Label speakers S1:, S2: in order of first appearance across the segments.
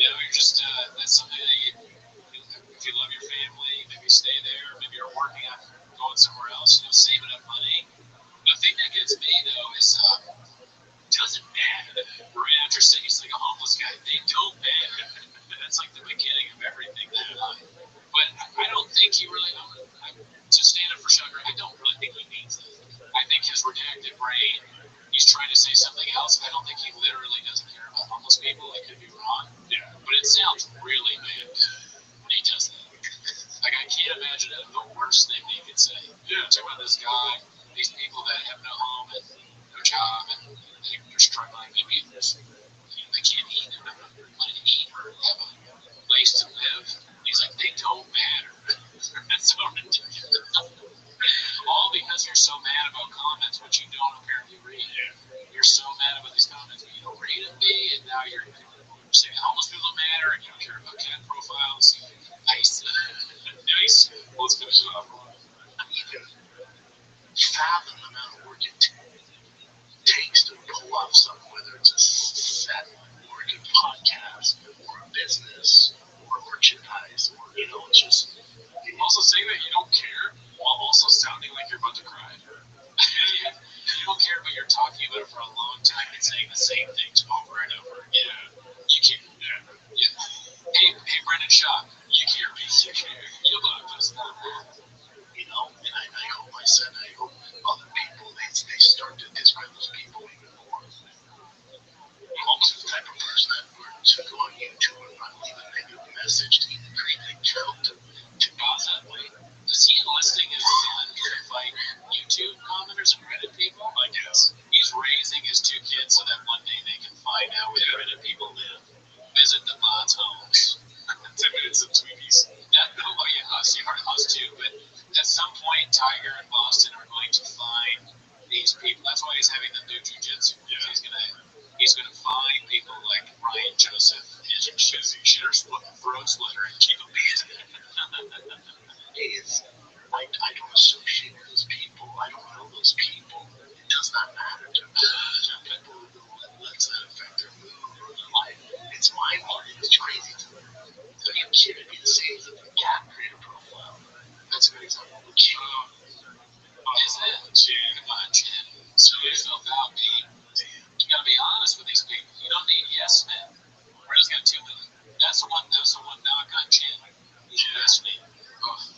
S1: You're just that's something that if you love your family, maybe stay there. Maybe you're working on going somewhere else. Saving up money. The thing that gets me though is it doesn't matter. Right after saying he's like a homeless guy, they don't matter. That's like the beginning of everything. But I don't think he really. To stand up for Sugar, I don't really think he means that. I think his redacted brain, he's trying to say something else. I don't think he literally doesn't care about homeless people. I could be wrong. Yeah. But it sounds really bad when he does that. Like, I can't imagine the worst thing they could say. Yeah. Talk about this guy, these people that have no home and no job, and they're struggling. Maybe they can't eat, and have money to eat or have a place to live. He's like, they don't matter. That's so ridiculous. All because you're so mad about comments, which you don't apparently read. Yeah. You're so mad about these comments, but you don't read them, and now you're saying homeless people don't matter, and you don't care about cat profiles. Nice. Nice. Let's finish it off.
S2: You can fathom the amount of work it takes to pull off something, whether it's a set or a podcast or a business or merchandise, or it's just.
S1: Also saying that you don't care while also sounding like you're about to cry. You don't care, but you're talking about it for a long time and saying the same things over and over. Yeah, you can't. Yeah. Hey, Brendan Shaw, you care, me. You care. You love us.
S2: And I hope I hope other people they start to discredit those people even more. I'm almost the type of person that would go on YouTube and not leave a negative message to even create an account to positively.
S1: Is he enlisting his son to fight YouTube commenters and Reddit people? I guess. He's raising his two kids so that one day they can find out where Reddit people live. Visit the mods' homes. 10 minutes of Tweepies. Us too, but at some point, Tiger and Boston are going to find these people. That's why he's having them do jujitsu. Yeah. He's gonna find people like Ryan Joseph and shitter throat splitter and keep them busy.
S2: I don't associate with those people. I don't know those people. It does not matter to me. There's people who lets that affect their mood or their life. It's mind-blowing. It's crazy to me. Are you kidding me? The same as the Gap creator profile. That's a good example.
S1: Isn't it? Come on, Chin. So yourself out, B. You gotta be honest with these people. You don't need yes men. We're just gonna tell them. That's the one knock on Chin. He's a yes man.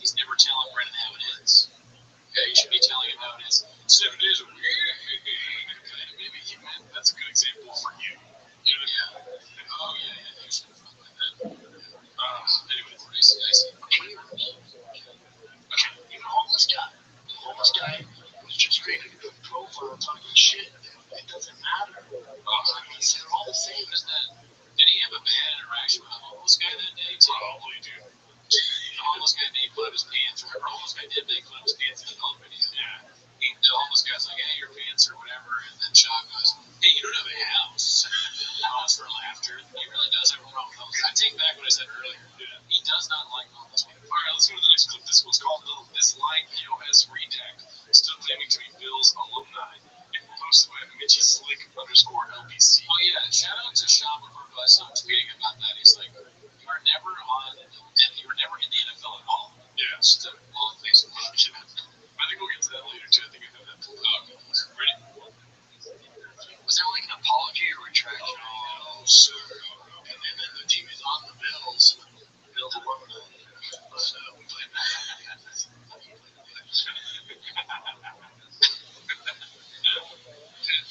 S1: He's never telling Brennan how it is. Yeah, you should be telling him how it is. 7 days a week. Maybe he meant that's a good example for you. Yeah. Oh yeah. You should have fun with that. Anyways, I see.
S2: Even a homeless guy. The homeless guy was just creating a good profile talking shit. It doesn't matter. They're all the same, isn't it?
S1: Did he have a bad interaction with a homeless guy that day?
S2: Probably, dude.
S1: The homeless guy made fun of his pants. Remember, the homeless guy did make fun of his pants in the old video. Yeah. The homeless guy's like, hey, your pants or whatever. And then Shaw goes, hey, you don't have a house. House for laughter. He really does have a problem with homeless. I take back what I said earlier. Yeah. He does not like homeless people. All right, let's go to the next clip. This one's called Little Dislike POS Redact. Still claiming to be Bill's alumni. Posted by Mitchy Slick _LBC. Oh, yeah. Shout out to Sean McCorkle. I saw him tweeting about that. He's like, you were never on, and you were never in the NFL at all. Yeah. Just a long face of bullshit. I think we'll get to that later, too. I think I have that pulled out. Ready?
S2: Was there like an apology or retraction? Oh, sir. And then the team is on the Bills. Bills alumni. So we played that.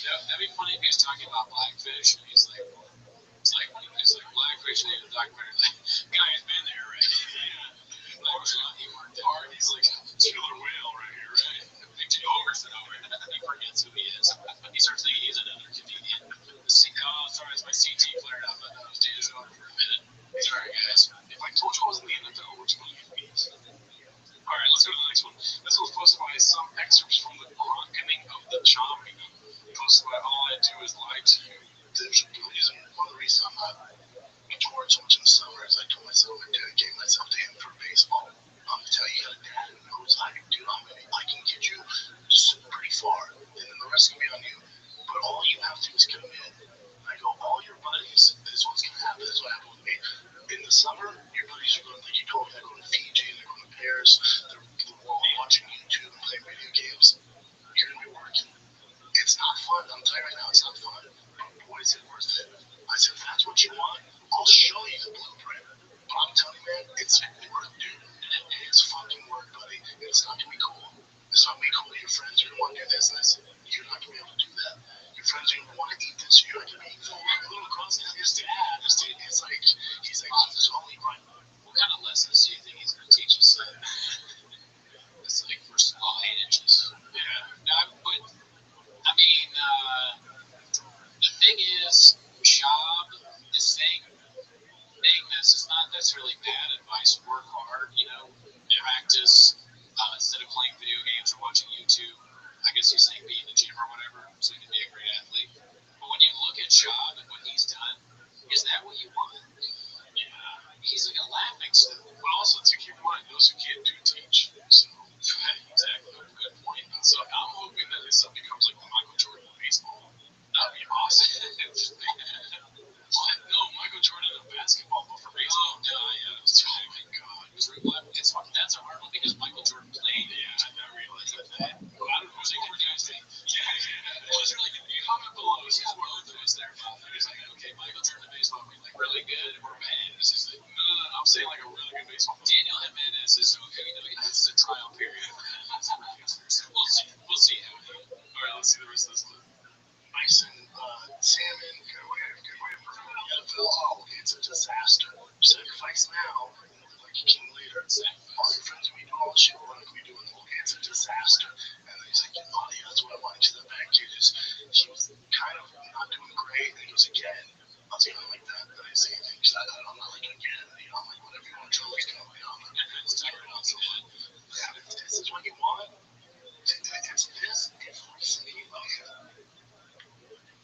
S1: That'd be funny if he's talking about Blackfish and he's like Blackfish in the documentary, like, guy's been there, right? Yeah. He worked hard. He's like, killer whale right here, right? Big J. Overson over here. He forgets who he is. He starts thinking he's another comedian. Sorry, it's my CT flared up. I thought it was Days over for a minute. Sorry, guys. If I told you I was in the NFL, which one would you be? All right, let's go to the next one. This was posted by some excerpts from the Reckoning of the Zombie. Posted by All I Do Is Lie to You.
S2: There's one of the reasons I'm not touring so much in the summer is I summer, your buddies are going, like you told me, they're going to Fiji, they're going to Paris, they're watching YouTube and playing video games. You're going to be working. It's not fun. I'm telling you right now, it's not fun. But boy, is it worth it. I said, if that's what you want, I'll show you the blueprint. But I'm telling you, man, it's work, dude. It is fucking work, buddy. And it's not going to be cool. It's not going to be cool. Your friends are going to want to do business. You're not going to be able to do that. Your friends are going to want to eat this. You're not going to be able to eat that. Little crossing his dad. He's like, he's only right.
S1: What kind of lessons do you think he's going to teach us? It's like, first of all, 8 inches. Yeah. But, I mean, the thing is, Shab is saying this is not necessarily bad advice. Work hard, practice instead of playing video games or watching YouTube. I guess he's saying be in the gym or whatever so you can be a great athlete. But when you look at Shab and what he's done, is that what you want? Yeah. He's like a laughing stock.
S2: But also, to keep in mind, those who can't do teach. So,
S1: exactly. Good point.
S2: So I'm hoping that his son becomes like the Michael Jordan of baseball. That'd be awesome. What? No, Michael Jordan of basketball, but for baseball.
S1: Oh, no, yeah. Oh, my God. It's fucking, that's a hard one because Michael Jordan played.
S2: Yeah, I never realized that.
S1: Well, I don't know. Was he producing?
S2: Yeah.
S1: Was it really good? Comment below. He's one of those there. He's like, okay, Michael Jordan of baseball, we like really good or bad. It's just like, no. I'm saying like a really good baseball. Daniel Jimenez is okay. This is a trial period. We'll see how it goes.
S2: All right, let's see the rest of this clip. Ice and salmon, good way to prove it. NFL, oh, it's a disaster. Sacrifice now, and look like a king later. All your friends will be doing all the shit we're going to be doing. Okay, it's a disaster. And then he's like, oh, yeah, that's what I wanted to the back kid is she was kind of not doing great. And he goes, again. I was like that. And I say anything. I'm not like, again. I'm like, whatever you want to trophy, I'm not it's tired of yeah, this is what you want. It's this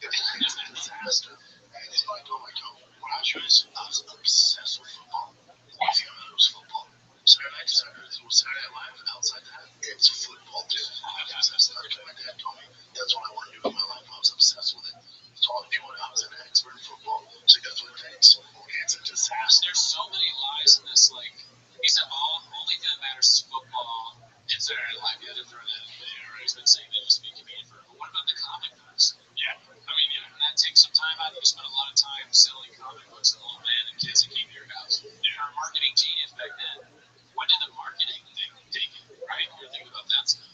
S2: every single it's a disaster. And it's like, oh my God. When I was young, I was obsessed with football. Easy on it was football. Saturday night to Saturday was Saturday Night Live. Outside that, it's football, dude. I was obsessed with it. My dad told me that's what I want to do in my life. I was obsessed with it. That's all if you want. I was an expert in football. So that's what it takes. Okay, it's a disaster.
S1: There's so many lies in this. Like, he said, only thing that matters is football and Saturday Night Live. You had to throw that in there. Right? He's been saying that he used to be a comedian for. But what about the comic books?
S2: Yeah.
S1: I mean, that takes some time out. You spend a lot of time selling comic books to old men and kids that came to your house. You're a marketing genius back then. When did the marketing thing take it? Right? You're thinking about that stuff.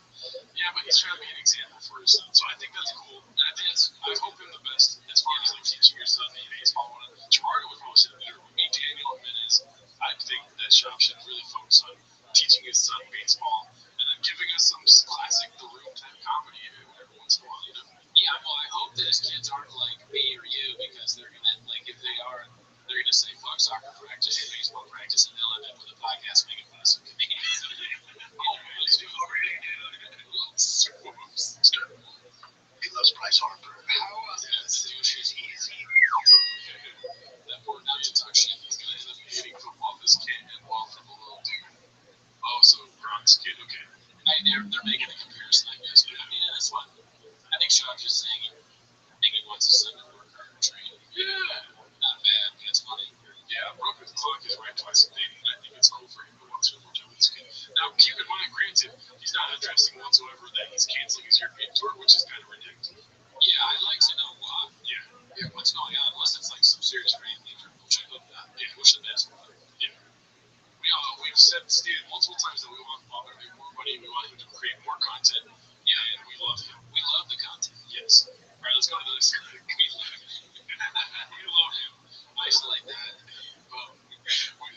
S2: Yeah, but he's trying to be an example for his son. So I think that's cool. And I hope him the best as far as like teaching your son baseball. Gerardo would probably say the better with me. Daniel Jimenez, I think that Shop should really focus on teaching his son baseball and then giving us some classic The Room type comedy every once in a while,
S1: Yeah, well, I hope that his kids aren't like me or you because they're gonna like if they are, they're gonna say fuck soccer practice and baseball practice, and they'll end up with a podcast making fun of some comedians.
S2: He loves Bryce Harper. How
S1: this douche is easy. That poor not to talk shit. He's gonna end up hating football. This kid and ball from a little dude.
S2: Oh, so Gronk's kid, okay.
S1: They're making a comparison, I guess. But I mean, that's what I think. Shaw's just saying. I think he wants his son to work hard and train.
S2: Yeah.
S1: Not bad, but it's funny.
S2: Yeah, broken clock is right twice a day, and I think it's cool for him to want to spend more time with his kid. Now, keep in mind, granted, he's not addressing whatsoever that he's canceling his European tour, which is kind of ridiculous.
S1: Yeah, I'd like to know why.
S2: Yeah,
S1: what's going on, unless it's like some serious brain injury, which I hope not. Yeah, wish the best for him.
S2: Yeah. We've said to Stan multiple times that we want Father to make more money, we want him to create more content. Yeah, and we love him.
S1: We love the content.
S2: Yes. All right, let's go to the next one. We love him.
S1: Isolate that.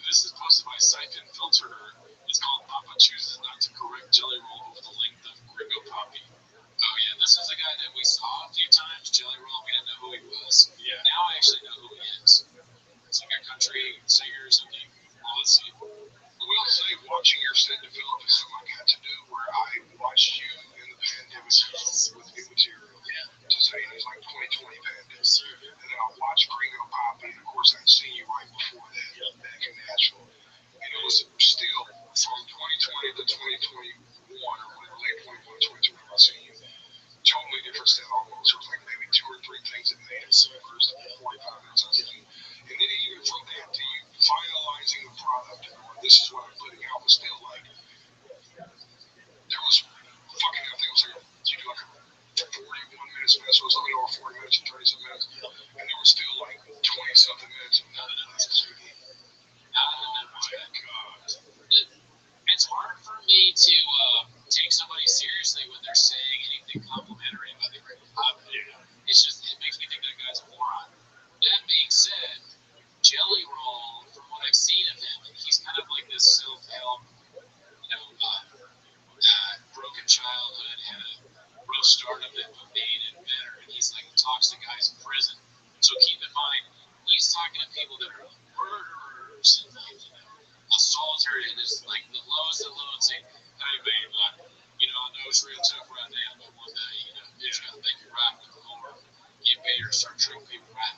S2: This is posted by Siphon Filterer. It's called Papa Chooses Not to Correct Jelly Roll Over the Length of Gringo Poppy.
S1: Oh, yeah, this is a guy that we saw a few times, Jelly Roll. We didn't know who he was.
S2: Yeah.
S1: Now I actually know who he is. It's like a country singer or something.
S2: Well, let's see. I will say, watching your set develop is something I got to do where I watched you in the pandemic with new material.
S1: Yeah.
S2: To say it was like 2020 pandemic. And then I watched Gringo Poppy, and of course I'd seen you right before that back in Nashville. And it was still from 2020 to 2021 or whatever, late 2021, 2022 when I seen you. Totally different set almost. It was like maybe 2 or 3 things that made it so first 45 minutes on TV. And then even from that to you finalize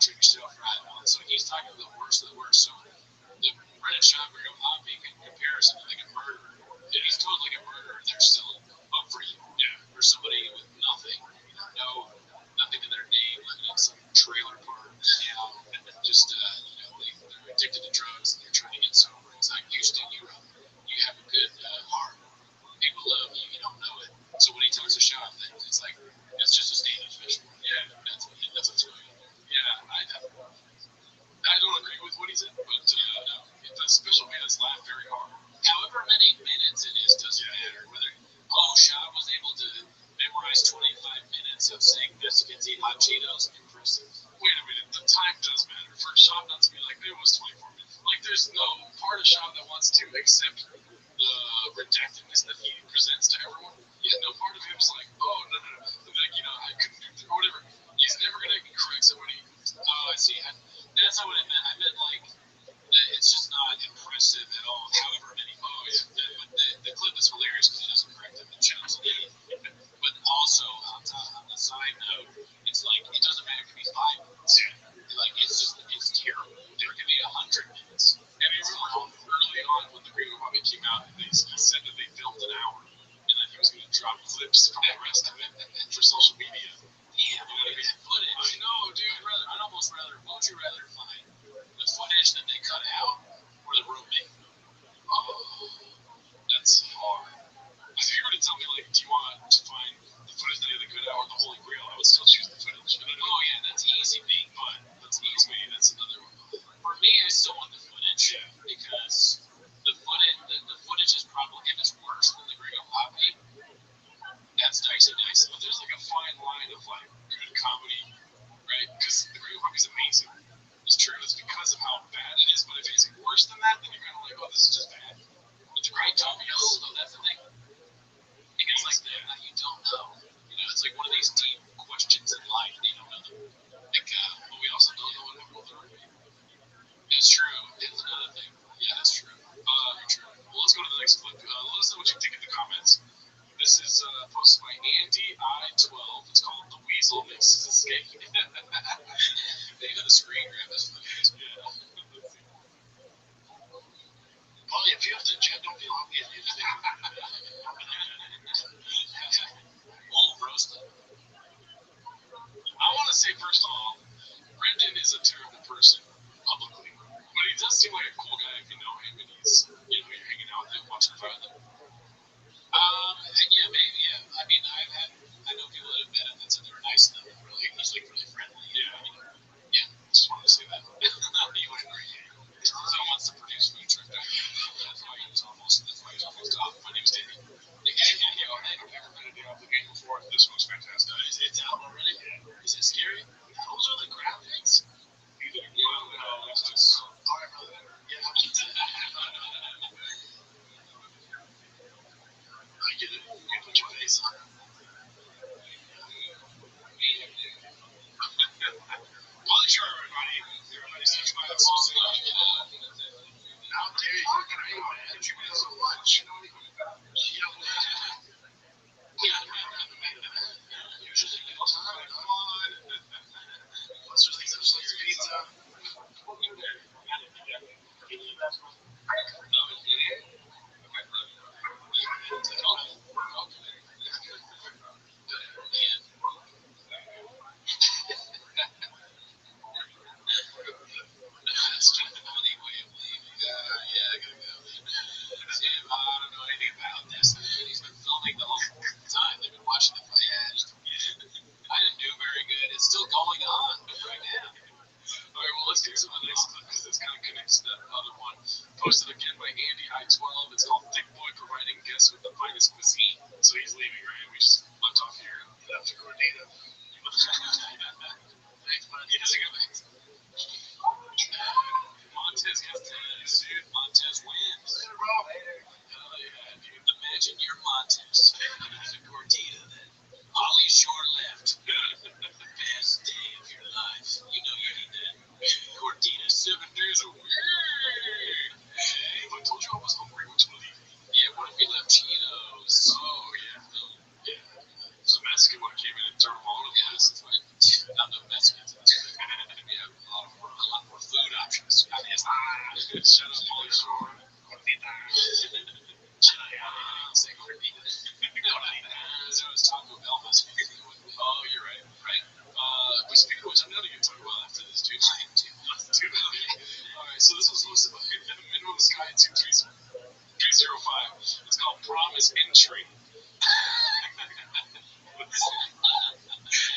S1: treat yourself right. And so he's talking the worst of the worst. So the Brennan Schomburg of Hoppy in comparison to like a murderer. If he's totally like a murderer, they're still up for you. Yeah. Or somebody with nothing, nothing to their name, living in some trailer park, just they're addicted to drugs and they're trying to get sober. It's like Houston, you have a good heart. People love you. You don't know it. So when he talks a shot, it's like it's just a stand-up fish. Yeah, that's what's going on. Yeah, I don't agree with what he said, but the special made us laugh very hard. However many minutes it is doesn't matter. Whether Shaw was able to memorize 25 minutes of saying Mexicans eat hot Cheetos, impressive. Wait a minute, the time does matter. For Shaw not to be like, it was 24 minutes. Like, there's no part of Shaw that wants to accept the redactedness that he presents to everyone. Yeah, no part of him is like, no. Like, I couldn't do that, or whatever. He's never going to correct somebody. Oh, I see. That's not what I meant. I meant, like, it's just not impressive at all. However many. The clip is hilarious because he doesn't correct him and shouts an idiot. But also, on the side note, it's like, it doesn't matter if he's 5 minutes. Yeah. Like, it's terrible. There can be 100 minutes. And you remember early on when the Green Movie came out, he said that they filmed an hour and that he was going to drop clips from the rest of it for social media. Yeah, footage. I know, dude. I'd almost rather. What would you rather find? The footage that they cut out, or the roommate? Oh, that's hard. If you were to tell me, like, do you want to find the footage that they cut out or the Holy Grail, I would still choose the footage. Oh yeah, that's easy, being, but that's easy. That's another one. For me, I still want the footage because the footage is probably, if it's worse than the Green Movie, that's dicey. But there's like a fine line of like good comedy, right? Because the Green Movie is amazing. It's true. It's because of how bad it is. But if it's worse than that, then you're kind of like, oh, this is just bad. But the Great Comedy, though, that's the thing. It's like that you don't know. It's like one of these deep questions in life that you don't know. Like, but we also don't know what happened with the rugby. It's true. That's another thing. Yeah, that's true. True. Well, let's go to the next clip. Let us know what you think in the comments. This is posted by Andy I12. It's called The Weasel Makes His Escape. They got a screen grab. That's funny. Yeah.
S2: Well, if you have to check them, I'll get you.
S1: Old roasted. I want to say, first of all, Brendan is a terrible person publicly, but he does seem like a cool guy if you know him and he's, you're hanging out with him, watching the them. Yeah, maybe, yeah. I mean, I know people that have met him that said they were nice to them, he's like really friendly. Yeah, just wanted to say that. You would agree. So he wants to produce food truck. That's why he's almost off. My name's Danny. I've never been a day off the game before. This one's fantastic. It's out already? Yeah. Is it scary? Those are the graphics? No, it's just. Yeah.
S2: I get it. You put your face on it.
S1: Well, sure, everybody. Everybody's teaching my balls.
S2: How dare you? Hey, man, you mean so much.
S1: Usually, come on.
S2: Let's just eat some pizza.
S1: That's kind of a funny way of leaving. I gotta go. Sam, I don't know anything about this. He's been filming the whole time. They've been watching the footage. I didn't do very good. It's still going on right now. All right, well, let's get to the next clip because this kind of connects to that other one. Posted again by Andy I12. It's called Thick Boy Providing Guests with the Finest Cuisine. So he's leaving, right? We just left off here.
S2: Left to Grenada.
S1: Thanks, man. He doesn't get thanks. Montez gets 10, dude. Montez wins.
S2: Later, bro.
S1: Hell yeah, dude. Imagine you're Montez. There's a gordita that Ollie Shore left. Best day of your life. You know you need that. Gordita 7 days a week. Hey, if I told you I was hungry, which one of these? Yeah, what if you left Cheetos? Oh, yeah. So Mexican one came in and threw them all over the place. Not the Mexicans. Yeah. Shout out Pauly Shore. Say gordita. There was Taco Bell must be. Oh, you're right. Right. But speaking of which, I'm not even talking about after this, dude. Let's do it. Alright, so this was hosted by Minimum Sky 20305. It's called Promise Entry. I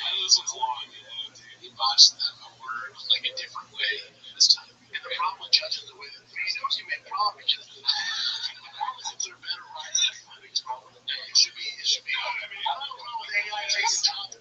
S1: know this one's long, dude.
S2: He botched a word like a different way this time. And the problem with judging the way that he's always gonna be a problem because the problem is if they're better writers, that's my biggest problem. It should be. I mean, I don't have a problem with AI taking jobs.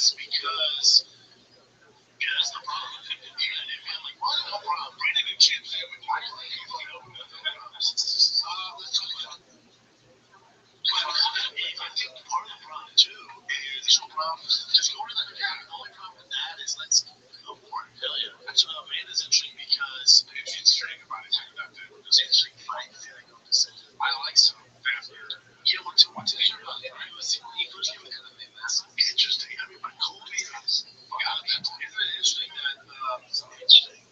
S2: Yes, because that's the problem. I'm like, well, no problem. Bring a good chip there. Why do they, let's talk about I think part of the problem too is the problem just going to the only problem with that is let's go for it. Hell yeah. That's what I made is interesting because it's interesting about it. It's interesting fight that I go to sit. I like some faster. Yeah, what's interesting about it? It was kind of massive. Interesting. I mean, my Kobe is isn't it interesting that interesting.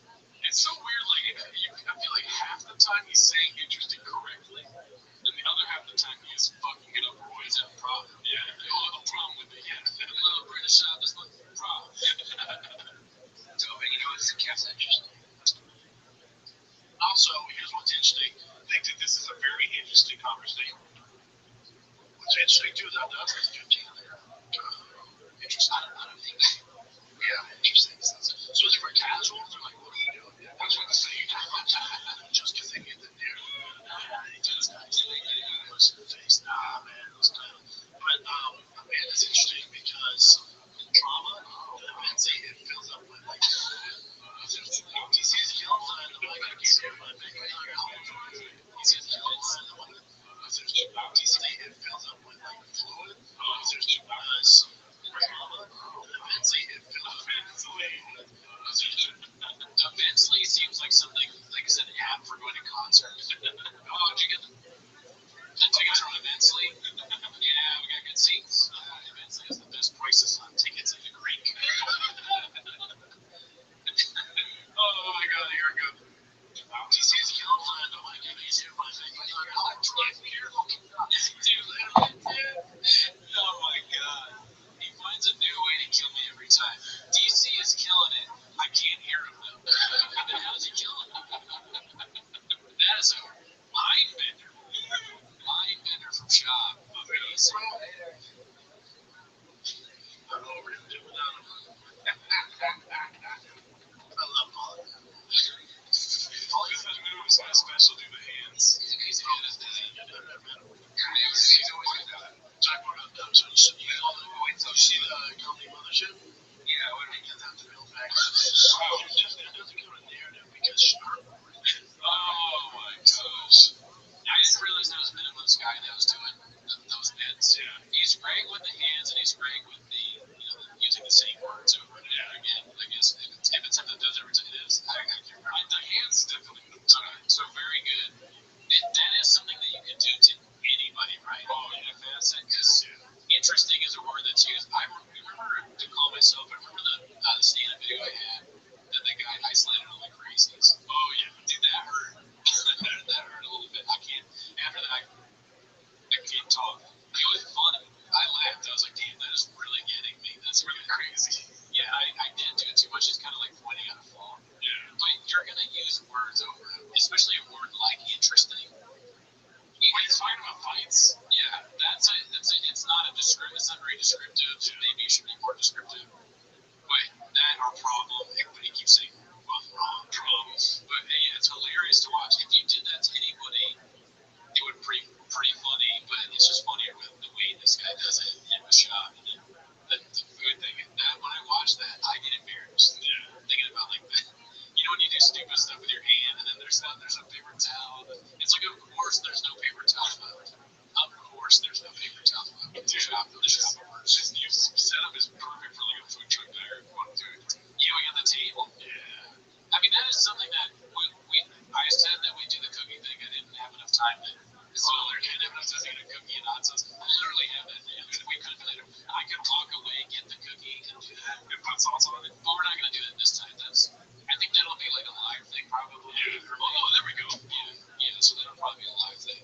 S1: It's so weird. Like I feel like half the time he's saying interesting correctly. And the other half of the time he is fucking it up or always have a problem. Yeah, no problem with it. Yeah, a little British there's no problem.
S2: So, it's interesting. Also, here's what's interesting. I think that this is a very interesting conversation. What's interesting too is that the other is 15. Interesting. I don't think. Yeah, interesting. So is it for casuals or like what are you doing? I was going to say just because they get the they just push in the face. Nah, man, it was kind of. But man, it's interesting because drama, immensely, it fills up with like DC's kills and the one that gets here, but DC's kills and the one that DC it fills up with like fluid. There's drama, immensely, it fills up
S1: Immensely seems like something like it's an app for going to concerts. Oh, did you get the tickets from Immensely? Yeah, we got good seats. Immensely has the best prices on tickets in the Greek. Oh my god, here we go.
S2: DC's kills and the one that gets here, but
S1: oh my god. He finds a new way to kill me every time. DC is killing it. I can't hear him though. How's he killing me? That is a mind bender. Mind bender from Shop. Amazing.
S2: I don't know what we're going to do without him. I love Paul.
S1: All his moves are special to the hands. He's good at that. He's always good at that.
S2: Talk about them. So you see the company mothership?
S1: Yeah,
S2: When they get that to build back. Wow. It doesn't come a narrative because Sharp.
S1: Oh my gosh. I didn't realize that was Minimum's guy that was doing those bits. Yeah. He's great with the hands and he's great with the, using the same words over and over again. I guess if it's something that does every time it is, I can't remember. The hands definitely so very good. That is something that you can do to anybody, right? Oh, yeah, that's it. Because interesting is a word that's used. I remember to call myself, I remember the stand-up video I had that the guy isolated all the crazies. Oh, yeah, dude, that hurt. That hurt a little bit. I can't, after that, I can't talk. It was funny. I laughed. I was like, damn, that is really getting me. That's really crazy. Yeah, I did do it too much. It's kind of like pointing at a flaw. Yeah. But you're going to use words over it, especially a word like interesting. When he's talking about fights, yeah, it's not a descriptive, it's not very descriptive. Maybe you should be more descriptive. But that our problem, everybody keeps saying wrong problems. But yeah, it's hilarious to watch. If you did that to anybody, it would be pretty funny, but it's just funnier with the way this guy does it in the shop. And the good thing is that when I watch that, I get embarrassed. Yeah. Thinking about like that. When you do stupid stuff with your hand, and then there's a paper towel. It's like, of course, there's no paper towel. Of course, there's no paper towel. The shop works. His setup is perfect for like a food truck there. We got the table. Yeah. I mean, that is something that I said that we do the cookie thing. I didn't have enough time to. So there can't have enough time to get a cookie and hot sauce. I literally have that. We could later. I could walk away, get the cookie, and do that. And put sauce on it. But we're not going to do that this time. I think that'll be like a live thing, probably. Yeah. Oh, there we go. Yeah. So that'll probably be a live thing.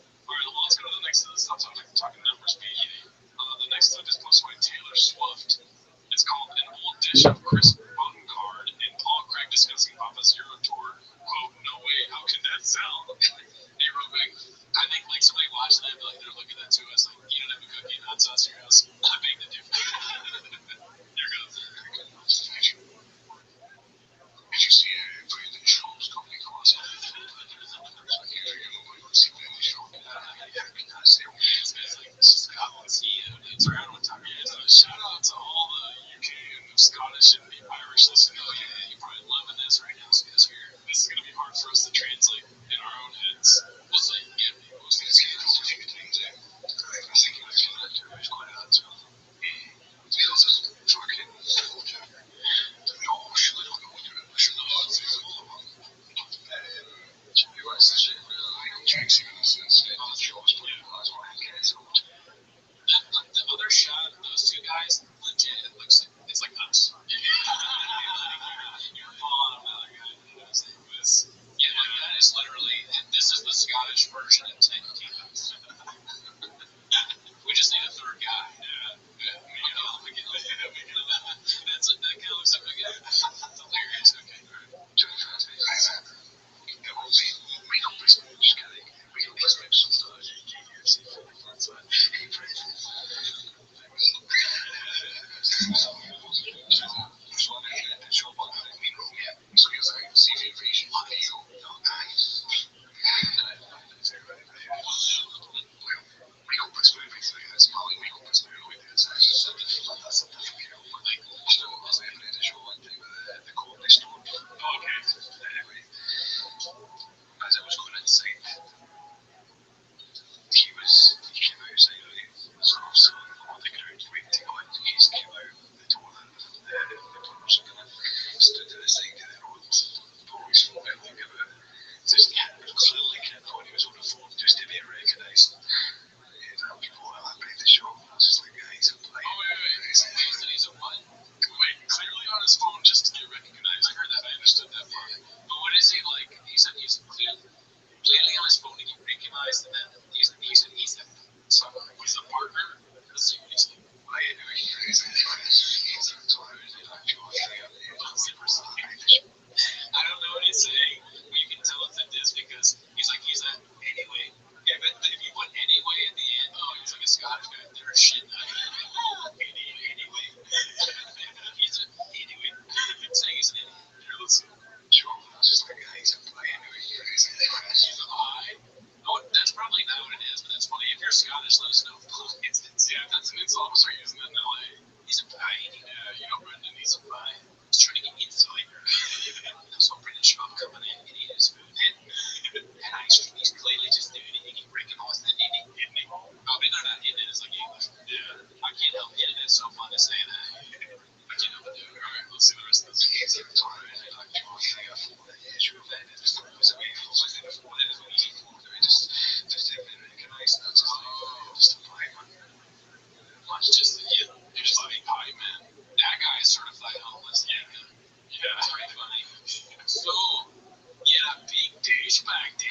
S1: douchebag, dude.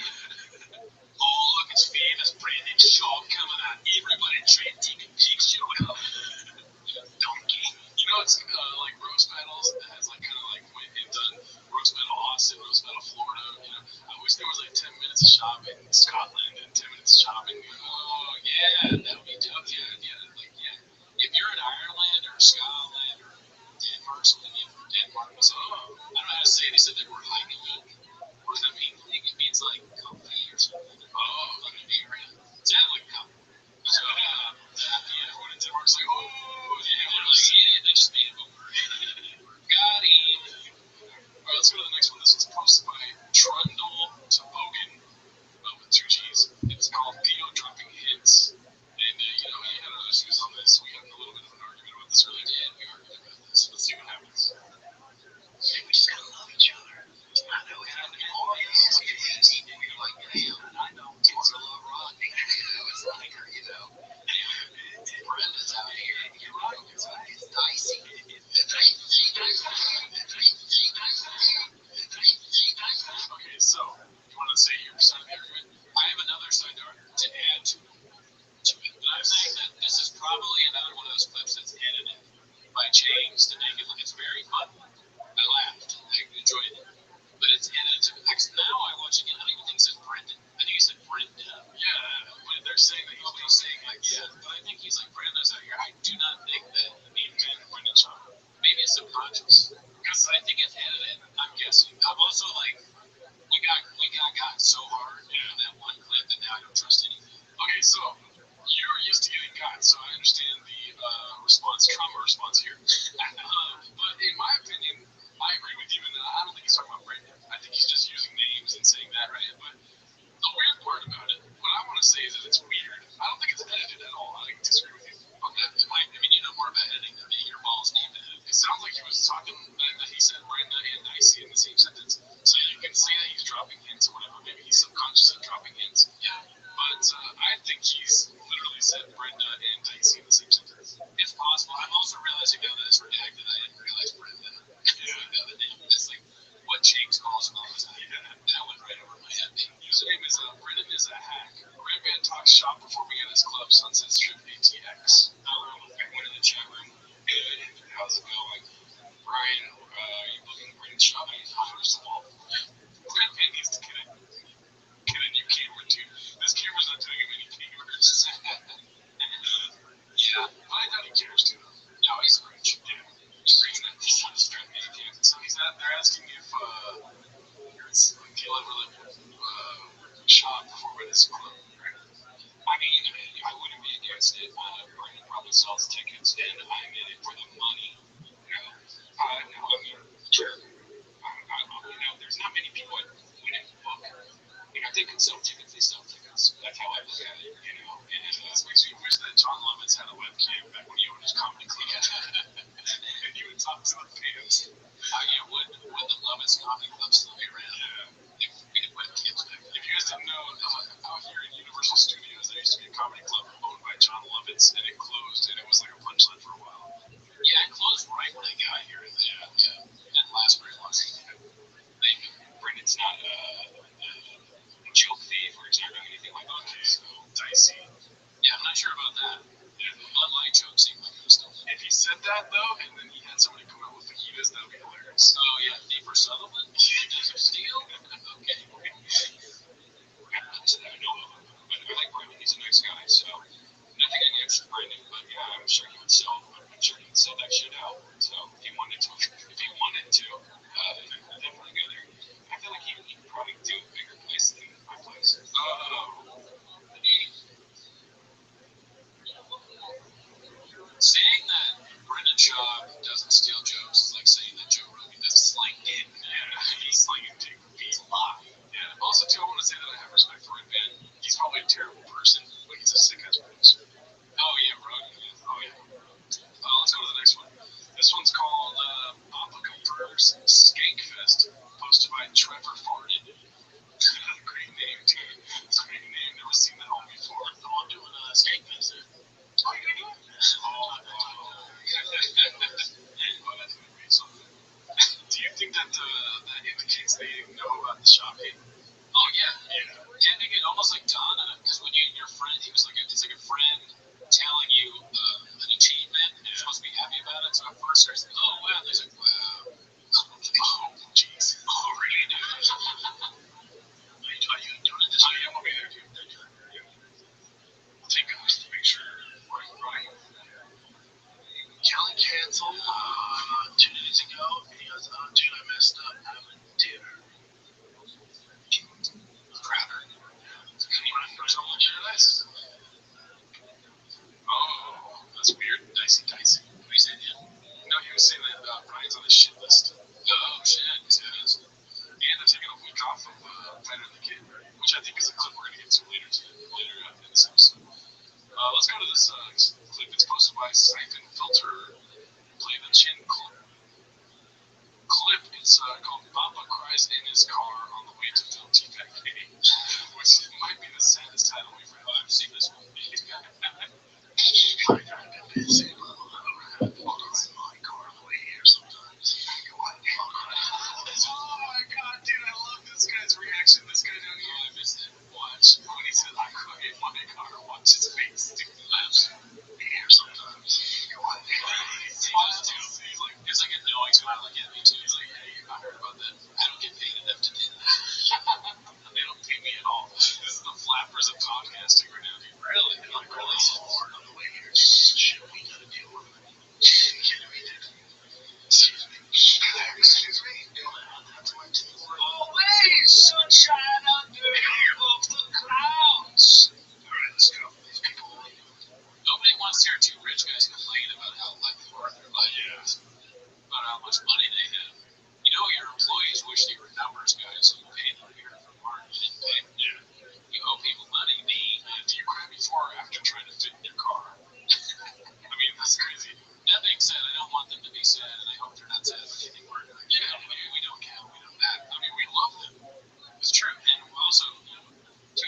S1: Oh, look, it's famous Brandon Shaw coming out. Everybody trying to take a picture with him. Donkey. You know, it's like roast battles that has like kind of like when they've done roast battle Austin, roast battle Florida. You know, I wish there was like 10 minutes of shopping in Scotland and 10 minutes of shopping. Oh yeah, that would be tough. Yeah. Like if you're in Ireland or Scotland or Denmark, something from Denmark, so I don't know how to say it. They said they were hiking. What does that mean? I think it means like comfy or something. Oh, like a beer. Sound like comfy. So, when in Denmark's like, oh, yeah, they're like, yeah, they just made him over. Got him. All right, let's go to the next one. This was posted by Trundle Toboggan with 2 G's. It's called Theo Dropping Hints. And, he had other views on this. We had a little bit of an argument about this earlier. Yeah, we argued about this. Let's see what happens.
S2: Hey, we just gotta love each other. I know it happened to all of us. You're like, damn, I know. It's a love Rodney. It's like her, Brenda's out here. You're right. It's dicey.
S1: Okay, so you want to say your side of the argument? I have another side to add to it. But I'm saying that this is probably another one of those clips that's edited by James to make it look. It's very fun. I laughed. I enjoyed it. But it's edited to. Now I watch it again. I don't even think it says Brendan. I think he said Brenda. Yeah, but they're saying that he's saying like, yeah. But I think he's like Brenda's out here. I do not think that named Brendan Shaw. Maybe it's subconscious because I think it's edited. I'm guessing. I'm also like, we got so hard in that one clip that now I don't trust anything. Okay, so you're used to getting got, so I understand the trauma response here. But in my opinion, I agree with you, and I don't think he's talking about Brandon. I think he's just using names and saying that, right? But the weird part about it, what I want to say is that it's weird. I don't think it's edited at all. I disagree with you on that. You know more about editing than me. Your balls need to edit. It sounds like he was talking that he said Brenda and Dicey in the same sentence. So you can see that he's dropping hints or whatever. Maybe he's subconsciously dropping hints. Yeah. But I think he's literally said Brenda and Dicey in the same sentence. It's possible. I'm also realizing now that it's redacted. I didn't realize Brenda. The other name. It's like what James calls him all the time. Yeah. That went right over my head. Username is Brendan is a hack. Red Band talks shop performing at his club, Sunset Strip ATX. I went in the chat room. Good. How's it going? Brian, are you looking for any shop? First of all, Red Band needs to get a new camera too. This camera's not doing him any favors. Yeah, but I thought he cares too. No, he's rich. Yeah. He's reading that this one is trying to make it. So they're asking if he'll ever shop perform at his club. I mean, I wouldn't be against it. Brandon probably sells tickets, and I'm in it for the money. Sure. There's not many people that wouldn't book. If they can sell tickets, they sell tickets. That's how I look at it, And this makes me wish that John Lovitz had a webcam back when he owned his comedy club. And he would talk to the fans. Would the Lovitz comedy club still be around? Yeah. If we had webcams back then. If you guys didn't know, out here in Universal Studios, there used to be a comedy club owned by John Lovitz, and it closed, and it was like a punchline for a while. Yeah, it closed right when I got here. Yeah. It didn't last very long. Brendan's not a joke thief or he's not doing anything like that. Okay, so dicey. Yeah, I'm not sure about that. Yeah, the Bud Light joke seemed like it was still. If he said that though, and then he had somebody come out with fajitas, that would be hilarious. Oh yeah, Thief or Sutherland. this clip it's posted by Siphon Filter. Play the chin clip. It's called Papa Cries in His Car on the Way to Film T-Pack Day, which might be the saddest title I've seen this movie.
S2: I've been busy. I'm in my car on the way here sometimes.
S1: Oh my god, dude, I love this guy's reaction. This guy down here, I missed it. Watch. When he said, I could in my car, watch his face, dude.
S2: Here sometimes.
S1: He smiles too. He's like, it's like a knowing smile like at me too. He's like, hey, I heard about that. I don't get paid enough to do that. They don't pay me at all. This is the flappers of podcasting right now, dude. Really? Like, really hard on the way here.
S2: Shit, we gotta deal with it. Excuse me. Excuse me. That's my team.
S1: Always sunshine under the clouds. Alright, let's go. These people. Nobody wants to hear two rich guys complain about how life their life is. About how much money they have. You know, your employees wish they were numbers guys, so you pay them here for part. You didn't pay them. Yeah. You owe people money. Do you cry before or after trying to fit in your car? I mean, that's crazy. That being said, I don't want them to be sad, and I hope they're not sad for getting work. Yeah, I mean, we don't count. We don't that. I mean, we love them. It's true. And also, to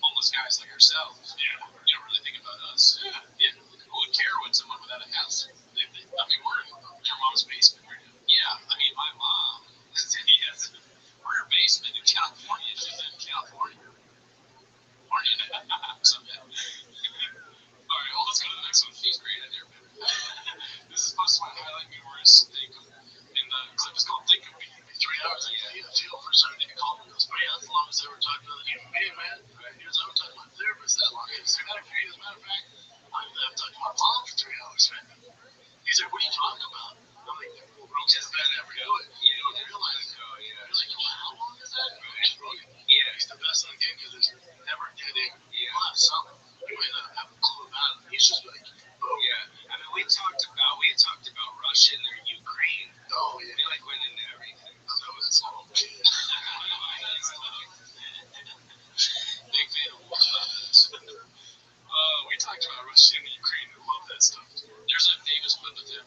S1: homeless guys like ourselves, you don't really think about us. Yeah. Who would care when someone without a house? I mean, we're in your mom's basement right now. Yeah, I mean, my mom, we're in her basement in California. She's in California. Someday. All right, well, let's go to the next one. He's great at there. This is supposed to highlight numerous things. And the clip is called Think of Me.
S2: 3 hours, I feel for somebody to call me and goes, man, that's the longest I ever talked to another human being, man. He was ever talking to my therapist that long. As a matter of fact, I'm talking to my mom for 3 hours, man. He's like, what are you talking about? I'm like, well, just that never do it. You don't realize it. You're like, well, how long is that? Yeah, he's the best in the game because there's never a dead end. You'll have something. You might not have a clue about it. He's just like, oh yeah. I mean, we talked about Russia and their Ukraine. Oh yeah. We like went into everything. So that's all. Big fan of war. We talked about Russia and Ukraine. I love that stuff. There's a famous clip of him.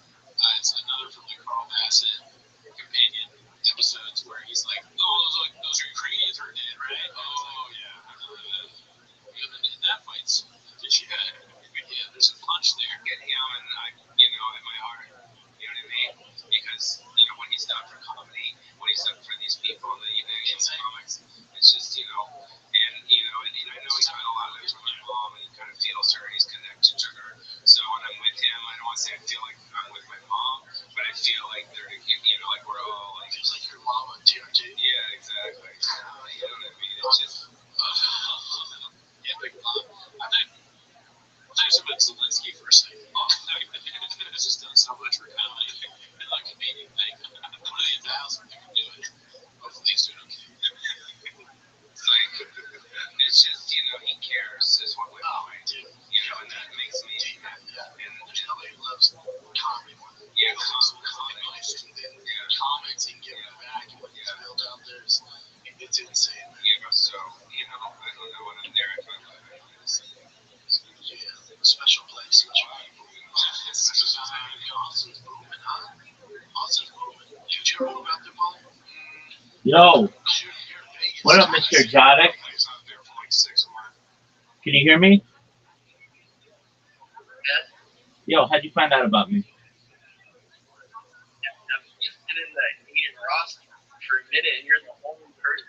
S2: It's another from the Carl Bassett companion episodes where he's like, "Oh, those Ukrainians are dead, right?" Oh yeah, I remember that. We haven't been in that fight. Yeah, there's a punch there. Get him, and in my heart, you know what I mean? Because when he's done for comedy, when he's done for these people, and in comics, it's just and I know he's spent a lot of time with my mom, and he kind of feels her, and he's connected to her. So when I'm with him, I don't want to say I feel like I'm with my mom, but I feel like they're, like we're all like. Feels like your mom on TRT. Yeah, exactly. You know what I mean? It's just. Yeah, big mom. I think. There's about Zelensky for a second. He's just done so much for comedy and like comedian thing. One of the 1,000 that can do it. Hopefully he's doing okay. It's like, it's just, he cares is what we do. And that makes me happy. And nobody loves comedy more than comics. Comics and giving back and what you build out there is, it's insane. So, I don't know when I'm there, I feel like special place, special people. Austin's booming, huh? Austin's booming. Did you ever move out there, Paul?
S3: Yo, what up, Mr. Exotic? Can you hear me?
S2: Yeah.
S3: Yo, how'd you find out about me?
S2: I've just been in the Asian Ross for a minute, and you're the only person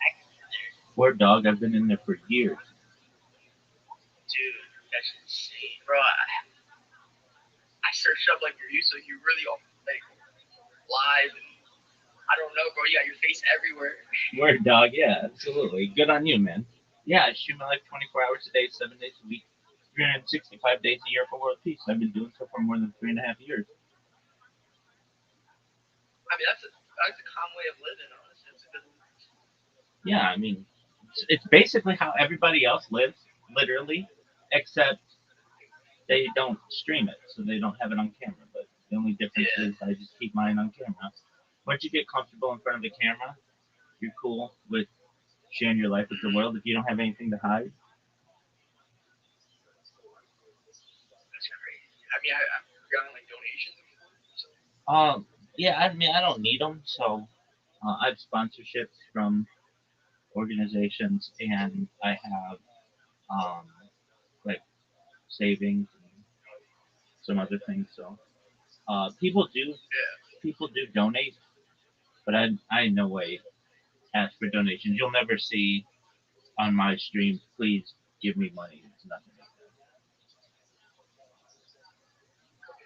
S2: active there.
S3: Word dog, I've been in there for years.
S2: Dude, that's insane, bro. I searched up like you, so you really are like live. And I don't know, bro. You got your face everywhere.
S3: Word dog, yeah, absolutely. Good on you, man. Yeah, I shoot my life 24 hours a day, 7 days a week, 365 days a year for world peace. I've been doing so for more than 3.5 years.
S2: I mean, that's a common way of living, honestly. That's a good one.
S3: Yeah, I mean, it's basically how everybody else lives, literally, except they don't stream it, so they don't have it on camera. But the only difference is I just keep mine on camera. Once you get comfortable in front of the camera, you're cool with sharing your life with the world if you don't have anything to hide.
S2: I mean, I've gotten like donations before. So,
S3: Yeah, I mean, I don't need them, so I have sponsorships from organizations, and I have um, like savings and some other things. So people do
S2: yeah.
S3: donate, but I in no way ask for donations. You'll never see on my stream, please give me money. It's nothing like that.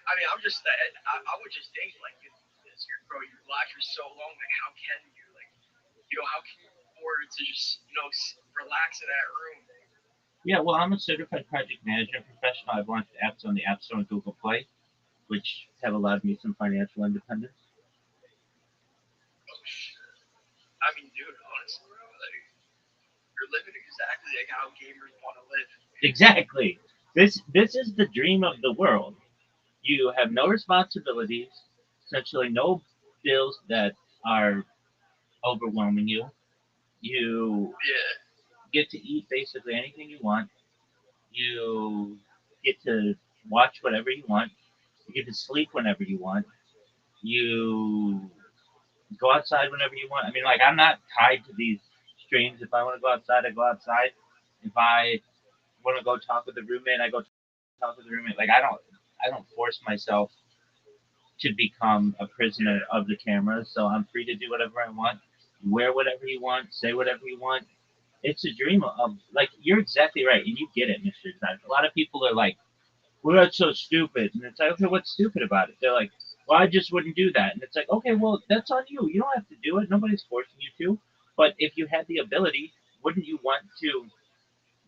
S2: I mean, I would just think like, this, bro, you live for so long. Like, how can you how can you afford to just relax in that room?
S3: Yeah, well, I'm a certified project management professional. I've launched apps on the App Store and Google Play, which have allowed me some financial independence.
S2: Oh shit. I mean, dude, honestly, bro, like you're living exactly like how gamers want to live.
S3: Exactly. This is the dream of the world. You have no responsibilities, essentially no bills that are overwhelming you. You
S2: Yeah.
S3: get to eat basically anything you want. You get to watch whatever you want. You get to sleep whenever you want. You go outside whenever you want. I mean, like I'm not tied to these streams. If I want to go outside, I go outside. If I want to go talk with the roommate, I go talk with the roommate. Like I don't force myself to become a prisoner of the camera. So I'm free to do whatever I want, wear whatever you want, say whatever you want. It's a dream of like you're exactly right, and you get it, Mr. Exotic. A lot of people are like, "Well, that's so stupid," and it's like, "Okay, what's stupid about it?" They're like, "Well, I just wouldn't do that," and it's like, "Okay, well, that's on you. You don't have to do it. Nobody's forcing you to." But if you had the ability, wouldn't you want to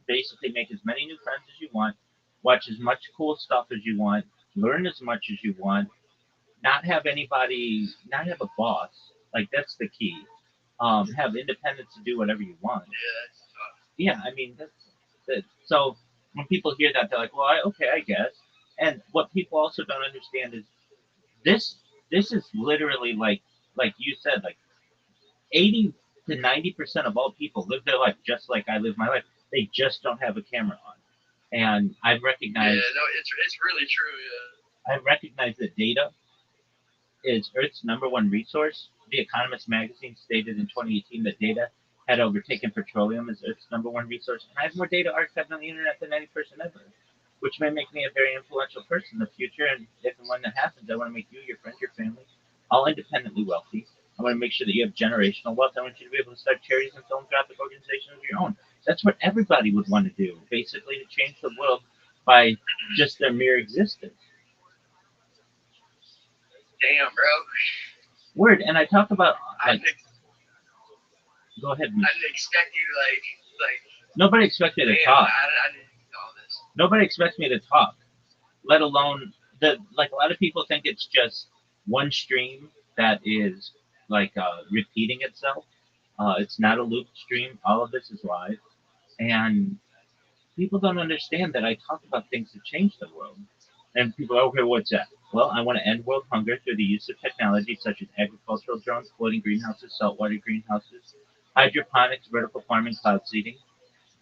S3: basically make as many new friends as you want, watch as much cool stuff as you want, learn as much as you want, not have a boss. Like that's the key. Have independence to do whatever you want.
S2: Yeah, that's tough.
S3: Yeah, I mean that's that. So when people hear that, they're like, well, okay, I guess. And what people also don't understand is this. This is literally like you said, like 80 to 90% of all people live their life just like I live my life. They just don't have a camera on. And
S2: Yeah, no, it's really true. Yeah.
S3: I've recognized that data is Earth's number one resource. The Economist magazine stated in 2018 that data had overtaken petroleum as Earth's number one resource, and I have more data archived on the internet than any person ever, which may make me a very influential person in the future. And if and when that happens, I want to make you, your friends, your family, all independently wealthy. I want to make sure that you have generational wealth. I want you to be able to start charities and philanthropic organizations of your own. That's what everybody would want to do, basically, to change the world by just their mere existence.
S2: Damn, bro.
S3: Word, and I talk about like. Go ahead.
S2: I didn't expect you to like.
S3: Nobody expects me to
S2: Damn,
S3: talk.
S2: I didn't know this.
S3: Nobody expects me to talk, let alone the like. A lot of people think it's just one stream that is like repeating itself. It's not a loop stream. All of this is live, and people don't understand that I talk about things that change the world. And people are, okay, what's that? Well, I want to end world hunger through the use of technology such as agricultural drones, floating greenhouses, saltwater greenhouses, hydroponics, vertical farming, cloud seeding.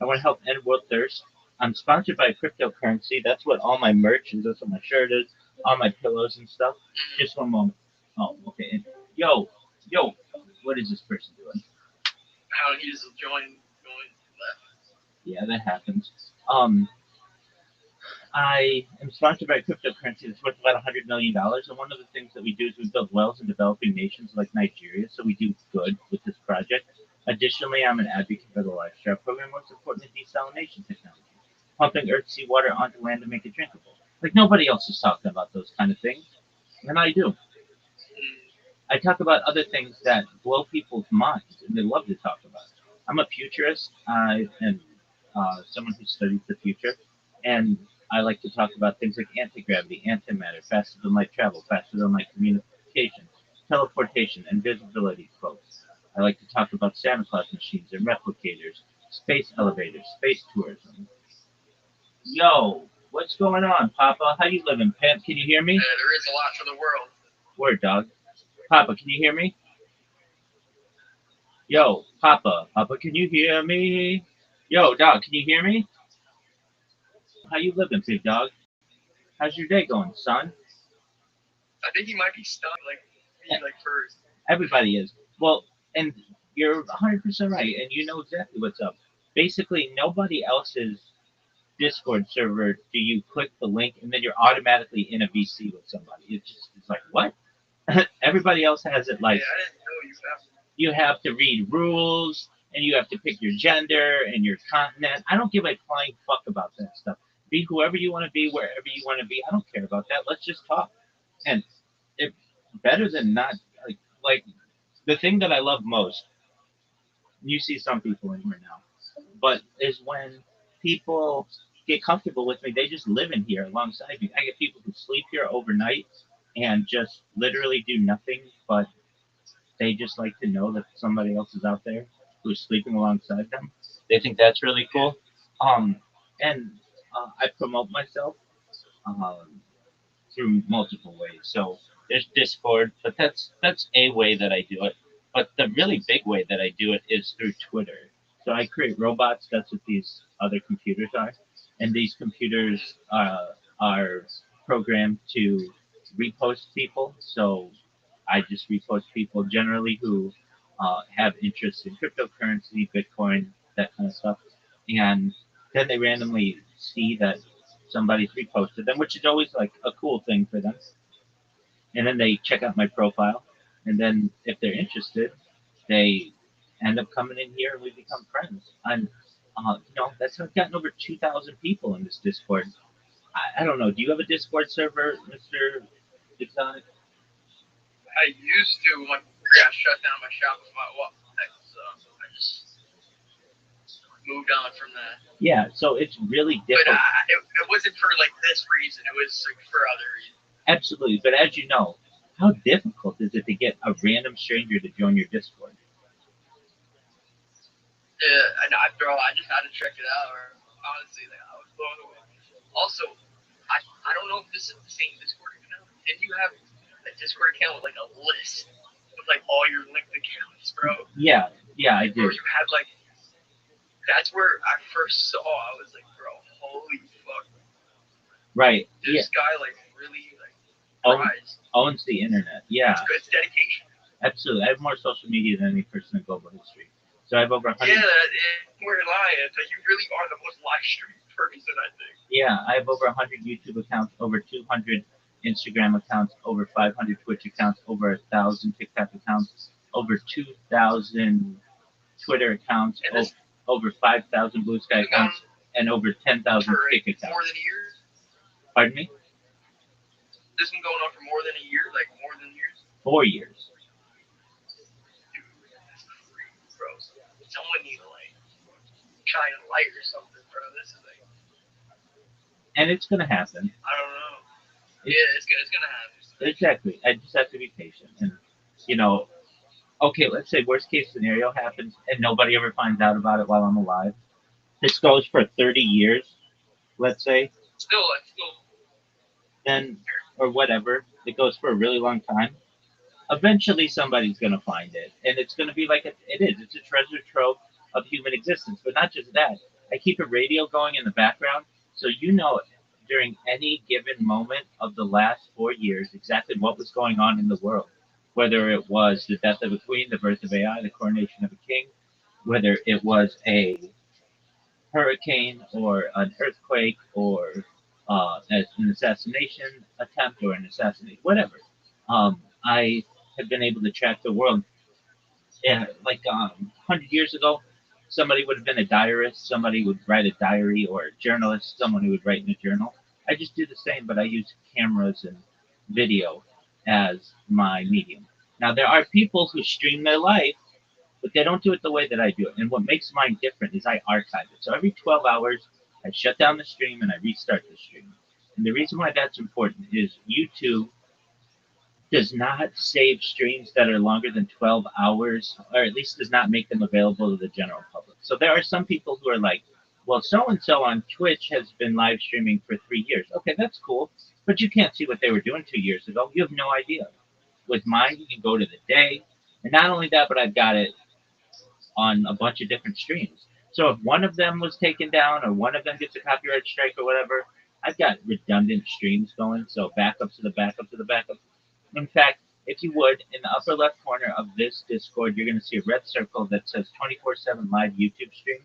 S3: I want to help end world thirst. I'm sponsored by cryptocurrency. That's what all my merch is. That's what my shirt is. All my pillows and stuff. Just one moment. Oh, okay. And, yo, what is this person doing?
S2: How he just joined left.
S3: Yeah, that happens. I am sponsored by cryptocurrency that's worth about $100 million. And one of the things that we do is we build wells in developing nations like Nigeria. So we do good with this project. Additionally, I'm an advocate for the lifestyle program, most importantly, desalination technology, pumping earth seawater onto land to make it drinkable. Like nobody else is talking about those kind of things, and I do. I talk about other things that blow people's minds, and they love to talk about. I'm a futurist. I am someone who studies the future, and I like to talk about things like anti-gravity, antimatter, faster than light travel, faster than light communication, teleportation, invisibility quotes. I like to talk about Santa Claus machines and replicators, space elevators, space tourism. Yo, what's going on, Papa? How you living, Pimp? Can you hear me?
S2: There is a lot for the world.
S3: Word, dog. Papa, can you hear me? Yo, Papa, can you hear me? Yo, dog, can you hear me? How you living, big dog? How's your day going, son?
S4: I think he might be stuck like me, like first.
S3: Everybody is. Well, and you're 100% right, and you know exactly what's up. Basically, nobody else's Discord server do you click the link and then you're automatically in a VC with somebody. It's like what? Everybody else has it like
S4: Yeah, I didn't know you have.
S3: you have to read rules and you have to pick your gender and your continent. I don't give a flying fuck about that stuff. Be whoever you want to be, wherever you want to be. I don't care about that. Let's just talk. And it better than not like the thing that I love most. You see some people in here now, but is when people get comfortable with me. They just live in here alongside me. I get people who sleep here overnight and just literally do nothing, but they just like to know that somebody else is out there who's sleeping alongside them. They think that's really cool. Um, and I promote myself um, through multiple ways. So there's Discord, but that's a way that I do it. But the really big way that I do it is through Twitter. So I create robots. That's what these other computers are, and these computers are programmed to repost people. So I just repost people generally who have interest in cryptocurrency, Bitcoin, that kind of stuff, and then they randomly see that somebody's reposted them, which is always like a cool thing for them. And then they check out my profile, and then if they're interested, they end up coming in here and we become friends. And that's I've gotten over 2,000 people in this Discord. I don't know. Do you have a Discord server, Mister Exotic?
S4: I used to when I got shut down my Shopify. Well, I just moved on from that.
S3: Yeah. So it's really
S4: But
S3: difficult.
S4: it wasn't for like this reason. It was like for other reasons.
S3: Absolutely. But as you know, how difficult is it to get a random stranger to join your Discord?
S4: Yeah, and bro, I just had to check it out. Or honestly, like, I was blown away. Also, I don't know if this is the same Discord account. Did you have a Discord account with like a list of like all your linked accounts, bro?
S3: Yeah, I
S4: Or
S3: did.
S4: you had like that's where I first saw. I was like, bro, holy fuck,
S3: Right.
S4: this guy like really like
S3: Own,
S4: tries.
S3: owns the internet. Yeah,
S4: It's good. It's dedication.
S3: absolutely. I have more social media than any person in global history. So I have over 100.
S4: Yeah, we're lying. But you really are the most live streamed person, I think.
S3: Yeah, I have over 100 YouTube accounts, over 200 Instagram accounts, over 500 Twitch accounts, over 1,000 TikTok accounts, over 2,000 Twitter accounts, over 5,000 Blue Sky accounts, and over 10,000 Kick accounts.
S4: More than a year?
S3: Pardon me?
S4: This been going on for more than a year? Like more than years?
S3: 4 years.
S4: Dude, that's crazy, bro. Someone need to like shine a light or something, bro. This is like.
S3: And it's gonna happen.
S4: I don't know. Yeah, it's gonna happen.
S3: Exactly. I just have to be patient, and okay, let's say worst case scenario happens and nobody ever finds out about it while I'm alive. This goes for 30 years, let's say.
S4: Still.
S3: Then, or whatever, it goes for a really long time. Eventually, somebody's going to find it. And it's going to be like it is. It's a treasure trove of human existence. But not just that. I keep a radio going in the background. So during any given moment of the last 4 years, exactly what was going on in the world. Whether it was the death of a queen, the birth of AI, the coronation of a king, whether it was a hurricane or an earthquake or as an assassination attempt or an assassination, whatever. I have been able to track the world. Yeah, like 100 years ago, somebody would have been a diarist, somebody would write a diary, or a journalist, someone who would write in a journal. I just do the same, but I use cameras and video as my medium. Now, there are people who stream their life, but they don't do it the way that I do it. And what makes mine different is I archive it. So every 12 hours, I shut down the stream and I restart the stream. And the reason why that's important is YouTube does not save streams that are longer than 12 hours, or at least does not make them available to the general public. So there are some people who are like, well, so-and-so on Twitch has been live streaming for 3 years. Okay, that's cool. But you can't see what they were doing 2 years ago. You have no idea. With mine, you can go to the day. And not only that, but I've got it on a bunch of different streams. So if one of them was taken down or one of them gets a copyright strike or whatever, I've got redundant streams going, so backup to the backup to the backup. In fact, if you would, in the upper left corner of this Discord, you're going to see a red circle that says 24/7 live YouTube stream.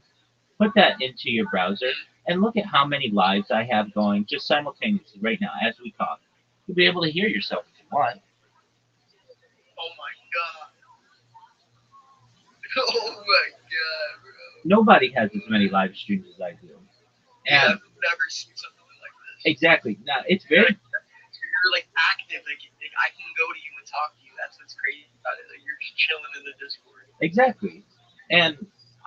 S3: Put that into your browser and look at how many lives I have going just simultaneously right now as we talk. You'll be able to hear yourself if you want.
S4: Oh my god. Oh my god, bro.
S3: Nobody has as many live streams as I do.
S4: Yeah,
S3: And
S4: I've never seen something like this.
S3: exactly. Now it's very
S4: You're like active. Like I can go to you and talk to you. That's what's crazy about it. Like you're just chilling in the Discord.
S3: exactly. And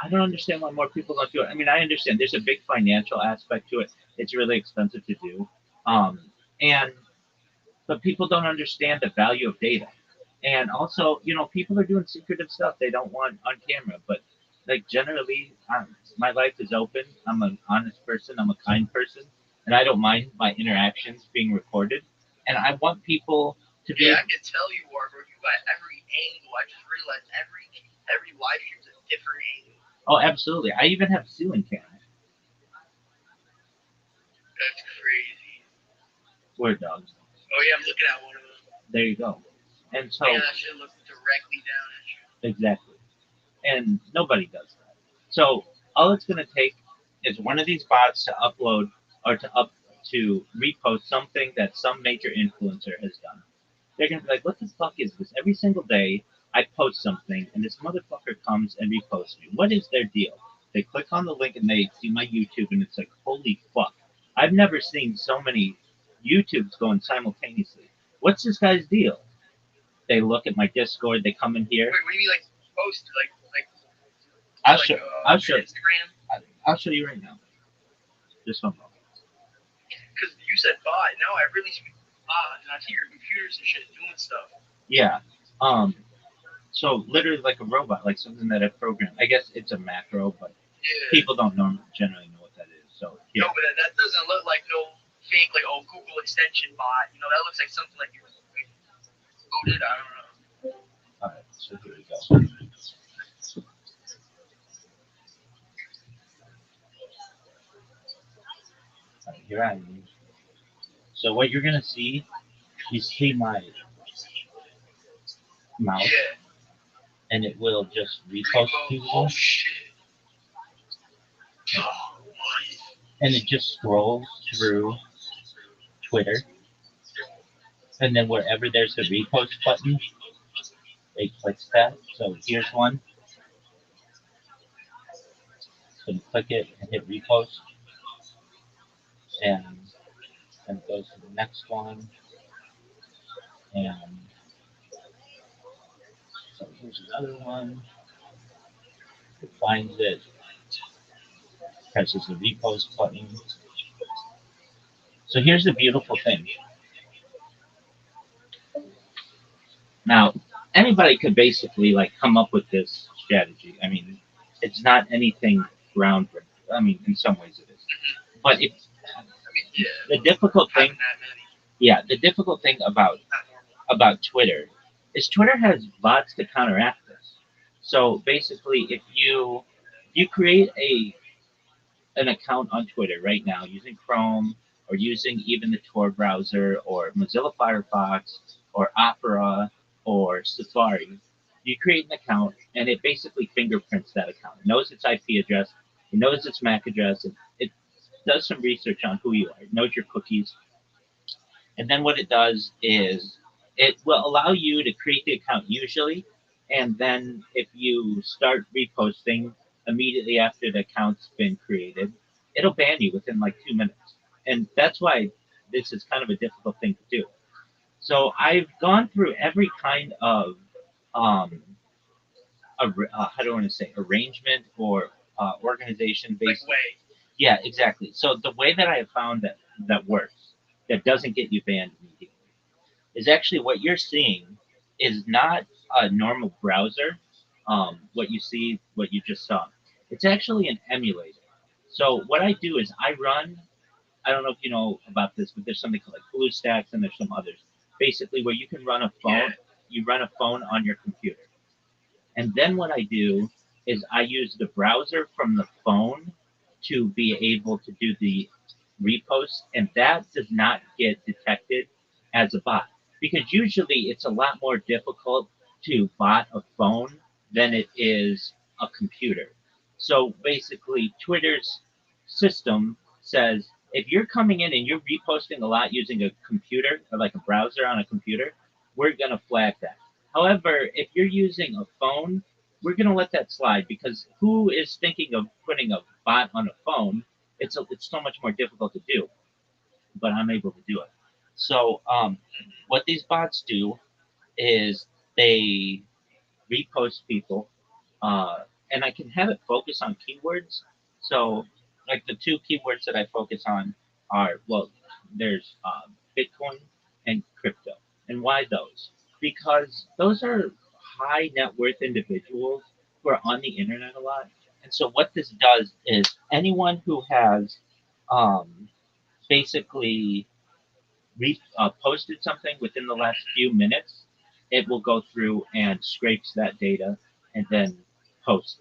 S3: I don't understand why more people don't do it. I mean, I understand there's a big financial aspect to it. It's really expensive to do. Um, and but people don't understand the value of data. And also, people are doing secretive stuff they don't want on camera. But like generally, my life is open. I'm an honest person. I'm a kind person, and I don't mind my interactions being recorded. And I want people to be.
S4: Yeah, I can tell you are, bro. You got every angle. I just realized every live stream's a different angle.
S3: Oh, absolutely. I even have ceiling cams.
S4: That's crazy.
S3: Word dogs.
S4: Oh yeah, I'm looking at one of them.
S3: There you go. And so
S4: Yeah, I should look directly down at you.
S3: exactly. And nobody does that. So all it's going to take is one of these bots to upload or to repost something that some major influencer has done. They're going to be like, what the fuck is this? Every single day I post something and this motherfucker comes and reposts me. What is their deal? They click on the link and they see my YouTube and it's like, holy fuck. I've never seen so many YouTubes going simultaneously. What's this guy's deal? They look at my Discord, they come in here.
S4: Wait, what do you mean, like post like
S3: I'll
S4: like,
S3: show I'll show
S4: Instagram?
S3: I'll show you right now. Just one moment.
S4: Because you said bot. Now I really speak bot, and I see your computers and shit doing stuff.
S3: Yeah. So literally like a robot, like something that I programmed. I guess it's a macro, but
S4: Yeah.
S3: people don't generally know what that is. So yeah.
S4: No, but that doesn't look like no fake like Google extension bot. You know, that looks like something like you coded. I don't know.
S3: All right. So here we go. All right, here I am. So what you're gonna see, you see my mouse,
S4: Yeah.
S3: and it will just repost people,
S4: Oh shit. Oh, what?
S3: and it just scrolls through Twitter, and then wherever there's a repost button, it clicks that. So here's one. So you click it and hit repost, and then it goes to the next one, and so here's another one. It finds it, presses the repost button. So here's the beautiful thing. Now, anybody could basically like come up with this strategy. I mean, it's not anything groundbreaking. I mean, in some ways it is. But it,
S4: I mean, yeah.
S3: the difficult thing,
S4: Having that many.
S3: yeah, the difficult thing about
S4: Not normal.
S3: Twitter is Twitter has bots to counteract this. So basically, if you create an account on Twitter right now using Chrome or using even the Tor browser or Mozilla Firefox or Opera or Safari, you create an account and it basically fingerprints that account. It knows its IP address, it knows its MAC address, it does some research on who you are, it knows your cookies, and then what it does is it will allow you to create the account usually, and then if you start reposting immediately after the account's been created, it'll ban you within like 2 minutes. And that's why this is kind of a difficult thing to do. So I've gone through every kind of um, how do I want to say arrangement or organization based.
S4: Like way.
S3: Yeah, exactly. So the way that I have found that works, that doesn't get you banned immediately, is actually what you're seeing is not a normal browser. What you see, what you just saw, it's actually an emulator. So what I do is I run. I don't know if you know about this, but there's something called like BlueStacks and there's some others. Basically, where you can run a phone,
S4: Yeah.
S3: you run a phone on your computer, and then what I do is I use the browser from the phone to be able to do the reposts, and that does not get detected as a bot because usually it's a lot more difficult to bot a phone than it is a computer. So basically, Twitter's system says if you're coming in and you're reposting a lot using a computer or like a browser on a computer, we're going to flag that. However, if you're using a phone, we're going to let that slide because who is thinking of putting a bot on a phone? It's so much more difficult to do, but I'm able to do it. So what these bots do is they repost people, and I can have it focus on keywords. So like the two keywords that I focus on are well, there's Bitcoin and crypto. And why those? Because those are high net worth individuals who are on the internet a lot. And so what this does is anyone who has um, basically posted something within the last few minutes, it will go through and scrapes that data and then repost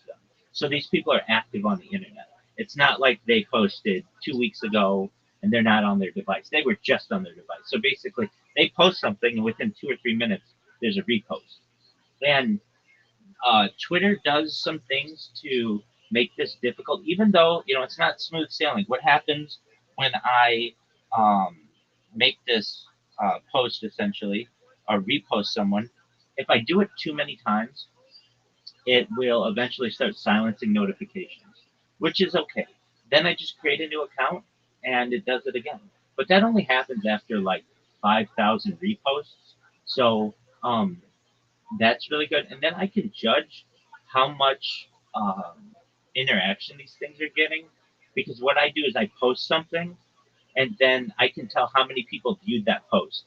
S3: them. So these people are active on the internet. It's not like they posted 2 weeks ago and they're not on their device. They were just on their device. So basically, they post something and within 2 or 3 minutes, there's a repost. And Twitter does some things to make this difficult, even though it's not smooth sailing. What happens when I um, make this post essentially or repost someone? If I do it too many times, it will eventually start silencing notifications, which is okay. Then I just create a new account and it does it again. But that only happens after like 5,000 reposts. So um, that's really good. And then I can judge how much interaction these things are getting because what I do is I post something and then I can tell how many people viewed that post.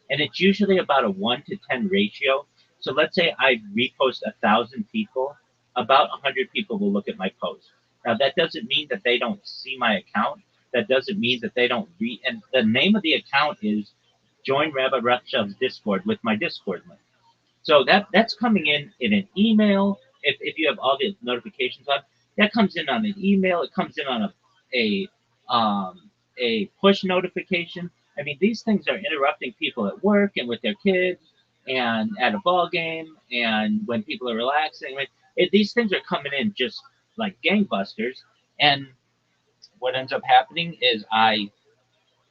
S3: And it's usually about a 1 to 10 ratio. So let's say I repost 1,000 people, about 100 people will look at my post. Now that doesn't mean that they don't see my account. That doesn't mean that they don't read. And the name of the account is Join Rabbi Rothschild'S Discord with my Discord link. So that's coming in an email. If you have all the notifications on, that comes in on an email. It comes in on a a push notification. I mean, these things are interrupting people at work and with their kids and at a ball game and when people are relaxing. I mean, these things are coming in just like gangbusters. And what ends up happening is I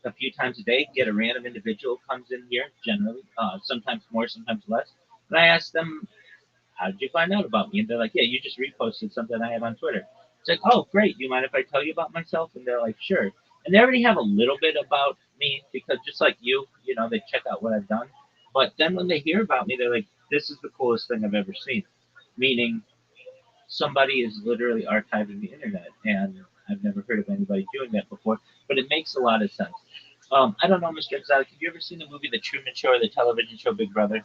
S3: a few times a day get a random individual comes in here generally, sometimes more, sometimes less, and I ask them, how did you find out about me? And they're like, yeah, you just reposted something I have on Twitter. It's like, oh, great. Do you mind if I tell you about myself? And they're like, sure. And they already have a little bit about me because just like they check out what I've done. But then when they hear about me, they're like, this is the coolest thing I've ever seen. Meaning somebody is literally archiving the internet. And I've never heard of anybody doing that before. But it makes a lot of sense. I don't know, Mr. Exotic, have you ever seen the movie The Truman Show or the television show Big Brother?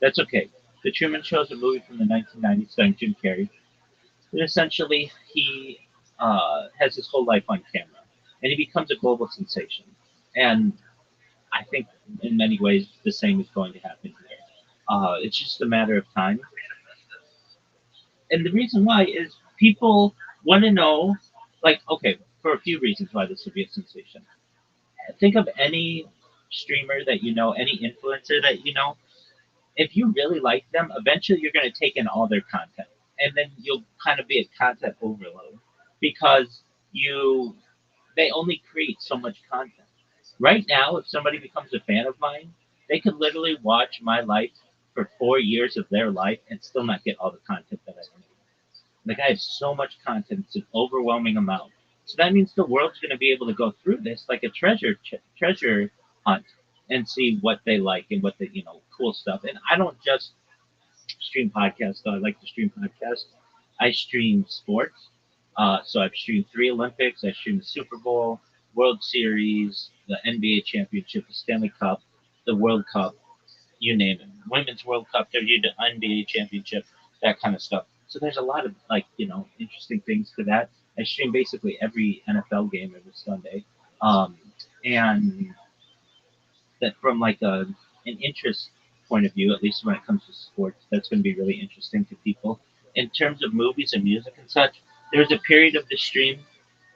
S3: That's okay. The Truman Show is a movie from the 1990s starring Jim Carrey. And essentially, he has his whole life on camera, and he becomes a global sensation. And I think, in many ways, the same is going to happen here. It's just a matter of time. And the reason why is people want to know, like, okay, for a few reasons why this would be a sensation. Think of any streamer that you know, any influencer that you know. If you really like them, eventually you're going to take in all their content, and then you'll kind of be a content overload because they only create so much content. Right now, if somebody becomes a fan of mine, they could literally watch my life for 4 years of their life and still not get all the content that I made. Like I have so much content, it's an overwhelming amount. So that means the world's going to be able to go through this like a treasure hunt and see what they like and what the cool stuff. And I don't just stream podcasts, though I like to stream podcasts. I stream sports. So I've streamed 3 Olympics. I streamed the Super Bowl, World Series, the NBA championship, the Stanley Cup, the World Cup, you name it. Women's World Cup, the NBA championship, that kind of stuff. So there's a lot of interesting things to that. I stream basically every NFL game every Sunday, and that from like an interest point of view, at least when it comes to sports, that's going to be really interesting to people. In terms of movies and music and such, there was a period of the stream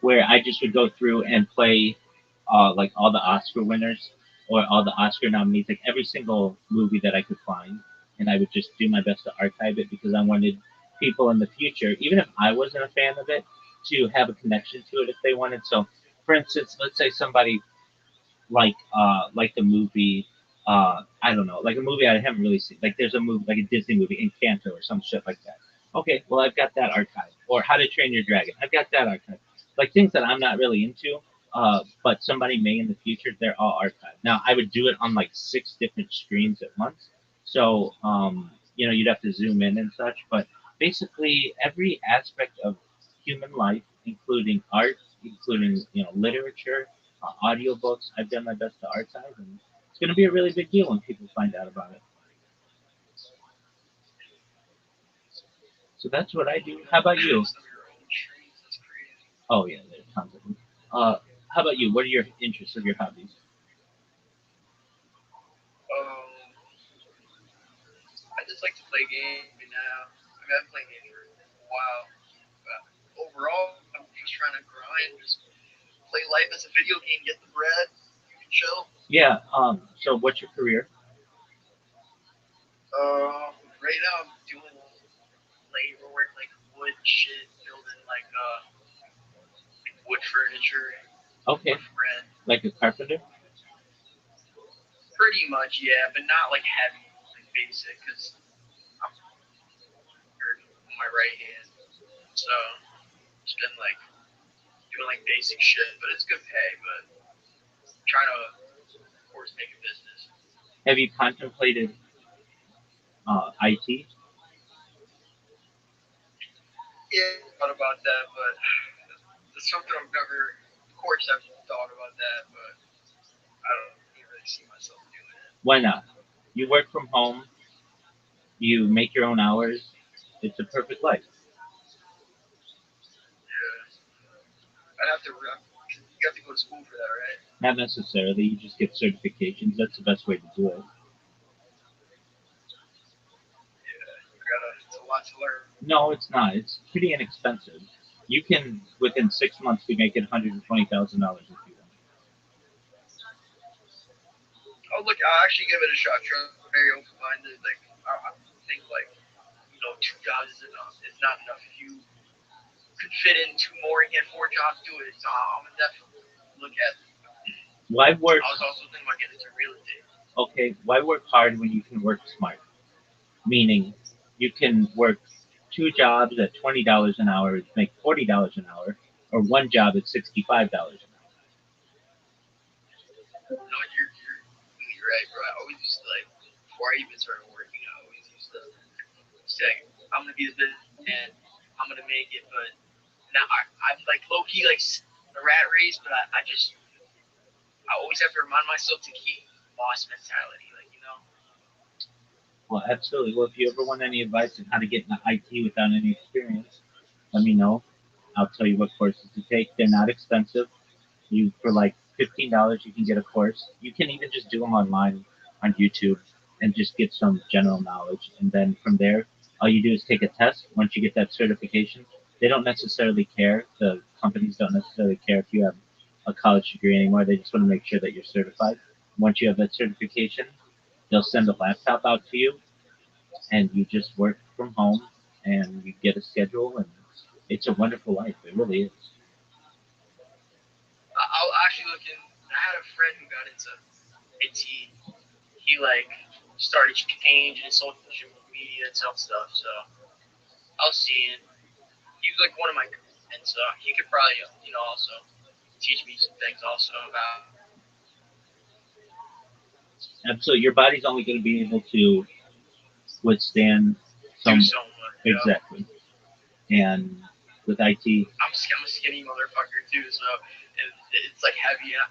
S3: where I just would go through and play like all the Oscar winners or all the Oscar nominees, like every single movie that I could find, and I would just do my best to archive it because I wanted people in the future, even if I wasn't a fan of it, to have a connection to it if they wanted. So, for instance, let's say somebody like the movie I don't know, like a movie I haven't really seen. Like there's a movie like a Disney movie, Encanto or some shit like that. Okay, well I've got that archive. Or How to Train Your Dragon. I've got that archive. Like things that I'm not really into, but somebody may in the future, they're all archived. Now I would do it on like 6 different screens at once. So you'd have to zoom in and such, but basically every aspect of human life, including art, including literature, audiobooks. I've done my best to archive, and it's going to be a really big deal when people find out about it. So that's what I do. How about you?
S4: Some of your own trees. That's crazy.
S3: Oh yeah, there's tons of them. How about you? What are your interests or your hobbies?
S4: I just like to play games now. I mean, I've been playing games for a while. But overall, I'm just trying to grind, just play life as a video game, get the bread, chill.
S3: Yeah. So what's your career?
S4: Right now I'm doing labor work, like wood shit, building like wood furniture,
S3: Okay,
S4: wood bread.
S3: like a carpenter.
S4: Pretty much, yeah, but not like heavy, like basic, because I'm hurt on my right hand. So it's been like doing like basic shit, but it's good pay. But trying to, of course, make a business.
S3: Have you contemplated IT?
S4: Yeah, thought about that, but it's something I've never. Of course, I've thought about that, but I don't even really see myself doing it.
S3: Why not? You work from home. You make your own hours. It's a perfect life.
S4: Yeah, I'd have to. You have to go to school for that, right?
S3: Not necessarily. You just get certifications. That's the best way to do it.
S4: Yeah, you gotta. It's a lot to learn.
S3: No, it's not. It's pretty inexpensive. You can within 6 months be making $120,000 if you want.
S4: Oh, look, I'll actually give it a shot. I'm very open-minded. Like, I think like 2 jobs is enough. It's not enough. If you could fit in 2 more and get 4 jobs, do it. So I'm gonna definitely look at.
S3: Why work?
S4: I was also thinking about getting into real estate.
S3: Okay, why work hard when you can work smart? Meaning, you can work 2 jobs at $20 an hour, make $40 an hour, or one job at $65 an hour.
S4: No, you're completely right, bro. I always used to like before I even started working, I always used to say I'm gonna be the businessman. I'm gonna make it, but now I'm like low key like the rat race, but I always have to remind myself to keep boss mentality, like.
S3: Well, absolutely. Well, if you ever want any advice on how to get into IT without any experience, let me know. I'll tell you what courses to take. They're not expensive. You for like $15 you can get a course. You can even just do them online on YouTube and just get some general knowledge. And then from there, all you do is take a test. Once you get that certification, they don't necessarily care. The companies don't necessarily care if you have a college degree anymore. They just want to make sure that you're certified. Once you have that certification, they'll send a laptop out to you, and you just work from home, and you get a schedule, and it's a wonderful life. It really is.
S4: I'll actually look in. I had a friend who got into IT. He like started changing his social media and stuff. So I'll see. And he was like one of my friends, so he could probably also teach me some things also about
S3: Absolutely, your body's only going to be able to withstand
S4: do
S3: some
S4: so much.
S3: exactly. And with IT,
S4: I'm a skinny motherfucker too, so it's like heavy. And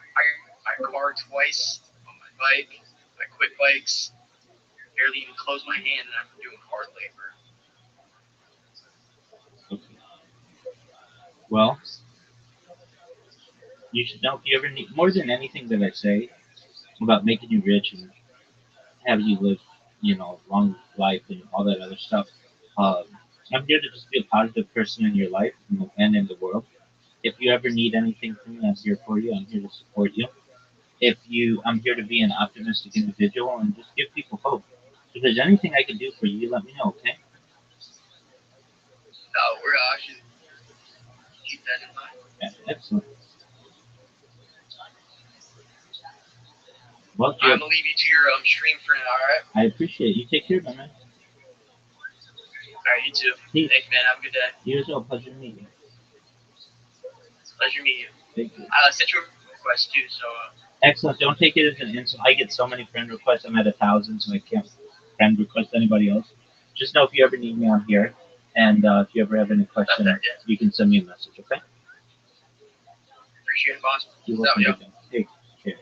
S4: I car twice on my bike. I quit bikes. Barely even close my hand, and I'm doing hard labor.
S3: okay. Well, you should know if you ever need more than anything that I say about making you rich and having you live, long life and all that other stuff. Uh, I'm here to just be a positive person in your life and in the world. If you ever need anything from me, I'm here for you. I'm here to support you. I'm here to be an optimistic individual and just give people hope. If there's anything I can do for you, let me know, okay?
S4: No, we're actually keep that in mind.
S3: Yeah, excellent. Well,
S4: I'm gonna leave you to your stream for now. All right.
S3: I appreciate it. You take care, my man.
S4: All right, you too.
S3: Peace.
S4: Thanks, man. Have a good day.
S3: You as well. Pleasure to meet you.
S4: Pleasure meeting you.
S3: Thank you.
S4: I sent you a request too, so.
S3: Excellent. Don't take it as an insult. I get so many friend requests. I'm at 1,000, so I can't friend request anybody else. Just know if you ever need me, I'm here. And if you ever have any questions,
S4: Yeah.
S3: you can send me a message, okay?
S4: Appreciate it, boss.
S3: You're welcome.
S4: Yeah.
S3: Take care.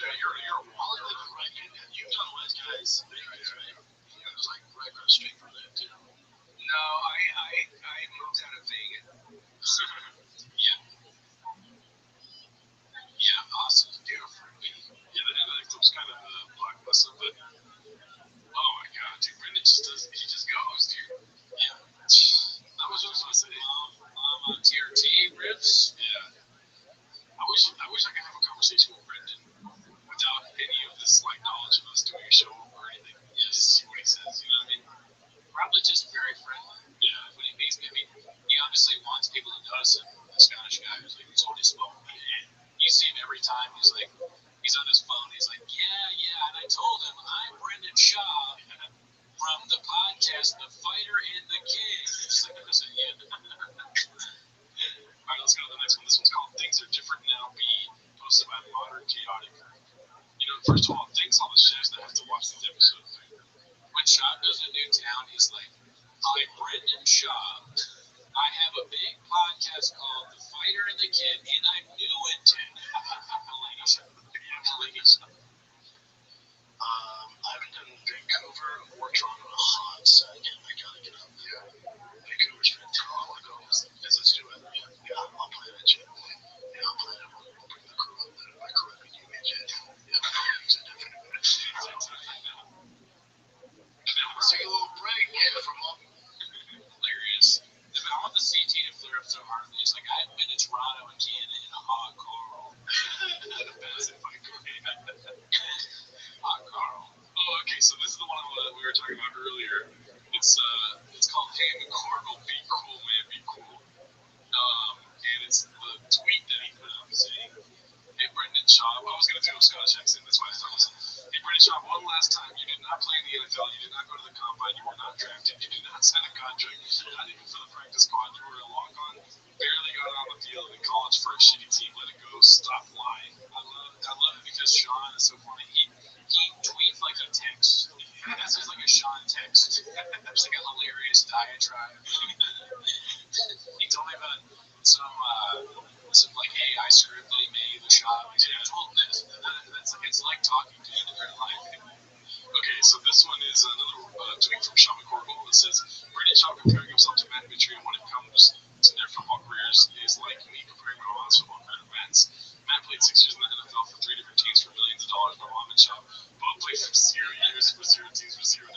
S2: You're a wallet like right in that. You've done less guys. It was like right across the street from that too.
S1: No, I moved out of Vegas. Yeah. Yeah, awesome. Beautiful. Yeah, that was kind of blockbuster, but oh my god, dude, Brendan he just goes, dude. Yeah. That was what I was gonna say. Mom on TRT riffs. Yeah. I wish I could have a conversation with Brendan without any of this like knowledge of us doing a show or anything. Yeah, just see what he says. You know what I mean? Probably just very friendly. Yeah. When he meets me, I mean, he obviously wants people to notice him. The Scottish guy who's like, he's on his phone. And you see him every time. He's like, he's on his phone. He's like, yeah. And I told him I'm Brendan Shaw from the podcast The Fighter and the King. It's like, yeah. All right, let's go to the next one. This one's called Things Are Different Now, B, posted by Modern Chaotic. You know, first of all, thanks all the chefs that have to watch these episodes. When Shaw goes to new town, he's like, I'm Brendan Shaw. I have a big podcast called The Fighter and the Kid, and I'm new in town.
S2: I haven't done Vancouver or Toronto in a hot second. I gotta get up there. Vancouver's fantastic. I want to go. Let's do it. Yeah, I'll play that shit. Yeah, I'll play it. We'll bring the crew up there. My crew up in UMJ. Yeah, it's a different event. Let's take a little break from all.
S1: Hilarious. I want the CT to flare up so hard. It's like, I haven't been to Toronto and Canada in a hot Carl. Hot Carl. Oh, okay, so this is the one we were talking about earlier. It's called Hey McCorkle, be cool, man, be cool. And it's the tweet that he put up saying, hey, Brendan Shaw, I was going to do a Scottish accent, that's why I thought it was, hey, Brendan Shaw, one last time, you did not play in the NFL, you did not go to the combine, you were not drafted, you did not sign a contract, not even for the practice squad, you were a walk-on, barely got on the field in college for a shitty team, let it go, stop lying. I love it because Sean is so funny, he tweets like he texts. This is like a Sean text. There's like a hilarious diatribe. He told me about some like AI script that he made, the shop. He's like, I told him this. That's like, it's like talking to you in real life. Okay, so this one is another tweet from Sean McCorkle that says, Brendan Shaw comparing himself to Matt Mitrione when it comes to their football careers is like me comparing my mom's football career to Matt's. Matt played 6 years in the NFL for 3 different teams for millions of dollars. My mom and Shaw both played for 0 years for 0 teams for $0. Man,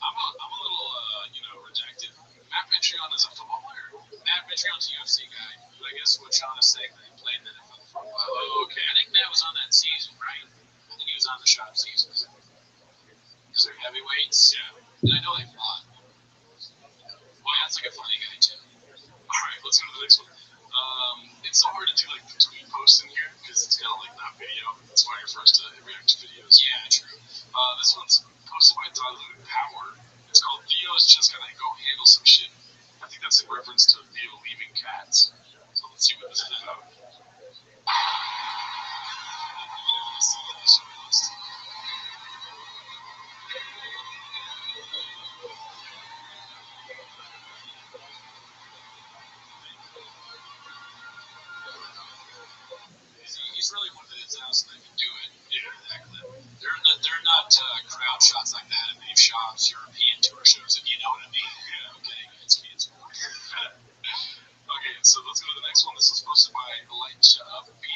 S1: I'm a little, rejected. Matt Mitrione is a football player. Matt Mitrione's a UFC guy. But I guess what Sean is saying that he played in the NFL for a while. Oh, okay. I think Matt was on that season, right? I think he was on the shop season. Because they're heavyweights. Yeah. And I know they fought. Well, that's like a funny guy, too. All right, let's go to the next one. It's so hard to do like the tweet post in here because it's kind of like not video. It's harder for us to react to videos. Yeah, true. This one's posted by Dilute Power. It's called Theo's just gonna go handle some shit. I think that's in reference to Theo leaving Cats. let's go to the next one. This was posted by Elijah B.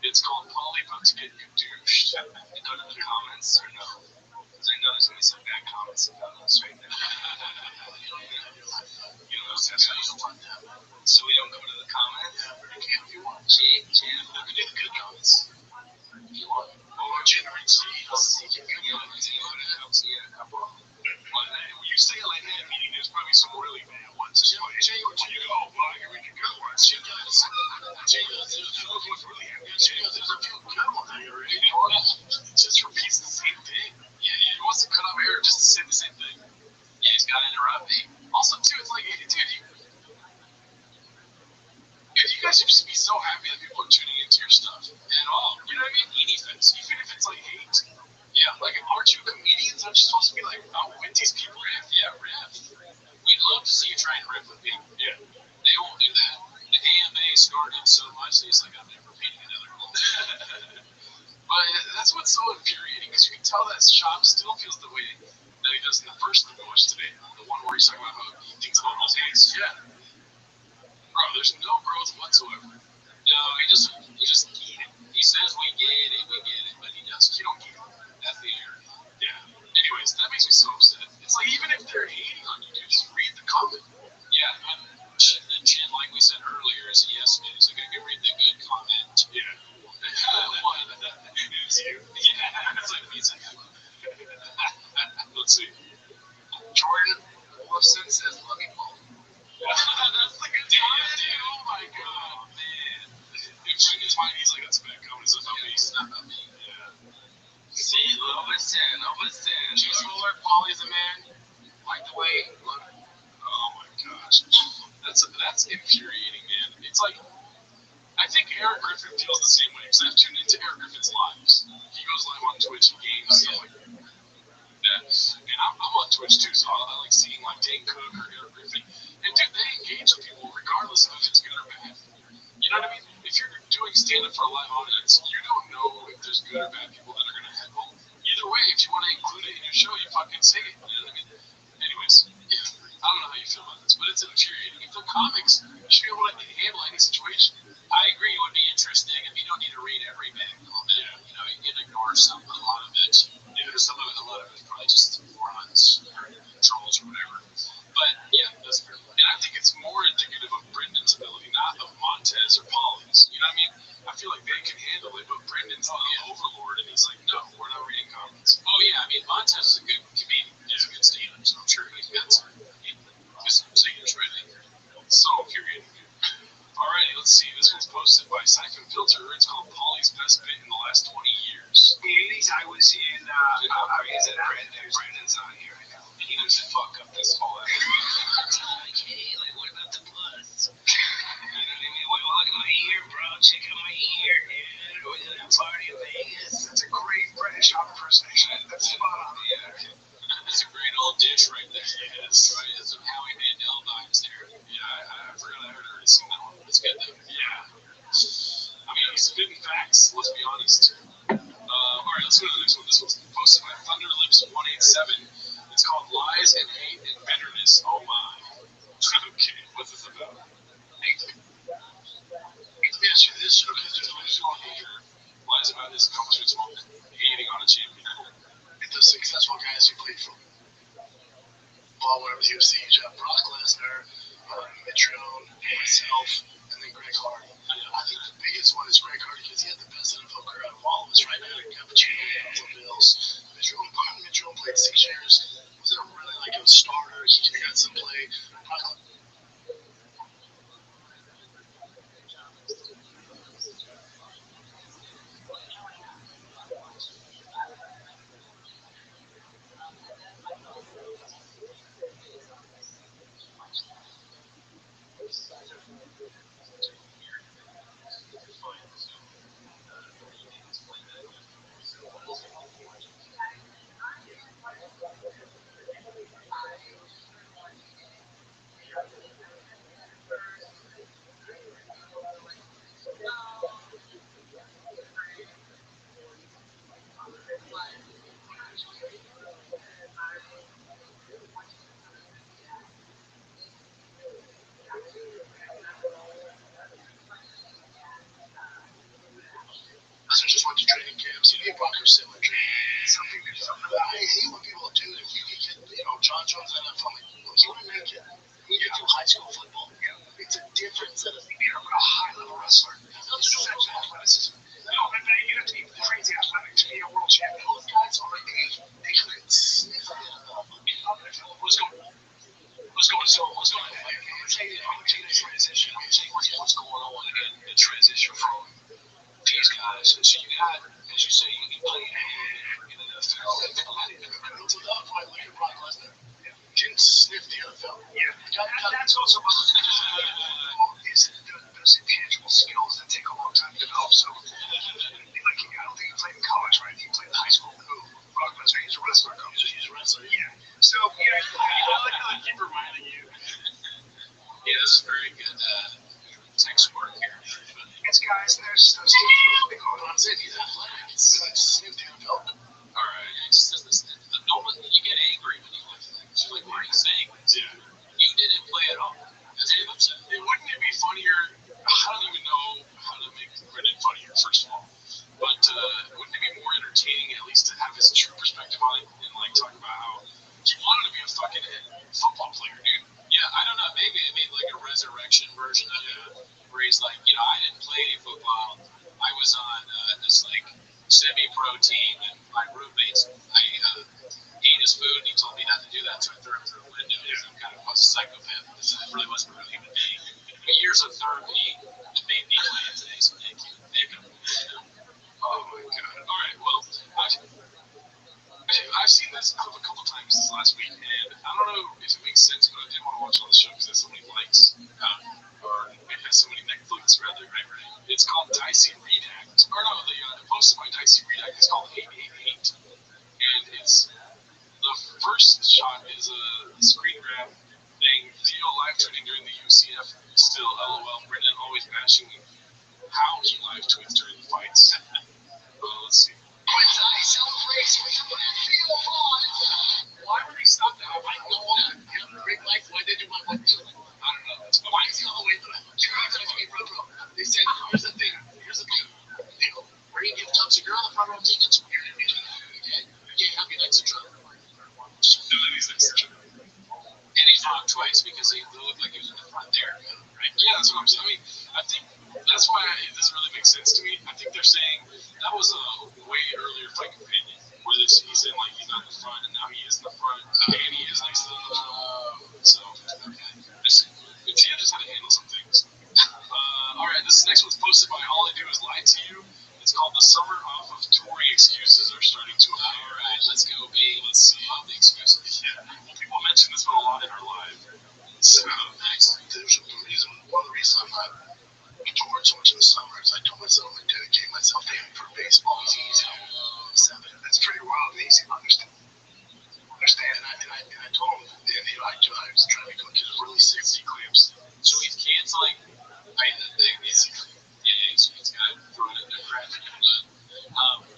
S1: It's called Polly About to Get Douche. Go to the comments or no? Because I know there's going to be some bad comments about us right now. You know what I'm saying? So we don't go to the comments? Yeah, but you can if you want. Jim, we can do the good comments. If you want. Or generate seeds. Yeah, a couple of them. When you say it like that, meaning there's probably some really bad ones. Jay, when you go, well, we can go ones. Jay, there's really happy. Jay, there's a few good ones I already. It just repeats the same thing. Yeah, he wants to cut off air just to say the same thing. Yeah, he's got to interrupt me. Also, too, it's like, dude, you guys should just be so happy that people are tuning into your stuff at all. You know what I mean? Anything. Even if it's like hate. Yeah, like, aren't you comedians? Aren't you supposed to be like, oh, with these people? Riff, yeah, riff. We'd love to see you try and riff with people. Yeah. They won't do that. The AMA scarred him so much that he's like, I'm never repeating another one. But that's what's so infuriating, because you can tell that Shop still feels the way that he does in the first one we watched today. The one where he's talking about how he thinks about all things. Yeah. Bro, there's no growth whatsoever. No, he just get it. He says we get it, but he doesn't. You don't get it. That's the error. Yeah. Anyways, that makes me so upset. It's like, even if they're hating on you, dude, just read the comment. Yeah, and Chin, like we said earlier, is a yes man. He's like, I can read the good comment. Yeah. What? It's you. Yeah. It's like, he's like, let's see. Jordan Wolfson says, love you, Paul. That's like a comment, dude. Oh my god, man. If Chin is mine, he's like, that's a bad comment. It's not about me. It's not about me. Yeah. See, listen. Juice Roller, Polly's a man. Like the way, look. Oh my gosh. That's infuriating, man. It's like, I think Eric Griffin feels the same way, because I've tuned into Eric Griffin's lives. He goes live on Twitch and games, stuff like that. And I'm on Twitch too, so I like seeing like Dane Cook or Eric Griffin. And dude, they engage with people regardless of if it's good or bad. You know what I mean? If you're doing stand-up for a live audience, you don't know if there's good or bad people that are going to heckle. Either way, if you want to include it in your show, you fucking say it. You know what I mean? Anyways, yeah, I don't know how you feel about this, but it's infuriating. If they're comics, you should be able to handle any situation. I agree, it would be interesting if you don't need to read every bad comment. Yeah. You know, you can ignore some, a lot of it. Yeah, a lot of it is probably just morons or trolls or whatever. But yeah, that's fair. And I think it's more indicative of Brendan's ability, not of Montez or Polly's. You know what I mean? I feel like they can handle it, but Brendan's the overlord, and he's like, no, we're not reading comments. Oh yeah, I mean, Montez is a good comedian. He's a good stand-up, so I'm sure he's got some singers ready. It's so infuriating. Alrighty, let's see. This one's posted by Siphon Filter. It's called Polly's Best Bit in the Last 20 Years.
S2: In the 80s, I was in, Brandon's on here right now.
S1: And he does fuck up this whole episode.
S2: Hey, like, what about the bus? You know what I mean? Look at my ear, bro. Check out my ear, dude. We're at a party in Vegas. That's a great British impersonation. That's spot on.
S1: Yeah. That's a great old dish right there. Yes. Right, that's some Howie Mandel vibes there. Yeah, I forgot I had already seen that one. It's good though. Yeah. I mean, he's spitting facts, let's be honest. Alright, let's go to the next one. This one's posted by Thunderlips187. It's called Lies and Hate and Bitterness. Oh my. Okay, what's this about?
S2: Answer this show because there's no song here.
S1: Lies about his accomplishments while hating on a champion.
S2: And the successful guys who played for whatever the UFC, you have Brock Lesnar, Mitrione, myself, and then Greg Hardy. I think the biggest one is Greg Hardy because he had the best NFL career out of all of us right now. Cappuccino, Buffalo Bills. Mitrione played 6 years. Wasn't really like a starter. He got some play. Brock Professor just went to training camps. He brought her similar training. Something that I hate when people do. If you get, John Jones NFL, I'm like, look, you want to make it. You get to high school football. It's a different set of things. You're a high-level wrestler. It's essentially athleticism. You have to be crazy athletic to be a world champion. Those guys are they couldn't sniff the NFL. What's going on? So what's going on? I'm gonna tell you the transition. I'm gonna tell you what's going on in the transition from these guys. So you got, as you say, you play in the NFL. To that point, look at Brock Lesnar. Didn't sniff the NFL. Yeah. That's also one of those those intangible skills that take a long time to develop. So, I don't think he played in college, right? He played in high school. Brock Lesnar, he's a wrestler. He's a wrestler. Yeah. So, I keep reminding you.
S1: Yeah, this is very good text work here.
S2: It's guys, there's still I'm saying he's athletic. It's sniff the NFL.
S1: All right. It's just this. You get angry when you look at things. You're like, what are you saying? Yeah. You didn't play at all. That's what I'm saying.
S2: Wouldn't it be funnier? I don't even know how to make Brendan funnier, first of all. But wouldn't it be more entertaining, at least, to have his true perspective on it and talk about how he wanted to be a fucking football player, dude?
S1: Yeah, I don't know. Maybe it made like a resurrection version of it, where he's like, I didn't play any football. I was on this semi-pro team, and my roommates, I ate his food, and he told me not to do that, so I threw him through a window. Yeah. Some kind of a psychopath. This really wasn't a real human being. But years of therapy made me play it today, so thank you.
S2: Oh my god. All right, well, I've seen this clip a couple times this last week, and I don't know if it makes sense, but I did want to watch on the show because it has so many likes, or it has so many Netflix, rather. Right. It's called Dicey Redact. Or no, the posted by Dicey Redact. It's called 888, and it's the first shot is a screen grab saying Theo live tweeting during the UCF. Still, LOL. Brendan always bashing how he live tweets during the fights. Let's see. Why would they stop that? I don't know. Big life. Why did they do my one? I don't know. Why is he all the way to bro? They said, here's the thing. Where you give Tubbs a girl in the front row tickets? You're going to be okay? You can't have me next to Trump. He's next to Trump.
S1: And he's wrong twice because he looked like he was in the front there.
S2: Right? Yeah, that's what I'm saying. I think that's why this really makes sense to me. I think they're saying that was a way earlier fight companion. Where he's saying he's not in the front, and now he is in the front, and he is next to the so, okay. It's just how to handle some things. All right, this next one's posted by All I Do Is Lie to You. It's called The Summer Off of Touring Excuses Are Starting to Appear.
S1: All right, let's go, B. Let's see. All the excuses.
S2: Yeah, well, people mention this one a lot in our live. So,
S1: nice.
S2: There's one of the reasons I'm not touring so much in the summer is I told myself I dedicate myself to him for baseball. It's easy. That's pretty wild and easy to understand. And I told him the end I was trying to go to really sick clamps.
S1: So he's canceling. He's got to throw it in the crap.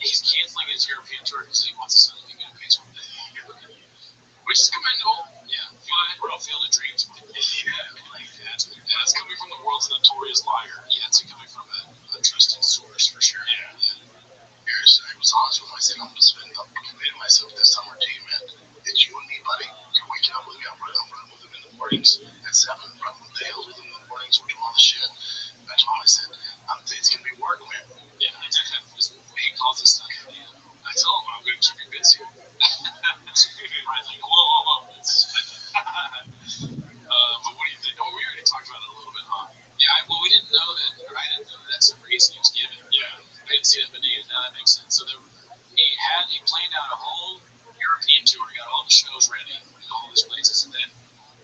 S1: He's canceling his European tour because he wants to sign a good baseball.
S2: Which is commendable.
S1: Yeah, we're all Field of Dreams.
S2: That's coming from the world's notorious liar.
S1: Yeah, it's coming from a trusted source for sure.
S2: Yeah. I was honest with myself. I'm committing myself this summer to you, man. It's you and me, buddy. You're waking up with me. I'm running with him in the mornings at 7. Running with Dale with him in the mornings. We're doing all the shit. That's why I said, it's going to be work, man.
S1: Yeah, he calls this stuff. Yeah.
S2: I tell him I'm going to keep you busy.
S1: Right, like, whoa.
S2: But what do you think? Oh, we already talked about it a little bit, huh?
S1: Yeah, well, we didn't know that, or I didn't know that's the reason he was given.
S2: Yeah.
S1: I didn't see that video. Now that makes sense. So he planned out a whole European tour, got all the shows ready in all these places, and then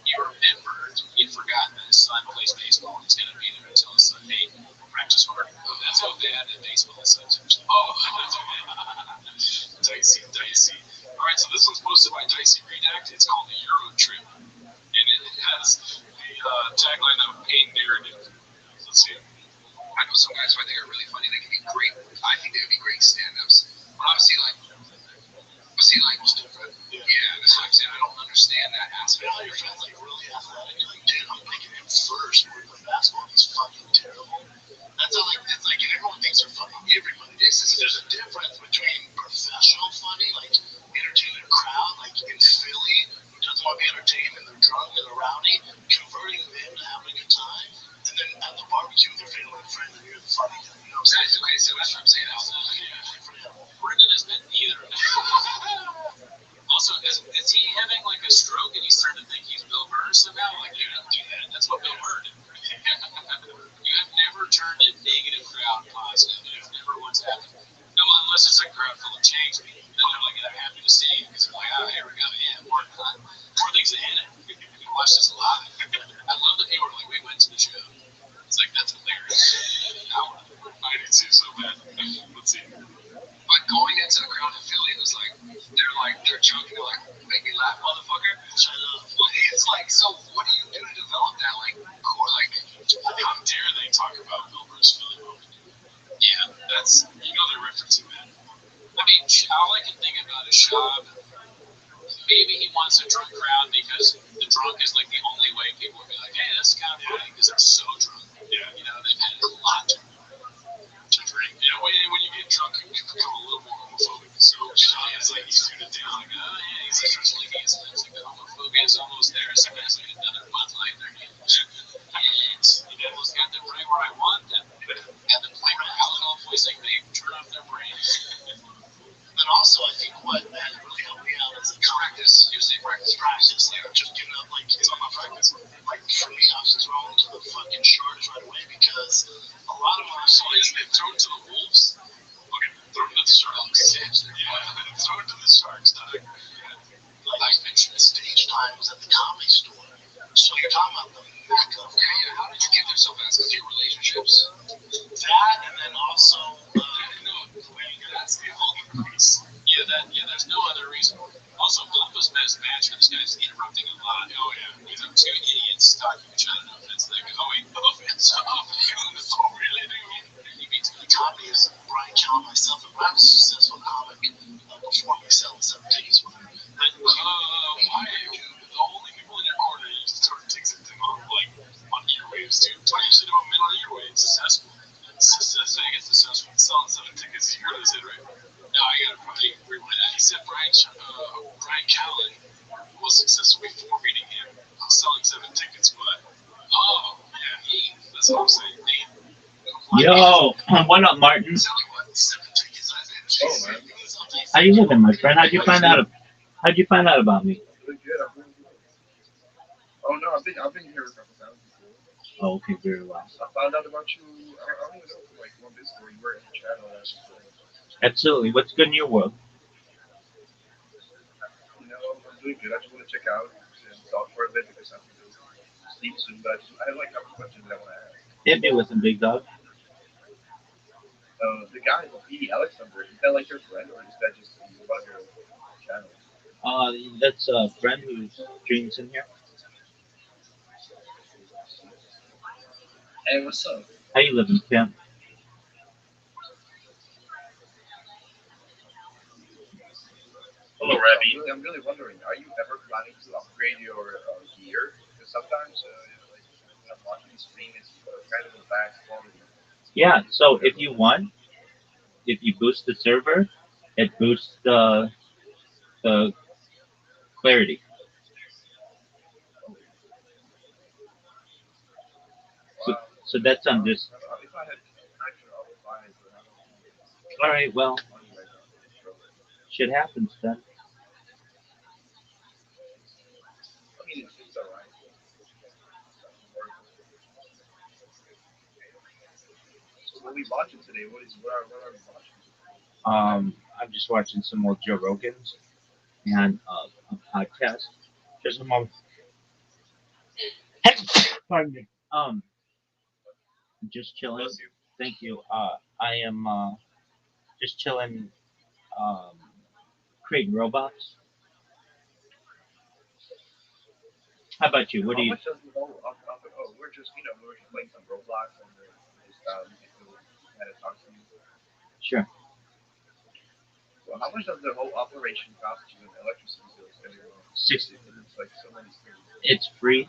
S1: he remembered he'd forgotten that his son plays baseball. He's going to be there until his son, hey, practice hard. Oh, that's how bad at baseball his son's actually.
S2: Oh, dicey. All right, so this one's posted by Dicey Redact. It's called the Euro Trip, and it has the tagline of pain narrative. Let's see.
S5: I know some guys who I think are really funny. They can be great. I think they would be great stand-ups. But obviously, yeah, that's what I'm saying. I don't understand that aspect.
S2: Now your friend's really athletic. You're like, dude, I'm picking him first. We're playing basketball. He's fucking terrible. That's how it's and everyone thinks they're fucking everybody. This is friend, and you're the funny guy. You know what I'm saying?
S5: Okay, so that's what I'm saying.
S1: Brendan has been neither. Also, is he having like a stroke and he's starting to think he's Bill Burr somehow? Like, you don't do that. That's what Bill Burr did. You have never turned a negative crowd positive. It's never once happened. No, unless it's a crowd full of change people. Then they're like, I'm happy to see you because they're like, oh, here we go. Yeah, more things in it. You watch this live. I love that people are like, we went to the show. It's like, that's hilarious. I did too so bad. Let's see.
S5: But going into the crowd in Philly, it was they're joking, they're like, make me laugh, motherfucker.
S2: Which I love.
S5: It's like, so what do you do to develop that?
S1: How dare they talk about Bill Burr's Philly moment? Yeah, they're referencing that. I mean, all I can think about is Shab. Maybe he wants a drunk crowd because the drunk is like the only way people will be like, hey, that's kind of funny because they're so drunk. Yeah, they've had a lot to drink. When you get drunk, you become a little more homophobic. So Shab is like, he's tuned it down. Like, oh, yeah, he's like, starts licking his lips. Like, the homophobia is almost there. So that's like another month later. Almost got them right where I want them. Had them play with alcohol poisoning, they turn off their brains.
S2: But also, I think what really helped me out is the practice. Usually practice. Like, just giving up, like, it's not my practice. Like, for me, I was thrown to the fucking sharks right away because a lot of my
S1: Isn't it thrown to the wolves? Okay, thrown to the sharks. Yeah, thrown to the sharks, dog.
S2: like stage times at the Comedy Store. So you're talking about the mecca of comedy.
S5: How did you get there so fast? Because of your relationships?
S2: That, and then also,
S1: That's the whole piece. There's no other reason. Also, Bumba's best match for this guy's interrupting a lot. Oh, yeah. These are two idiots talking to each other. No offense. Like, oh, wait, no offense. Oh, really, dude? You mean
S2: comedy is Brian Callen, myself, and I was a successful comic before me selling 7 tickets with him.
S1: But, why? The only people in your corner you start taking something on, like, on earwaves, dude. 20% of them men on earwaves. Successful. Successful. I guess successful. Selling 7 tickets. You heard this, right? No, I gotta probably rewind that. He said Brian Callen was successful before meeting him. Selling 7 tickets, but that's what I'm saying.
S3: Yo, what up, Martin?
S2: Oh, man.
S3: How you living, my friend? How'd you find out about me?
S6: Really good. Oh no, I've been here a couple times before.
S3: Oh, okay, very well.
S6: I found out about you. I don't even know from like 1 business where you were in the channel.
S3: Absolutely. What's good in your world?
S6: I'm doing good. I just want to check out and talk for a bit because I have to sleep soon. But I have like a couple questions that I want to ask.
S3: Hit me with some big dog.
S6: The guy, the Alex number, is that like your friend or is that just about your channel?
S3: That's a friend who streams in here.
S6: Hey, what's up?
S3: How you living, Pimp?
S6: Hello, Rabbi. I'm really wondering, are you ever planning to upgrade your gear? Because sometimes, like, when I'm watching the stream, it's kind of a bad quality.
S3: Yeah. So if you want, if you boost the server, it boosts the clarity. So that's on this.
S6: If I had actually, I would buy it, but I don't have
S3: All right. Well,
S6: money right now.
S3: shit happens then.
S6: I mean, it's alright. So what we watching today? What are we watching?
S3: I'm just watching some more Joe Rogans and a podcast. Just a moment. Pardon me. Just chilling.
S6: Bless you.
S3: Thank you. I am just chilling, um, creating robots. How about you? What
S6: How
S3: do you?
S6: much does the whole we're just we're just playing some Roblox and just had to talk to you.
S3: Sure.
S6: So how much does the whole operation cost you in electricity bills every month?
S3: 60.
S6: It's like so many things.
S3: It's free.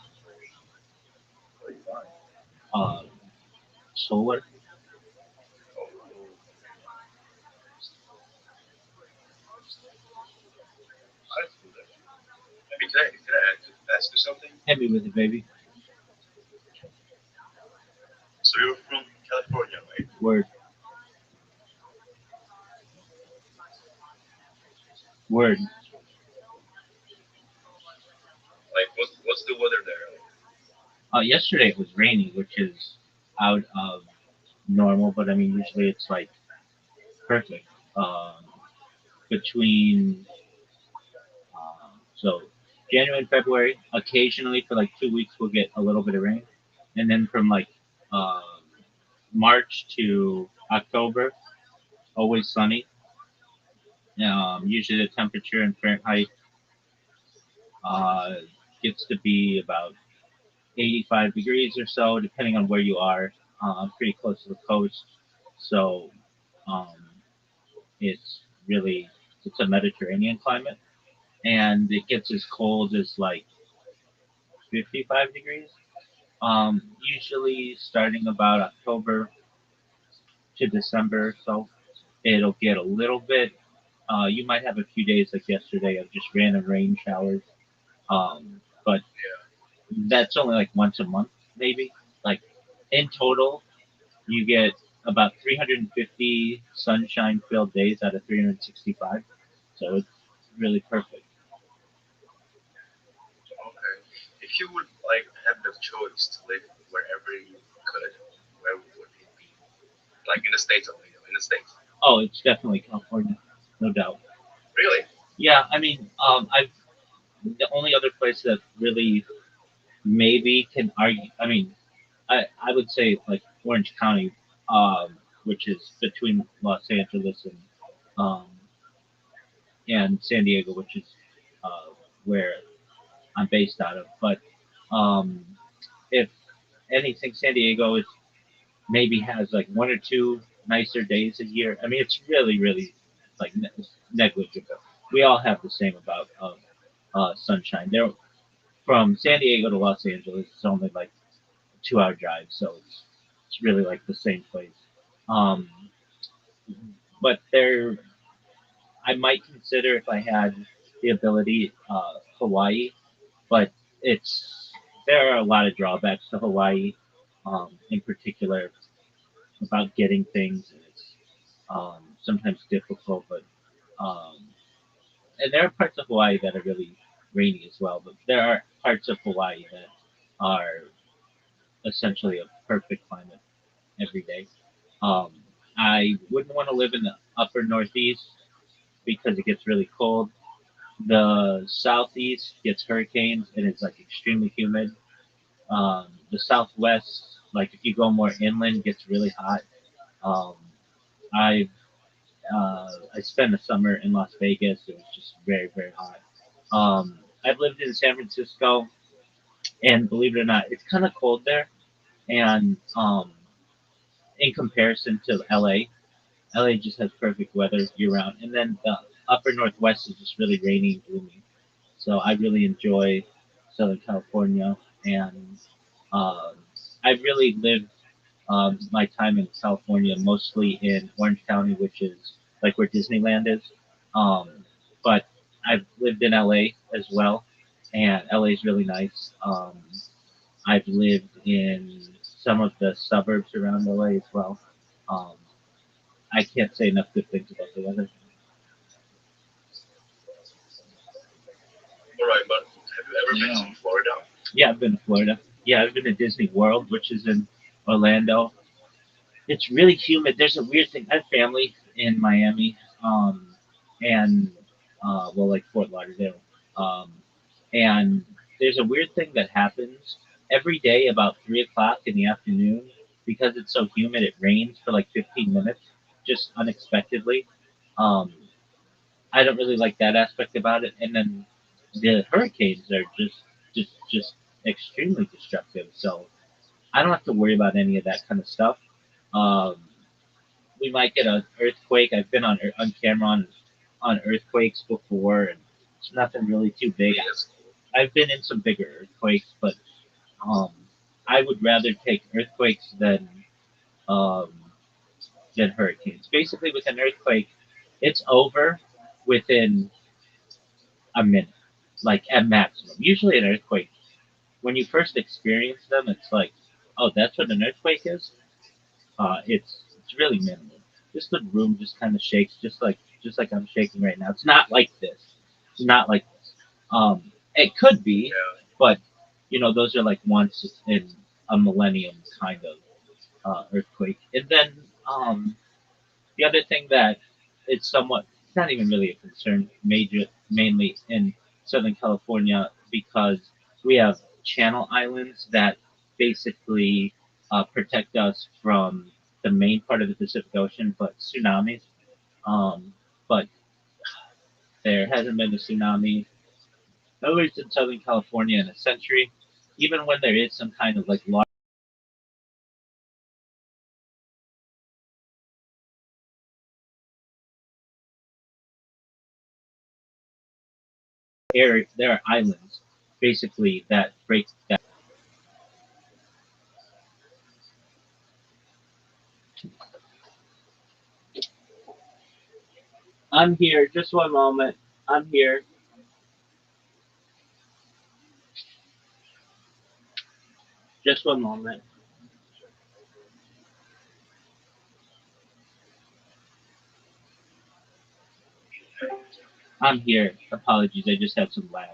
S6: What are you buying?
S3: Solar.
S6: Oh, that's cool. Maybe can I ask you something?
S3: Hit me with it, baby.
S6: So you're from California, right?
S3: Word, word.
S6: Like, what's the weather there? Like,
S3: Yesterday it was rainy, which is out of normal, but I mean usually it's like perfect. Um, between so January and February, occasionally for like 2 weeks we'll get a little bit of rain, and then from like um, March to October, always sunny. Usually the temperature in Fahrenheit uh, gets to be about 85 degrees or so, depending on where you are. I'm pretty close to the coast, so um, it's really it's a Mediterranean climate, and it gets as cold as like 55 degrees. Usually starting about October to December, so it'll get a little bit. You might have a few days like yesterday of just random rain showers, but that's only like once a month, maybe. Like in total, you get about 350 sunshine-filled days out of 365, so it's really perfect.
S6: okay. If you would like have the choice to live wherever you could, where would it be? Like in the states only, in the states.
S3: Oh, it's definitely California, no doubt.
S6: Really?
S3: Yeah, I mean, I've the only other place that really maybe can argue. I mean, I would say like Orange County, which is between Los Angeles um, and San Diego, which is where I'm based out of. But um, if anything, San Diego is maybe has like one or two nicer days a year. I mean, it's really, really like negligible. We all have the same amount of sunshine. There, from San Diego to Los Angeles, it's only like a 2 hour drive, so it's really like the same place. Um, but there, I might consider if I had the ability, Hawaii, but it's there are a lot of drawbacks to Hawaii, in particular about getting things, and it's sometimes difficult. But um, and there are parts of Hawaii that are really rainy as well. But there are parts of Hawaii that are essentially a perfect climate every day. Um, I wouldn't want to live in the upper northeast because it gets really cold. The southeast gets hurricanes and it's like extremely humid. The southwest, like if you go more inland, gets really hot. Um, I I spent the summer in Las Vegas. It was just very very hot. I've lived in San Francisco, and believe it or not, it's kind of cold there. And in comparison to LA, LA just has perfect weather year round, and then the upper northwest is just really rainy and gloomy. So I really enjoy Southern California, and um, I really lived my time in California mostly in Orange County, which is like where Disneyland is. But I've lived in LA as well, and LA is really nice. I've lived in some of the suburbs around LA as well. Um, I can't say enough good things about the weather.
S6: All right, but have you ever been
S3: Yeah.
S6: to Florida?
S3: Yeah, I've been to Florida. Yeah, I've been to Disney World, which is in Orlando. It's really humid. There's a weird thing. I have family in Miami, and well, like Fort Lauderdale, um, and there's a weird thing that happens every day about 3 o'clock in the afternoon because it's so humid. It rains for like 15 minutes, just unexpectedly. Um, I don't really like that aspect about it. And then the hurricanes are just extremely destructive. So I don't have to worry about any of that kind of stuff. Um, we might get an earthquake. I've been on camera on earthquakes before, and it's nothing really too big.
S6: Yes.
S3: I've been in some bigger earthquakes, but um, I would rather take earthquakes um, than hurricanes. Basically, with an earthquake, it's over within a minute, like at maximum. Usually, an earthquake, when you first experience them, it's like, oh, that's what an earthquake is. It's really minimal. Just the room just kind of shakes, just like I'm shaking right now. It's not like this. It's not like this. It could be,
S6: Yeah.
S3: but those are like once in a millennium kind of earthquake. And then the other thing that it's not even really a concern, mainly in Southern California, because we have channel islands that basically protect us from the main part of the Pacific Ocean, but tsunamis. But there hasn't been a tsunami, at least in Southern California, in a century. Even when there is some kind of like large area, there are islands basically that break that. I'm here. Just one moment. I'm here. Just one moment. I'm here. Apologies. I just had some lag.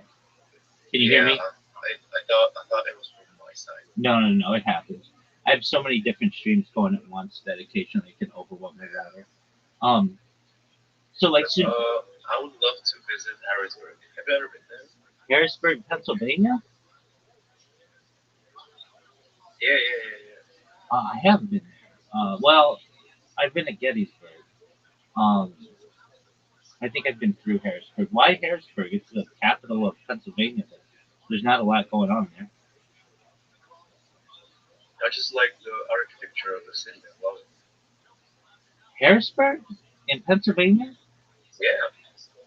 S3: Can you hear
S6: Yeah.
S3: me?
S6: I thought it was from my side.
S3: No, no, no. It happens. I have so many different streams going at once that occasionally it can overwhelm my router. Um. So like
S6: I would love to visit Harrisburg. Have you ever been there?
S3: Harrisburg, Pennsylvania.
S6: Yeah, yeah, yeah, yeah.
S3: I have been there. Well, I've been to Gettysburg. Um. I think I've been through Harrisburg. Why Harrisburg? It's the capital of Pennsylvania. There's not a lot going on there.
S6: I just like the architecture of the city. I love it.
S3: Harrisburg in Pennsylvania.
S6: Yeah,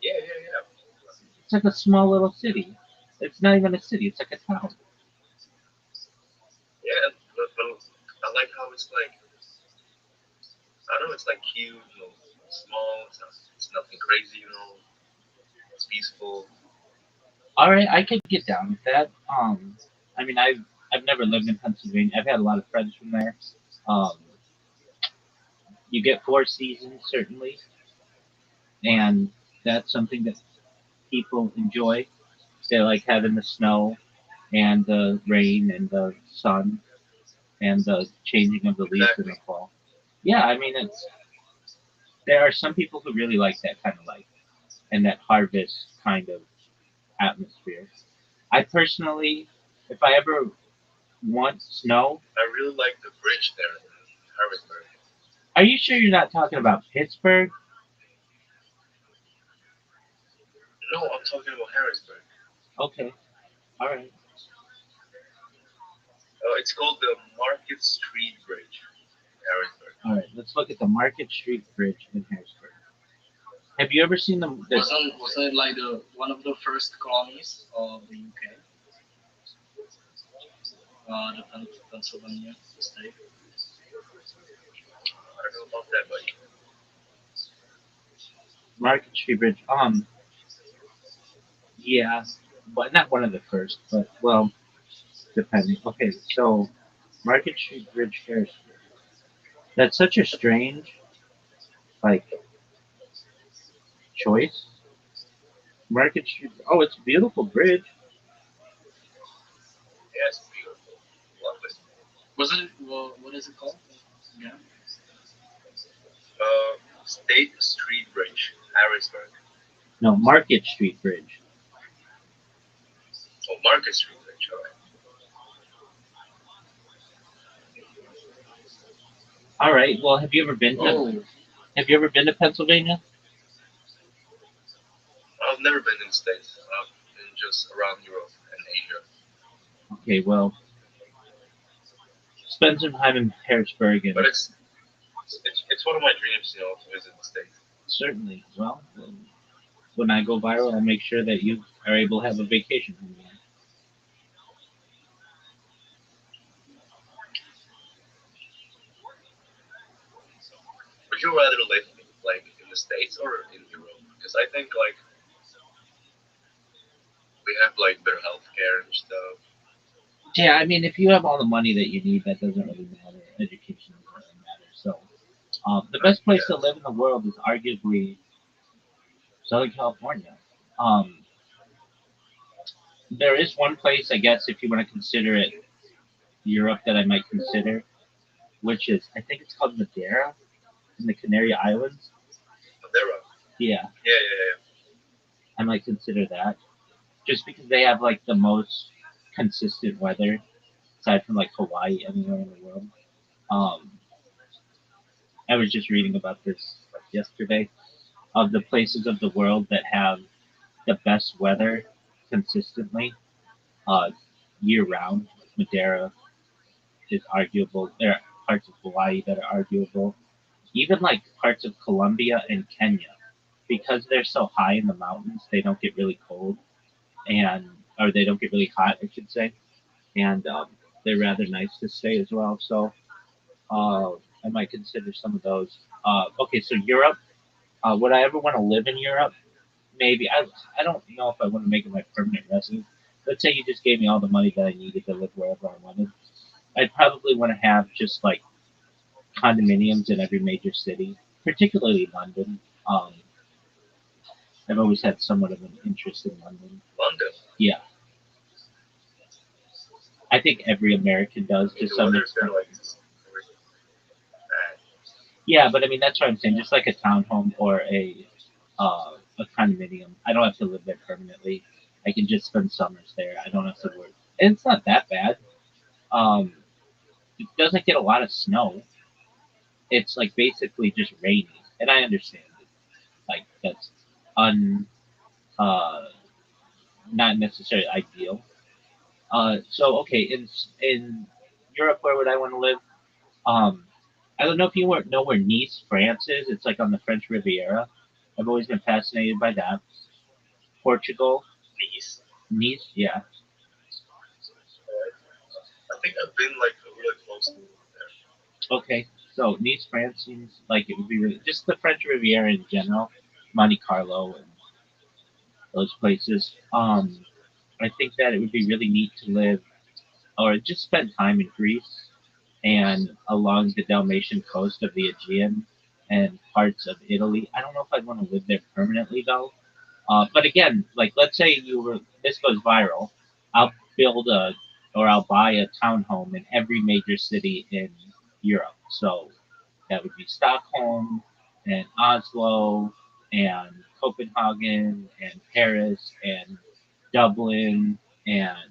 S6: yeah, yeah, yeah.
S3: It's like a small little city. It's not even a city. It's like a town.
S6: Yeah, but I like how it's like, I don't know, it's like cute, small. It's nothing crazy, It's peaceful.
S3: All right, I could get down with that. I mean, I've never lived in Pennsylvania. I've had a lot of friends from there. Um, you get 4 seasons certainly, and that's something that people enjoy. They like having the snow and the rain and the sun and the changing of the leaves in
S6: Exactly.
S3: the fall. Yeah, I mean, there are some people who really like that kind of life and that harvest kind of atmosphere. I personally, if I ever want snow,
S6: I really like the bridge there in Harrisburg.
S3: are you sure you're not talking about Pittsburgh?
S6: No, I'm talking about Harrisburg.
S3: Okay, all right,
S6: It's called the Market Street Bridge in Harrisburg.
S3: all right. Let's look at the Market Street Bridge in Harrisburg. Have you ever seen the this?
S4: Wasn't it like the one of the first colonies of the UK? The Pennsylvania state.
S6: I don't know about that, but
S3: Market Street Bridge? Yeah, but not one of the first, but well, depending. Okay, so Market Street Bridge, Harrisburg. That's such a strange like choice. Market Street. Oh, it's a beautiful bridge.
S6: yeah, it's beautiful. Love it.
S4: Was it? Well, what is it called? Yeah.
S6: State Street Bridge, Harrisburg.
S3: No, Market Street Bridge.
S6: Oh, Market Street Bridge. All right.
S3: All right. Well,
S4: Oh,
S3: have you ever been to Pennsylvania?
S6: I've never been in the States. I've been just around Europe and Asia.
S3: Okay. Well, spend some time in Harrisburg and
S6: But it's one of my dreams, to visit the States.
S3: certainly. Well, when I go viral, I'll make sure that you are able to have a vacation.
S6: Would you rather live like in the States or in Europe? Because I think like we have like better healthcare and stuff.
S3: Yeah, I mean, if you have all the money that you need, that doesn't really matter. Education doesn't really matter. So the best place to live in the world is arguably Southern California. Um, there is one place, I guess, if you want to consider it Europe, that I might consider, which is I think it's called Madeira in the Canary Islands.
S6: Madeira.
S3: Yeah,
S6: Yeah.
S3: I might consider that just because they have like the most consistent weather aside from like Hawaii anywhere in the world. Um, I was just reading about this like yesterday of the places of the world that have the best weather consistently uh, year round. Madeira is arguable. There are parts of Hawaii that are arguable. Even like parts of Colombia and Kenya, because they're so high in the mountains, they don't get really cold and or they don't get really hot, I should say, and they're rather nice to stay as well. So uh, I might consider some of those. Okay, so Europe. Would I ever want to live in Europe? Maybe. I don't know if I want to make it my permanent residence. Let's say you just gave me all the money that I needed to live wherever I wanted. I'd probably want to have just like condominiums in every major city, particularly London. Um, I've always had somewhat of an interest in London.
S6: London.
S3: Yeah, I think every American does to some extent. Yeah, but I mean that's what I'm saying. Just like a townhome or a condominium. I don't have to live there permanently. I can just spend summers there. I don't have to work. And it's not that bad. Um, it doesn't get a lot of snow. It's like basically just rainy, and I understand it. Like that's un uh not necessarily ideal. So okay, in Europe, where would I want to live? Um, I don't know if you know where Nice, France is. It's like on the French Riviera. I've always been fascinated by that. Portugal,
S6: Nice.
S3: Nice, yeah.
S6: I think I've been like really close to there.
S3: Okay, so Nice, France seems like it would be really just the French Riviera in general, Monte Carlo and those places. I think that it would be really neat to live or just spend time in Greece and along the Dalmatian coast of the Aegean and parts of Italy. I don't know if I'd want to live there permanently though. But again, like let's say this goes viral, I'll build a or I'll buy a townhome in every major city in Europe. So that would be Stockholm and Oslo and Copenhagen and Paris and Dublin and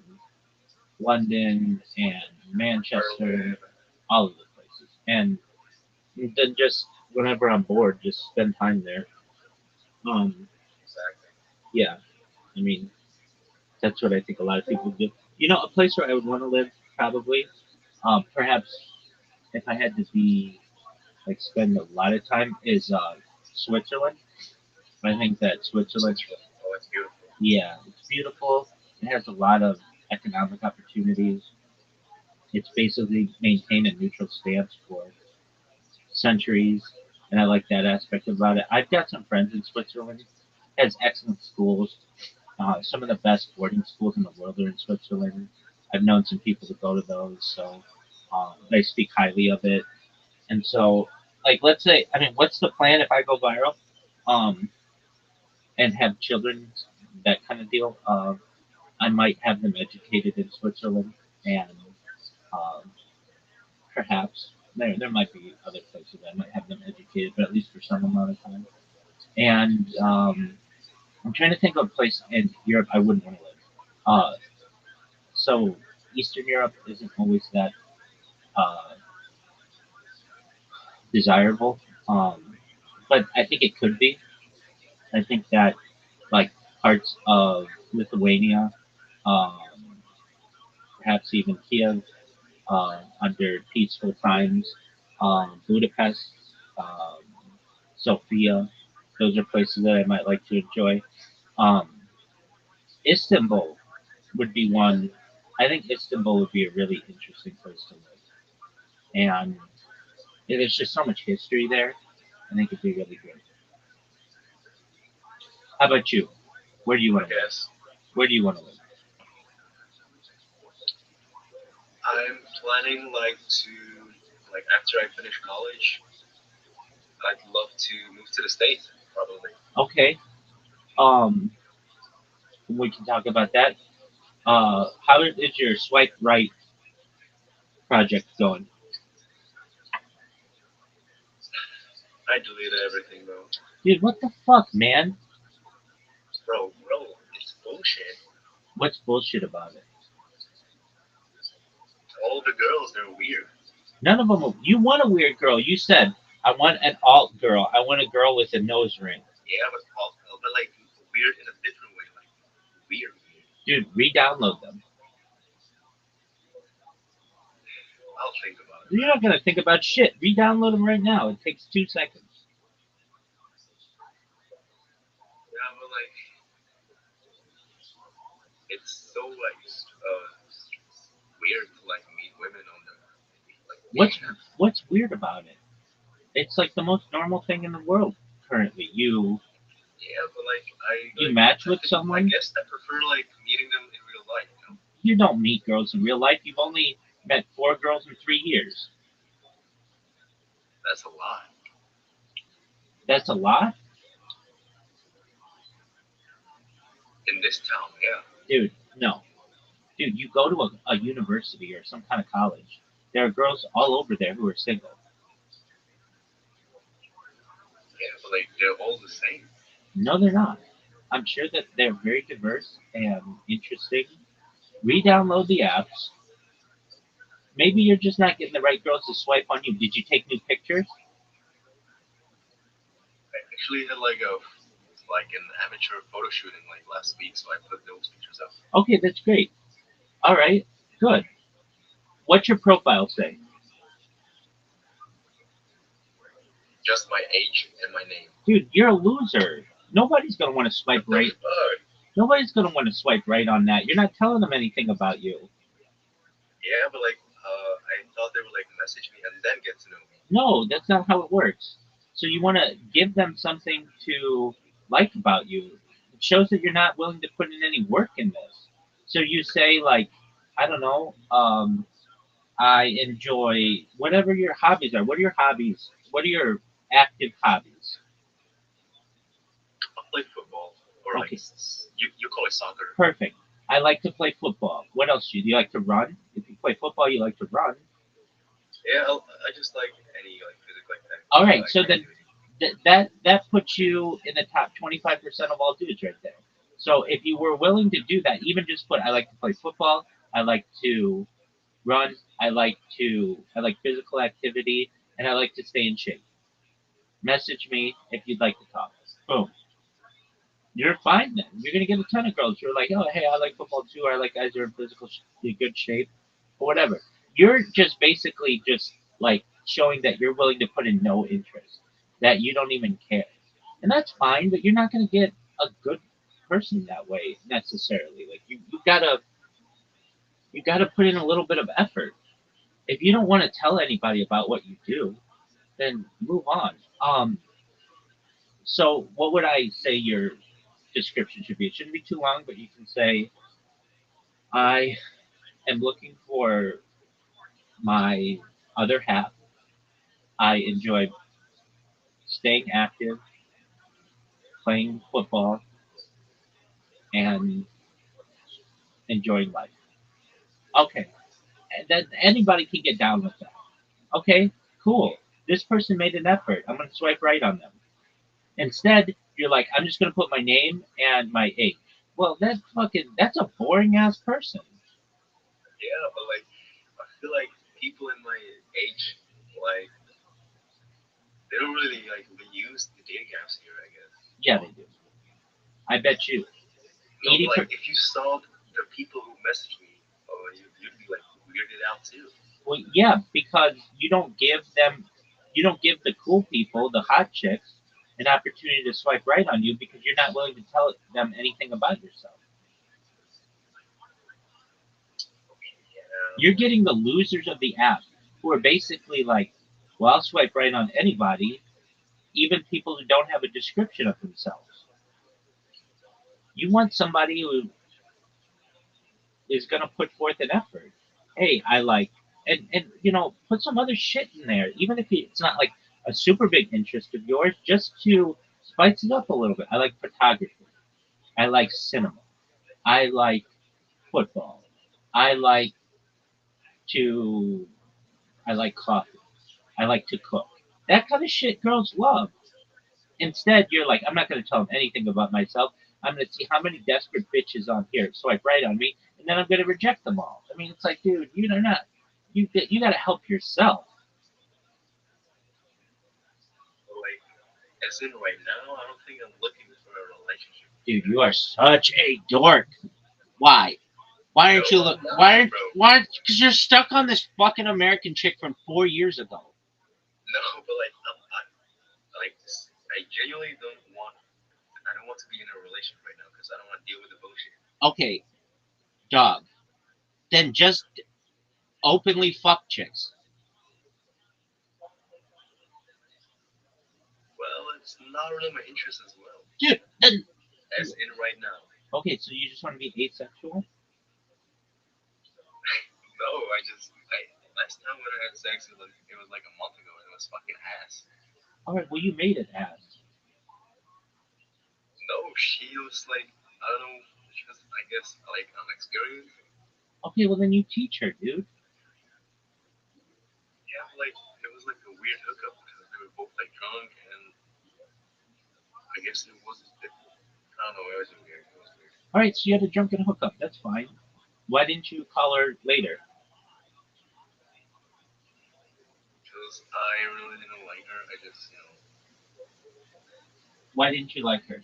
S3: London and Manchester, all of the places. And then just whenever I'm bored, just spend time there. Um,
S6: Exactly.
S3: yeah, I mean, that's what I think a lot of people do. You know, a place where I would want to live, probably, perhaps if I had to be, like, spend a lot of time, is Switzerland. I think that Switzerland,
S6: Oh, it's beautiful.
S3: yeah, it's beautiful. It has a lot of economic opportunities. It's basically maintained a neutral stance for centuries, and I like that aspect about it. I've got some friends in Switzerland. It has excellent schools. Some of the best boarding schools in the world are in Switzerland. I've known some people to go to those, so they speak highly of it. And so, like, let's say, I mean, what's the plan if I go viral um, and have children, that kind of deal? I might have them educated in Switzerland, and um, perhaps there might be other places I might have them educated, but at least for some amount of time. And I'm trying to think of a place in Europe I wouldn't want to live. So Eastern Europe isn't always that uh, desirable, but I think it could be. I think that like parts of Lithuania, um, perhaps even Kiev, under peaceful times, Budapest, um, Sofia, those are places that I might like to enjoy. Um, Istanbul would be one. I think Istanbul would be a really interesting place to live, and there's just so much history there. I think it'd be really good. How about you? Where do you
S6: I
S3: want to live?
S6: guess
S3: Where do you want to live?
S6: I'm planning like to
S5: like after I finish college, I'd love to move to the States, probably.
S3: Okay. Um, we can talk about that. How is your swipe right project going?
S5: I deleted everything though.
S3: Dude, what the fuck, man?
S5: Bro, it's bullshit.
S3: What's bullshit about it?
S5: All the girls, they're weird.
S3: None of them. You want a weird girl. You said, I want an alt girl. I want a girl with a nose ring.
S5: Yeah, but like weird in a different way, like weird.
S3: Dude, re-download them.
S5: I'll think about it.
S3: You're not gonna think about shit. Re-download them right now. It takes 2 seconds.
S5: Yeah, but like it's so like weird to like meet women on the like.
S3: What's weird about it? It's like the most normal thing in the world currently.
S5: Yeah, but like
S3: you match with
S5: I
S3: someone.
S5: guess I prefer like meeting them in real life. You know?
S3: You don't meet girls in real life. You've only met 4 girls in 3 years.
S5: That's a lot.
S3: That's a lot,
S5: In this town, yeah.
S3: dude. No, dude. You go to a university or some kind of college. There are girls all over there who are single.
S5: Yeah, but like they're all the same.
S3: No, they're not. I'm sure that they're very diverse and interesting. Re-download the apps. Maybe you're just not getting the right girls to swipe on you. Did you take new pictures?
S5: I actually had like an amateur photo shooting like last week, so I put those pictures up.
S3: Okay, that's great. All right, good. What's your profile say?
S5: Just my age and my name.
S3: Dude, you're a loser. Nobody's gonna want to swipe right. Nobody's gonna want to swipe right on that. You're not telling them anything about you.
S5: Yeah, but like I thought they would like message me and then get to know me.
S3: No, that's not how it works. So you want to give them something to like about you. It shows that you're not willing to put in any work in this. So you say like, I don't know, I enjoy whatever your hobbies are. What are your hobbies? What are your active hobbies?
S5: I play football or like
S3: Okay.
S5: you call it soccer.
S3: Perfect. I like to play football. What else do you? Do you like to run? If you play football, you like to run.
S5: Yeah, I just like any like physical activity.
S3: All right,
S5: like
S3: so then that puts you in the top 25% of all dudes right there. So if you were willing to do that, even just put I like to play football, I like to run, I like physical activity, and I like to stay in shape. Message me if you'd like to talk. Boom. You're fine then. You're gonna get a ton of girls who are like, oh hey, I like football too, or I like guys who are in good shape, or whatever. You're just basically just like showing that you're willing to put in no interest, that you don't even care, and that's fine. But you're not gonna get a good person that way necessarily. Like you gotta put in a little bit of effort. If you don't want to tell anybody about what you do, then move on. So what would I say your description should be? It shouldn't be too long, but you can say, I am looking for my other half. I enjoy staying active, playing football, and enjoying life. Okay. And then anybody can get down with that. Okay, cool. This person made an effort. I'm going to swipe right on them. Instead, you're like, I'm just going to put my name and my age. Well, that's a boring ass person.
S5: Yeah, but like I feel like people in my age like they don't really like use the dating apps here. I guess.
S3: Yeah, they do. I bet you.
S5: No,
S3: 80
S5: like if you saw the people who message me, you'd be like weirded out too.
S3: Well, yeah, because you don't give the cool people, the hot chicks, an opportunity to swipe right on you because you're not willing to tell them anything about yourself.
S5: Yeah.
S3: You're getting the losers of the app who are basically like, well, I'll swipe right on anybody, even people who don't have a description of themselves. You want somebody who is going to put forth an effort. Hey, I like and put some other shit in there, even if it's not like a super big interest of yours, just to spice it up a little bit. I like photography. I like cinema. I like football. I like to. I like coffee. I like to cook. That kind of shit girls love. Instead, you're like, I'm not going to tell them anything about myself. I'm going to see how many desperate bitches on here swipe right on me, and then I'm going to reject them all. I mean, it's like, dude, you're not. You got to help yourself.
S5: But like, as in right now, I don't think I'm looking for a relationship.
S3: Dude, you are such a dork. Why? Why aren't you
S5: No,
S3: look?
S5: I'm not,
S3: Why aren't?
S5: bro.
S3: Why? Because you're stuck on this fucking American chick from 4 years ago.
S5: No, but like, like, I genuinely don't want. I don't want to be in a relationship right now because I don't want to deal with the bullshit.
S3: Okay, dog. Then just openly fuck chicks.
S5: Well, it's not really my interest as well.
S3: Dude, then
S5: As in right now.
S3: okay, so you just want to be asexual?
S5: No, last time when I had sex, it was like a month ago, and it was fucking ass.
S3: All right, well you made it ass.
S5: No, she was like, I don't know, she was, I guess, like, unexperienced.
S3: Okay, well then you teach her, dude.
S5: Yeah, like, it was like a weird hookup because we were both like drunk, and I guess it was, I don't know, it was weird. It was weird.
S3: All right, so you had a drunken hookup. That's fine. Why didn't you call her later?
S5: Because I really didn't like her. I just,
S3: Why didn't you like her?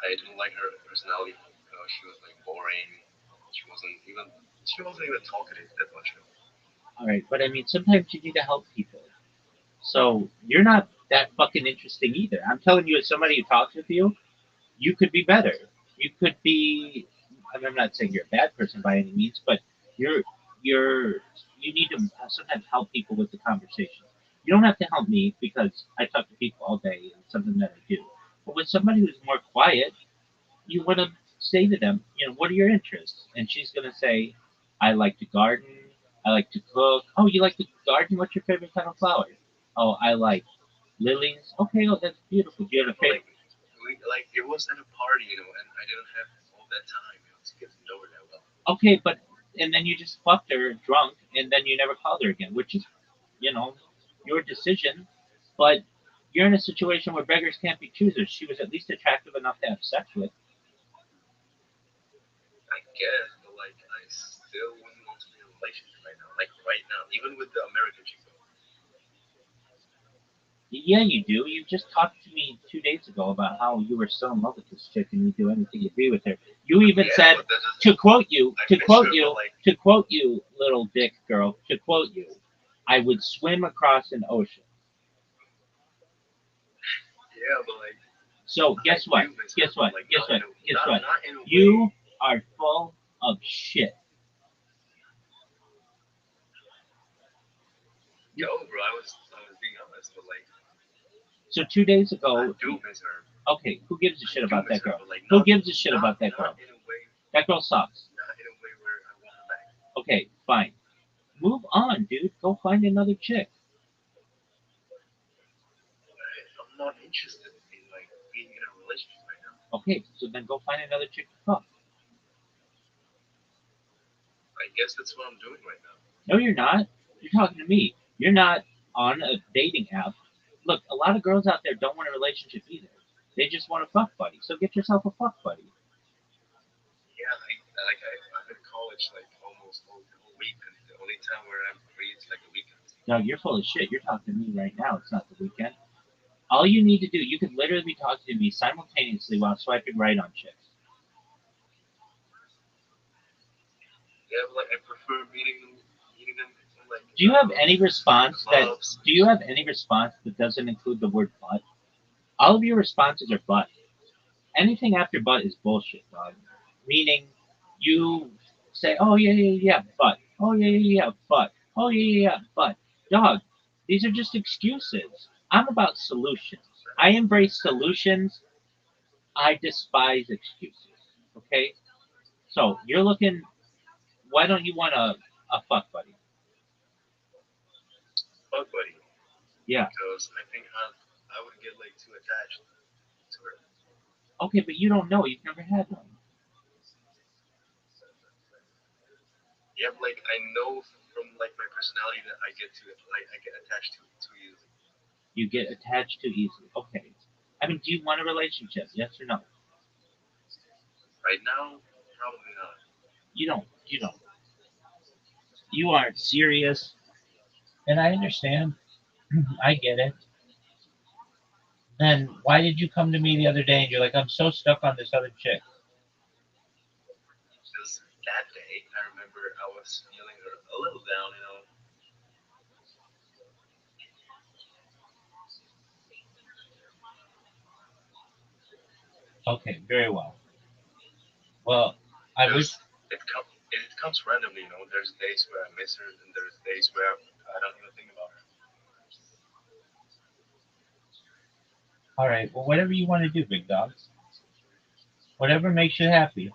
S5: I didn't like her personality. She was like boring. She wasn't even, she wasn't even talkative that much.
S3: All right, but I mean, sometimes you need to help people. So you're not that fucking interesting either. I'm telling you, as somebody who talks with you, you could be better. You could be. I mean, I'm not saying you're a bad person by any means, but you're you're you need to sometimes help people with the conversation. You don't have to help me because I talk to people all day and it's something that I do. But with somebody who's more quiet, you want to say to them, what are your interests? And she's going to say, I like to garden. I like to cook. Oh, you like to garden? What's your favorite kind of flower? Oh, I like lilies. Okay, oh, that's beautiful. Do you have a
S5: But
S3: favorite?
S5: like, like it was at a party, and I didn't have all that time, to get to know her that well.
S3: Okay, but and then you just fucked her drunk, and then you never called her again, which is, you know, your decision. But you're in a situation where beggars can't be choosers. She was at least attractive enough to have sex with.
S5: I guess, but like, I still wouldn't want to be in a relationship right now. Like right now, even with the American chick though.
S3: Yeah, you do. You just talked to me 2 days ago about how you were so in love with this chick and you'd do anything to be with her. You even
S5: Yeah,
S3: said,
S5: but that doesn't.
S3: to quote you,
S5: I
S3: to
S5: miss
S3: quote
S5: her, but
S3: you,
S5: like,
S3: to quote you, little dick girl, to quote you, I would swim across an ocean.
S5: yeah, but like,
S3: So
S5: I
S3: guess what?
S5: do miss her,
S3: Guess
S5: but
S3: what?
S5: like,
S3: Guess
S5: not
S3: what?
S5: in a,
S3: Guess
S5: not
S3: what?
S5: not in a
S3: You
S5: way.
S3: are full of shit.
S5: No, bro, I was being honest, but like,
S3: So 2 days
S5: I
S3: ago,
S5: do miss her.
S3: okay, who gives a
S5: I
S3: shit
S5: do
S3: about
S5: miss
S3: that
S5: her,
S3: girl?
S5: but like,
S3: Who gives a shit about that
S5: not
S3: girl?
S5: in a way,
S3: That girl sucks.
S5: not in a way where I want her back.
S3: Okay, fine. Move on, dude. Go find another chick.
S5: I'm not interested in like being in a relationship right now.
S3: Okay, so then go find another chick to fuck.
S5: I guess that's what I'm doing right now.
S3: No, you're not. You're talking to me. You're not on a dating app. Look, a lot of girls out there don't want a relationship either. They just want a fuck buddy. So get yourself a fuck buddy.
S5: Yeah, I'm in college like almost the whole week, and the only time where I'm free is like the weekends.
S3: No, you're full of shit. You're talking to me right now. It's not the weekend. All you need to do, you could literally be talking to me simultaneously while swiping right on chicks.
S5: Yeah, but like I prefer meeting them in like
S3: Do you have any response that
S5: clubs.
S3: do you have any response that doesn't include the word butt? All of your responses are butt. Anything after butt is bullshit, dog. Meaning you say, oh yeah, yeah, yeah, but. Oh yeah, yeah, yeah, but. Oh yeah, yeah, yeah, but. Dog, these are just excuses. I'm about solutions. I embrace solutions. I despise excuses. Okay? So you're looking, why don't you want to a fuck buddy.
S5: Fuck buddy.
S3: Yeah.
S5: Because I think I would get like too attached to her.
S3: Okay, but you don't know. You've never had one.
S5: Yeah, like I know from like my personality that I get attached to you.
S3: You get attached too easily. Okay. I mean, do you want a relationship? Yes or no?
S5: Right now, probably not.
S3: You don't. You don't. You aren't serious. And I understand. I get it. Then why did you come to me the other day and you're like, I'm so stuck on this other chick?
S5: Because that day, I remember I was feeling a little down, you know.
S3: Okay, very well. Well, I wish.
S5: It comes randomly, you know. There's days where I miss her, and there's days where I don't even think about her.
S3: All right. Well, whatever you want to do, big dog. Whatever makes you happy.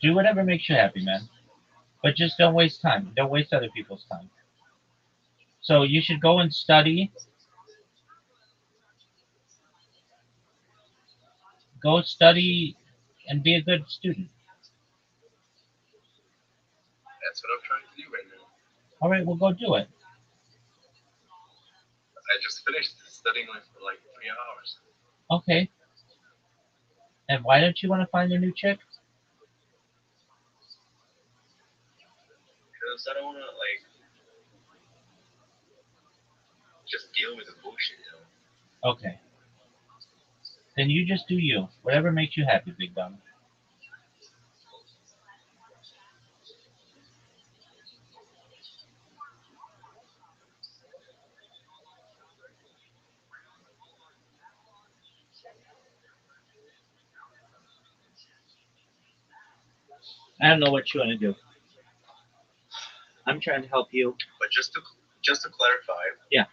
S3: Do whatever makes you happy, man. But just don't waste time. Don't waste other people's time. So you should go and study. Go study and be a good student.
S5: That's what I'm trying to do right now.
S3: All right, well, go do it.
S5: I just finished studying for like 3 hours.
S3: Okay. And why don't you want to find a new chick?
S5: Because I don't want to like just deal with the bullshit, you know.
S3: Okay. Then you just do you. Whatever makes you happy, big dog. I don't know what you want to do. I'm trying to help you.
S5: But just to clarify.
S3: Yeah.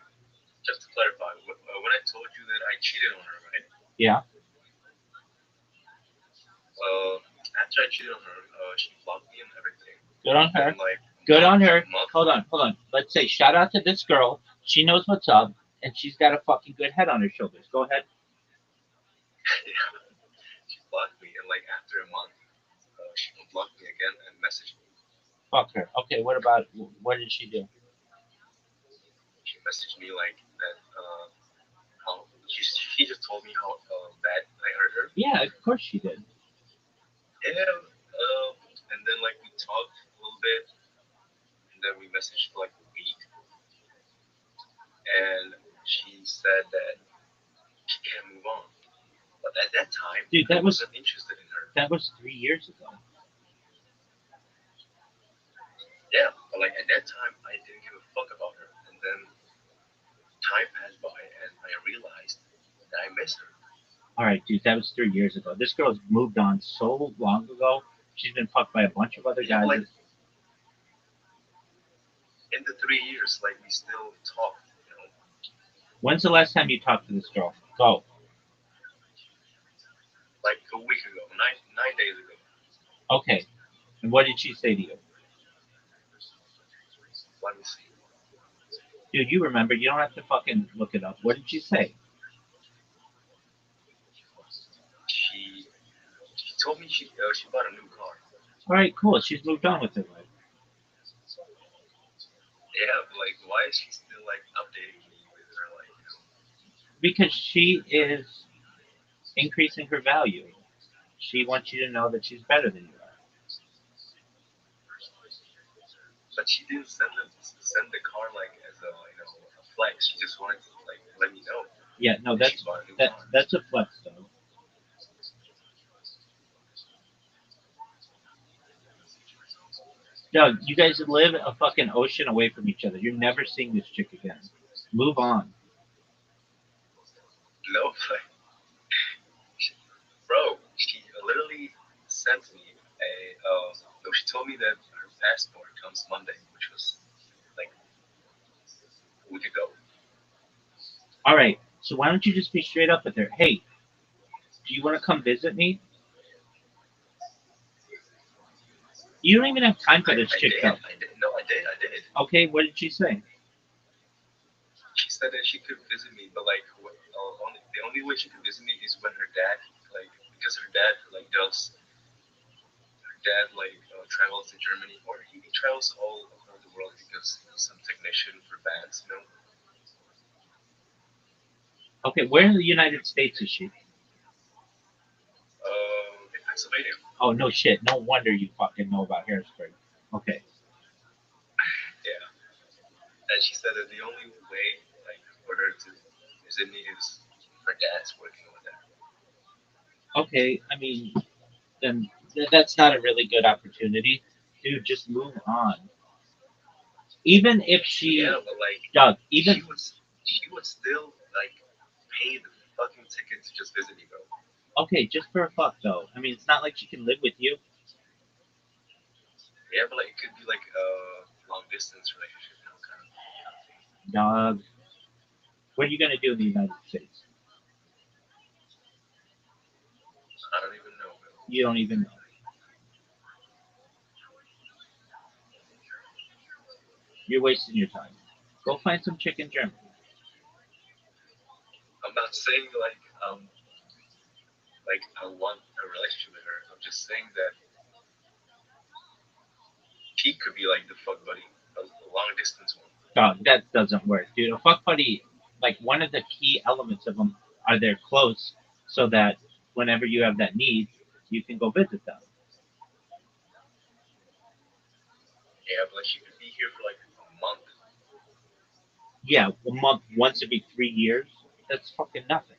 S5: Just to clarify, when I told you that I cheated on her, right?
S3: Yeah.
S5: After I cheated on her, she blocked me and everything.
S3: Good on her.
S5: And, like,
S3: good on her. Hold on. Let's say shout out to this girl. She knows what's up, and she's got a fucking good head on her shoulders. Go ahead.
S5: Yeah. She blocked me, and like after a month, she unblocked me again and messaged me.
S3: Fuck her. Okay, what did she do?
S5: She messaged me like that. How she just told me how bad I hurt her.
S3: Yeah, of course she did.
S5: Yeah. And then like we talked a little bit, and then we messaged for like a week, and she said that she can't move on. But at that time,
S3: dude,
S5: I wasn't interested in her.
S3: That was 3 years ago.
S5: Yeah, but like at that time, I didn't give a fuck about her, and then time passed by, and I realized that I missed her.
S3: All right, dude, that was 3 years ago. This girl's moved on so long ago. She's been fucked by a bunch of other guys.
S5: Like, in the 3 years, like we still talk. You know.
S3: When's the last time you talked to this girl? Go.
S5: Like a week ago, nine days ago.
S3: Okay. And what did she say to you?
S5: Let me see.
S3: Dude, you remember. You don't have to fucking look it up. What did she say?
S5: She told me she bought a new car.
S3: All right, cool. She's moved on with her life.
S5: Yeah, but like, why is she still like updating me with her life? You know?
S3: Because she is increasing her value. She wants you to know that she's better than you are.
S5: But she didn't send the car like as a a flex. She just wanted to like let me know.
S3: Yeah, no, that's a flex though. No, you guys live a fucking ocean away from each other. You're never seeing this chick again. Move on.
S5: No, bro, she literally sent me a. No, she told me that her passport comes Monday, which was like a week ago.
S3: All right, so why don't you just be straight up with her? Hey, do you want to come visit me? You don't even have time for
S5: I
S3: this chick
S5: did.
S3: though.
S5: I did. No, I did. I did.
S3: Okay, what did she say?
S5: She said that she could visit me, but like, the only way she could visit me is when her dad, like, because her dad, like, travels to Germany, or he travels all over the world because he's some technician for bands, you know.
S3: Okay, where in the United States is she?
S5: In Pennsylvania.
S3: Oh no shit. No wonder you fucking know about Harrisburg. Okay.
S5: Yeah. And she said that the only way, like, for her to visit me is her dad's working over there.
S3: Okay, I mean, then that's not a really good opportunity. Dude, just move on. Even if she,
S5: Yeah, but like,
S3: Doug, even
S5: she would still like pay the fucking ticket to just visit me, bro.
S3: okay, just for a fuck though. I mean, it's not like she can live with you,
S5: Yeah, but like it could be like a long distance relationship, you know, kind of thing.
S3: Doug. What are you gonna do in the United States?
S5: I don't even know, bro.
S3: You don't even know. You're wasting your time. Go find some chick in Germany.
S5: I'm not saying like I want a relationship with her. I'm just saying that he could be like the fuck buddy, a long distance one.
S3: Dog, that doesn't work, dude. A fuck buddy, like one of the key elements of them are they're close, so that whenever you have that need, you can go visit them.
S5: Yeah, but like she could be here for like a month.
S3: Yeah, a month once every 3 years. That's fucking nothing.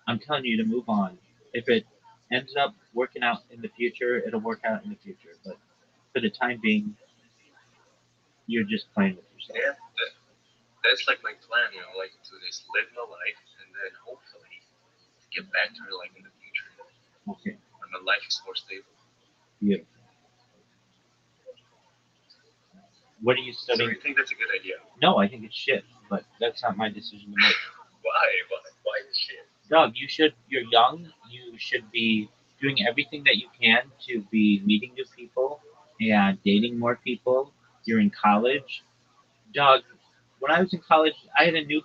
S3: I'm telling you to move on. If it ends up working out in the future, it'll work out in the future. But for the time being, you're just playing with yourself.
S5: Yeah, that's like my plan, you know, like to just live my life and then hopefully get back to her like in the future, you know,
S3: Okay,
S5: when my life is more stable.
S3: beautiful. What are you
S5: So
S3: studying?
S5: you think that's a good idea?
S3: No, I think it's shit. But that's not my decision to make.
S5: Why? Why the shit?
S3: Doug, you should. You're young. You should be doing everything that you can to be meeting new people and dating more people. You're in college. Doug, when I was in college, I had a new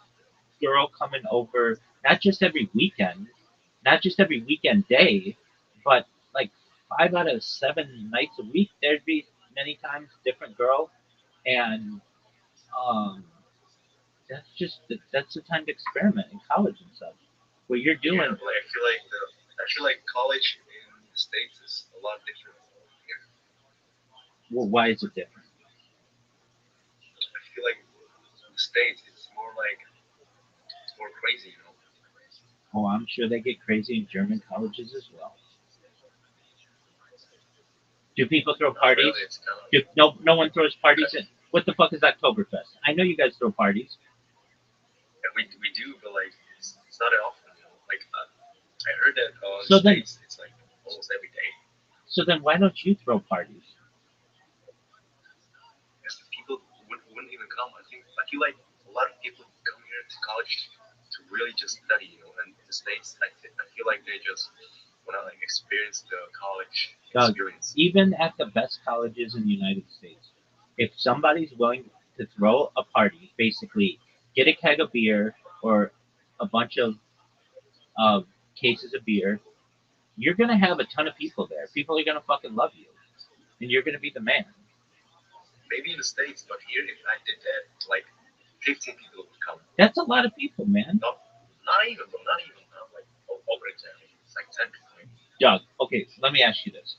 S3: girl coming over not just every weekend, not just every weekend day, but like 5 out of 7 nights a week. There'd be many times different girl, and um, that's the time to experiment in college and stuff. What you're
S5: Yeah,
S3: doing,
S5: but like, I feel like college in the states is a lot different here.
S3: well, why is it different?
S5: I feel like in the states it's more crazy, you know.
S3: Oh, I'm sure they get crazy in German colleges as well. Do people throw
S5: Not
S3: parties?
S5: really. It's kind of
S3: No one throws parties in. What the fuck is Oktoberfest? I know you guys throw parties.
S5: yeah, we do, but like it's not often, you know. Like I heard that in
S3: So
S5: the
S3: then,
S5: states it's like almost every day.
S3: so then, why don't you throw parties?
S5: Because the people wouldn't even come. I feel like a lot of people come here to college to really just study, you know. And the states, I feel like they just want to like experience the college
S3: Doug,
S5: experience.
S3: even at the best colleges in the United States, if somebody's willing to throw a party, basically get a keg of beer or a bunch of cases of beer, you're gonna have a ton of people there. People are gonna fucking love you, and you're gonna be the man.
S5: Maybe in the states, but here if I did that, like 15 people would come.
S3: That's a lot of people, man.
S5: Not even, bro. Not even. Not like over example. It's like 10 people.
S3: Doug, okay, let me ask you this: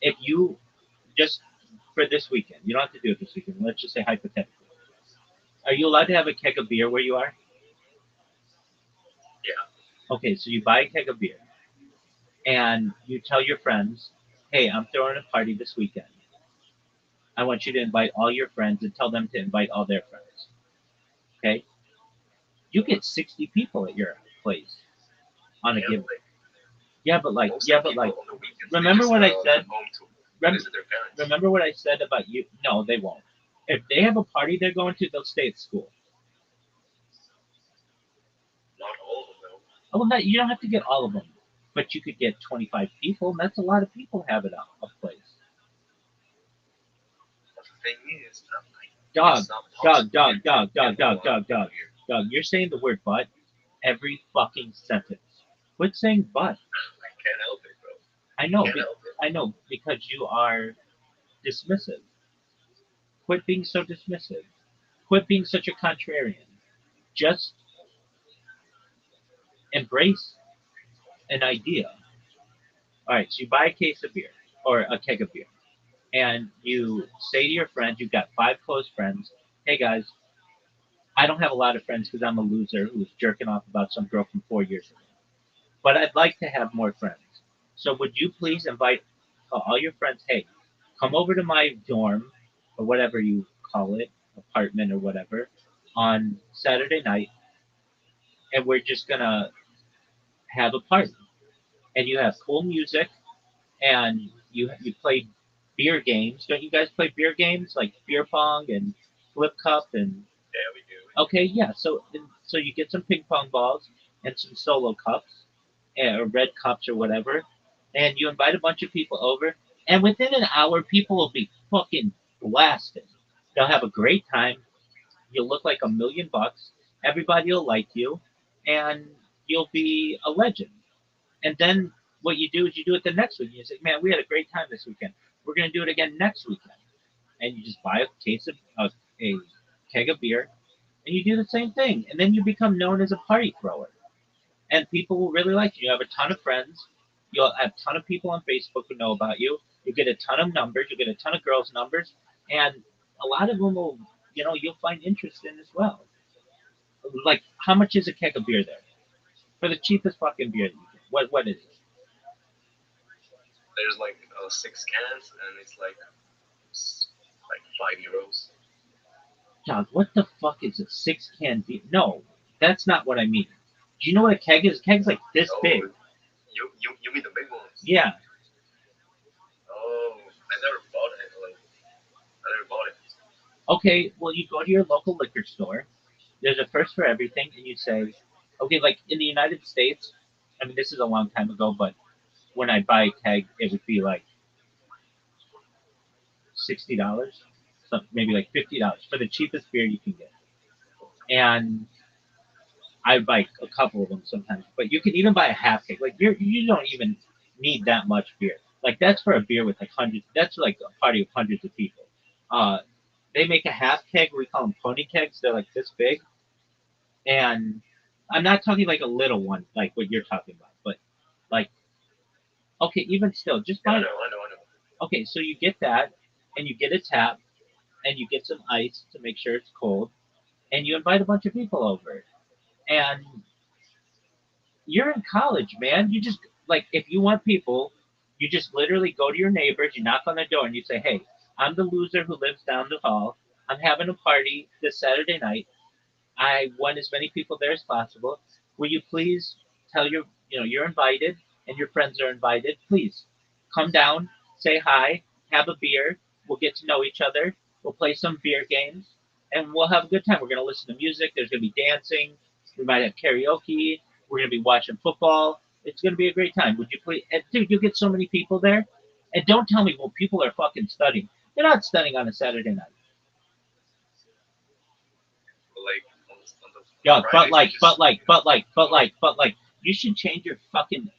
S3: if you just for this weekend, you don't have to do it this weekend. Let's just say hypothetically, are you allowed to have a keg of beer where you are?
S5: Yeah.
S3: Okay, so you buy a keg of beer and you tell your friends, "Hey, I'm throwing a party this weekend. I want you to invite all your friends and tell them to invite all their friends." Okay, you get 60 people at your place on a
S5: Yeah,
S3: given.
S5: but like
S3: Yeah, but like,
S5: most
S3: yeah,
S5: of the
S3: but
S5: people
S3: like,
S5: on the weekends, they
S3: remember
S5: just
S3: what I
S5: come
S3: said?
S5: home to
S3: Rem-
S5: visit their parents.
S3: remember what I said about you? No, they won't. If they have a party they're going to, they'll stay at school.
S5: Not all of them.
S3: Oh, well, you don't have to get all of them, but you could get 25 people, and that's a lot of people having a place.
S5: But the thing is,
S3: Dog,
S5: it's not
S3: dog,
S5: possible.
S3: dog, dog, dog,
S5: Everyone
S3: dog, dog, dog,
S5: here.
S3: dog. You're saying the word "but" every fucking sentence. Quit saying "but."
S5: I can't help it, bro.
S3: I know,
S5: Can't help it.
S3: I know, because you are dismissive. Quit being so dismissive. Quit being such a contrarian. Just embrace an idea. All right, so you buy a case of beer or a keg of beer, and you say to your friends, you've got 5 close friends, hey guys, I don't have a lot of friends because I'm a loser who's jerking off about some girl from 4 years ago, but I'd like to have more friends. So would you please invite all your friends, hey, come over to my dorm or whatever you call it, apartment or whatever, on Saturday night, and we're just gonna have a party. And you have cool music, and you play beer games. Don't you guys play beer games like beer pong and flip cup and
S5: Yeah, we do.
S3: okay, yeah. So you get some ping pong balls and some solo cups or red cups or whatever, and you invite a bunch of people over, and within an hour, people will be fucking blasted. They'll have a great time. You'll look like $1 million. Everybody will like you, and you'll be a legend. And then what you do is you do it the next week. You say, man, we had a great time this weekend. We're going to do it again next weekend. And you just buy a case of a keg of beer, and you do the same thing. And then you become known as a party thrower. And people will really like you. You have a ton of friends. You'll have a ton of people on Facebook who know about you. You get a ton of numbers. You get a ton of girls' numbers. And a lot of them will, you'll find interest in as well. Like, how much is a keg of beer there? For the cheapest fucking beer that you get. What is it?
S5: There's like 6 cans, and it's like 5 euros.
S3: Dog, what the fuck is a 6 can beer? No, that's not what I mean. Do you know what a keg is? A keg's like this
S5: Oh,
S3: big.
S5: you mean the big ones?
S3: Yeah.
S5: Oh, I never bought it. I never bought it.
S3: Okay, well, you go to your local liquor store. There's a first for everything, and you say, okay, like in the United States, I mean, this is a long time ago, but when I buy a keg, it would be like $60, so maybe like $50 for the cheapest beer you can get. And I buy a couple of them sometimes, but you can even buy a half keg. Like you don't even need that much beer. Like that's for a beer with like hundreds. That's like a party of hundreds of people. Uh, they make a half keg. We call them pony kegs. They're like this big, and I'm not talking like a little one, like what you're talking about, but like okay, even still, just
S5: Yeah,
S3: buy.
S5: I know.
S3: Okay, so you get that, and you get a tap, and you get some ice to make sure it's cold, and you invite a bunch of people over, and you're in college, man. You just like if you want people, you just literally go to your neighbors, you knock on their door, and you say, "Hey, I'm the loser who lives down the hall. I'm having a party this Saturday night. I want as many people there as possible. Will you please tell you're invited and your friends are invited. Please come down, say hi, have a beer. We'll get to know each other. We'll play some beer games, and we'll have a good time. We're gonna listen to music. There's gonna be dancing. We might have karaoke. We're gonna be watching football. It's gonna be a great time. Would you please, and dude? You'll get so many people there, and don't tell me, well, people are fucking studying. They're not studying on a Saturday night.
S5: But like on the
S3: Yeah,
S5: Fridays,
S3: but like, you should change your fucking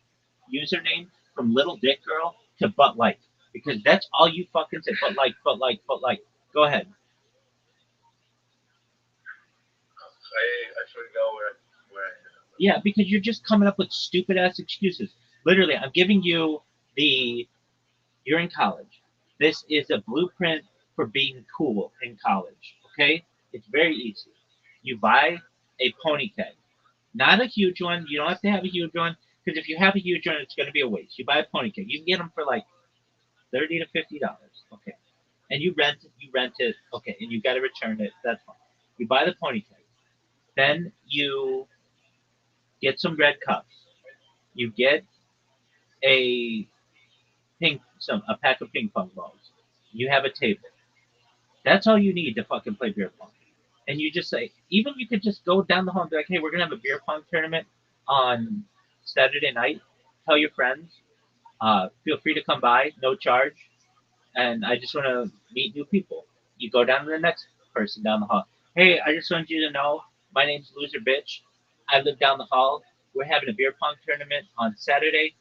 S3: username from Little Dick Girl to But Like, because that's all you fucking say. But like, but like, but like. Go ahead.
S5: I forgot where.
S3: Yeah, because you're just coming up with stupid ass excuses. Literally, I'm giving you the. You're in college. This is a blueprint for being cool in college. Okay, it's very easy. You buy a pony keg. Not a huge one. You don't have to have a huge one because if you have a huge one, it's going to be a waste. You buy a pony keg. You can get them for like $30 to $50. Okay, and you rent it. Okay, and you got to return it. That's fine. You buy the pony keg. Then you get some red cups. You get a a pack of ping pong balls. You have a table. That's all you need to fucking play beer pong. And you just say, even you could just go down the hall and be like, hey, we're gonna have a beer pong tournament on Saturday night. Tell your friends. Feel free to come by, no charge. And I just want to meet new people. You go down to the next person down the hall. Hey, I just wanted you to know my name's Loser Bitch. I live down the hall. We're having a beer pong tournament on Saturday.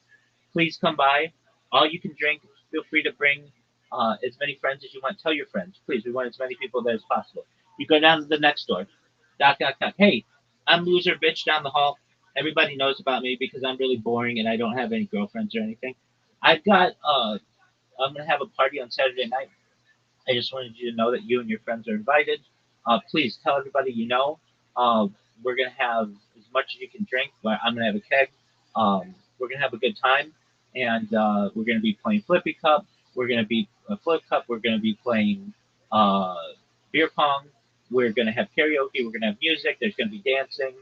S3: Please come by. All you can drink. Feel free to bring as many friends as you want. Tell your friends, please. We want as many people there as possible. You go down to the next door. Knock, knock, knock. Hey, I'm Loser Bitch down the hall. Everybody knows about me because I'm really boring and I don't have any girlfriends or anything. I've got. I'm gonna have a party on Saturday night. I just wanted you to know that you and your friends are invited. Please tell everybody you know. We're gonna have as much as you can drink. But I'm gonna have a keg. We're gonna have a good time, and we're gonna be playing Flippy Cup. We're gonna be Flip Cup. We're gonna be playing uh, beer pong. We're gonna have karaoke. We're gonna have music. There's gonna be dancing.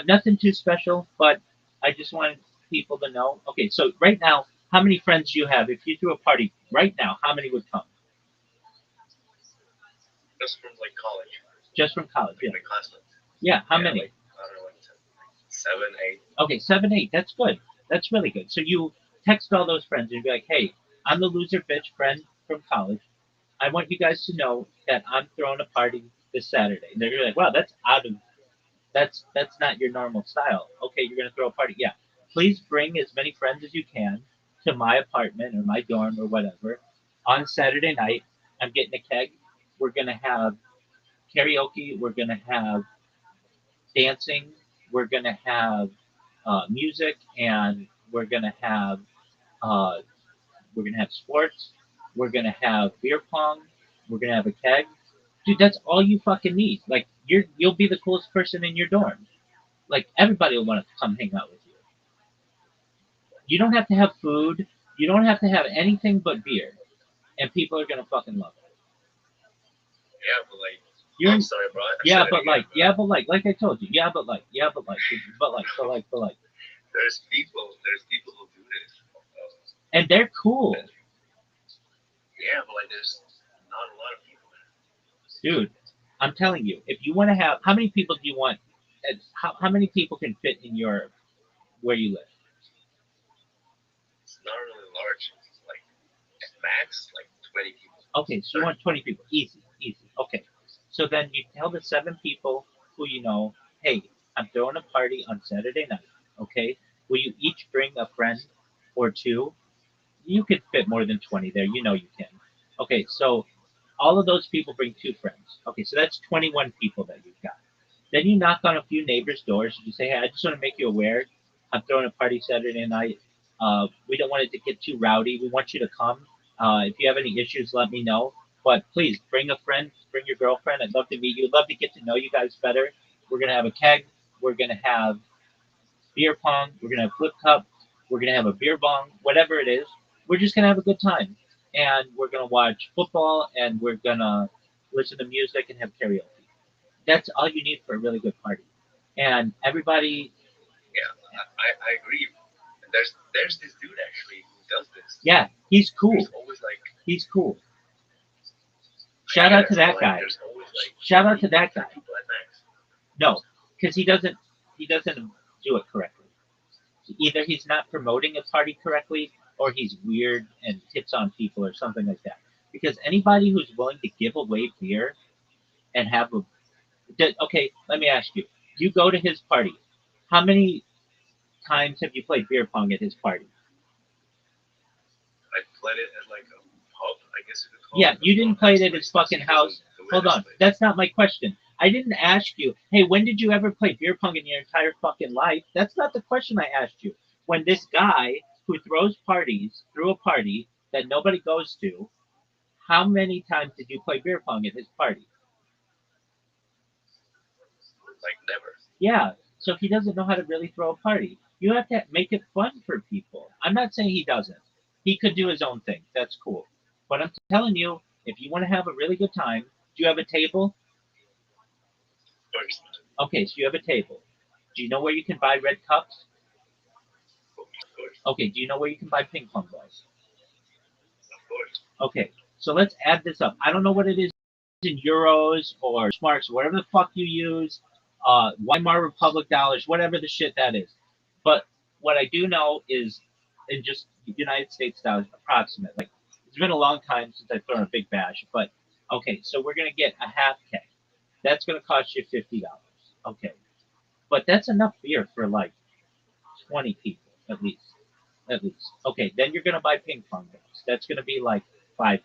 S3: Nothing too special, but I just wanted people to know. Okay, so right now, how many friends do you have? If you threw a party right now, how many would come?
S5: Just from like college,
S3: Just from college, yeah.
S5: like my classmates.
S3: Yeah, how
S5: Yeah,
S3: many?
S5: like, I don't know, like 7, 8.
S3: Okay, 7, 8. That's good. That's really good. So you text all those friends and be like, hey, I'm the loser bitch friend from college. I want you guys to know that I'm throwing a party this Saturday. And they're gonna be like, wow, that's out of that's not your normal style. Okay, you're gonna throw a party. Yeah. Please bring as many friends as you can to my apartment or my dorm or whatever on Saturday night. I'm getting a keg. We're gonna have karaoke. We're gonna have dancing. We're gonna have music, and uh, we're gonna have sports. We're gonna have beer pong. We're gonna have a keg. Dude, that's all you fucking need. Like you'll be the coolest person in your dorm. Like everybody will want to come hang out with you. You don't have to have food. You don't have to have anything but beer, and people are gonna fucking love it.
S5: Yeah, but like,
S3: You're
S5: I'm sorry, bro. I
S3: yeah,
S5: said it
S3: but
S5: again,
S3: like,
S5: bro.
S3: yeah, but like I told you, yeah, but like, yeah, but like,
S5: There's people who do this.
S3: and they're cool,
S5: Yeah, but like, there's not a lot of people.
S3: dude. I'm telling you, if you want to have, how many people do you want? How many people can fit in your where you live?
S5: It's not really large. It's like at max like 20 people.
S3: Okay, so you want 20 people, easy, easy. Okay, so then you tell the 7 people who you know, hey, I'm throwing a party on Saturday night. Okay, will you each bring a friend or two? You could fit more than 20 there. You know you can. Okay, so all of those people bring 2 friends. Okay, so that's 21 people that you've got. Then you knock on a few neighbors' doors and you say, hey, I just want to make you aware I'm throwing a party Saturday night. We don't want it to get too rowdy. We want you to come. If you have any issues, let me know. But please bring a friend, bring your girlfriend. I'd love to meet you. I'd love to get to know you guys better. We're going to have a keg. We're going to have beer pong. We're going to have flip cup. We're going to have a beer bong, whatever it is. We're just going to have a good time. And we're going to watch football and we're going to listen to music and have karaoke. That's all you need for a really good party. And everybody,
S5: Yeah, I agree. And there's this dude actually who does this.
S3: yeah, he's cool.
S5: There's always like
S3: He's cool. Shout out to that guy.
S5: There's always like
S3: Shout out to that guy.
S5: people at max.
S3: No, because he doesn't do it correctly. Either he's not promoting a party correctly, or he's weird and hits on people or something like that. Because anybody who's willing to give away beer and have a okay, let me ask you. You go to his party. How many times have you played beer pong at his party?
S5: I played it at like a pub, I guess you could call
S3: Yeah,
S5: it.
S3: you didn't play it at his fucking house. Hold on, that's not my question. I didn't ask you, hey, when did you ever play beer pong in your entire fucking life? That's not the question I asked you. When this guy who throws parties threw a party that nobody goes to, how many times did you play beer pong at his party?
S5: Like never.
S3: Yeah, so he doesn't know how to really throw a party. You have to make it fun for people. I'm not saying he doesn't. He could do his own thing. That's cool. But I'm telling you, if you want to have a really good time, do you have a table?
S5: First,
S3: Okay, so you have a table. Do you know where you can buy red cups?
S5: of course,
S3: Okay, do you know where you can buy ping pong balls?
S5: of course.
S3: Okay, so let's add this up. I don't know what it is in euros or marks, whatever the fuck you use, Weimar Republic dollars, whatever the shit that is. But what I do know is in just United States dollars, approximate. Like it's been a long time since I've thrown a big bash, but okay, so we're gonna get a half keg. That's gonna cost you $50. Okay, but that's enough beer for like 20 people at least. At least. Okay, then you're gonna buy ping pong balls. That's gonna be like $5.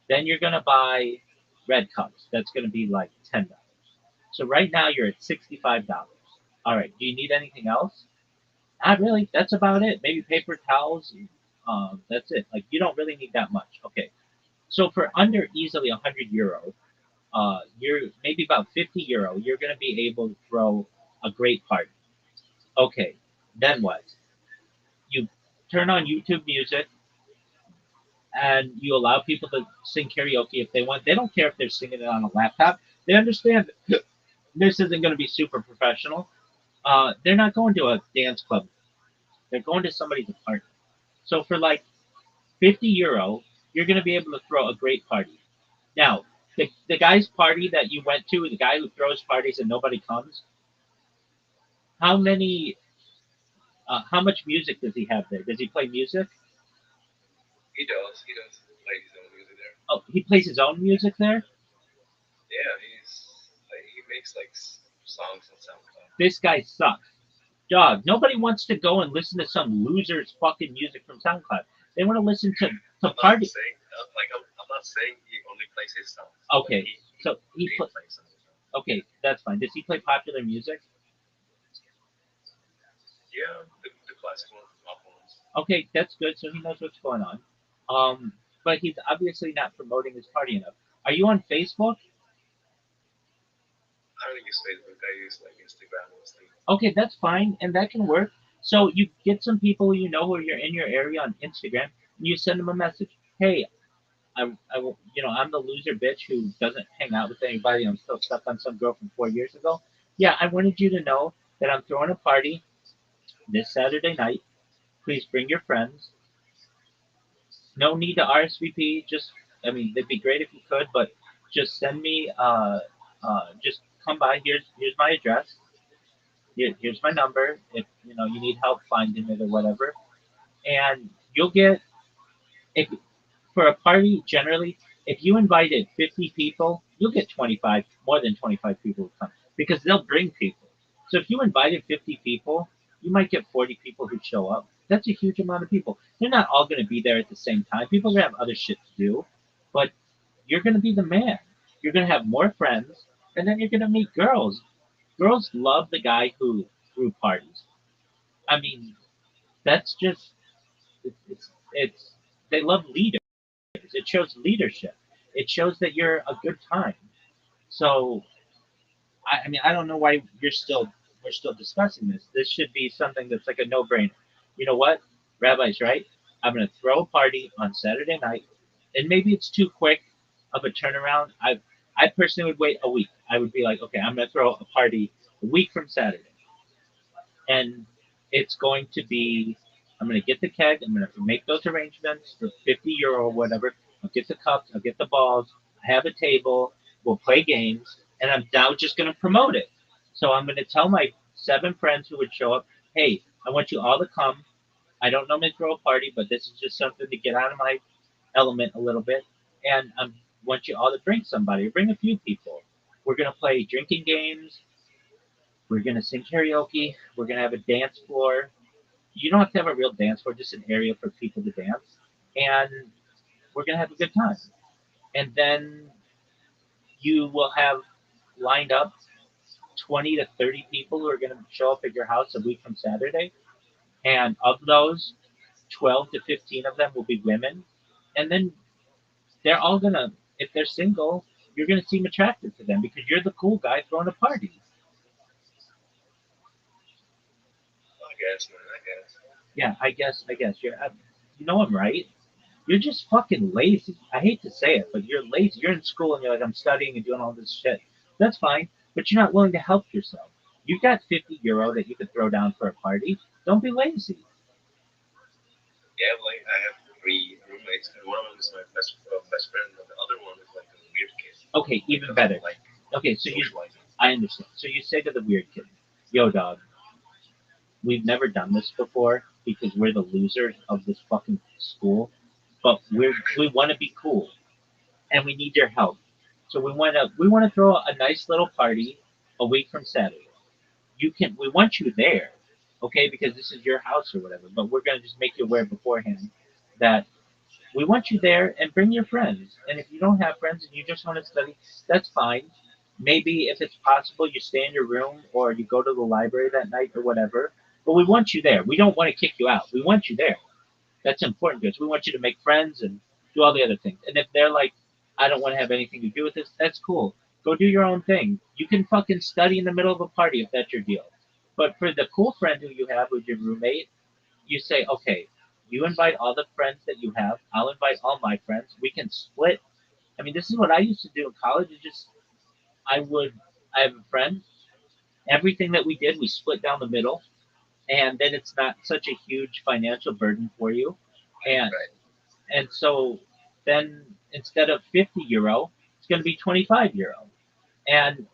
S3: Then you're gonna buy red cups. That's gonna be like $10. So right now you're at $65. All right. Do you need anything else? Not really. That's about it. Maybe paper towels. That's it. Like you don't really need that much. Okay. So for under easily €100, you're maybe about €50. You're gonna be able to throw a great party. Okay. Then what? You turn on YouTube Music and you allow people to sing karaoke if they want. They don't care if they're singing it on a laptop. They understand this isn't going to be super professional. They're not going to a dance club. They're going to somebody's apartment. So for like €50, you're going to be able to throw a great party. Now, the guy's party that you went to, the guy who throws parties and nobody comes, how many, how much music does he have there? Does he play music?
S5: He does. He does play his own music there.
S3: Oh, he plays his own music there?
S5: Yeah, he makes like songs on SoundCloud.
S3: This guy sucks. Dog, nobody wants to go and listen to some loser's fucking music from SoundCloud. They want to listen to party.
S5: I'm not saying he only plays his songs.
S3: Okay, so
S5: he plays some.
S3: Okay, that's fine. Does he play popular music?
S5: Yeah, the classic ones, the pop ones.
S3: Okay, that's good. So he knows what's going on. But he's obviously not promoting his party enough. Are you on Facebook?
S5: I don't use Facebook. I use like Instagram mostly.
S3: Okay, that's fine, and that can work. So you get some people you know who you're in your area on Instagram, and you send them a message. Hey, I'm the loser bitch who doesn't hang out with anybody. I'm still stuck on some girl from 4 years ago. Yeah, I wanted you to know that I'm throwing a party this Saturday night. Please bring your friends. No need to RSVP. Just, I mean, it'd be great if you could, but just send me. Just come by. Here's my address. Here's my number. If you need help finding it or whatever, and you'll get if for a party generally, if you invited 50 people, you'll get 25, more than 25 people to come because they'll bring people. So if you invited 50 people, you might get 40 people who show up. That's a huge amount of people. They're not all going to be there at the same time. People are going to have other shit to do, but you're going to be the man. You're going to have more friends, and then you're going to meet girls. Girls love the guy who threw parties. I mean, that's just it's they love leaders. It shows leadership. It shows that you're a good time. So I mean I don't know why we're still discussing this. This should be something that's like a no brainer. You know what? Rabbi's right. I'm gonna throw a party on Saturday night, and maybe it's too quick of a turnaround. I personally would wait a week. I would be like, okay, I'm gonna throw a party a week from Saturday, and it's going to be I'm going to get the keg. I'm going to make those arrangements for €50 or whatever. I'll get the cups. I'll get the balls. I have a table. We'll play games, and I'm now just going to promote it. So I'm going to tell my 7 friends who would show up, hey, I want you all to come. I don't normally throw a party, but this is just something to get out of my element a little bit, and I want you all to bring somebody. Bring a few people. We're going to play drinking games. We're going to sing karaoke. We're going to have a dance floor. You don't have to have a real dance floor, just an area for people to dance. And we're going to have a good time. And then you will have lined up 20 to 30 people who are going to show up at your house a week from Saturday. And of those, 12 to 15 of them will be women. And then they're all going to, if they're single, you're going to seem attractive to them because you're the cool guy throwing a party.
S5: I guess, man. I guess.
S3: Yeah, I guess. You know I'm right. You're just fucking lazy. I hate to say it, but you're lazy. You're in school and you're like, I'm studying and doing all this shit. That's fine, but you're not willing to help yourself. You've got €50 that you could throw down for a party. Don't be lazy.
S5: Yeah, like I have 3 roommates, and one of them is my best friend, and the other one is like a weird kid.
S3: Okay, even better.
S5: Like
S3: Okay, so you,
S5: socializing.
S3: I understand. So you say to the weird kid, "Yo, dog, we've never done this before because we're the losers of this fucking school, but we want to be cool and we need your help. So we want to throw a nice little party a week from Saturday. We want you there, okay? Because this is your house or whatever. But we're gonna just make you aware beforehand that we want you there and bring your friends. And if you don't have friends and you just want to study, that's fine. Maybe if it's possible, you stay in your room or you go to the library that night or whatever. But we want you there. We don't want to kick you out. We want you there. That's important to us. We want you to make friends and do all the other things. And if they're like, I don't want to have anything to do with this, that's cool. Go do your own thing. You can fucking study in the middle of a party if that's your deal. But for the cool friend who you have who's your roommate, you say, okay, you invite all the friends that you have. I'll invite all my friends. We can split. I mean, this is what I used to do in college. Is just I would I have a friend. Everything that we did, we split down the middle, and then it's not such a huge financial burden for you. And
S6: Right.
S3: and so then instead of €50, it's going to be €25. And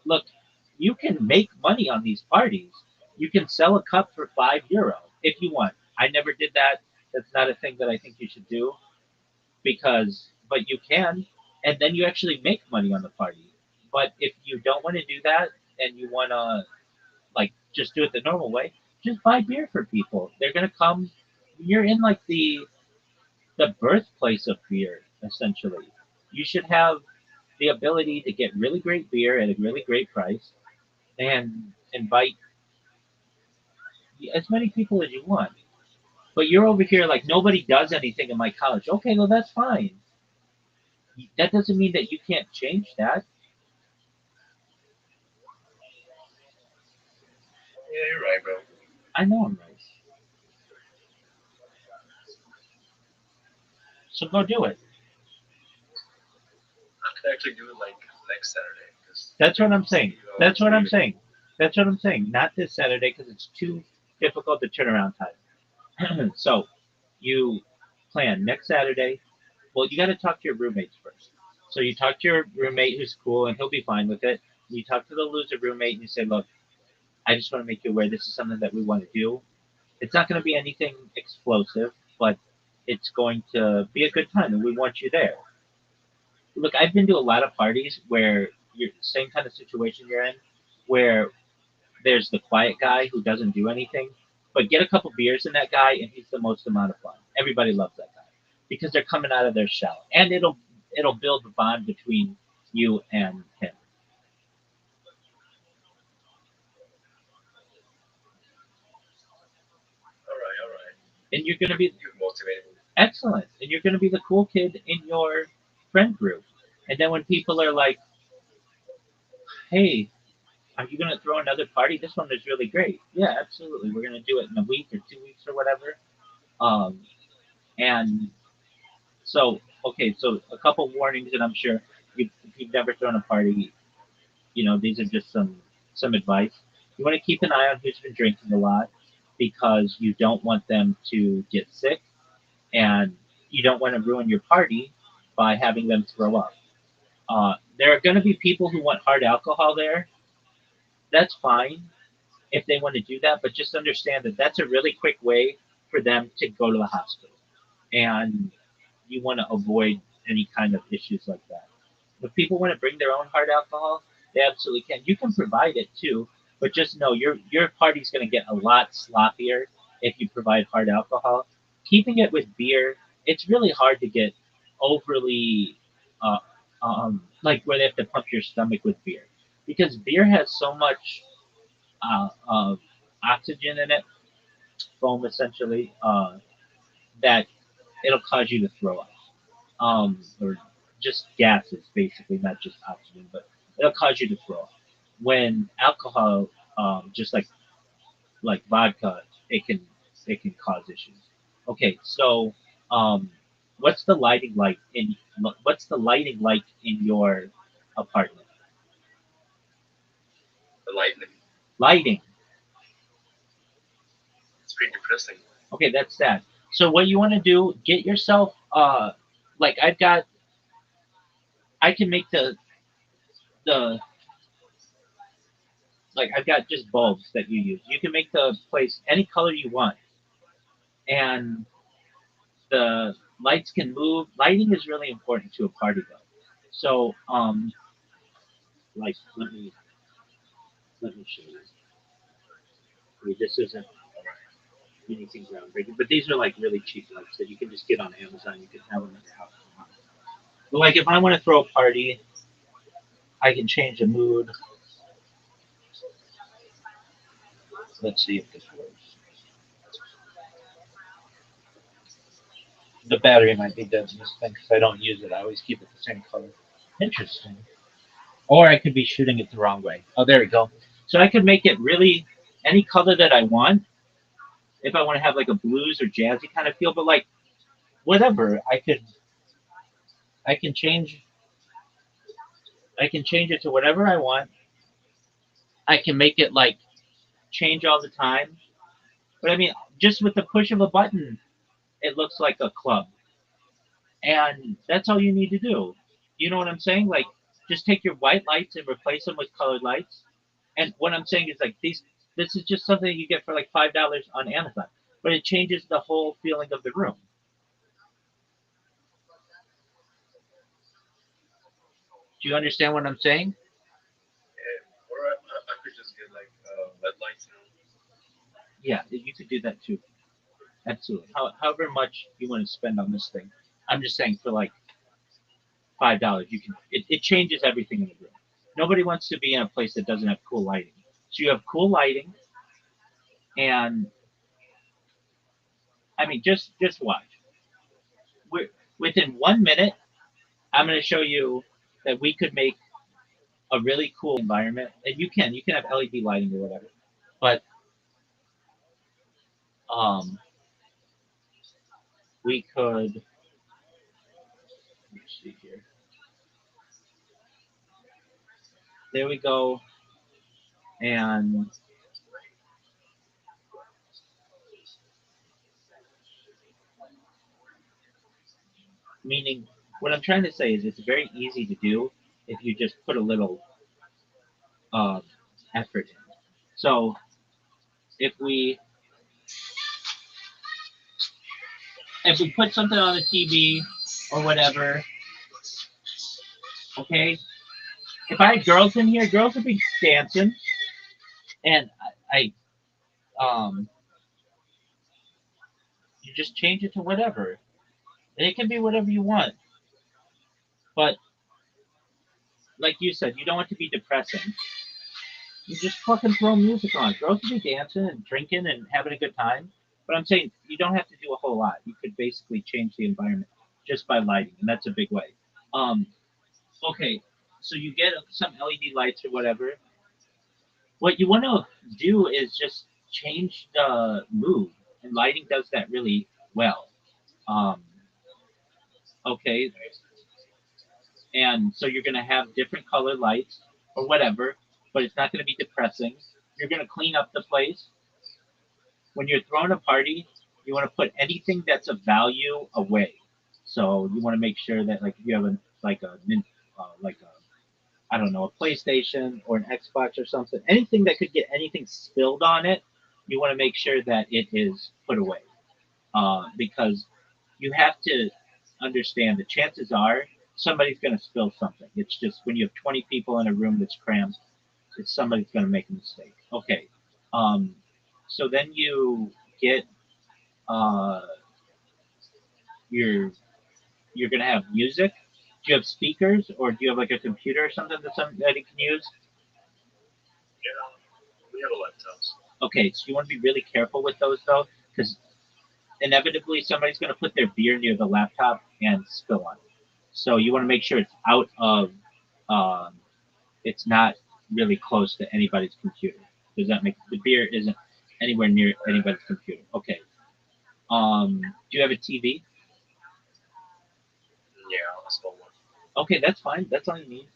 S3: look, you can make money on these parties. You can sell a cup for €5 if you want. I never did that. That's not a thing that I think you should do but you can, and then you actually make money on the party. But if you don't want to do that and you want to like just do it the normal way, just buy beer for people. They're gonna come. You're in like the birthplace of beer, essentially. You should have the ability to get really great beer at a really great price and invite as many people as you want. But you're over here like nobody does anything in my college. Okay, well that's fine. That doesn't mean that you can't change that.
S6: Yeah, you're right, bro.
S3: I know I'm right. So go do it.
S5: I could actually do it like next Saturday because
S3: That's what I'm saying. That's
S5: it's
S3: what I'm
S5: leaving.
S3: saying. That's what I'm saying. Not this Saturday because it's too difficult to turn around time. So you plan next Saturday. Well, you got to talk to your roommates first. So you talk to your roommate who's cool and he'll be fine with it. You talk to the loser roommate and you say, look, I just want to make you aware this is something that we want to do. It's not going to be anything explosive, but it's going to be a good time and we want you there. Look, I've been to a lot of parties where you're same kind of situation you're in, where there's the quiet guy who doesn't do anything, but get a couple beers in that guy and he's the most amount of fun. Everybody loves that guy because they're coming out of their shell, and it'll build a bond between you and him.
S5: All right.
S3: And you're gonna be
S5: You motivated me.
S3: excellent, and you're gonna be the cool kid in your friend group. And then when people are like, "Hey, are you gonna throw another party? This one is really great." Yeah, absolutely. We're gonna do it in a week or 2 weeks or whatever. Um, and so, okay, so a couple warnings, and I'm sure if you've never thrown a party, these are just some advice. You want to keep an eye on who's been drinking a lot because you don't want them to get sick, and you don't want to ruin your party by having them throw up. There are going to be people who want hard alcohol there. That's fine if they want to do that, but just understand that that's a really quick way for them to go to the hospital. And you want to avoid any kind of issues like that. If people want to bring their own hard alcohol, they absolutely can. You can provide it too, but just know your party's going to get a lot sloppier if you provide hard alcohol. Keeping it with beer, it's really hard to get overly uh, like where they have to pump your stomach with beer because beer has so much oxygen in it, foam essentially, that it'll cause you to throw up. Or just gases, basically, not just oxygen, but it'll cause you to throw up. When alcohol, just like vodka, it can it can cause issues. Okay, so um, what's the lighting like in your apartment?
S5: The lightning.
S3: Lighting.
S5: It's pretty depressing.
S3: Okay, that's that. So what you want to do? Get yourself like I can make the like I've got just bulbs that you use. You can make the place any color you want, and the lights can move. Lighting is really important to a party though. So like let me show you. I mean, this isn't anything groundbreaking, but these are like really cheap lights that you can just get on Amazon. You can have them at your house. But like if I want to throw a party, I can change the mood. Let's see if this works. The battery might be dead in this thing because I don't use it. I always keep it the same color. Interesting. Or I could be shooting it the wrong way. Oh, there we go. So I could make it really any color that I want. If I want to have like a blues or jazzy kind of feel, but like whatever, I can change I can change it to whatever I want. I can make it like change all the time. But I mean, just with the push of a button, it looks like a club. And that's all you need to do. You know what I'm saying? Like, just take your white lights and replace them with colored lights. And what I'm saying is like these. This is just something you get for like $5 on Amazon, but it changes the whole feeling of the room. Do you understand what I'm saying?
S5: Or I could just get like LED lights, you know.
S3: Yeah, you could do that too. Absolutely. However much you want to spend on this thing, I'm just saying for like $5, you can. It changes everything in the room. Nobody wants to be in a place that doesn't have cool lighting. So you have cool lighting, and I mean, just watch. We're, within 1 minute, I'm going to show you that we could make a really cool environment, and you can have LED lighting or whatever. But um, we could. Let's see here. There we go, and meaning what I'm trying to say is it's very easy to do if you just put a little uh, effort in. So if we if we put something on the TV or whatever, okay. If I had girls in here, girls would be dancing, and you just change it to whatever. And it can be whatever you want, but like you said, you don't want it to be depressing. You just fucking throw music on. Girls would be dancing and drinking and having a good time. But I'm saying you don't have to do a whole lot. You could basically change the environment just by lighting, and that's a big way. Um, okay, so you get some LED lights or whatever. What you want to do is just change the mood, and lighting does that really well. Um, okay, and so you're going to have different color lights or whatever, but it's not going to be depressing. You're going to clean up the place. When you're throwing a party, you want to put anything that's of value away. So you want to make sure that like if you have a like a I don't know, a PlayStation or an Xbox or something, anything that could get anything spilled on it, you want to make sure that it is put away. Because you have to understand the chances are somebody's going to spill something. It's just when you have 20 people in a room that's cramped, it's somebody's going to make a mistake. Okay. Um, so then you get uh, your you're going to have music. Do you have speakers or do you have like a computer or something that somebody can use?
S5: Yeah, we have a laptops.
S3: Okay, so you want to be really careful with those though, because inevitably somebody's going to put their beer near the laptop and spill on it. So you want to make sure it's out of, um, it's not really close to anybody's computer. Does that make the beer isn't anywhere near anybody's computer? Okay. Do you have a TV?
S5: Yeah, a small one.
S3: Okay, that's fine. That's all you need.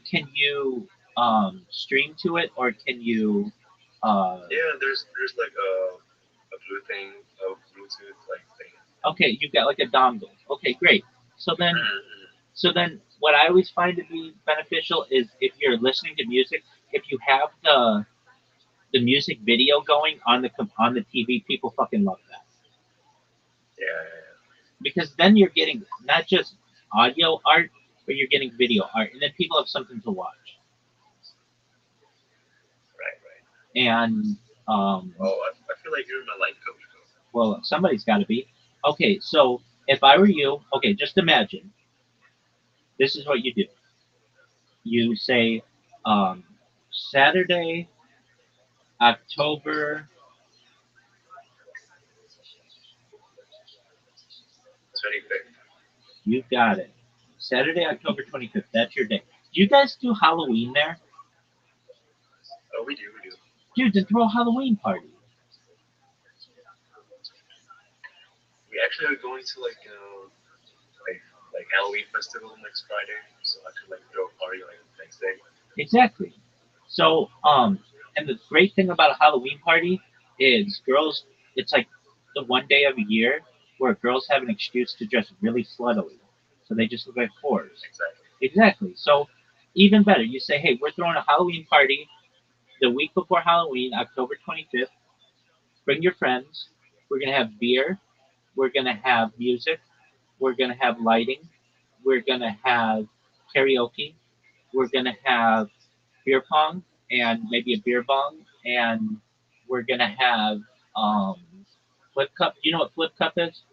S3: Can you stream to it, or can you?
S5: Yeah, there's like a blue thing, a Bluetooth like thing.
S3: Okay, you've got like a dongle. Okay, great. So then,
S5: Mm-hmm.
S3: So then, what I always find to be beneficial is if you're listening to music, if you have the music video going on the TV, people fucking love that
S5: Yeah.
S3: because then you're getting not just audio art, but you're getting video art, and then people have something to watch.
S5: Right.
S3: And
S5: Oh, I feel like you're my life coach, bro.
S3: well, somebody's got to be. Okay, so if I were you, okay, just imagine this is what you do. You say Saturday, October.
S5: 25th.
S3: You got it. Saturday, October 25th. That's your day. Do you guys do Halloween there?
S5: Oh, we do.
S3: Dude, then throw a Halloween party.
S5: We actually are going to like Halloween festival next Friday, so I could like throw a party like next day.
S3: Exactly. So, and the great thing about a Halloween party is girls, it's like the one day of a year where girls have an excuse to dress really sluttily. So they just look like whores.
S5: Exactly.
S3: Exactly. So, even better, you say, hey, we're throwing a Halloween party the week before Halloween, October 25th. Bring your friends. We're going to have beer. We're going to have music. We're going to have lighting. We're going to have karaoke. We're going to have beer pong and maybe a beer bong. And we're going to have um, flip cup. You know what flip cup is?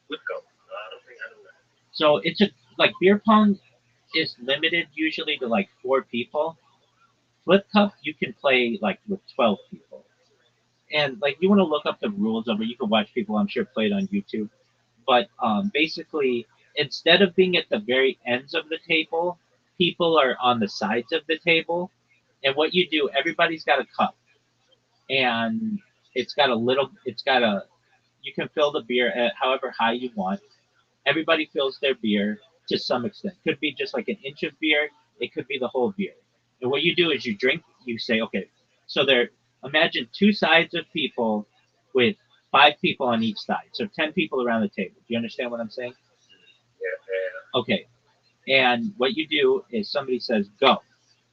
S5: Flip cup. I don't think I know that.
S3: So it's a like beer pong is limited usually to like 4 people. Flip cup you can play like with 12 people. And like you want to look up the rules of it, you can watch people I'm sure play it on YouTube. But basically, instead of being at the very ends of the table, people are on the sides of the table. And what you do, everybody's got a cup, and it's got a, you can fill the beer at however high you want. Everybody fills their beer to some extent. Could be just like an inch of beer. It could be the whole beer. And what you do is you drink. You say, okay. So there. Imagine 2 sides of people with 5 people on each side. So 10 people around the table. Do you understand what I'm saying?
S5: Yeah.
S3: Okay. And what you do is somebody says go,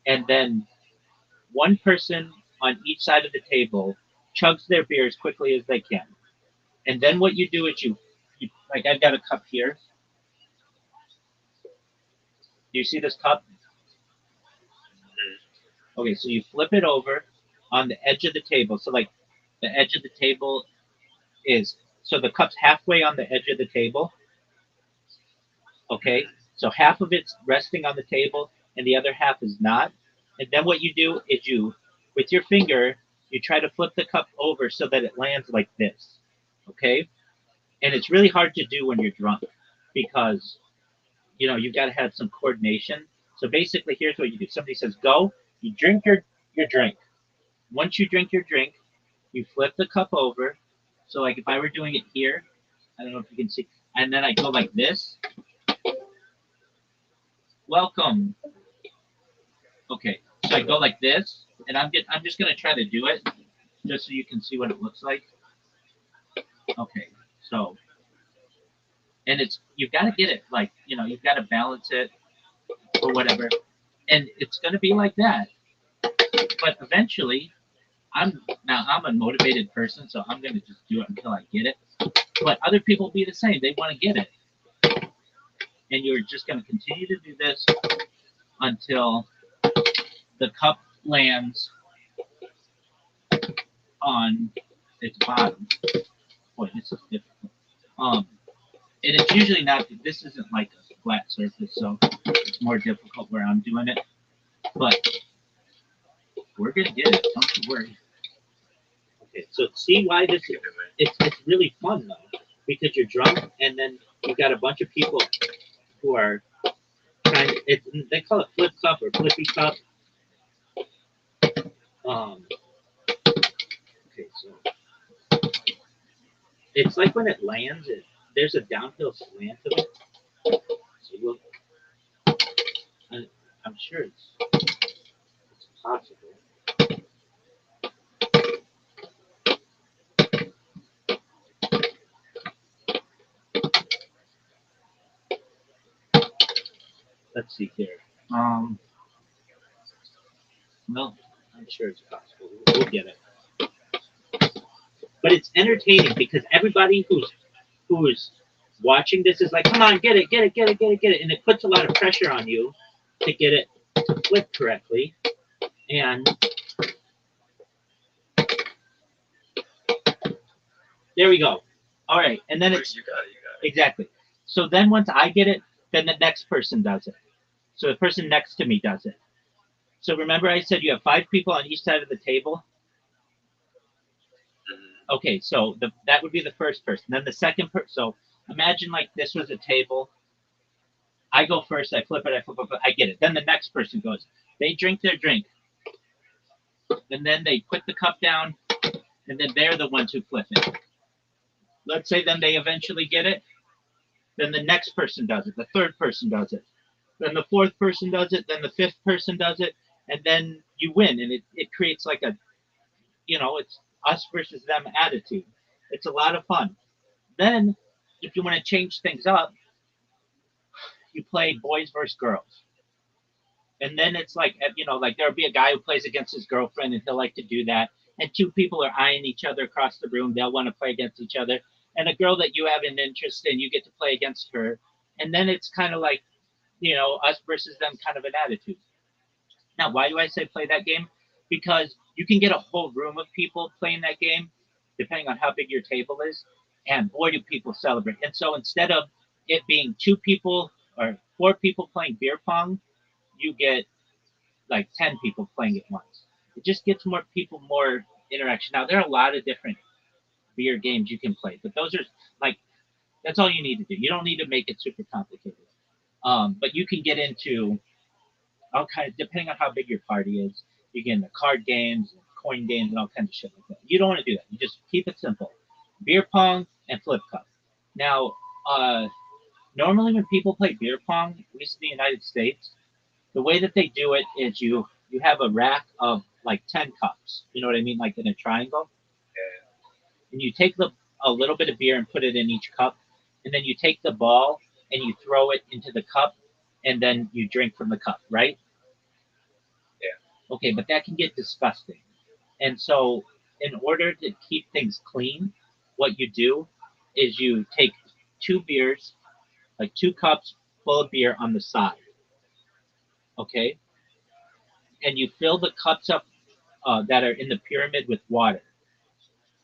S3: and then one person on each side of the table chugs their beer as quickly as they can. And then what you do is you like I've got a cup here. Do you see this cup? Okay, so you flip it over on the edge of the table. So like the edge of the table is so the cup's halfway on the edge of the table. Okay, so half of it's resting on the table and the other half is not. And then what you do is with your finger, you try to flip the cup over so that it lands like this. Okay, and it's really hard to do when you're drunk because you've got to have some coordination. So basically, here's what you do: somebody says go, you drink your drink. Once you drink your drink, you flip the cup over. So like if I were doing it here, I don't know if you can see, and then I go like this. Welcome. Okay, so I go like this, and I'm just gonna try to do it just so you can see what it looks like. Okay, so and it's you've got to get it like you've got to balance it or whatever, and it's gonna be like that. But eventually, I'm a motivated person, so I'm gonna just do it until I get it. But other people be the same; they want to get it, and you're just gonna continue to do this until the cup lands on its bottom. Boy, this is difficult. And it's usually not. This isn't like a flat surface, so it's more difficult where I'm doing it. But we're gonna get it. Don't you worry. Okay, so see why this is? It's really fun though, because you're drunk, and then you've got a bunch of people who are trying. They call it flip cup or flippy cup. Okay, so it's like when it lands, there's a downhill slant of it. So I'm sure it's possible. Let's see here. No, I'm sure it's possible. We'll get it. But it's entertaining because everybody who's watching this is like, come on, get it, get it, get it, get it, get it, and it puts a lot of pressure on you to get it to flip correctly. And there we go. All right, and then it's
S5: You got it. You got it.
S3: exactly. So then once I get it, then the next person does it. So the person next to me does it. So remember I said you have 5 people on each side of the table?
S5: Mhm.
S3: Okay, so that would be the first person. Then the second person. So imagine like this was a table. I go first. I flip it. I flip it. I get it. Then the next person goes. They drink their drink, and then they put the cup down, and then they're the ones who flip it. Let's say then they eventually get it. Then the next person does it. The third person does it. Then the fourth person does it. Then the fifth person does it, and then you win. And it creates like a, it's us versus them attitude. It's a lot of fun. Then, if you want to change things up, you play boys versus girls. And then it's like, like there'll be a guy who plays against his girlfriend and he'll like to do that. And 2 people are eyeing each other across the room. They'll want to play against each other. And a girl that you have an interest in, you get to play against her. And then it's kind of like, us versus them kind of an attitude. Now, why do I say play that game? Because you can get a whole room of people playing that game, depending on how big your table is. And boy, do people celebrate. And so instead of it being 2 people or 4 people playing beer pong, you get like 10 people playing at once. It just gets more people, more interaction. Now, there are a lot of different beer games you can play, but those are like, that's all you need to do. You don't need to make it super complicated. But you can get into all kinds, depending on how big your party is, you get into card games, and coin games, and all kinds of shit like that. You don't want to do that. You just keep it simple. Beer pong and flip cup. Now, normally when people play beer pong, at least in the United States, the way that they do it is you have a rack of like 10 cups. You know what I mean, like in a triangle. And you take a little bit of beer and put it in each cup, and then you take the ball and you throw it into the cup, and then you drink from the cup, right?
S5: Yeah.
S3: Okay, but that can get disgusting. And so, in order to keep things clean, what you do is you take 2 beers, like 2 cups full of beer on the side, okay? And you fill the cups up that are in the pyramid with water.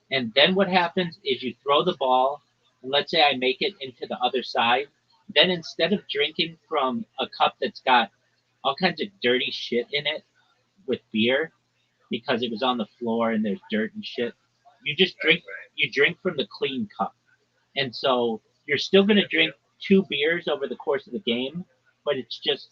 S3: And then what happens is you throw the ball, and let's say I make it into the other side. Then instead of drinking from a cup that's got all kinds of dirty shit in it with beer because it was on the floor and there's dirt and shit, you just drink.
S5: Right.
S3: You drink from the clean cup, and so you're still gonna drink 2 beers over the course of the game, but it's just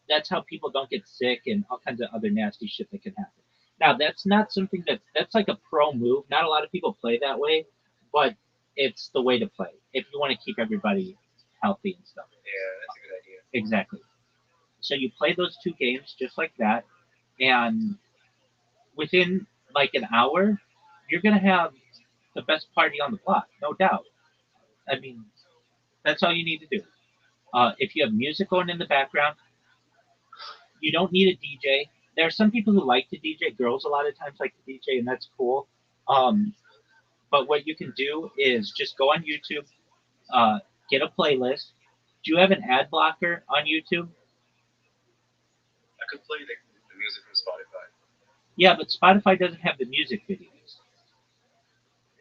S3: that's how people don't get sick and all kinds of other nasty shit that can happen. Now that's not something that's like a pro move. Not a lot of people play that way, but it's the way to play if you want to keep everybody healthy and stuff.
S5: Yeah, that's a good idea.
S3: Exactly. So you play those 2 games just like that, and within like an hour, you're gonna have the best party on the block, no doubt. I mean, that's all you need to do. If you have music going in the background, you don't need a DJ. There are some people who like to DJ. Girls a lot of times like to DJ, and that's cool. Um, but what you can do is just go on YouTube, get a playlist. Do you have an ad blocker on YouTube?
S5: I could play the music from Spotify.
S3: Yeah, but Spotify doesn't have the music videos.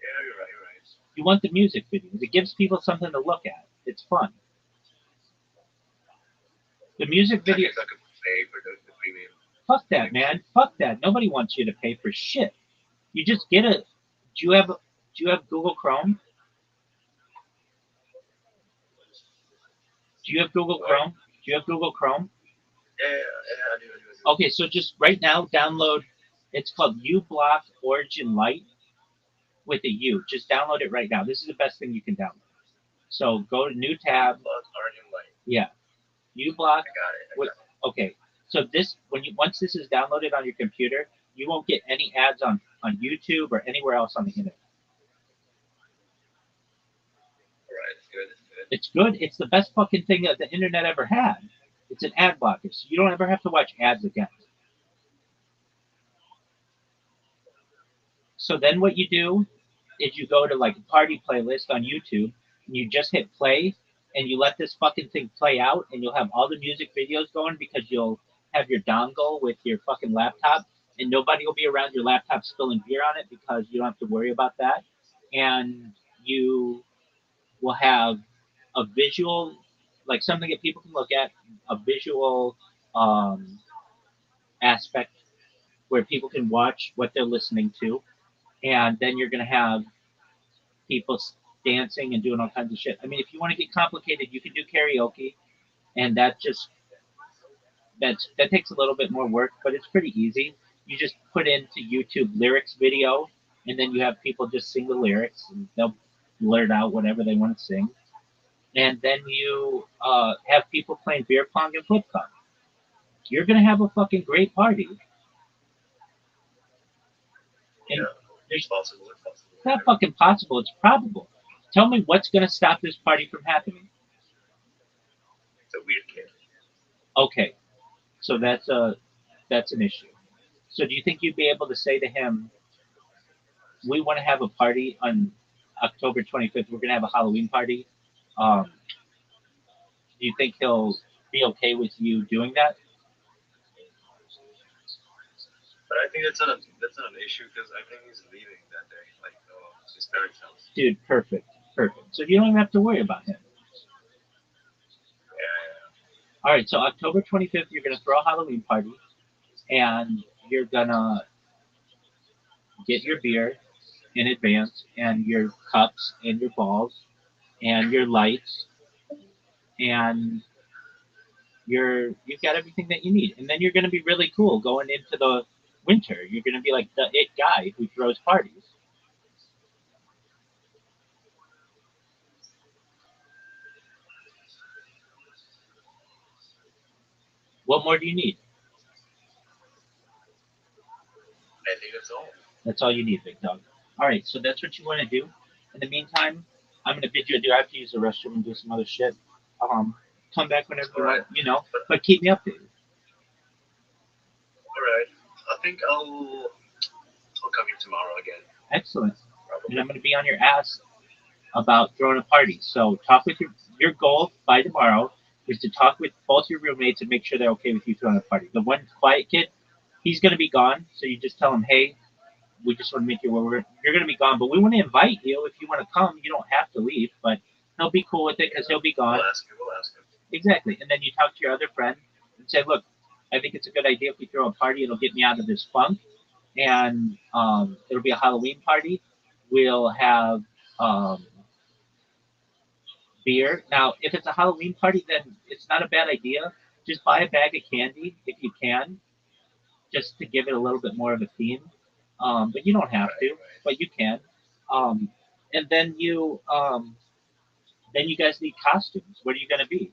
S5: Yeah, you're right. You're right.
S3: You want the music videos. It gives people something to look at. It's fun. The music
S5: I
S3: video.
S5: guess I could pay for the premium.
S3: Fuck that, man. Fuck that. Nobody wants you to pay for shit. You just get a. Do you have Google Chrome? Do you have Google
S5: What?
S3: Chrome? Do you have Google Chrome?
S5: Yeah, I do.
S3: Okay, so just right now download. It's called uBlock Origin Lite with a U. Just download it right now. This is the best thing you can download. So go to new tab.
S5: Plus Origin Light.
S3: Yeah, uBlock.
S5: I got it.
S3: With, okay, so this once this is downloaded on your computer, you won't get any ads on YouTube or anywhere else on the internet.
S5: Alright, it's good. It's good.
S3: It's good. It's the best fucking thing that the internet ever had. It's an ad blocker, so you don't ever have to watch ads again. So then what you do is you go to like a party playlist on YouTube and you just hit play and you let this fucking thing play out and you'll have all the music videos going because you'll have your dongle with your fucking laptop and nobody will be around your laptop spilling beer on it because you don't have to worry about that. And you will have a visual, like something that people can look at, a visual um, aspect where people can watch what they're listening to. And then you're going to have people dancing and doing all kinds of shit. I mean, if you want to get complicated, you can do karaoke, and that takes a little bit more work, but it's pretty easy. You just put into YouTube lyrics video, and then you have people just sing the lyrics, and they'll blurt out whatever they want to sing. And then you have people playing beer pong and flip cup. You're gonna have a fucking great party. And
S5: Yeah,
S3: there's
S5: it's possible. It's possible.
S3: it's not fucking possible. It's probable. Tell me what's gonna stop this party from happening.
S5: It's a weird kid.
S3: Okay, so that's an issue. So do you think you'd be able to say to him, "We want to have a party on October 25th. We're gonna have a Halloween party." Do you think he'll be okay with you doing that?
S5: But I think that's not an issue because I think he's leaving that day, like his parents' house.
S3: Dude, perfect, perfect. So you don't even have to worry about him.
S5: Yeah,
S3: All right, so October 25th, you're gonna throw a Halloween party, and you're gonna get your beer in advance, and your cups, and your balls, and your lights, and you've got everything that you need, and then you're gonna be really cool going into the winter. You're gonna be like the it guy who throws parties. What more do you need?
S5: I think that's all.
S3: That's all you need, big dog. All right, so that's what you want to do. In the meantime, I'm gonna bid you adieu. I have to use the restroom and do some other shit. Come back whenever you want, but keep me updated.
S5: All right. I think I'll come here tomorrow again.
S3: Excellent. And
S5: Probably.
S3: I'm gonna be on your ass about throwing a party. So talk with your goal by tomorrow is to talk with both your roommates and make sure they're okay with you throwing a party. The one quiet kid, he's gonna be gone. So you just tell him, hey, we just want to make you aware you're going to be gone, but we want to invite you if you want to come. You don't have to leave, but he'll be cool with it because he'll be gone.
S5: We'll ask him. We'll ask him.
S3: Exactly. And then you talk to your other friend and say, look, I think it's a good idea if we throw a party. It'll get me out of this funk, and it'll be a Halloween party. We'll have beer. Now, if it's a Halloween party, then it's not a bad idea. Just buy a bag of candy if you can, just to give it a little bit more of a theme. But you don't have
S5: Right,
S3: to,
S5: right.
S3: but you can. Um, and then you guys need costumes. What are you gonna be?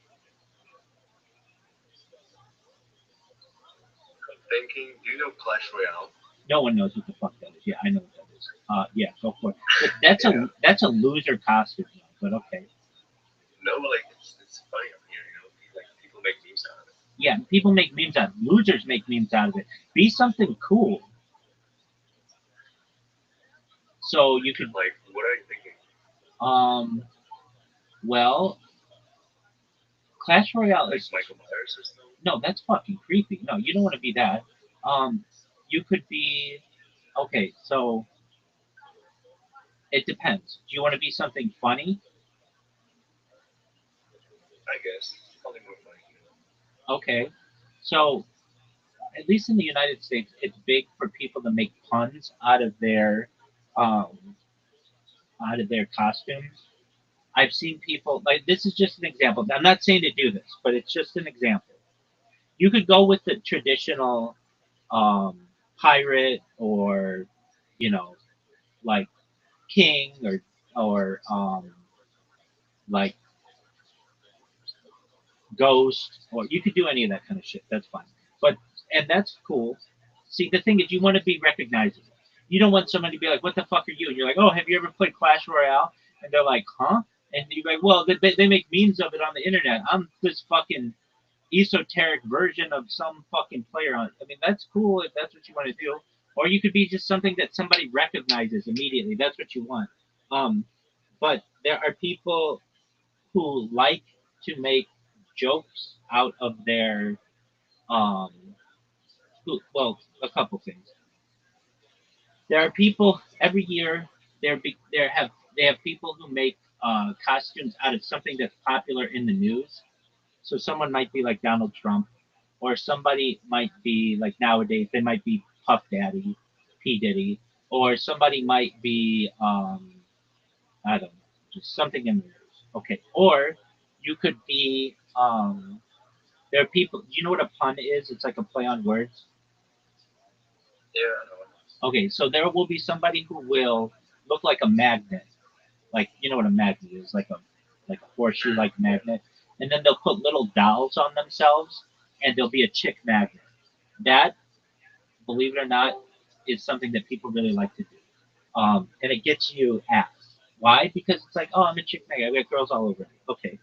S5: I'm thinking. Do you know Clash Royale?
S3: No one knows what the fuck that is. Yeah, I know what that is. Yeah, go for it. But that's
S5: Yeah.
S3: that's a loser costume, but okay.
S5: No, like it's funny up here. Like people make memes out of it.
S3: Yeah, people make memes out of it. Losers make memes out of it. Be something cool. So you could
S5: Like, what are you thinking?
S3: um well, Clash Royale
S5: Like
S3: is
S5: Michael Myers or something?
S3: no, that's fucking creepy. No, you don't want to be that. You could be okay. So it depends. Do you want to be something funny?
S5: I guess something more funny.
S3: Okay. So at least in the United States, it's big for people to make puns um, out of their costumes. I've seen people like this is just an example. I'm not saying to do this, but it's just an example. You could go with the traditional um, pirate or you know like king or like ghost, or you could do any of that kind of shit. That's fine. But and that's cool. See, the thing is, you want to be recognizable. You don't want somebody to be like, "What the fuck are you?" And you're like, "Oh, have you ever played Clash Royale?" And they're like, "Huh?" And you're like, "Well, they make memes of it on the internet. I'm this fucking esoteric version of some fucking player on. I mean, that's cool if that's what you want to do, or you could be just something that somebody recognizes immediately. That's what you want. Um, but there are people who like to make jokes out of their um. Well, a couple things. There are people every year. They have people who make costumes out of something that's popular in the news. So someone might be like Donald Trump, or somebody might be like nowadays they might be Puff Daddy, P Diddy, or somebody might be I don't know, just something in the news. Okay, or you could be there are people. Do you know what a pun is? It's like a play on words.
S5: Yeah, I know.
S3: Okay, so there will be somebody who will look like a magnet, like you know what a magnet is, like a horseshoe like magnet, and then they'll put little dolls on themselves, and there'll be a chick magnet. That, believe it or not, is something that people really like to do, and it gets you ass. Why? Because it's like, oh, I'm a chick magnet. I got girls all over me. Okay,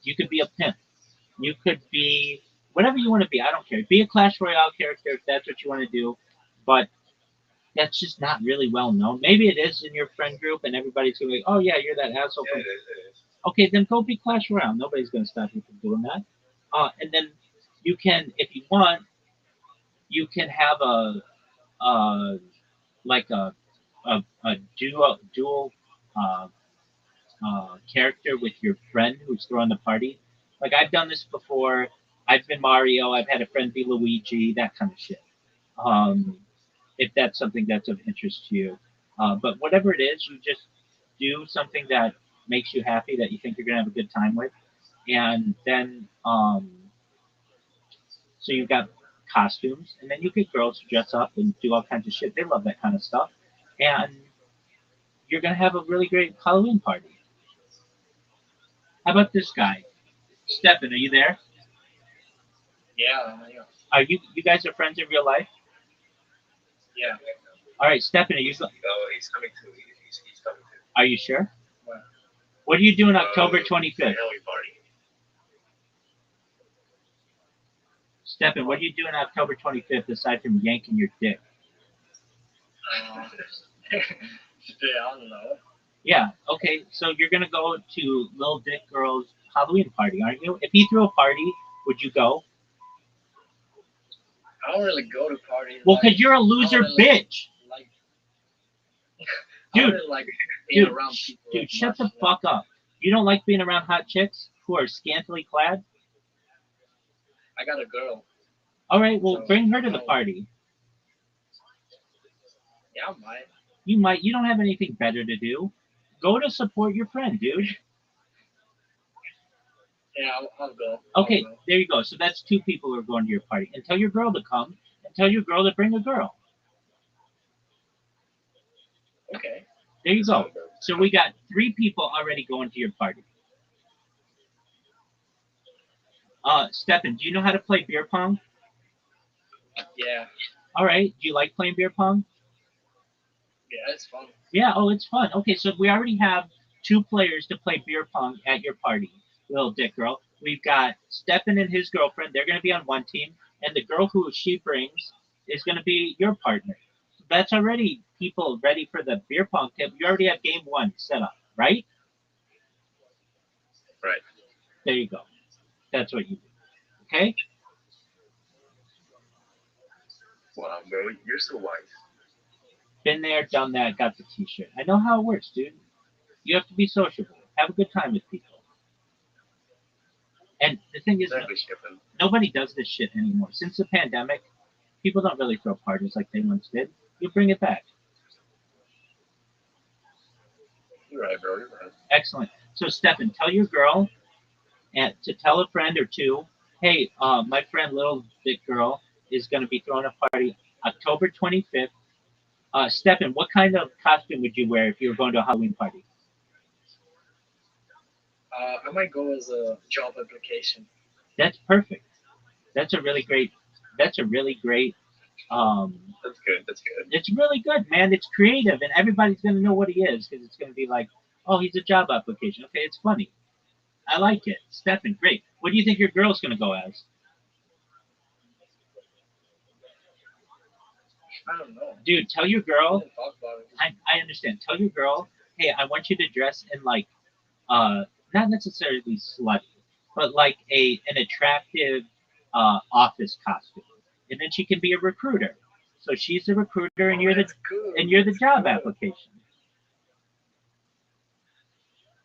S3: you could be a pimp. You could be whatever you want to be. I don't care. Be a Clash Royale character if that's what you want to do, but that's just not really well known. Maybe it is in your friend group, and everybody's gonna be like, "Oh yeah, you're that asshole."
S5: Yeah,
S3: From...
S5: it is.
S3: Okay, then go be Clash Royale. Nobody's gonna stop you from doing that. And then you can, if you want, you can have uh, like a dual uh, character with your friend who's throwing the party. Like I've done this before. I've been Mario. I've had a friend be Luigi. That kind of shit. Um, if that's something that's of interest to you. But whatever it is, you just do something that makes you happy, that you think you're gonna have a good time with, and then so you've got costumes, and then you get girls to dress up and do all kinds of shit. They love that kind of stuff, and you're gonna have a really great Halloween party. How about this guy, Stefan? Are you there?
S4: Yeah, yeah,
S3: Are you guys are friends in real life?
S4: yeah.
S3: All right, Stefan, are you
S5: Oh, he's coming too. He's coming too.
S3: are you sure?
S4: What?
S3: What are you doing October 25th?
S5: Halloween party.
S3: Stefan, what are you doing October 25th aside from yanking your dick?
S4: Yeah, I don't know.
S3: Yeah, okay, so you're gonna go to Little Dick Girl's Halloween party, aren't you? If he threw a party, would you go?
S4: I don't really go to parties.
S3: Well,
S4: like,
S3: because you're a loser
S4: I don't really,
S3: bitch.
S4: Like, I
S3: Dude,
S4: don't really like being
S3: Dude,
S4: around people.
S3: dude,
S4: like,
S3: shut the
S4: much,
S3: fuck up. You don't like being around hot chicks who are scantily clad?
S4: I got a girl.
S3: All right, well,
S4: So,
S3: bring her to the
S4: no.
S3: party.
S4: Yeah, I might.
S3: You might. You don't have anything better to do. Go to support your friend, dude.
S4: Yeah, I'll go.
S3: Okay,
S4: I'll go.
S3: there you go. So that's two people who are going to your party. And tell your girl to come, and tell your girl to bring a girl.
S4: Okay.
S3: There you go. So we got three people already going to your party. Stefan, do you know how to play beer pong?
S4: Yeah.
S3: All right. Do you like playing beer pong?
S4: Yeah, it's fun.
S3: Yeah. Oh, it's fun. Okay, so we already have two players to play beer pong at your party, little dick girl. We've got Stefan and his girlfriend. They're going to be on one team, and the girl who she brings is going to be your partner. That's already people ready for the beer pong tip. You already have game one set up, right?
S5: Right.
S3: There you go. That's what you do. Okay?
S5: Wow, bro, you're so wise.
S3: Been there, done that, got the t-shirt. I know how it works, dude. You have to be sociable. Have a good time with people. And the thing is,
S5: Exactly, Stefan.
S3: nobody does this shit anymore. Since the pandemic, people don't really throw parties like they once did. You bring it back.
S5: You're right, bro. You're right.
S3: Excellent. So, Stefan, tell your girl and to tell a friend or two, hey, my friend Little Dick Girl is going to be throwing a party October 25th. Stefan, what kind of costume would you wear if you were going to a Halloween party?
S4: I might go as a job application.
S3: That's perfect. That's a really great. That's a really great.
S5: That's good. That's good.
S3: It's really good, man. It's creative, and everybody's gonna know what he is because it's gonna be like, oh, he's a job application. Okay, it's funny. I like it. Stefan, great. What do you think your girl's gonna go as?
S6: I don't know.
S3: Dude, tell your
S6: We
S3: girl.
S6: didn't talk about it.
S3: I understand. Tell your girl, hey, I want you to dress in like not necessarily slutty, but like an attractive office costume, and then she can be a recruiter. So she's the recruiter, and you're the
S6: That's good.
S3: and you're the
S6: That's
S3: job
S6: good.
S3: application.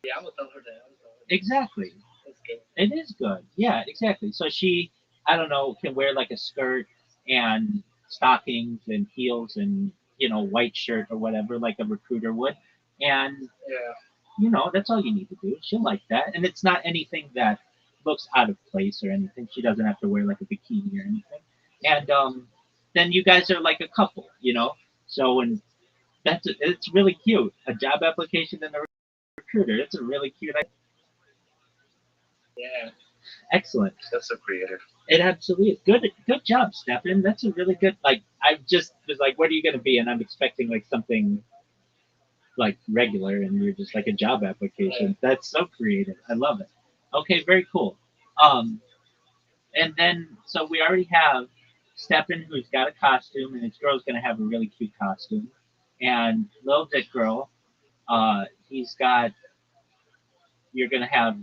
S6: Yeah, I'm gonna tell her that. I'm gonna tell her that.
S3: Exactly.
S6: That's good.
S3: It is good. Yeah, exactly. So she, I don't know, can wear like a skirt and stockings and heels and white shirt or whatever, like a recruiter would, and
S6: Yeah.
S3: that's all you need to do. She'll like that, and it's not anything that looks out of place or anything. She doesn't have to wear like a bikini or anything, and then you guys are like a couple. So and it's really cute. A job application and a recruiter. It's a really cute idea.
S6: Yeah.
S3: Excellent.
S5: That's so creative.
S3: It absolutely is. Good job, Stefan. That's a really good. Like I just was like, what are you gonna be? And I'm expecting like something like regular, and you're just like a job application. That's so creative. I love it. Okay, very cool. Um, and then so we already have Stefan, who's got a costume, and his girl's gonna have a really cute costume, and little Dick girl, he's got. You're gonna have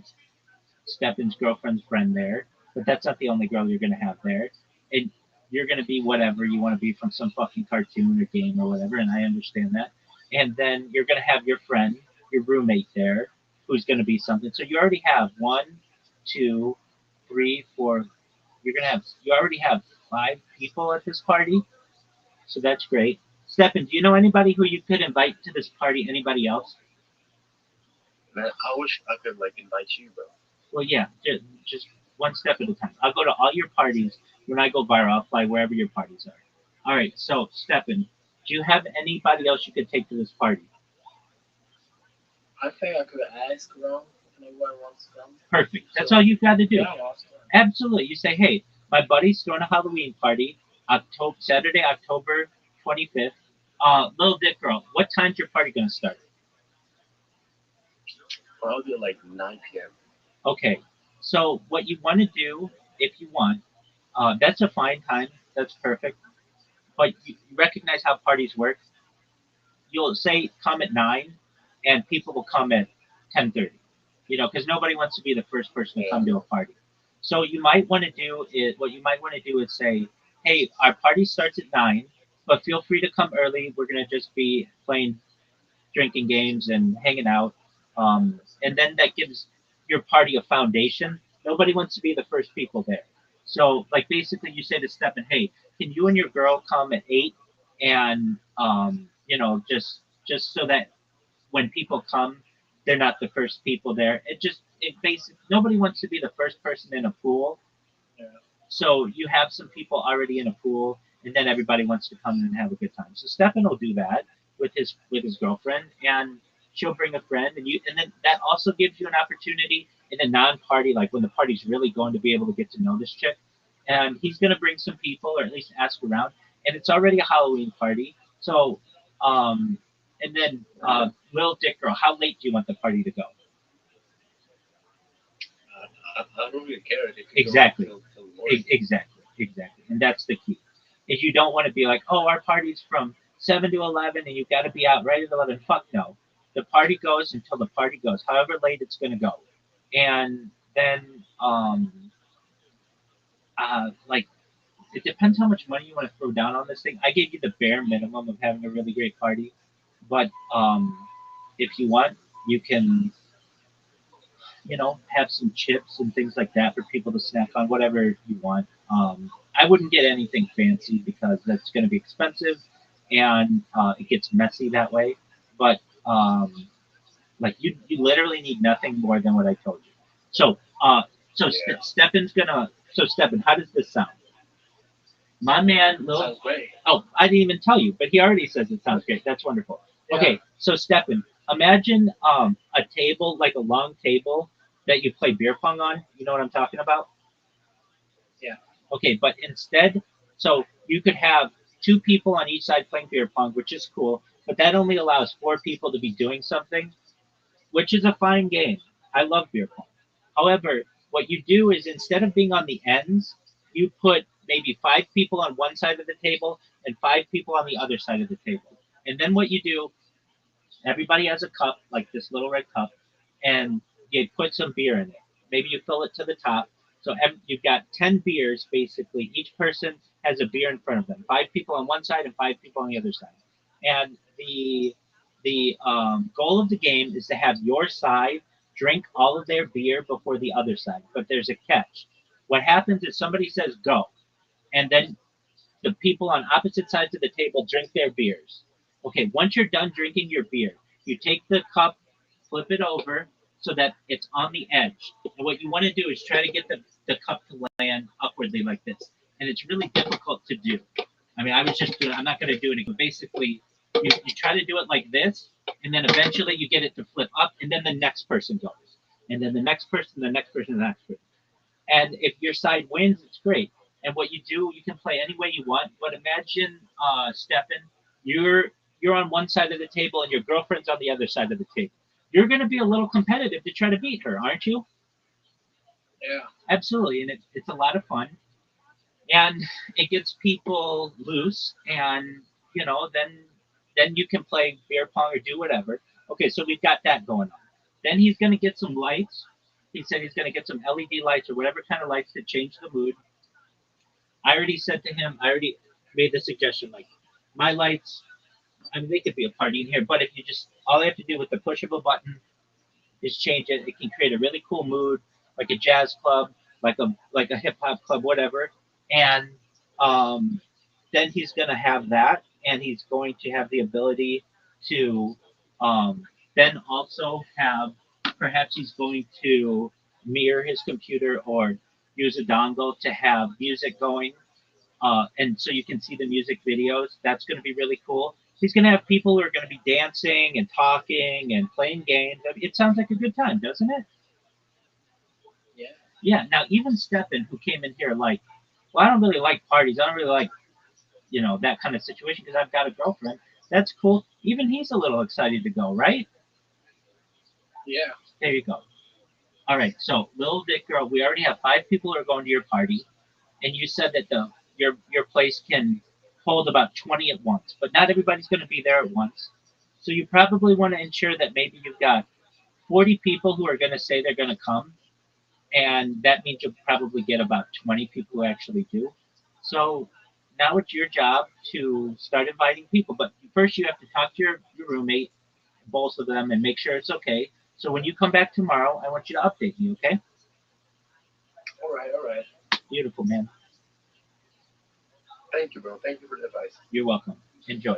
S3: Stefan's girlfriend's friend there, but that's not the only girl you're gonna have there. And you're gonna be whatever you want to be from some fucking cartoon or game or whatever, and I understand that. And then you're gonna have your friend, your roommate there, who's gonna be something. So you already have one, two, three, four. You already have 5 people at this party, so that's great. Stefan, do you know anybody who you could invite to this party? Anybody else?
S5: Man, I wish I could like invite you, bro.
S3: Well, yeah, just one step at a time. I'll go to all your parties. When I go viral, I'll fly wherever your parties are. All right, so Stefan, do you have anybody else you could take to this party?
S6: I think I could ask around if anyone wants to come.
S3: Perfect. That's all you've got to do.
S6: Yeah, I'm awesome.
S3: Absolutely. You say, hey, my buddy's throwing a Halloween party, Saturday, October 25th. Little Dick Girl, what time's your party going to start?
S5: Probably like 9 p.m.
S3: Okay, so what you want to do, if you want, that's a fine time. That's perfect. But you recognize how parties work. You'll say come at 9, and people will come at 10:30. Because nobody wants to be the first person to come to a party. So you might want to do it. What you might want to do is say, hey, our party starts at 9, but feel free to come early. We're gonna just be playing drinking games and hanging out. And then that gives your party a foundation. Nobody wants to be the first people there. So, like, basically, you say to Stephen, hey, can you and your girl come at 8? And, just so that when people come, they're not the first people there. It basically, nobody wants to be the first person in a pool.
S6: Yeah.
S3: So you have some people already in a pool, and then everybody wants to come and have a good time. So Stefan will do that with his girlfriend, and she'll bring a friend, and then that also gives you an opportunity in a non-party, like when the party's really going to be able to get to know this chick, and he's going to bring some people, or at least ask around, and it's already a Halloween party. So, and then Will Dick Girl, how late do you want the party to go?
S5: I don't really care. If
S3: Exactly.
S5: Till morning.
S3: Exactly, and that's the key. Is you don't want to be like, oh, our party's from 7 to 11, and you've got to be out right at 11. Fuck no. The party goes until the party goes, however late it's going to go, and then like it depends how much money you want to throw down on this thing. I gave you the bare minimum of having a really great party, but if you want, you can have some chips and things like that for people to snack on, whatever you want. I wouldn't get anything fancy because that's going to be expensive and it gets messy that way. But like you literally need nothing more than what I told you. So
S5: Yeah.
S3: Stefan's gonna. So Stefan, how does this sound? My man, Lil.
S6: Sounds great.
S3: Oh, I didn't even tell you, but he already says it sounds great. That's wonderful.
S6: Yeah.
S3: Okay, so Stefan, imagine a table, like a long table that you play beer pong on. You know what I'm talking about?
S6: Yeah.
S3: Okay, but instead, so you could have 2 people on each side playing beer pong, which is cool, but that only allows 4 people to be doing something, which is a fine game. I love beer pong. However, what you do is instead of being on the ends, you put maybe 5 people on one side of the table and 5 people on the other side of the table. And then what you do, everybody has a cup, like this little red cup, and you put some beer in it. Maybe you fill it to the top. So you've got 10 beers basically. Each person has a beer in front of them. 5 people on one side and 5 people on the other side. And the goal of the game is to have your side drink all of their beer before the other side. But there's a catch. What happens is somebody says go, and then the people on opposite sides of the table drink their beers. Okay, once you're done drinking your beer, you take the cup, flip it over so that it's on the edge. And what you want to do is try to get the cup to land upwardly like this. And it's really difficult to do. I mean, I was just doing, I'm not going to do it again. Basically, you try to do it like this, and then eventually you get it to flip up, and then the next person goes. And then the next person, the next person, the next person. And if your side wins, it's great. And what you do, you can play any way you want. But imagine, Stefan, you're on one side of the table and your girlfriend's on the other side of the table. You're going to be a little competitive to try to beat her, aren't you?
S6: Yeah.
S3: Absolutely, and it's a lot of fun, and it gets people loose, and then you can play beer pong or do whatever. Okay, so we've got that going on. Then he's going to get some lights. He said he's going to get some LED lights or whatever kind of lights to change the mood. I already said to him, I already made the suggestion, like my lights. I mean, they could be a party in here, but if you just all I have to do with the push of a button is change it. It can create a really cool mood, like a jazz club, like a hip hop club, whatever. And um, then he's going to have that, and he's going to have the ability to then also have perhaps he's going to mirror his computer or use a dongle to have music going and so you can see the music videos. That's going to be really cool. He's going to have people who are going to be dancing and talking and playing games. It sounds like a good time, doesn't it?
S6: Yeah.
S3: Yeah. Now, even Stefan, who came in here, like, well, I don't really like parties. I don't really like, that kind of situation because I've got a girlfriend. That's cool. Even he's a little excited to go, right?
S6: Yeah.
S3: There you go. All right. So, little Dick girl, we already have 5 people who are going to your party. And you said that your place can hold about 20 at once, but not everybody's going to be there at once. So you probably want to ensure that maybe you've got 40 people who are going to say they're going to come, and that means you'll probably get about 20 people who actually do. So now it's your job to start inviting people, but first you have to talk to your roommate, both of them, and make sure it's okay. So when you come back tomorrow, I want you to update me, okay?
S6: All right. All right.
S3: Beautiful, man.
S6: Thank you, bro. Thank you for the advice.
S3: You're welcome. Enjoy.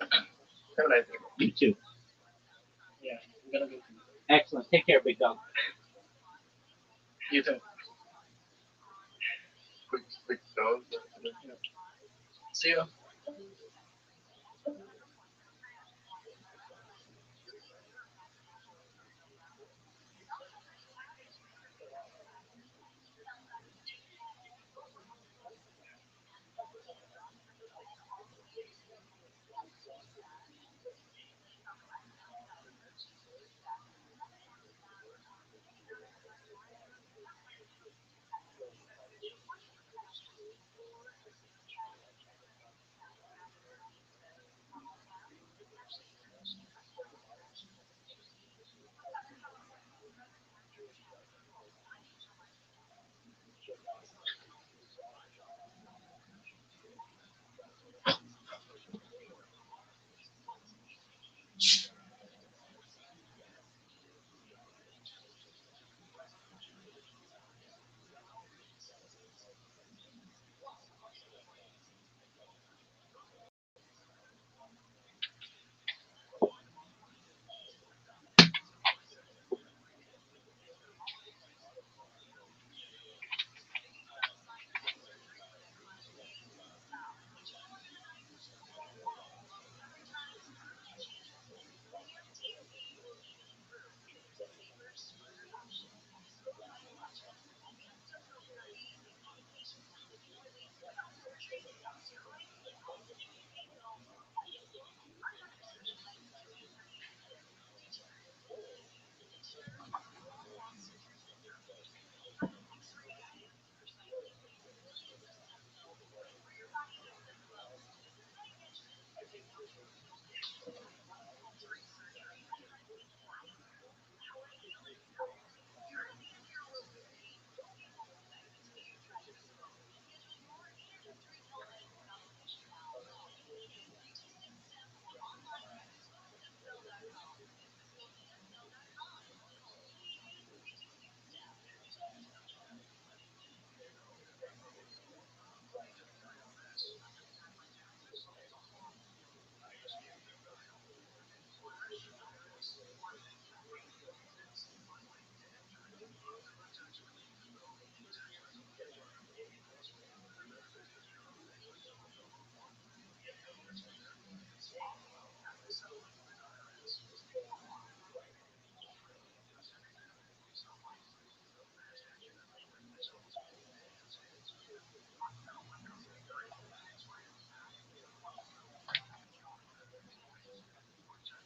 S6: Have a nice day.
S3: You too.
S6: Yeah. I'm gonna go.
S3: Excellent. Take care, big dog.
S6: You too.
S5: Quick dog.
S6: See you.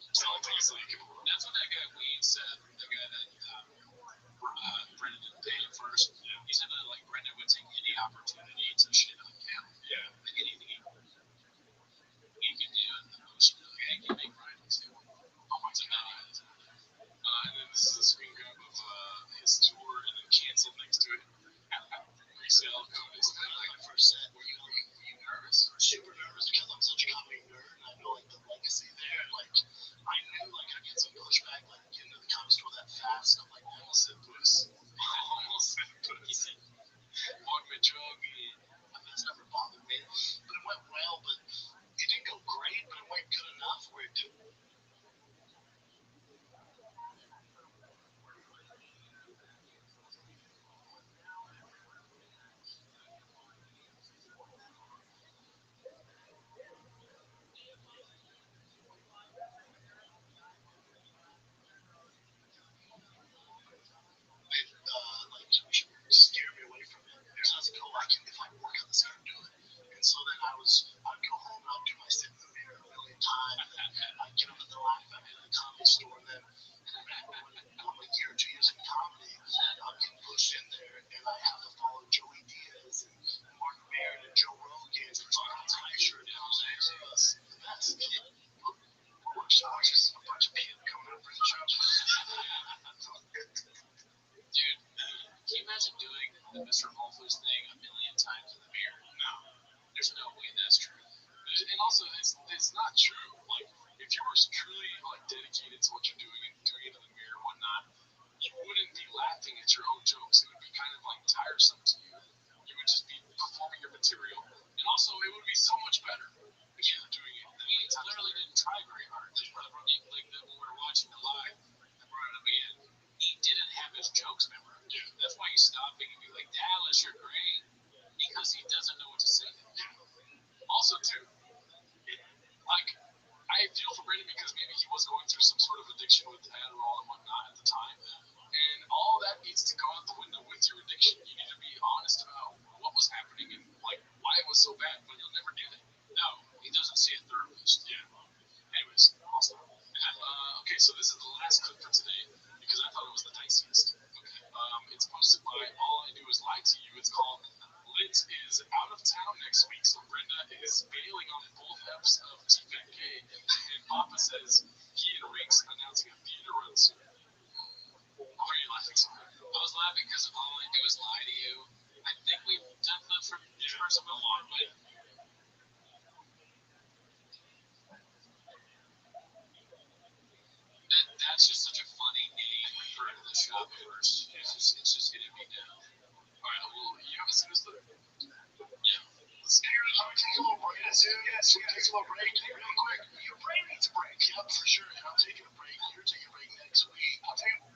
S1: So it's like that's what that guy Wayne said. The guy that Brendan didn't pay at first. He said that like Brendan would take any opportunity to shit on Cam. Yeah. Like anything he could do in the motion. Like, hey, can you make Brian look stupid? Oh my god. And then this is a screen grab of his tour and then canceled next to it. Resale code is like the first set. Were you nervous?
S2: Super nervous because I'm such a comedy nerd and I know like the legacy there. And, like I knew like I'd get some pushback, like get into the comedy store that fast. I'm like, I almost said puss.
S1: Walk my drug.
S2: That's never bothered me. But it went well, but it didn't go great, but it went good enough where it did. Like scare me away from it. So I was like, oh, if I work on this, I can do it. And so then I'd go home and I'd do my sit in the mirror a million times. And I'd get up at the laugh at me at the comedy store. And then I'm a year or 2 years in comedy, I'm getting pushed in there, and I have to follow Joey Diaz and Mark Maron and Joe Rogan. And I'm sure it was the best. Just a bunch of people coming up for the show.
S1: Dude, can you imagine doing the Mr. Malfoy's thing a million times in the mirror? No. There's no way that's true. And also, it's not true. Like, if you were truly like dedicated to what you're doing and doing it in the mirror and whatnot, you wouldn't be laughing at your own jokes. It would be kind of like tiresome to you. You would just be performing your material, and also it would be so much better if you were doing it. I mean, he literally didn't try very hard. When we were watching the live, I brought it up again. He didn't have his jokes memorized. Yeah. That's why he's stopping and be like, Dallas, you're great, because he doesn't know what to say. Also, too, like, I feel for Brandon because maybe he was going through some sort of addiction with Adderall and whatnot at the time. And all that needs to go out the window with your addiction. You need to be honest about what was happening and like why it was so bad, but he'll never do that. No, he doesn't see a therapist. Yeah. Anyways, awesome. Okay, so this is the last clip for today because I thought it was the diciest. Okay. It's posted by All I Do Is Lie to You. It's called Lit is out of town next week, so Brenda is bailing on both F's of TFK, and Papa says he and Riggs announcing a theater run soon. Why are you laughing so hard? I was laughing because All I Do Is Lie to You. I think we've done that for some a long way. That's just such a funny name for the shop first. It's just hitting me down. All right, well, you haven't seen this clip? Yeah. Let's hear it.
S2: I'll take a little break. Yes, we can take a little break. Real quick. Your brain needs a break. Yep, for sure. And I'm taking a break. You're taking a break next week. I'll take a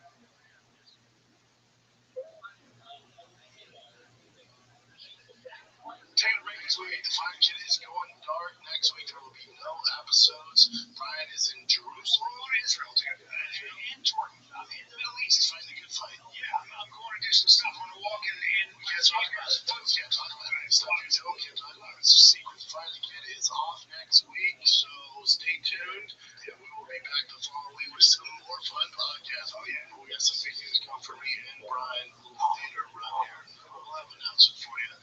S2: break next week. The Fire Kid is going dark. Next week there will be no episodes. Brian is in Jerusalem, Israel, dude. In Jordan. In the Middle East. He's fighting a good fight. Yeah, I'm going to do some stuff. I'm going to walk in and we can't talk about it. Can't talk about it. Can't talk about it. It's a secret. The Fire Kid is off next week, so stay tuned. And we will be back the following week with some more fun podcasts. Oh, yeah. We got some big things coming for me and Brian. Theater run here. We'll have an announcement for you.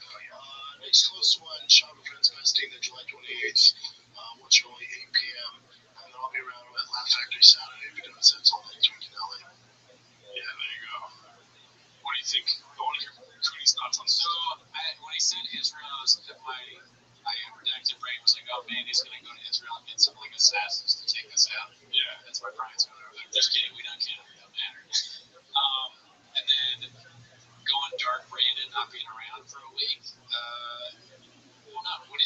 S2: Next close one, Shop of Friends Festing, the July 28th, which are only 8 p.m. And then I'll be around at Laugh Factory Saturday. We're doing sets all next week in LA.
S1: Yeah, there you go. What do you think? I want to hear Cody's thoughts on this. So, when he said Israel, my redacted brain was like, oh man, he's going to go to Israel and get some like assassins to take us out. Yeah. That's why Brian's going over there. Just kidding, we don't care. It don't matter. And then going dark Brandon not being around for a week.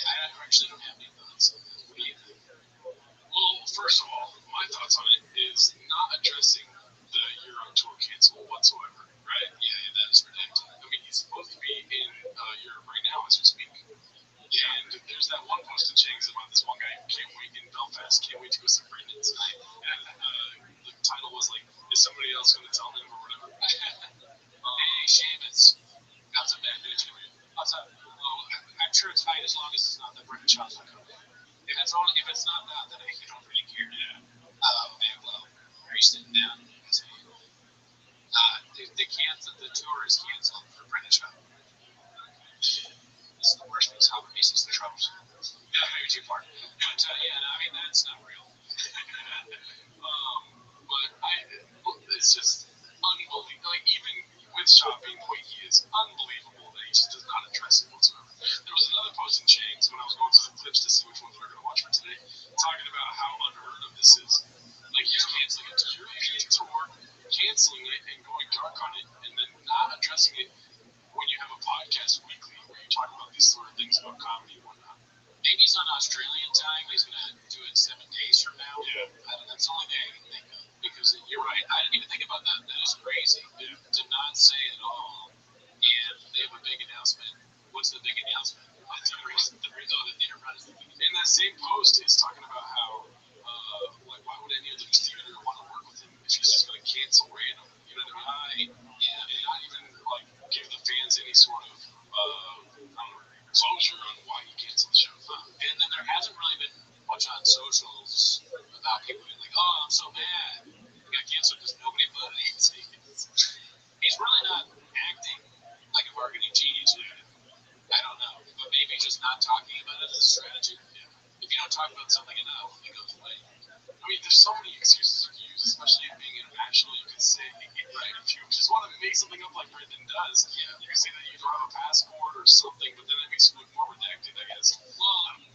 S1: I actually don't have any thoughts on this. What do you think? Well, first of all, my thoughts on it is not addressing the Euro tour cancel whatsoever, right? Yeah, that is ridiculous. I mean, he's supposed to be in Europe right now as we speak. And there's that one post in Chang's about this one guy who can't wait in Belfast, can't wait to go see Brandon tonight. And the title was like, is somebody else going to tell him or whatever? Hey, Seamus, got some bad news for you. What's up? Well, I'm sure it's fine as long as it's not the British House. If it's not that, then I don't really care. Yeah. dark on it, and then not addressing it when you have a podcast weekly where you talk about these sort of things about comedy and whatnot. Maybe he's on Australian time. He's gonna do it 7 days from now. Yeah, that's the only thing I can think of. Because you're right, I didn't even think about that. That is crazy. Yeah. To not say it at all, and they have a big announcement. What's the big announcement? The Enterprise. In that same post, he's talking about how, like, why would any other distributor want to work with him if he's just going to cancel random? You know what I mean? Yeah, and not even like give the fans any sort of closure on why he canceled the show. And then there hasn't really been much on socials about people being like, "Oh, I'm so mad. We got canceled because nobody believes me." He's really not acting like a marketing genius yet. I don't know, but maybe just not talking about it as a strategy. Yeah. If you don't talk about something enough, it goes away. I mean, there's so many excuses you can use, especially being international. You can say, right, if you just want to make something up like Brendan does, yeah, you can say that you don't have a passport or something, but then that makes you look more redacted, I guess. Well,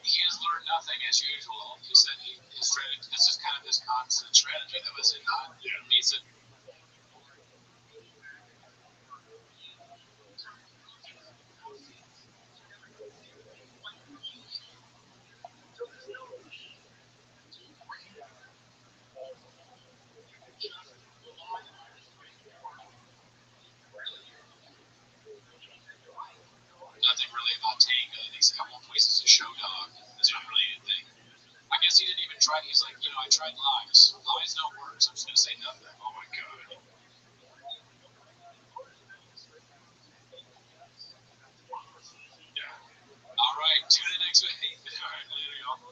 S1: he has learned nothing as usual. He said his strategy, this is kind of his constant strategy that was in not. Yeah. He said, nothing really about Tank. These couple of places to show dog. That's not really a thing. I guess he didn't even try. He's like, I tried lies. Lies don't work, so I'm just gonna say nothing. Oh my god. Yeah. All right. Tune in next week. All right. Later, y'all.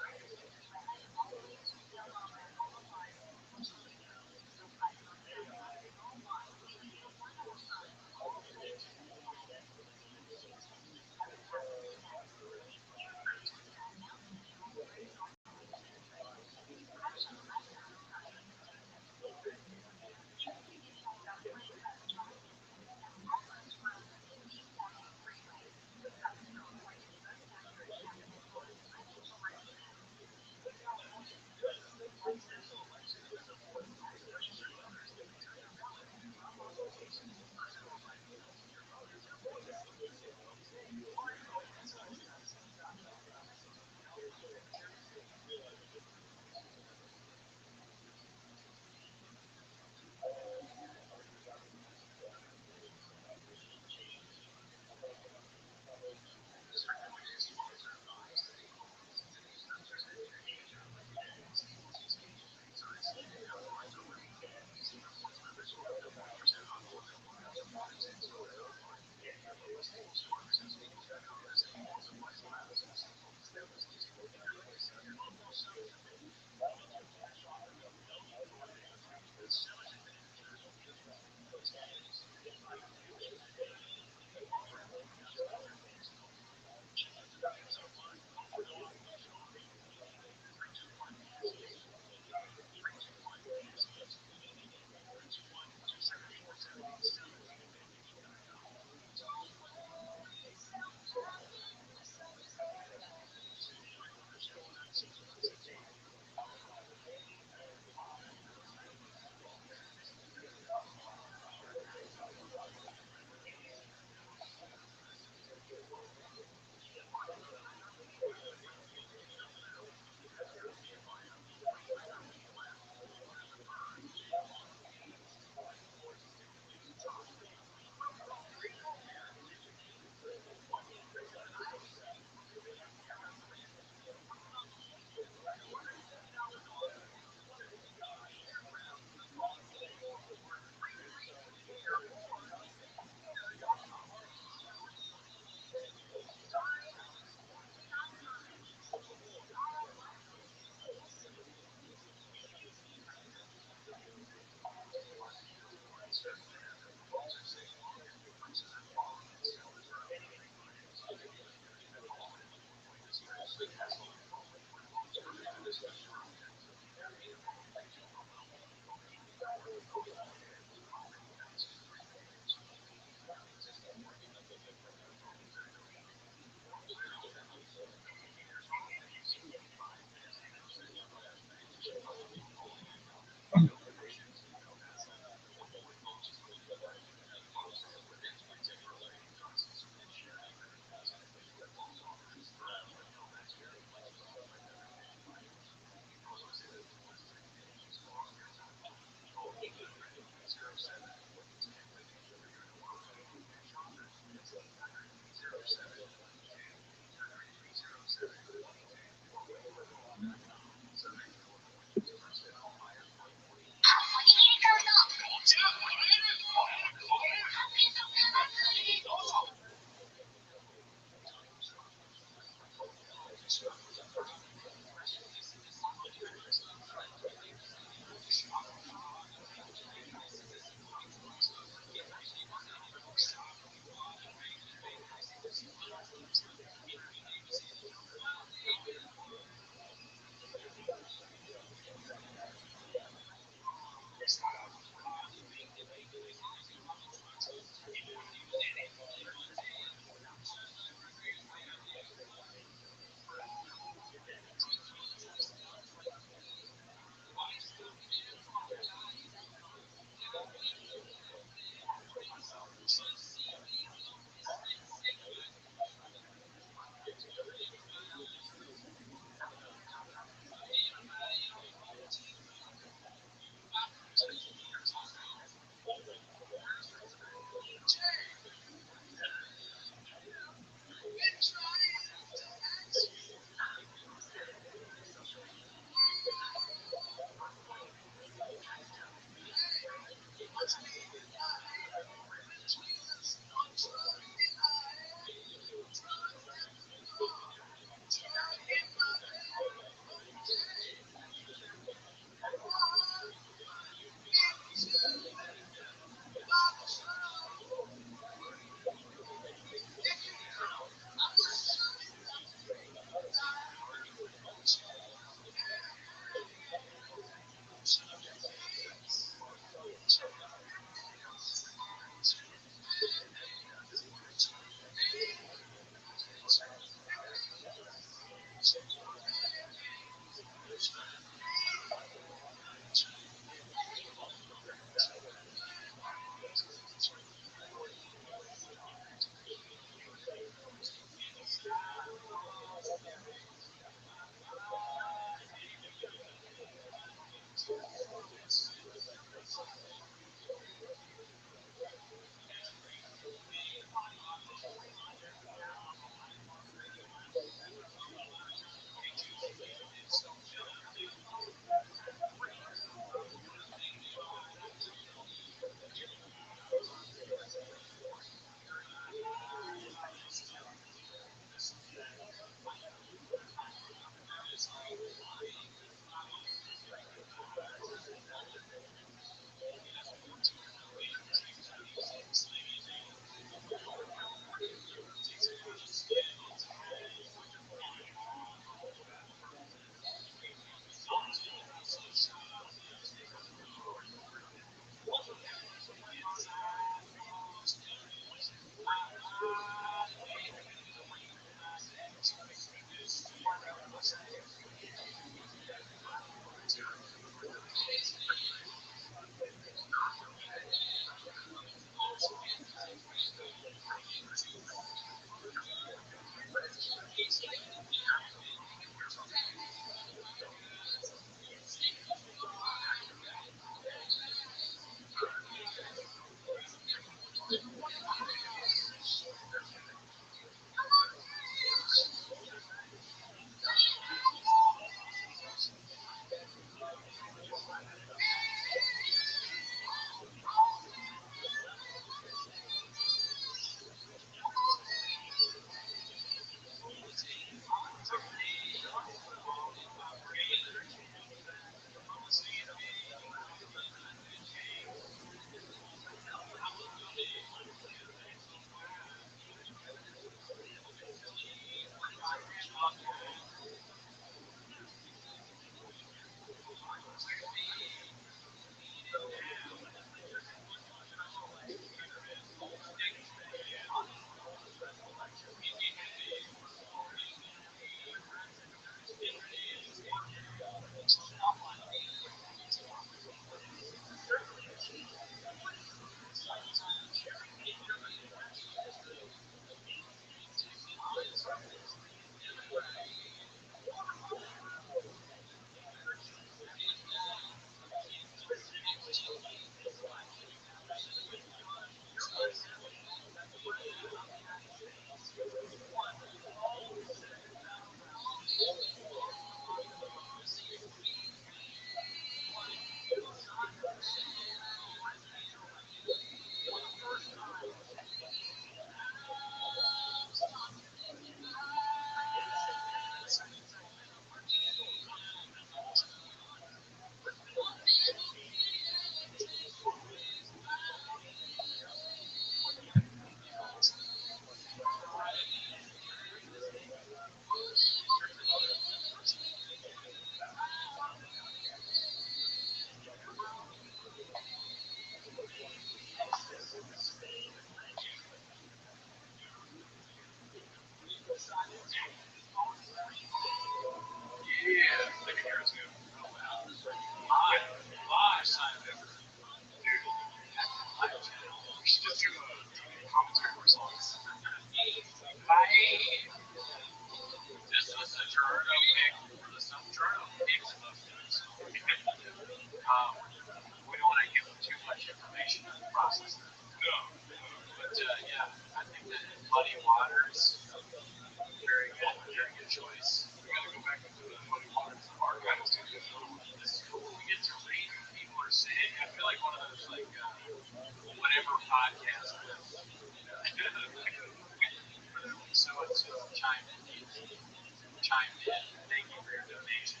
S1: chimed in. Thank you for your donation.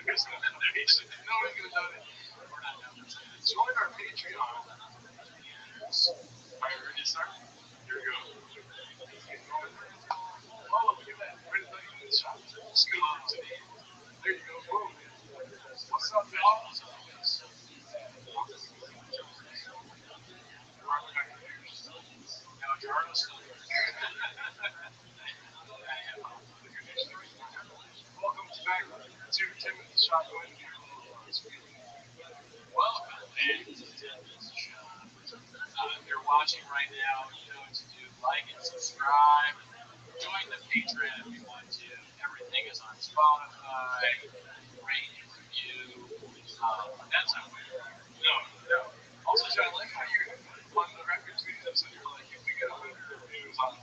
S2: There's no donation. No one's gonna donate.
S1: We're not numbers.
S2: Join our Patreon.
S1: Yes.
S2: Alright, ready to start? Here we go. Oh, look at that. Where did that go in the shot? Just go on to me. There you go. Boom. What's up, y'all?
S1: No, Gerardo's still here.
S2: Welcome back to Timothy Shot.
S1: Welcome back to Tim's Shop. If you're watching right now, you know what to do. Like and subscribe. Join the Patreon if you want to. Everything is on Spotify. Rate and review. That's not weird.
S2: No. Also, John, I like how you, on the record tweet episode, you're like, if we get 100 reviews on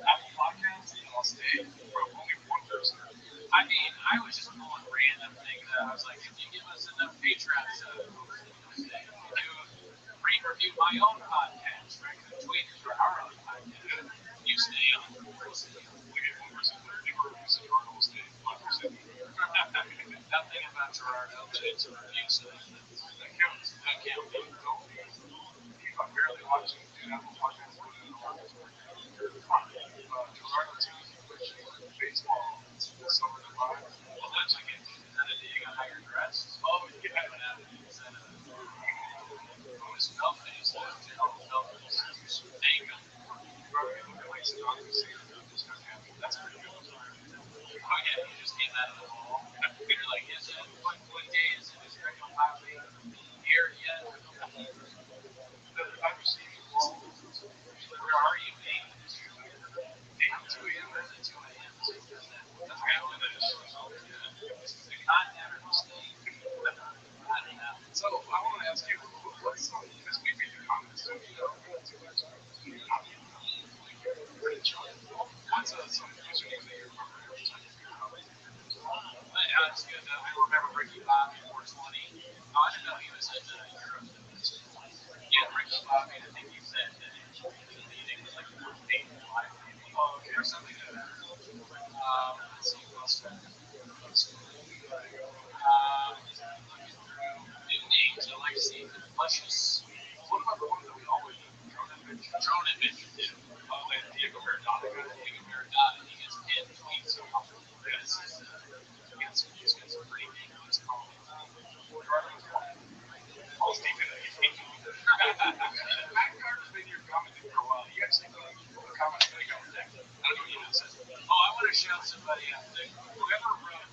S2: Apple Podcasts, I'll stay. Bro, only one person.
S1: I mean, I was just pulling random things out. I was like, if you give us enough Patreon subs, if you rate and review my own podcast, right? The tweet is for our own podcast. You stay on.
S2: We get 1% fewer reviews than Gerardo will stay. 1%.
S1: Nothing about Gerardo, but it's a review, so
S2: That counts.
S1: that can't be.
S2: I'm barely watching Apple Podcasts. Gerardo TV baseball this summer to buy.
S1: Well, that's like is that a dig on how you're dressed?
S2: Oh, yeah.
S1: Is that a Miss Melface? Thank you.
S2: That's pretty good.
S1: Oh yeah, you just came out of the hall. You're like, is it what day is it? Is Greg finally here yet?
S2: I've received ball.
S1: Where are you, mate?
S2: 2 a.m.
S1: Where's it 2 a.m.? That's kind of the continent or the state? I don't know.
S2: So I want to ask you, what's some, because we read the comments, so you know, what's some usernames that you remember every time you read a comment?
S1: That's good. I remember Ricky Bobby 420. Oh, I didn't know he was in Europe. Yeah, Ricky Bobby, I think he said that the meeting was like 4 days live.
S2: Oh, okay.
S1: Or something like that. Let's see who else. New names. I like seeing the Luscious.
S2: What about the ones that we always do?
S1: Drone Adventure 2.
S2: Oh, and Diego Maradona.
S1: Diego Maradona. He gets pinned tweets so often. He's got some pretty big ones called.
S2: Oh, speaking of Matt Carter's been here commenting for a while. He actually commented like I was next. I don't know what he even said.
S1: Oh, I want to shout somebody out there. Whoever wrote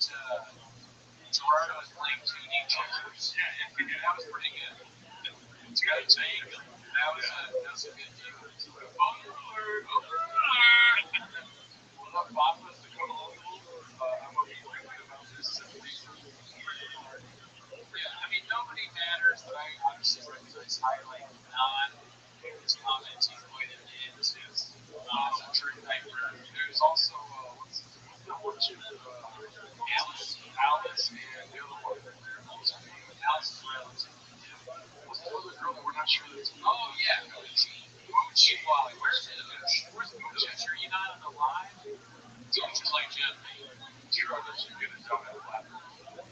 S1: Gerardo is playing 2D checkers.
S2: Yeah, that was pretty good.
S1: It's got a tank. That was a good deal.
S2: Bob was the I'm a people about this.
S1: Yeah, I mean, nobody matters, but I honestly recognize highlight non-famous comments he's pointed into. Some true paper.
S2: There's also, what's the one chick?
S1: Alice
S2: And the other one.
S1: Alice is relative.
S2: What's the other girl that we're not sure that's
S1: Oh, yeah. Moochie Wally. Where's Moochie? Are you not on the line? Moochie is like Jeff.
S2: Gerardo should get a job at the lab.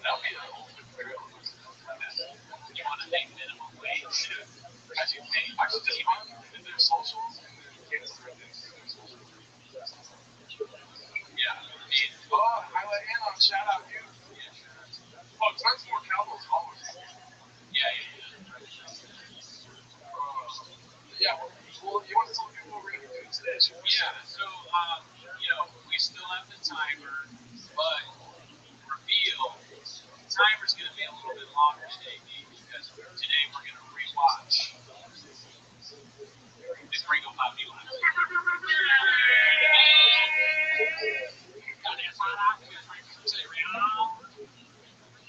S1: That'll be the ultimate thrill. You want to make minimum wage? As you pay.
S2: Actually, just run in their socials and then cancel their things in their socials.
S1: Yeah.
S2: Highlight Anna, shout out you. Oh, tons more Cowboys always.
S1: Yeah.
S2: Yeah, well, you want to tell people what we're going to be doing today?
S1: Yeah, so, we still have the timer, but reveal, the timer's going to be a little bit longer today, because today we're going to rewatch the Gringo Poppy Live.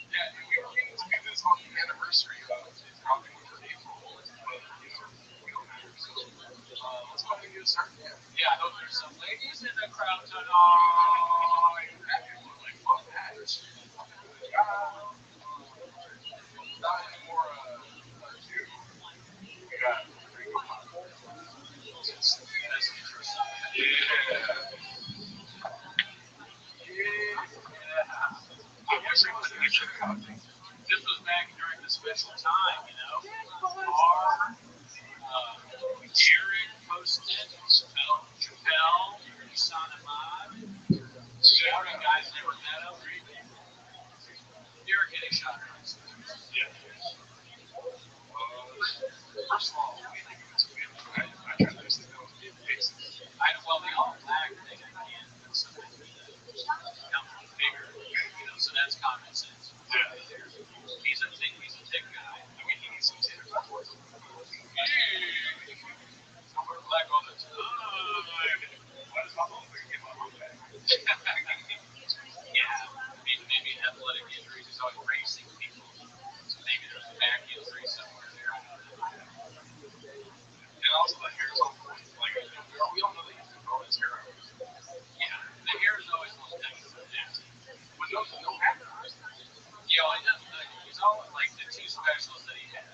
S2: Yeah, and we were meaning to do this on the anniversary of it probably for April, but, we don't matter, so, let's go ahead and get started.
S1: Yeah, I hope there's some ladies in the crowd tonight.
S2: That could look like fun that. Not anymore, ado. We got Gringo Pop.
S1: That's interesting.
S2: Yeah.
S1: special time, you know. Our Eric posted, Chappelle, Isan Ahmad. Shout out guys never met him. You're getting shot at.
S6: Yeah. First of all, I try to understand those big faces.
S1: Well, they all act like they can, but some of them bigger, you know, so that's common sense.
S6: Yeah.
S1: He's a thick guy.
S6: I mean, he needs some tater tots.
S1: I wear black all the time.
S6: Why does my motherfucker get my room back?
S1: Yeah, maybe athletic injuries. He's always racing people. Maybe there's a back injury somewhere there.
S6: And also the hair is on point. Like, we all know that he's growing his hair out.
S1: Yeah, the hair is always a little nasty.
S6: But no hair.
S1: You know, he's always like the two specials that he had.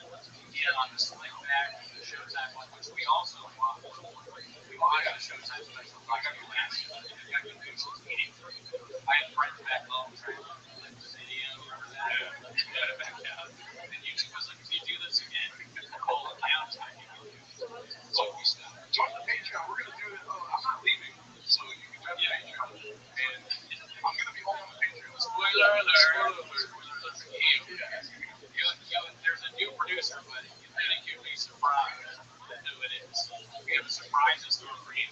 S1: He had on the slick back, the Showtime one, which we also watched. We watched the Showtime special. I got the last one. I got the visuals eating. I had friends back home trying to clip the video. Remember that? Yeah. Back out. And YouTube was like, if you do this again, call it downtime. So we stopped.
S6: Join the Patreon. We're going to do it. I'm not leaving. So you can join the Patreon. And I'm going to be home on the Patreon.
S1: Spoiler alert. There's a new producer, but you think you'd be surprised at who it is. We have a surprise in store for you.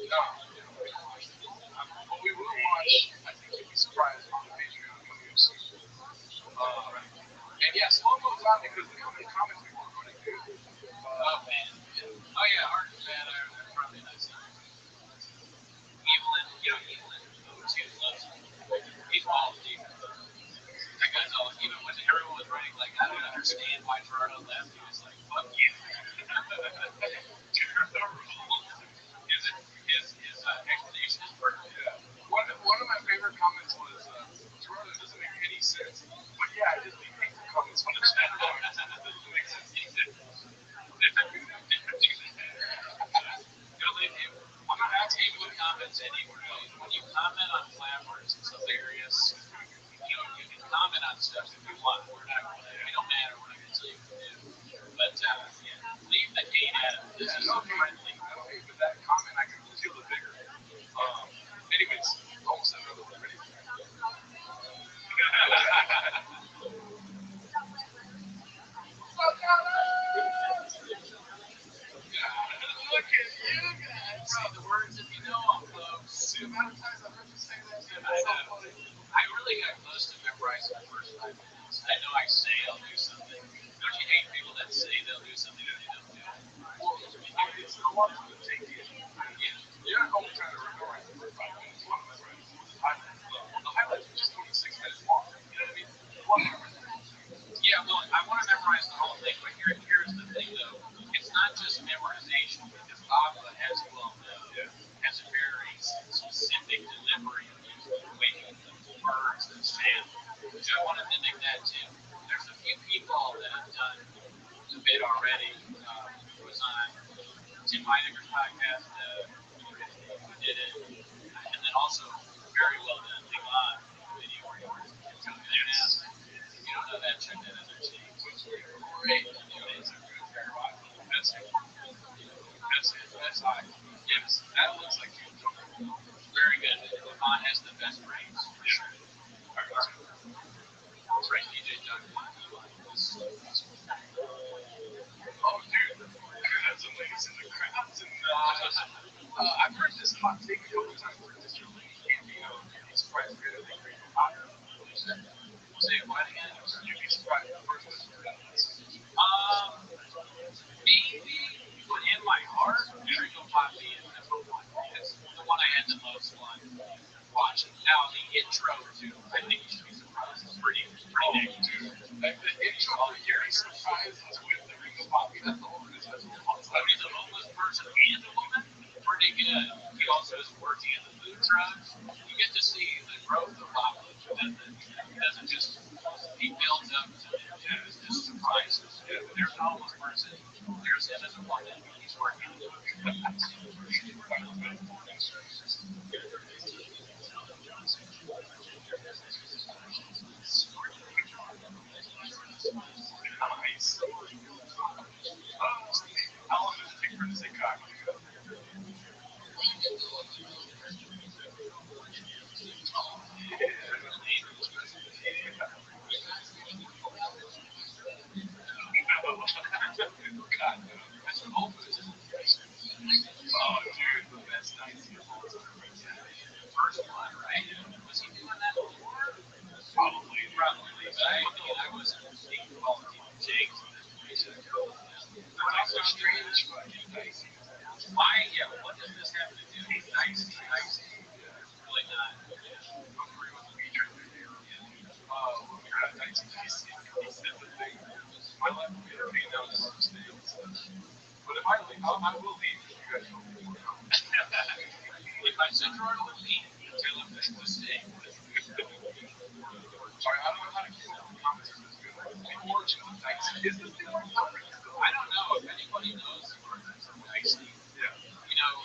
S6: No. But we will watch, I think you'll be surprised on the Patreon coming up soon. And yeah, slow mo's on because look how many comments we were going to do.
S1: Oh, man. Oh, yeah, Art and Bad Iron. That's probably nice. Evelyn, she loves him. He's all deep. That guy's all, even when everyone was writing, like, I don't understand why Toronto left, he was like, fuck you. His explanation is perfect.
S6: Yeah. One of my favorite comments was, Toronto doesn't make any sense. But yeah, I just leave hateful comments on the chat. That doesn't make sense either.
S1: I'm not asking you to comment anywhere. When you comment on flappers, it's hilarious. You know, you can comment on stuff if you want. We don't matter. We're not going to tell you what to do. But leave the hate at it. This is so friendly.
S6: No hate, but that comment I can feel it bigger. Anyways, almost another one. Ready? Look at you guys.
S1: See the words if you know them, folks.
S6: See the amount of times I've heard you say that.
S1: I really got close to memorizing the first 5 minutes. I know I say I'll do something. Don't you hate people that say they'll do something and they don't do it?
S6: Well, it's a lot of the take it. You're not only trying to memorize the first 5 minutes. You want to memorize the highlights. The highlights are just 26 minutes long. You know what I mean?
S1: Yeah, well, I want to memorize the whole thing, but here's the thing, though. It's not just memorization, because Abba, as you all know, has a very specific delivery of the way words and sound. Which I want to mimic that, too. There's a few people that have done the bit already. It was on Tim Heidegger's podcast, who did it. And then also, very well done, Milan video where he works with kids on the internet. If you don't know that, check that out. There's great videos. That's high. Yes, that looks like you. Very good. Milan has the best brains. Yeah. That's right, DJ Doug.
S6: Oh, dude. That's some ladies in the crowds. And I've heard this hot take a couple times where this really can't be surprised to get a big green hot.
S1: Say what again?
S6: You'd be surprised the person is
S1: maybe, but in my heart, Trickle Poppy is number one. It's the one I had the most fun watching. Now, the intro, too, I think you should be surprised. It's pretty negative.
S6: The intro of Gary surprised with the Ringo Poppy, that's the whole reason.
S1: I mean, the homeless person and the woman, pretty good. He also is working in the food trucks. You get to see the growth of Papa. He doesn't just, he builds up to just surprises. There's an homeless person, there's him as a woman, he's working in the food trucks. I will leave if you guys don't get more comments. If I send Gerardo with me, tell him to stay. Sorry, I don't know how to keep up with the comments on this good. The origin of Dicey. Is this the origin of Dicey? I don't know if anybody knows the origin of Dicey. Yeah. You know,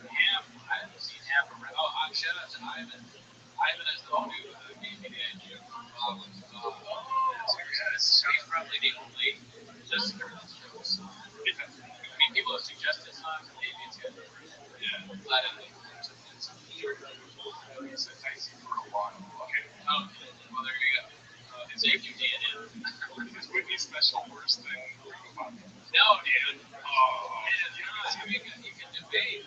S1: Ham, I haven't seen Ham around. Oh, shout out to Ivan. Ivan is the one who gave me the idea for Bob's dog. He's probably the only listener that's really song. I mean, people have suggested songs, and maybe it's good. Yeah. Glad I think it's said Dicey for a while. Okay. Oh, well, there you go. It's AQD and him. Is Whitney Special worse than Ringo Pop? No, dude. Oh, man, you can debate.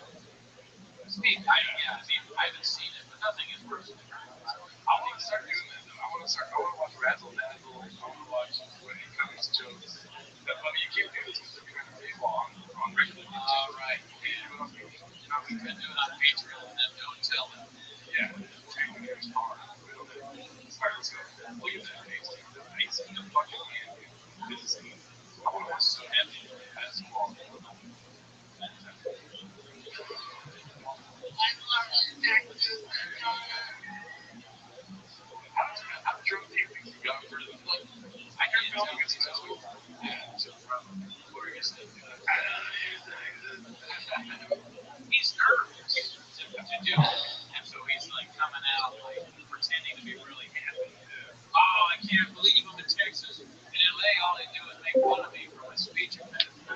S1: Steve, I haven't seen it, but nothing is worse than I want to start doing that, though. I want to watch Razzle Dazzle. I want to watch Whitney Cummings jokes. But you can't do this because they're behind the paywall on regular. Right. You can do it on Patreon and then don't tell them. Yeah. It's hard. Alright, let's go. Look at that. It's the fucking man. This is I want to watch so heavy. That's cool. How drunk do you think you got for the like? I can't tell because he's so from Florida. He's nervous to do it, and so he's like coming out like pretending to be really happy. Oh, I can't believe I'm in Texas. In LA, all they do is make fun of me for my speech impediment. I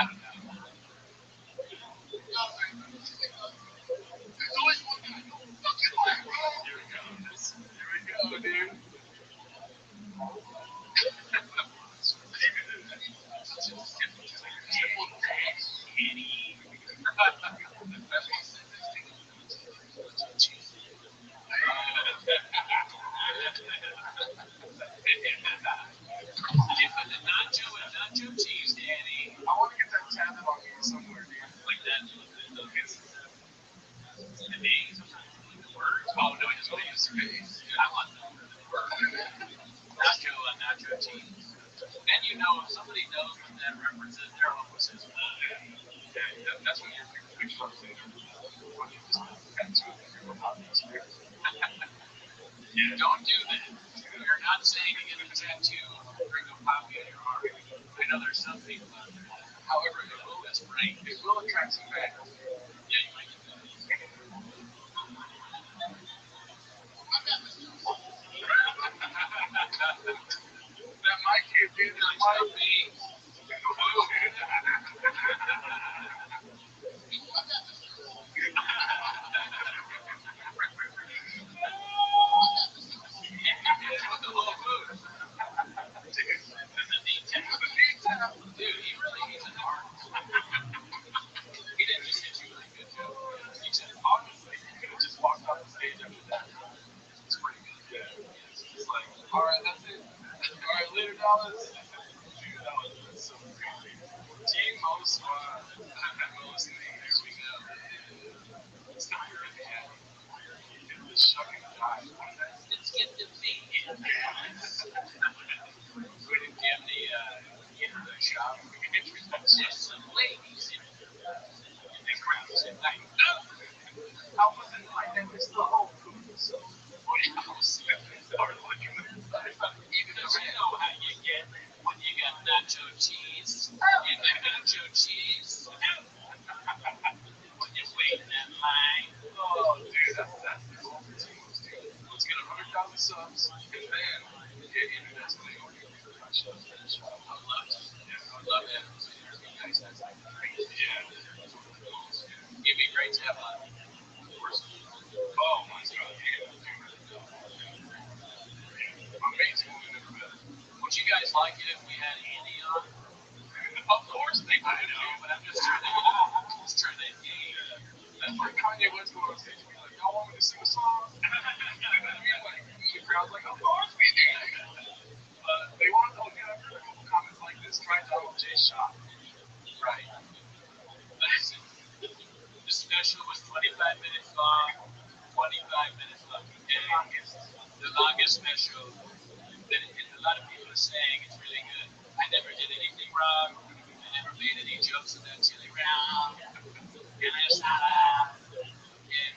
S1: don't know. There's always one guy. Here we go, dude. Nacho cheese, Danny. I want to get that tatted on me somewhere, dude. Like that. The names, the words. Oh no, he just want to use their face. I want nacho cheese. And you know, if somebody knows what that references, they're almost as well. Yeah, that's what you're picture of saying. Yeah, don't do that. You're not saying to get a tattoo of Ringo Poppy on your arm. I know there's some people out there. However, it will break. It will attract some fans. Yeah, you might get that. That might be a that might be. Dude, he really needs an artist. He didn't just hit you with a good joke. He said, honestly, he could have just walked off the stage after that. It's pretty good. Yeah. It's like, alright, that's it. Alright, later, dollars. Dude, that's so crazy. Team most fun. Most there we go. It's not your head. It's shucking the eye. Let's get the thing in. We didn't give the shop. Just some ladies in the crowd said, like, no! I wasn't like that. It's the whole food. So, what else? Or looking at the side. Even though you know how you get when you got nacho cheese. You got nacho cheese. When you're waiting in line. Oh, dude, that's the goal for teams, dude. Let's get 100,000 subs, and then get internet so they order you for my show. I would love to. Yeah, I would love to have you guys. That's like crazy. Yeah. It'd be great to have a person. Oh my god, yeah. Amazing woman never met. Would you guys like it if we had Andy on? Of course they would, but I'm just trying to engage. That's like Kanye West going on stage and be like, y'all want me to sing a song? You know what I mean? Like, the crowd's like, of course we do. They want to get after the comments like this, try Donald J. Shot. Right. Listen, the special was 25 minutes long, 25 minutes long. The longest special. That a lot of people are saying it's really good. I never did anything wrong. I never made any jokes with that chili round. And I just had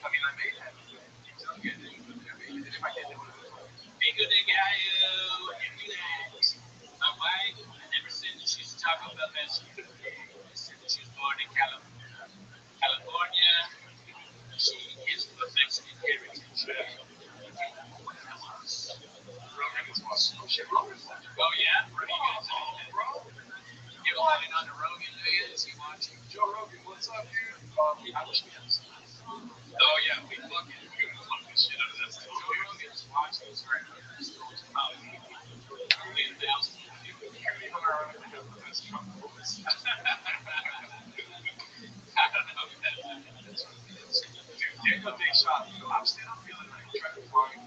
S6: I mean, I may have it. It's not good. And if I did, it would have been funny.
S1: Pico de Gallo, and relax. My wife, ever since she's a Taco Bell master, since she was born in California, she is of Mexican heritage.
S6: Rogan is awesome. Oh, shit, Rogan's watching.
S1: Oh, yeah? What are you guys doing?
S6: Bro.
S1: You a line on the Rogan, do you? Is he watching?
S6: Joe Rogan, what's up, dude? I wish we had this.
S1: Oh, yeah, we fucking shit out of that stuff. Joe Rogan's watching us right now. It's about 1,000 people.
S6: Even ironically, have the best Trump votes.
S1: I don't know if that's what it is.
S6: Dude, Daniel Day shot. I'm still feeling like trying to find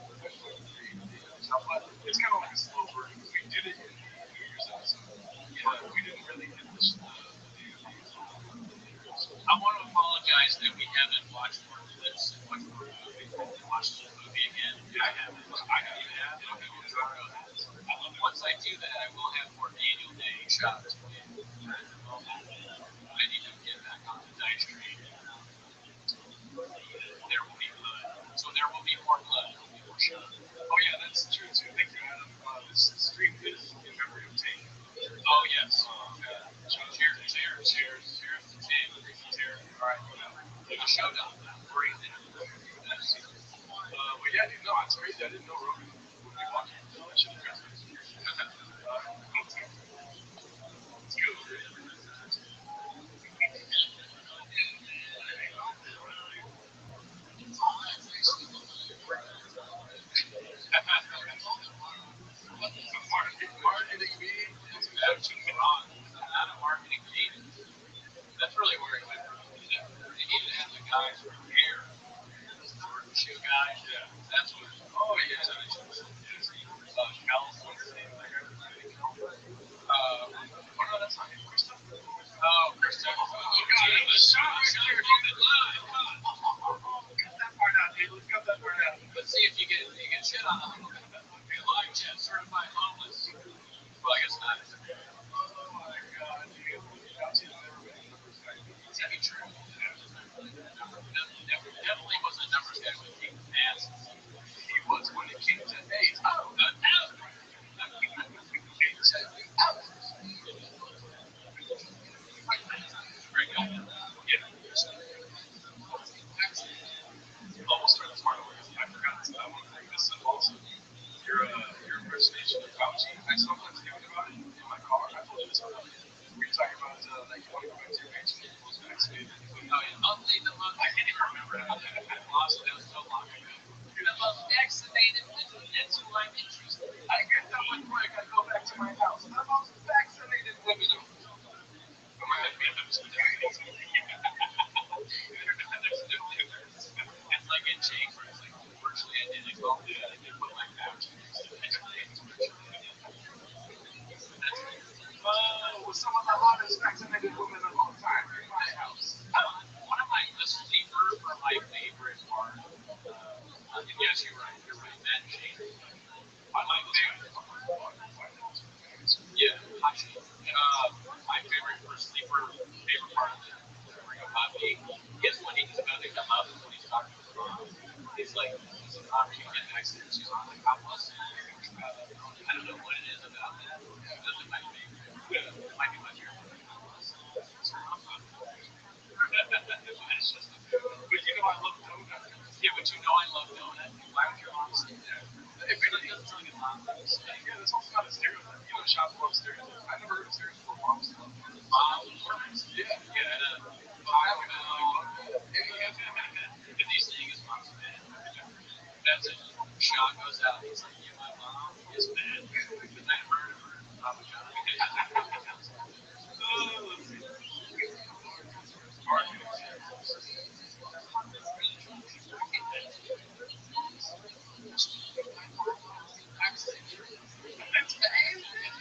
S6: it's kind of like a slow burn because we did it in the New Year's episode. Yeah, we didn't really hit the
S1: I want to apologize that we haven't watched more clips and watched more movie. Watched the movie again.
S6: Yeah, I haven't. I haven't.
S1: Once I do that, I will have more Daniel Day shots. I need to get back on the dice train. There will be blood. So there will be more blood. There will be more shots.
S6: Oh yeah, that's true too. Thank you, Adam. This stream is in memory of Tank.
S1: Oh yes. Cheers to Tank.
S6: All right.
S1: The showdown. Great.
S6: But yeah, dude, no, it's crazy. I didn't know Rogan would be watching. I should have asked him. It's good. Marketing me.
S1: Absolutely wrong. Not a marketing meeting. That's really where it went wrong. They need to have the guys prepare. The shoe guys.
S6: Yeah.
S1: That's what.
S6: Oh yeah. Oh no, that's not him. Chris Tucker.
S1: Oh, Chris Tucker.
S6: Oh god, it was shot right there, dude. Cut that part out, dude. Let's cut that part out.
S1: Let's see if you get shit on them. Live chat, certified homeless. Well, I guess not.
S6: Oh my god, dude. Fauci's never been a numbers guy.
S1: Is that true? Definitely was a numbers guy when it came to math.
S6: He was when it came to AIDS. Oh,
S1: Great guy.
S6: yeah. Almost trying to smart away. I forgot. I want to bring this up also. Your impersonation of Fauci. I sometimes think about it in my car. I told you this already. We were talking about that you want to go back to your mansion and was vaccinated.
S1: Oh, yeah. I'll leave them up.
S6: I can't even remember how that happened.
S1: That was so long ago. The most vaccinated women. That's who I'm interested in.
S6: I get that one quick. I go back to my house. The most vaccinated women. I'm gonna have to be a
S1: It's like in chambers, like virtually identical. They put my vouchers.
S6: with some of the hottest vaccinated women of all time in my house.
S1: One of my sleeper for my favorite part. Yes, you're right. That chamber. I like yeah, Hachi. My favorite for sleeper, favorite part of the Ring of Poppy is when he's about to come up and when he's talking to the mom. He's like, are you getting vaccinated? She's like, I wasn't. I don't know what it is about that. That's my favorite. It might be my favorite.
S6: But you know I love donuts.
S1: Yeah, but you know I love donut. Why would your mom say that?
S6: It really doesn't sound like a mom. Yeah, that's also not a stereotype. You know, shots love stereotype. I never heard of stereotype before. Moms love donuts. Yeah.
S1: If these things mom's bad. That's it. Shot goes out. He's like, yeah, my mom is bad. And I heard of her. Papa John.
S6: Let's see.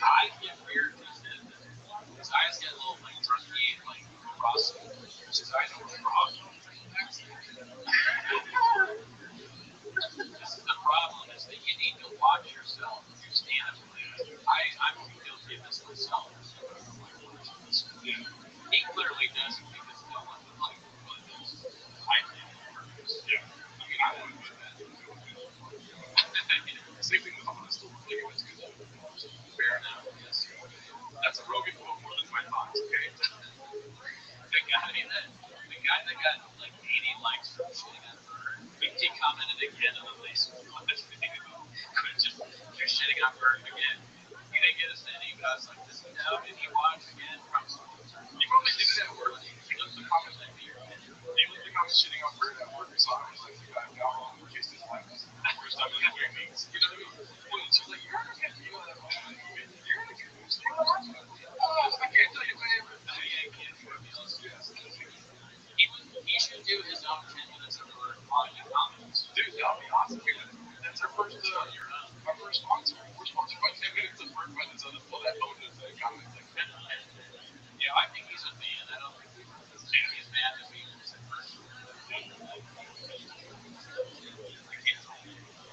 S1: I get weird his eyes get a little like drunky, like cross. His eyes are cross. This is the problem is that you need to watch yourself if you stand up. I'm guilty of this myself. Yeah. like shitting on Bird. He commented again on the latest one. Quit just you're shitting on Bird again. He didn't get us any, but I was like, does he know? Did he watch again?
S6: You probably did it at work. He looked at the comments at me. He looked at the comments shitting on Bird at work. So I was like, the guy got wrong and kissed his wife. First time in 3 weeks. You know what I mean? Well, she's like, you're gonna get me on that moment. You're gonna get me. I can't tell you, man.
S1: He should do his own 10 minutes of work on the comments.
S6: Dude, that'll be awesome. That's our first sponsor. We're sponsored by 10 minutes of work by this other pull that phone to the comment section.
S1: Yeah, I think he's a fan. I don't think he's mad at me.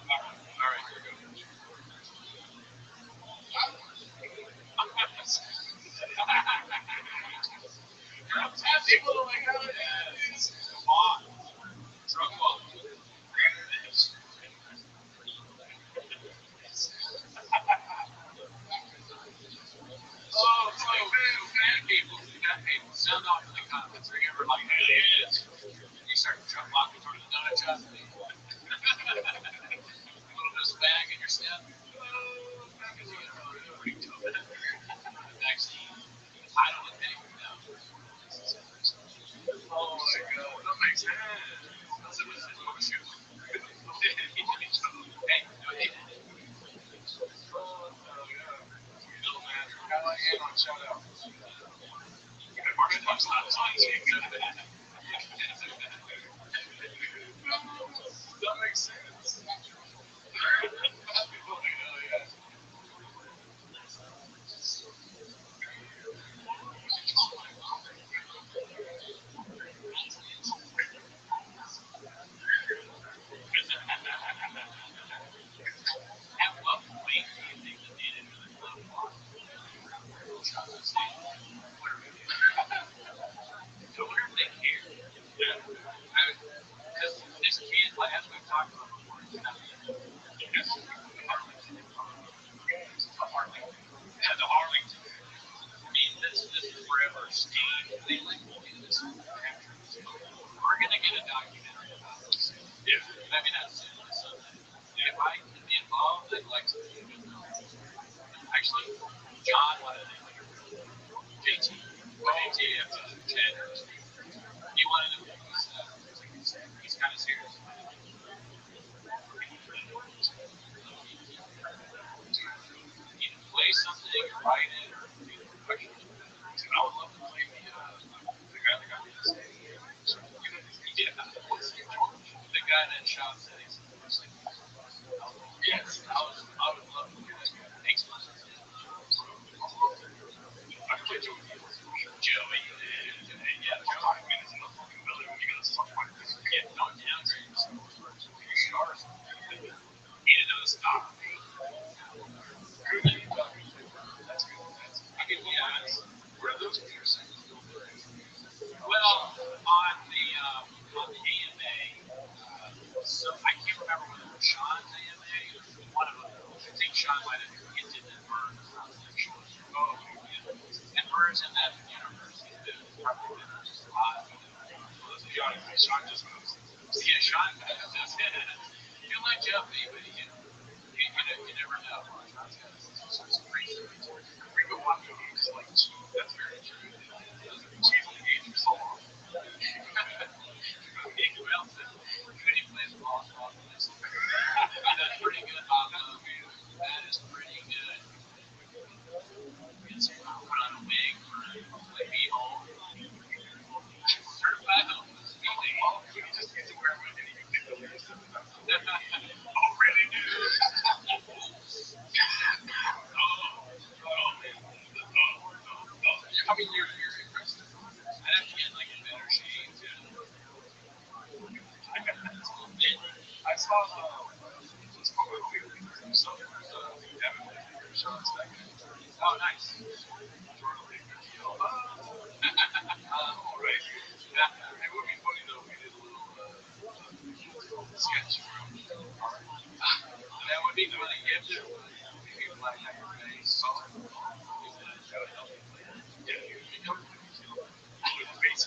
S6: All right, here we go. People are like, how it is.
S1: Come on. Drug walk. Fat people. Sound off in the comments. Remember, like, hey, it is. You start walking towards the donut shop. A little bit of spag in your step. Vaccine. I don't know anything now.
S6: Oh my god, that makes sense. That's a shoot.
S1: Hey, no, hey.
S6: Oh yeah. Little man, got my hand on shout out. Marshall Thompson, that makes sense. Oh yeah.
S1: At what point do you think the manager of the club walked? I wonder if they care. Because this kid, like, as we've talked about before, it's not the Arlington. I mean, this is forever Steve. They like this. We're gonna get a documentary about this.
S6: Yeah.
S1: Maybe not soon, but someday. If I can be involved, I'd like to be involved. Actually, John wanted to JT. JT after 10 or 2. He wanted to be he's kind of serious. Either play something or write it or be a question.
S6: I would love to play the guy that got me this name.
S1: Yeah. The guy that shot said he's like,
S6: Yes.
S1: I would love to do that. Thanks, man.
S6: I can play Joey.
S1: Joey. Yeah,
S6: 5 minutes in the fucking building when you gotta stop fighting.
S1: yeah, don't downgrade yourself.
S6: Stars.
S1: He didn't know the stop.
S6: Good name, that's good.
S1: I mean, yeah.
S6: Where are those Peterson?
S1: Well, on the AMA, so I can't remember whether it was Sean's AMA or one of them. I think Sean might have hinted that Bird was not like Sean. Oh, yeah. And Bird's in that universe. He's been probably just a lot.
S6: Sean just moves.
S1: Yeah, Sean does. You like Jeffy, but you never know. Sean's crazy.
S6: Reba Blanco is like cheese. That's very true. She's only aged for so long.
S1: He plays ball. That's pretty good, Bob. That is pretty good. Put on a wig, play B-hole. Certified homeless.
S6: Oh, he just needs to wear a wig and he can pick the lyrics up.
S1: Oh, really, dude? Oh, man.
S6: I mean, you're impressive.
S1: I'd have to get like a better shape.
S6: I saw let's call it Wiggley. So Sean's that guy.
S1: Oh, nice.
S6: All right. It would be funny though if we did a little sketch from
S1: That would be funny. If there was maybe a black guy your face.
S6: that would help. Yeah, you come with the face.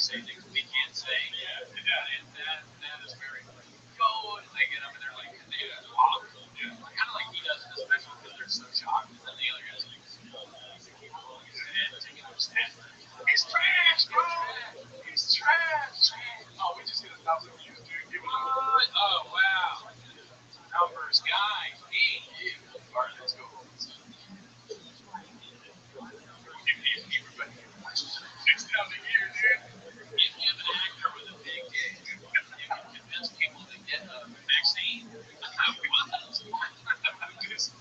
S1: say things we can't say. Yeah, and that is very go. And they get up and they're like, they talk. Yeah. Kind of like he does in the special because they're so shocked. And then the other guys like, keep pulling his head, taking out his hat. He's trash, bro. He's trash. Oh, we just hit 1,000 views, dude. Give it up. Oh, wow. Numbers, guys. Me. All right, let's go. It's down to here, dude. If you have an actor with a big dick, you can convince people to get a vaccine.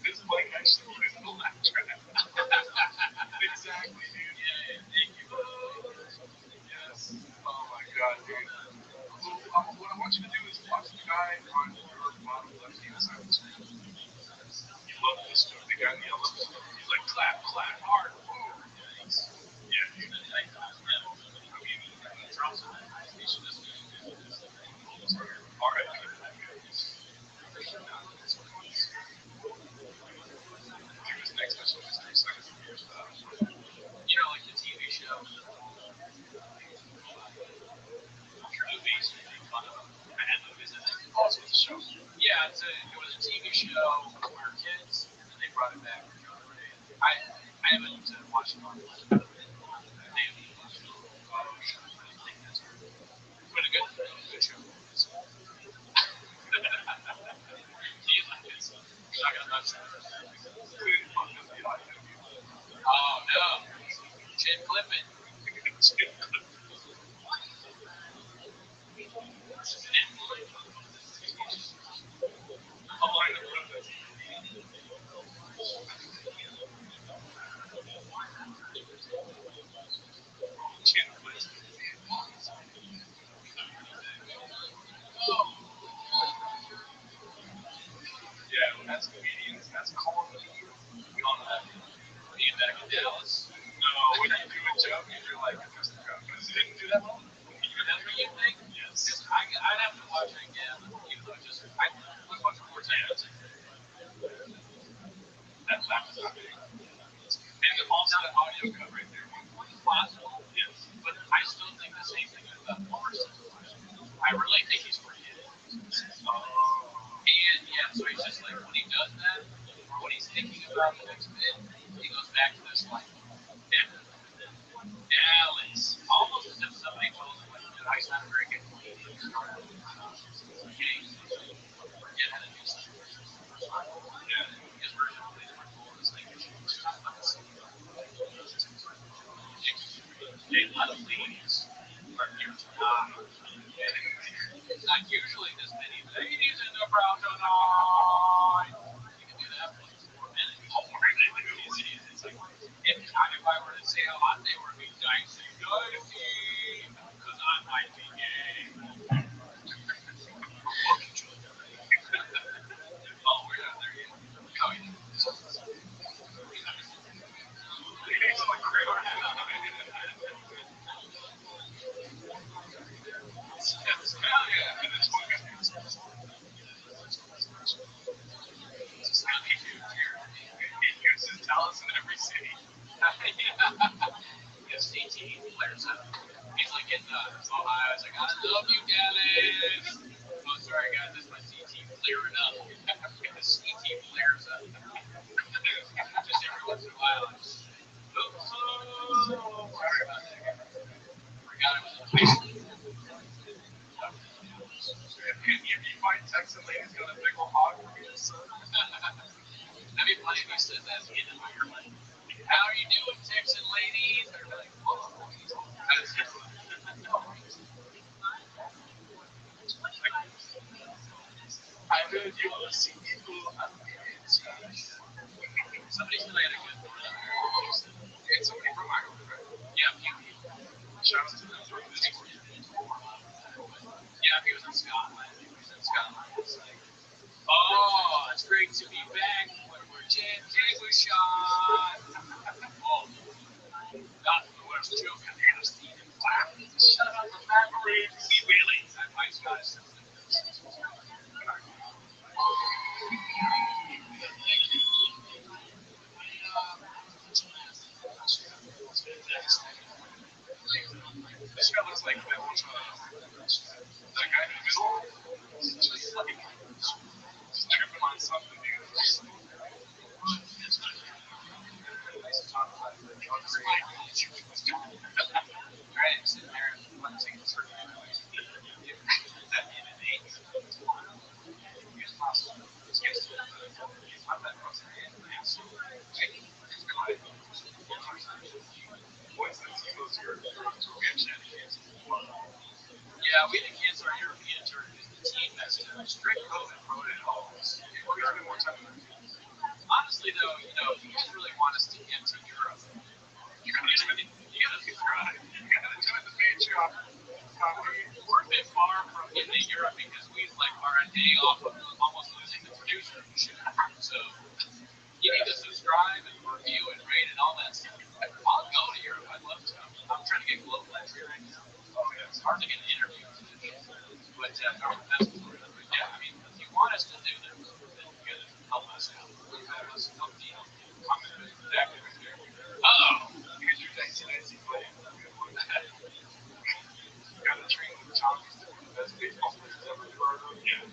S1: This might actually use the laugh track. Exactly, dude. Yeah, thank you. Yes. Oh my god, dude. What I want you to do is watch the guy on your bottom left hand side of the screen. You love this joke. The guy in the yellow. He's like, clap, clap, hard, boom. Yeah, dude. I mean, Trump's in that. He should just all right. Next question is 3 seconds of your stuff. You know, like the TV show. Movies make fun of them. Bad movies, I think. Also, it's a show. Yeah, it was a TV show where we were kids, and then they brought it back for John Ray. I haven't watched it all. They haven't watched it all. I think that's but a good show. He's like, it's not gonna touch that. Oh no. Chin clipping. Chin clipping. Yeah, well, that's comedians. That's comedy. We all know that. Being back in Dallas. No, when you do a joke, you're like, just a joke. Didn't do that well. That's what you think? Yes. I'd have to watch it again. You know, let's watch it 4 times. That's not big. And also the audio cut right there. Possible. Yes. But I still think the same thing about Morrison. I really think he's forgetting. And yeah, so he's just like when he does that, or when he's thinking about the next bit, he goes back to this like Dallas. Almost as if somebody told him like, dude, I sound very good. Forget how to do something. Yeah, his version of these were cool. It's like a lot of ladies are here tonight. Not usually this many ladies in the crowd tonight. You can do that for like 4 minutes. Oh, really? It's like, if I were to say how hot they were, it'd be dicey, because I might be gay. Oh, we're not there yet. Oh, yeah. He uses Dallas in every city. His CT flares up. He's like in Ohio. He's like, I love you, Dallas. Oh, sorry, guys. This is my CT flaring up. His CT flares up. Just every once in a while. Oops. Sorry about that. Forgot it was in high school. If you find Texan ladies got a big old hog for you, son. That'd be funny if you said that in Ireland. How are you doing, Texan ladies? They're like, whoa. I heard you want to see people at the somebody said I had a good one. It's somebody from Ireland, right? Yeah, a few people. Shout out to them from Discord. Yeah, he was in Scotland. It's like, oh, it's great to be back. We're Jan Taylor shot. Oh, not the worst joke I've ever seen in class. Shut up, the Mavericks. We really. My Scottish. This guy looks like paying off of almost losing the producer of the show. So you need to subscribe and review and rate and all that stuff. I'll go to Europe. I'd love to. I'm trying to get global entry right now. Oh yeah, it's hard to get an interview for this show, but yeah, I mean, if you want us to do this, then you gotta help us out. Help us help me help you. Exactly. Oh, here's your next fancy play. Got a train with Tom, the best baseball players ever heard of. Yeah.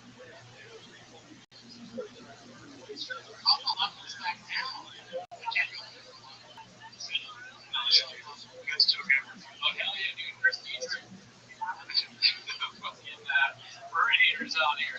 S1: Oh, hell yeah, dude. Chris Dietrich. Fucking bird haters out here.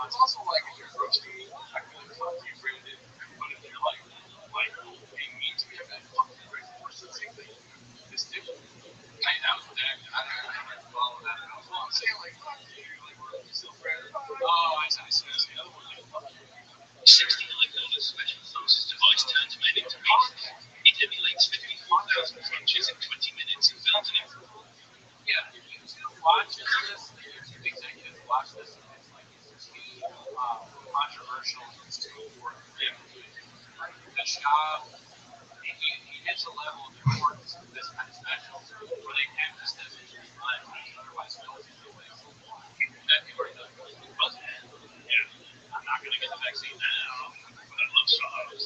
S6: it's also like if you're roasting, I feel like fuck you, Brandon. But if you're like being mean to me, I'm like, fuck you, Brandon. It's the same thing. It's different.
S1: I was that. I don't follow that at all.
S6: Well, I'm saying like, fuck you, like we're still friends.
S1: Oh, I see.
S6: The other one, like, fuck you.
S2: 60 iconic special forces device turns men into beasts. It emulates 54,000 punches in 20 minutes and builds an
S1: Yeah, YouTube watches this. The YouTube executives watch this, and it's like it's too controversial. It's too important. Yeah. The shop, he hits a level of importance with this kind of special where they can't just have it run, otherwise no one will win. That people are not going to buzz. Yeah, I'm not going to get the vaccine now, but I love shops.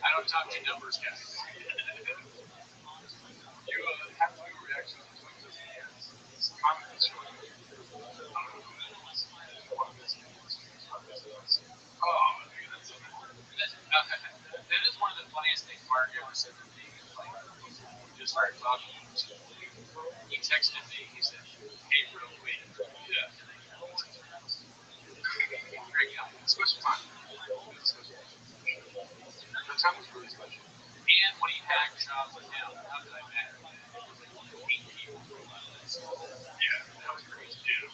S1: I don't talk to numbers, guys.
S6: You have to do a reaction to the comments showing. I don't know who that was. One of his videos. Oh, dude, that's so bad.
S1: That is one of the funniest things Mark ever said to me. Like, we just started talking. He texted me. He said, "Hey, real quick." Yeah.
S6: Great guy. Special time. The time was really special.
S1: And when he packed shops with him, how did I imagine that? It was like 8 people for a lot of this. Yeah, that was crazy. Yeah.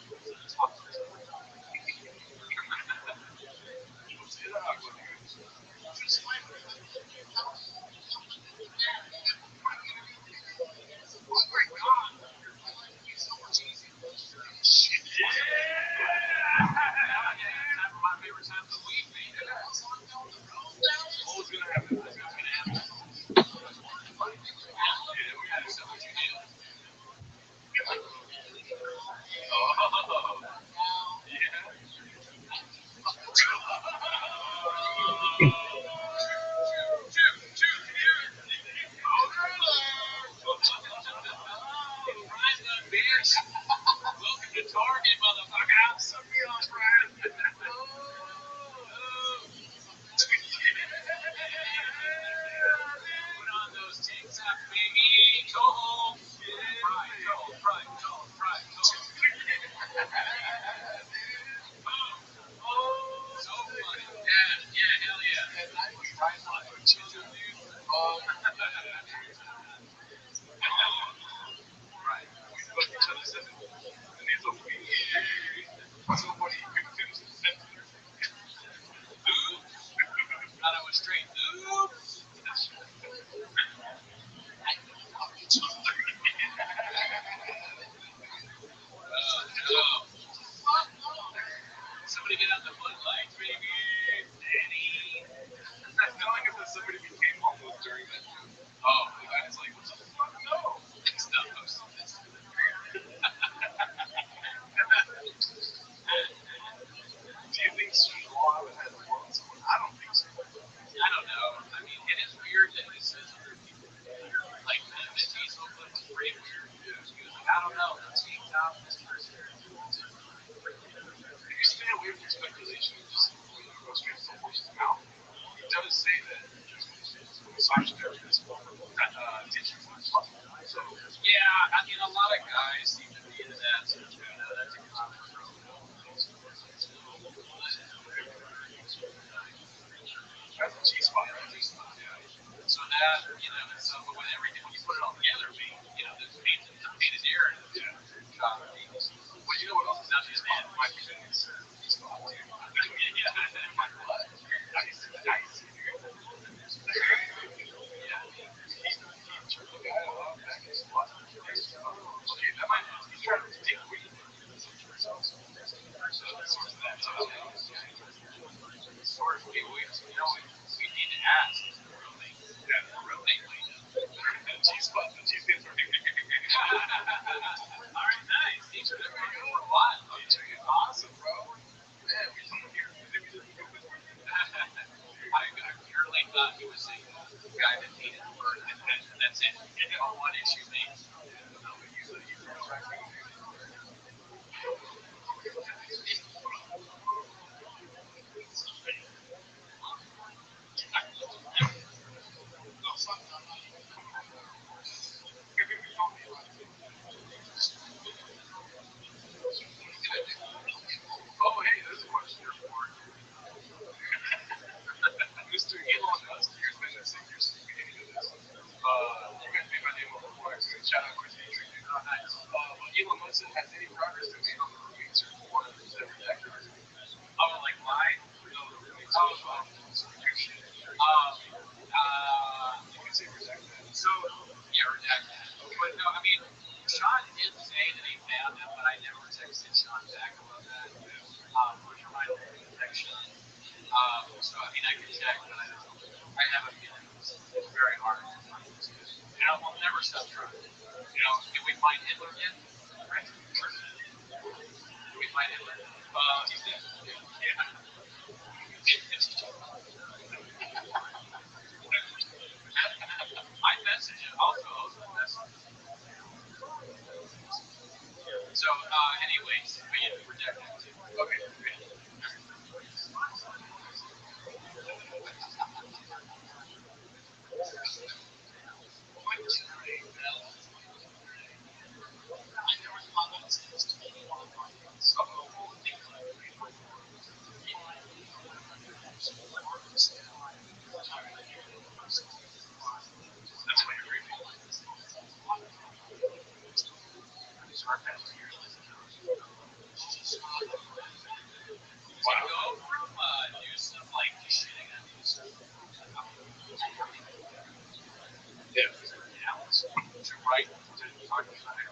S1: My favorite time of the week, man.
S6: Always gonna happen.
S1: Yeah, we had to what you do. Oh, welcome to Target, motherfucker. I'm so real, Brian. Put on those tank tops, baby. Go home. Right. So funny. Yeah, hell yeah.
S6: And I was right on for Chicho, dude.
S1: Right.
S6: We looked at each other and said, and he's like, somebody couldn't finish the sentence.
S1: Ooh. Thought I was straight. Ooh. No. Somebody get out the Bud Light, baby. Danny.
S6: I feel like if somebody became almost during that too.
S1: Oh,
S6: The guy is like, what the fuck? No.
S1: it's not posted.
S6: Do you think Straw has blown someone? I don't think so.
S1: I don't know. I mean, it is weird that he says other people like that. That he's open was pretty weird. He was like, I don't know. The tank top, this person.
S6: If you stay away from speculation and just go straight to the horse's mouth, he does say that there's massage therapists teaching fun. So
S1: Yeah, I mean, a lot of guys seem to be into that. So, that's a common trope.
S6: that's a G-spot.
S1: Yeah. So that, but with everything, when you put it all together, there's painted narrative.
S6: Yeah.
S1: Well, you know what else is not just man?
S6: My opinion is G-spot too.
S1: My blood.
S6: Nice.
S1: Yeah.
S6: Okay, that might has any progress been made on the roommates or one of them that protected?
S1: Oh, like mine?
S6: No, the roommates.
S1: Oh,
S6: protection. You can say protected.
S1: So, yeah, redact that. But no, I mean, Sean did say that he found them, but I never texted Sean back about that. Which reminded me to text Sean. So, I mean, I can check, but I have a feeling it's very hard to find these guys. You know, we'll never stop trying. You know, can we find Hitler yet? Right? Can we find Hitler? He's dead. Yeah. I messaged him also messaged him. So, anyways, but yeah, we're definitely too. Okay. That's what you're grateful for. Wow. To go from Newsom like shitting on Newsom. Yeah. To right to talk about it.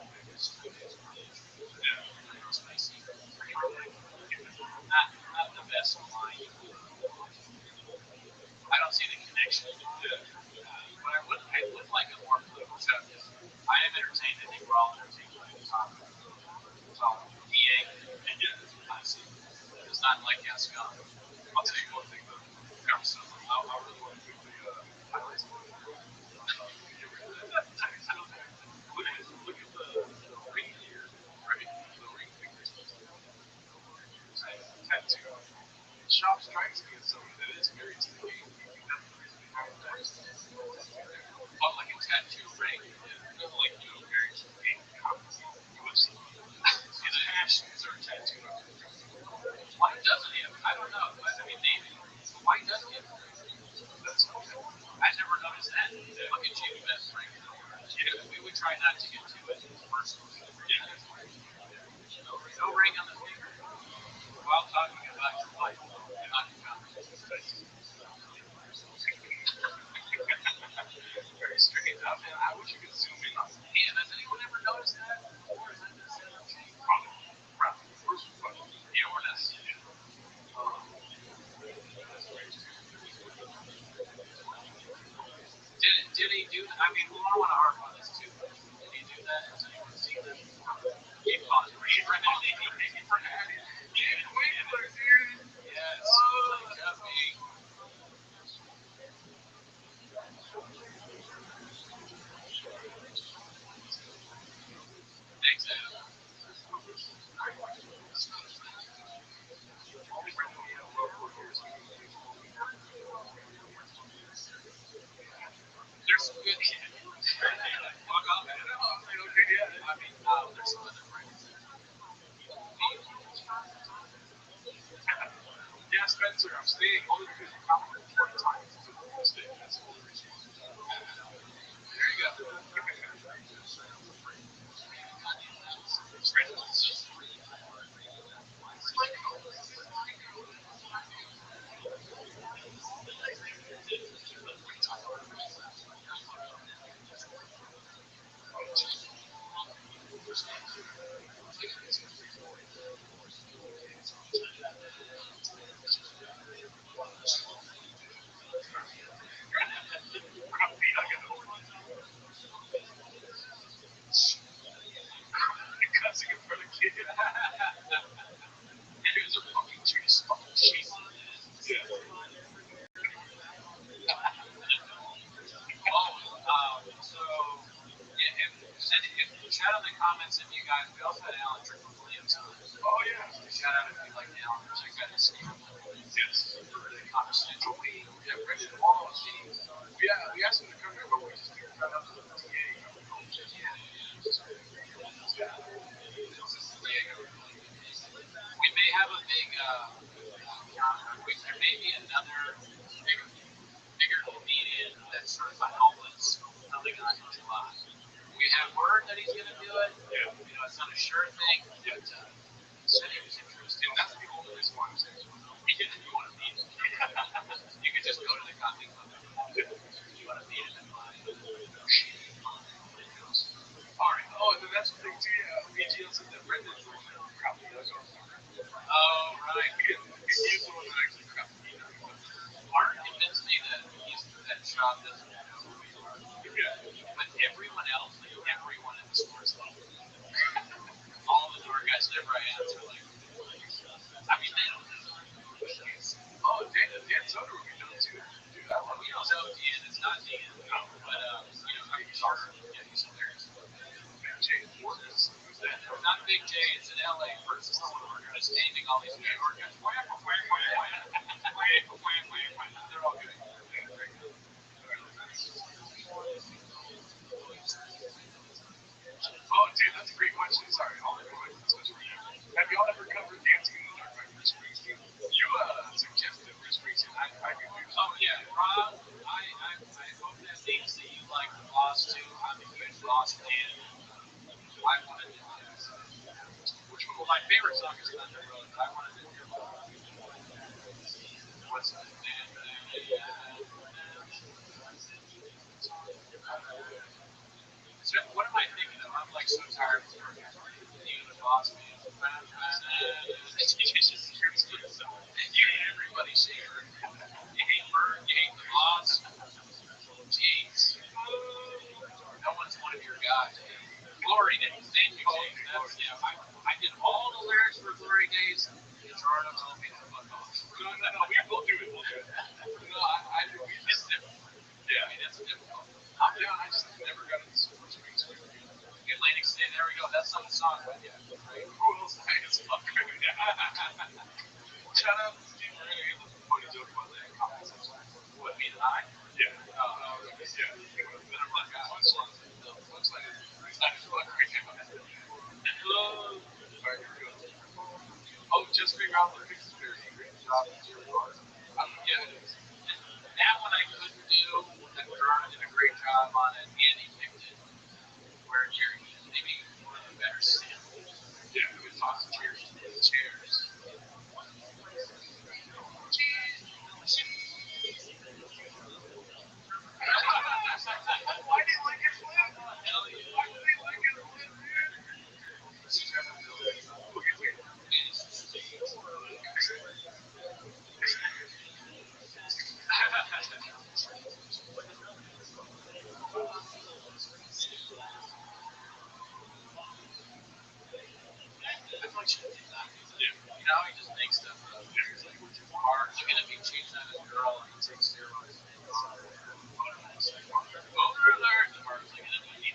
S1: Yeah. Not the best line. I don't see the connection. Yeah. But I would like a more political chapter. I am entertained. I think we're all entertained by the topic. EA. Honestly. It's not like Gascon.
S6: I'll tell you one thing though. I really want to do the highlights. Look at the ring here, right? The ring fingers. Tattoo. Shop strikes me as something that is very to the game. That's the reason behind that.
S1: Oh, like a tattoo ring. Yeah. Like, you know, very to the game. UFC. And the ashes are tattooed on it. Why doesn't he have? I don't know. I mean, maybe. Why doesn't he have?
S6: That's okay.
S1: I never noticed that. Look at you, best friend. Yeah, we would try not to get too into personal. Yeah. No ring on the finger while talking about your life. Not the conversation.
S6: Very strange. I wish you could zoom in on that.
S1: Yeah, has anyone ever noticed that? Or is that just
S6: Probably.
S1: yeah, or not? Did he do that? I mean, well, I want to harp on this too. Did he do that? Has anyone seen that? He paused. Yes. Good me. Thanks, Adam. There's some good shit. Fuck off, man. I mean, there's some other brands.
S6: Yeah, Spencer, I'm staying only because you commented 40 times. That's the only reason.
S1: There you go.
S6: Cussing in front of kids. Here's a fucking juice, fucking shit. Yeah.
S1: So, yeah, and shout out in the comments if you guys, we also had Alan Trickle Williams on.
S6: Oh, yeah.
S1: Shout out if you like Alan, check out his stuff.
S6: Yes.
S1: Really confidential. Yeah, Richard Wall was
S6: We asked him to come here, but we just didn't cut up to the TA.
S1: we may have a big, there may be another bigger comedian that's sort of a homeless coming on in July. We have word that that he's going to do it.
S6: Yeah.
S1: You know, it's not a sure thing, but said he was interested.
S6: And that's the only reason why I'm saying so.
S1: Because you want to meet him. You could just go to the comedy club. You want to meet him in line.
S6: All right. Oh, and then that's the thing too. Yeah, BGL said that Brendan's the one that probably does our stuff.
S1: Oh, right.
S6: He's the one that actually crapped me.
S1: Mark convinced me that that shop doesn't know who we are.
S6: Yeah.
S1: But everyone else, like everyone in the store is like, all the door guys never answer. Like, I mean, they don't know.
S6: Oh, Dan Soder would be done too. Dude, I love
S1: We
S6: him.
S1: don't know Dan. It's not Dan. No. But, you know, he's awesome. Yeah, he's hilarious.
S6: Man, Jay Morris. Who's that?
S1: Not Big J. It's an LA person. Just naming all these New York guys. They're all good.
S6: Yeah, very good. Oh, dude, that's a great question. Sorry, I'll go back to this question right now. Have y'all ever covered Dancing in the Dark by Bruce Springsteen? You suggested Bruce Springsteen. I could do
S1: Oh, yeah. Rob, I hope that means that you like the Boss too. I'm a huge Boss fan. I wanted to do which one? Well, my favorite song is Thunder Road, but I wanted to do what's the name? So what am I thinking of? I'm like so tired of you the Boss man. You hate everybody's favorite. You hate Bird, you hate the Boss. Jeez. No one's one of your guys. Glory Days. Thank you, James. That's, you know, I did all the lyrics for Glory Days. Gerardo told me to fuck off.
S6: No, we'll do it. We'll do it.
S1: No, I it's difficult. Yeah, I mean, it's difficult.
S6: I'm down. I just never got into sports rings.
S1: Atlantic City, there we go. That's not the song, but yeah. Right?
S6: Who else is fucking Shout out to Steve Marino. He was a funny joke about that comment section.
S1: What, me and I?
S6: Yeah. Yeah. Then I'm like, punchline is fucking Alright, here we go. Oh, just figure out the fix is very great job.
S1: Yeah, it is. That one I couldn't do. And Gerardo did a great job on it. Andy picked it. Where you're maybe one of the better samples.
S6: Yeah, we talked cheers.
S1: Cheers.
S6: Why did he like his flip?
S1: Hell yeah.
S6: Why did he like his flip, dude?
S1: You know, he just makes stuff up. Mark, looking at me cheating on his girl and he takes steroids. Boner alert! Mark's looking at me.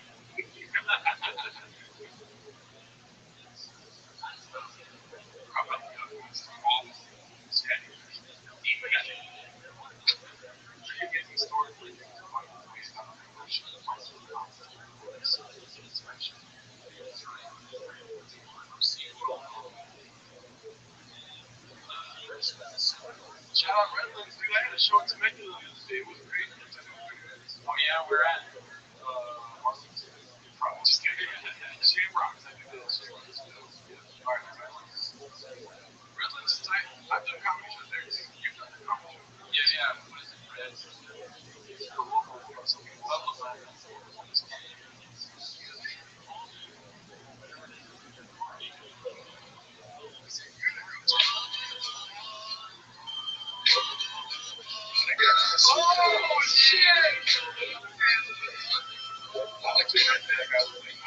S6: Shout out Redlands, dude. I had a show in Temecula the other day. It was great.
S1: Oh yeah, we're at.
S6: Arlington. Probably just kidding. Shamrocks. I think that's Shamrocks. Alright, Redlands is tight. I've done comedy shows there too. You've done the comedy show.
S1: Yeah. What is it? Red?
S6: The local or something. Oh shit! I actually read that guy was like,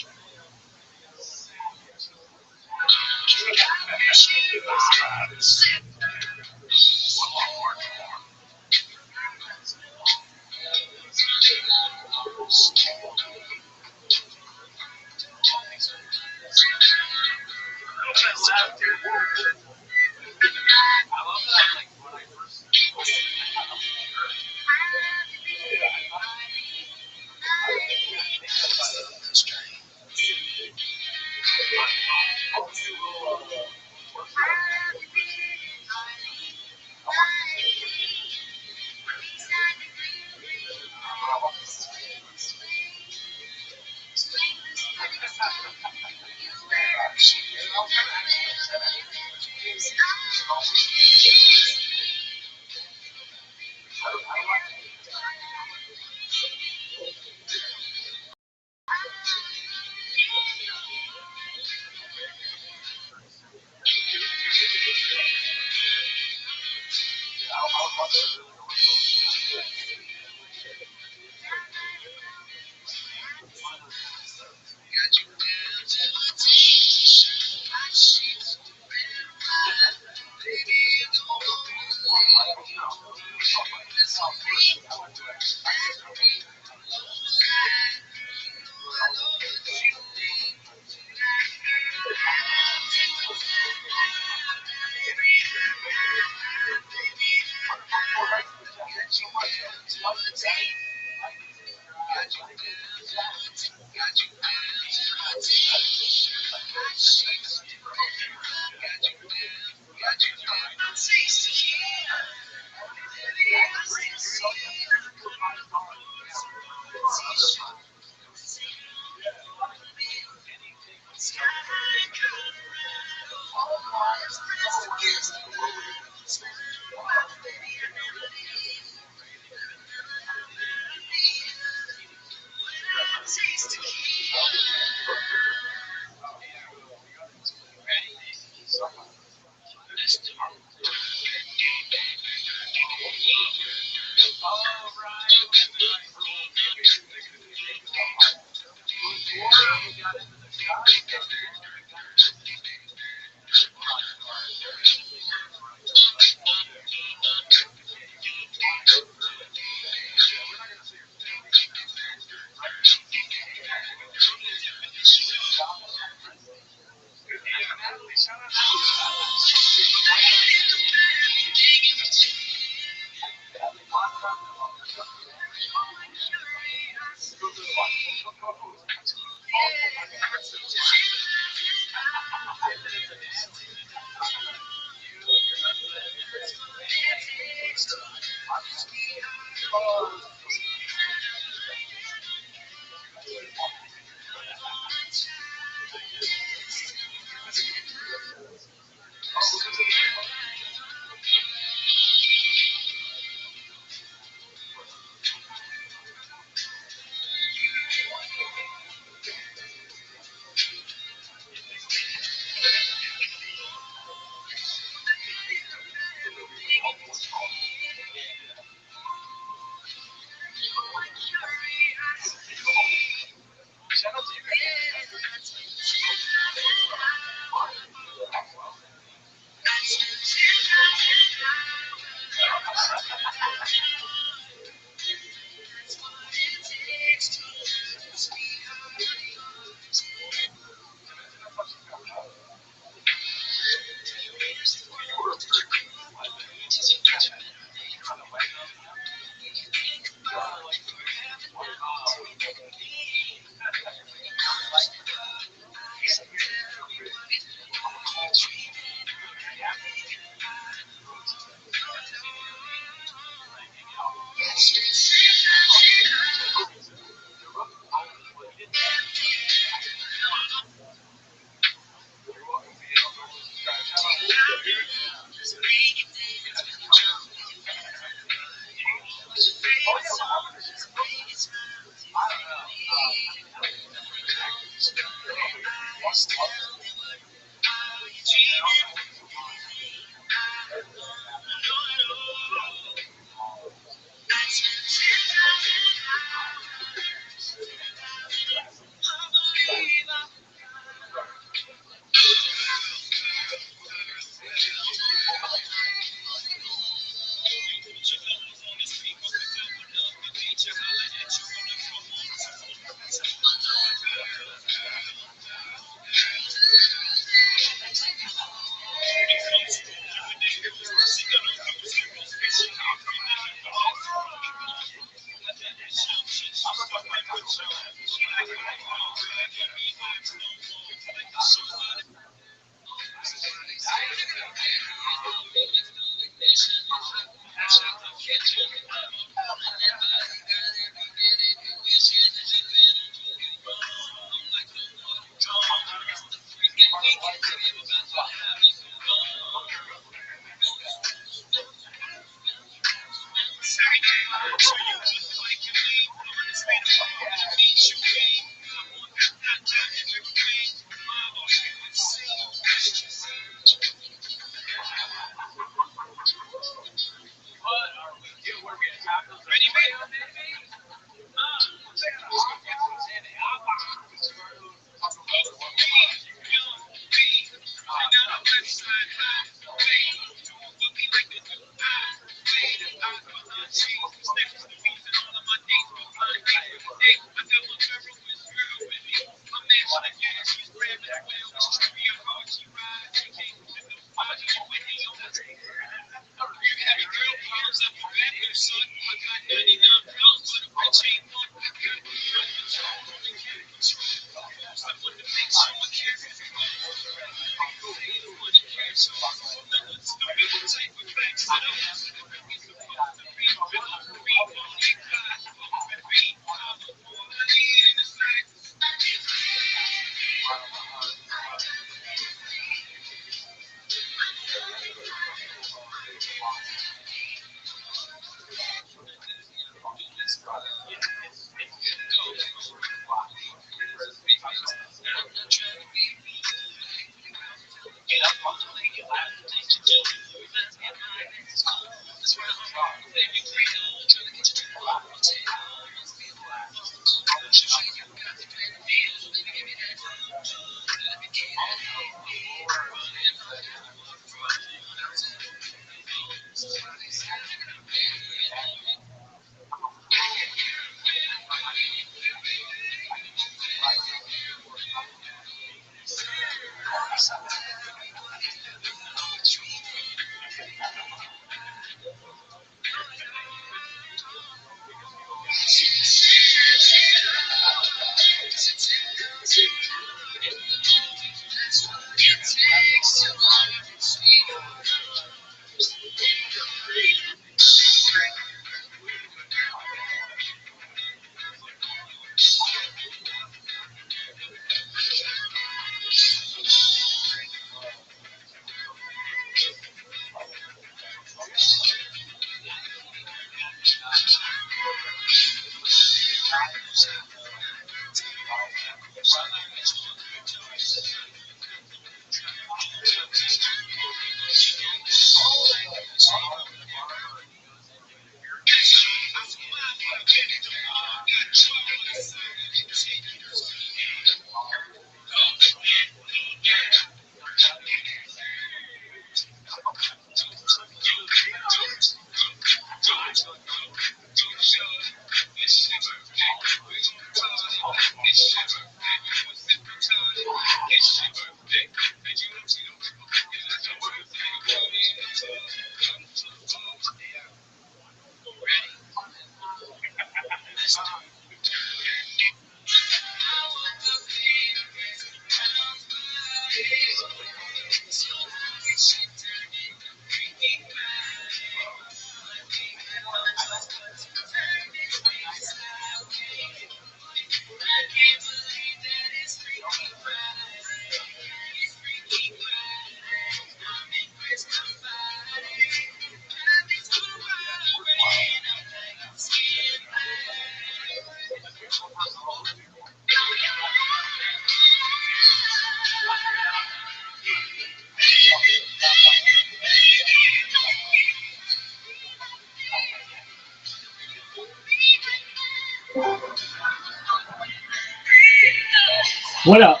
S3: What up?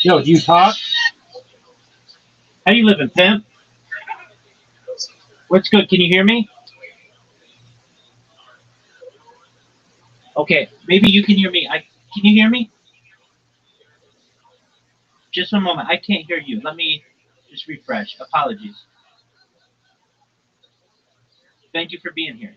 S3: Yo, do you talk? How you living, pimp? What's good? Can you hear me? Okay, maybe you can hear me. Can you hear me? Just a moment. I can't hear you. Let me just refresh. Apologies. Thank you for being here.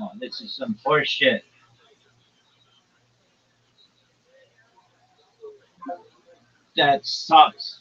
S3: Oh, this is some horse shit. That sucks.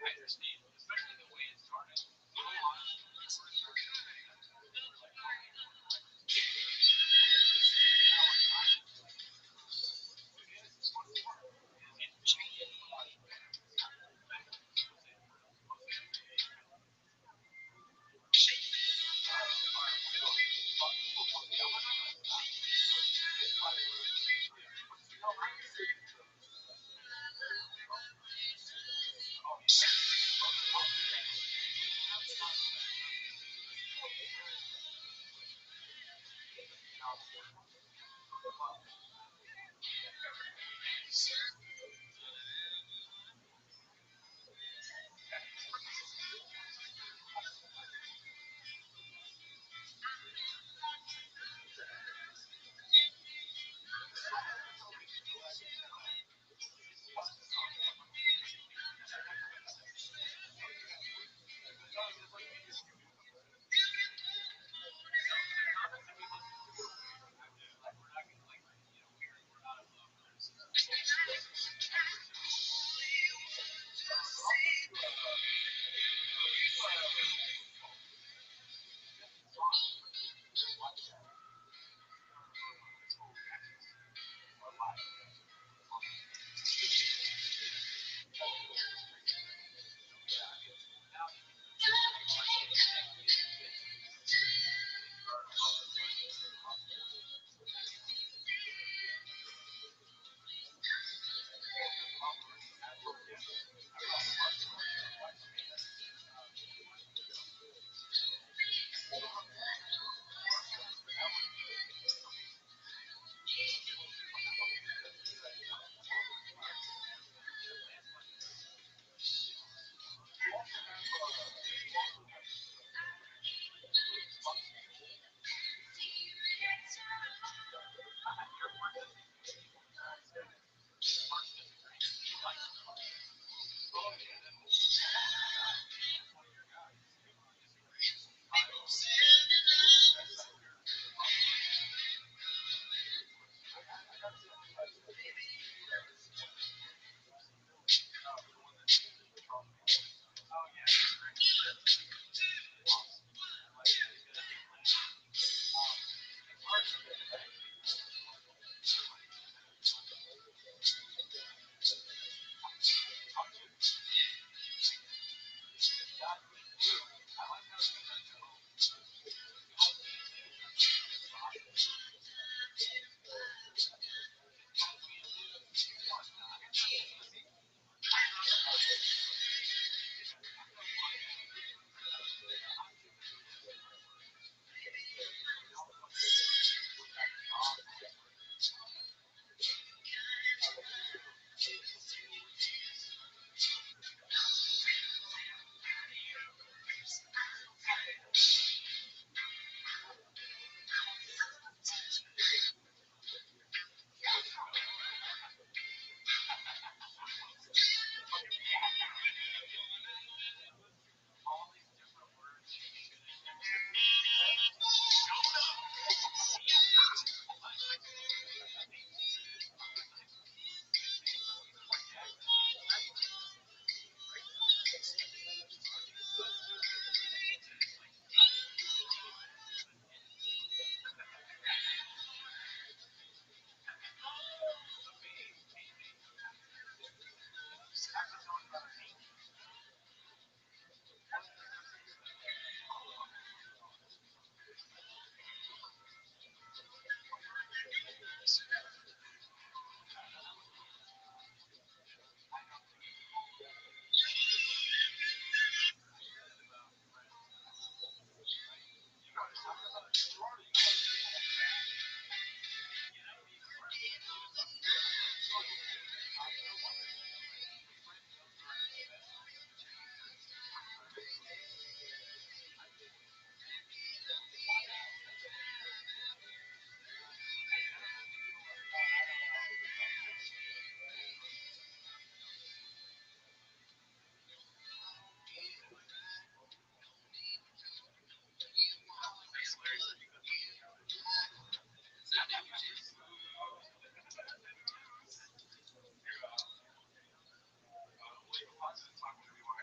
S6: I understand, especially the way it started. You know, honestly, when it first started, they were like, oh,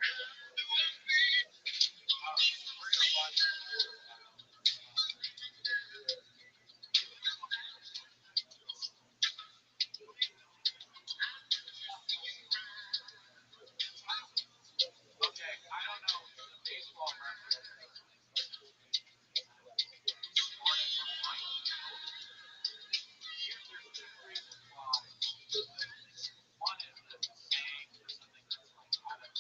S1: Okay, I don't know the baseball reference. Here's there's two reasons why. One is that saying for something that's like out of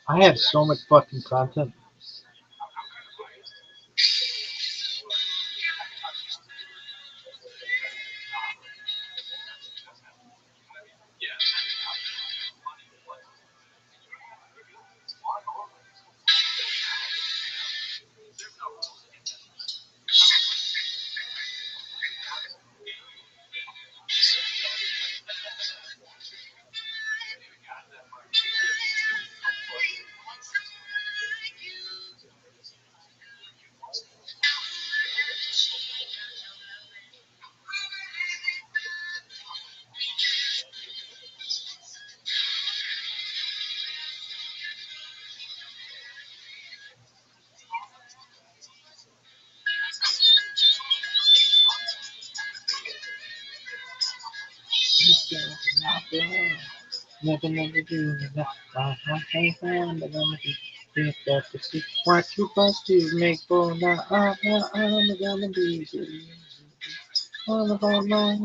S7: I have so much fucking content. Never, never do that. I can't find the one who think that the see what you supposed to make for now. I'm gonna be all about my.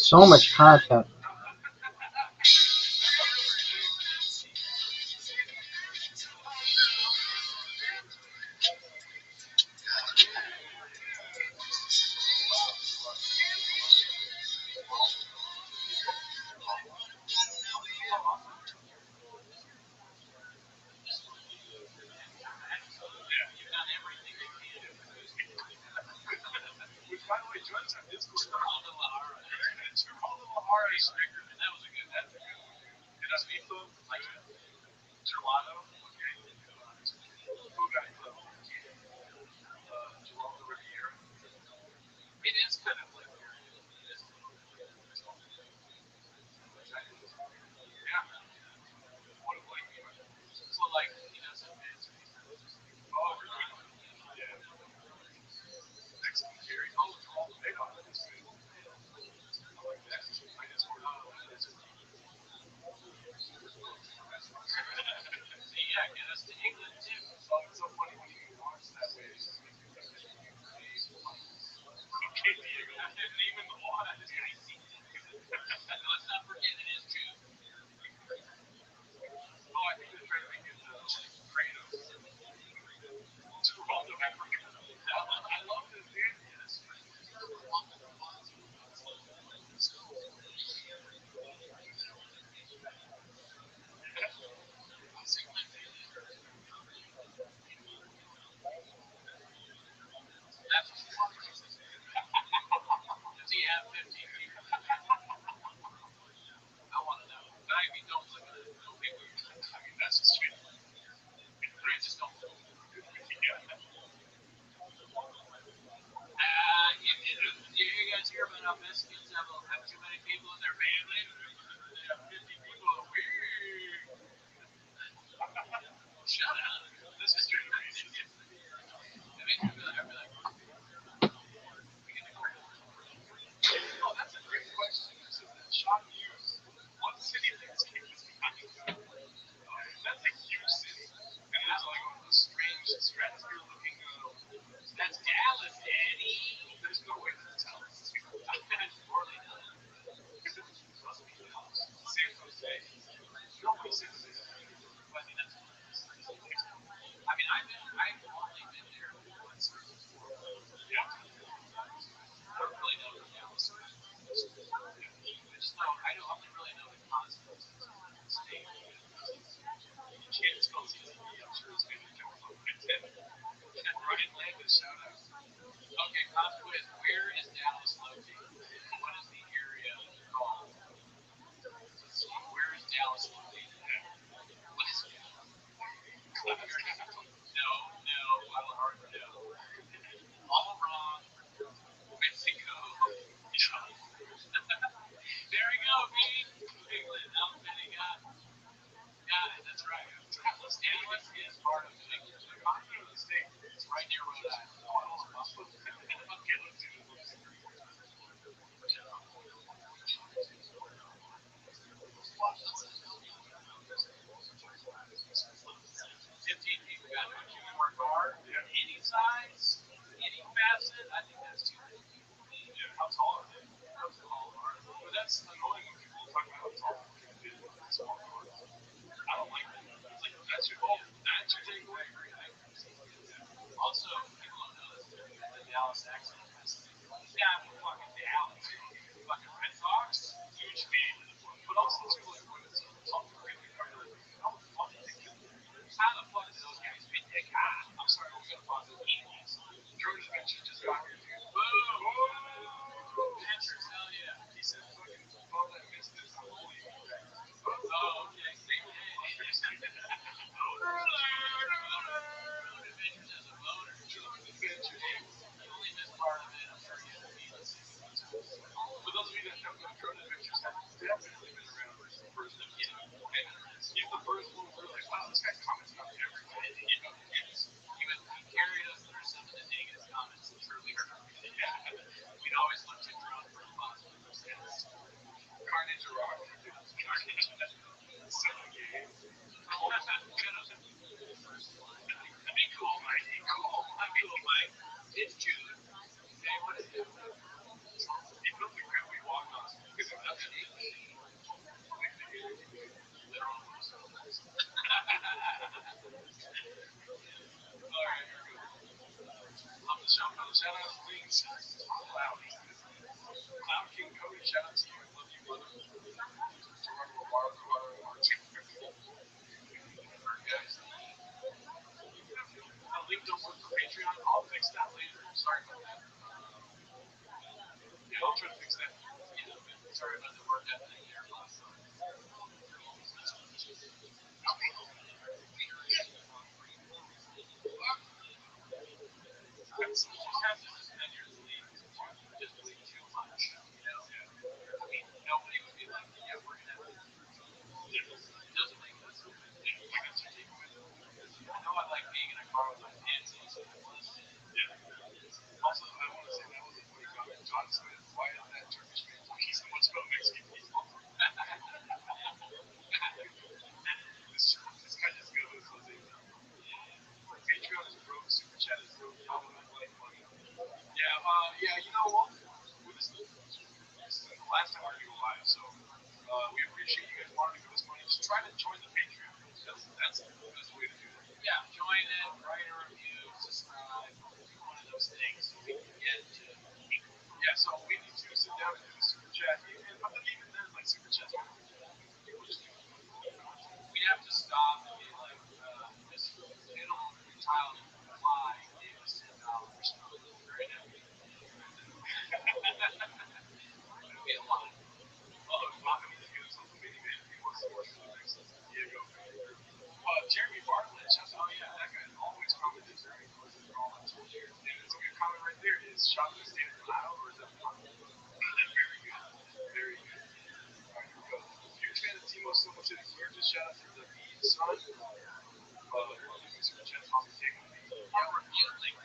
S7: So much content.
S6: Which, by the way, join us on Discord. Guadalajara is bigger, and that was a good. That's a good one. And us people like gelato. Okay. Who got it? Geraldo Riviera. It is kind of like where it is. Yeah. What a like. So like some fancy. Oh, yeah. Mexican carry. Oh, Geraldo Madoff. That's good. I like that. I just ordered that. See, yeah, get us to England too. Oh, it's so funny when you watch that way. Okay, Diego. Name in the water. Let's not forget it is June. Oh, I think they're trying to make it like Kratos. Geraldo Africa. I love this, dude. Yes. That's does he have 15 people? I want to know. I mean, don't look at it. No people. I mean, that's just straight. I just don't know. Yeah. You guys hear about how Mexicans have too many people in their family? They have 50 people. Weird. Shut up. This is true. I mean, I'd be like, oh, that's a great question. This is Sean Hughes. What city thinks Kansas City? That's a huge city. And there's like all those strange stratosphere looking. That's Dallas, Daddy. There's no way that's Dallas. That's Orlando. Must be Dallas. San Jose. Nobody San Jose. But I mean, that's I mean, I've only been there once or before. Yeah. I don't really know the Dallas. I just know I don't only really know the concepts of the state. You can't spell CTE. I'm sure it's going to come from Ryan Landis, shout out. Okay, pop quiz. Where is Dallas located? What is the area called? Let's see. Where is Dallas located? What is it? No, no, no. All wrong. Mexico. There we go, baby. England, outfitting up. Got it, that's right. Dallas is part of the continent of the state. It's right near Rhode Island. Okay, let's do this. 15 people got it. Can we work hard? Yeah. Any size, any facet, I think that's too many people. Yeah, how tall are they? How tall are they? But that's annoying when people talk about how tall they are. Small cars. I don't like that. It's like, that's your goal. That's your takeaway. Also, people don't know this. The Dallas accent. Yeah, I'm from fucking Dallas. Fucking Red Sox. Huge fan. But also, too, like, when it's talking really hard, like, how the fuck did they get there? How the fuck did those guys fit that guy? I'm sorry, we're gonna pause the Indians. Jordan Adventures just got here, dude. Boom! Adventures, hell yeah. He said, fucking, all that missed this. I'm holding you back. Oh, okay. Same day. Adventures as a motor. Jordan Adventures. The only missed part of it, I'm sure you have to be listening. For those of you that don't know, Drone Adventures have definitely been around since the first episode. And he's the first one where we're like, wow, this guy comments about everything. He carried us through some of the negative comments that truly hurt our feelings. Yeah. We'd always look to Drone for a positive response. Carnage or Rock. Carnage. So gay. Be cool, Mike. Be cool. I'm cool, Mike. It's June. Hey, what is it? He built the crib we walked on. Shout out to Wings. Cloud. Cloud King Cody, shout out to you. I love you, brother. Gerardo Guevara, guys. The link don't work for Patreon. I'll fix that later. Sorry about that. Yeah, I'll try to fix that. Yeah, sorry about the work happening here last time. Just have to suspend your belief. Just believe too much. I mean, nobody would be like, yeah, we're gonna have to. It doesn't make sense. I know I like being in a car with my pants on. Yeah. Also, I want to say that was a funny comment. John Smith, why is that Turkish man talking so much about Mexican people? this guy just goes with it. Patreon is broke, Super Chat is broke, y'all don't like money. Yeah, you know what? This is the last time we're going to go live, so we appreciate you guys wanting to give us money. Just try to join the Patreon. That's the best way to do it. Yeah, join it, write a review, subscribe, do one of those things so we can get to. Yeah, so we need to sit down and do the super chat. But then even then, like super chats, we have to stop and be like, this middle child fly gave us $10. Right now. It'll be a lot. Although Bobby is good, so maybe he wants to watch the next Diego. Jeremy Bartlett, oh yeah, that guy always commented very close to all my years. And it's a good comment right there. Is shop in the state of Ohio or is that Very good. Very good. Alright, here we go. Huge fan of Timo so much that here. Just shout out to the Beat son. Super chat probably taking the beat. Yeah, we're feeling.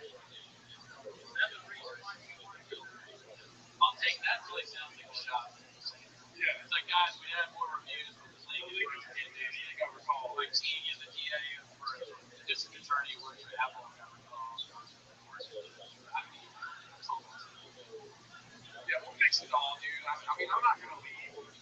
S6: I'll take that. Really sounds like a shot. Yeah, it's like, guys, we have more reviews, but the thing is, I got recall. My team, the DA for the district attorney works for Apple. I got recall. Yeah, we'll fix it all, dude. I mean, I'm not gonna leave, but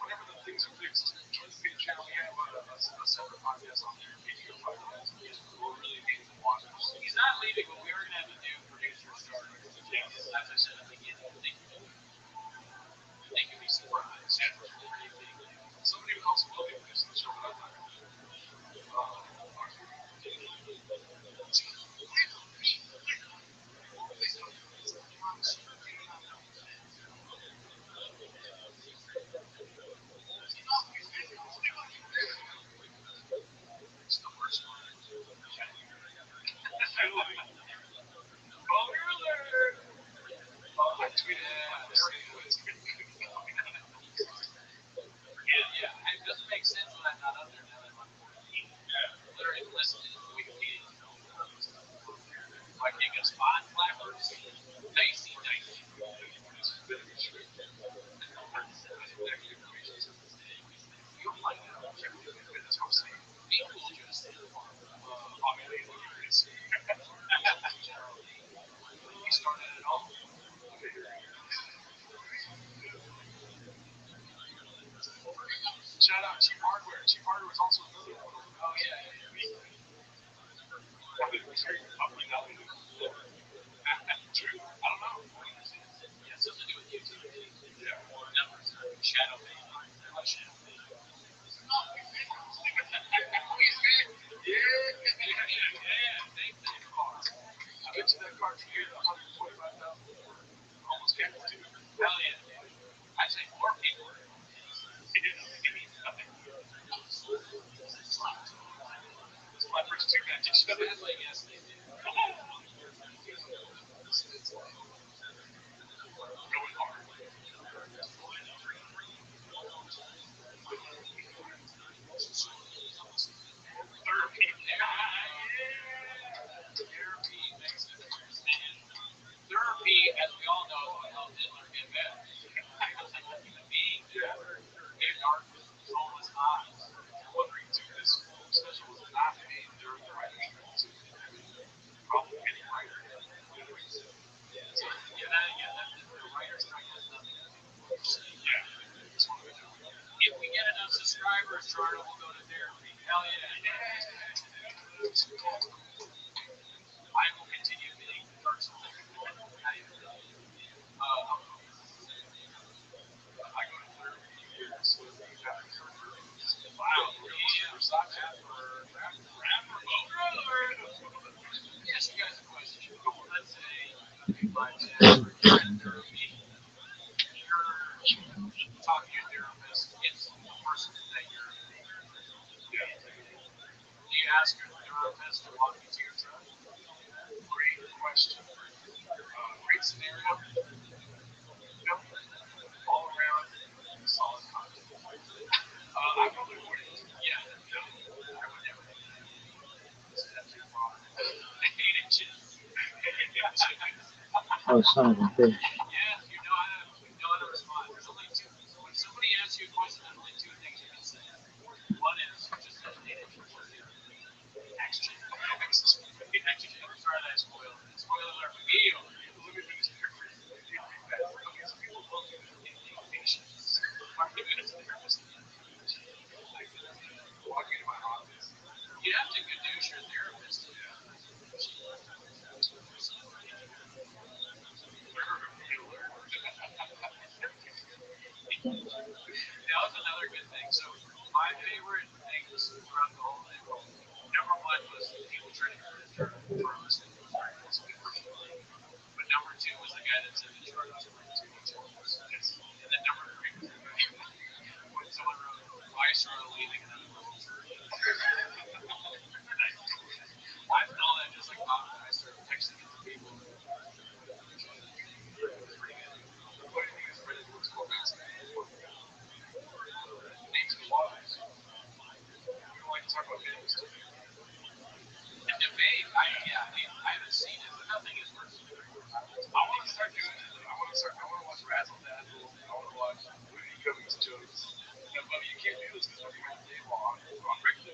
S6: whenever the things are fixed, join the Patreon. We have a separate podcast on there, Patreon podcast. We'll really need to watch it. He's not leaving, but we are gonna have a new producer start. Yes, as I said at the beginning, they can be surprised. Somebody else will be producing the show, but I'm not gonna do it. It's the worst one. I tweeted yeah, it doesn't make sense when I'm not up there now that I'm 14. Yeah. Literally listening to Wikipedia. Like taking a spot, flappers, dicey. You'll find out. That's what I'm saying. People just obviously he started it all. Shout out Cheap Hardware. Cheap Hardware is also another one. Oh yeah. True. I don't know. Yeah, it's something to do with YouTube. Yeah. Numbers. Shadow ban. Shadow ban. Yeah. Same thing. I bet you that car can get 125,000. Almost capable too. Hell yeah, dude. I'd say more people. Flappers took that to Sadly, yes, they did. Going hard. Therapy. Therapy makes it understand. Therapy, as we all know, will help Hitler get better. Because like a human being, in dark, soulless eyes, wondering, dude, this special was not made during the writer's strike. you're talking to your therapist, it's the person that you're do you ask your therapist to walk you to your truck? Great question. Great scenario. Nope. All around, solid content. I probably wouldn't. Yeah, no. I would never do that. It's too far. I hate it, just.
S7: Oh, son of a bitch.
S6: Yeah, you know how to respond. There's only two. When somebody asks you a question, there's only two things you can say. One is just hesitate. Action. Action. Sorry that I spoiled it. Spoiler alert for you. Let me finish here for you. Okay, so people will do that. Impatience. I'm giving it a therapist. Like, walking into my office. You have to introduce your therapist. That was another good thing. So my favorite things throughout the whole thing, number one was people trying to get the drug listing. But number two was the guy that said the drug was like to each other. And then number three was the guy when someone wrote, why started leaving another level three. I've known that just like Bob and I started texting other people. The funny thing is, Reddit looks for names and lies. We don't like to talk about names. And debate, I haven't seen it, but nothing is worse than debate. I want to start doing it. I want to watch Razzle Dazzle. I want to watch Rudy Cummings jokes. But you can't do this because we're going to pay on regular.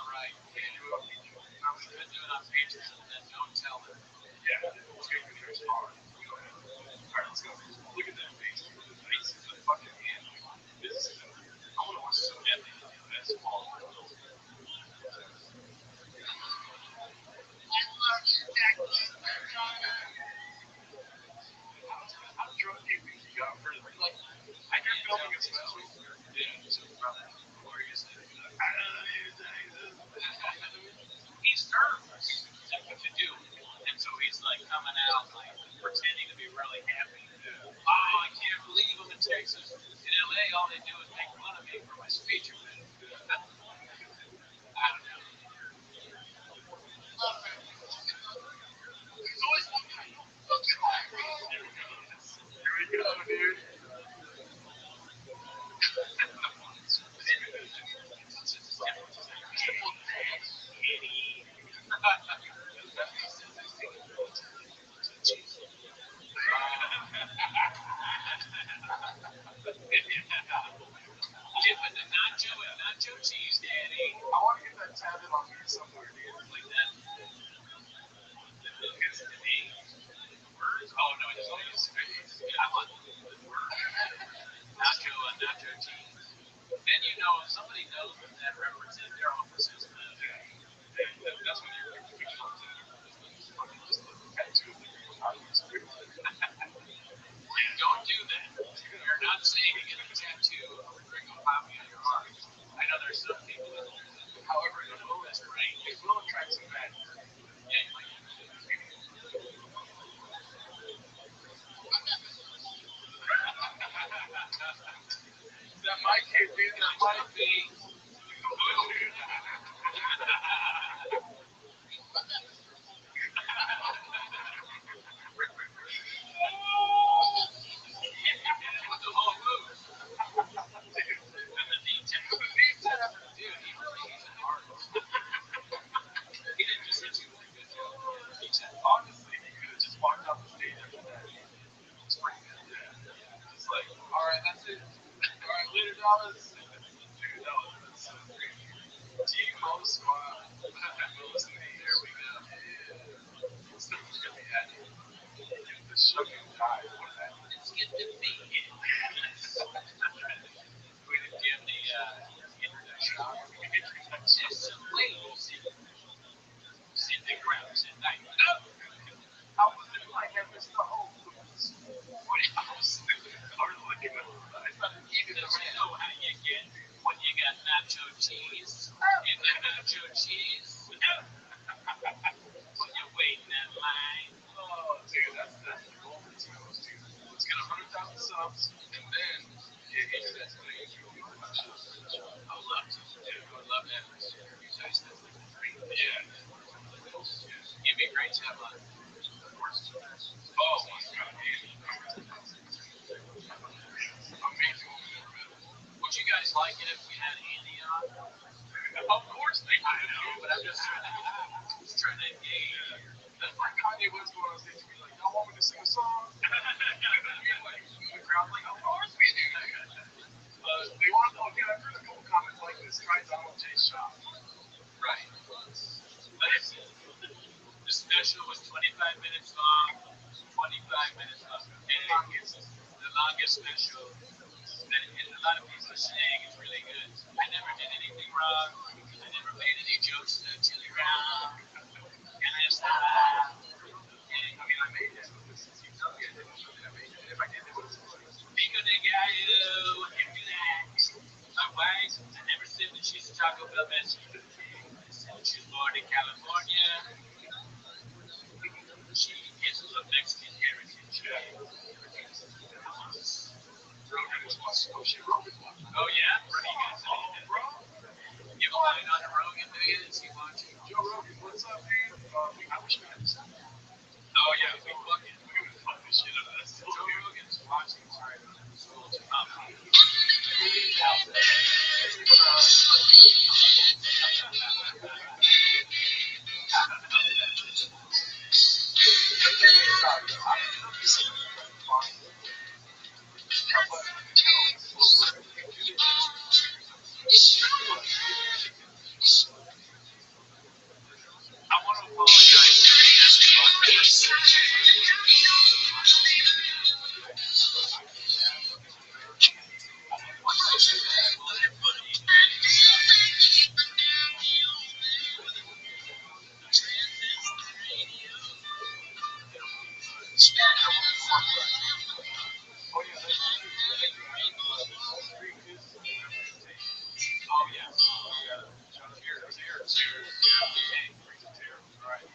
S6: Right. You can't do it on YouTube. No, we could do it on Patreon and then don't tell them. Yeah, it's going to be very hard. We don't have it. All right, let's go. Look at that face. The face is the fucking hand. This is I want to watch some Emily. That's all. How drunk do you think you got for like? I can filming a special. Yeah, so probably. Or you said, he's nervous to do it, and so he's like coming out like pretending to be really happy. Yeah. Oh, I can't believe I'm in Texas. In LA, all they do is make fun of me for my speech event. I don't know. There's always one guy. Here we go, dude. Nacho cheese, Daddy. I want to get that tatted on me somewhere, dude. Like that. His name. Words? Oh no, it's only his face. I want the word. Nacho cheese. Then you know if somebody knows what that represents, they're all persistent. Yeah. That's when you're picking up tattoo. Don't do that. You're not saying to get a tattoo of a Gringo Poppy on your arm. I know there's some people that will do that. However, it will right. It will attract some bad. Yeah, you might get that might be, that might be. With the whole move. And the knee tap. Dude, he really is an artist. He didn't just hit you with a good joke. Honestly, he could have just walked off the stage after that. It's pretty good. Yeah. Just like, all right, that's it. All right, later, dollars. Dude, that was so great. T-Mo smile. There we go. Yeah. So really happy. The shook and died. Let's get the big hit. We didn't give the introduction. Just some ladies in the grounds at night. How was it like having Mr. Holmes? I was looking at even though you know how you get when you got nacho cheese and the nacho cheese. comes, and then he says, I would love to. Yeah, I would love to have this. You guys have like a great. Yeah. It'd be great to have a. Of course. Oh my God, amazing. Would you guys like it if we had Andy on? Of course they would. I know, but I'm just trying to engage. That's like Kanye West going on stage and be like, y'all want me to sing a song? You know what I mean? Like, the crowd's like, of course we do. They want to, again, I've heard a couple comments like this. Try Donald J. Shop. Right. The special was 25 minutes long, 25 minutes long. And the longest special that a lot of people are saying is really good. I never did anything wrong. I never made any jokes to Chili Brown. And I just thought, I mean, I made it. Since you tell me I didn't show that I made it. If I did, it would have been Pico de Gallo, and do that. My wife, I never said that she's a Taco Bell vegetable. I said that she's born in California. She is of Mexican heritage. Rogan is watching. Oh, shit, Rogan's watching. Oh, yeah? What are you guys saying? Bro? You have a line on Rogan, do you? Is he watching? Joe Rogan, what's up, man? I wish we had this. Oh, yeah, we would fuck this shit up. Joe Rogan's watching. Sorry. I want to apologize for the Oh, yeah. Cheers. All right.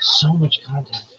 S7: So much content.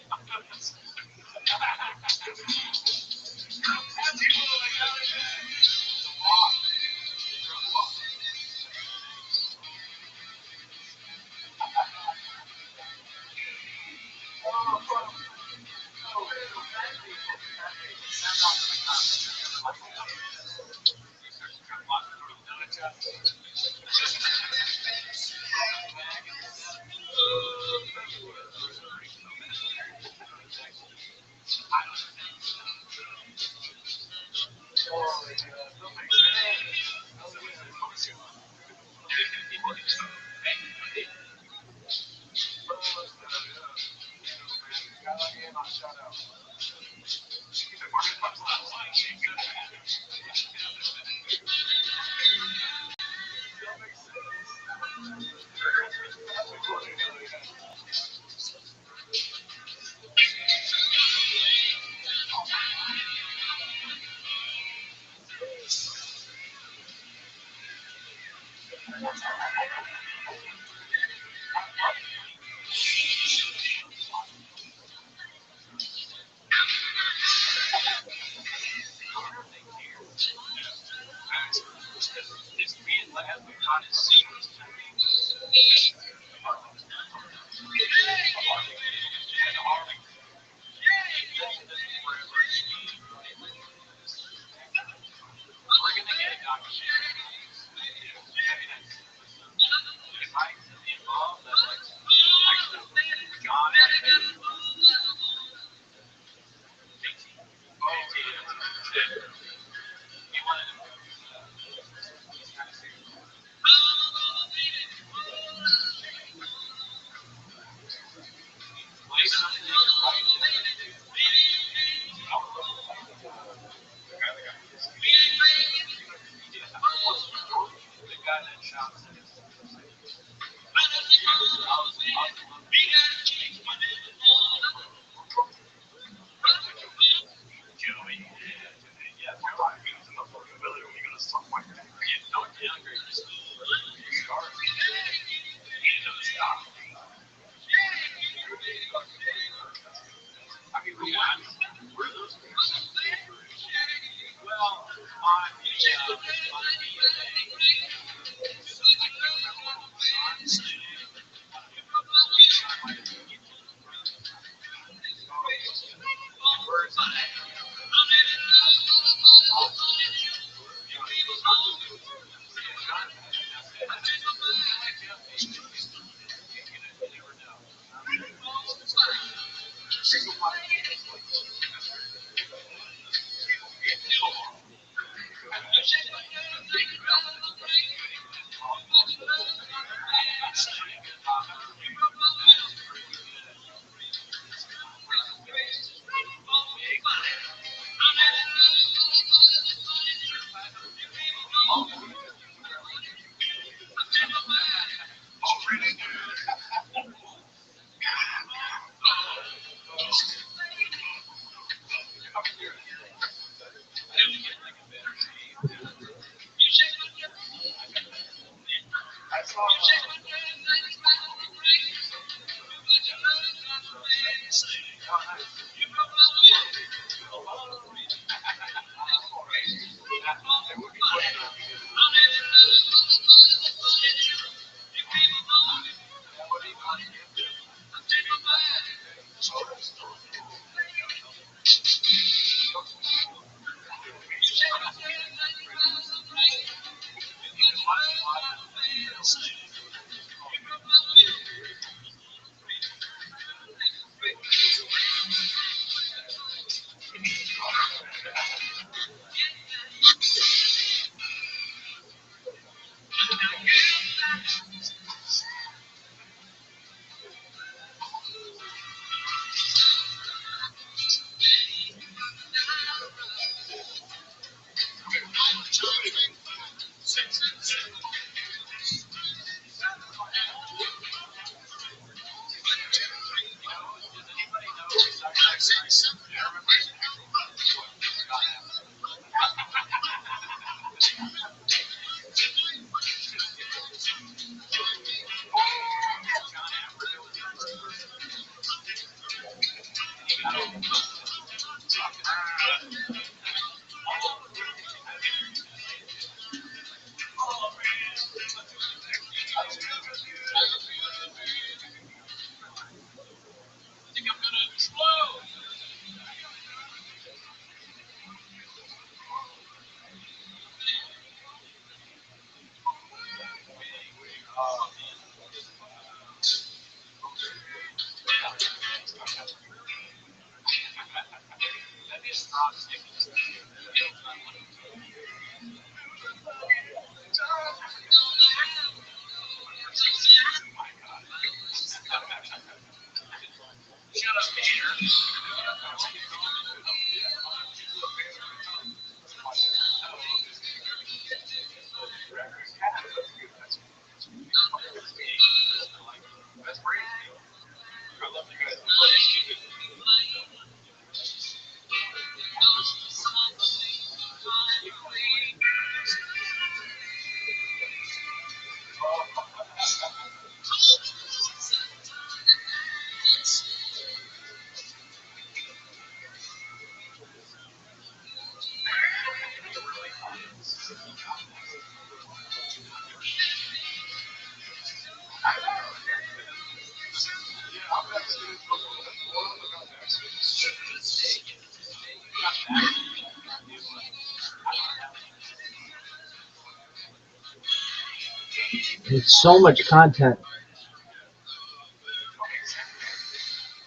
S7: It's so much content.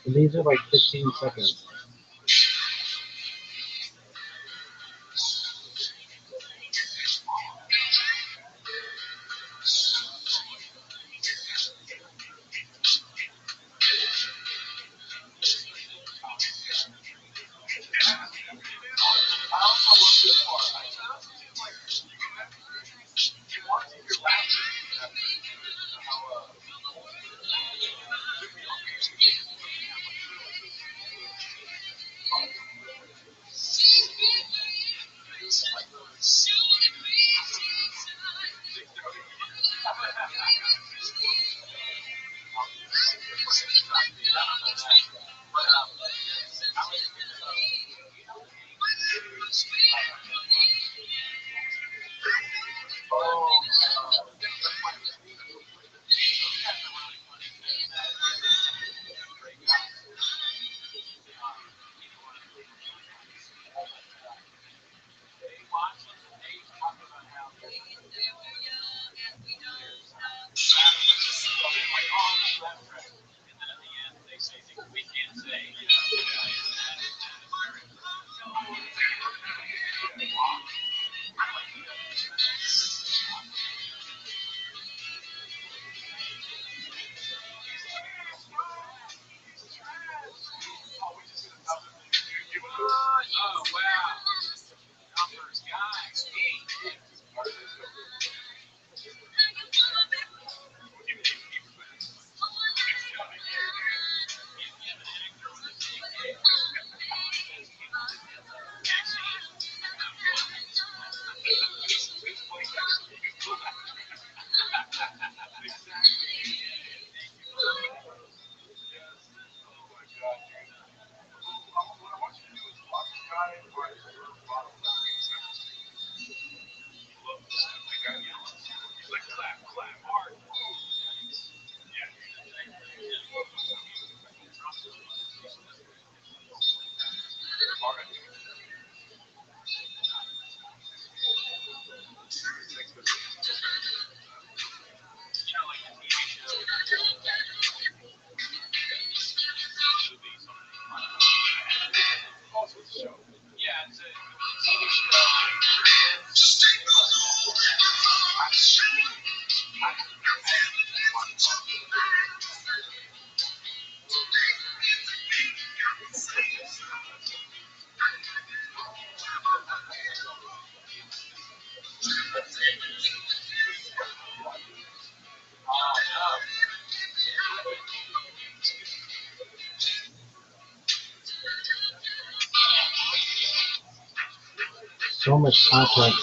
S7: And these are like 15 seconds. So much content.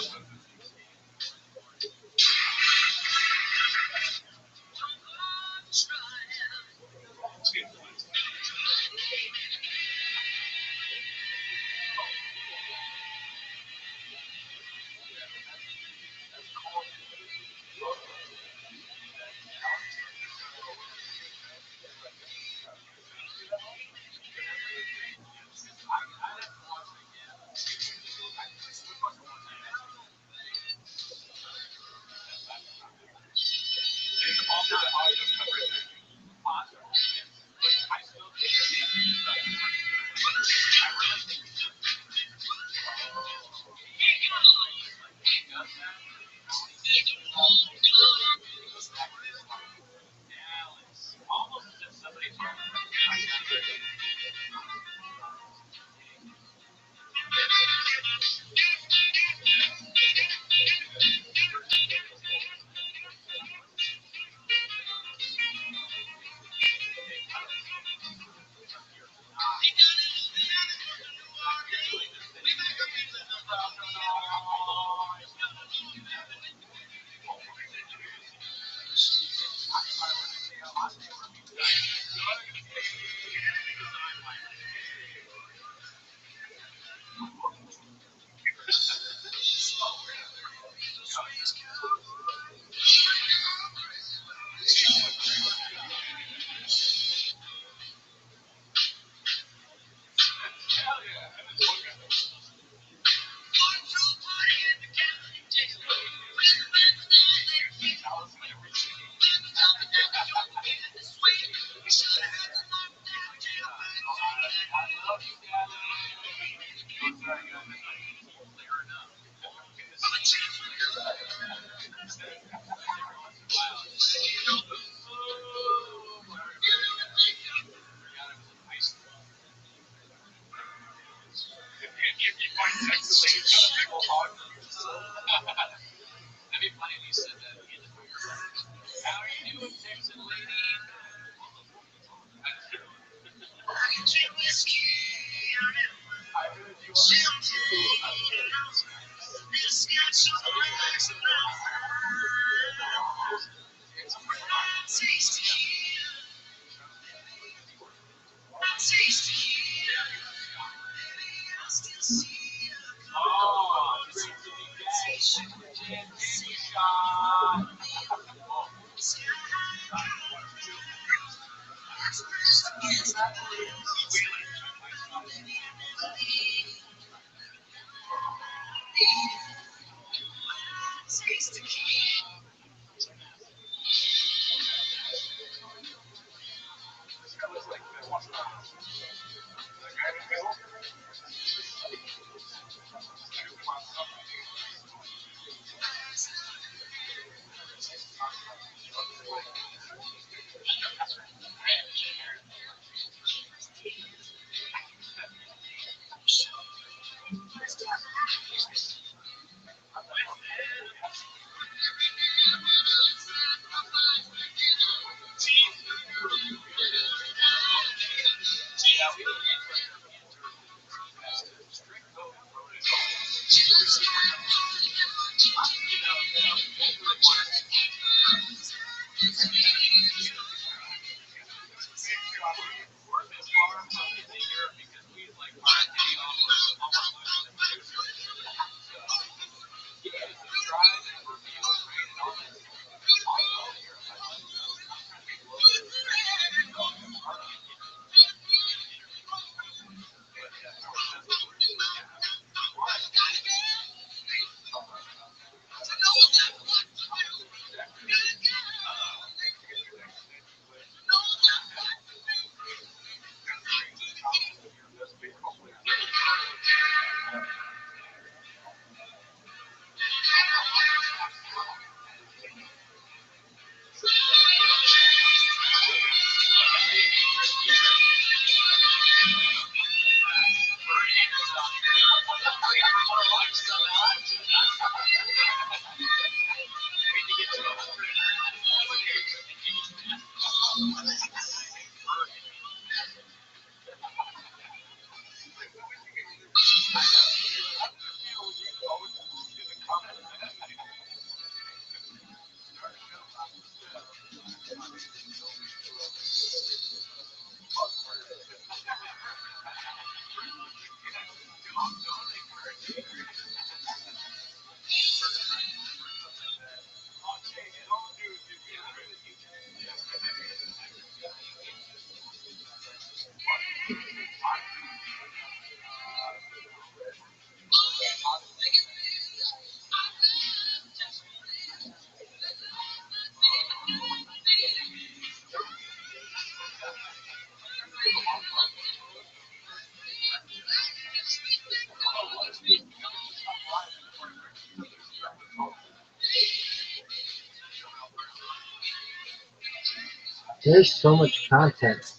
S7: There's so much content.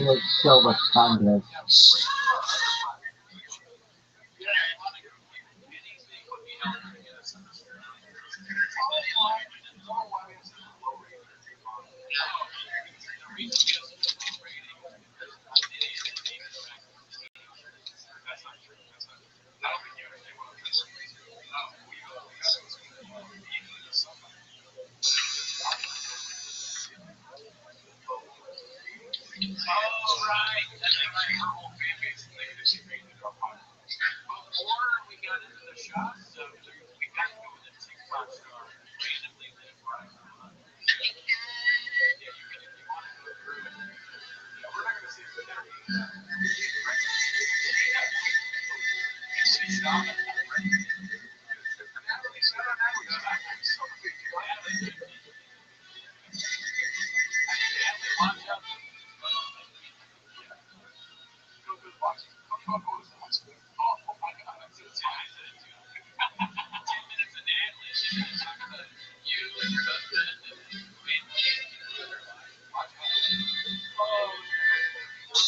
S3: There's so much content.
S6: Anything would be helpful to get us understanding. All audiences are low rated. The reason we have such a low rating is because idiots are being attracted to teenagers. That's not true. That's not true. I don't think you understand what I'm trying to say. We got to even to somebody. Oh, right. That's like her whole fan base thing that she made into our podcast. Before we got into the shop, so we got to go with a TikTok star randomly live right now. Yeah, you want to go through it. Yeah, we're not going to see if they're right. She stopped. Natalie, shout out Natalie. I'm so big. Natalie, watch out. Come go to the hospital. Oh my God, I'm so tired. 10 minutes of Natalie. She's going to talk about you and your husband and watch out. Oh,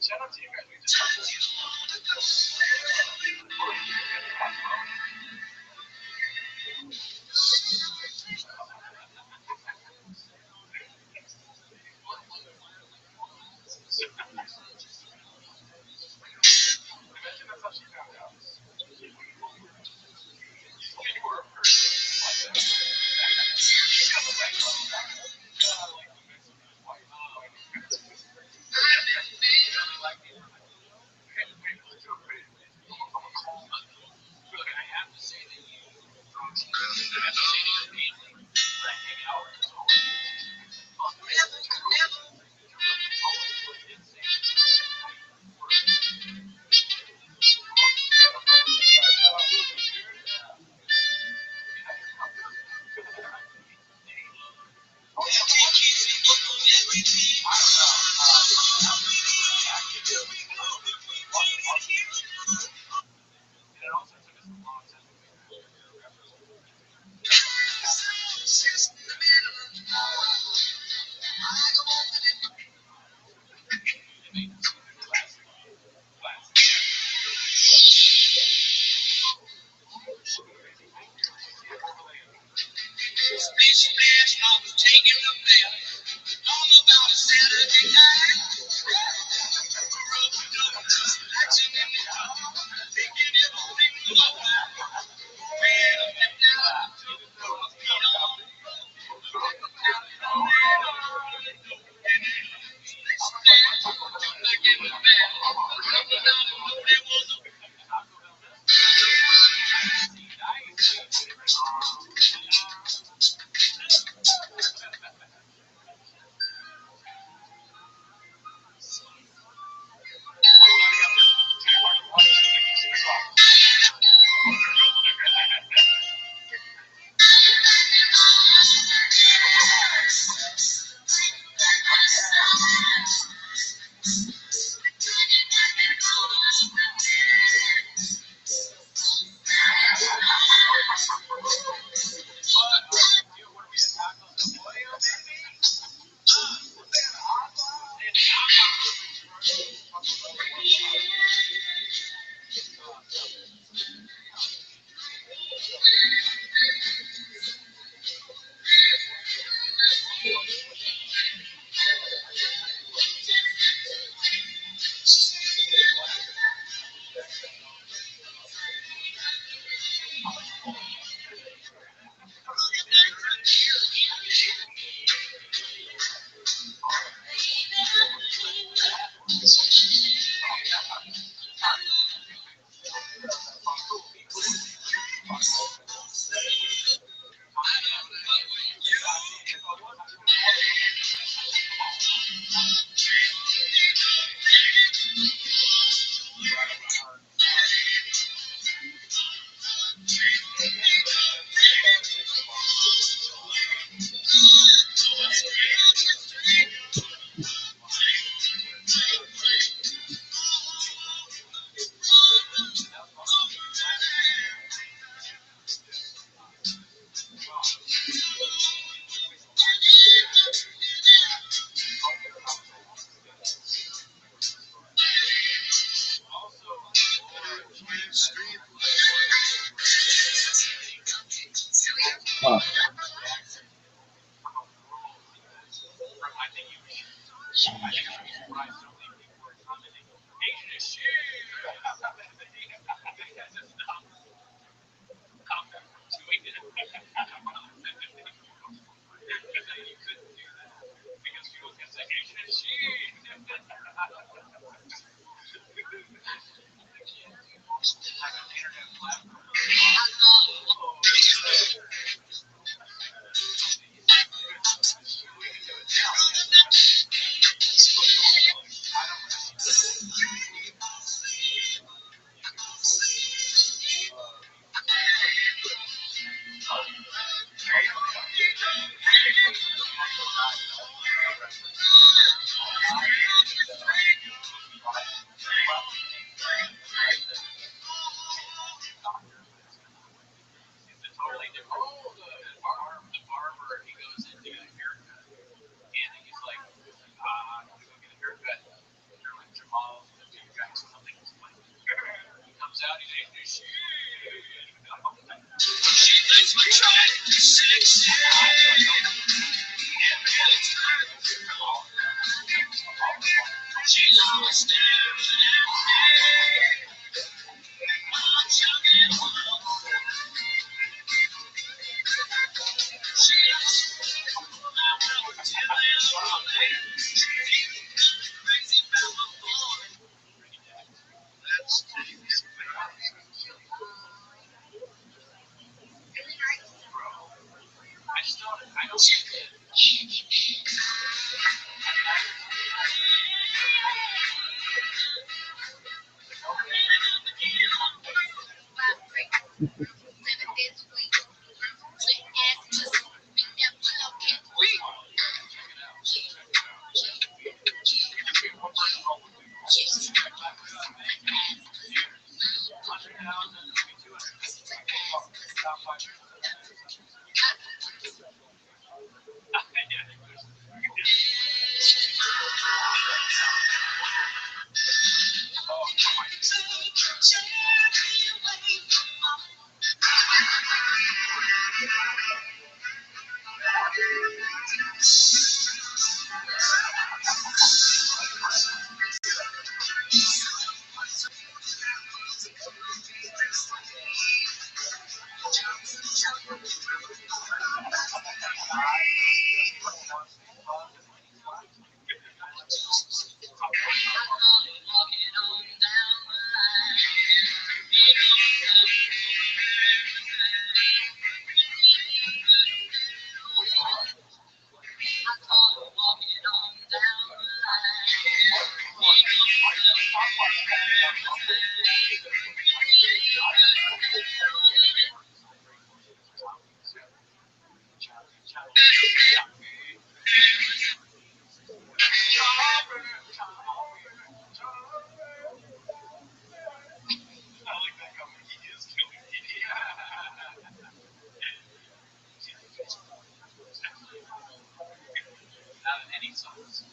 S6: shout out to you guys. We just imagine that's how she found out. You were a person like I have to say that you I have to say that your family that hang out is always it also took us a long time to figure
S7: So much information.
S1: Right, so many people were commenting, Asian is shit. They had to stop doing it. You couldn't do that because people can say Asian is shit. Like an internet platform. It's a totally different. Oh, the barber, he goes in to get a haircut, and he's like, I'm gonna go get a haircut. They're like, Jamal, you guys, something's like, he comes out, he's Asian as shit. She thinks my track is sexy. She lost I don't see it. Any songs,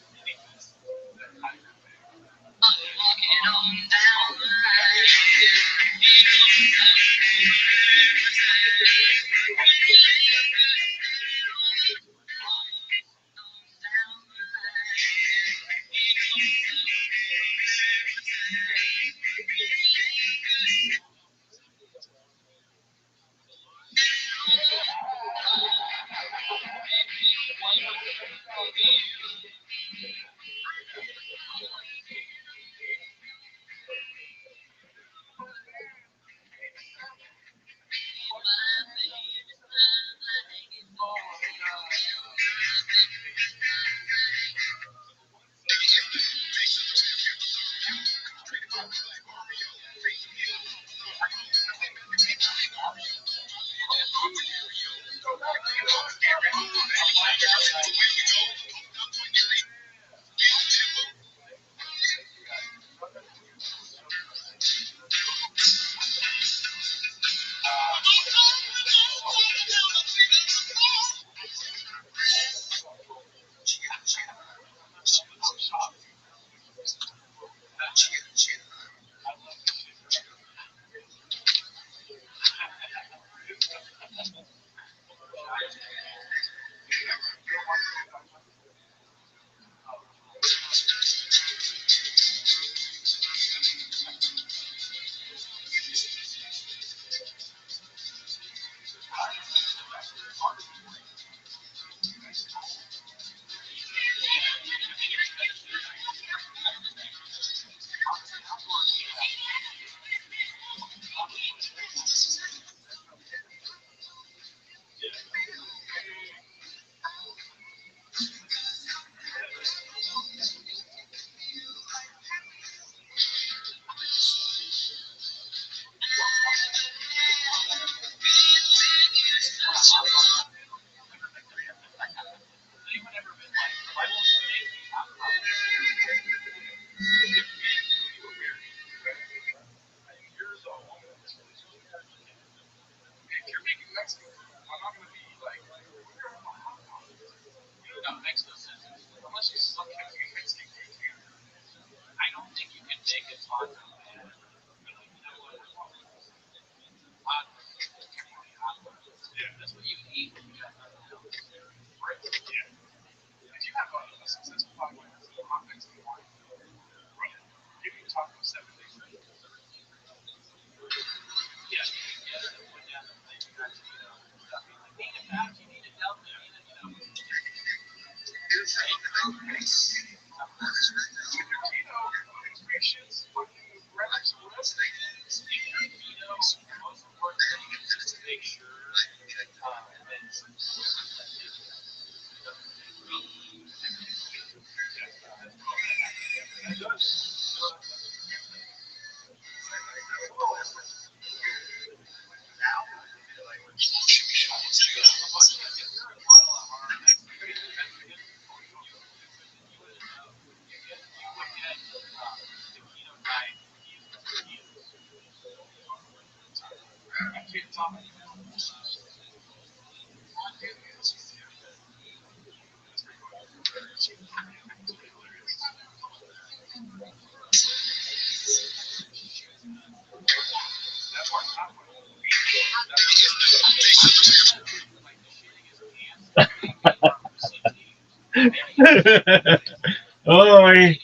S3: Oh, I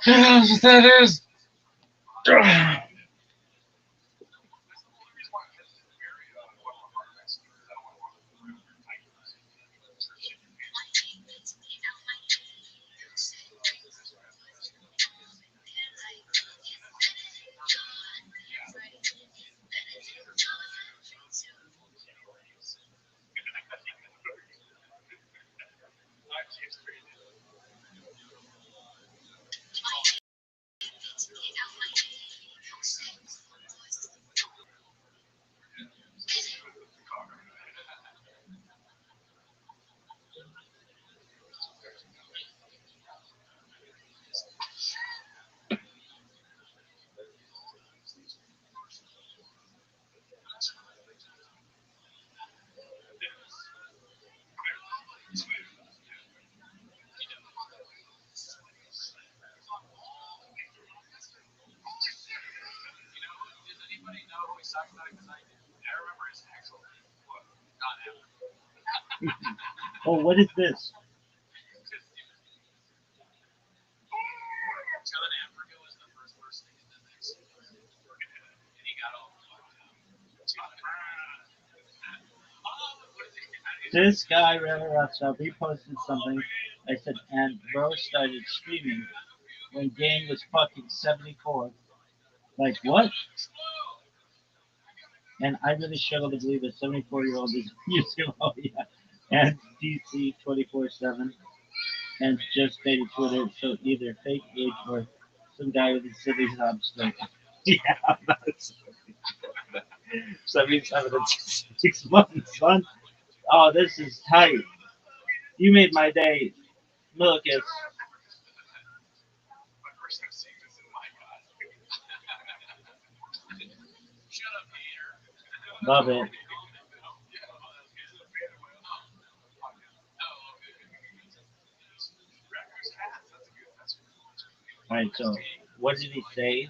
S3: knows what that is. Oh, what is this? This guy, Rabbi Rothschild, he posted something. I said, and bro started screaming when Gang was fucking 74. Like, what? And I really struggle to believe a 74-year-old is using oh yeah, and DC 24/7 and just faded Twitter, so either fake age or some guy with his silly job straight. Yeah, I'm not 77 and 6 months, son. Oh, this is tight. You made my day, Millicus. Love it. All right, so what did he say?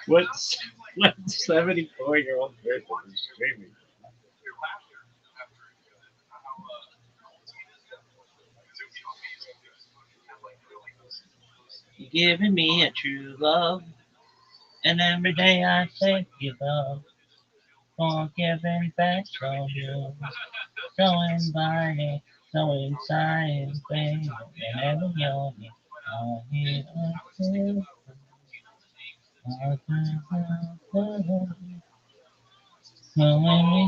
S3: What's what 74-year-old person is screaming? You're giving me a true love, and every day I thank you, love, for giving back from you. So inviting, so exciting, baby, whenever you're here. I'll hear
S7: When we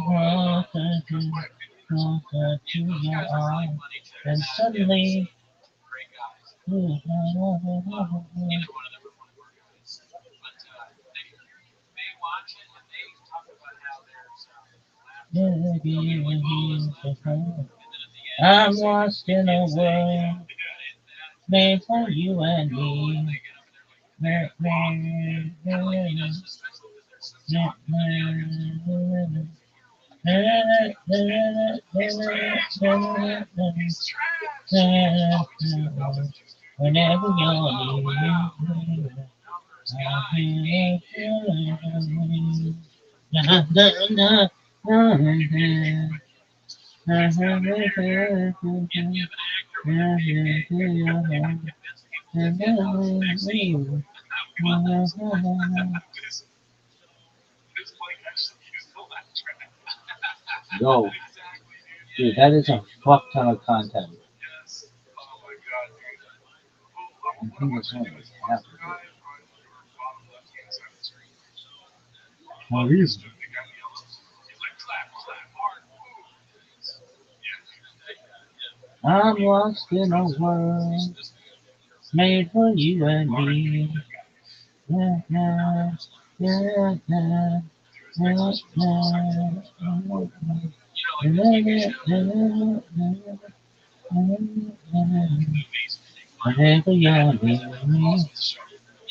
S7: closer to your arms, and suddenly,
S1: Great guys. Neither one of them would want to work guys. But they watch it and they talk about how there's
S7: I'm lost in a world made for you and me. Whenever you're near, Yo, dude, that is a fuck ton of content.
S6: Yes. Oh my god, dude.
S7: I
S6: What
S7: think
S6: am I
S7: it's
S6: watching?
S7: only
S6: There's
S7: half
S6: a
S7: of
S6: guy
S7: it.
S6: on your bottom left hand side of the screen.
S7: How is it?
S6: The guy in yellow. He's like, clap, clap, hard, boom. Yeah.
S7: I'm lost in a world made for you and me. Yeah, yeah, yeah, yeah. Whenever you're near me,
S1: yeah,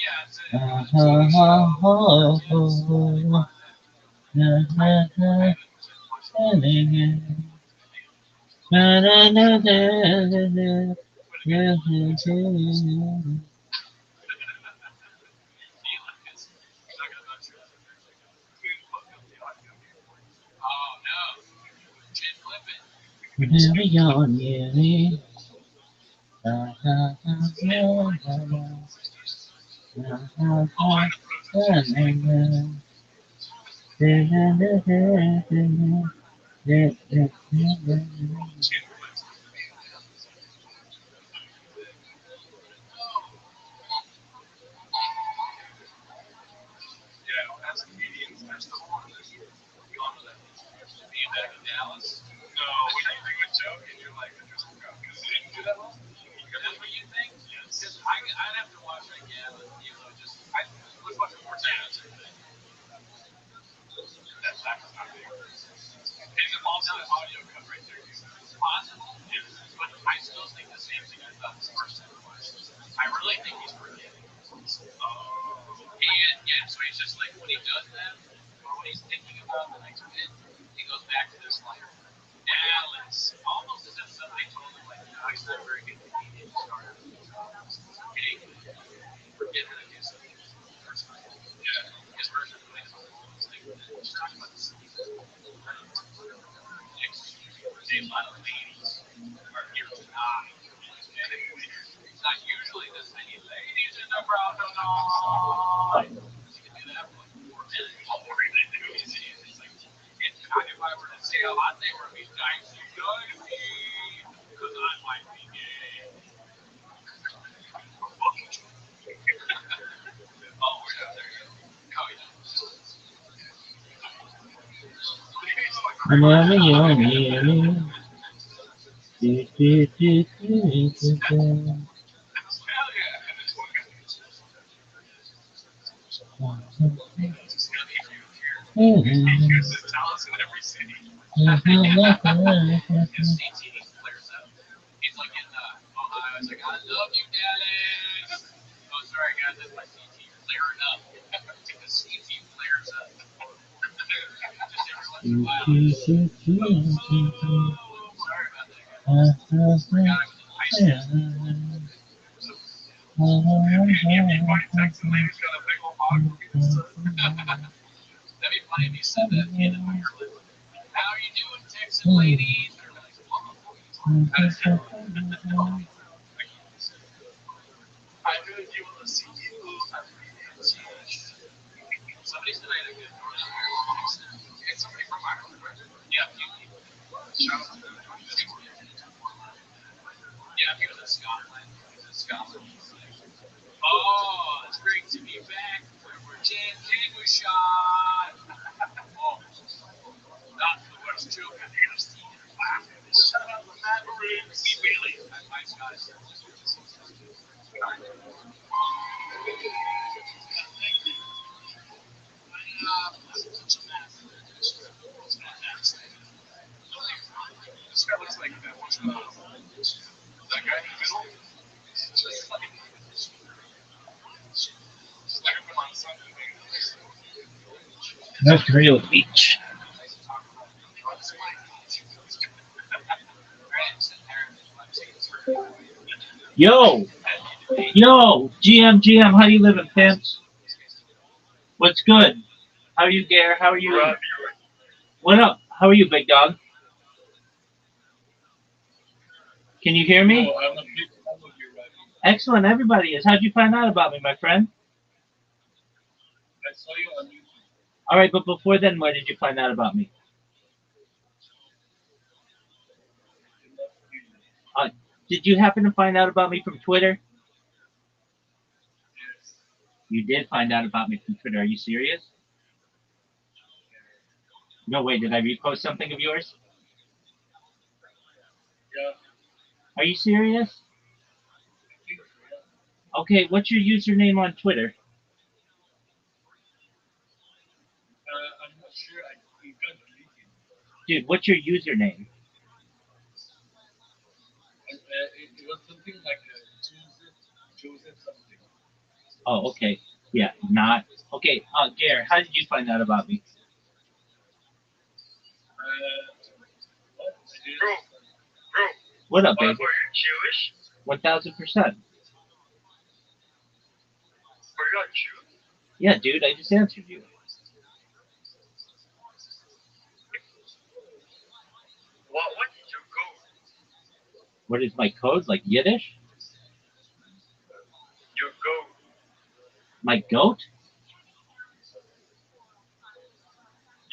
S1: it's oh no, chin clipping.
S7: Whenever you're near me,
S6: Yeah, as comedians, that's the one. We all know that.
S1: Being back in Dallas.
S6: No, when you do a joke and you're like, because did you do that well?
S1: That's what you think?
S6: Yes.
S1: Because I'd have to watch it again, but just
S6: Let's watch it more times. That's not big. It's also an audio cut right there.
S1: possible. But I still think the same thing I thought the first time was. I really think he's forgetting. And yeah, so he's just like when he does that, or when he's thinking about the next bit, he goes back to this like Dallas, almost as if somebody told him like, no, he's not very good comedian. Sorry, okay, forget how to do something. Yeah, his version of it is like, just talk about the city. A lot of ladies are here tonight. It's not usually this many ladies in the crowd tonight. You can do that for like 4 minutes. All we're gonna do is it's like, if I were to say a hot they were be dicey dicey, because I might be gay. Oh, yeah, there you go. Oh, yeah.
S7: whenever you're near me.
S6: Hell yeah. Because there's talents in every city.
S1: His CT flares up. He's like in Ohio. He's like, I love you, Dallas. Oh, sorry, guys. That's my CT flaring up. The CT flares up. Just every once in a while. Sorry about that, guys. Forgot I was in high school.
S6: If you find Texan lady's got a big old hog for me to suck.
S1: That'd be funny if you said that at the end of Ireland. How are you doing, Texan ladies? They're like,
S6: I heard you want to see people.
S1: somebody said I had a good Northern Ireland accent.
S6: It's somebody from Ireland, right?
S1: Yeah, a few people.
S6: Shout out to them.
S1: Yeah, if he was in Scotland. He was in Scotland. Oh, it's great to be back. Where Jan King was shot. Oh,
S6: was too. And I was laughing. Shut up, the Mavericks. We really. Nice guys. This guy looks like that one. That guy in the middle. Just like. Like I put on something.
S3: That's real beach. Yo, GM, how you living, pimps? What's good? How are you, Gare? How are you?
S4: Rabbi,
S3: What up? How are you, big dog? Can you hear me?
S6: I'm a big fan of you, Rabbi.
S3: Excellent, everybody is. How'd you find out about me, my friend?
S6: I saw you on YouTube.
S3: All right, but before then, where did you find out about me? Did you happen to find out about me from Twitter?
S6: Yes.
S3: You did find out about me from Twitter. Are you serious? No way. Did I repost something of yours?
S6: Yeah.
S3: Are you serious?
S6: I think so, yeah.
S3: Okay, what's your username on Twitter?
S6: I'm not sure. It got deleted.
S3: Dude, what's your username?
S6: It was something like Joseph something.
S3: Oh, okay. Yeah, not. Okay, Gare, how did you find out about me?
S6: What?
S4: bro,
S3: What up,
S4: were
S3: baby?
S4: you Jewish?
S3: 1000%.
S4: Were you a Jew?
S3: Yeah, dude, I just answered you.
S4: What did you go?
S3: What is my code? Like Yiddish?
S4: You go.
S3: My goat?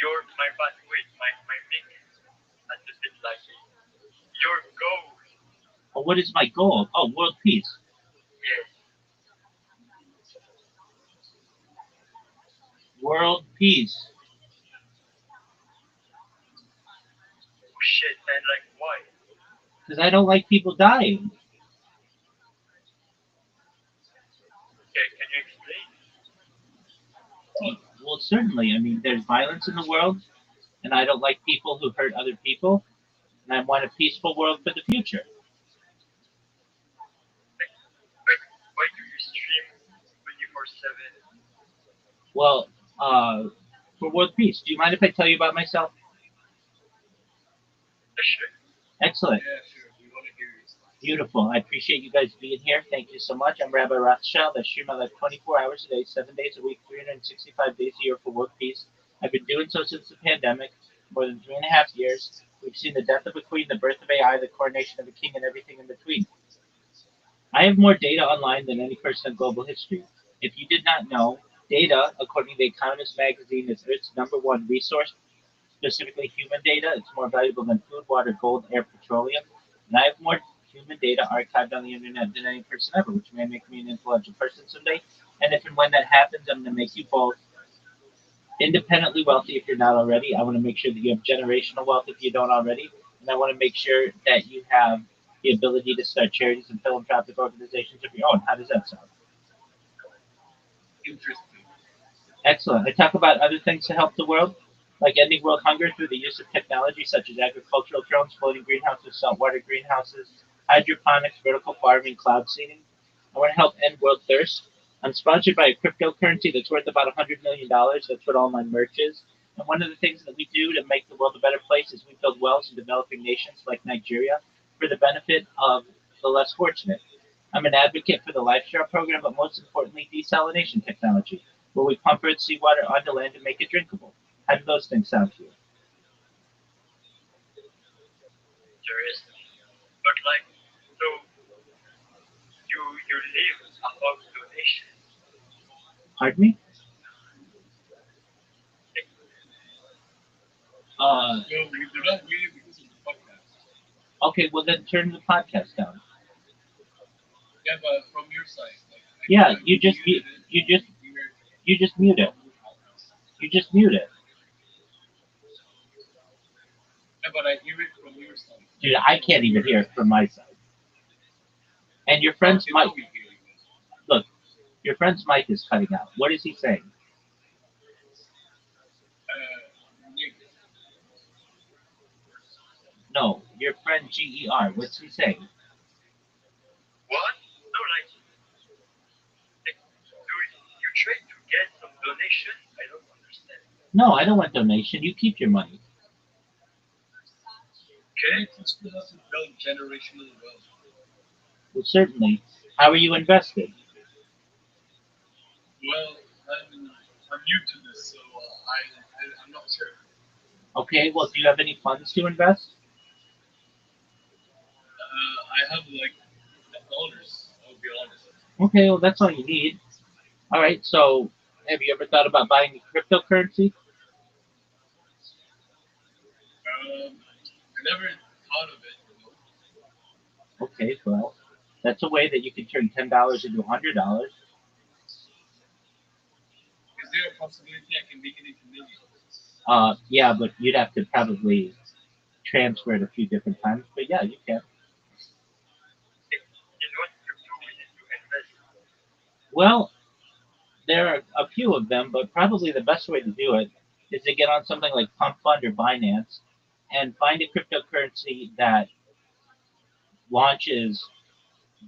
S4: Your my bad wait, my mic. That's a bit like your go.
S3: Oh, what is my goal? Oh, world peace.
S4: Yes.
S3: World peace.
S4: Oh shit, and like why?
S3: Because I don't like people dying.
S4: Okay, can you explain?
S3: Well, certainly. I mean, there's violence in the world, and I don't like people who hurt other people, and I want a peaceful world for the future.
S4: Why do you stream 24/7?
S3: Well, for world peace, do you mind if I tell you about myself?
S4: Sure.
S3: Excellent.
S6: Yeah, sure. We want to hear you.
S3: Beautiful. I appreciate you guys being here. Thank you so much. I'm Rabbi Rothschild. I stream my life 24 hours a day, 7 days a week, 365 days a year for world peace. I've been doing so since the pandemic, more than 3.5 years. We've seen the death of a queen, the birth of AI, the coronation of a king, and everything in between. I have more data online than any person in global history. If you did not know, data, according to The Economist magazine, is Earth's #1 resource, specifically human data. It's more valuable than food, water, gold, air, petroleum. And I have more human data archived on the internet than any person ever, which may make me an influential person someday. And if and when that happens, I'm going to make you both independently wealthy if you're not already. I want to make sure that you have generational wealth if you don't already. And I want to make sure that you have the ability to start charities and philanthropic organizations of your own. How does that sound?
S6: Interesting.
S3: Excellent. I talk about other things to help the world, like ending world hunger through the use of technology such as agricultural drones, floating greenhouses, saltwater greenhouses, hydroponics, vertical farming, cloud seeding. I want to help end world thirst. I'm sponsored by a cryptocurrency that's worth about $100 million. That's what all my merch is. And one of the things that we do to make the world a better place is we build wells in developing nations like Nigeria for the benefit of the less fortunate. I'm an advocate for the LifeStar program, but most importantly, desalination technology, where we pump Earth seawater onto land and make it drinkable. How do those things sound to you?
S4: Interesting. But like so you live above donation.
S3: Pardon me?
S6: No, we do not really because of the podcast.
S3: Okay, well then turn the podcast down.
S6: Yeah, but from your side, like
S3: Yeah, you just mute it. You just mute it.
S6: but I hear it from your side.
S3: Dude, I can't even hear it from my side. And your friend's mic, look, your friend's mic is cutting out. What is he saying? No, your friend GER. What's he saying?
S4: What? No, like, you try to get some donation? I don't understand.
S3: No, I don't want donation. You keep your money.
S4: Okay?
S6: It's for us to build generational wealth.
S3: Well, certainly. How are you invested?
S6: Well, I'm new to this, so I'm not sure.
S3: Okay, well, do you have any funds to invest?
S6: I have like dollars. I'll be honest.
S3: Okay, well, that's all you need. All right, so have you ever thought about buying cryptocurrency?
S6: I never thought of it. You know?
S3: Okay, well, that's a way that you can turn $10 into $100.
S6: Is there a possibility I can make it into millions?
S3: Yeah, but you'd have to probably transfer it a few different times. But yeah, you can.
S4: In what crypto we need to invest?
S3: Well, there are a few of them, but probably the best way to do it is to get on something like Pump Fund or Binance and find a cryptocurrency that launches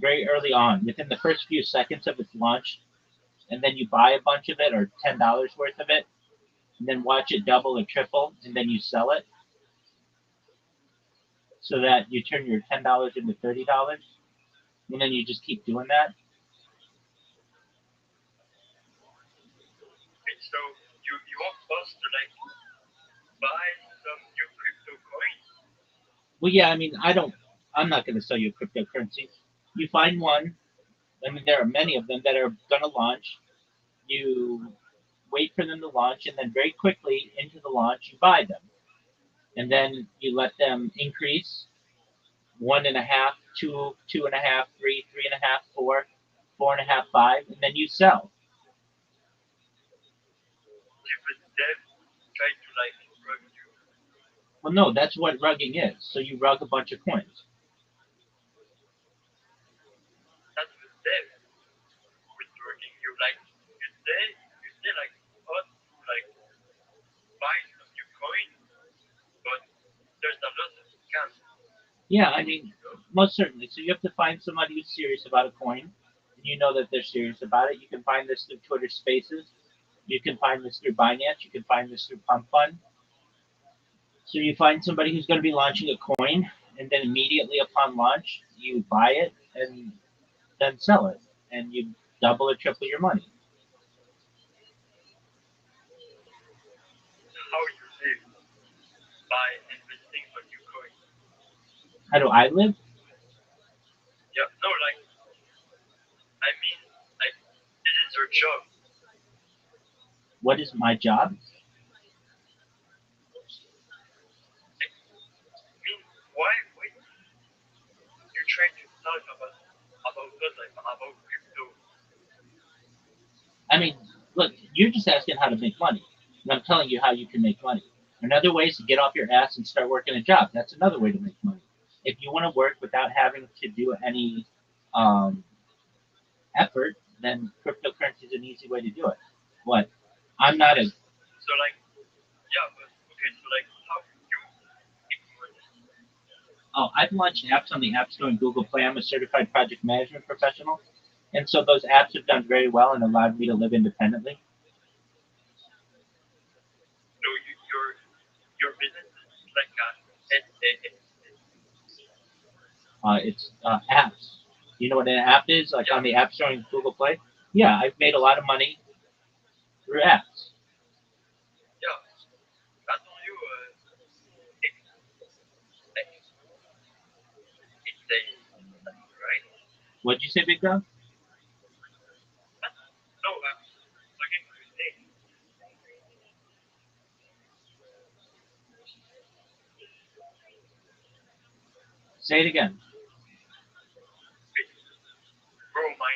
S3: very early on, within the first few seconds of its launch, and then you buy a bunch of it or $10 worth of it, and then watch it double or triple, and then you sell it so that you turn your $10 into $30, and then you just keep doing that.
S4: Okay, so you want us to like buy some new crypto coins?
S3: Well, yeah, I mean, I'm not going to sell you a cryptocurrency. You find one. I mean, there are many of them that are going to launch. You wait for them to launch, and then very quickly into the launch, you buy them. And then you let them increase 1.5, 2, 2.5, 3, 3.5, 4, 4.5, 5, and then you sell.
S4: If them try to like rug you.
S3: Well, no, that's what rugging is. So you rug a bunch of coins.
S4: That's with them. With rugging you. Like, you say like us to like buy some new coin, but there's a lot of scams.
S3: Yeah, I mean, most certainly. So you have to find somebody who's serious about a coin, and you know that they're serious about it. You can find this through Twitter Spaces. You can find this through Binance. You can find this through Pump Fund. So you find somebody who's going to be launching a coin, and then immediately upon launch, you buy it and then sell it, and you double or triple your money.
S4: How you live by investing on new coin.
S3: How do I live?
S4: Yeah, no, like, I mean, like, this is your job.
S3: What is my job?
S4: Like, I mean, why you trying to talk about us, like, about crypto?
S3: I mean, look, you're just asking how to make money, and I'm telling you how you can make money. Another way is to get off your ass and start working a job. That's another way to make money. If you want to work without having to do any um, effort, then cryptocurrency is an easy way to do it. But I'm not a.
S4: So, like, yeah, but, okay, so, like, how you make money?
S3: Oh, I've launched apps on the App Store and Google Play. I'm a certified project management professional, and so those apps have done very well and allowed me to live independently.
S4: So, your business is like
S3: It's apps. You know what an app is? Like on the App Store and Google Play? Yeah, I've made a lot of money through apps.
S4: yeah, that's on you, it's right?
S3: What'd you say, Big Dog?
S4: No, I'm looking for your name.
S3: Say it again.
S4: Bro, my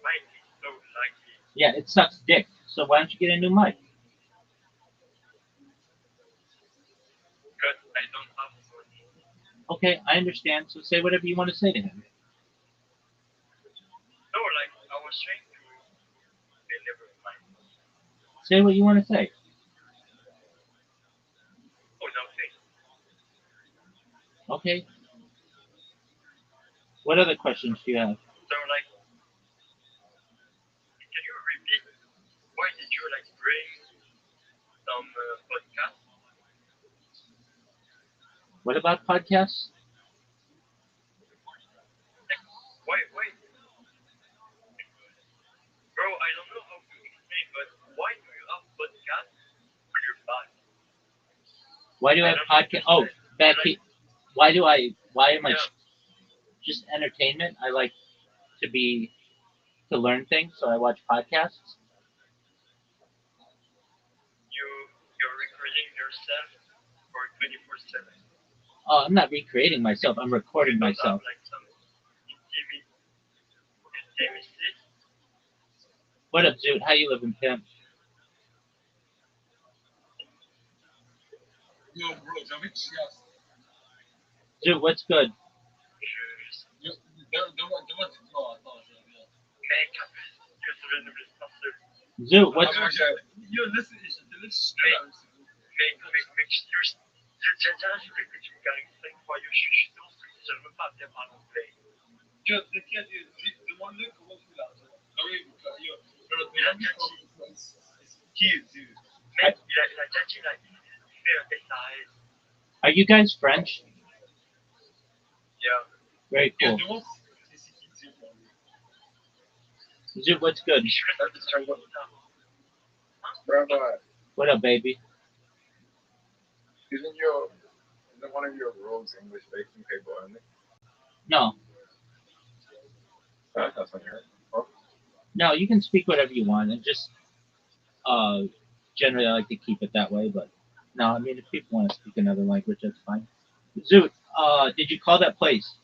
S4: mic is so laggy.
S3: Yeah, it sucks dick. So why don't you get a new mic?
S4: Because I don't have
S3: Okay, I understand. So say whatever you want to say to him.
S4: No, like I was trying to deliver my.
S3: Say what you want to say.
S4: Oh, nothing.
S3: Okay. What other questions do you have?
S4: So like, can you repeat? Why did you like bring some podcast?
S3: What about podcasts?
S4: Like, why, bro? I don't know how to explain, but why do you have podcast on your back?
S3: Why do I
S4: I
S3: have
S4: don't
S3: podcast? Oh,
S4: understand.
S3: back.
S4: Like,
S3: Why do I? Why am I
S4: yeah,
S3: just entertainment? I like to be to learn things, so I watch podcasts.
S4: you you're recording yourself for 24/7.
S3: Oh, I'm not recreating myself. I'm
S4: You
S3: recording
S4: don't have
S3: myself.
S4: like some intimacy.
S3: What up, dude? How you living, pimp?
S6: Yo, bro, j'avais que tu as.
S3: Dude, what's good?
S6: Yo, donne-moi du temps, attends, je reviens.
S4: Mec, je serais une passer.
S3: Dude, what's
S6: Moi, yo, laisse, je te laisse straight avec ce gros.
S4: Mec, j'ai déjà ajouté que tu me gagnes 5 fois. Yo, je suis dans ce je ne veux pas bien parler anglais.
S6: Yo, t'inquiète, demande-le comment tu l'as. Ah oui, yo,
S4: Il a déjà dit,
S6: it's kids, dude.
S4: mec, il a déjà dit, là, il fait un SAS.
S3: Are you guys French?
S4: Yeah.
S3: Very
S6: Yo,
S3: cool.
S6: demande c'est qui tire pour lui.
S3: Dude, what's good?
S4: Je suis resté sur le
S2: Rabbi,
S3: What up, baby?
S2: isn't one of your rules English speaking people only?
S3: No,
S2: That's not your. Oh,
S3: no, you can speak whatever you want, and just generally I like to keep it that way. But no, I mean if people want to speak another language, that's fine. Zoot, did you call that place?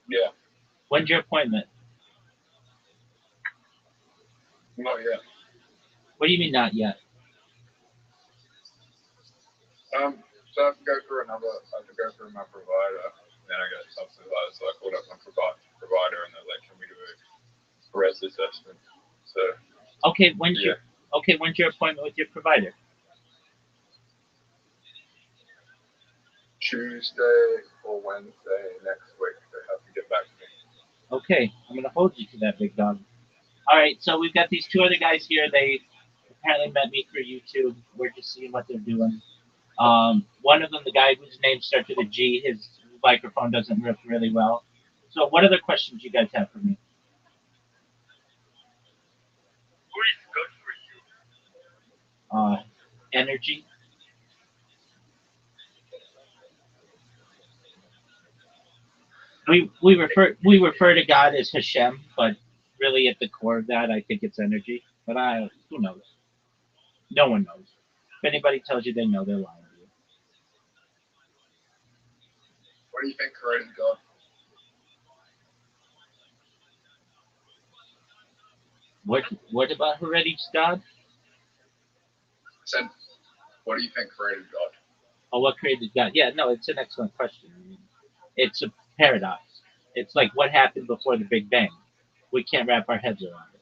S2: yeah,
S3: When's your appointment?
S2: not yet.
S3: What do you mean not yet?
S2: So I have to go through my provider, then I get subsidized. So I called up my provider, and they're like, "Can we do a res assessment?" So
S3: Okay, when's your appointment with your provider?
S2: Tuesday or Wednesday next week, they have to get back to me.
S3: Okay, I'm gonna hold you to that, big dog. All right, so we've got these two other guys here. They apparently met me through YouTube. We're just seeing what they're doing. One of them, the guy whose name starts with a G, his microphone doesn't work really well. So, what other questions you guys have for me?
S4: Who is good for you?
S3: Energy. We refer to God as Hashem, but really at the core of that, I think it's energy. But who knows? No one knows. If anybody tells you they know, they're lying to you.
S2: What do you think created God?
S3: What about Heredit's God?
S2: I said, what do you think created God?
S3: Oh, what created God? Yeah, no, it's an excellent question. I mean, it's a paradox. It's like what happened before the Big Bang. We can't wrap our heads around it.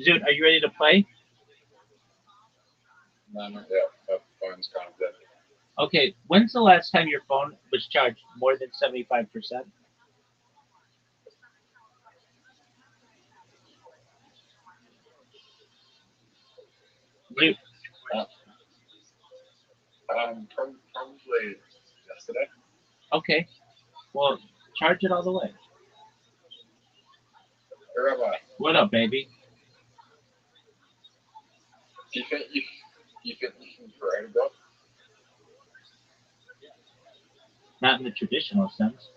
S3: Zoot, are you ready to play?
S2: No, not yet. My phone's kind of dead.
S3: Okay, when's the last time your phone was charged more than 75%? Zoot,
S2: Probably yesterday.
S3: okay, well, charge it all the way.
S2: Hey, Rabbi,
S3: What up, baby?
S2: do you think you can create a God?
S3: Not in the traditional sense.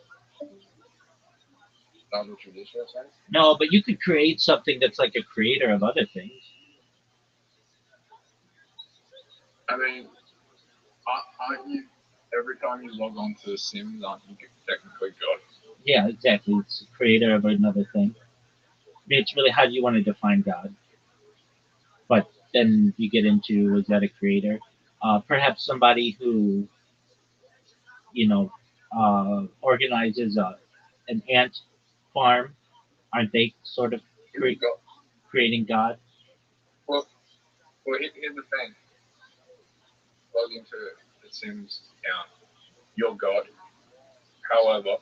S2: Not in the traditional sense.
S3: No, but you could create something that's like a creator of other things.
S2: I mean, aren't you? Every time you log on to Sims, aren't you technically God?
S3: Yeah, exactly. It's a creator of another thing. mean, it's really how do you want to define God? But then you get into is that a creator? Perhaps somebody who you know organizes an ant farm. Aren't they sort of creating God?
S6: Well, here's the thing. Logging to the Sims account, you're God. However,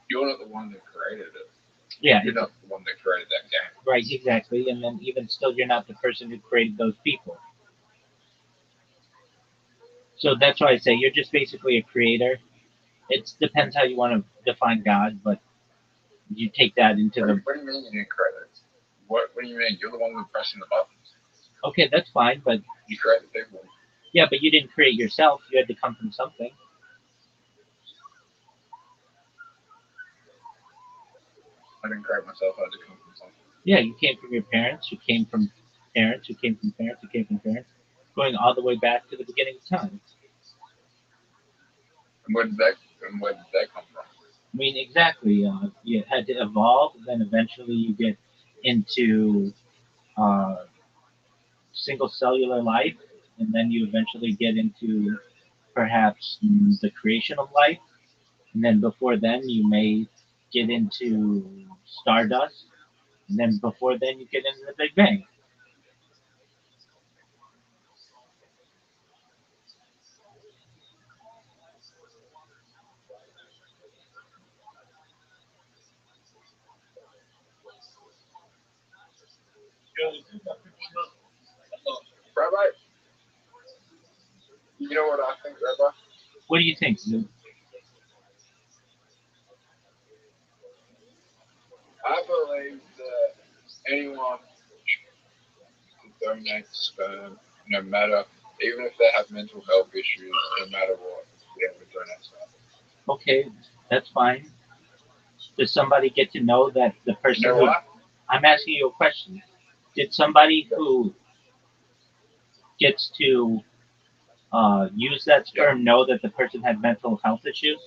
S6: you're not the one that created it.
S3: Yeah,
S6: You're not the one that created that game.
S3: right, exactly. And then even still, you're not the person who created those people. So that's why I say you're just basically a creator. It depends how you want to define God, but you take that into the.
S6: What do you mean you didn't create it? What do you mean? You're the one who's pressing the buttons.
S3: Okay, that's fine, but
S6: You create the people.
S3: yeah, but you didn't create yourself. You had to come from something.
S6: I didn't create myself. I had to come from something.
S3: Yeah, you came from your parents. You came from parents. You came from parents. You came from parents, going all the way back to the beginning of time.
S6: And where did that come from?
S3: I mean, exactly. You had to evolve, then eventually you get into uh, single cellular life, and then you eventually get into perhaps the creation of life, and then before then you may get into stardust, and then before then you get into the Big Bang.
S6: Rabbi, you know what I think, Rabbi?
S3: What do you think, Lou?
S6: I believe that anyone can donate sperm, no matter, even if they have mental health issues, no matter what, be able to donate sperm.
S3: Okay, that's fine. Does somebody get to know that the person
S6: You know
S3: who
S6: what?
S3: I'm asking you a question? Did somebody who gets to use that sperm know that the person had mental health issues?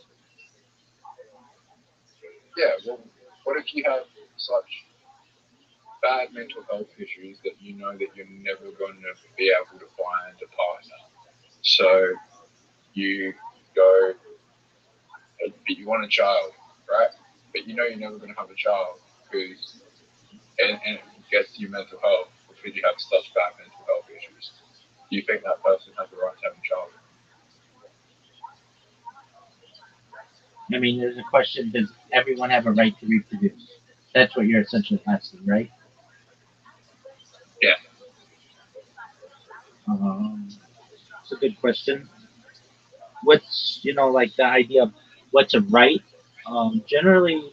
S6: Yeah, well, what if you have such bad mental health issues that you know that you're never going to be able to find a partner? So you go, but you want a child, right? But you know you're never going to have a child because, and it gets to your mental health because you have such bad mental health issues. Do you think that person has the right to have a child?
S3: I mean, there's a question: does everyone have a right to reproduce? That's what you're essentially asking, right?
S6: Yeah.
S3: It's a good question. What's like the idea of what's a right? Generally,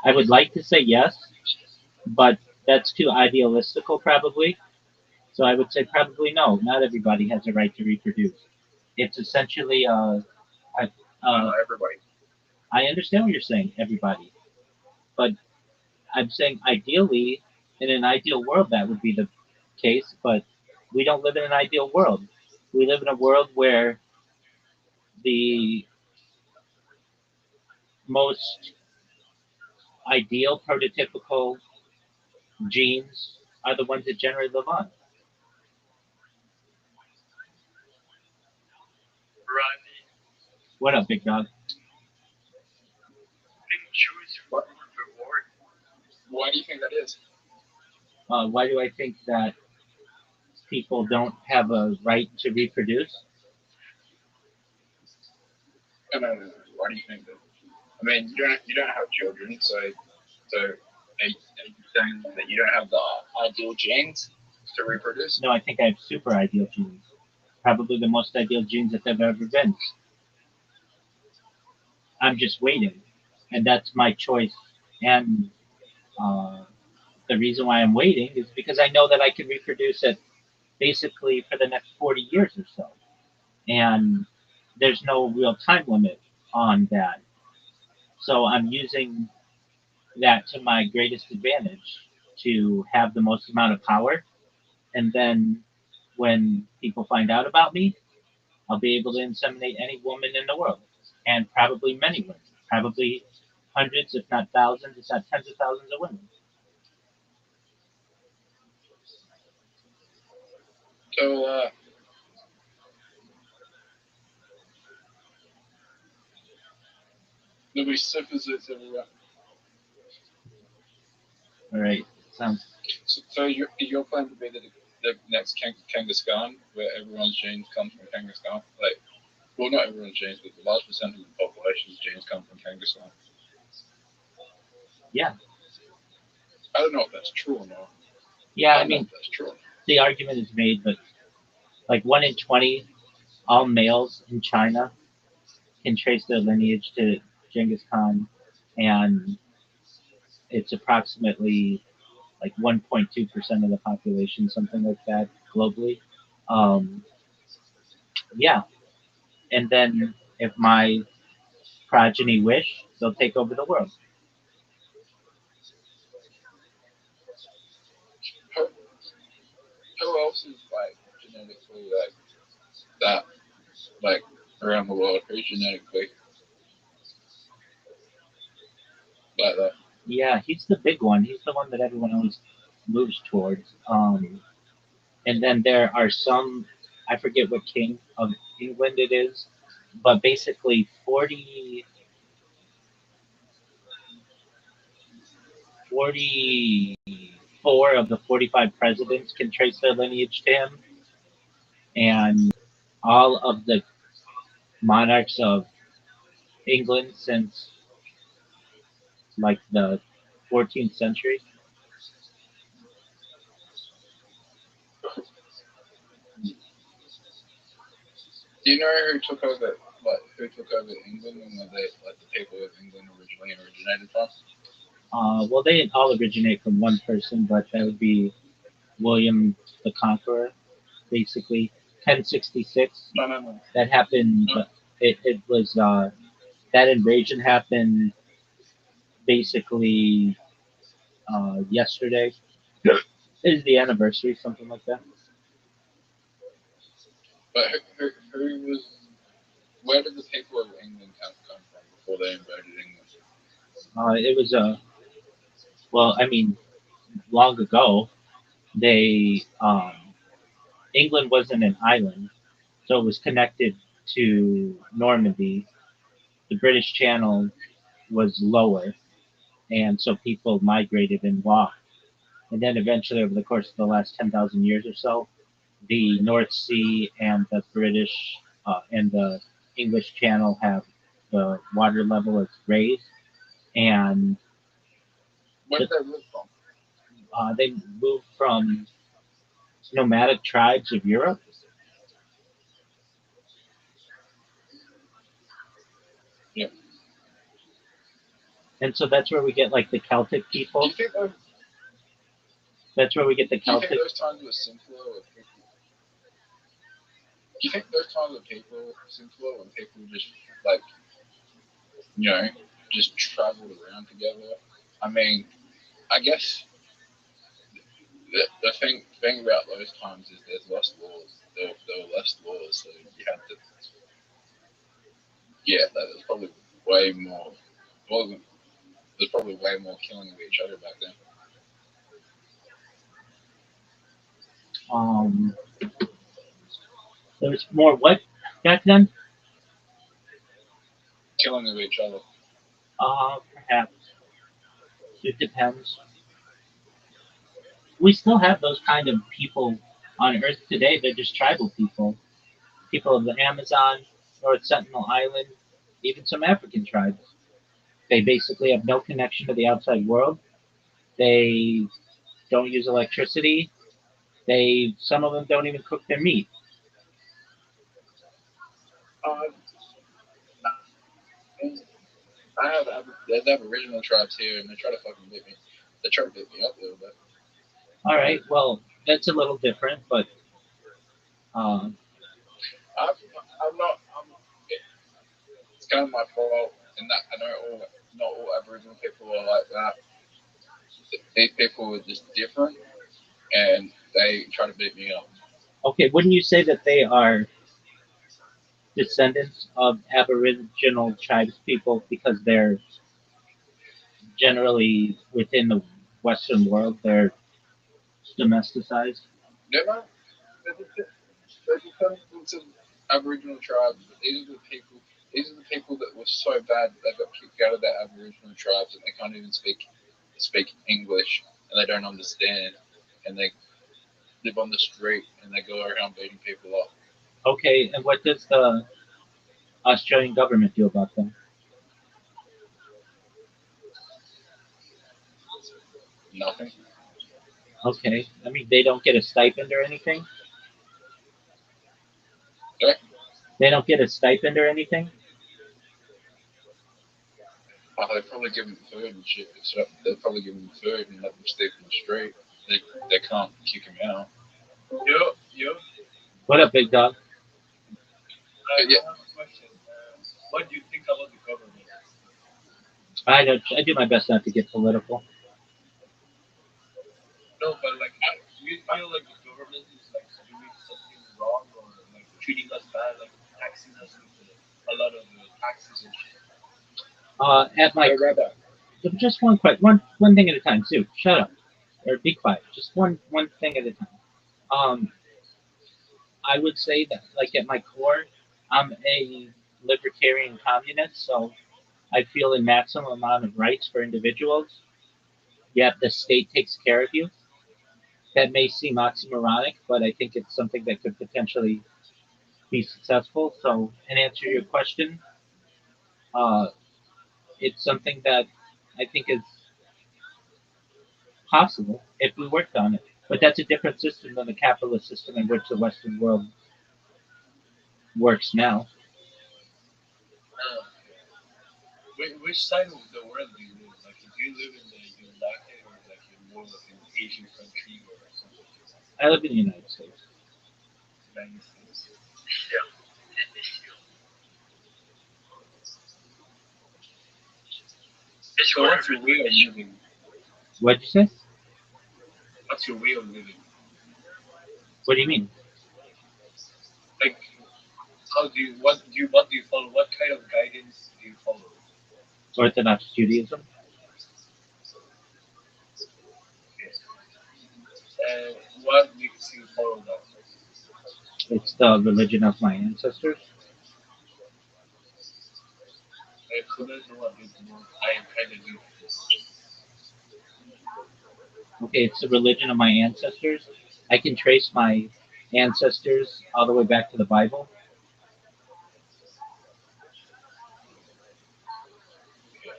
S3: I would like to say yes, but that's too idealistical, probably. So I would say probably no. Not everybody has a right to reproduce. It's essentially
S6: Everybody.
S3: I understand what you're saying, everybody, but I'm saying ideally, in an ideal world, that would be the case, but we don't live in an ideal world. We live in a world where the most ideal prototypical genes are the ones that generally live on.
S4: Rodney
S3: What up, big dog?
S4: didn't choose
S6: What?
S4: food reward.
S6: Why do you think that is?
S3: Why do I think that people don't have a right to reproduce?
S6: No. Why do you think that? I mean, you don't have children, so are you saying that you don't have the ideal genes to reproduce?
S3: No, I think I have super ideal genes. Probably the most ideal genes that there have ever been. I'm just waiting, and that's my choice. And uh, the reason why I'm waiting is because I know that I can reproduce it basically for the next 40 years or so. And there's no real time limit on that. So I'm using that to my greatest advantage to have the most amount of power. And then when people find out about me, I'll be able to inseminate any woman in the world, and probably many women, probably hundreds, if not thousands, if not tens of thousands of women.
S6: So, there'll be syphilis everywhere.
S3: All right, sounds.
S6: So your plan to be the next Kangaskhan, where everyone's genes come from Kangaskhan? Like, well, not everyone's genes, but the large percentage of the population's genes come from Kangaskhan.
S3: Yeah.
S6: I don't know if that's true or not.
S3: Yeah, I
S6: don't know
S3: mean,
S6: if that's true.
S3: the argument is made, but like 1 in 20, all males in China can trace their lineage to Genghis Khan, and it's approximately like 1.2% of the population, something like that, globally. Um, yeah, and then if my progeny wish, they'll take over the world.
S6: Who else is like genetically like that, like around the world? Who's genetically like that?
S3: Yeah, he's the big one. He's the one that everyone always moves towards. And then there are some, I forget what king of England it is, but basically 44 of the 45 presidents can trace their lineage to him, and all of the monarchs of England since like the 14th century.
S6: Do you know who took over? Like who took over England and where they like the people of England originally originated from?
S3: Well, they all originate from one person, but that would be William the Conqueror, basically 1066.
S6: No.
S3: That happened.
S6: No.
S3: It was that invasion happened basically yesterday. Is the anniversary, something like that.
S6: But who was? Where did the people of England come from before they invaded England?
S3: It was well, I mean, long ago, they England wasn't an island, so it was connected to Normandy. The British Channel was lower, and so people migrated and walked. And then eventually, over the course of the last 10,000 years or so, the North Sea and the British and the English Channel have the water level is raised, and
S6: Where did they live from?
S3: they moved from nomadic tribes of Europe.
S6: Yeah.
S3: And so that's where we get like the Celtic
S6: Do
S3: people.
S6: you think those,
S3: That's where we get the
S6: do you
S3: Celtic.
S6: think those times were simpler with people? Do you think those times were simpler when people just like just traveled around together? I mean, I guess the thing about those times is there's less laws. There were less laws, so you had to. Yeah, there's probably way more. Well, there's probably way more killing of each other back then.
S3: There was more what back then?
S6: Killing of each other.
S3: Perhaps it depends. We still have those kind of people on Earth today. They're just tribal people, people of the Amazon, North Sentinel Island, even some African tribes. They basically have no connection to the outside world. They don't use electricity. Some of them don't even cook their meat.
S6: There's Aboriginal tribes here, and they try to fucking beat me. They try to beat me up a little bit.
S3: All right, well that's a little different, but
S6: I'm not. It's kind of my fault in that I know not all Aboriginal people are like that. These people are just different, and they try to beat me up.
S3: okay, wouldn't you say that they are descendants of Aboriginal tribes people because they're generally within the Western world. They're domesticized.
S6: Never. They descendants of Aboriginal tribes. These are the people. These are the people that were so bad that they got kicked out of their Aboriginal tribes and they can't even speak English and they don't understand and they live on the street and they go around beating people up.
S3: Okay, and what does the Australian government do about them?
S6: Nothing.
S3: Okay, I mean they don't get a stipend or anything.
S6: Okay?
S3: They don't get a stipend or anything.
S6: They probably give them food and shit. So they probably give them food and let them sleep in the street. They can't kick them out.
S5: Yo, yo.
S3: What up, big dog?
S6: Yeah.
S5: I have a question. What do you think about the government?
S3: I do my best not to get political.
S5: No, but like, do you feel like the government is like doing something wrong or like treating us bad, like taxing us with a lot of taxes and shit?
S3: At my
S6: Hey, Rabbi.
S3: just one thing at a time. Sue, shut up or be quiet. Just one thing at a time. Um, I would say that like at my core, I'm a libertarian communist, so I feel a maximum amount of rights for individuals. Yet the state takes care of you. That may seem oxymoronic, but I think it's something that could potentially be successful. So, in answer to your question, uh, it's something that I think is possible if we worked on it. But that's a different system than the capitalist system in which the Western world works now.
S5: Uh, which side of the world do you live? Like, do you live in the United or like in more like an Asian country or something like that?
S3: I live in the United States.
S5: United States.
S4: Yeah. This
S5: So, what's your way of living?
S3: What'd you say?
S5: What's your way of living?
S3: What do you mean?
S5: Like, how do you what do you follow? What kind of guidance do you follow?
S3: Orthodox Judaism.
S5: Okay. And what makes you follow that?
S3: It's the religion of my ancestors.
S5: I couldn't know a bit more. I am kind of new to this.
S3: Okay, it's the religion of my ancestors. I can trace my ancestors all the way back to the Bible.
S5: Okay.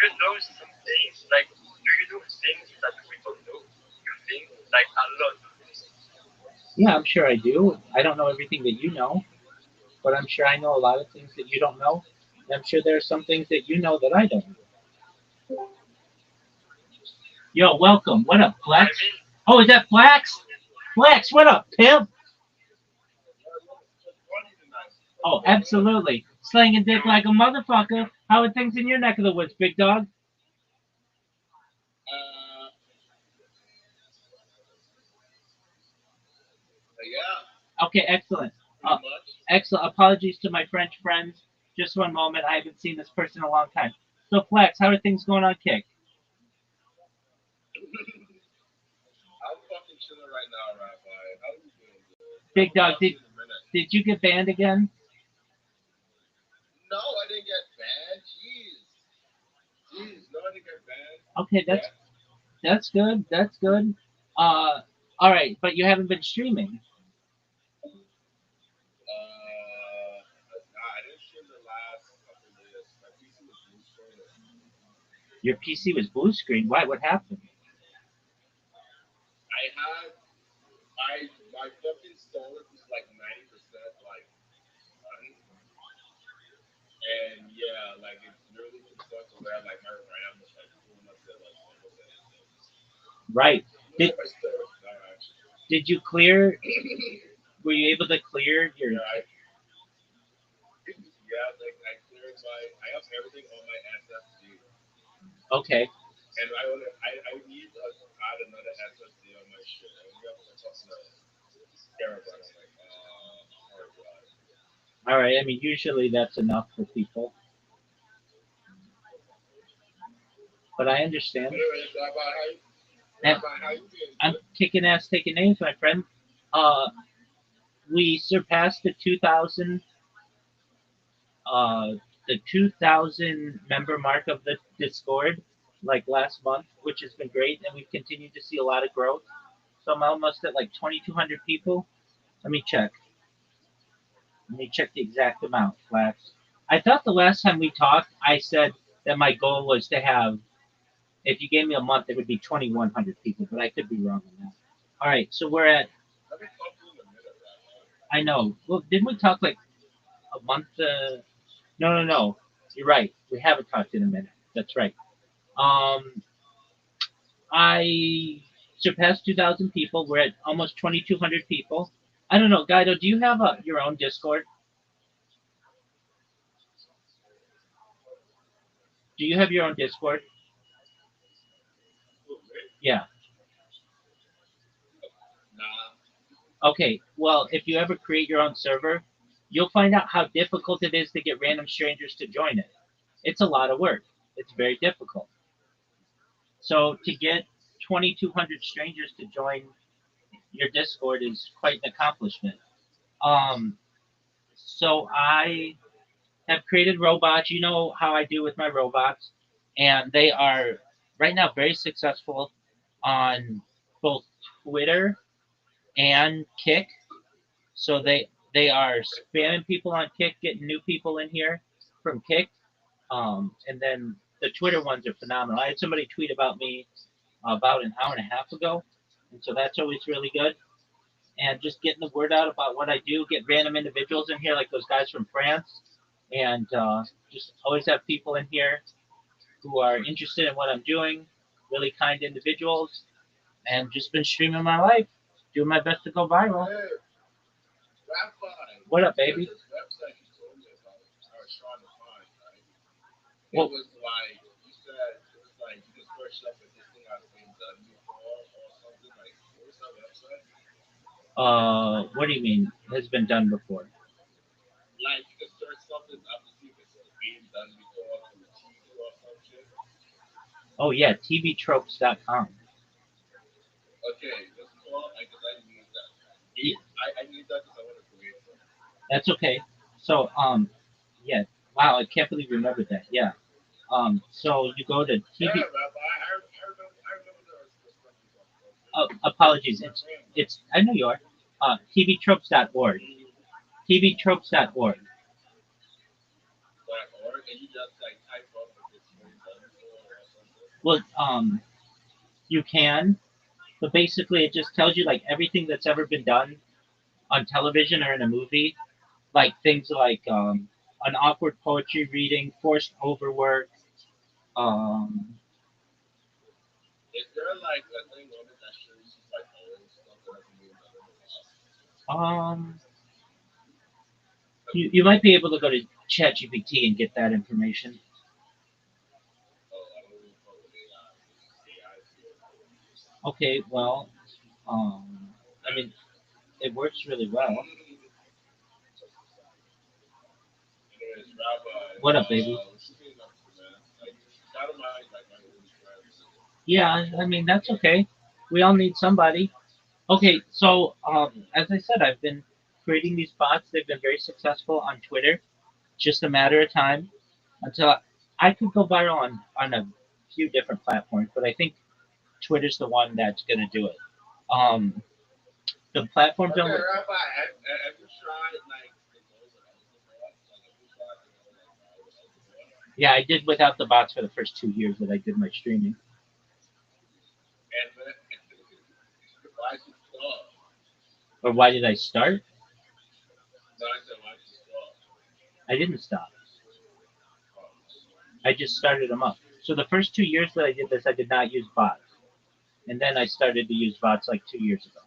S4: you know some things like do you know things that we don't know? You think like a lot of things.
S3: Yeah, I'm sure I do. I don't know everything that you know, but I'm sure I know a lot of things that you don't know. And I'm sure there are some things that you know that I don't know. Yo, welcome. What up,
S4: I
S3: Flex?
S4: mean,
S3: Oh, is that Flex? Flex, what up, pimp? Oh, absolutely. Slanging dick like a motherfucker. How are things in your neck of the woods, big dog?
S6: Uh, yeah,
S3: Okay, excellent.
S6: pretty much.
S3: Excellent. Apologies to my French friends. Just one moment. I haven't seen this person in a long time. So, Flex, how are things going on, Kick?
S6: I'm fucking chilling right now, Rabbi. How you doing, dude? I
S3: Big
S6: haven't
S3: dog,
S6: talked to you in a minute.
S3: did you get banned again?
S6: No, I didn't get banned. Jeez, no, I didn't get banned.
S3: Okay,
S6: Yeah.
S3: that's good. That's good. All right, but you haven't been streaming.
S6: Nah, I didn't stream the last couple of days. My PC was blue screen.
S3: Your PC was blue screen. Why? What happened?
S6: I had my fucking storage was like 90% like done, and yeah, like it's literally to the point to where like my RAM was like pulling up to like almost anything.
S3: Right.
S6: Yeah,
S3: Did
S6: my storage now actually.
S3: did you clear? Were you able to clear your?
S6: Yeah, yeah, like I cleared I have everything on my SSD,
S3: Okay.
S6: and I need to add another SSD on my shit. I only have no.
S3: All right. I mean, usually that's enough for people, but I understand.
S6: Anyway, Rabbi,
S3: And
S6: how you been?
S3: I'm kicking ass, taking names, my friend. Uh, we surpassed uh, the 2,000 member mark of the Discord like last month, which has been great, and we've continued to see a lot of growth. So I'm almost at like 2,200 people. Let me check. Let me check the exact amount, Flax. I thought the last time we talked, I said that my goal was to have, if you gave me a month, it would be 2,100 people, but I could be wrong on that. All right, so we're at,
S6: Let me talk to you in a minute, Rabbi.
S3: I know, well, didn't we talk like a month? No, no, no. You're right. We haven't talked in a minute. That's right. Um, I surpassed 2,000 people. We're at almost 2,200 people. I don't know, Guido, do you have your own Discord? Do you have your own Discord?
S6: Who, me?
S3: Yeah.
S6: Nah.
S3: Okay, well, if you ever create your own server, you'll find out how difficult it is to get random strangers to join it. It's a lot of work. It's very difficult. So to get 2,200 strangers to join your Discord is quite an accomplishment. Um, so I have created robots. You know how I do with my robots, and they are right now very successful on both Twitter and Kick. So they are spamming people on Kick, getting new people in here from Kick. And then the Twitter ones are phenomenal. I had somebody tweet about me about an hour and a half ago, and so that's always really good. And just getting the word out about what I do, get random individuals in here like those guys from France, and just always have people in here who are interested in what I'm doing, really kind individuals, and just been streaming my life, doing my best to go viral.
S6: Hey, Rabbi,
S3: What up,
S6: there's
S3: baby?
S6: this website you told me about. I was trying to find, right? It
S3: Well,
S6: was like, you said, it was like, you can search up if this thing has been done before or something. Like, what was that website?
S3: what do you mean has been done before?
S6: Like, you can search something up to see if it's being done before through TV or some shit.
S3: Oh yeah, tvtropes.com.
S6: Okay, let's call, I guess I need that. I need that because I want to create something.
S3: That's okay. So yeah, wow, I can't believe you remembered that. Yeah. So you go to
S6: Yeah,
S3: TV.
S6: Rabbi, I remember the stuff you talked about.
S3: Apologies.
S6: It's my friend.
S3: It's I know you are. tvtropes.org. tvtropes.org.
S6: .org, and you just like type up if it's been done before or something.
S3: Well, you can, but basically it just tells you like everything that's ever been done on television or in a movie, like things like an awkward poetry reading, forced overwork. Um,
S6: Is there like a thing on it that shows you like old stuff that hasn't been done in the past?
S3: um, you might be able to go to ChatGPT and get that information.
S6: Oh, I don't really fuck with AI. AI is good.
S3: Okay, well, I mean, it works really well.
S6: Anyways, Rabbi,
S3: What up, baby?
S6: what you been up to, man? Like, Dynamite, like my old friends.
S3: Yeah, I mean, that's okay. We all need somebody. Okay, so as I said, I've been creating these bots. They've been very successful on Twitter. Just a matter of time until I could go viral on a few different platforms, but I think Twitter's the one that's going to do it. Um, the platforms
S6: Okay,
S3: don't.
S6: Rabbi, have you tried like the go without the bots? Like, have you tried to go like viral without the bots?
S3: Yeah, I did without the bots for the first 2 years that I did my streaming.
S6: And then, why did you stop?
S3: Or why did I start?
S6: No, I said, why did you stop?
S3: I didn't stop.
S6: Oh,
S3: I just started them up. So the first 2 years that I did this, I did not use bots, and then I started to use bots like 2 years ago.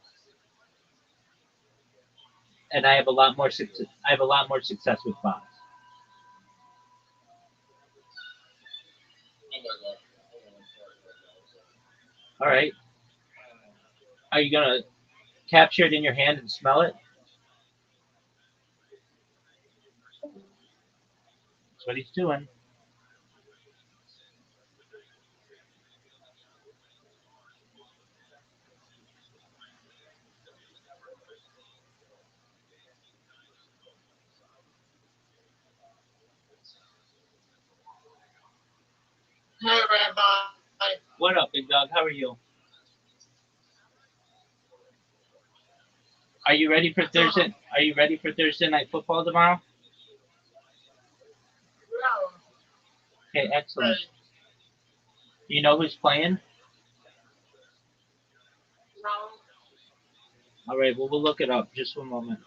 S3: And I have a lot more success. I have a lot more success with bots.
S6: oh my god. Hold on, I'm sorry right now. I'm sorry.
S3: All right. Are you gonna capture it in your hand and smell it? That's what he's doing.
S7: Hey, Rabbi.
S3: What up, big dog? How are you? Are you ready for Thursday? Are you ready for Thursday night football tomorrow?
S7: No.
S3: Okay, excellent. Do you know who's playing?
S7: No.
S3: All right, well, we'll look it up. Just one moment.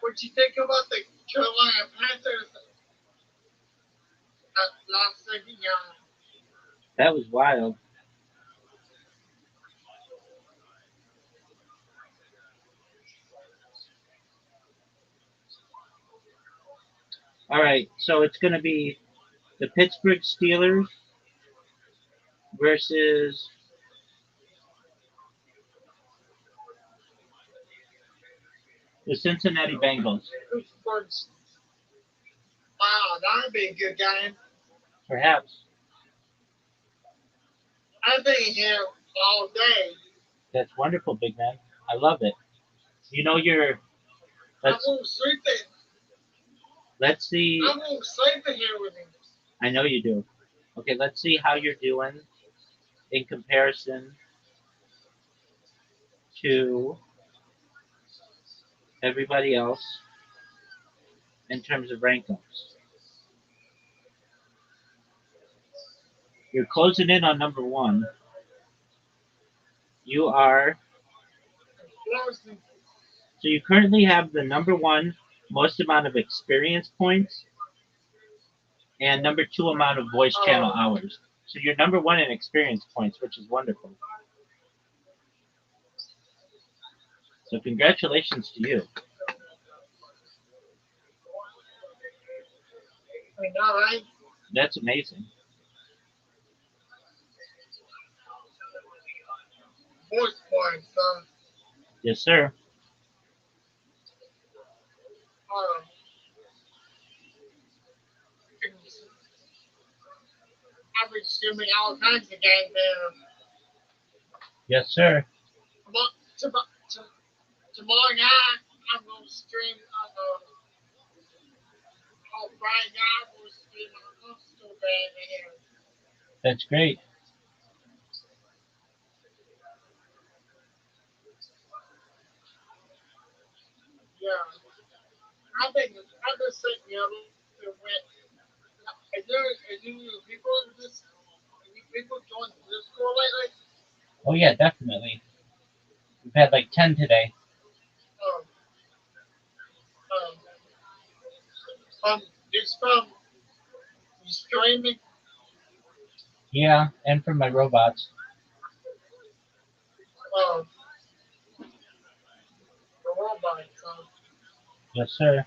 S7: What you think about the Carolina Panthers last second game?
S3: That was wild. All right, so it's going to be the Pittsburgh Steelers versus the Cincinnati Bengals.
S7: Wow, that'd be a good game.
S3: Perhaps.
S7: I've been here all day.
S3: That's wonderful, big man. I love it. You know you're.
S7: I
S3: Let's
S7: won't sleep in.
S3: let's see.
S7: I won't sleep in here with him.
S3: I know you do. Okay, let's see how you're doing in comparison to everybody else in terms of rankings. You're closing in on number one. You are. So you currently have the number one most amount of experience points and number two amount of voice channel hours. So you're number one in experience points, which is wonderful. So congratulations to you.
S7: I know, right?
S3: That's amazing.
S7: Voice points,
S3: Yes, sir.
S7: I've been streaming all kinds of games there.
S3: Yes, sir.
S7: Tomorrow night, I'm going to stream Friday night, I'm going to stream a hostel game here.
S3: That's great.
S7: Yeah. I've been sitting here with, is there people in this, any people join this school lately?
S3: Oh yeah, definitely. We've had like 10 today.
S7: Um, it's from streaming.
S3: Yeah, and for my robots.
S7: Um, the robots.
S3: Yes, sir.
S7: Um,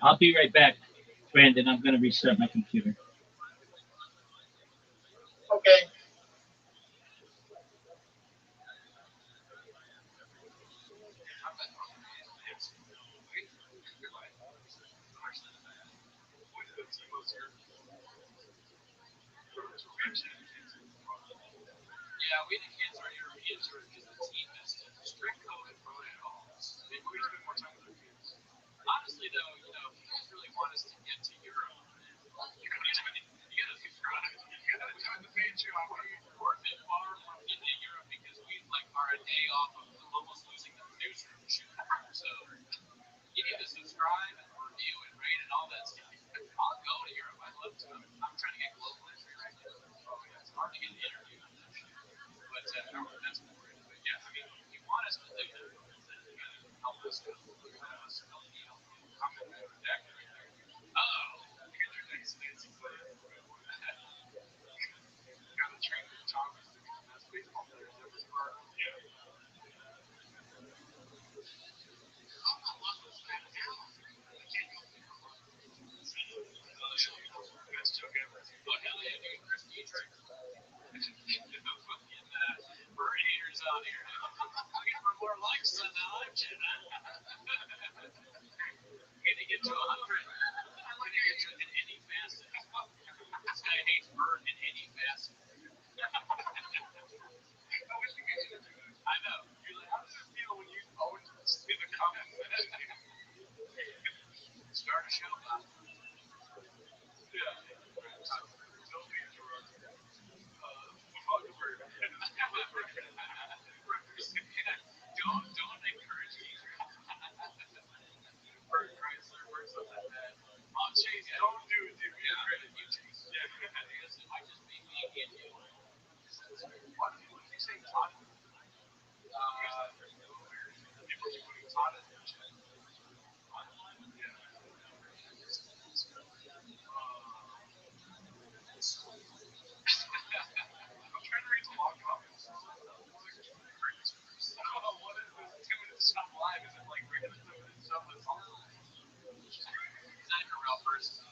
S3: I'll be right back, Brandon. I'm going to restart my computer.
S7: okay.
S1: Yeah, we had to cancel our European tour because the team has strict COVID protocols. Maybe we spend more time with our kids. Honestly, though, if you guys really want us to get to Europe, you gotta subscribe. You gotta join the Patreon. We're a bit far from getting to Europe because we are a day off of almost losing the producer of the show. So you need to subscribe and review and rate and all that stuff. I'll go to Europe. I'd love to. I'm trying to get global entry right now. It's hard to get an interview on that show. But that's important. But yeah, I mean, if you want us to do that, then you gotta help us out. You gotta help me help you. I'm gonna redact it right there. Oh, on here. Looking for more likes on the option. Gonna get to 100. Gonna get to an any facet. This guy hates Bert in any facet. I know.
S6: You're like, how does it feel when you own this in the comments?
S1: Start a show, Bob.
S6: Yeah. Don't be interrupted. Huckleberry.
S1: Don't encourage me.
S6: Bert Chrysler or something like that.
S1: I'll chase it.
S6: Don't do it, dude.
S1: Yeah, you chase it.
S6: Yeah.
S1: Because it might just be me and you.
S6: What did you say, Todd? People are putting Todd in their chat. Yeah. I'm trying to read the long comments. What is this? 2 minutes of live? Is it like regular 2 minutes stuff that's on?
S1: He's not even a real person.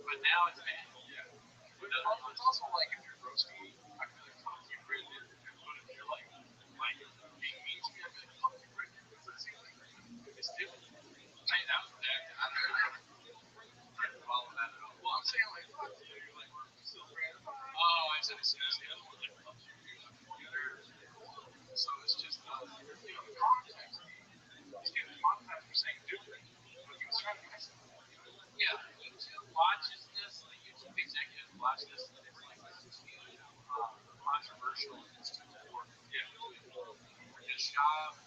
S1: But now it's bad.
S6: Yeah. But it's also like if you're roasting me, I feel like fuck you, Brendan. But if you're like being mean to me, I feel like fuck you, Brendan. It's the same thing. It's different.
S1: Hey, that was that. I didn't follow that at all.
S6: Well, I'm saying like fuck you. You're like we're still friends.
S1: Oh, I said it's the other one like fuck you.
S6: So it's just the context. He's getting context for saying different. But he was trying to mess it up.
S1: Yeah, YouTube watches this. The YouTube executive watch this, and it's like this is huge, controversial. It's too important.
S6: Yeah.
S1: For his job,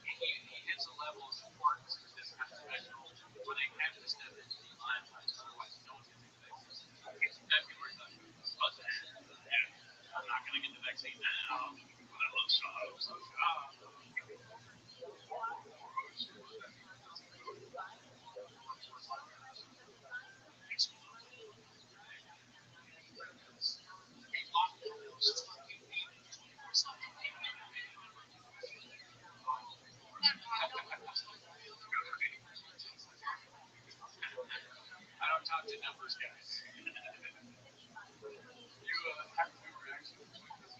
S1: he hits a level of importance to this kind of special where they have to step into the limelight. Otherwise, no one gets the vaccine. February, but I'm not going to get the vaccine now, but I love shots. I don't talk to numbers, guys.
S6: You have to do reactions to this.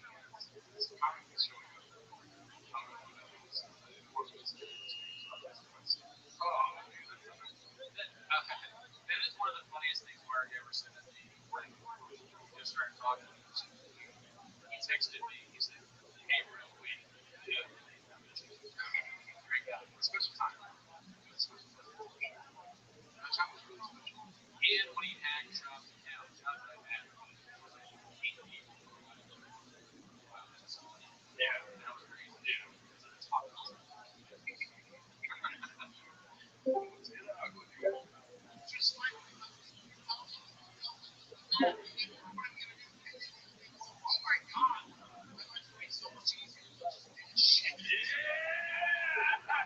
S6: It's commonly showing up. I don't know what that is. It was
S1: That is one of the funniest things Mark ever said to me when we just started talking. He texted me. He said, "Hey, bro, wait." Yeah. Great guy.
S6: Special time. Special time. That time was really special.
S1: And when he had Trump down, Trump had 8 people.
S6: Yeah.
S1: That was crazy.
S6: Yeah.
S1: Because of the top.
S6: Just like oh my god. It's so much easier. Shit.
S1: Yeah.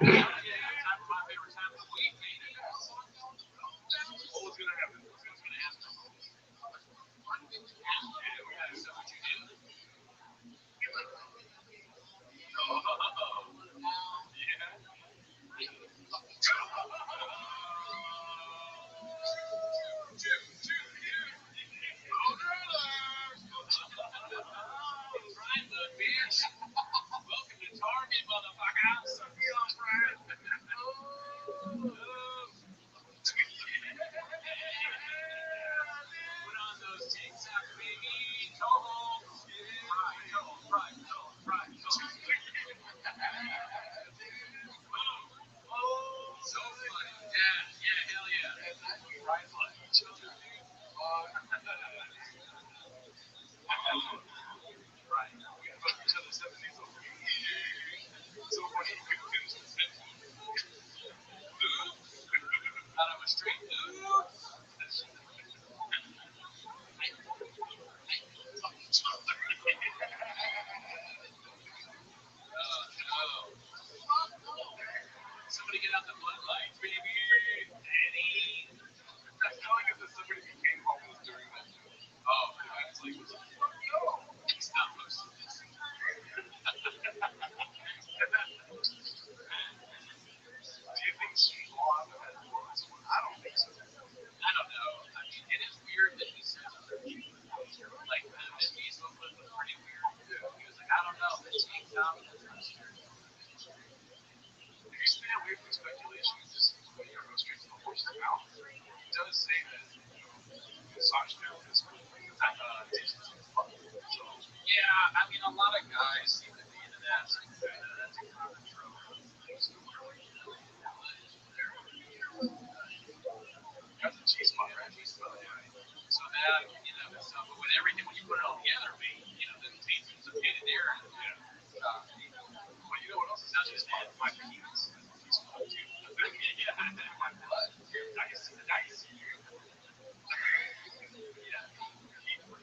S1: Time for my favorite time of the week, man.
S6: What was gonna happen?
S1: What's gonna happen? Yeah, we gotta say what you do. Oh. Yeah. a lot of guys seem to be into that. So, that's a common trope.
S6: That's a cheese spot, right?
S1: So that, but when everything, when you put it all together, then it means it's okay to there.
S6: But you know what else is
S1: Not just that,
S6: my penis? Cheese spot, too.
S1: yeah,
S6: My blood. Nice.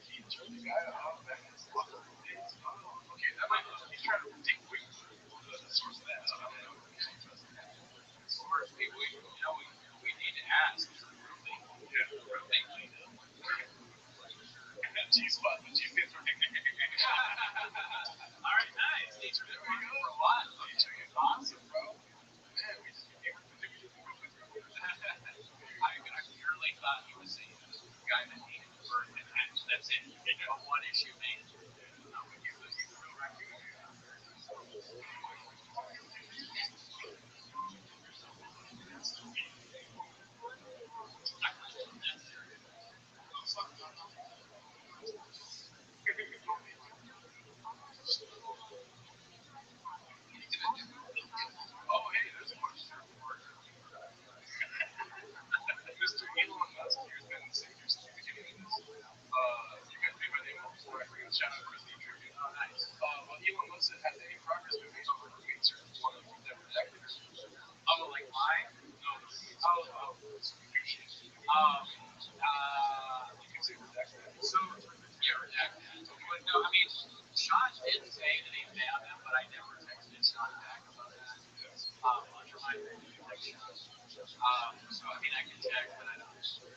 S6: He jerked the guy off back in his locker room days. Okay, that might he's trying to take away the source of that. So I don't know.
S1: as far as we need to ask, is the roommate.
S6: Yeah.
S1: Roommate cleaned up.
S6: G-spot, the G-spins are
S1: All right, nice. These are good for a lot.
S6: awesome, bro. Man, we just became
S1: I purely thought he was a guy that needed to burn and that's it. One issue made.
S6: oh, hey, there's a question for Mr. Elon Musk. Here's been saying since the beginning of this. You guys made my name up before I forget. Shout out to Chris Tribute.
S1: Oh, nice.
S6: Well, Elon Musk said, has any progress been made on the roommate search for one of the never detected?
S1: Oh, like mine?
S6: No, distribution. You can say redacted.
S1: So, yeah, redacted. But no, Sean did say that he found them, but I never texted Sean back about that. Under my protection. So, I can check, but I don't.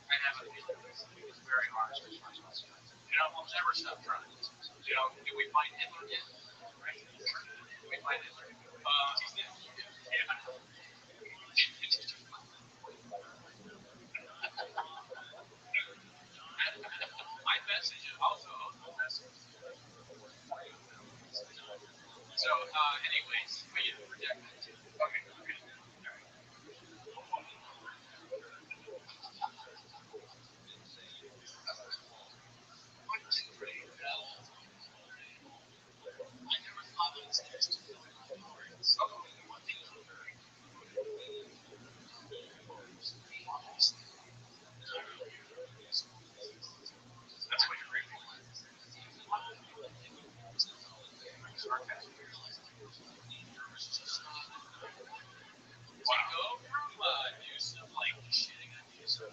S1: I have a feeling it's very hard to find those guys. We'll never stop trying. Do we find Hitler yet? Right? Do we find Hitler? He's dead. Yeah. My message is also a message. So, anyways, we reject that too.
S6: Okay.
S1: I never thought of this as to really one thing is
S6: That's what you're grateful for.
S1: go from Newsom, like shitting on Newsom.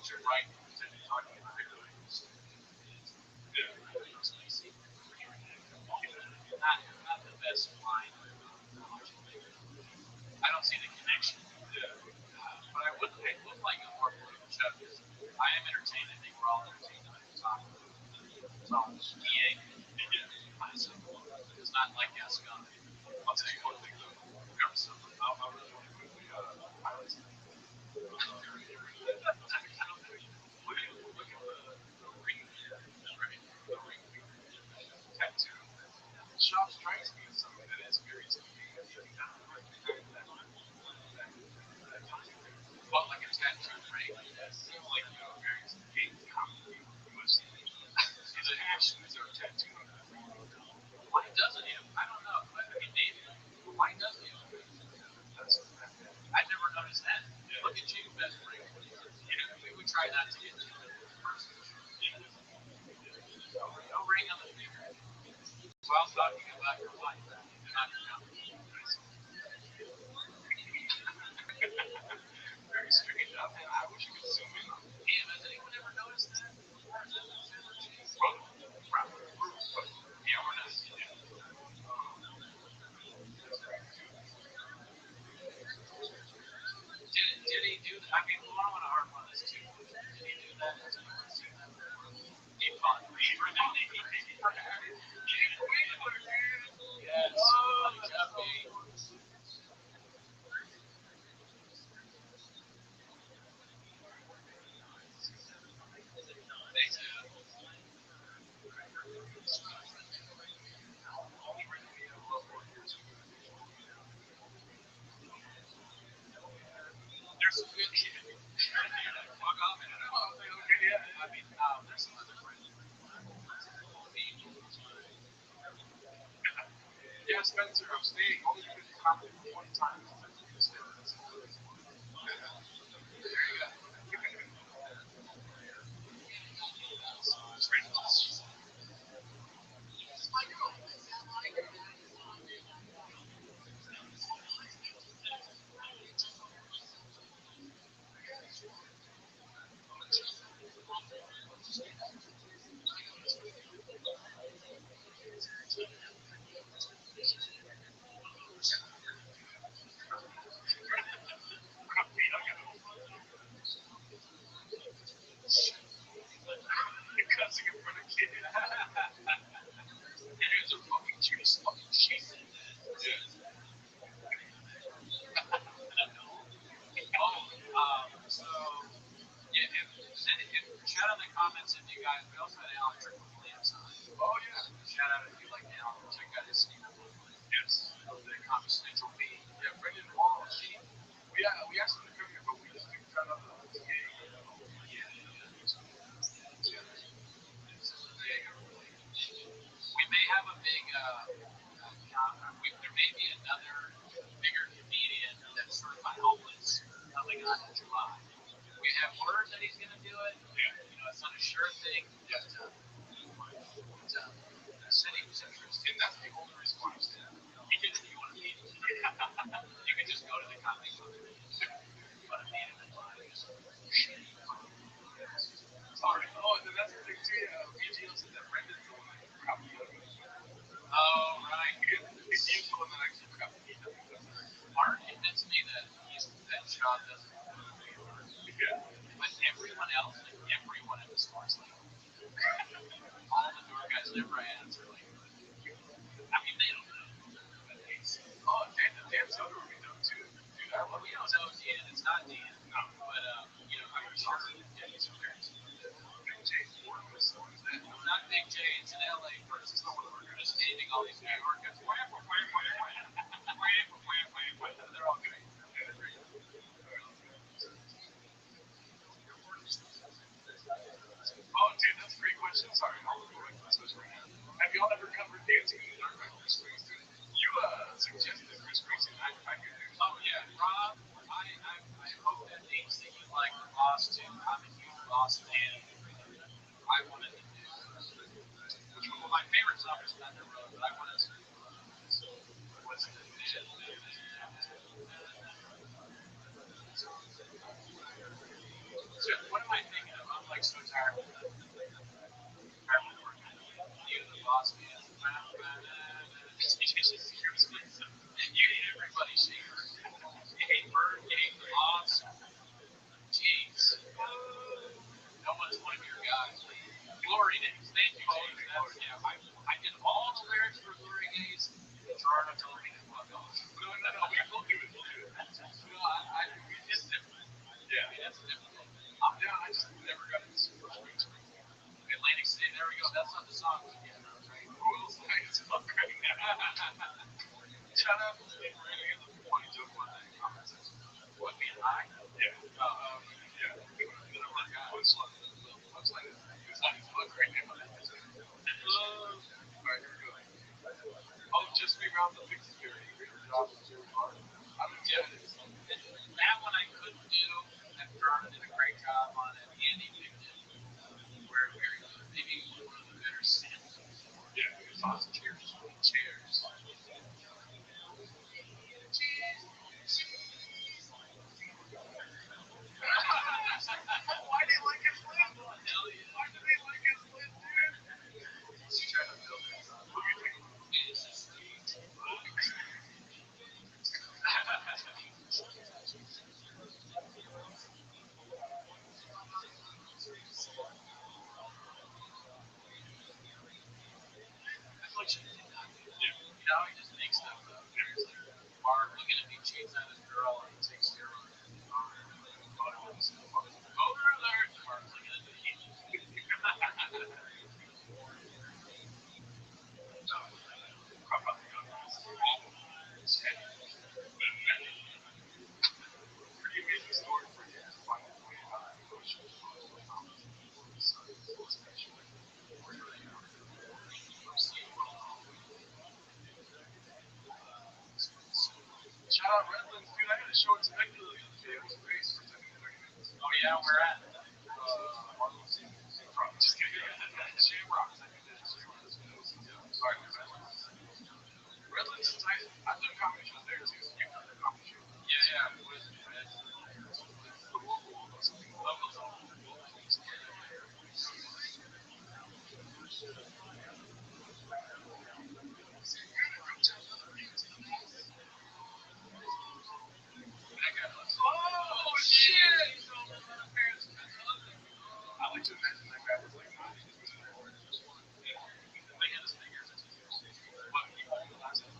S6: You're right. Talking about it.
S1: Not the best line. I don't see the connection. But I would like a more political show. I am entertained. I think we're all entertained by the talk. It's all EA. It's not like Gascon.
S6: I'll tell you one thing though. I really want to quickly highlight something. Look at the ring. The ring. The ring tattoo. Shop strikes me as something that is very tempting.
S1: Well, like a tattoo ring.
S6: Like, very hate comedy. Is it actually is there a tattoo on that?
S1: Why doesn't he? I don't know. Maybe. Why doesn't he? I never noticed that. Look at you, best ring. We try not to get too no ring on the finger. So I was talking about your wife, not your company.
S6: Very strange. I wish you could zoom in on it.
S1: Damn, has anyone ever noticed that?
S6: Probably.
S1: Yeah, we're not. Did he do that? I want to harp on this too. Did he do that? Has anyone seen that before? He fought. Yes. There's some other friends.
S6: Yeah, Spencer, I'm staying only because you commented one time.
S1: There you go.
S6: Cussing in front of kids. You guys are fucking Judas fucking shit.
S1: So yeah, shout out in the comments if you guys. We also had Alan Trick with Williams on.
S6: Oh yeah.
S1: Shout out if you like Alan. Check out his stand-up.
S6: Yes.
S1: The Comedy Central feed.
S6: Yeah, Brendan Wall. We asked him to come here, but we just didn't find out that he was gay.
S1: We may have a big, there may be another bigger comedian that's certified homeless coming on in July. We have word that he's going to do it. You know, it's not a sure thing, but said he was interested.
S6: And that's the only reason why I'm saying that.
S1: You want to meet him? You can just go to the comedy club. You want to meet him in live.
S6: Sorry. Oh, and then that's the thing too. BGL said that Brendan's the one that forgot me.
S1: Oh, right.
S6: He's the one that actually forgot me.
S1: Mark convinced me that Sean doesn't want to be hard.
S6: Yeah.
S1: But everyone else, like everyone in the store's like, all the door guys never answer. Like, I mean, they don't know. But
S6: Oh, Dan Soder would be dope too. Dude, I love
S1: we don't know Dan. It's not Dan.
S6: No.
S1: But, you know, I'm sure he's hilarious.
S6: Big J Ford was the one that.
S1: No, not Big J. It's in LA first. It's not one we're just naming all these New York guys. They're all great.
S6: Oh, dude, that's a great question. Sorry, I'll go back to this question right now. Have y'all ever covered Dancing in the Dark by Chris Springsteen? You suggested Chris Springsteen. I could do.
S1: Oh yeah, Rob. I hope that means that you like Lost too. I'm a huge Lost fan. I wanted to do. Well, my favorite song is Thunder Road, but I wanted to. What's the So what am I thinking of? I'm like so tired of that. You the boss man. You hate everybody, see? You hate Bird, you hate the boss. Jeez. No one's one of your guys. Glory days. Thank you, James. Yeah, I did all the lyrics for Glory Days. Gerardo told me to fuck off.
S6: No, we will do it. We'll do it.
S1: No, it's different.
S6: Yeah.
S1: I mean, it's difficult.
S6: I'm down. I just never got into Super Springsteen.
S1: Atlantic City, there we go. That's not the song we get. Right?
S6: Who else is fuck right now? Shout out to Steve Marino. He has a funny joke about that in comment section.
S1: What, being high?
S6: Yeah. Yeah. Punchline is he's on his book right now. Alright, here we go. Oh, just be around the Pixie Berry. Great job with Jerry Hart. I'm excited.
S1: That one I couldn't do. And Gerardo did a great job on it. Andy picked it. Where maybe one of the better samples.
S6: Yeah, it's awesome.
S1: Cheers. Cheers.
S6: Why do you like his list?
S1: Hell yeah.
S6: Why do they like his list, dude?
S1: He's trying to build it. It's just
S6: Yeah, we're at. Just kidding. Shamrocks. I think that's Shamrocks. Sorry, Redlands is nice. I've done comedy shows there too. You've done the comedy show. Yeah. What is it? The local. Oh shit! I like to imagine that guy was like, nah, he's good. Yeah. They had his fingers. But he last time.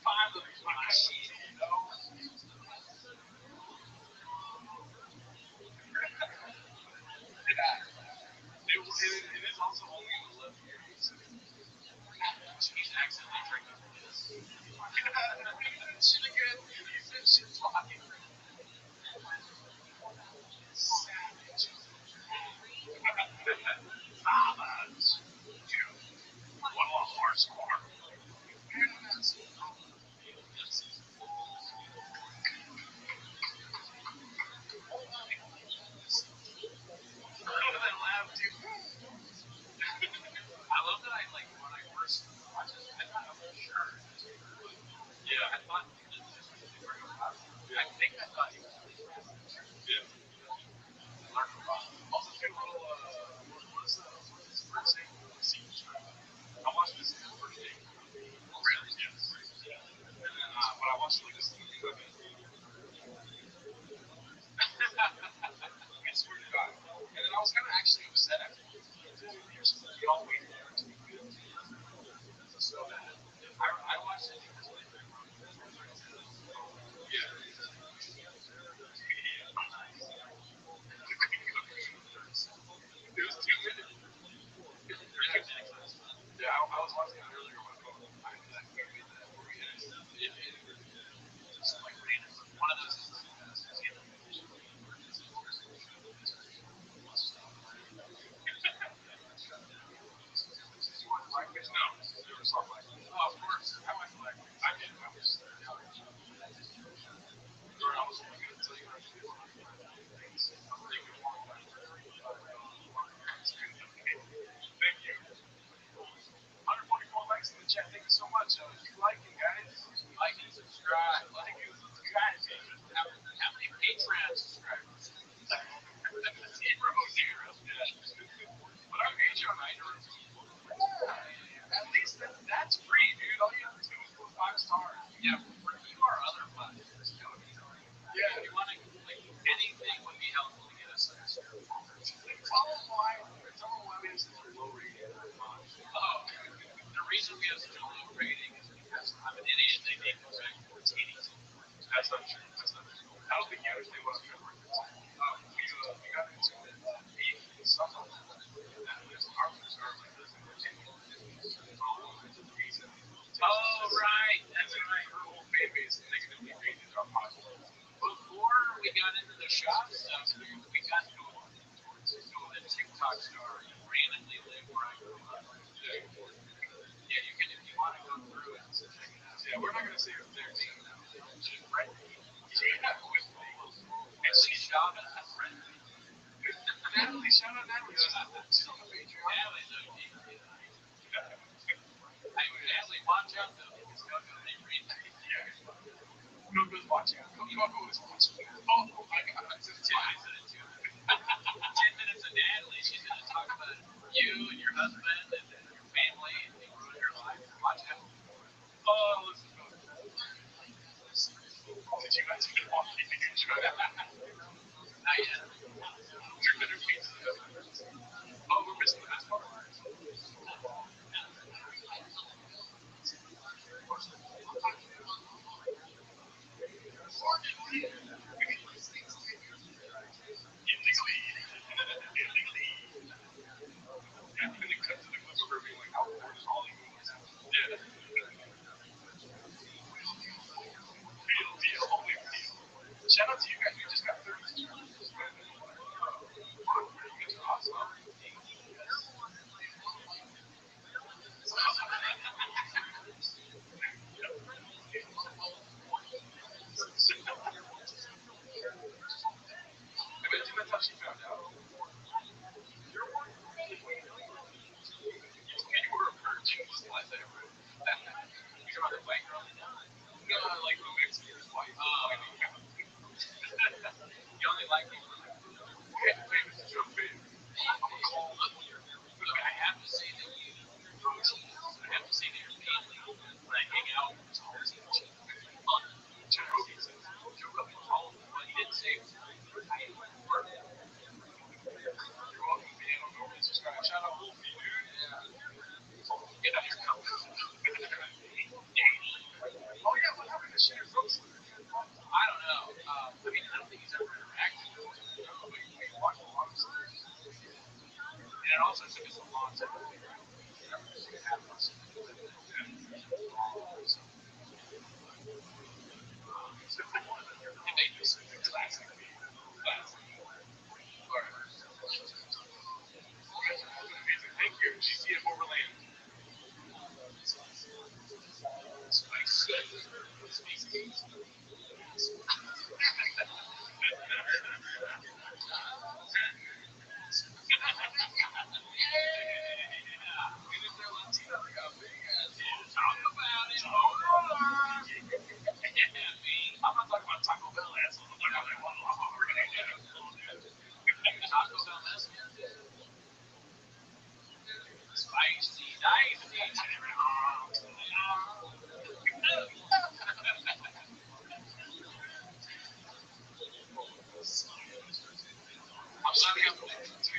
S6: Finally, my shit, you know. Yeah. It is also only in the left ear. He's accidentally drinking this. Shit again. He said shit's fine. Savage. Savage. Dude. What a hardcore. That laugh, dude. I love that I like when I first watched it, I thought I was sure. Yeah, I thought I think I thought he was yeah. Also, too, little, what's his first name? I watched this in the first day. Really? Yes. Yeah. And then, when I watched like this movie, I swear to God. And then I was kind of actually upset after you always there to be good. So bad. I watched it because like, yeah. It was 2 minutes. Yeah, I was watching it earlier on my phone. I made that movie and just like random. One of those blackface? No, never saw blackface. Oh, of course. I went blackface. I did. I was only going to tell you what I did. Thank you. 144 likes in the chat. Thank you so much. Keep liking, guys. Like and subscribe. Like and subscribe. How many Patreon subscribers? Zero. Yeah. But our Patreon items, at least that's free, dude. All you have to do is go 5 stars. Yeah, review our other podcasts. Yeah, if you want to, like, anything would be helpful to get us there. Tell them why we have such a low rating. Oh, the reason we have such a low rating is because I'm an idiot. They named it back 14. That's not true. I don't think you understand what I'm trying to say. We got into beef with someone that lives our like lives in Virginia. Oh, right. That's right. Her whole fan base negatively rated our podcast. Before we got into the shop stuff, we got to a TikTok star that randomly lived where I grew up. Yeah, you can if you want to go through it. So check it out. Yeah, we're not gonna say their name now. She's friendly. Yeah, with me. And she's shot at that friendly. Natalie, shout out Natalie. She's on the Patreon. Natalie's okay. Natalie, watch out though, because Coco may read that. Yeah. Coco's watching. Coco is watching. Oh my God. I said it too. 10 minutes of Natalie. She's going to talk about you and your husband and your family and you ruin your life. Watch out. Oh, listen. Did you guys get walking? Did you try that? Not yet. 200 pieces of it. Oh, we're missing the best part. Illegally. And then it cuts to the clip of her being like, how far is Hollywood? Yeah. Real deal. Only real. Shout out to you guys.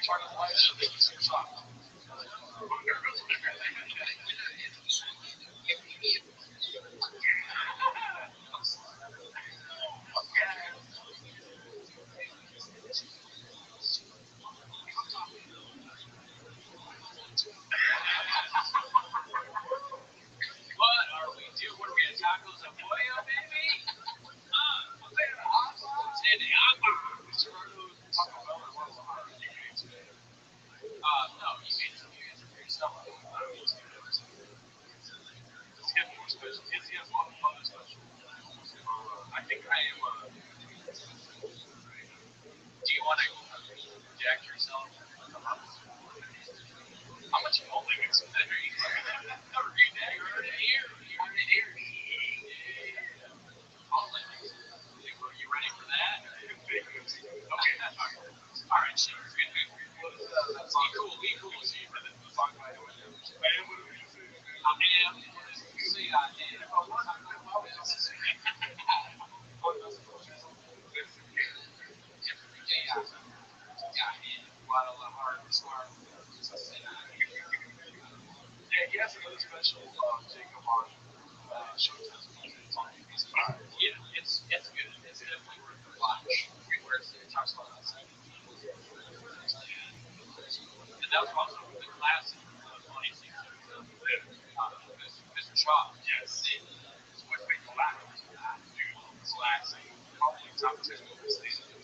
S6: turn the lights up, it's soft.
S1: What are we doing? What are we at Tacos of Pollo, baby? Say the Apa.
S6: Taco Bell or what? You made today.
S1: No, you made some. You answered for yourself.
S6: Does he have more special? Yes, he has one other special. I think I am.
S1: Do you want to jack yourself?
S6: How much bowling makes him there?
S1: You heard it here. You heard it here. Are you ready for that?
S6: Okay.
S1: All right, Chief. Be cool. Be cool, Chief.
S6: And then the song I am. I am what it is.
S1: I am. See, I am.
S6: Yeah, he has another special, Jacob, on Showtime's
S1: Yeah, it's good. It's definitely worth the watch. Where it talks about that. And that was also the classic funny scene. Mr. Shaw.
S6: Yes. Which they collapsed. Dude, classic. Probably top 10 movies they did.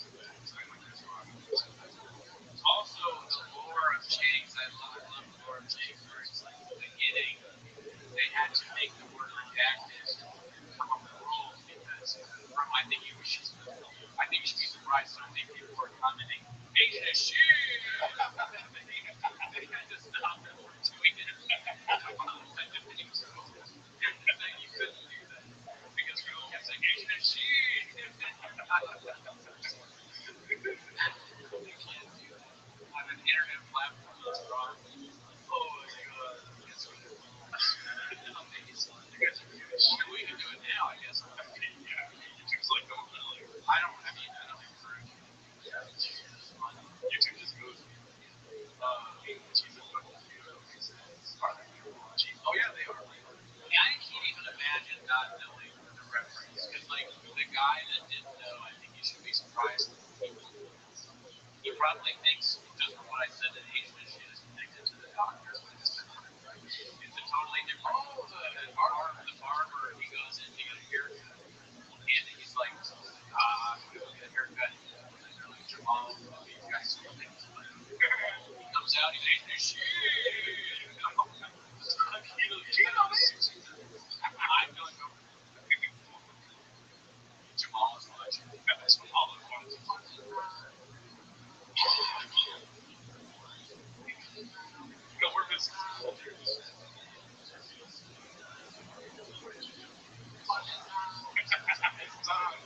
S1: Also, the lore of James. I love the lore of James. Where it's like the beginning, they had to make the word redacted come up with rules because I think you should be surprised. So many people were commenting, Asian as shit. They had to stop them from doing it. And then you couldn't do that because people kept saying Asian as shit. You can't do that on an internet platform that's wrong. Oh my god. It's amazing. You guys are good. We can do it now, I guess.
S6: Yeah, YouTube's like, no, really.
S1: I don't encourage it.
S6: YouTube just goes. Cheese and fucking
S1: Oh yeah, they are. I can't even imagine not knowing the reference. Because like the guy that didn't know, I think you should be surprised. He probably thinks just from what I said that Asian shit is connected to the doctor. It's a totally different. Oh, the barber, he goes in to get a haircut, and he's like, I'm gonna go get a haircut. And they're like, Jamal, you guys are things. He comes out, he's Asian as shit. I'm gonna go. Jamal is watching. Jamal is watching.
S6: No, we're missing. It's time.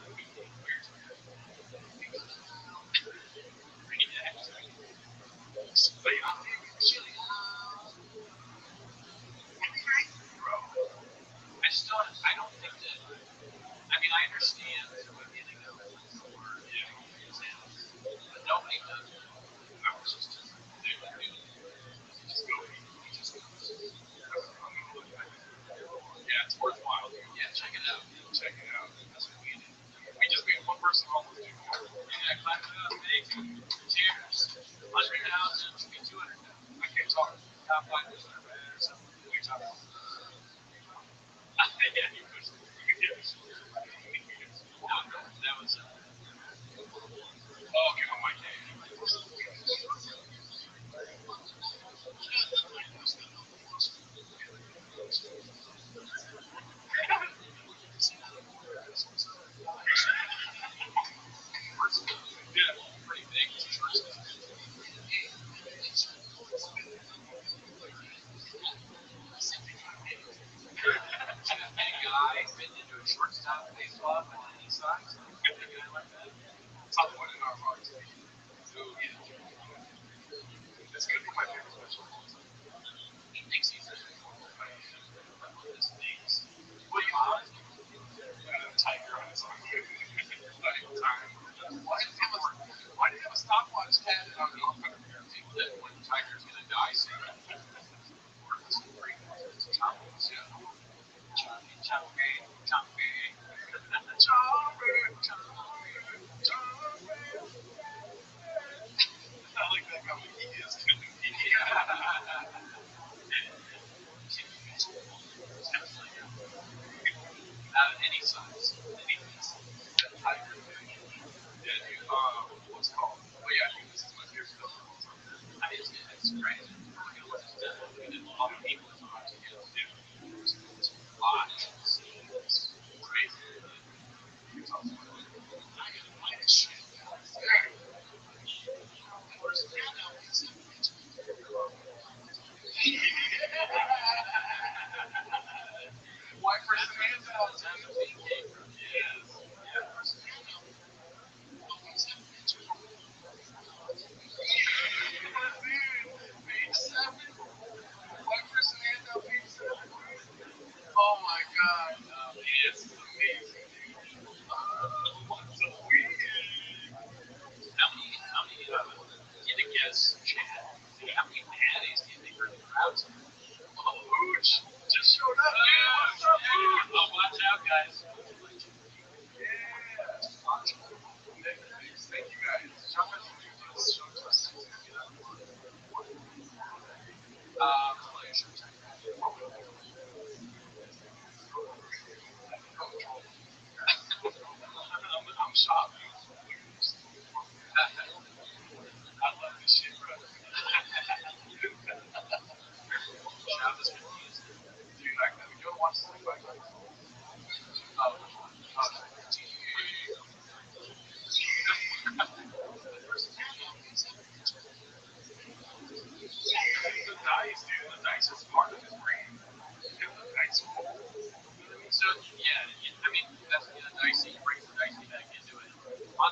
S6: Like, I'm chilling.
S1: I don't think that. I mean, I understand the beginning of the word, but nobody does it.
S6: I was just go. Yeah, it's worthwhile.
S1: Yeah, check it out.
S6: Check it out. That's what we did. We just made one person almost do more.
S1: Yeah, clap it up, big. Cheers. 100,000 should be 200,000.
S6: I can't talk.
S1: Top 5% or something.
S6: What are you talking about?
S1: Yeah, you pushed it.
S6: Yes.
S1: No, that was.
S6: Oh, give him my name.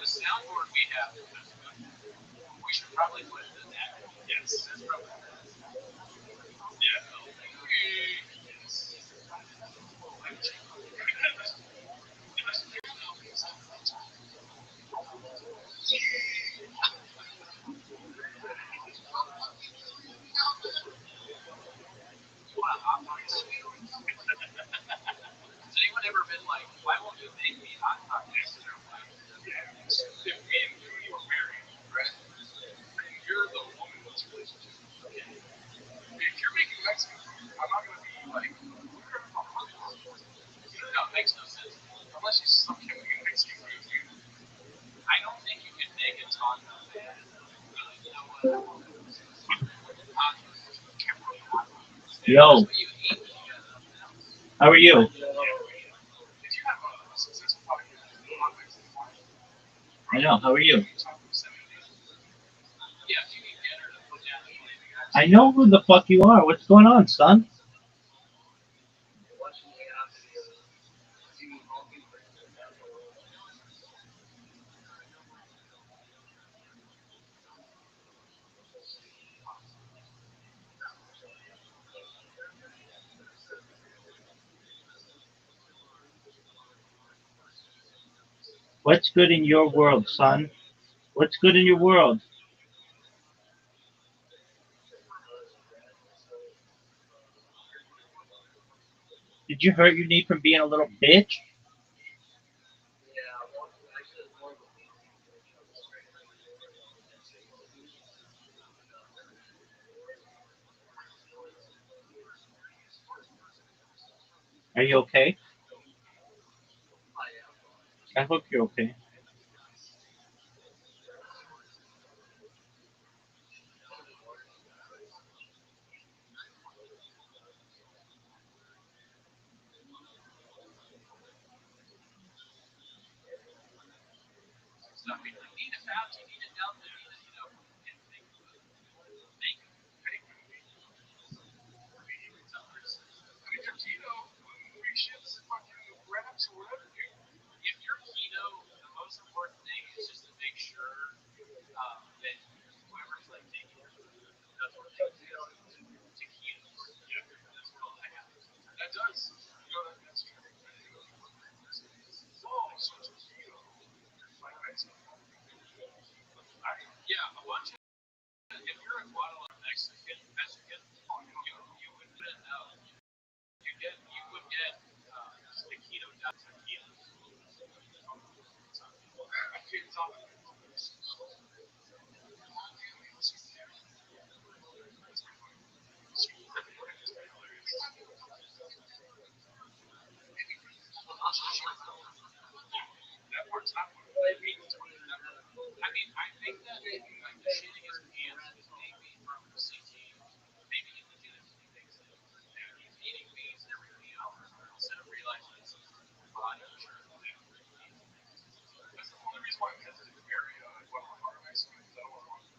S1: the soundboard we have, we should probably put it in that. Yes, that's probably. Yeah. Has anyone ever been like, why won't you make me hot pockets? And I'm like, if me and you were married, right? And you're the woman in this relationship. If you're making Mexican food, I'm not gonna be like, no, it makes no sense. Unless you suck at making Mexican food. I don't think you can make a taco bad. You know what?
S3: Yo, how are you? I know. How are you? I know who the fuck you are. What's going on, son? What's good in your world, son? What's good in your world? Did you hurt your knee from being a little bitch? Are you okay? I hope you're okay.
S1: If you're keto, the most important thing is just to make sure that whoever's like taking your food does what they do to keto. Yeah, that's what all I have. That does. You know, that's true. Oh, so it's keto. Like Mexican. Yeah, a bunch of. If you're a Guadalajara Mexican, you would know. You would get the keto tequila. That part's not what I mean. I mean, I think that like the shittiest pants is maybe from CT, maybe he legitimately thinks that he's eating beans every meal instead of realizing it's body sure. That's the only reason why I'm hesitant to marry Guadalajara Mexican because I don't want to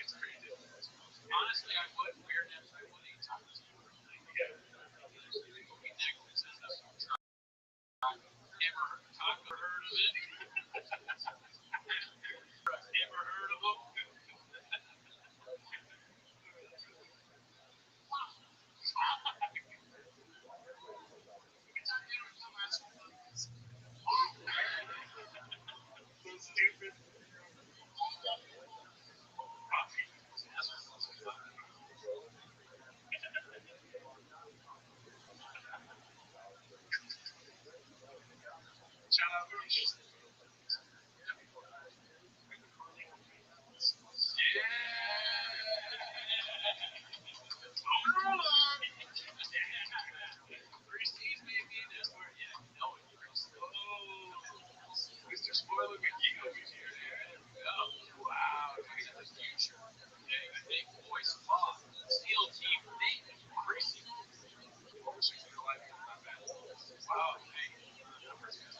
S1: it's crazy. Honestly, I would wear them. I would eat tacos. Yeah. Never heard of it. Never heard of them. So stupid. Shout out Mooch. Mr. Spoiler McGee over here. There we go. Wow. He's in the future. Yeah, big voice, pop, steel teeth, big, greasy. Wow. Hey.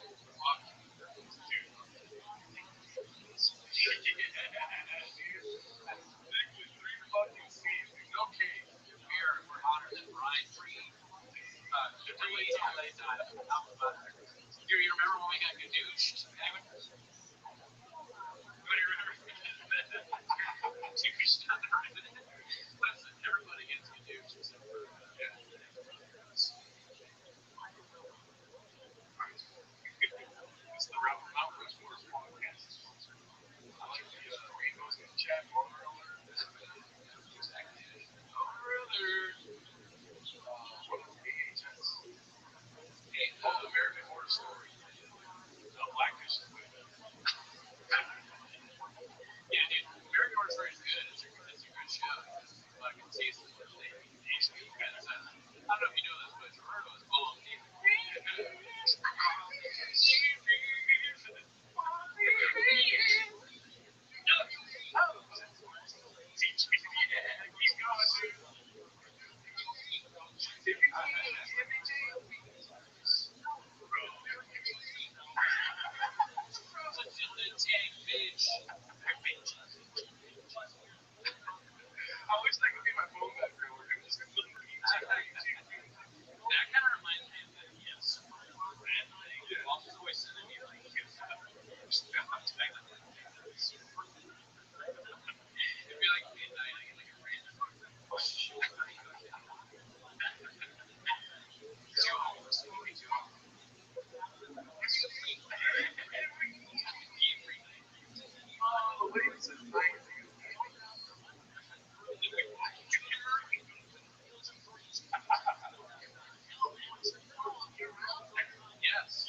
S1: Do you remember when we got gadooshed? Anyone? Anybody remember? Listen, everybody gets gadooshed except for
S6: It's the Mount Rushmore podcast. I like the rainbows in the chat. Owner alert.
S1: exactly. Alert.
S6: What was AHS?
S1: Hey,
S6: American Horror Story. Blackfish is with them.
S1: yeah, dude, American Horror Story is good. It's a good show. Fucking seasons where they basically kind of I don't know if you know this, but Roberto is all of these.
S6: I wish that could be my phone background. Where it was just like,
S1: That kind of reminds me of the Superman thing. Walter's always sending me like It'd be like midnight, I get like a random too homeless, too homeless.
S6: oh, wait, it's a night.
S1: Yes.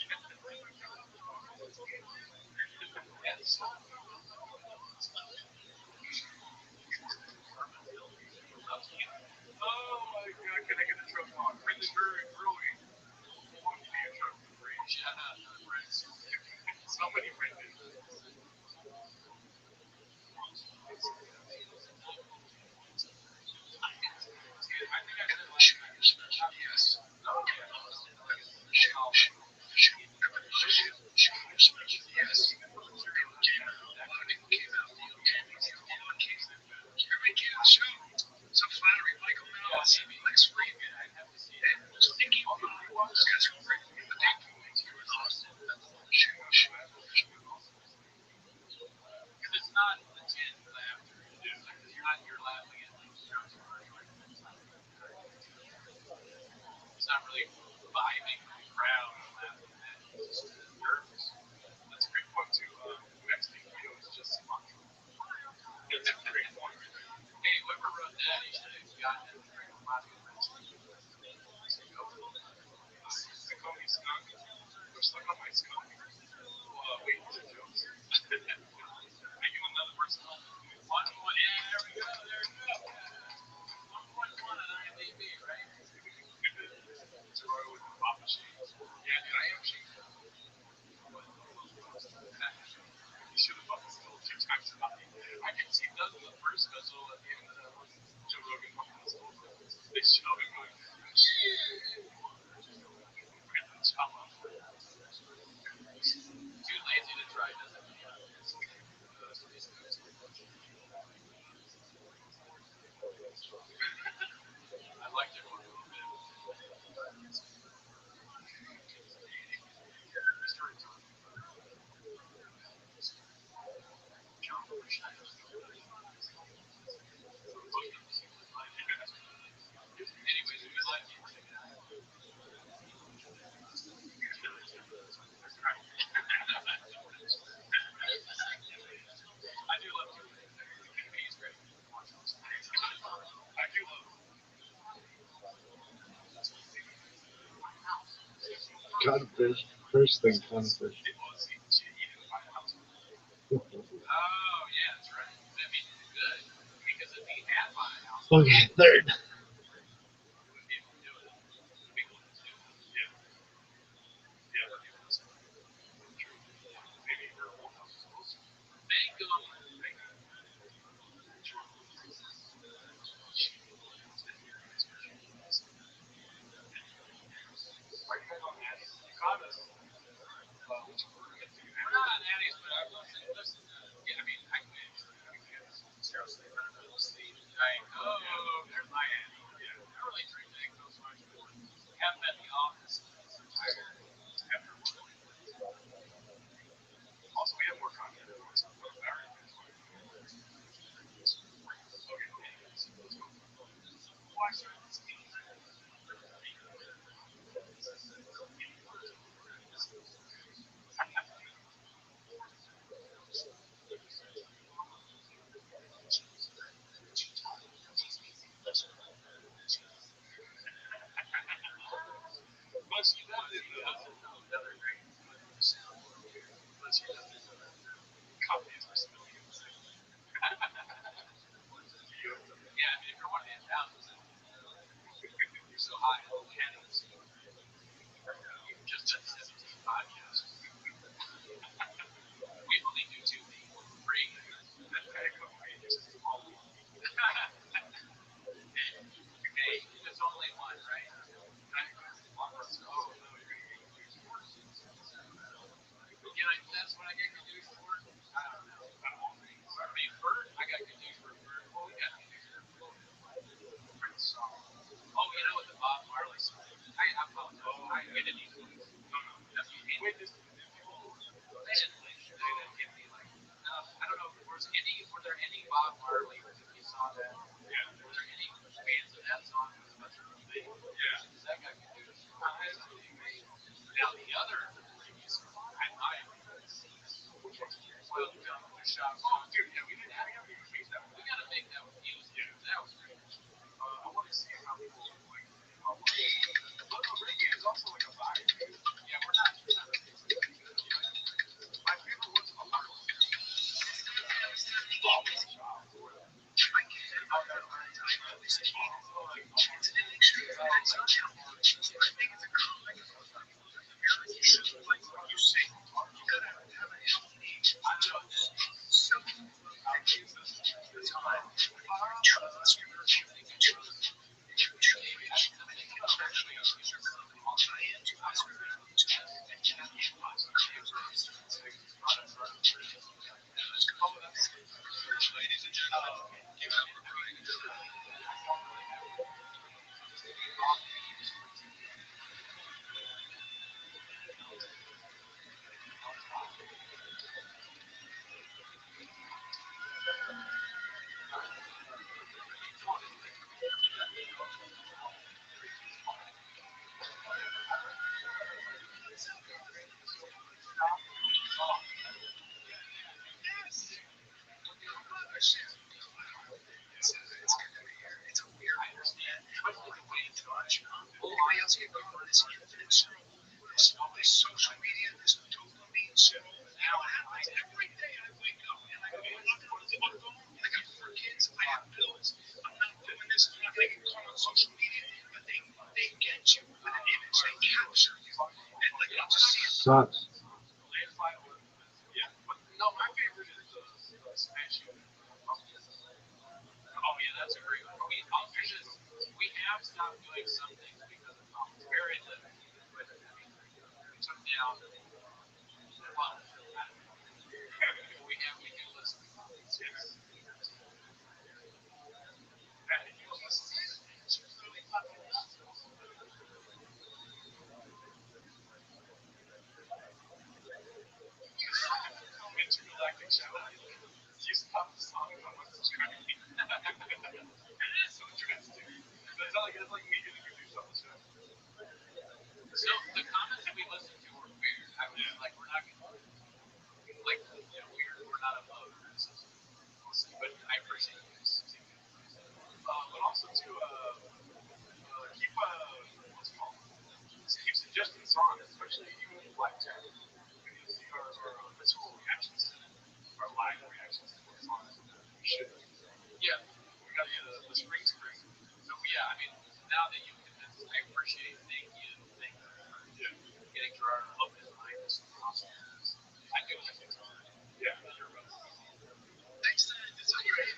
S1: Yes.
S6: Oh my god, can I get a truck on? Brendan Brewing. I want to be a truck for free.
S1: Shout out to the friends.
S6: Somebody Brendan.
S1: Dude, I think I said last
S2: Shoot,
S1: night.
S2: yes.
S1: Oh, yeah.
S2: Yes. Everybody came out. Everybody came out. Show. So flattery. Michael Knowles. Lex Friedman.
S1: I'd have to see
S2: And Nicky Those guys are great. But they were awesome.
S1: because it's not legit laughter. Because you're laughing at like jokes or like it's not really vibing with the crowd or laughing at it. It's just nervous.
S6: That's a great point too. Next thing you know, it's just cilantro. It's a great point.
S1: Hey, whoever wrote that, he should have gotten him to drink a vodka medicine.
S6: They call me skunk. They're stuck on my skunk. Wait, is it jokes? Are you another person?
S1: 1.1, yeah, there we go, there we go. 1.1 on IMDb, right?
S6: Tomorrow with the Papa Shades. Yeah, dude, I am shades. You should have fucking still 2 times tonight. I can see Doug in the first special at the end of that one. Joe Rogan fucking still. They show him going,
S1: Too lazy to try doesn't mean I liked it one a little bit. Anyways, if you like it, check it out. I do love it. He's great.
S6: I do love
S7: Codfish. First thing, codfish.
S1: Oh, yeah, that's right. I mean, good. Because if he had my house,
S7: Okay, third.
S1: we wouldn't be able to do it. People would just do it.
S6: Yeah. Yeah. Maybe your whole house is closer.
S1: Thank God.
S6: Why you guys on Natty? You caught us. Which we're going to do
S1: We're not on Natty's, but I will say, listen, yeah, I mean, I can seriously run around the state and like, oh, there's my Annie. Yeah. I don't really drink that so much, but have them at the office. I'm tired after work.
S6: why I started this team. Plus, you know, another great sound. Plus, you know, copies are smelling. Yeah, I mean, if you're one of the Italians, you're so high on cannabis. Just a 17 podcast. We only do 2 people, 3. That's kind of courageous. Hey, there's only one, right? Oh, no, you're going to get used for it. Yeah, that's what I get confused for. I don't know. I mean, Bert, I got confused for Bert. Well, we got confused for Bert. Pretty solid. Oh, you know what the Bob Marley song? I apologize. I get it easy. No. Wait, this is they didn't give me like enough. I don't know. Were there any Bob Marley? If you saw that, yeah. Were there any fans of that song? Yeah. Because that got confused. Now the other previous song, I might. Well, the shop. Oh, dude, yeah, we didn't have to fix that. We got to make that with music. Yeah. That was great. I want to see how people like. Reggae is also like a vibe. Yeah, we're not really good. My favorite one's the hard one.
S7: Sucks.
S6: Yeah, but no, my favorite is the Smashing Pumpkins. Oh yeah, that's a great one. We have stopped doing some things because of Pumpkins. Very limited. But we took down. Well, we do listen to Pumpkins. Yes. Intergalactic Shadow. You stop the song and what's the track? It is so interesting. It's like me getting introduced on the show. So the comments that we listened to were weird. I was like, we're not gonna like, you know, we're not above criticism. But I appreciate you guys. But also to keep what's it called? Keep suggesting songs, especially even in live chat. We need to see our visceral reactions to it, our live reactions to what songs we should. Yeah, we got the spring. So yeah, I mean, now that you've convinced us, I appreciate. Thank you for getting to our open mind. This is awesome. I do like it. Yeah, you're right. Thanks. It's a great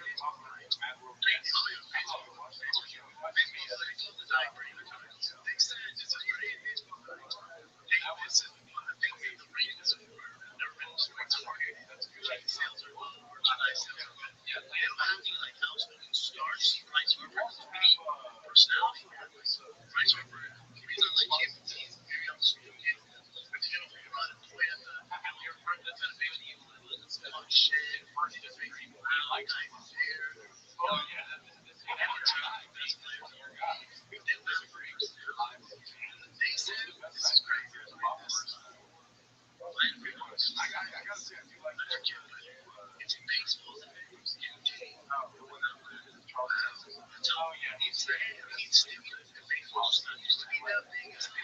S2: He's stupid. Baseball's not used to be that big. It's big.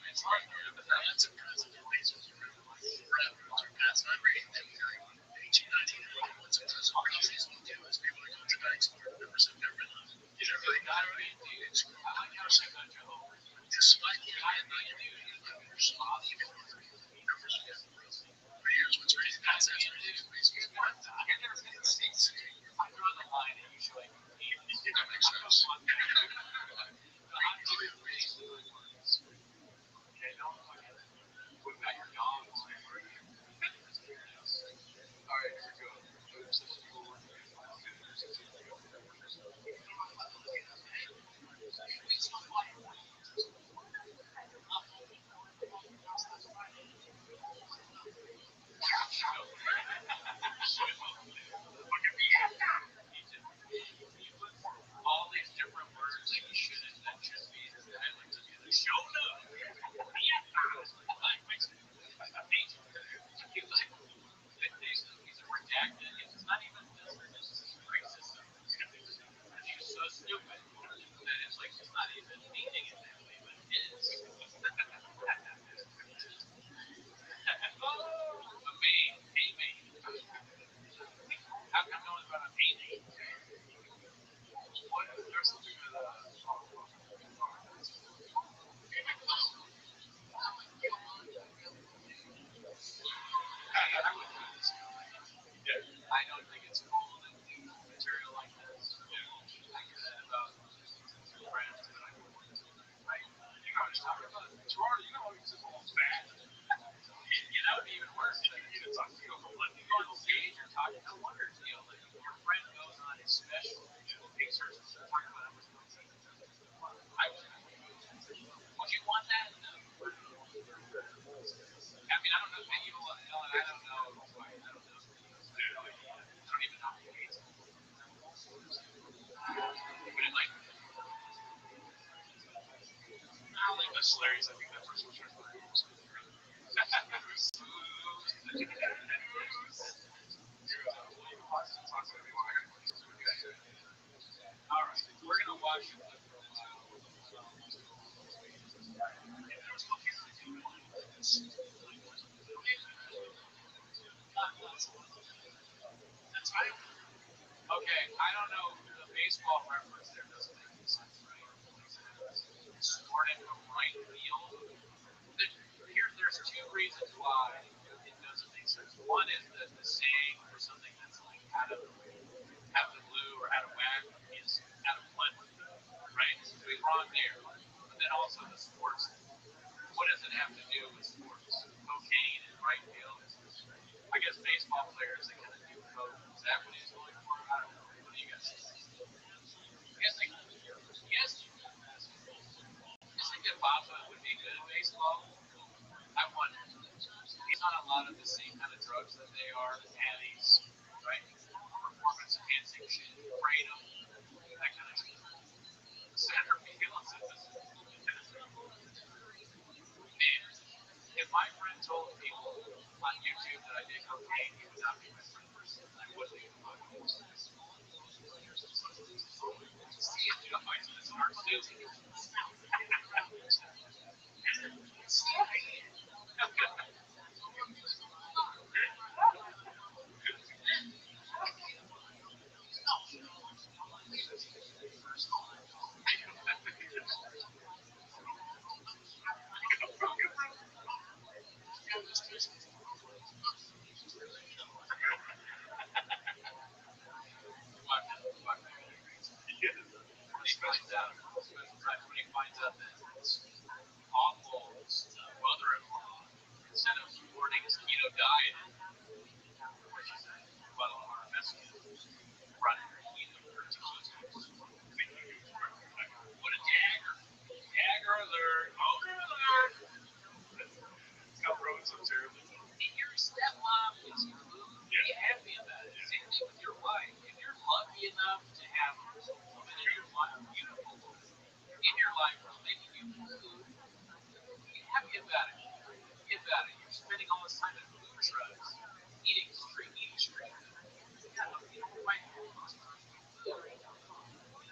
S2: It's hard to but that's a president. Baseball's a pastime. Right? And 1819, what's a president? What baseball do is people are going to tonight's November, September. You know, really not really it's despite the fact that you do your spot, even numbers get but here's what's crazy. That's baseball. You're never in the States. I draw the line and usually that makes sense.
S6: What about your dogs? All right, here we go.
S1: All these different words that you shouldn't, that should be, that like show up. He's redacted. It's not even this racist. He's so stupid that it's like he's not even meaning it that way, but it is. A maid, a maid. How come no one's about a maid?
S6: What? There's something that
S1: I don't think it's cool to do material like this. I hear that about friends and I work with. Right?
S6: you know, just talking about Gerard, you know, he's almost bad.
S1: That would be even worse. Let me go on stage and talk. No wonder, like your friend goes on his special, pictures and talk about how much would you want that? No. I mean, I don't know. Maybe I don't know. I don't know. I don't even know who hates it. But it like,
S6: That's hilarious. I think that person was trying to
S1: all right, we're gonna watch it for a while. Okay, I don't know. The baseball reference there doesn't make any sense, right? Scored into a right field. There's two reasons why it doesn't make sense. One is that the saying for something that's like out of the blue or out of whack is out of one, right? So he's wrong there. But then also the sports. What does it have to do with sports? Cocaine in right field. I guess baseball players that kind of do coke. Is that what he's going for? I don't know. What do you guys think? I think that Papa would be good at baseball. I wonder. He's on a lot of the same kind of drugs that they are, Addies, right? Performance enhancing shit, kratom, that kind of shit. Center field. Man, if my friend told people on YouTube that I did cocaine, he would not be my friend. I wouldn't even fuck with him. See, it's hard to do. When he finds out that his awful mother-in-law, instead of supporting his keto diet, well, our Mexican running keto what a dagger! Dagger alert! Owner alert!
S6: Scott Rowan's so terrible.
S1: Your stepmom is your food. Be happy about it. Same thing with your wife. If you're lucky enough to have a woman in your life, a beautiful woman in your life who's making you food, be happy about it. Happy about it. You're spending all this time at food trucks, eating street food.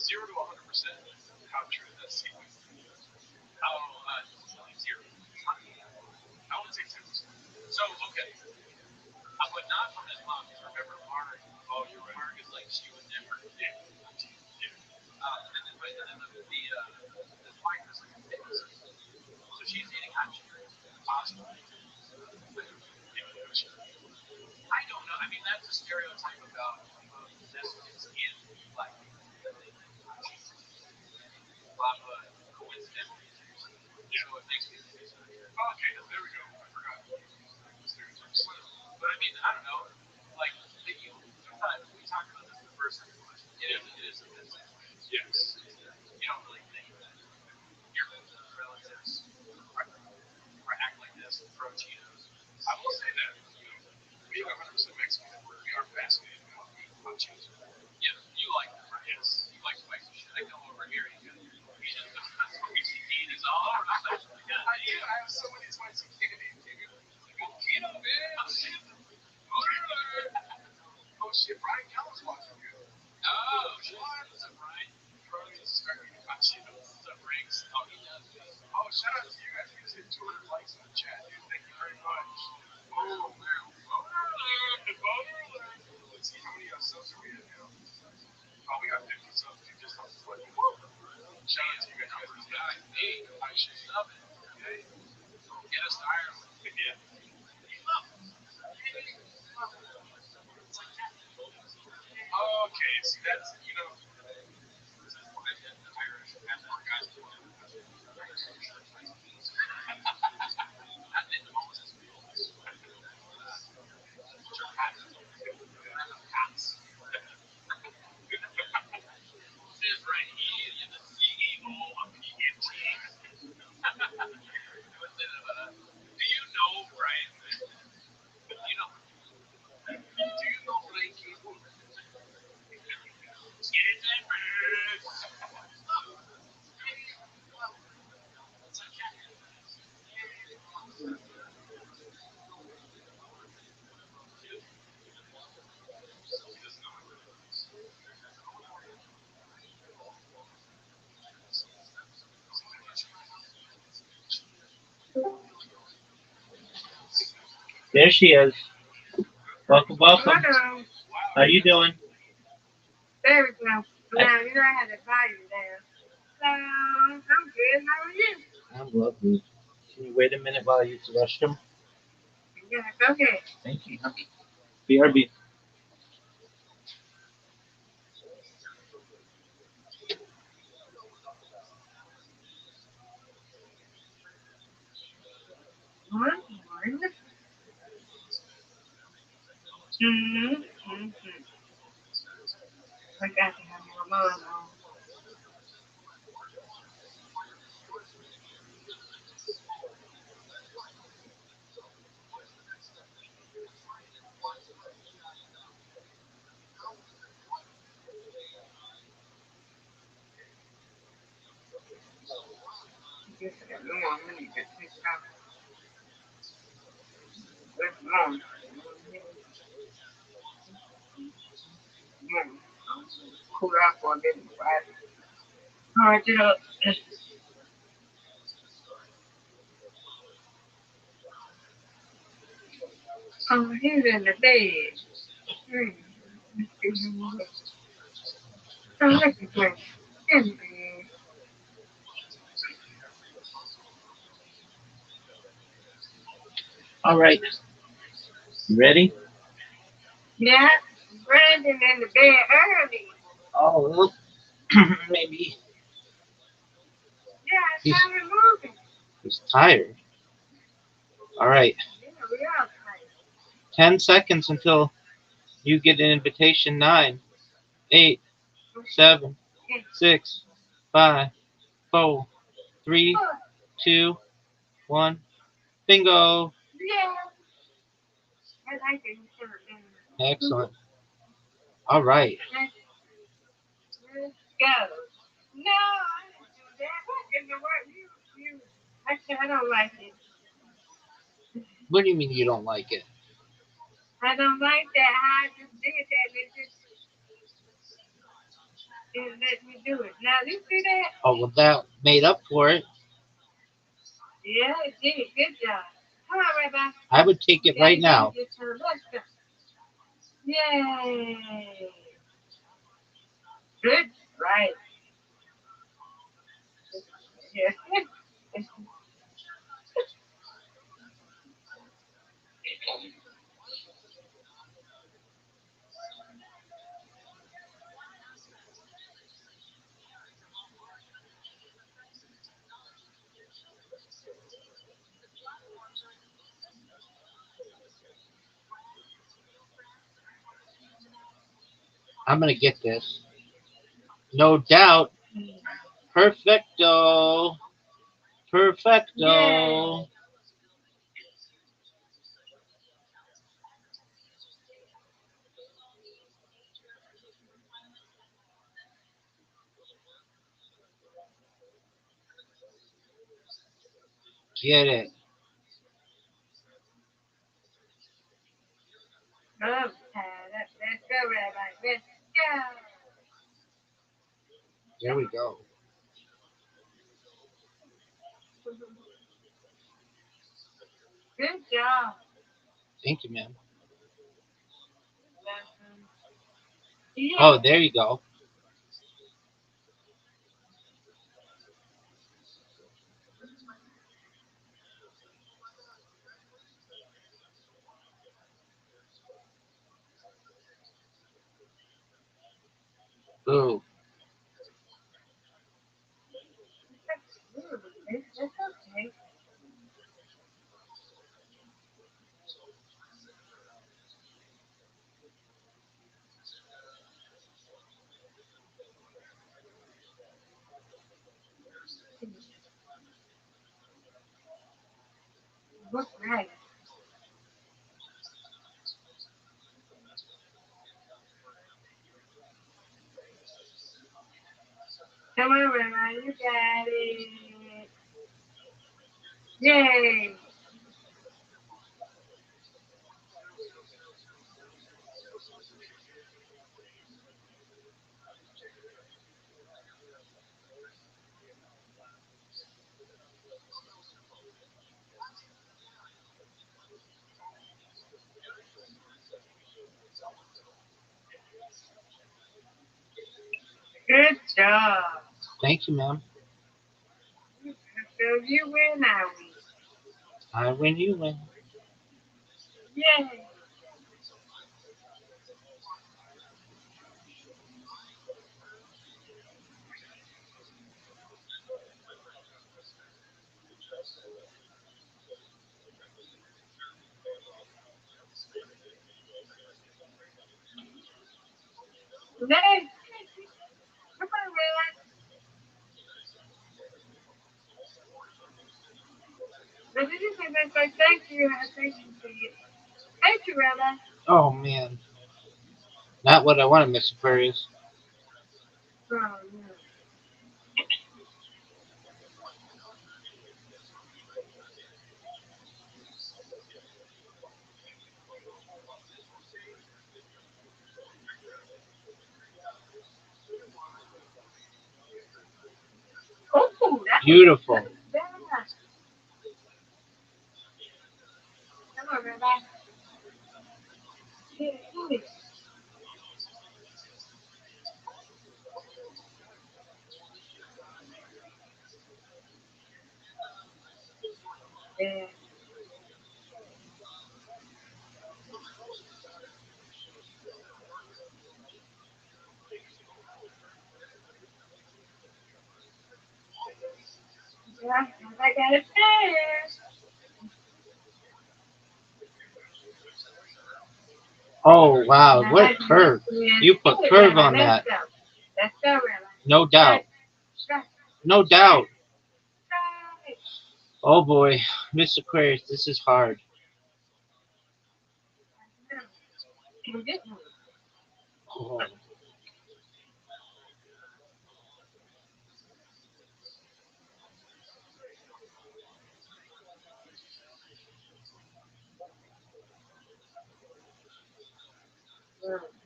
S6: 0 to 100%. How true is that statement? How zero? I would say 10%.
S1: So okay, but not from his mom. Because remember, Mark.
S6: Oh, you're right.
S1: Mark is like she would never.
S6: Yeah. Yeah.
S1: His wife is like a fitness. So she's eating hot Cheerios, pasta.
S6: Yeah, for sure.
S1: I don't know. I mean, that's a stereotype about Mexicans in black people. That they think hot Cheerios. Lava coincidentally. So it makes me think it's not here.
S6: Okay, there we go. I forgot. Stereotypes.
S1: But I mean, I don't know. Like, sometimes we talked about this in the first second question. It is offensive.
S6: Yes.
S1: You don't really think that your relatives are act like this, throw Cheetos.
S6: I will say that, being 100% Mexican, we are fascinated about hot Cheetos.
S1: Yeah, you like them, right?
S6: Yes.
S1: You like spicy shit. I come over here, you got that's what we see Cheetos all over the place.
S6: I do. I have so many spicy candies.
S1: Cheeto, man.
S6: Oh shit, Brian Callen's watching you.
S1: Oh, shit. What's up, Brian?
S6: Charlie is starting to hot Cheetos.
S1: What's up, Riggs? Oh, he does.
S6: Oh, shout out to you guys. We just hit 200 likes in the chat, dude. Thank you very much. Oh, man. Let's see how many subs are we at now. Oh, we got 50 subs, dude, just off the button. Shout out to you guys.
S1: Hey,
S6: I should
S1: stop it.
S6: Okay.
S1: Get us to Ireland.
S6: Yeah. Okay, see, that's,
S1: This is why the Irish have more guys than women. Not in Moses' fields. Which are hats. Hats. This is right here, you're the CEO of PMT. Do you know, Brian? Do you know?
S6: do you know Blake Cable?
S1: Get that bird. It's a cat.
S3: There she is. Welcome, welcome.
S8: Hello.
S3: How you doing?
S8: There we go. Now, I had to buy you there. So, I'm good. How are you?
S3: I'm lovely. Can you wait a minute while I use the restroom?
S8: Yeah, go ahead.
S3: Thank you. BRB.
S8: One. Mm-hmm. I got to have my mom on. Just a little more minute to take it out. Where's mom? Cool out for a bit before I charge it up. Oh, he's in the bed. Oh, look at him. In the bed.
S3: All right. You ready?
S8: Yeah, Brandon in the bed early.
S3: Oh, well, maybe
S8: Yeah, it's
S3: he's,
S8: time to moving.
S3: he's tired. All right.
S8: Yeah, we are tired.
S3: 10 seconds until you get an invitation. 9, 8, 7, 6, 5, 4, 3, 2, 1. Bingo.
S8: Yeah. I like it.
S3: Excellent. All right.
S8: Let's go. No, I didn't do that. What in the world? You. Actually, I don't like it.
S3: What do you mean you don't like it?
S8: I don't like that. How I just did that. It just. It let me do it. Now, you see that?
S7: Oh, well, that made up for it.
S8: Yeah, it did. Good job. Come on, Rabbi.
S7: I would take
S8: We
S7: it
S8: got to
S7: right
S8: give you
S7: now.
S8: your turn. Let's go. Yay. Good. Right. Yeah.
S7: I'm going to get this. No doubt. Perfecto.
S8: Yay.
S7: Perfecto. Get it.
S8: Oh, let's go, Rabbi. Let's go.
S7: There we go.
S8: Good job.
S7: Thank you, ma'am. Oh,
S8: Yeah.
S7: there you go. Ooh.
S8: It's okay. What's right? Come on, Rabbi. You got it. Yay. Good job.
S7: Thank you, ma'am.
S8: So you win, I win.
S7: I win, you win.
S8: Yay. Yay. Come on, Rabbi. But did you say thank you? Thank you for you. Thank you, Rabbi.
S7: Oh, man. Not what I wanted, Miss Aquarius.
S8: Oh, no. Oh, that was
S7: Beautiful.
S8: bad. Come on, Rabbi. Get it. Yeah. Yeah, I got it there.
S7: Oh, wow.
S8: Now
S7: What
S8: I can
S7: curve. You put
S8: get it,
S7: curve
S8: Rabbi.
S7: on
S8: Let's
S7: that.
S8: go. Let's go, Rabbi.
S7: No doubt.
S8: Strike, strike,
S7: No
S8: strike,
S7: doubt.
S8: strike.
S7: Oh, boy. Miss Aquarius, this is hard.
S8: We're getting it.
S7: Oh,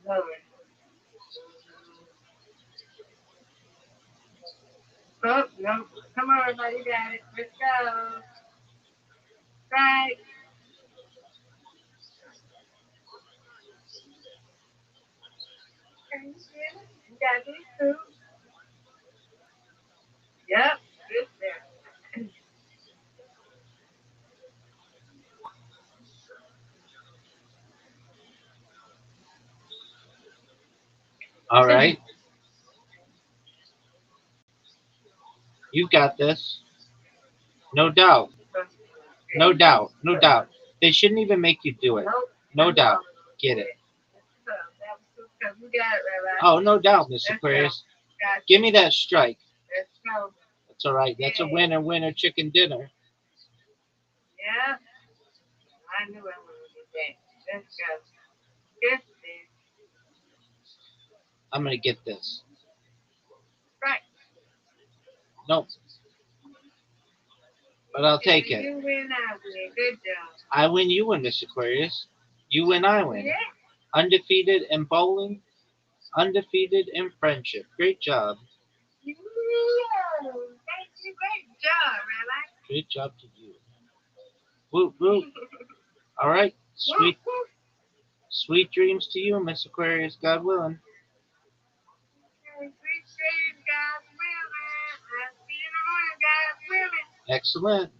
S8: Lord. Oh, no. Come on, everybody. You got it. Let's go. Right. Okay, you got these two. Yep. Good there.
S7: All right. You got this. No doubt. No doubt. No doubt. They shouldn't even make you do it.
S8: Nope.
S7: No doubt. Get it.
S8: So, that was too tough. You got it, Rabbi.
S7: Oh, no doubt, Mr.
S8: Let's go.
S7: Aquarius.
S8: Got
S7: Give me that strike.
S8: Let's go.
S7: That's all right. That's a winner, winner, chicken dinner.
S8: Yeah. I knew I would get that. Let's go. Yes, man.
S7: I'm going to get this.
S8: Right.
S7: Nope. But I'll take it.
S8: You win, I win. Good job.
S7: I win, you win, Mr. Aquarius. You win, I win.
S8: Yeah.
S7: Undefeated in bowling, undefeated in friendship. Great job.
S8: Yeah. Thank you. Great job, Rabbi.
S7: Great job to you. Whoop, whoop. All right. Sweet, sweet dreams to you, Miss Aquarius, God willing.
S8: Appreciate it, God's willing. I'll see you in the morning, God's willing.
S7: Excellent.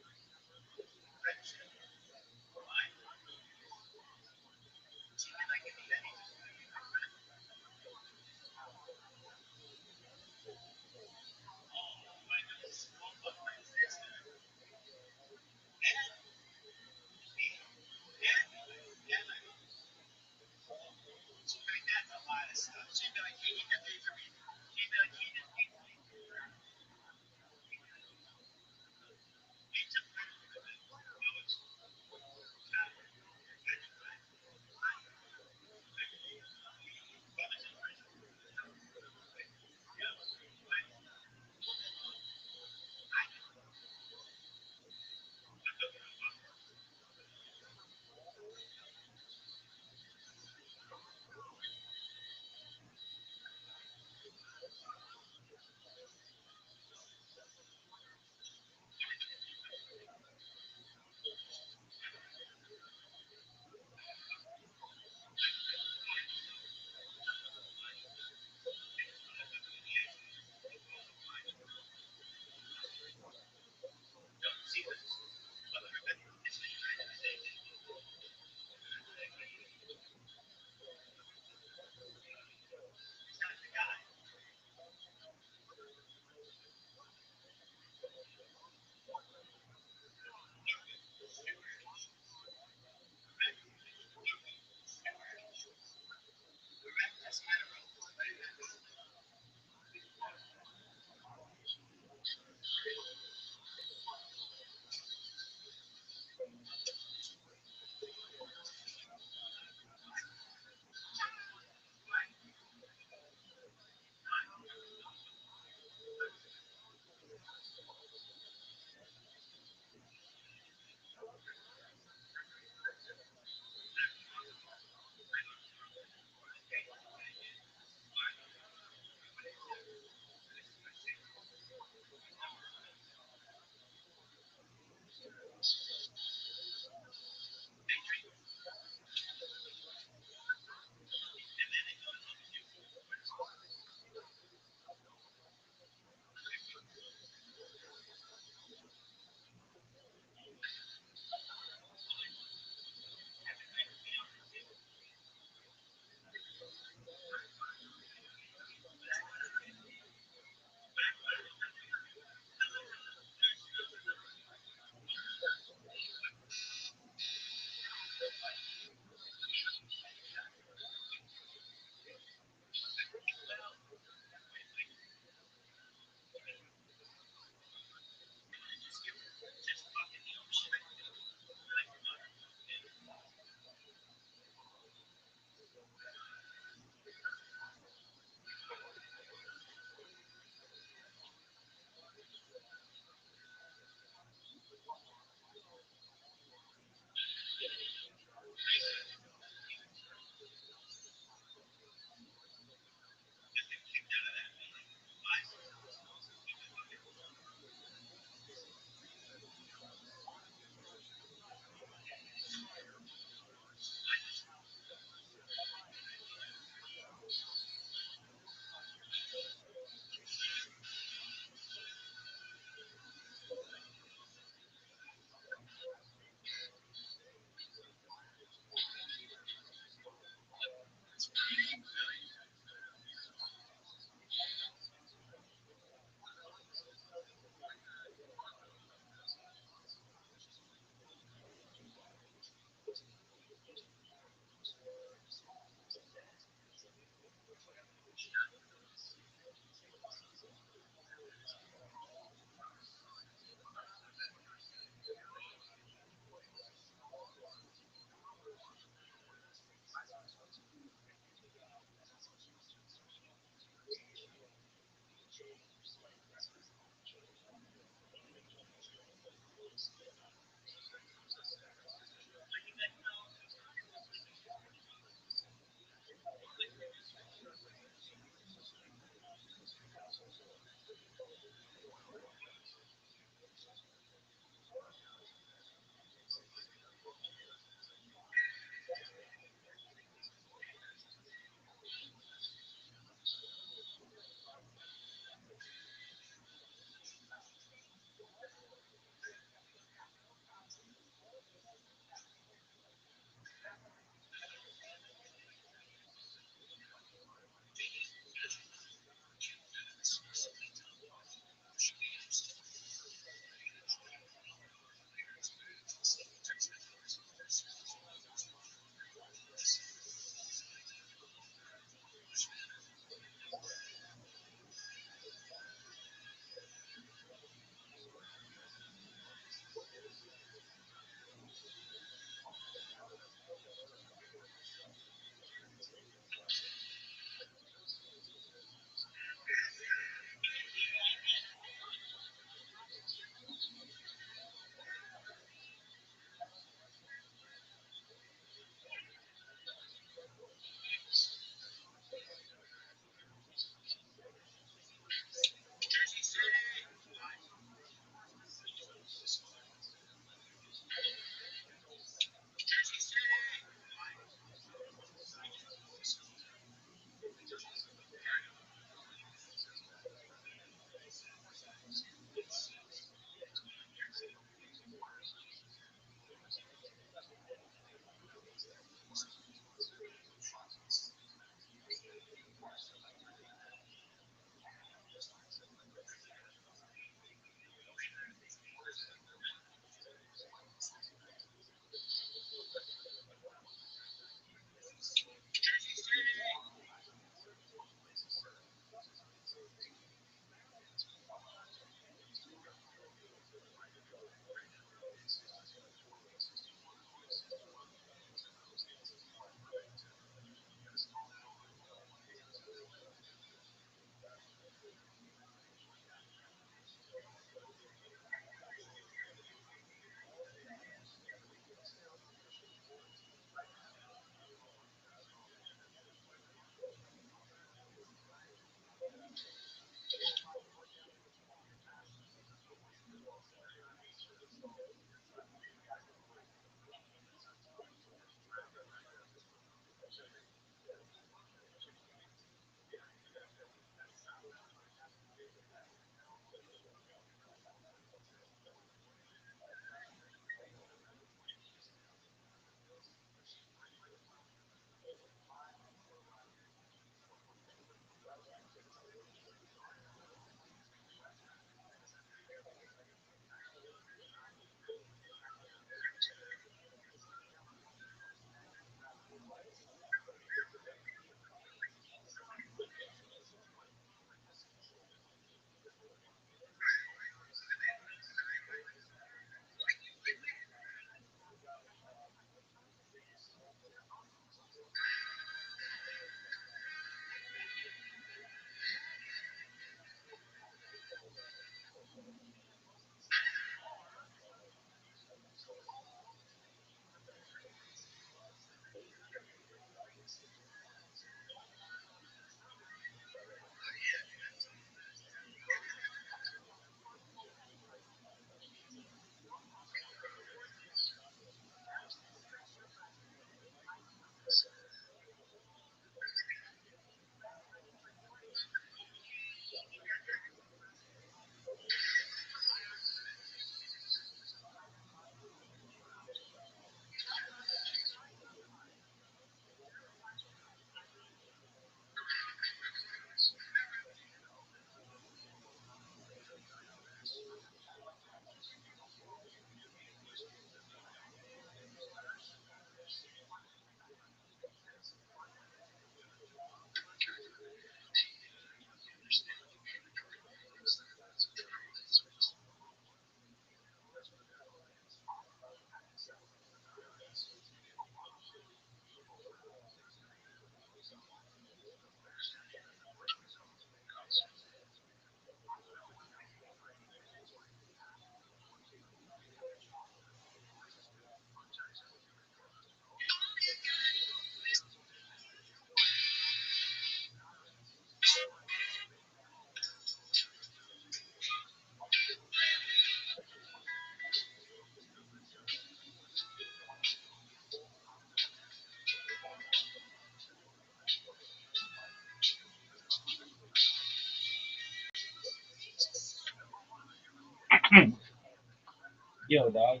S7: Yo, dog.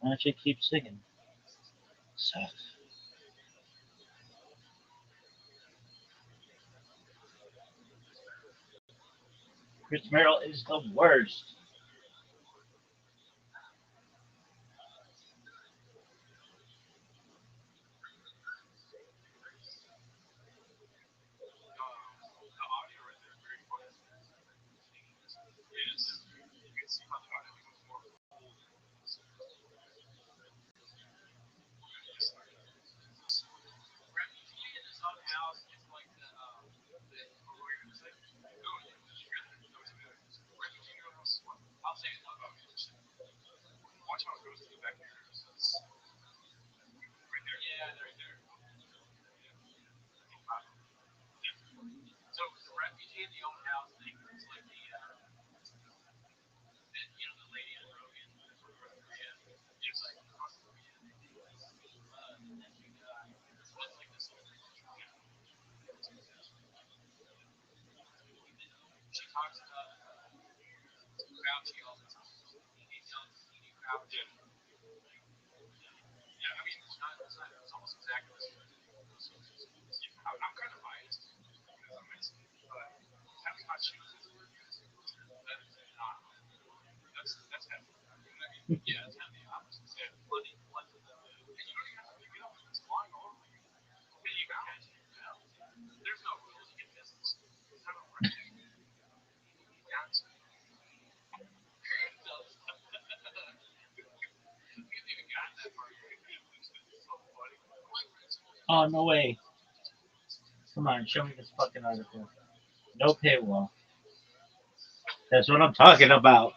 S7: Why don't you keep singing? Sucks.
S3: Chris Merrill is the worst.
S6: The audio right there is very funny. Yes. You can see how the audio becomes more full.
S1: Refugee in his own house is like what were you gonna say?
S6: No, did you hear that? That was good. Refugee in your house. What?
S1: I'll say it.
S6: Watch how it goes to the back of your ears. Right there.
S1: Yeah, right there.
S6: Wow.
S1: So the refugee in the own house thing is like the lady in Rogan from North Korea. It's like North Korea, they think that feel love, and then you die. So that's like this whole culture. She talks about Fauci all the time. He knew Fauci.
S6: Yeah. Yeah. I mean,
S1: It's almost exactly the same thing.
S6: yeah, I'm kind of biased because I'm Mexican, but having hot Cheetos at work, that is not. That's heavy. You know what I mean?
S1: Yeah, it's kind of the opposite.
S6: Yeah.
S1: Plenty of them.
S6: And you don't even have to pick it up. It's flying all over you.
S1: Yeah,
S6: In
S1: you
S6: your
S1: can
S6: mouth.
S1: catch it in your mouth. There's no rules. You can miss this.
S6: It's not a right. You got to.
S1: We haven't even gotten that far yet.
S6: It's so funny.
S7: Oh, no way. Come on, show me this fucking article. No paywall. That's what I'm talking about.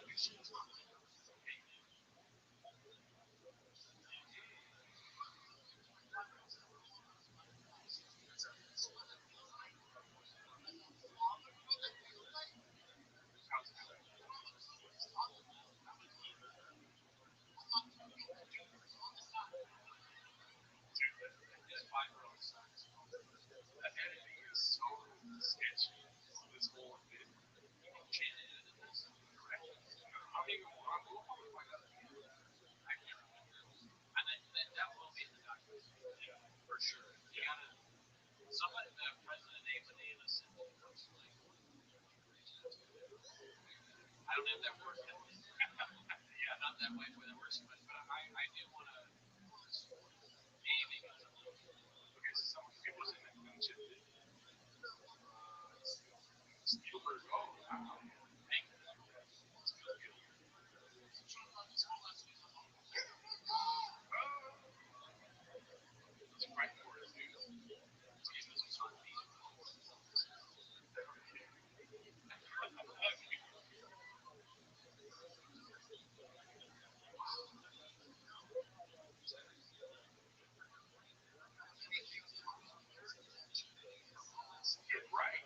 S6: His 5-year-old son is the editing is so sketchy on this whole bit. I'm even we'll probably find out at the end.
S1: I can't remember. And that will be in the documentary.
S6: Yeah.
S1: For sure. You
S6: Yeah.
S1: gotta. Somebody, the president Abraham sent me a post like, I don't have that word yet. Yeah, not that way where that works too much, but I do want to maybe get something.
S6: Okay, so some people saying that he's gonna chip it. Spielberg. Oh wow.
S1: Thank you.
S6: It's good. It's right for his dude. Yeah, right.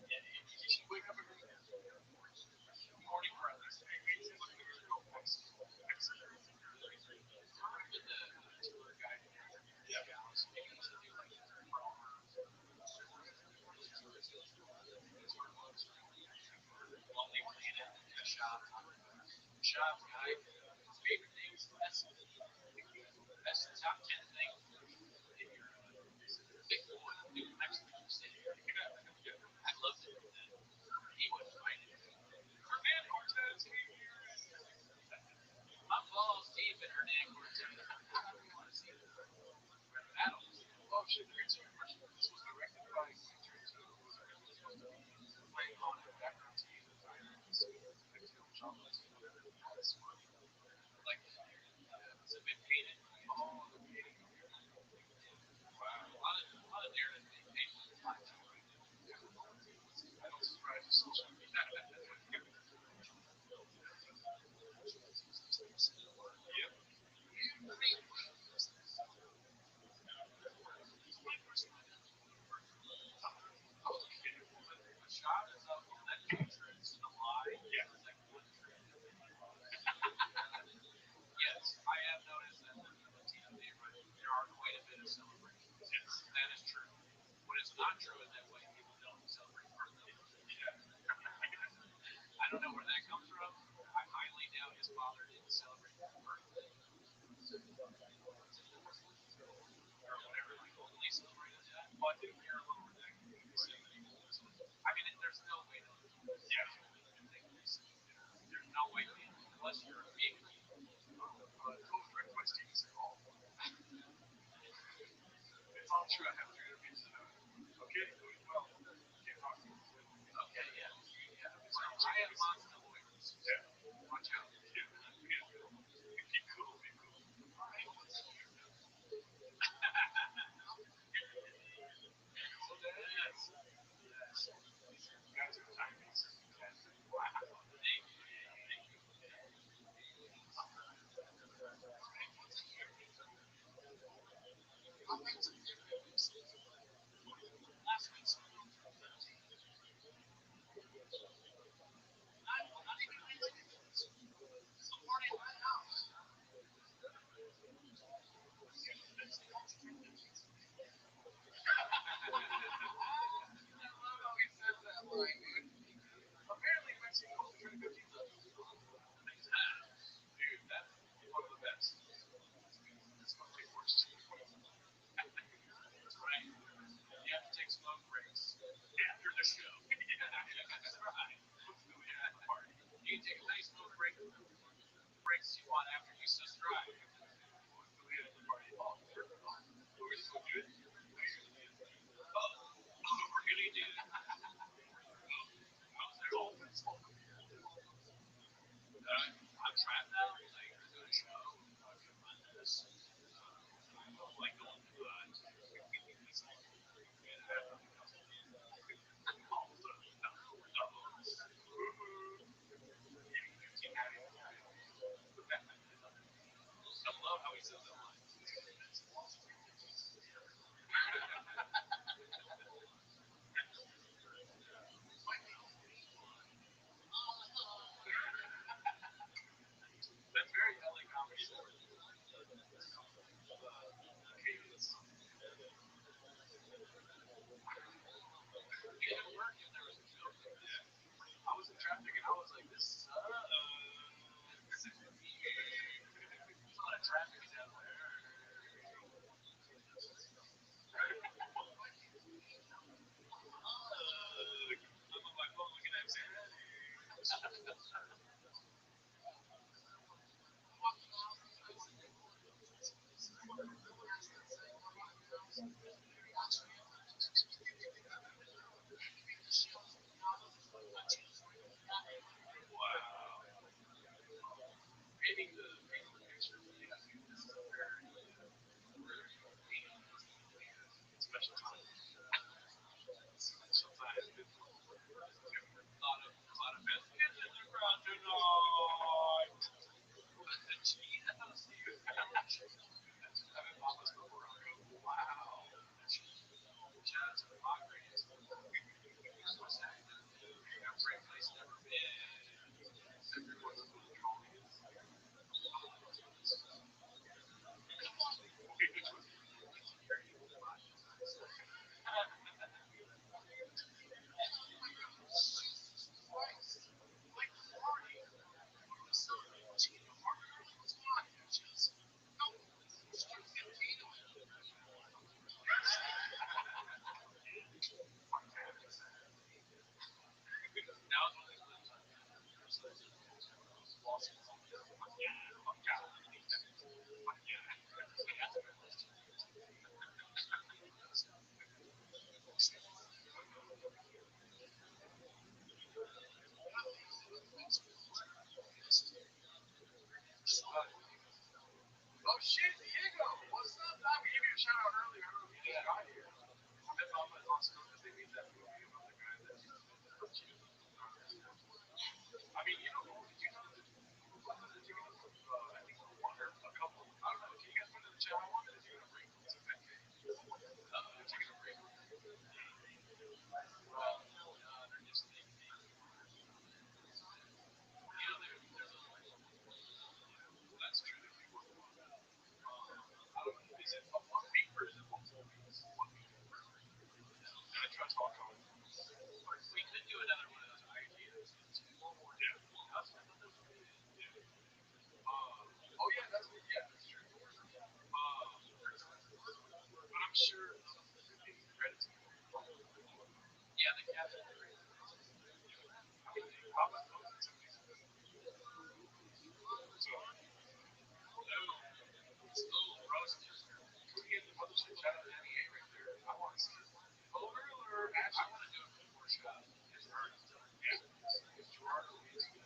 S6: Yeah, did you wake up every morning breakfast? Hey, look at the go Mexico. Mexico.
S1: With the tour guide and
S6: Yeah.
S1: gals, maybe you should do like Lonely Planet, shop guide, favorite things, best top 10 things in your big boy, new Mexico city. I'd love to do that. He wouldn't mind it.
S6: Hernan Cortez came here and
S1: I'm balls deep in Hernan Cortez. You want to see the battles?
S6: oh shit, here's your question. This was directed by Quentin Tarantino, who was originally supposed to be playing on a background TV with Tyler and Sean Latino. That's funny.
S1: Like, has it been painted?
S6: Oh, they're painting. Okay. Wow.
S1: A lot of narrative being painted with black people right now.
S6: I don't subscribe to social media. Yep. Okay.
S1: A shot is on that Matrix, The Lie.
S6: Yeah.
S1: There's like one tree. Yes, I have noticed that in the Latino neighborhood, there are quite a bit of celebrations.
S6: Yes.
S1: That is true. What is not true is that white people don't celebrate birthdays.
S6: Yeah.
S1: I don't know where that comes from. I highly doubt his
S6: or whatever, like openly celebrated that. Well, I think you're a little redacted. I mean, there's no way to. Yeah. There's no way to, unless you're a big deal. Coach Rick West didn't say all. It's all true. I have 300 pieces of it. Okay, well, can't talk to you.
S1: Okay, yeah. I have lots of lawyers.
S6: Yeah. Watch out. Yeah. Be cool. Be cool. Yes. You guys are timings. Wow.
S1: Thank you. Last week's not even related to this. It's a party at my house. I love how he says that line, dude. Apparently Mexico is trying to go pizza.
S6: Dude, that's one of the best. It's going to take worse too.
S1: That's right. You have to take smoke breaks.
S6: After the show.
S1: That's right.
S6: Let's do the after party.
S1: You can take as many smoke breaks as you want after you subscribe.
S6: Let's do the after party. Oh, sure. We're going to go do it.
S1: Oh, we're gonna do it.
S6: Dolphins.
S1: I'm trapped now. Like, we're doing a show. I'm gonna run this. Like going through it's like I love how he says that line. That's very LA comedy. Cadence. It would work if there was a joke.
S6: Yeah. I was in traffic and I was like, this sucks.
S1: There's a lot of traffic down there. I'm on my phone looking at Sandy. Wow. Painting the picture really has to be very, special time. Special time. A lot of best kids in the crowd tonight. Jesus. I'm in Mama's Morocco. Wow. Shout out to the Padres. What's that? A great place never been.
S6: Everyone's full of trophies.
S1: Now it's one of these clips on
S6: Oh shit, Diego! What's up, man? We gave you a shout out earlier. I don't know if you just got here. I met Mama and Oscar because they made that movie about the guy that I mean, you know, did you know that did you know I think one or a couple, I don't know, can you guys put in the chat? I wanted to take a break. It's okay. They're taking a break.
S1: well, they're just thinking. You know, there's a that's true. There's people who want that.
S6: I don't know, is it a 1 week or is it multiple weeks? 1 week. And I trust all comments.
S1: We could do another one of those IG episodes too.
S6: Yeah. again, the mothership, shout out to NEA right there. I want to see it. Over alert. Actually, I want to do it before shot. It's hard. Yeah. Gerardo is, he's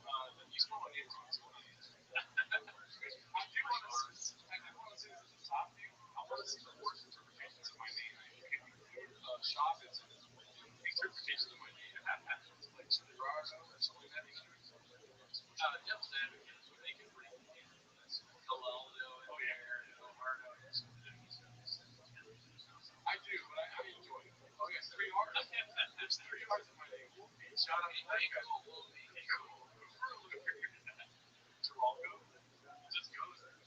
S6: going into it. I do want to see this at the top view. I want to see the worst interpretations of my name. Can include shop and interpretations of my name. Like Gerardo or something like that.
S1: Devil's advocate is what make it pretty ridiculous. Calaldo and Leonardo.
S6: I do, but I enjoy it. Oh, yeah, 3 R's. There's 3 R's in my name. Shout out to you guys. Geraldo. Just goes there.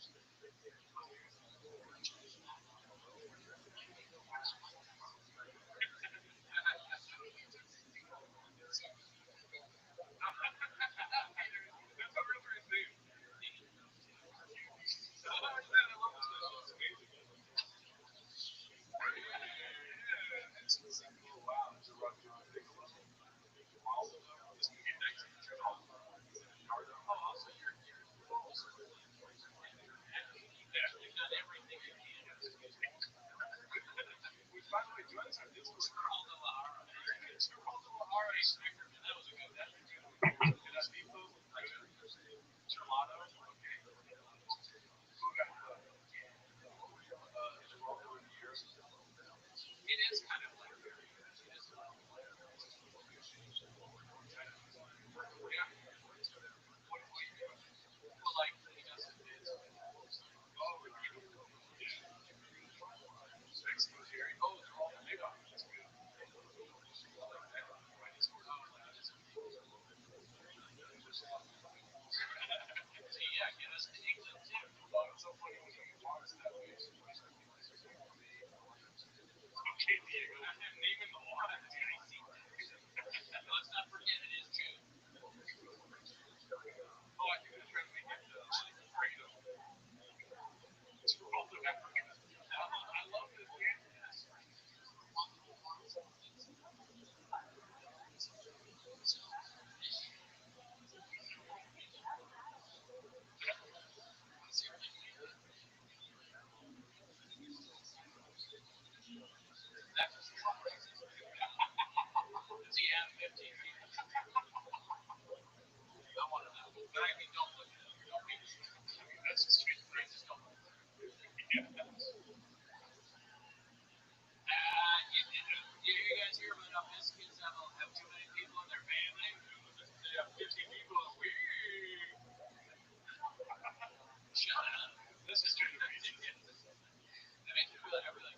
S6: That's a real great name. I love this. It's amazing. Oh, wow. Geraldo. This could be next to Geraldo.
S1: Oh, also you've done everything you can.
S6: Which, by the way, join us on Discord.
S1: Geraldo Lahara.
S6: Geraldo Lahara.
S1: That was a good one.
S6: And that's Vivo. Gelato. Okay. Who got Geraldo in here?
S1: It is kind of like very, it is like,
S6: Yeah. What do you do?
S1: well, like he does it is.
S6: Oh, yeah. Mexico Jerry. Oh, Geraldo Madoff. That's good. My Discord.
S1: See, yeah, get us to England too.
S6: Oh, it's so funny when you want us that way. Okay, Diego. Naming the water.
S1: Let's not forget it is June.
S6: Oh, I think they're trying to make it freedom. Geraldo Africa. I love this game.
S1: Does he have 15 feet? I want to know. But I mean, don't look at it. Don't read it.
S6: That's just straight crazy.
S1: Just don't look at it.
S6: Yeah.
S1: You guys hear about how Mexicans have too many people in their family? They have 50 people. Shut up.
S6: This is straight amazing.
S1: That makes me feel like everything.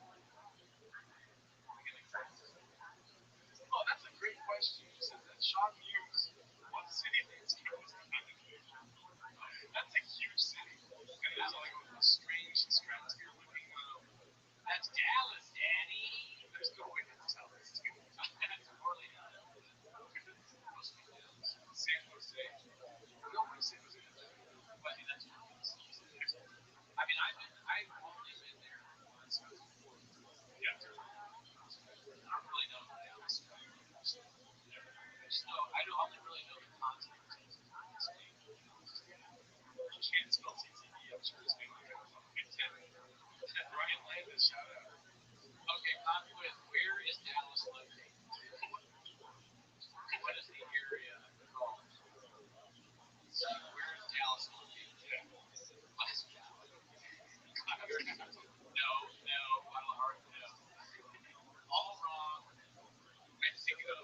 S6: Oh, that's a great question. You said that Sean Hughes, what city landscape was behind the cave? That's a huge city. And it has like a strange stratosphere looking.
S1: That's Dallas, Daddy.
S6: There's no way that's Dallas.
S1: That's Orleans.
S6: San Jose. No, what is San Jose?
S1: But that's I mean, I've only been there once.
S6: Yeah.
S1: I don't really know Dallas. I don't only really know the concept of
S6: You can't spell TTE. I'm sure it's been like a Brian Landis, shout out.
S1: Okay, copy with where is Dallas located? What is the area called? Where is Dallas located?
S6: Yeah.
S1: What is Dallas? No, Guadalajara, no. All wrong. Mexico.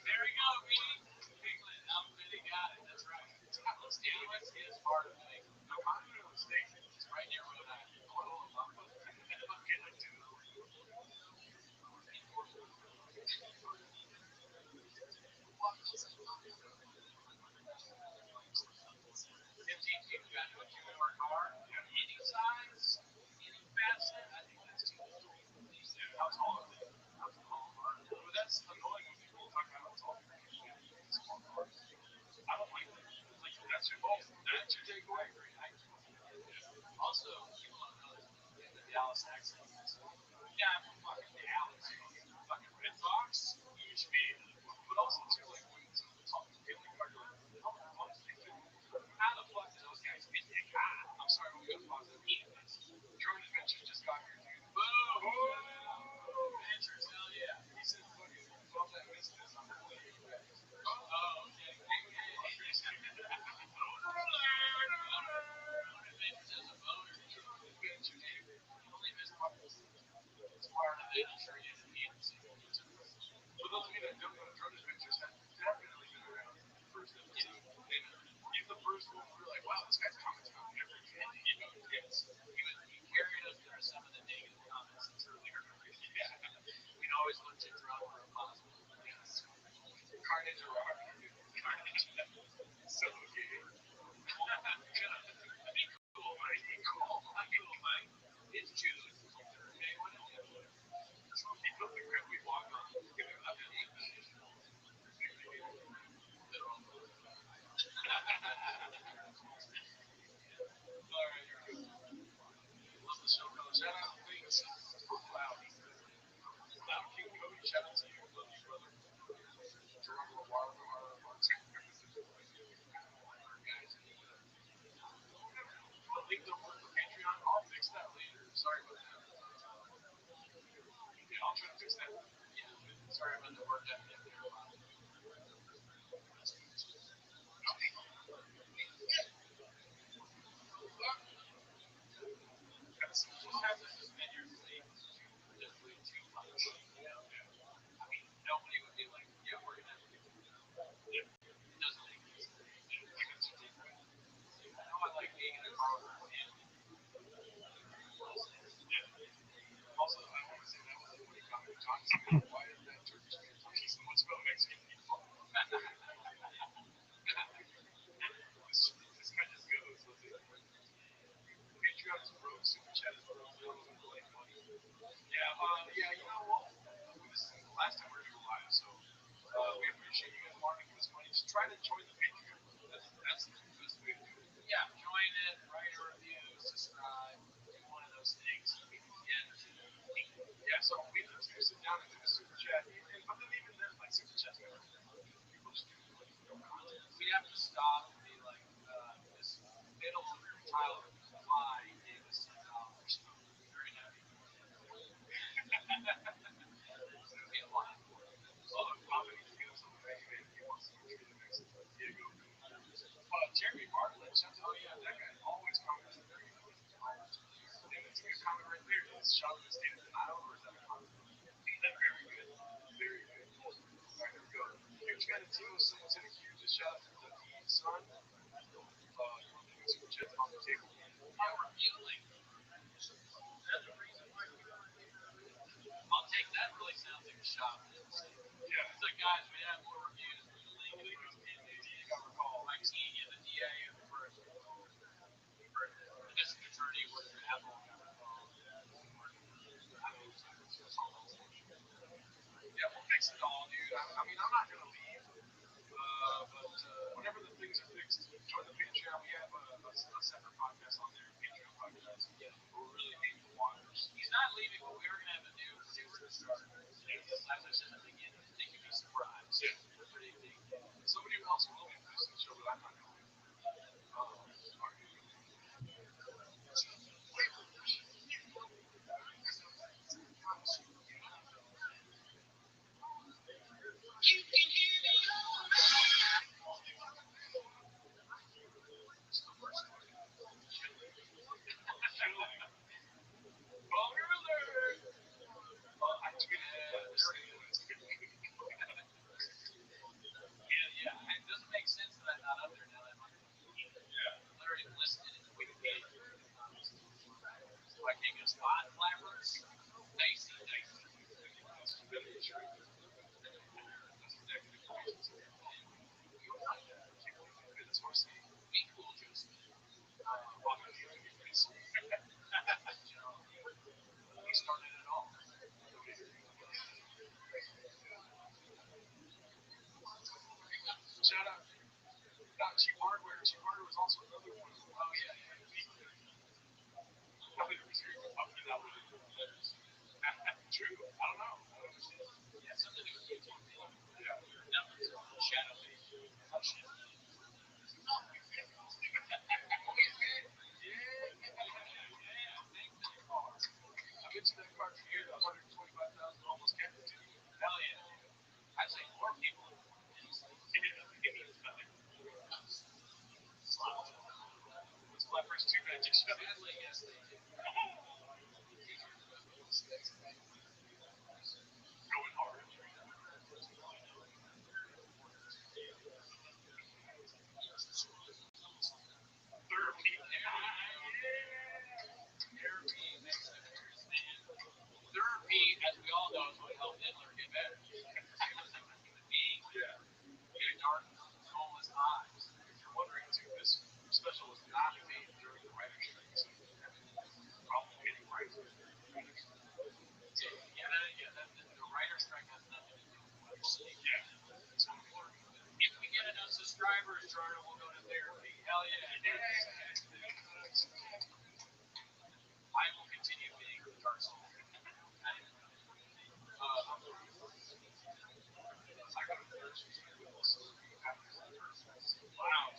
S1: There we go, Pete. England, Alphabet, got it. That's right. Dallas is part of New England.
S6: No, I'm in the state.
S1: It's right near Rhode Island.
S6: Okay, I do.
S1: You've got to put you in our car. Any size, any facet. I think that's too much.
S6: Yeah, how tall are they? But that's annoying when people talk about how tall people can be in small cars. I don't like that. Like, that's your takeaway.
S1: Also, people don't know the Dallas accent. Yeah, I'm from fucking Dallas. Fucking Red Sox.
S6: Huge fan. But also, too, like, when someone talks to me in the car, you're like, how the fuck did they do?
S1: How the fuck did those guys get that car?
S6: I'm sorry, we got to pause that. And I'm sure you didn't need to see what was in it. For those of you that don't know, Drone Adventures has definitely been around since the first episode. And even the first one, we were like, wow, this guy's commenting on every minute. You know, yes.
S1: He carried us through some of the negative comments since earlier. Yeah. We'd always look to drone for a positive.
S6: Yes. Carnage or rock. Carnage. So okay.
S1: Be cool, Mike. Be cool, Mike. It's June. Okay, what else?
S6: He built the grid we walk on. All right, here we go. Love the show, brother. Shout out to Things for Cloud. Cloud King Cody, shout out to you. Love you, brother. Geronimo Water, guys. The link don't work for Patreon. I'll fix that later. Sorry about that. Yeah, I'll try to fix that.
S1: Yeah, sorry about the word that there. What happens is that you're just way too much. You know? I mean, nobody would be like, yeah, we're gonna have to do it. It doesn't make sense. I know I like being in a car with my family.
S6: Also, I want to say that was a funny comment. John said, why is that Turkish man talking so much about Mexican people? This guy just goes. Patreon is broke. Super chat is broke. We don't like money. Yeah, you know what? This is the last time we're going to go live, so we appreciate you guys wanting to give us money. Just try to join the Patreon. That's the best way to do it.
S1: Yeah, join it, write a review, subscribe, do one of those things. We can get to
S6: Yeah, so we have to sit down and do a super chat. But then even then, like super chats, people just do
S1: we have to stop and be like, this middle child fly gave us $10. Very happy. It's going to be a lot.
S6: Well, Papa needs to get him some Mega Man. He wants to go to Mexico, San Diego. Jeremy Bartlett, oh yeah, that guy always comments very good. And it's a good comment right there. Is Sean in the state of denial or is that a comment? Very good. Very good. Alright, here we go. Huge fan of Timo. Someone said a huge shout out to the son. You want the super chat on the table?
S1: I'm revealing. That's the reason why we don't review. I'll take that. Really sounds like a shot.
S6: Yeah.
S1: It's like, guys, we have more reviews. There's a link from
S6: you got to recall.
S1: my team, the DA, for the district attorney with the Apple.
S6: Yeah, we'll fix it all, dude. I mean, I'm not gonna leave. But whenever the things are fixed, join the Patreon. We have a separate podcast on there, Patreon podcast. Yeah, we're really hating the waters.
S1: He's not leaving, but we are gonna have a new superstar. As I said at the beginning, they can be surprised.
S6: Yeah.
S1: They're pretty big.
S6: Somebody else will be producing the show, but I'm not gonna leave.
S1: Yeah, it doesn't make sense that I'm not up there now. Literally listed in Wikipedia. So I can't get a spot. Flappers. Dicey. Be cool, Joseph. He started it all.
S6: Shout out Cheap Hardware. Cheap Hardware was also another one.
S1: Oh, yeah.
S6: Probably the reason you're talking about letters. True. I don't know.
S1: Yeah, something to do with YouTube.
S6: Yeah.
S1: Shadow.
S6: I mentioned that card for you, the 125,000 almost kept it to you.
S1: Hell yeah. I'd say more people.
S6: It's Flappers 2 magic show.
S1: Sadly, yes, they do.
S6: first try, we'll go to therapy. Hell yeah. I will continue being the dark soul. I got a first. Wow.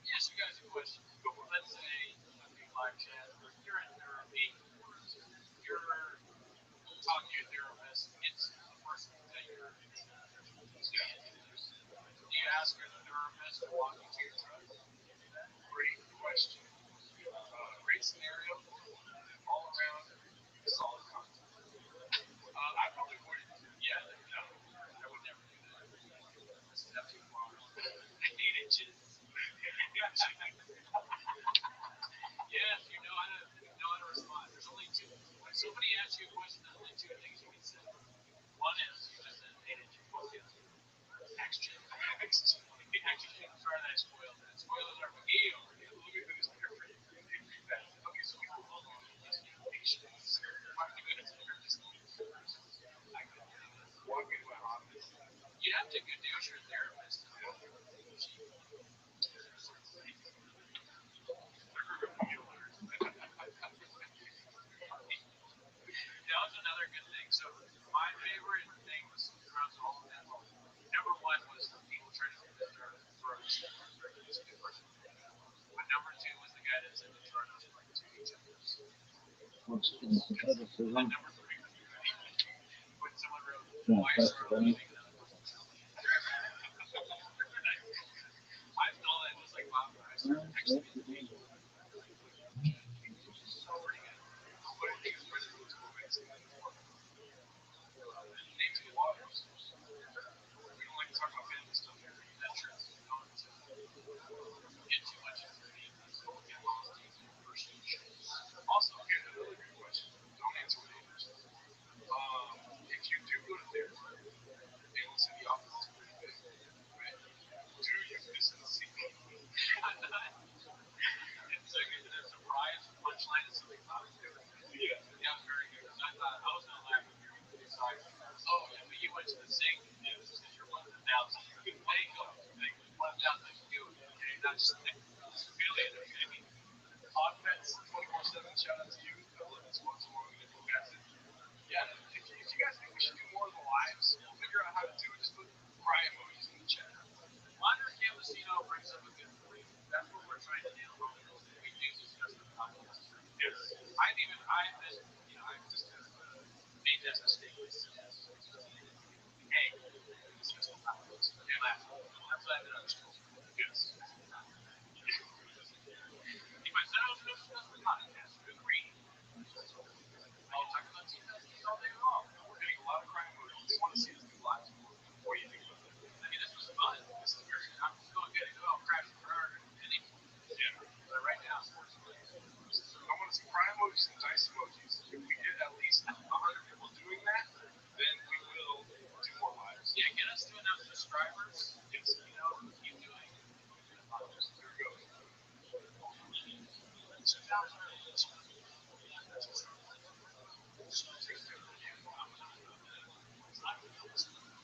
S6: Yes, you guys a question. Let's say live chat. You're in therapy. You're talking to your therapist. It's the person that you're do you ask your therapist to walk you to your truck? Great question. Great scenario. All around solid content. I probably wouldn't. Yeah, no. I would never do that. That's too far. 8 inches. Yes, you know how to respond. There's only two. When somebody asks you a question, there's only two things you can say. One is you just said 8 inches. What's the other? Action. Action. Sorry that I spoiled that. Spoilers are McGee over here. Let me finish the paraphrase. Okay, so people will know patience. 5 minutes of your I could walk into my office. You have to introduce your therapist. That was another good thing. So my favorite thing was throughout all of that. Number one was people trying to do that drugs. But number two was the guy that said the drug was like 2 each. And number three was the guy when someone wrote, "Why is there a leaving?" I felt that was like, wow, I started texting me. So pretty good. But I think it's pretty cool to go back to that. Names of the waters. We don't like to talk about family stuff here. That's true. We don't get too much into the details. Get lost in the personal issues. Also, okay, another good question. Don't answer with names. If you do go to therapy, they will say the office is pretty big. Right? Do you miss the seat? It's like a surprise punchline is something about it. Yeah. Yeah, very good. I thought I was gonna laugh at you. Sorry. Oh, yeah, but you went to the sink. Yeah, because you're one of the thousand. There you go. 1,000 that can do it. Okay, not just affiliate. Okay. Offense 24/7. Shout out to you. I love this one. So we're gonna go past it. Yeah. If you guys think we should do more of the lives, we'll figure out how to do it. Just put cry emojis in the chat. Andre Campesino brings up a good point. That's what we're trying to nail home. We do discuss the podcast. Yes. I've just made that mistake. Hey, discuss the podcast. Yeah. That's what I did. Yes. If I said I was going to discuss the podcast, agree. I'll talk about TNT all day long. We're getting a lot of crime movies. They want to see us do live. What do you think about that? I mean, this was fun. This is very. I'm going good. Oh, crash and burn. Yeah. But right now, I want to see crime emojis and dice emojis. If we get at least 100 people doing that, then we will do more lives. Yeah, get us to enough subscribers. Yes. Keep doing. There we go.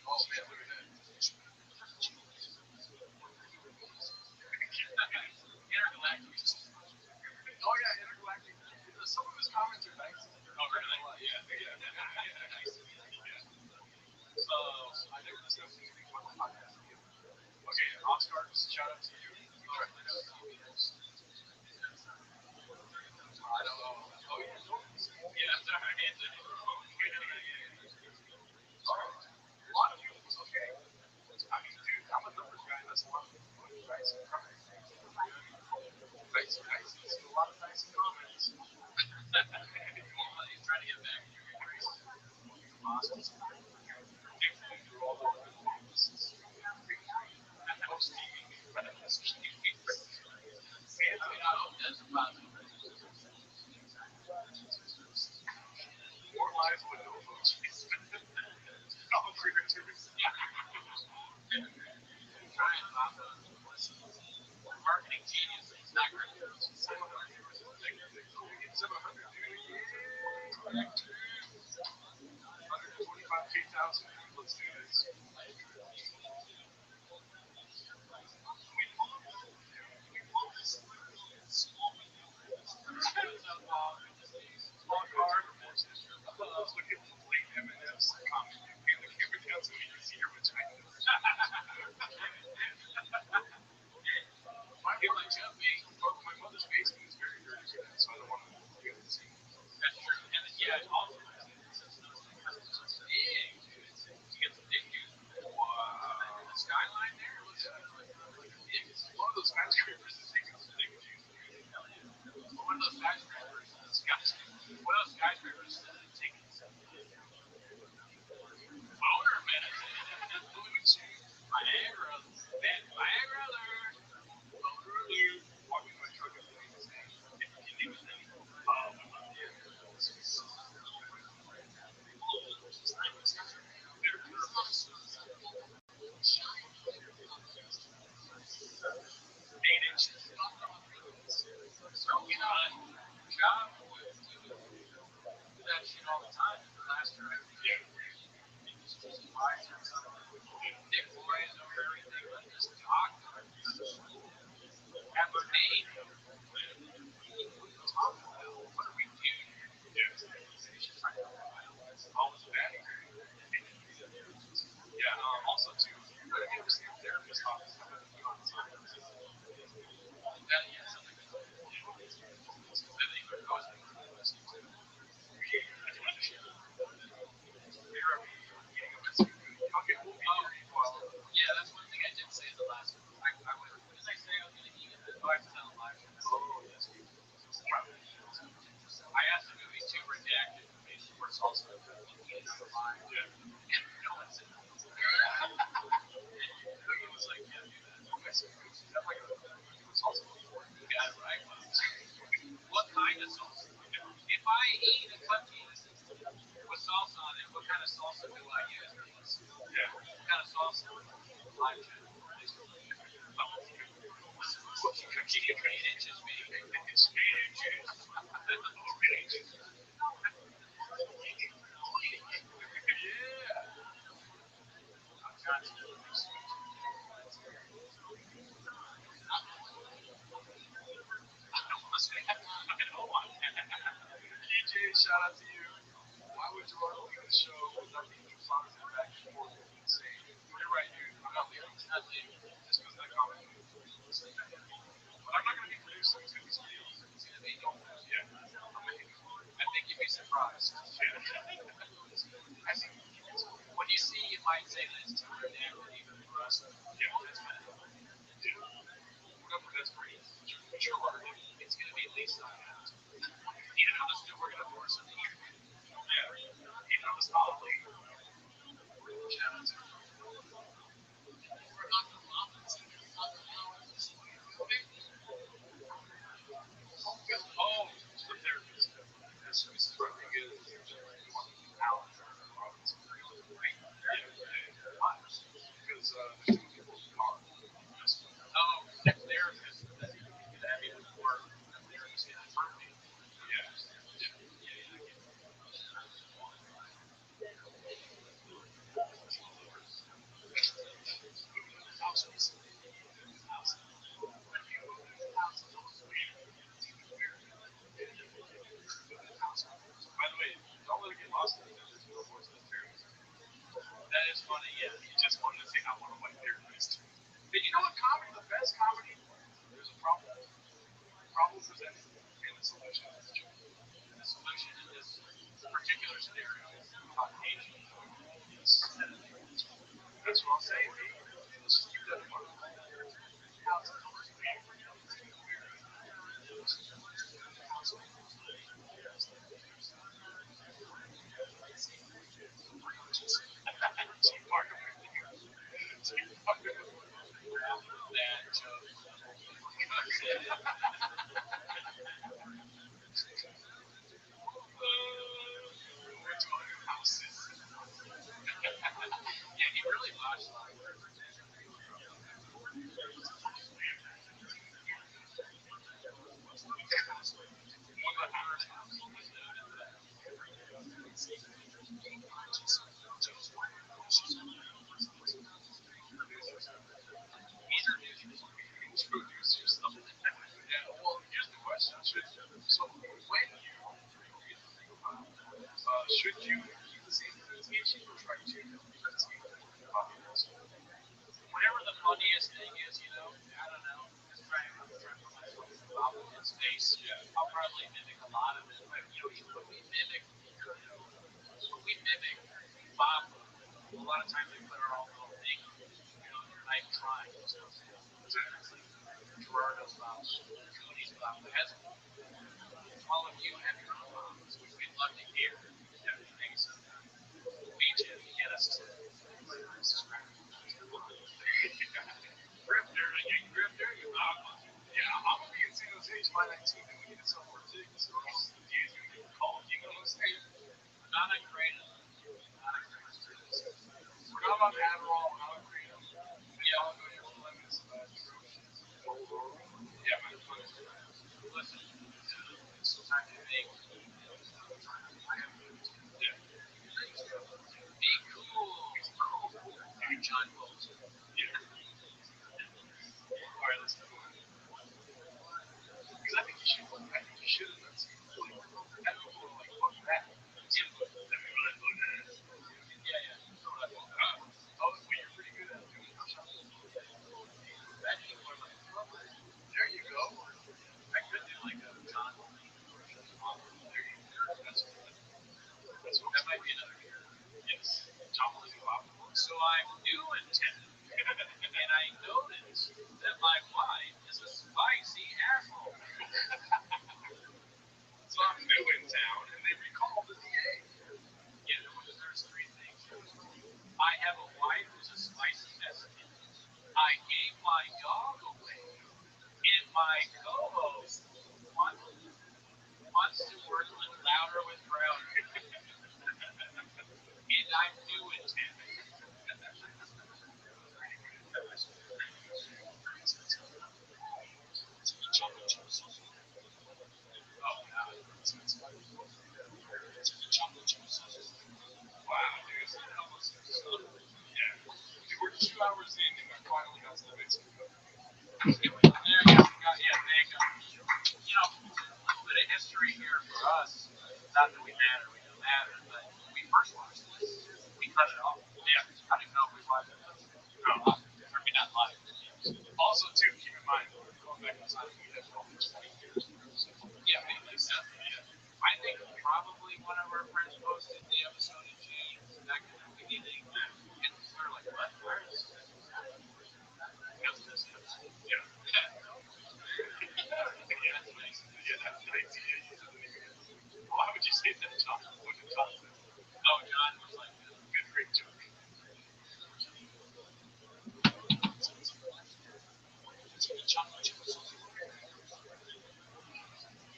S6: Oh man, look at that. Intergalactic. Oh yeah, intergalactic. Some of his comments are nice. Oh really? Yeah. So I never discussed anything about the podcast. Okay, Rothschild'S, shout out to you. I don't know. Oh yeah, yeah, sorry. A lot of people. Okay. I mean, dude, I'm a numbers guy. That's a lot of nice comments. Nice. A lot of nice comments. He's trying to get back at you, Grace. Awesome. Through all the things. More lives with no emojis. Oh, creativity. Marketing genius. It's not great. 700 viewers. We get 700, dude. 125,000.
S1: job we would do that shit all the time. Last year, yeah. Just wise or something. Dick boys over everything. Let's just talk. Have a name. What are we talking about? What are we doing? Yeah. Always bad. Yeah. Also, too, I think the therapist office is going to be on time. That, yeah, something like that. Then they could cause me to listen to. Okay, we'll be yeah, that's one thing I did say in the last one. What did I say I was going to eat it? Oh, I have to tell live. Oh, yes. I asked him if he's too redacted information where it's also eating on the line. Yeah. And no one said no. He was like, yeah, do that. I said, that like it's also you got it right. What kind of salsa? If I eat a cookie with salsa on it, what kind of salsa do I use? Yeah. What kind of salsa? Lime cheddar. Cookie can be 8 inches big. It's 8 inches. Yeah. I'm constantly DJ, shout out to you. Why would you want to leave the show with our usual songs in the back and forth? Insane. You're right, dude. I'm not leaving. It's not leaving. Just because of that comment. But I'm not going to be producing. It's going to be somebody else. It's going to be don't. Yeah. I think you'd be surprised. Yeah. I think when you see, you might say that it's too redacted even for us. Yeah, that's bad. Yeah. Whatever, that's great. But you're right. It's going to be at least on that. Even though they're still working on more something. Yeah. Even though it's not legal. Shout out to you. Oh, the therapist. This is Rodriguez. You want Alan Robinson. Right? Yeah. Because there's two people in the car. Oh, the therapist. That have you before. The therapist in the front. Yeah. By the way, don't let it get lost in the there's no voice of the therapist. That is funny, yeah. He just wanted to say, I want to like therapist. But you know what comedy, the best comedy, there's a problem. Problem presented and the solution is the joke. And the solution in this particular scenario is combination. That's what I'm saying, dude. Let's just keep that in mind. That joke. Yeah, he really watched a lot of yeah, well, here's the question. So when you should you keep the same pronunciation or try to change it because it's whatever the funniest thing is, I don't know. Just try and put myself in Bob Hogan's face. Yeah. I'll probably mimic a lot of it. But when we mimic Bob, a lot of times we put our own little thing, they're not even trying. Gerardo's Bob, Cody's Bob, has all of you have your own Bombs, which we'd love to hear. Yeah, maybe sometime. Meet you, get us to subscribe. Grifter, yeah, Grifter, you Bob. Yeah, I'm gonna be in San Jose July 19th, and we need to sell more tickets, or else the DA's gonna get called. You know what I'm saying? Not a creative. Not a creative. We're not on Adderall. We're not on creative. Yeah, I'll go here for lemons. Yeah, my listen. time to make. I have to. Yeah. Be cool. John Bolton.
S6: Yeah. All right, let's go. Because I think you should. I think you should have done something. Like, I don't know, like, fuck that. Input. Let me really look at it.
S1: Yeah. So what I thought.
S6: Oh, well, you're pretty good at doing it.
S1: That people are like, well,
S6: There you go.
S1: I could do like a John Bolton version of Opera.
S6: There you go. That's what
S1: That might be another character.
S6: Yes. John Bolton Bob.
S1: So I'm new in town, and I noticed that my wife is a spicy asshole.
S6: So I'm new in town, and they recalled the DA.
S1: Yeah, there's three things. I have a wife who's a spicy ST. I gave my dog away, and my co-host wants to work louder with Browner. And I'm new in town. Oh, God.
S6: Wow, dude. Yeah. Dude, we're 2 hours in, and I finally got to the Mexico.
S1: There you go. Yeah, there you go. You know, a little bit of history here for us. Not that we don't matter, but when we first watched this, we cut it off.
S6: Yeah.
S1: I didn't know if we watched it.
S6: No.
S1: I mean, not live.
S6: Also, too, keep in mind, going back in time, we had probably 20 years per episode.
S1: Yeah, maybe so. Yeah. I think probably one of our friends posted the episode in James back in the beginning, and we were like, what? Where is this? Because of this episode.
S6: Yeah.
S1: Yeah, that's nice.
S6: Yeah, that's nice. Why would you say that, John? What did John say?
S1: Oh, John was like,
S6: Good, great joke. He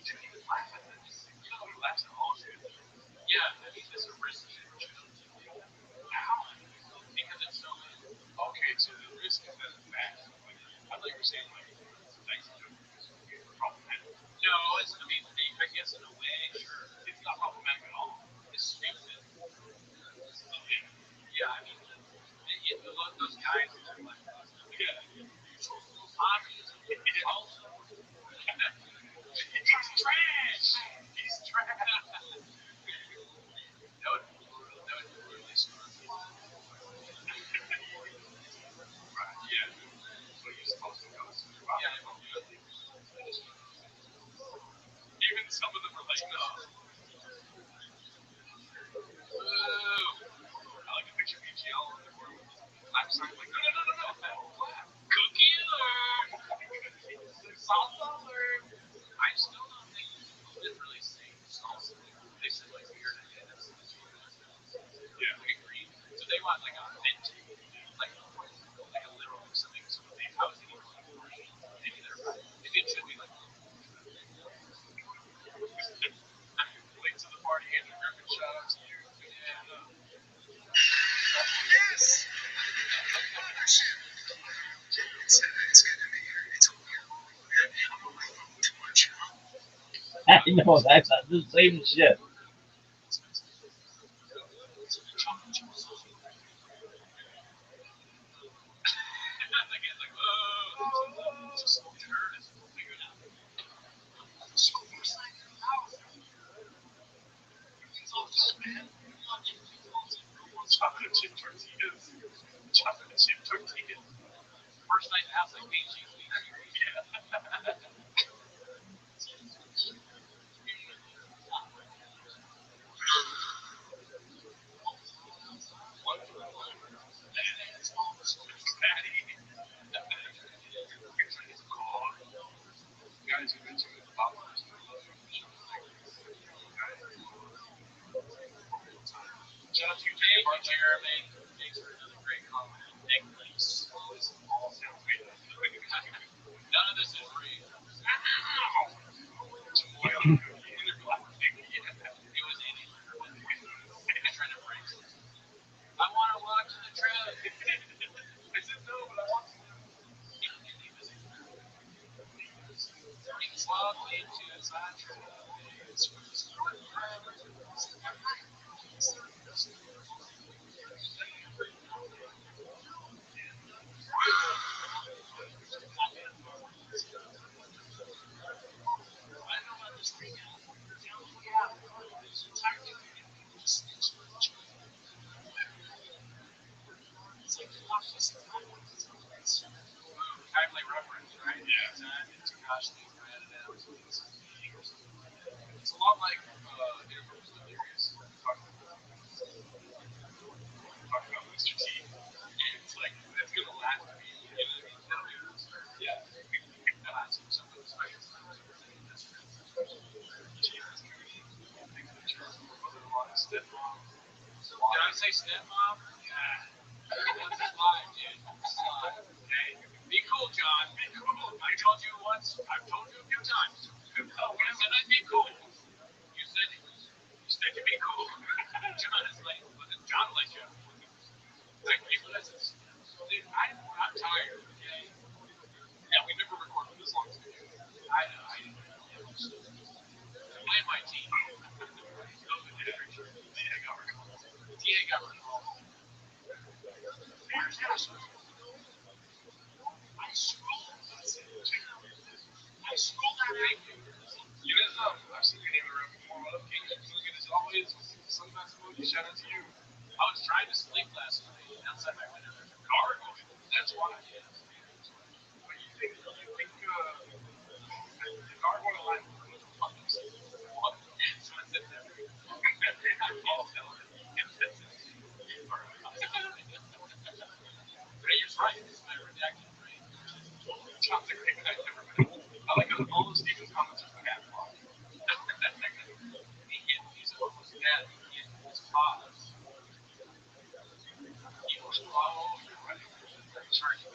S6: didn't even laugh at this. You know, he laughs at all shit.
S1: yeah, I mean, this is a risky joke.
S6: How?
S1: Because it's so good.
S6: Okay, so the risk is that it's bad. Like, I thought you were saying, like, it's a nice joke because it's problematic.
S1: No, I mean, I guess in a way, sure.
S6: It's not problematic at all.
S1: It's stupid.
S6: Okay.
S1: Yeah, I mean, those guys in that black box.
S6: Yeah.
S1: Communism also.
S6: He's trash. He's trash.
S1: That would be really smart.
S6: Right, yeah. So you're supposed to go to the
S1: Yeah, I hope you do.
S6: Even some of them are like, no.
S1: Boo!
S6: I like to picture BGL on the corner with the clap sign, like, no. Clap.
S1: Cookie alert! Salsa alert! I still don't think people literally say salsa. They said like weird ideas.
S6: Yeah.
S1: We agree. So they want like a authentic, like a literal something. I was thinking like version. Maybe they're right. Maybe it should be like.
S6: Late to the party, Andrew Griffin, shout out to you.
S1: Yeah.
S2: Yes. It's good to be here. It's a weird moment. Too much.
S3: I know that's not the same shit.
S6: Chocolate chip tortillas. Chocolate chip tortillas.
S1: First night in the house, like beef cheese.
S6: Yeah. Patty. Guys, you mentioned the poppers. Shout out to you,
S1: Thank you,
S6: Jeremy.
S1: Jeremy. Thanks for another great comment. Thanks.
S6: This all sounds good.
S1: None of this is free.
S6: It
S1: It was Andy Letterman. He's trying to break this. I want to watch the trailer.
S6: I said no, but I want to.
S1: Brings love into the trailer.
S6: Timely reference, right? Yeah. It's gosh, these ran it out. It's a lot like Universe Delirious. Talking about Mr. T. It's like it's gonna last me. You know what I mean? Yeah. Last me some of those fights. Jesus, Cootie. Mother-in-law, stepmom. Did I say stepmom? Yeah. That's a slide, dude. Slide. Okay. Be cool, John. Be cool. I told you once. I've told you a few times. Oh, when I said I'd be cool, you said to be cool. John is like, John let you. Like, people, listen. Dude, I'm tired, okay? And we never recorded this long as we do. I know. And my team. Those are different. TA got recalled. I scrolled that thing. You guys know, I've seen your name around before. What up, King? Good as always. Sometimes shout out to you. I was trying to sleep last night, and outside my window there's a car going. That's why. But you think the car going to line for the fucking sleep? What? So I said that. I can't tell her. But you're right. It's my redacted brain. John's a great guy. I like how all of Steven's comments are bad. He's almost dead. He's paused. He was paused.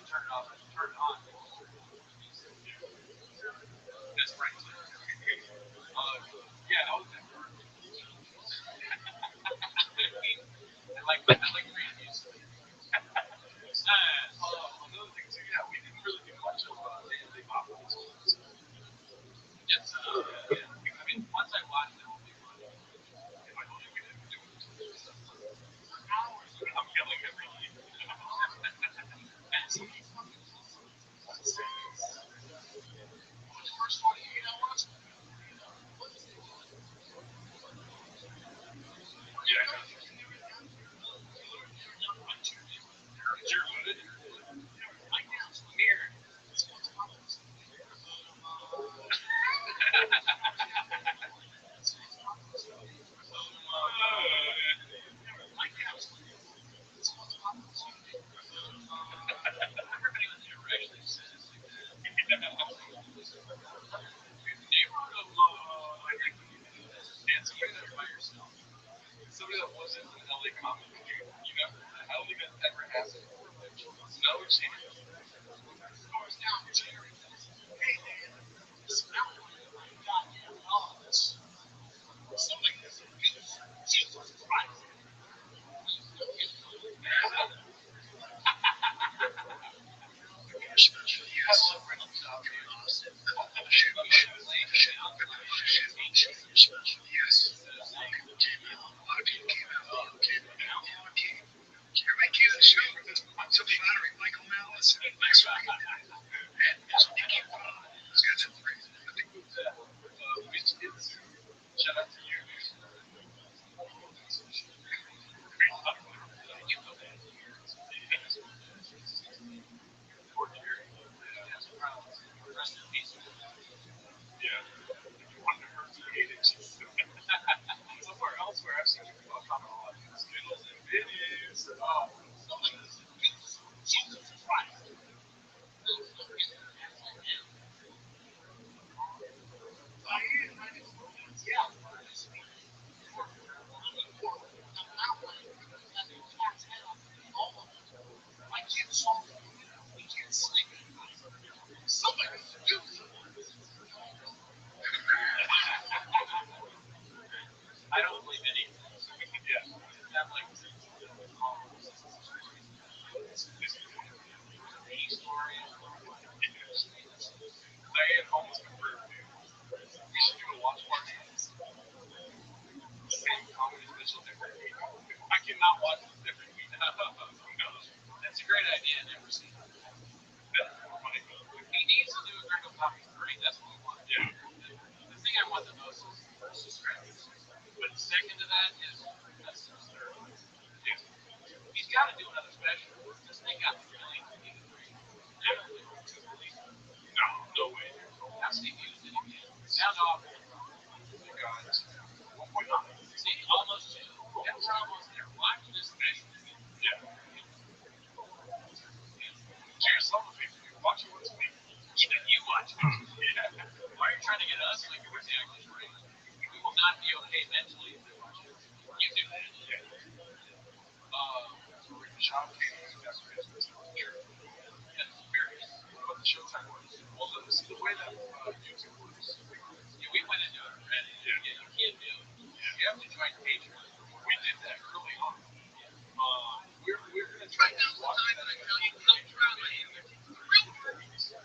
S6: Turn it off. Turn it on. That's right. Yeah, I was at work. I like reading music. Another thing too, yeah, we didn't really do much of daily pop on this one. Yes, yeah. I mean, once I watched it, it'll be fun. If I told you we didn't do it for hours, I'm yelling every day. What's the first 28 hours? Yeah. You're good. Right now, it's weird. Everybody was actually says neighborhood of and somebody that's by yourself. Somebody that wasn't an LA comic. You know, I don't think that ever happened. No chance. Goes down Jerry. Hey man, smell my goddamn laws. Somebody has a beef. Jesus Christ. So flattering, Michael Malice. Thanks for But second to that is that's third. Yeah. He's got to do another special. This thing got millions of views. Yeah. No, no way. How many views did he get? Sound off. You guys. 1.9. See, almost two. Yeah, we're almost there. Watch this special. Yeah. Cheers, some of people. Watch it with me. Even you watch it. Yeah. Why are you trying to get us like we're actually straight? We will not be okay mentally if they watch it. You do that. Yeah. Sean Kane's got business. Sure. Yeah, very. What about the Showtime ones? Well, the way that music works. Yeah, we went into it already. Yeah, you can't do it. Yeah. You have to join Patreon. We did that early on. We're going to try to watch that.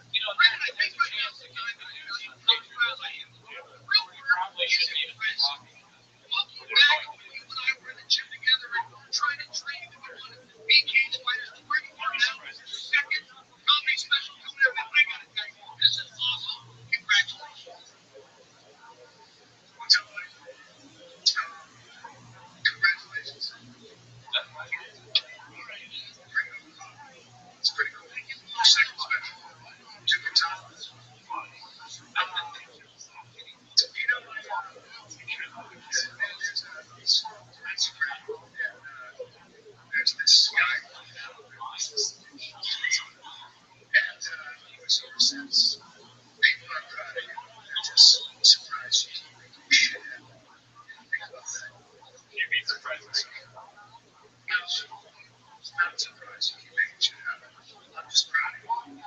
S6: You know, there's a chance to get the news on Patreon. We probably shouldn't even be talking about it.
S2: Looking back, you and I were in the gym together and trying to train to become big cage fighters. Where you are now is your second comedy special coming up. I gotta tell you, this is awesome. Congratulations. What's up, buddy? Congratulations. It's pretty cool. Your second special. Different times. You know, that's great. There's this guy and he was overseas. People are proud of you. They're just surprised you keep making shit happen. Think about that.
S6: You mean surprised us?
S2: No, it's not surprised you keep making shit happen. I'm just proud of you.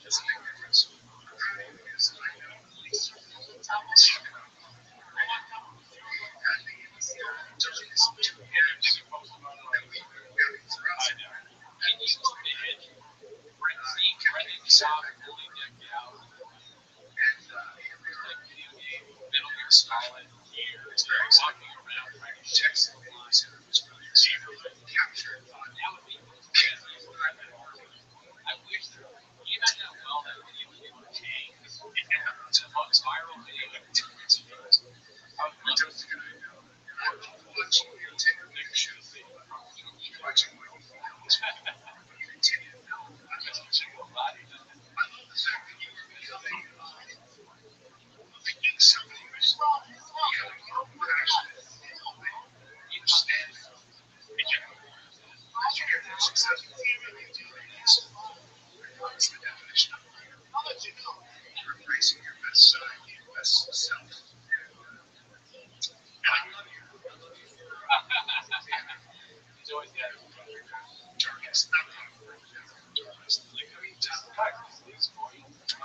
S2: There's a big difference. I'm proud of you because I know at least you're fucking up.
S6: I wish there was. You know how well that video would be able to change. It's a viral video. I would love to see it.
S2: Watching you take a picture, watching what you feel, you continue to know. I love the fact that you are becoming somebody who's passionate, you stand up, you're that successful. What's the definition of life? You're embracing your best side, your best self. I love you.
S6: He's always got his
S2: Darkest, not darkest. Like, I mean, just I'm not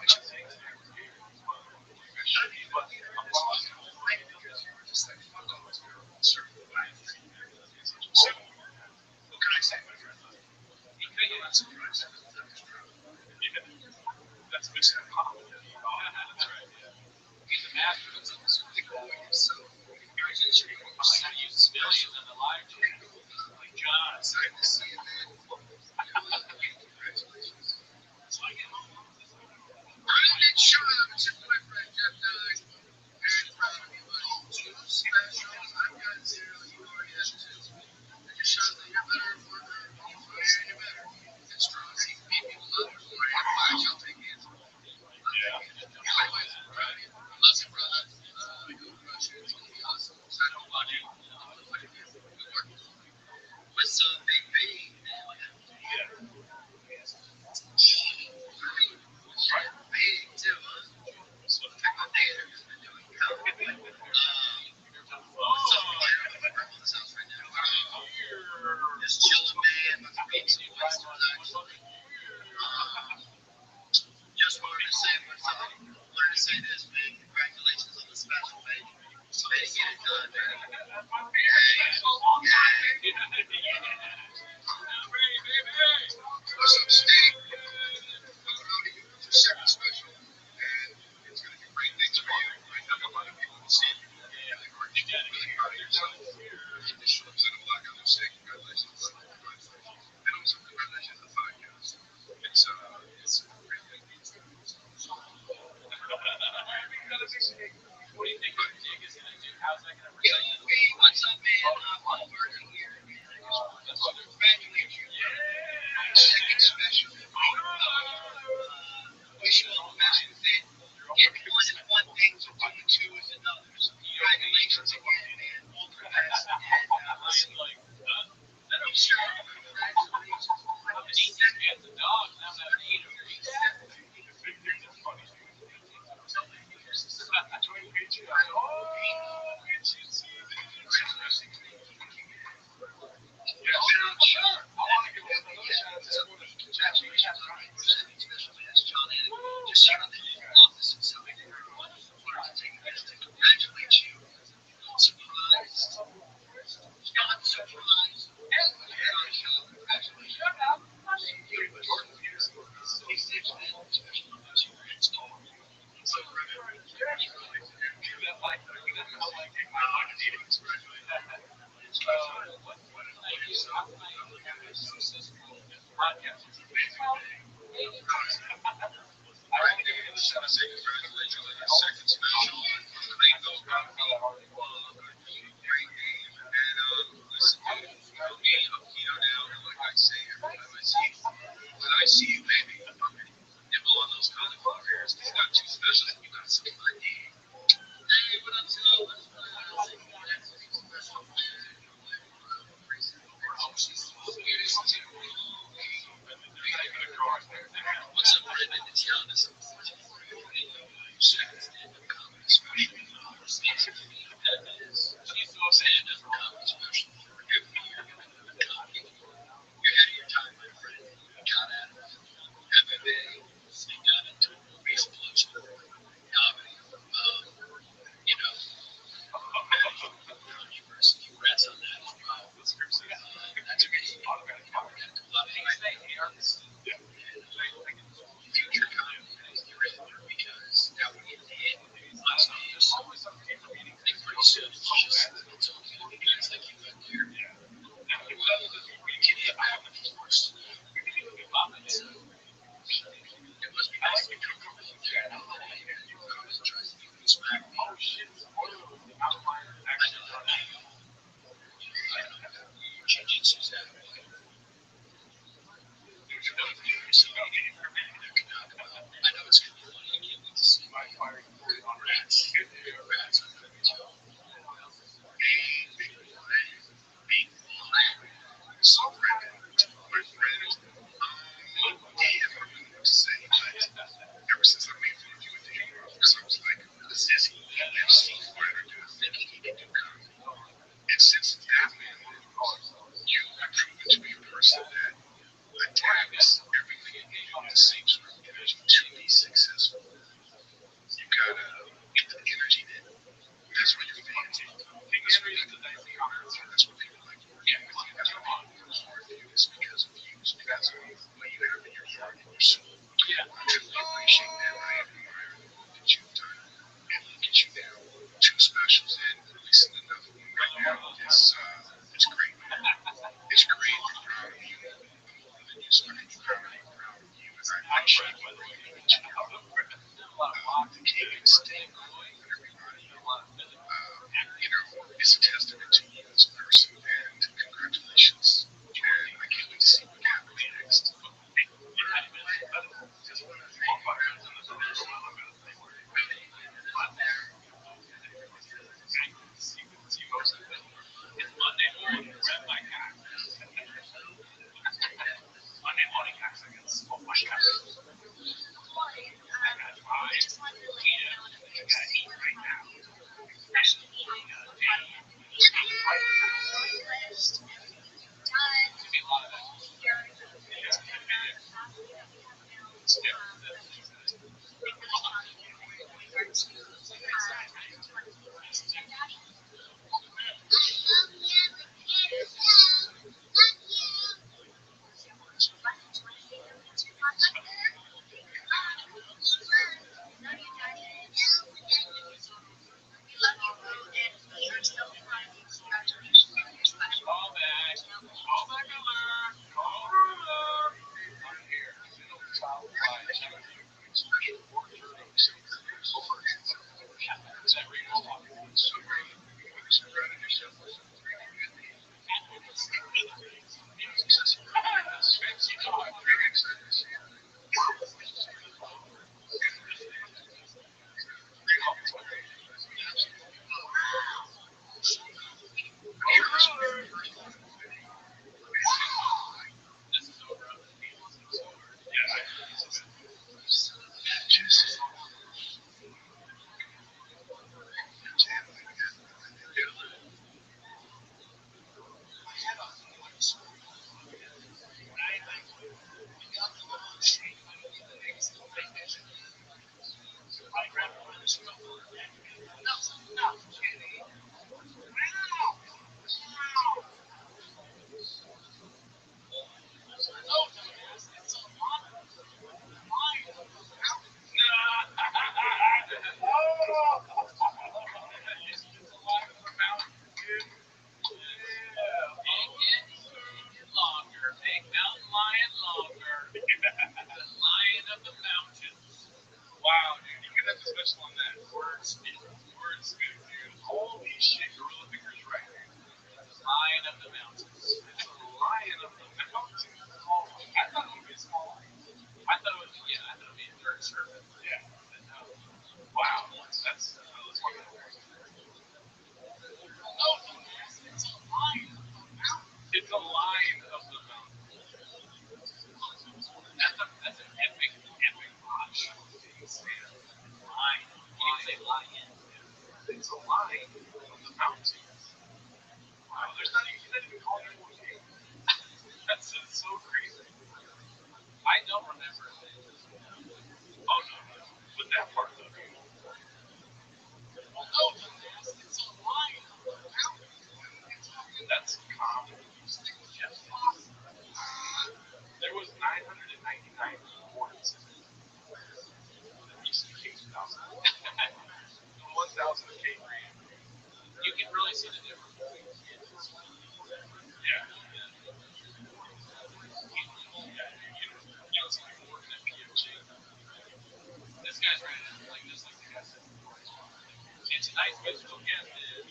S2: saying that should be, but I'm following you because you were just like, fuck all this girl, certain life. So, what can I say, my friend? You're not surprised.
S6: That's a good set of compliment. That's right, yeah. He's a master of
S2: So, congratulations.
S6: how to use civilians in the live chat. Like John.
S2: Excited to see you, man. Congratulations. I'm not sure it's your boyfriend, Jeff Dye. Very proud of you, buddy. Two specials. I've got zero. You already have two. And just shows that you're better and more better. You're better. It's strong. See, people love it. I'll take it.
S6: Yeah.
S2: Love you, brother. Go crush it. It's going to be awesome. I don't watch it. With Big B.
S6: Yeah.
S2: Big, too, huh? So, my dad has been doing comedy. What's up, player? I'm at my grandmother's house right now. Just chilling, man. About to read some questions, actually. Just wanted to say what's up. Wanted to say this, man. Congratulations on the special, man. Way to get it done, man. Yeah.
S1: Lion of the mountains.
S6: It's a lion of the mountains. Oh, I thought it would be a small lion.
S1: I thought it would be, yeah, I thought it would be a dirt serpent.
S6: Yeah.
S1: But no.
S6: Wow. That's let's walk it over. It's a lion of the mountains.
S1: That's an epic watch. Lion. You didn't say lion.
S6: It's a lion of the mountains. Wow. There's not even calling it one name. That's so crazy.
S1: I don't remember if it is.
S6: Oh no. But that part though. That's common. There was 999 reports in the recent case thousand. 1,000 K-Ram.
S1: You can really see the difference between kids and school.
S6: Yeah. You know, some people working at PMG.
S1: This guy's ready to play just like the guy said before. And tonight's musical guest is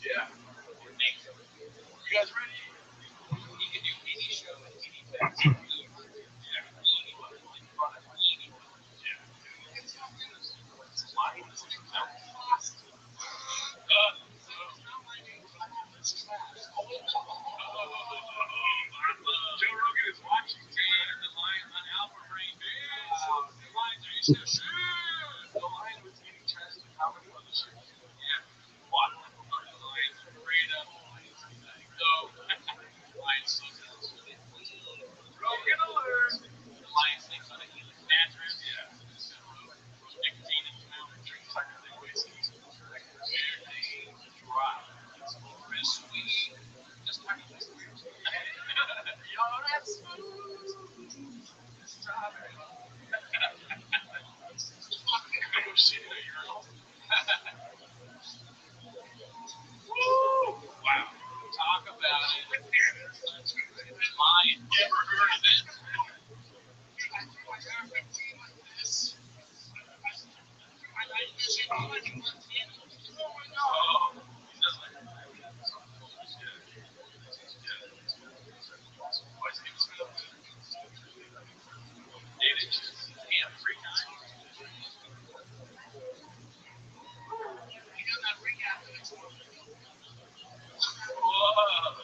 S6: Yeah.
S1: Nate.
S6: You guys ready?
S1: He can do any show in any text. Anyone. In front of anyone.
S6: Yeah.
S1: Lions of the mountains.
S6: Joe Rogan is watching.
S1: The lions on Alpha Brain. The lions are used to shoot.
S6: The lion was eating trash and how many other shit?
S1: Yeah. What? The lions are afraid of. No. Lions so sensitive.
S6: Rogan alert.
S1: The lions think on a healing mattress.
S6: Yeah.
S1: Nicotine in the mouth.
S6: Drinks like a big whiskey.
S1: Everything dry. Real sweet. Just tiny bit.
S6: Yo, that's smooth. Strawberry. Oh shit, a urinal. Woo! Wow.
S1: Talk about it. Lion.
S6: Never heard of it. Oh. What's he smell?
S1: It is just damn free time.
S6: Whoa.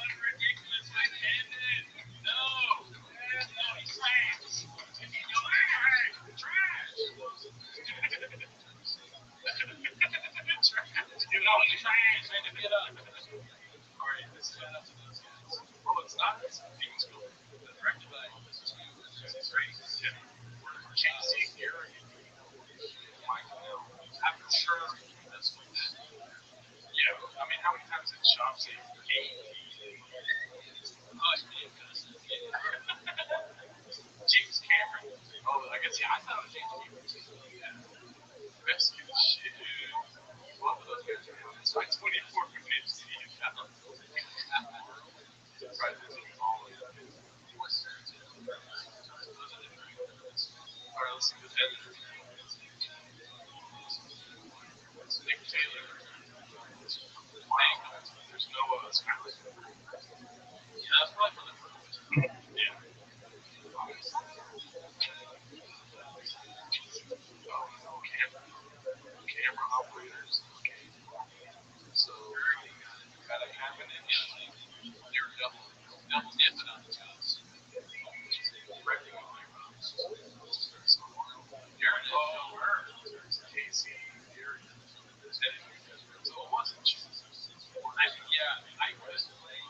S1: Unridiculous independent. No. No, he's trash.
S6: Trash.
S1: You know, he's trash. Man, to get up.
S6: Alright, this is enough to those guys. Oh, it's not. It's Demon's School.
S1: Directed by
S6: It's great. Yeah. We're chasing Gary. Michael.
S1: I'm sure that's what that is.
S6: Yeah, I mean, how many times did Shop say
S1: Oh, it's me, cousin.
S6: James Cameron? Oh, I guess
S1: Yeah, I thought it was James Cameron.
S6: rescue the shit. Both of those guys are on this by 24 minutes. Right, this is all the way up. Alright, let's see this editor. Nick Taylor. Wow. There's no Skyler.
S1: Yeah, that's probably for the first.
S6: Yeah. Oh, no camera operators. Okay. So, gotta have an engine.
S1: They're double dipping on the jobs.
S6: Directing on my moms.
S1: There it is.
S6: Oh, her. Casey, Gary. So it wasn't Jesus.
S1: I was playing.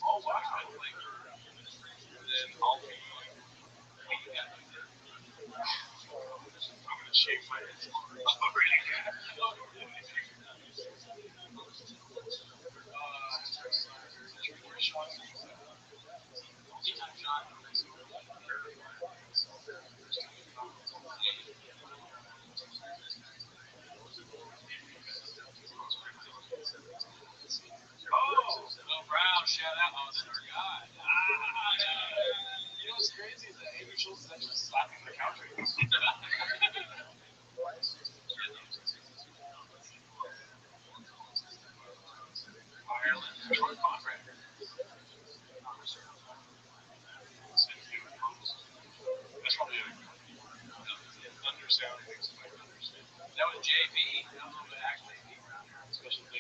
S6: Oh, wow.
S1: And then all the we got
S6: I'm gonna shave my head tomorrow. Oh, really?
S1: Oh, Brown, shout out. Oh, that's our guy.
S6: You know what's crazy is that Andrew Schultz is actually slapping the couch right now.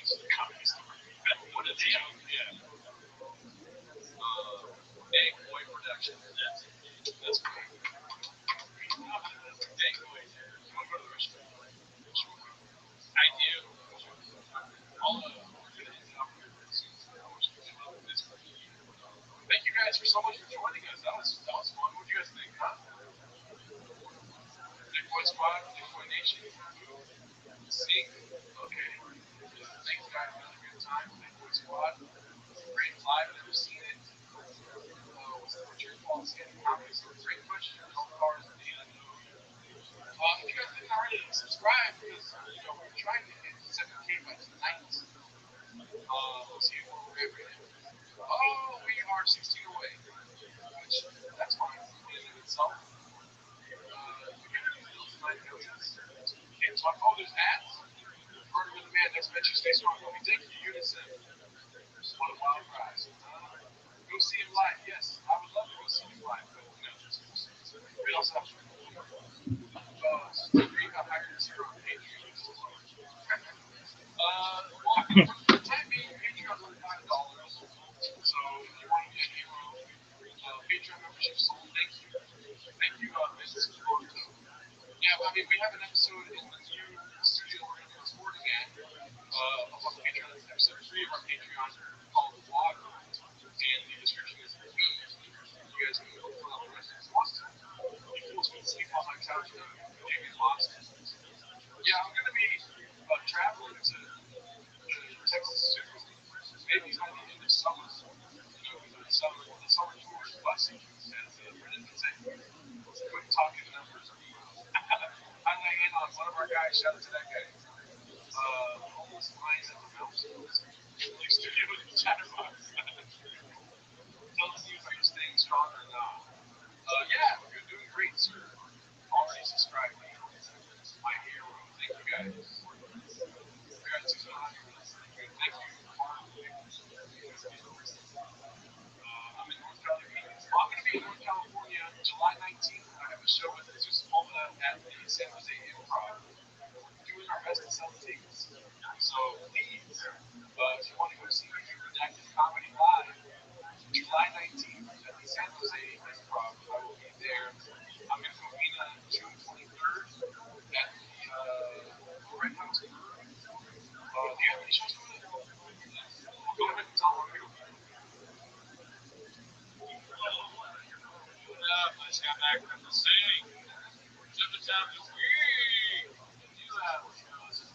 S6: Comedy Store.
S1: What a damn, yeah. Egg Boy Production. That's great. Egg Boy.
S6: You want to go to the restaurant?
S1: I do. All of them.
S6: Thank you guys for so much for joining us. That was fun. What do you guys think, huh? Big Boy Squad, Big Boy Nation. Sync. Okay. Thanks guys, another good time. Big Boy Squad. Great live, never seen it. What's your fault? Standing comedy. So great question. All cars at the end. If you guys didn't already subscribe, because we're trying to hit 7K by tonight. Let's see where we're at right now. Oh, we are 16 away, which that's fine in and of itself. We can do deals tonight, can't talk. Oh, there's ads. Part of the man, next venture, stay strong. Let me thank you, Unison. What a wild ride. Go see him live. Yes, I would love to go see him live, but we also have to. We got hired this year on Patreon. For the time being, Patreon's only $5. So if you want to be a hero, Patreon membership sold. Thank you. Thank you, Mrs. Roto. Yeah, I mean, we have an episode in the new studio we're going to be recording at on Patreon. That's episode 3 of our Patreon called Water. And the description is me. You guys can go fill out the rest of this monster. You fools can sleep on my couch now. Maybe lost. Yeah, I'm going to be traveling to Texas soon. Maybe by the end of summer. The summer tour is busting, as Brendan would say. Quit talking numbers. I'm going to end on one of our guys. Shout out to that guy. Almost lines at the mountain. New studio in the chatterbox. Tell us if you're staying strong or not. Yeah, you're doing great, sir. Already subscribed. My hero. Thank you guys. We got 200. Thank you. I'm in North California. I'm going to be in North California July 19th. I have a show with Jesus Mola at the San Jose Improv. We're doing our best to sell the tickets. So please, if you want to go see me do Redacted Comedy Live, July 19th at the San Jose Improv, I will be there. I'm in Covina June 23rd at the Red House Brewery. Do you have any shows coming up? Well, go ahead and tell them where you'll be.
S1: I just got back from the city. Took the time to week. You have shows.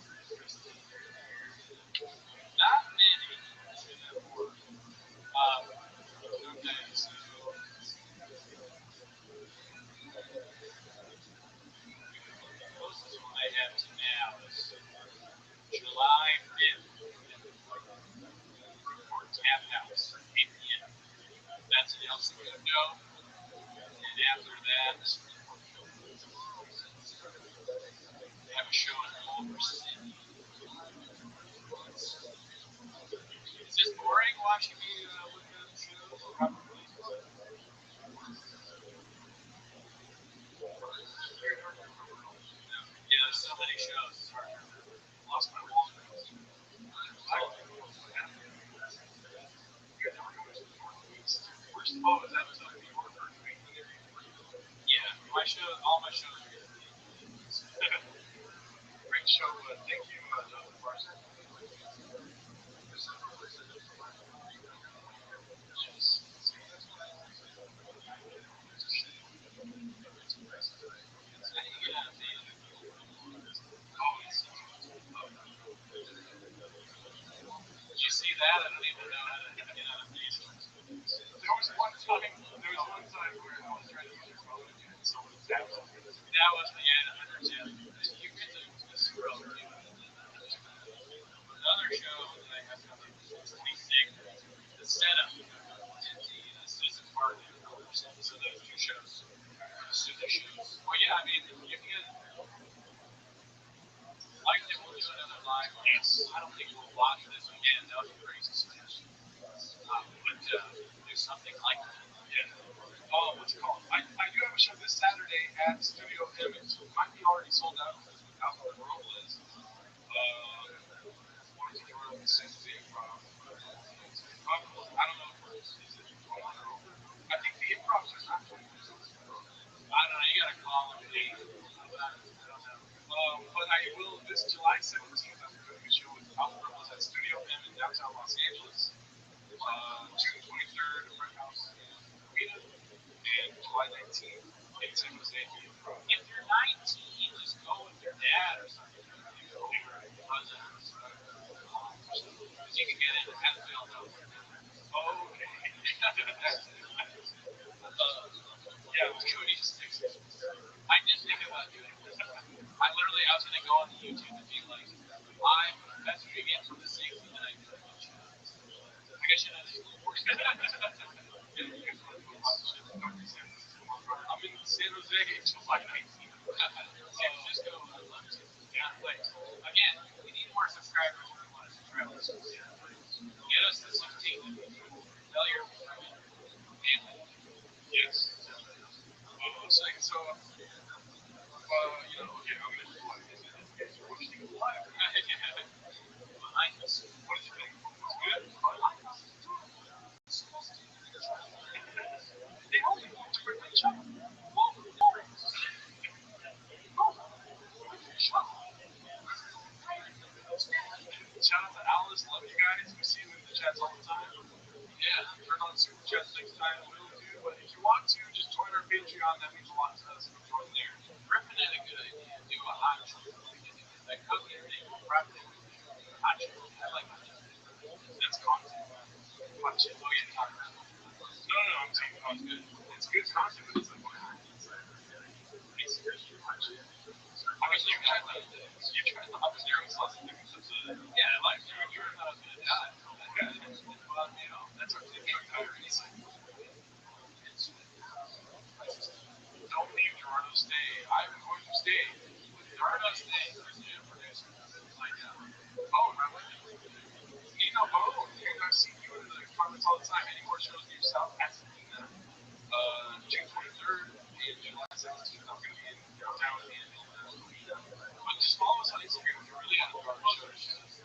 S1: Not many. Okay, so the closest one I have to now is July 5th. Brookport Tap House, 8 p.m. That's in El Segundo. And after that, I have a show in Culver City. Is this boring watching me look at shows? Probably. Yeah, there's so many shows. It's hard to remember. Lost my wallet.
S6: First of all, is that New York or New England area?
S1: Yeah, all my shows are here.
S6: Great show. Thank you, Jonathan Parson.
S1: Did you see that? I don't even know how to get out of Facebook.
S6: There was one time where I was trying to use your phone and someone tapped it.
S1: That was the end of Hunter's End. You get to scroll through another show that I have coming 26th. The setup in the Susan Park in Culver City. So those two shows. Susan shows. Well, yeah, I mean, you can like it. We'll do another live. Yes. I don't think we'll watch this again. That was a crazy smash. But do something like that.
S6: Yeah. What's it called? I do have a show this Saturday at Studio M. It might be already sold out because of how the world is. Wanted to throw This is the improv. I don't know if it's is it 21 or over. I think the improvs are not 21.
S1: I don't know. You gotta call them. I don't know.
S6: But I will, this July 17th, I'm doing a show with Alpha Rebels at Studio M in downtown Los Angeles. June 23rd, Red House Arena. And July 19th in San Jose at the Improv.
S1: If you're 19, just go with your dad or something. Because you can get into Hatfield.
S6: Oh, okay.
S1: Yeah, with Cody sticks. I did think about doing this. I was gonna go on the YouTube and be like, I'm messaging in from the safety that I do. I guess you know this little horse.
S6: Yeah, you guys want to do a lot of shit in Dr. San Francisco. I'm in San Jose, July 19th.
S1: San Francisco, I'd love to. Yeah, like, again, we need more subscribers if you want us to travel. Get us to 16. Tell your family.
S6: Yes. So, okay, I'm going to do what? Is it watching it live?
S1: Behind us.
S6: What did you think? Was it good? They only want to bring the show. Shout out to Alice, love you guys. We see you in the chats all the time. Yeah, turn on super chats next time. We will do. But if you want to, just join our Patreon. That means a lot to us. Join there.
S1: Griffin had a good idea. Do a hot chocolate. That cookie thing. Probably hot chocolate. I like hot chocolate.
S6: That's content. Hot shit. Oh, yeah, hot. No, I'm saying it's good. It's good content, but it's like, it's hot shit. I mean, you tried the habanero sauce.
S1: Yeah, like you were not going to die. Well,
S6: That's our TikTok diaries. Don't leave Gerardo's Day. I'm going to stay.
S1: Gerardo's Day. There's a new producer.
S6: Oh, really? I've seen you in the comments all the time. Any more shows near South Pasadena? June 23rd and July 17th. I'm going to be in downtown but just follow us on Instagram if you really want to go to shows.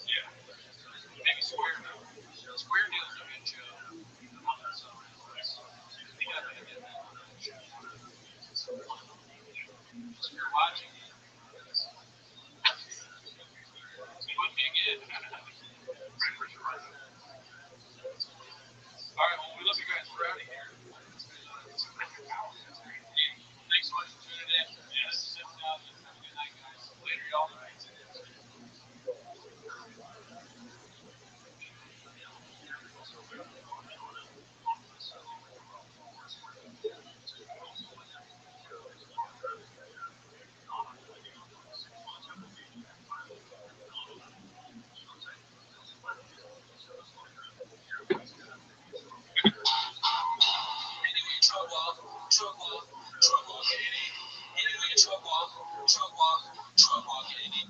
S6: Yeah. Maybe Square now.
S1: Square Deal's a good show. If you're watching, put me again.
S6: Alright, well, we love you guys. We're out of here.
S1: Thanks so much for tuning in. Yeah, this is it now. Have a good night, guys. Later, y'all. Anyway, truck walk, Andy. Anyway, truck walk, Andy.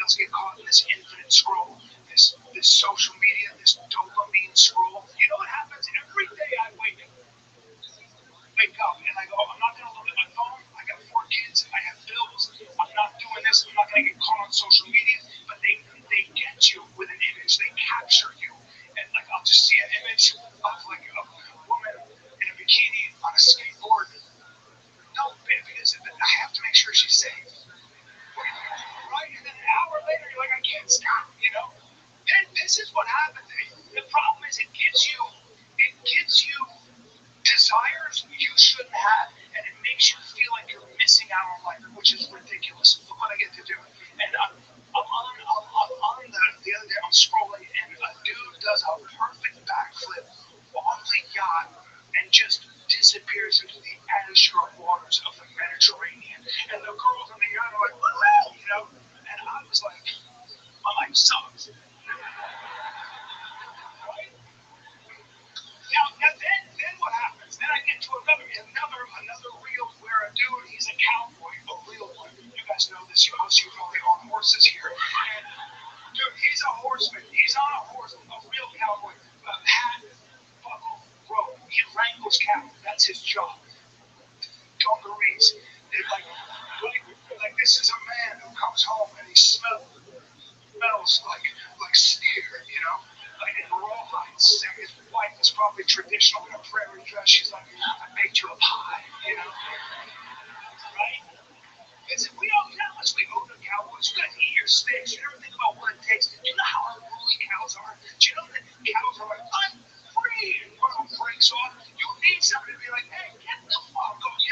S2: wants to get caught in this infinite scroll, this social media, this dopamine scroll. You know what happens every day? I wake up and I go, I'm not gonna look at my phone. I got 4 kids. I have bills. I'm not doing this. I'm not gonna get caught on social media. But they get you with an image. They capture you. And like I'll just see an image of like a woman in a bikini on a skateboard. No, because I have to make sure she's safe. Right? And then an hour later, you're like, I can't stop, you know? And this is what happens. The problem is it gives you desires you shouldn't have, and it makes you feel like you're missing out on life, which is ridiculous. Look what I get to do. And I'm on the other day, I'm scrolling, and a dude does a perfect backflip off the yacht and just disappears into the azure waters of the Mediterranean. And the girls on the yacht are like, woo, you know? And I was like, my life sucks. Right? Now then what happens? Then I get to another reel where a dude, he's a cowboy, a real one. You guys know this. Most of you probably own horses here. And dude, he's a horseman. He's on a horse, a real cowboy. Hat, buckle, rope. He wrangles cattle. That's his job. Dungarees. Like this is a man who comes home and he smells like steer, you know, like in rawhides. His wife is probably traditional in a prairie dress. She's like, I made you a pie, you know, right? Listen, we know how much we owe the cowboys. You guys eat your steaks. You never think about what it takes. Do you know how unruly cows are? Do you know that cows are like, I'm free, and one of them breaks off? You need somebody to be like, hey, get the fuck off.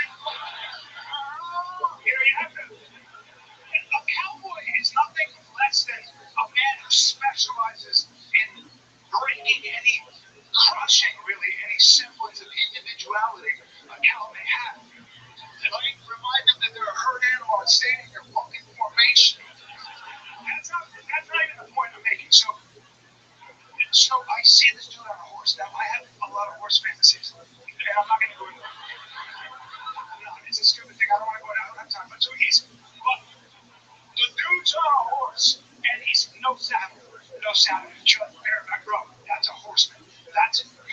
S2: You know, you have to. A cowboy is nothing less than a man who specializes in crushing really any semblance of individuality a cow may have. And I remind them that they're a herd animal and staying in their fucking formation. That's not even the point I'm making. So I see this dude on a horse. Now I have a lot of horse fantasies, and I'm not going to go into it. No, it's a stupid thing. I don't want to go down that time. But the dude's on a horse, and he's no saddle, just bareback rope. That's a horseman. You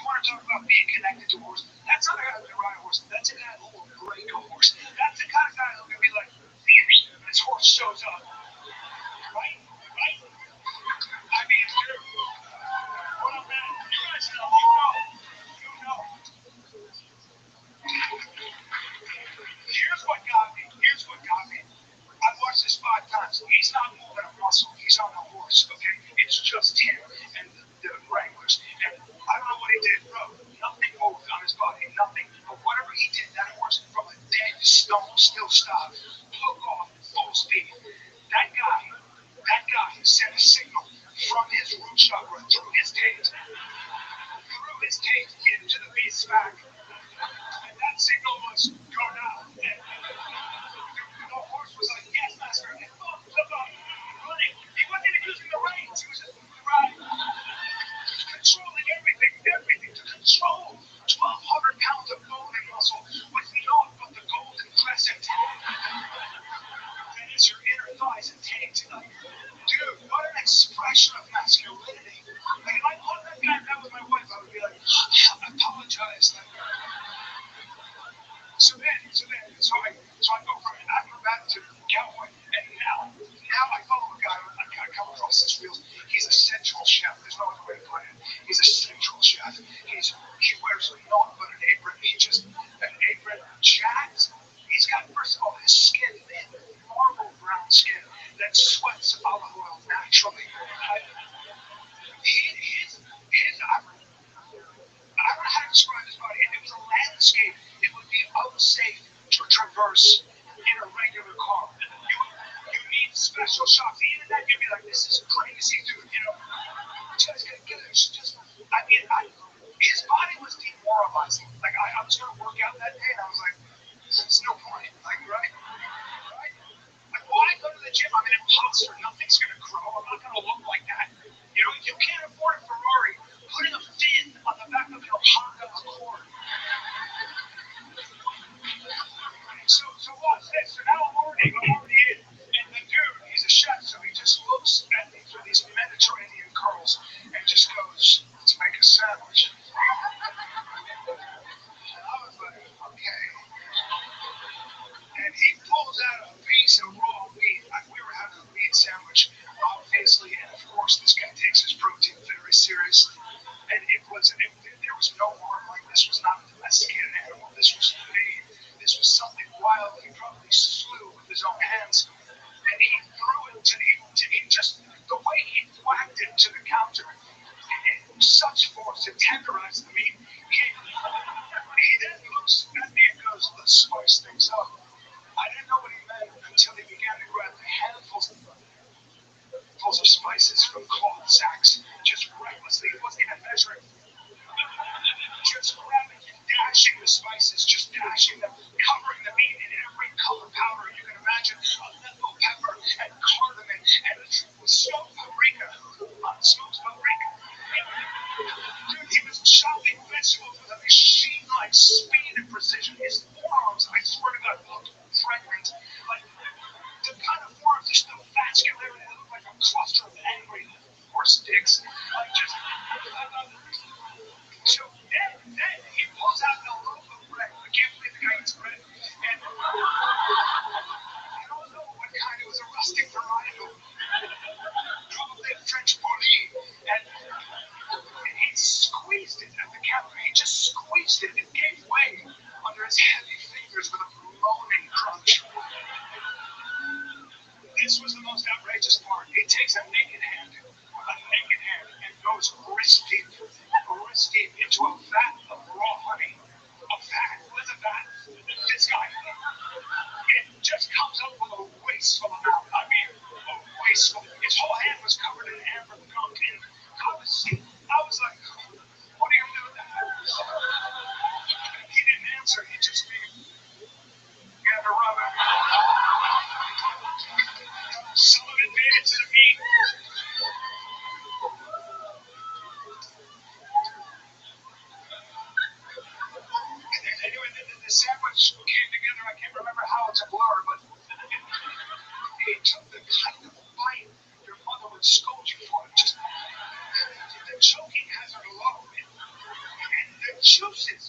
S2: want to talk about being connected to a horse? That's not a guy who can ride a horse. That's a guy who will break a horse. That's the kind of guy who can be like, and his horse shows up. Right? I mean, what I'm at, you guys know, you know. Here's what got me. I've watched this 5 times. He's not moving a muscle. He's on a horse, okay? It's just him and the wranglers. And I don't know what he did, bro. Nothing moved on his body. Nothing. But whatever he did, that horse from a dead stone still stopped. Took off full speed. That guy sent a signal from his root chakra through his taint into the beast's back. And that signal was, go now. And the horse was like, yes, master. And took off running. He wasn't even using the reins. He was just riding. Controlling everything to control 1,200 pounds of golden muscle with naught but the golden crescent. That is your inner thighs and taint. Like, dude, what an expression of masculinity. Like, if I caught that guy down with my wife, I would be like, I apologize. Like, so I go from acrobat to cowboy, and now I follow a guy. I come across this real. He's a sensual chef. There's no other way to put it. He's a sensual chef. He wears naught but an apron. An apron jacked. He's got, first of all, his skin, marble brown skin that sweats olive oil naturally. I don't know how to describe his body. If it was a landscape, it would be unsafe to traverse in a regular car. You need special shots. Even that, you'd be like, this is crazy, dude. You know, you guys gotta get it. His body was demoralizing. Like, I was gonna work out that day, and I was like, there's no point. Like, right? Like, why go to the gym? I'm an imposter. Nothing's gonna grow. I'm not gonna look like that. You know, you can't afford a Ferrari. Putting a fin on the back of your Honda Accord. So watch this. So now I'm already in. And the dude, he's a chef, so he just looked while he probably slew with his own hands. And he threw it he just, the way he whacked it to the counter, such force to tenderize the meat. He then looks at me and goes, let's spice things up. I didn't know what he meant until he began to grab handfuls of spices from cloth sacks, just recklessly. He wasn't even measuring. Just grabbing and dashing the spices, just dashing them, covering the meat in every color powder you can imagine. Aleppo pepper and cardamom and smoked paprika. Smoked paprika. Dude, he was chopping vegetables with a machine-like speed and precision. His forearms, I swear to God, looked pregnant. Like the kind of forearms, just the vascularity that looked like a cluster of angry horse dicks. Like just. So then he pulls out a loaf of bread. I can't believe the guy eats bread. And I don't know what kind. It was a rustic varietal. Probably a French Pouilly. And he squeezed it at the counter. He just squeezed it. It gave way under his heavy fingers with a moaning crunch. This was the most outrageous part. He takes a naked hand, and goes wrist deep into a vat of raw honey. A vat? What's a vat? This guy. It just comes up with a wasteful amount. I mean, a wasteful. His whole hand was covered in amber gunk, and I was like, what are you going to do with that? He didn't answer. He just began to rub it. Some of it made it to the meat. Anyway, the sandwich came together. I can't remember how it's a blur, but it took the kind of bite your mother would scold you for. Just the choking hazard alone. And the juices,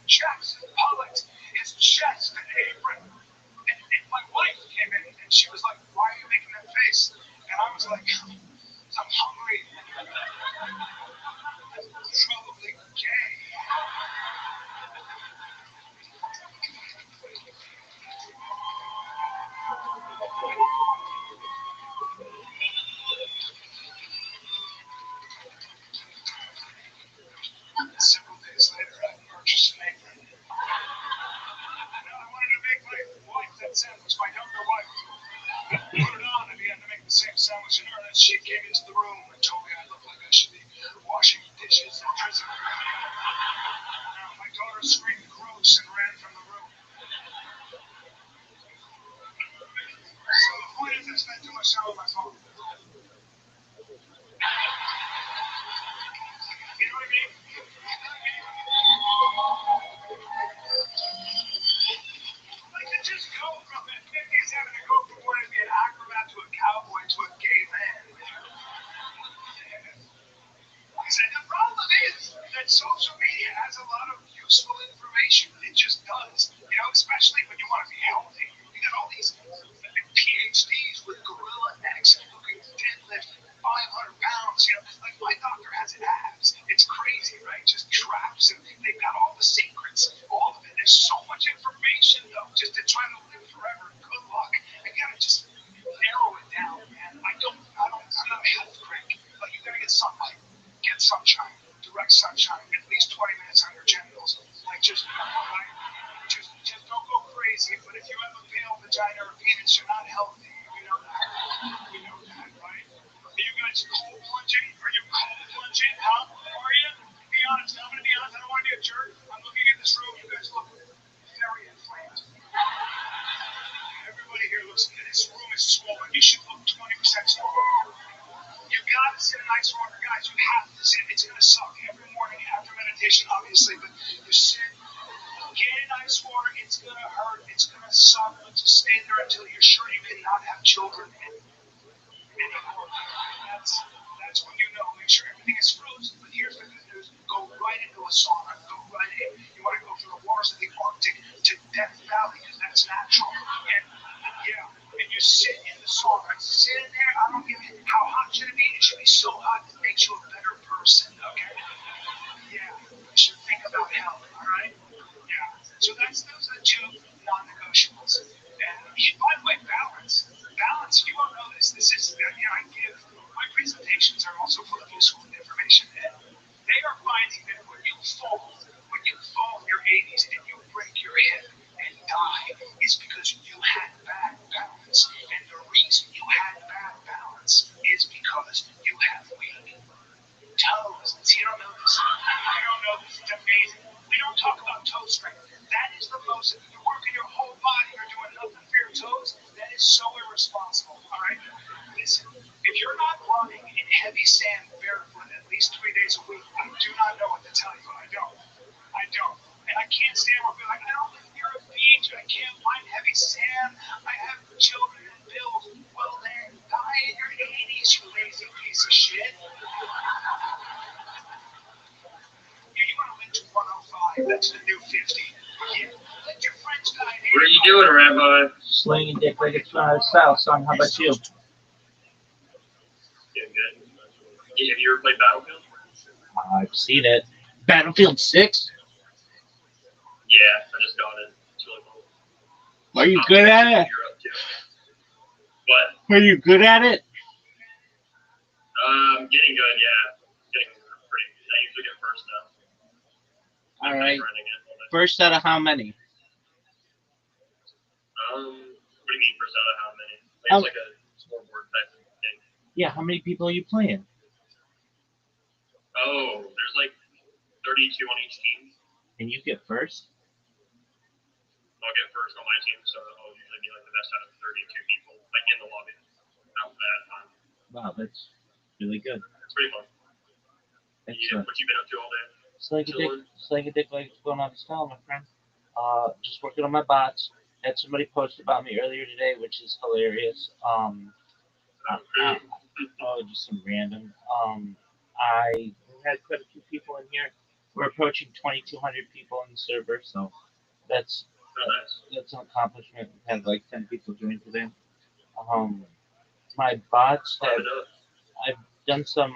S2: Jackson Pollock's, his chest and apron. And my wife came in and she was like, why are you making that face? And I was like, I'm hungry. Probably gay. Several days later, I purchased an apron. And I wanted to make my wife that sandwich, my younger wife. Put it on and began to make the same sandwich in earnest. She came into the room and told me I looked like I should be washing dishes in prison. Now, my daughter screamed gross and ran from the room. So the point is I spent too much time on my phone. You know what I mean? Like to just go from the 50s having to go from wanting to be an acrobat to a cowboy to a gay man. I said, the problem is that social media has a lot of useful information. It just does. You know, especially when you want to be healthy. You got all these PhDs with gorilla necks who can deadlift 500 pounds. You know, like my doctor has abs. It's crazy, right? Just traps, and they've got all the secrets. All of it. There's so much information, though, just to try to live forever. Good luck. I gotta just narrow it down, man. I'm not a health freak, but you gotta get sunlight. Get sunshine, direct sunshine, at least 20 minutes on your genitals. Like just don't go crazy. But if you have a pale vagina or penis, you're not healthy. We know that, right? Are you guys cold plunging? Are you cold plunging? Huh? Are you? Be honest. I'm gonna be honest. I don't want to be a jerk. I'm looking at this room. You guys look very inflamed. Everybody here looks. This room is swollen. You should look 20% smaller. You gotta sit in nice water, guys. You have to sit. It's gonna suck every morning after meditation, obviously, but you sit, get in ice water. It's gonna hurt. It's gonna suck, but just stay there until you're sure you cannot have children anymore. That's when you know. Make sure everything is frozen. But here's the good news: go right into a sauna. Go right in. You want to go through the waters of the Arctic to Death Valley because that's natural. And yeah. And you sit in the sauna, sit in there. I don't give a how hot should it be. It should be so hot it makes you a better person. Okay? Yeah. You should think about health. All right? Yeah. So those are the two heavy sand barefoot at least 3 days a week. I do not know what to tell you. I don't. And I can't stand where people are like, I don't live near a beach. I can't find heavy sand. I have children and bills. Well, then die in your 80s, you lazy piece of shit. Yeah, you want to live to 105. That's the new 50. Yeah, let your friends die in 85.
S4: What are you doing, Rabbi?
S3: Slinging dick like it's south, son. How about you?
S4: Doing good. Have you ever played Battlefield?
S3: I've seen it. Battlefield 6?
S4: Yeah, I just got it. It's really cool.
S3: Are you good at it?
S4: You're up to. What?
S3: Are you good at it?
S4: Getting good, yeah. Getting pretty good. I usually get first now.
S3: All right.
S4: Running it.
S3: First out of how many?
S4: What do you mean first out of how many? Like, it's like a scoreboard type of thing.
S3: Yeah, how many people are you playing?
S4: Oh, there's like 32 on each team.
S3: And you get first?
S4: I'll get first on my team, so I'll usually be like the best out of 32 people, like in the lobby. Not that time.
S3: Wow, that's really good.
S4: It's pretty fun.
S3: Excellent.
S4: What you been up to all day?
S3: Slang a dick like it's going on the style, my friend. Just working on my bots. Had somebody post about me earlier today, which is hilarious. Just some random. I had quite a few people in here. We're approaching 2,200 people on the server, so that's an accomplishment. We had like 10 people join today. My bots I've done some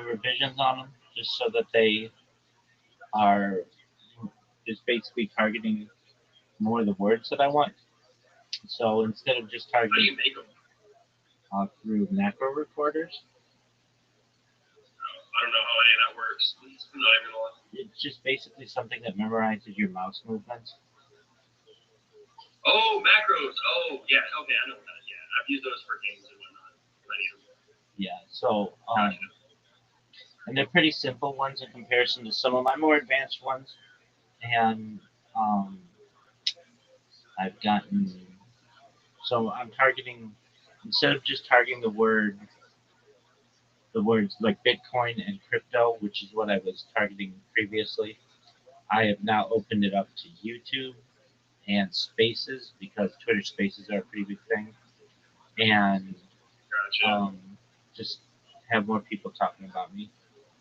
S3: revisions on them just so that they are just basically targeting more of the words that I want. So instead of just
S4: How do
S3: targeting
S4: you make them?
S3: through macro recorders,
S4: I don't know how any of that works. I'm not even gonna lie.
S3: it's just basically something that memorizes your mouse movements.
S4: Oh, macros. Oh, yeah. Okay, I know that. Yeah, I've used those for games and whatnot.
S3: Yeah, so and they're pretty simple ones in comparison to some of my more advanced ones. And I've gotten so I'm targeting instead of just targeting the words like Bitcoin and crypto, which is what I was targeting previously. I have now opened it up to YouTube and Spaces because Twitter Spaces are a pretty big thing, and just have more people talking about me,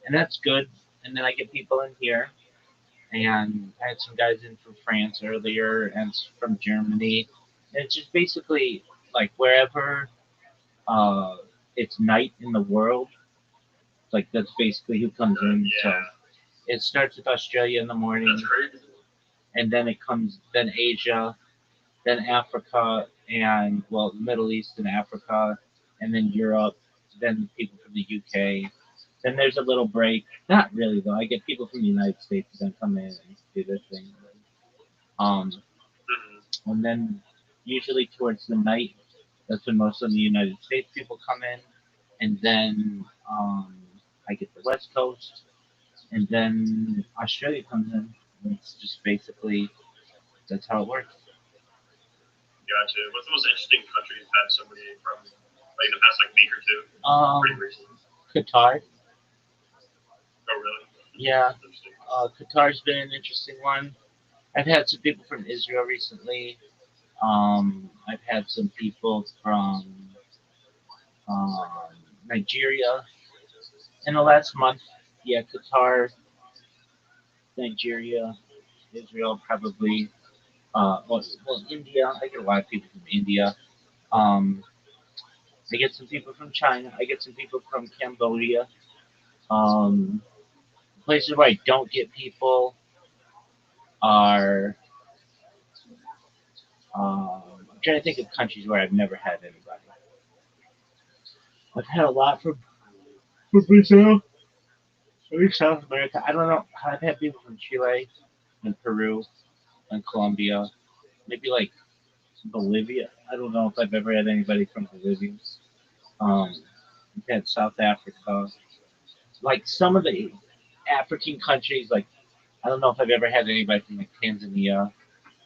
S3: and that's good. And then I get people in here, and I had some guys in from France earlier and from Germany. And it's just basically like wherever it's night in the world, like that's basically who comes in. So it starts with Australia in the morning,
S4: That's crazy.
S3: and then it comes then Asia, then Africa, and well Middle East and Africa, and then Europe, then people from the UK. Then there's a little break. Not really though. I get people from the United States who then come in and do their thing. And then usually towards the night, that's when most of the United States people come in, and then I get the West Coast, and then Australia comes in. And it's just basically that's how it works.
S4: Gotcha. What's the most interesting country you've had somebody from, like the past like week or two? Pretty recently.
S3: Qatar.
S4: Oh really?
S3: Yeah. Qatar's been an interesting one. I've had some people from Israel recently. I've had some people from Nigeria in the last month. Yeah, Qatar, Nigeria, Israel, probably. India. I get a lot of people from India. I get some people from China. I get some people from Cambodia. Places where I don't get people are. I'm trying to think of countries where I've never had anybody. I've had a lot from Brazil, maybe South America. I don't know. I've had people from Chile and Peru and Colombia, maybe like Bolivia. I don't know if I've ever had anybody from Bolivia. I've had South Africa. Like some of the African countries, like I don't know if I've ever had anybody from like Tanzania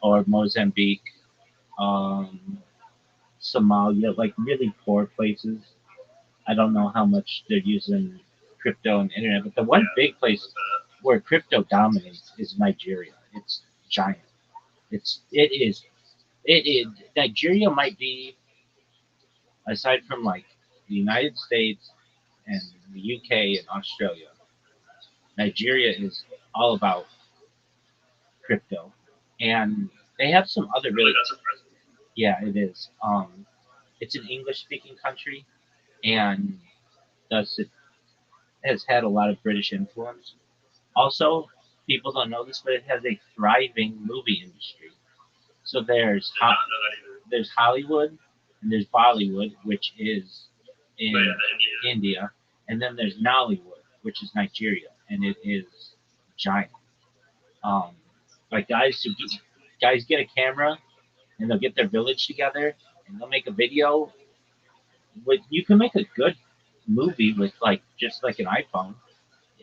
S3: or I don't know how much they're using crypto and internet, but the one big place where crypto dominates is Nigeria. It's giant. It is Nigeria might be, aside from like the United States and the UK and Australia, Nigeria is all about crypto, and they have some other
S5: Really,
S3: really,
S5: that's impressive.
S3: yeah, it is. It's an English speaking country, and thus it has had a lot of British influence. Also, people don't know this, but it has a thriving movie industry. So
S5: Did not know that either.
S3: there's Hollywood and there's Bollywood, which is in
S5: But yeah, the India.
S3: India, and then there's Nollywood, which is Nigeria, and it is giant. Um, like guys get a camera and they'll get their village together and they'll make a video. With you can make a good movie with like just like an iPhone.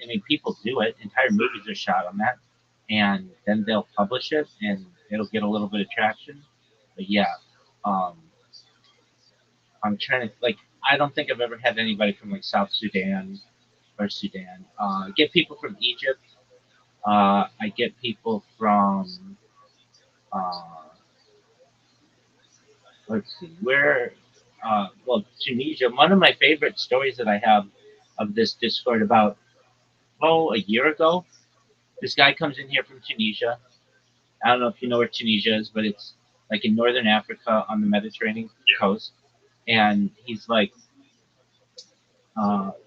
S3: I mean, people do it. Entire movies are shot on that, and then they'll publish it, and it'll get a little bit of traction. But yeah, um, I'm trying to like. I don't think I've ever had anybody from like South Sudan or Sudan. I get people from Egypt. I get people from. Uh, let's see, where. Well, Tunisia. One of my favorite stories that I have of this Discord about a year ago. This guy comes in here from Tunisia. I don't know if you know where Tunisia is, but it's like in northern Africa on the Mediterranean coast. And he's like,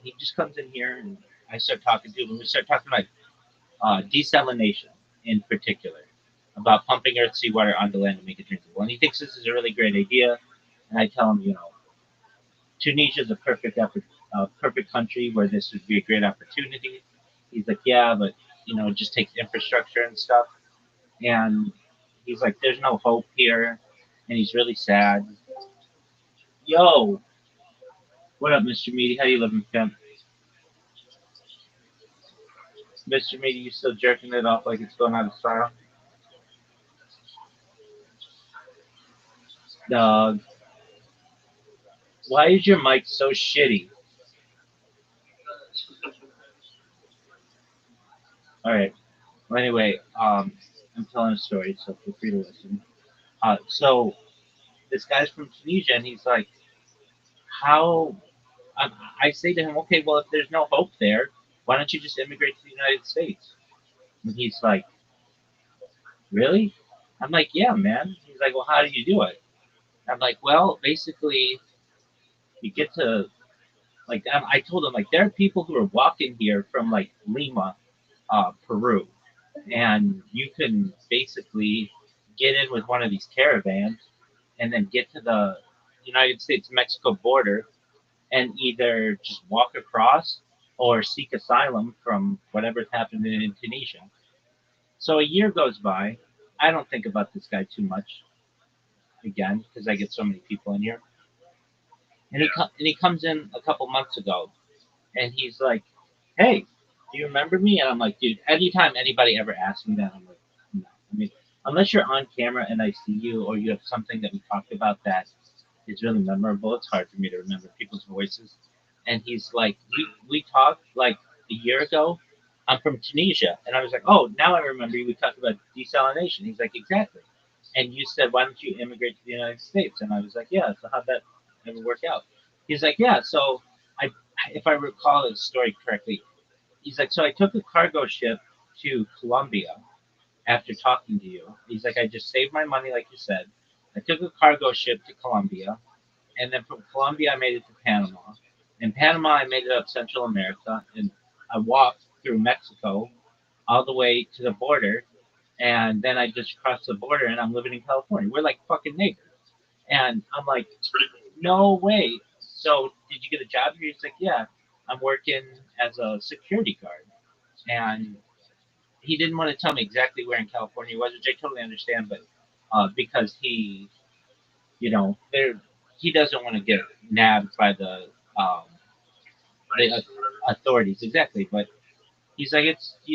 S3: he just comes in here and I start talking to him. And we start talking about desalination in particular, about pumping earth seawater onto land to make it drinkable. And he thinks this is a really great idea. And I tell him, Tunisia is a perfect country where this would be a great opportunity. He's like, yeah, but it just takes infrastructure and stuff. And he's like, "There's no hope here," and he's really sad. Yo, what up, Mr. Meaty? How you living, pimp? Mr. Meaty, you still jerking it off like it's going out of style? Dog, why is your mic so shitty? All right. Well, anyway, I'm telling a story, so feel free to listen. So this guy's from Tunisia, and he's like, "How?" I say to him, "Okay, well, if there's no hope there, why don't you just immigrate to the United States?" And he's like, "Really?" I'm like, "Yeah, man." He's like, "Well, how do you do it?" I'm like, "Well, basically, you get to like." I told him like there are people who are walking here from like Lima, Peru, and you can basically get in with one of these caravans and then get to the United States Mexico border and either just walk across or seek asylum from whatever's happened in Tunisia. So a year goes by. I don't think about this guy too much again because I get so many people in here. And he comes in a couple months ago, and he's like, "Hey, do you remember me?" And I'm like, "Dude, anytime anybody ever asks me that, I'm like, no. I mean, unless you're on camera and I see you, or you have something that we talked about that is really memorable, it's hard for me to remember people's voices." And he's like, "We talked like a year ago. I'm from Tunisia," and I was like, "Oh, now I remember you. We talked about desalination." He's like, "Exactly." And you said, "Why don't you immigrate to the United States?" And I was like, "Yeah." So how'd that ever work out? He's like, "Yeah." So I, if I recall his story correctly, he's like, "So I took a cargo ship to Colombia after talking to you." He's like, "I just saved my money, like you said. I took a cargo ship to Colombia, and then from Colombia I made it to Panama. In Panama I made it up Central America, and I walked through Mexico all the way to the border, and then I just crossed the border, and I'm living in California. We're like fucking neighbors." And I'm like,
S5: It's pretty cool.
S3: "No way. So did you get a job here?" He's like, "Yeah, I'm working as a security guard." And he didn't want to tell me exactly where in California he was, which I totally understand, but because there, he doesn't want to get nabbed by um, the
S5: Nice or whatever.
S3: authorities exactly. But he's like,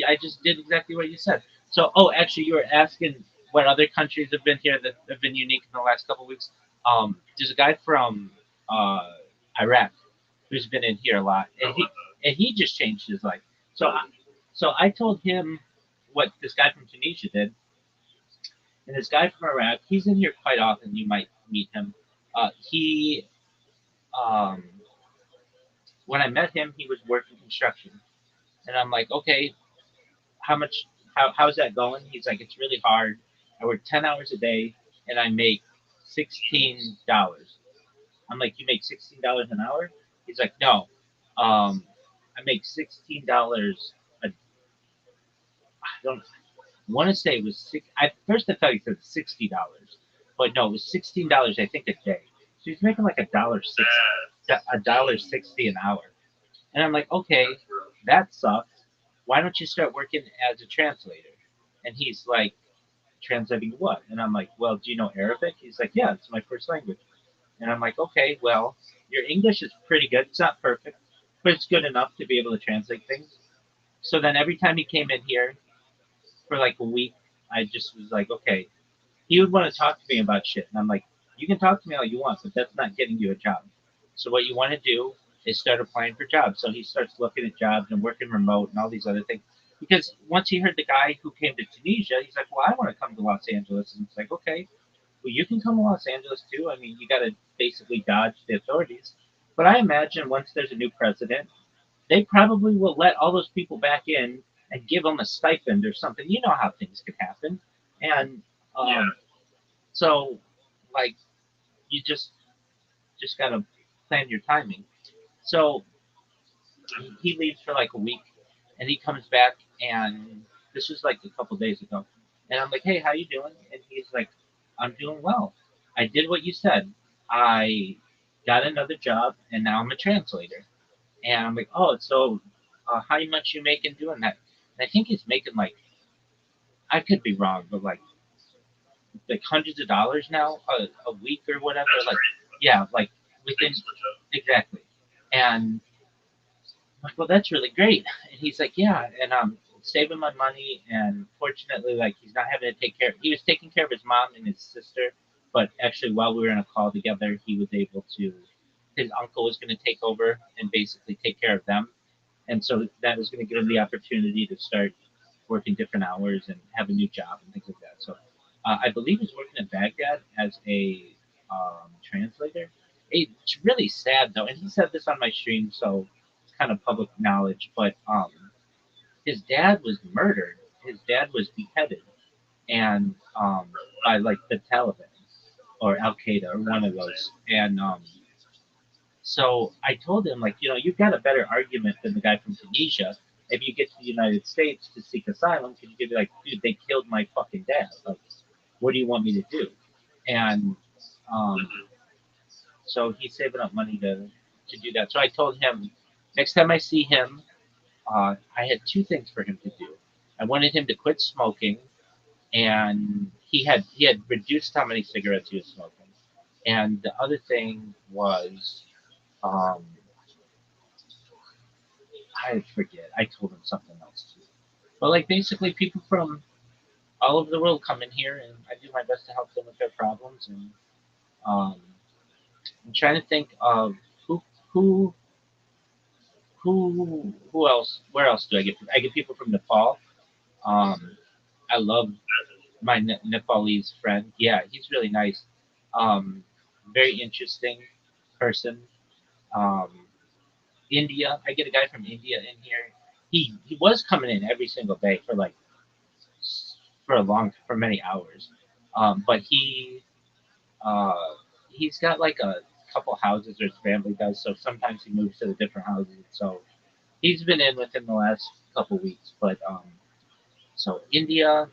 S3: I just did exactly what you said. So, oh, actually, you were asking what other countries have been here that have been unique in the last couple of weeks. There's a guy from uh, Iraq. who's been in here a lot, and he just changed his life. So I told him what this guy from Tunisia did, and this guy from Iraq, he's in here quite often. You might meet him. He um, when I met him, he was working construction, and I'm like, okay, how much? How's that going? He's like, it's really hard. I work 10 hours a day, and I make $16. I'm like, you make $16 an hour? He's like, no, I make $16 a. I don't want to say it was six. At first, I thought he said $60, but no, it was $16. I think a day. So he's making like $1.60 an hour. And I'm like, okay, that sucks. Why don't you start working as a translator? And he's like, translating what? And I'm like, well, do you know Arabic? He's like, yeah, it's my first language. And I'm like, okay, well, your English is pretty good. It's not perfect, but it's good enough to be able to translate things. So then every time he came in here for like a week, I just was like, okay, he would want to talk to me about shit. And I'm like, you can talk to me all you want, but that's not getting you a job. So what you want to do is start applying for jobs. So he starts looking at jobs and working remote and all these other things. Because once he heard the guy who came to Tunisia, he's like, well, I want to come to Los Angeles. And it's like, okay, well, you can come to Los Angeles too. I mean, you got to basically dodge the authorities. But I imagine once there's a new president, they probably will let all those people back in and give them a stipend or something. You know how things could happen. And so, like, you just got to plan your timing. So he leaves for like a week, and he comes back, and this was like a couple days ago, and I'm like, hey, how you doing? And he's like, I'm doing well. I did what you said. I got another job, and now I'm a translator. And I'm like, oh, so how much you making doing that? And I think he's making like, I could be wrong, but like hundreds of dollars now a week or whatever. Like, yeah, like within exactly. And I'm like, well, that's really great. And he's like, yeah, and I'm saving my money. And fortunately, like, he's not having to take care. He was taking care of his mom and his sister, but actually, while we were in a call together, he was able to. His uncle was going to take over and basically take care of them, and so that was going to give him the opportunity to start working different hours and have a new job and things like that. So I believe he's working in Baghdad as a translator. It's really sad though, and he said this on my stream, so it's kind of public knowledge. But his dad was murdered. His dad was beheaded, and by like the Taliban or Al Qaeda or one of those. And so I told him, like, you've got a better argument than the guy from Tunisia. If you get to the United States to seek asylum, because you could be like, dude, they killed my fucking dad. Like, what do you want me to do? And so he's saving up money to do that. So I told him, next time I see him, I had two things for him to do. I wanted him to quit smoking, and he had reduced how many cigarettes he was smoking. And the other thing was, um, I forget. I told him something else too. But like basically, people from all over the world come in here, and I do my best to help them with their problems. And um, I'm trying to think of who who who else. Where else do I get? I get people from Nepal. Um, I love my Nepalese friend. Yeah, he's really nice. Um, very interesting person. Um, India. I get a guy from India in here. He was coming in every single day for like for many hours, but uh, he's got like a couple houses, or his family does. So sometimes he moves to the different houses. So he's been in within the last couple weeks. But so India,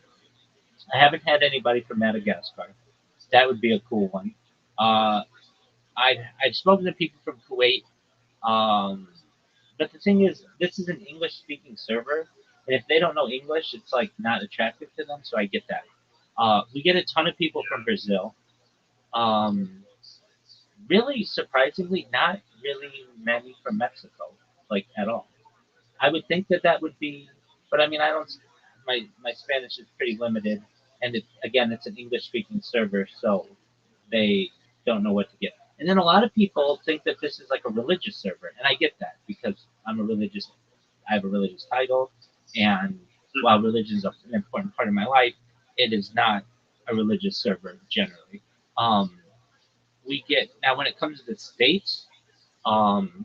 S3: I haven't had anybody from Madagascar. That would be a cool one. Uh, I've spoken to people from Kuwait. Um, But the thing is, this is an English speaking server, and if they don't know English, it's like not attractive to them. So I get that. We get a ton of people from Brazil. Um, really surprisingly, not really many from Mexico, like at all. I would think that that would be, but I mean, I don't. My Spanish is pretty limited, and again, it's an English speaking server, so they don't know what to get. And then a lot of people think that this is like a religious server, and I get that because I have a religious title, and while religion is an important part of my life, it is not a religious server generally. Um, we get now when it comes to the states. Um,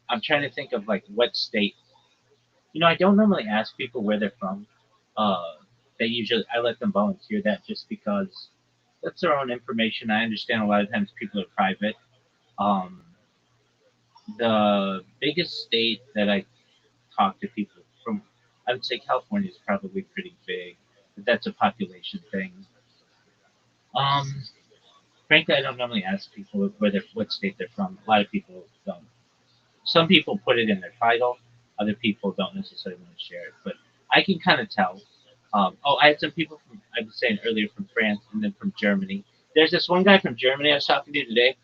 S3: I'm trying to think of like what state. I don't normally ask people where they're from. Uh, they usually I let them volunteer that just because that's their own information. I understand a lot of times people are private. Um, the biggest state that I talk to people from, I would say California is probably pretty big, but that's a population thing. Um, Frankly, I don't normally ask people what state they're from. A lot of people don't. Some people put it in their title. Other people don't necessarily want to share it, but I can kind of tell. I had some people from I was saying earlier from France and then from Germany. There's this one guy from Germany I was talking to today,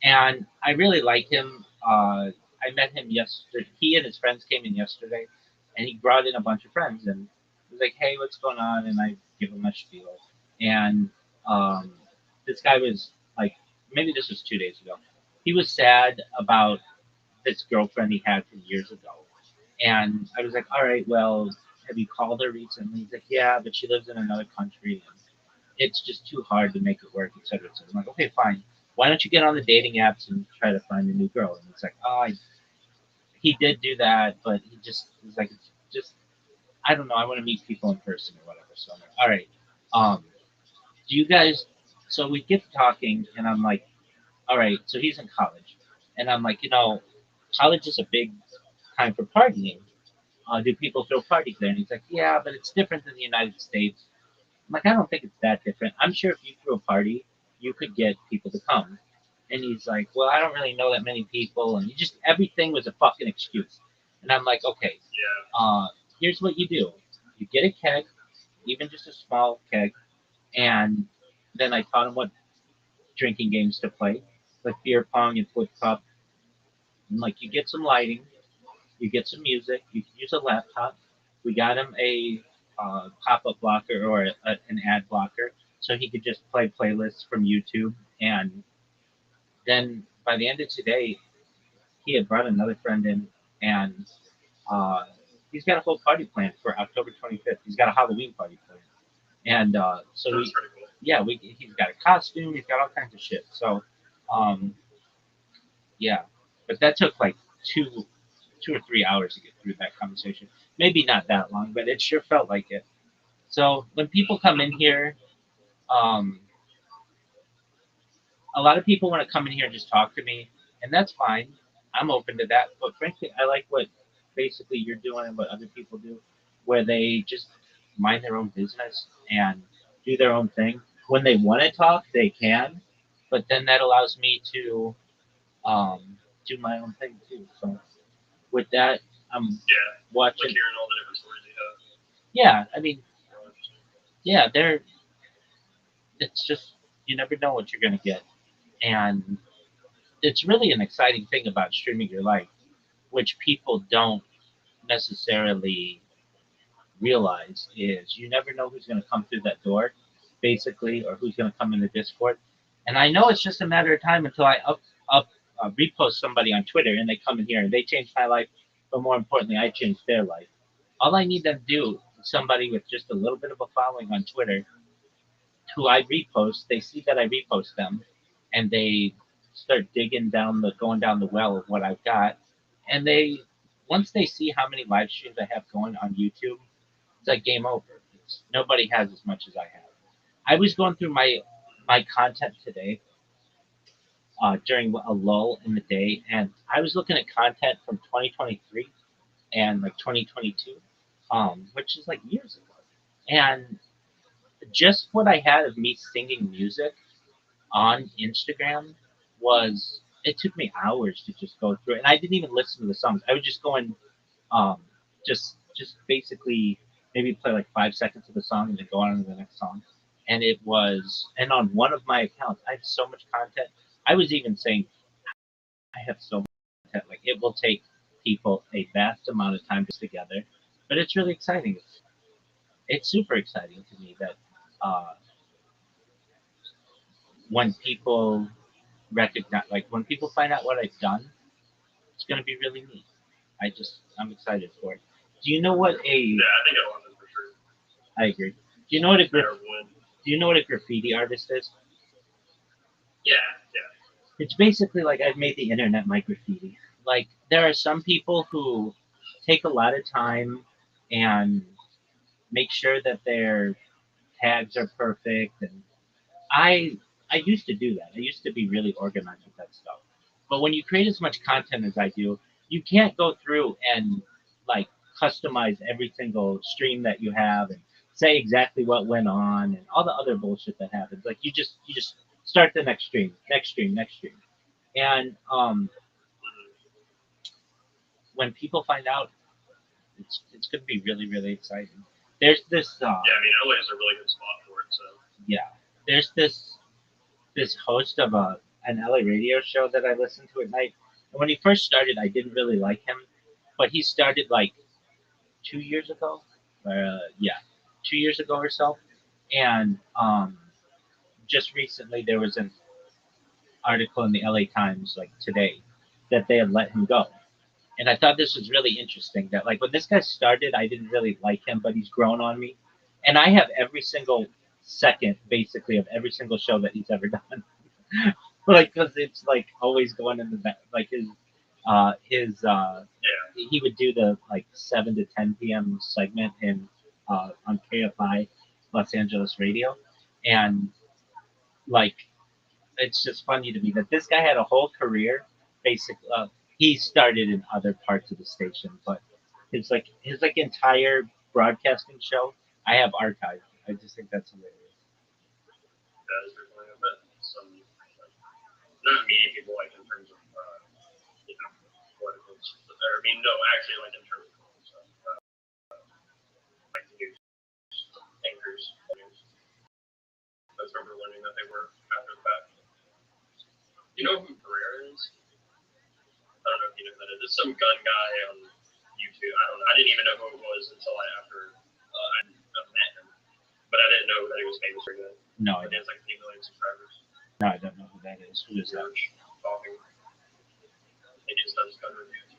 S3: and I really like him. I met him yesterday. He and his friends came in yesterday, and he brought in a bunch of friends, and he was like, "Hey, what's going on?" And I give him a spiel, and um, this guy was like, maybe this was 2 days ago. He was sad about this girlfriend he had from years ago, and I was like, "All right, well, have you called her recently?" He's like, "Yeah, but she lives in another country, and it's just too hard to make it work, et cetera, et cetera." I'm like, "Okay, fine. Why don't you get on the dating apps and try to find a new girl?" And it's like, he did do that, but he just was like, it's just, I don't know. I want to meet people in person or whatever. So I'm like, all right. Um, do you guys? So we get to talking, and I'm like, all right. So he's in college, and I'm like, college is a big time for partying. Do people throw parties there? And he's like, yeah, but it's different than the United States. I'm like, I don't think it's that different. I'm sure if you threw a party, you could get people to come. And he's like, well, I don't really know that many people. And he just, everything was a fucking excuse. And I'm like, okay,
S6: Yeah.
S3: here's what you do. You get a keg, even just a small keg. And then I taught him what drinking games to play, like beer pong and flip cup. And like, you get some lighting, you get some music, you can use a laptop. We got him a pop-up blocker or an ad blocker, so he could just play playlists from YouTube. And then by the end of today, he had brought another friend in, and uh, he's got a whole party planned for October 25th. He's got a Halloween party planned, and
S6: That's pretty cool.
S3: yeah, he's got a costume, he's got all kinds of shit. So um, yeah, but that took like 2 or 3 hours to get through that conversation. Maybe not that long, but it sure felt like it. So when people come in here, um, a lot of people want to come in here and just talk to me, and that's fine. I'm open to that. But frankly, I like what basically you're doing and what other people do, where they just mind their own business and do their own thing. When they want to talk, they can, but then that allows me to do my own thing too. So with that, I'm
S6: Yeah. Like
S3: watching.
S6: hearing all the different stories you have.
S3: Yeah, I mean,
S6: Really interesting.
S3: yeah, they're. It's just you never know what you're gonna get, and it's really an exciting thing about streaming your life, which people don't necessarily realize is you never know who's gonna come through that door, basically, or who's gonna come in the Discord. And I know it's just a matter of time until I repost somebody on Twitter and they come in here and they change my life, but more importantly, I change their life. All I need them to do is somebody with just a little bit of a following on Twitter who I repost, they see that I repost them, and they start going down the well of what I've got, and they once they see how many live streams I have going on YouTube, it's like game over. Nobody has as much as I have. I was going through my content today during a lull in the day, and I was looking at content from 2023 and like 2022, which is like years ago, and just what I had of me singing music on Instagram was it took me hours to just go through it, and I didn't even listen to the songs. I was just going, um, just basically maybe play like 5 seconds of the song and then go on to the next song. And on one of my accounts, I have so much content. I was even saying I have so much content, like it will take people a vast amount of time to put together, but it's really exciting. It's super exciting to me that uh, when people recognize, like when people find out what I've done, it's gonna be really neat. I'm excited for it. Do you know what a?
S5: Yeah, I think I want this for sure.
S3: I agree. Do you know what a
S5: Better win.
S3: Do you know what a graffiti artist is?
S5: Yeah, yeah.
S3: It's basically like I've made the internet my graffiti. Like there are some people who take a lot of time and make sure that their tags are perfect, and I I used to do that. I used to be really organized with that stuff. But when you create as much content as I do, you can't go through and like customize every single stream that you have and say exactly what went on and all the other bullshit that happens. Like you just start the next stream, next stream, next stream. And when people find out, it's going to be really really exciting. There's this
S5: Yeah, I mean, LA is a really good spot for it. So
S3: yeah, there's this host of an LA radio show that I listen to at night. And when he first started, I didn't really like him, but he started like 2 years ago. Yeah, 2 years ago or so. And just recently, there was an article in the LA Times, like today, that they had let him go. And I thought this was really interesting. That like when this guy started, I didn't really like him, but he's grown on me. And I have every single second, basically, of every single show that he's ever done. Like because it's like always going in the back, like
S5: yeah,
S3: he would do the like 7 to 10 p.m. segment in on KFI Los Angeles radio, and like it's just funny to me that this guy had a whole career. Basically, he started in other parts of the station, but his entire broadcasting show I have archived. I just think that's hilarious.
S5: that is definitely a bit. Some like, not many people like in terms of you know political. I mean, no, actually, like in terms of like news anchors. That's where we're learning that they were after the fact. You know who Pereira is? I don't know if you know who that is. It's some gun guy on YouTube. I don't know. I didn't even know who it was until after I met him. But I didn't know that he was famous for that.
S3: No,
S5: He has like 3 million subscribers.
S3: no, I don't know who that is. Who is that?
S5: George talking. He just does gun reviews.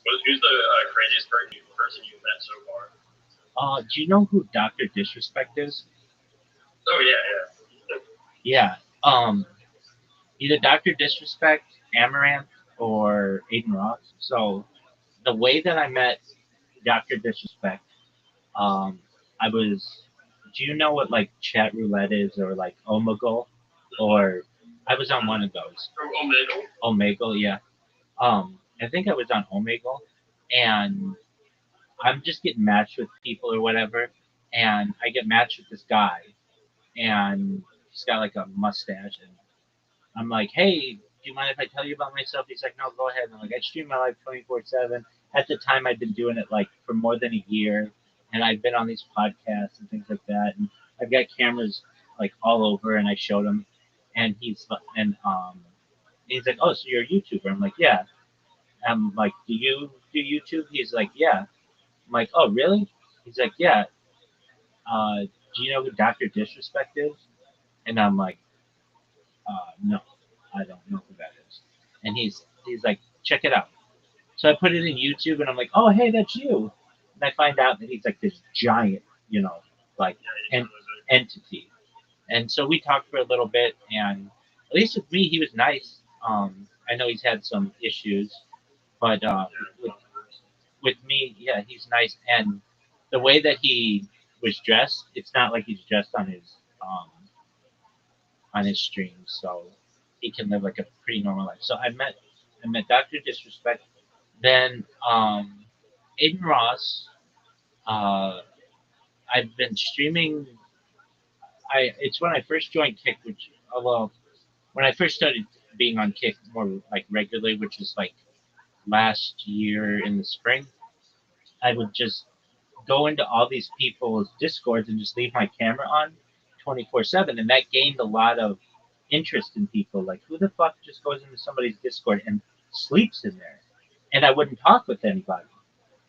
S5: Who's the craziest person you've met so far?
S3: Do you know who Dr. Disrespect is?
S5: Oh yeah.
S3: Yeah. Either Dr. Disrespect, Amaranth, or Aiden Ross. So the way that I met Dr. Disrespect, I was. Do you know what like chat roulette is, or like Omegle, or I was on one of those.
S5: Omegle.
S3: Omegle, yeah. I think I was on Omegle, and I'm just getting matched with people or whatever, and I get matched with this guy, and he's got like a mustache, and I'm like, hey, do you mind if I tell you about myself? He's like, no, go ahead. And I'm like, I stream my life 24/7. At the time, I'd been doing it like for more than a year, and I've been on these podcasts and things like that, and I've got cameras like all over, and I showed him, and he's like, oh, so you're a YouTuber? I'm like, yeah. I'm like, do you do YouTube? He's like, yeah. I'm like, oh, really? He's like, yeah. Do you know who Dr. Disrespect is? And I'm like, no, I don't know who that is. And he's like, check it out. So I put it in YouTube, and I'm like, oh, hey, that's you. And I find out that he's like this giant, like entity. And so we talked for a little bit, and at least with me, he was nice. I know he's had some issues, but with me, yeah, he's nice. And the way that he was dressed, it's not like he's dressed um, on his streams, so he can live like a pretty normal life. So I met Dr. Disrespect. Then Aiden Ross. Uh, I've been streaming. It's when I first joined Kick, which well, when I first started being on Kick more like regularly, which is like last year in the spring. I would just go into all these people's discords and just leave my camera on 24/7, and that gained a lot of interest in people. Like, who the fuck just goes into somebody's discord and sleeps in there? And I wouldn't talk with anybody.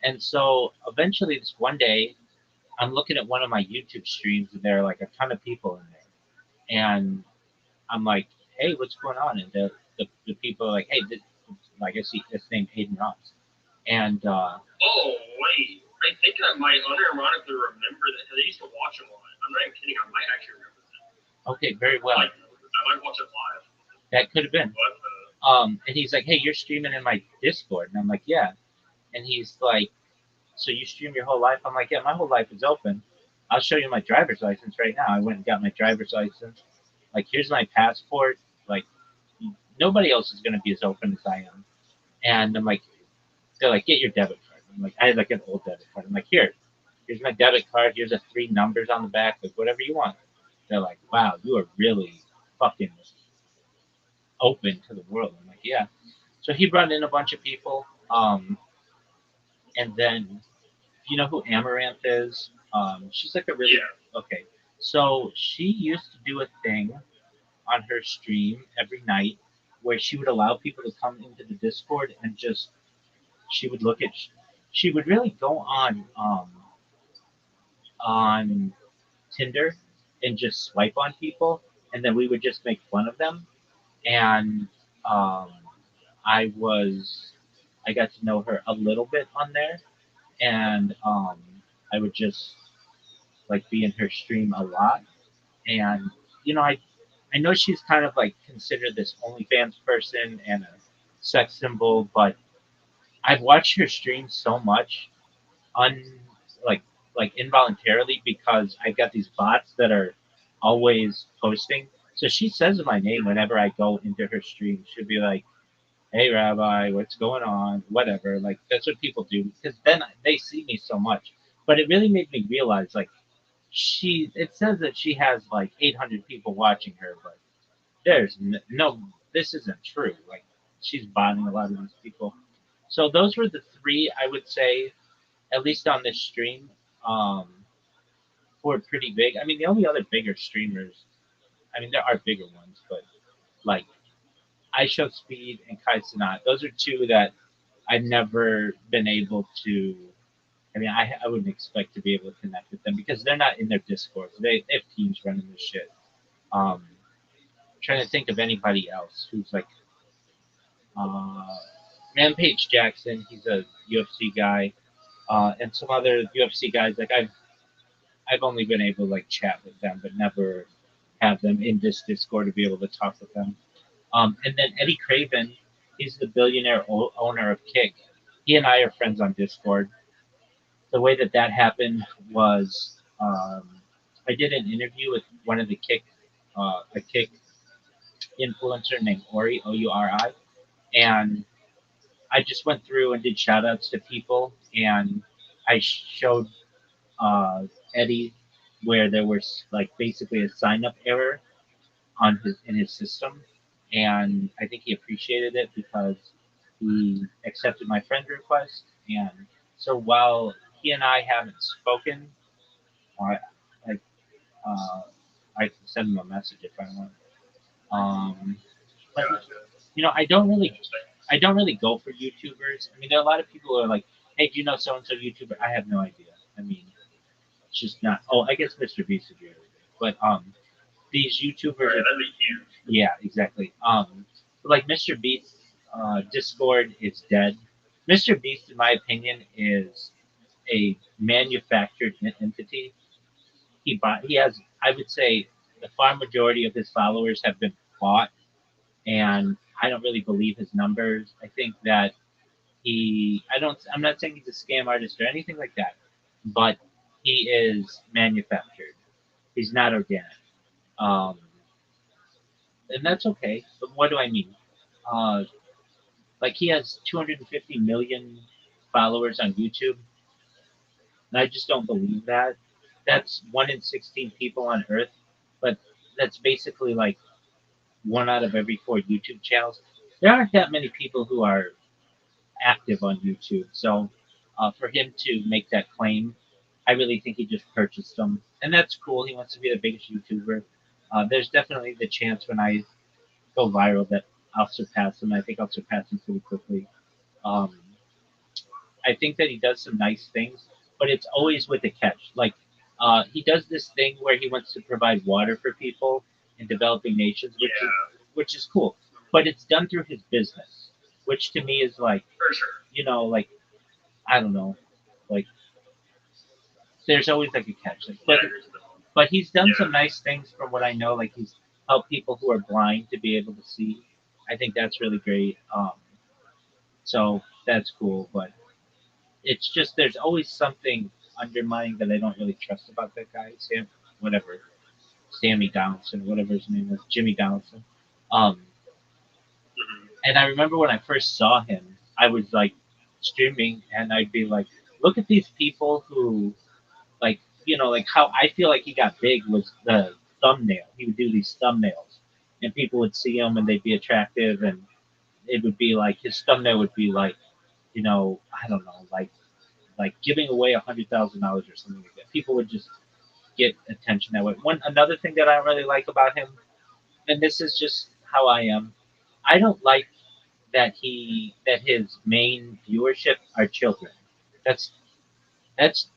S3: And so eventually, this one day, I'm looking at one of my YouTube streams, and there are like a ton of people in there. And I'm like, hey, what's going on? And the people are like, hey, like I see this name Hayden Ross. And
S4: Oh wait, I think I might unironically remember that. 'Cause I used to watch him a lot. I'm not even kidding. I might actually remember that.
S3: okay, very well.
S4: Like I might watch it live.
S3: That could have been.
S4: But
S3: And he's like, hey, you're streaming in my Discord. And I'm like, yeah. And he's like, so you stream your whole life? I'm like, yeah, my whole life is open. I'll show you my driver's license right now. I went and got my driver's license. Like, here's my passport. Like, nobody else is going to be as open as I am. And I'm like, they're like, get your debit card. I'm like, I had like an old debit card. I'm like, here's my debit card. Here's the 3 numbers on the back. Like, whatever you want. They're like, wow, you are really fucking open to the world. I'm like, yeah. So he brought in a bunch of people. And then, you know who Amaranth is? She's like a really
S4: yeah,
S3: okay. So she used to do a thing on her stream every night where she would allow people to come into the Discord and just she would look at she would really go on Tinder and just swipe on people and then we would just make fun of them and um, I was I got to know her a little bit on there and I would just like be in her stream a lot and you know I know she's kind of like considered this OnlyFans person and a sex symbol, but I've watched her stream so much un like involuntarily because I've got these bots that are always posting. So she says my name whenever I go into her stream. She'll be like, "Hey, Rabbi, what's going on?" Whatever. Like that's what people do because then they see me so much. But it really made me realize like it says that she has like 800 people watching her, but there's no this isn't true. Like she's bonding a lot of these people. So those were the 3 I would say, at least on this stream, um, who are pretty big. I mean, the only other bigger streamers, I mean, there are bigger ones, but like I Show Speed and Kai Sanat, those are 2 that I've never been able to. I mean, I wouldn't expect to be able to connect with them because they're not in their Discord. They have teams running this shit. Um, trying to think of anybody else who's like uh, Rampage Jackson. He's a UFC guy, and some other UFC guys. Like I've only been able to like chat with them, but never have them in this Discord to be able to talk with them. And then Eddie Craven, he's the billionaire owner of Kick. He and I are friends on Discord. The way that happened was I did an interview with one of the a Kick influencer named Ori, Ouri, and I just went through and did shout outs to people, and I showed uh, Eddie where there was like basically a sign up error on his system, and I think he appreciated it because he accepted my friend request, and so while he and I haven't spoken, I like uh, I can send him a message if I want. Um, but you know, I don't really go for YouTubers. I mean, there are a lot of people who are like, "Hey, do you know so and so YouTuber?" I have no idea. I mean, it's just not. Oh, I guess Mr. Beast would be really big, but these YouTubers.
S4: yeah, that'd be huge.
S3: Yeah, exactly. Like Mr. Beast's Discord is dead. Mr. Beast, in my opinion, is a manufactured entity. He has, I would say, the far majority of his followers have been bought, and I don't really believe his numbers. I think that I'm not saying he's a scam artist or anything like that, but he is manufactured. He's not organic. Um, and that's okay. But what do I mean? Uh, like he has 250 million followers on YouTube, and I just don't believe that. That's 1 in 16 people on Earth, but that's basically like 1 out of every 4 YouTube channels. There aren't that many people who are active on YouTube, so for him to make that claim, I really think he just purchased them, and that's cool. He wants to be the biggest YouTuber. There's definitely the chance when I go viral that I'll surpass him. I think I'll surpass him pretty quickly. Um, I think that he does some nice things, but it's always with a catch. Like he does this thing where he wants to provide water for people, in developing nations,
S4: Yeah,
S3: which is cool. But it's done through his business, which to me is like,
S4: for sure.
S3: like I don't know, like there's always like a catch. Like,
S4: Yeah, I agree with that.
S3: but he's done
S4: Yeah.
S3: some nice things from what I know. Like he's helped people who are blind to be able to see. I think that's really great. So that's cool. But it's just there's always something undermining that I don't really trust about that guy, Sam, whatever, Sammy Donaldson, whatever his name is, Jimmy Donaldson. Um,
S4: Mhm.
S3: and I remember when I first saw him, I was like streaming, and I'd be like, look at these people who like like how I feel like he got big was the thumbnail. He would do these thumbnails, and people would see him and they'd be attractive, and it would be like his thumbnail would be like, I don't know, like giving away $100,000 or something like that. People would just get attention that way. One another thing that I don't really like about him, and this is just how I am, I don't like that his main viewership are children. That's that's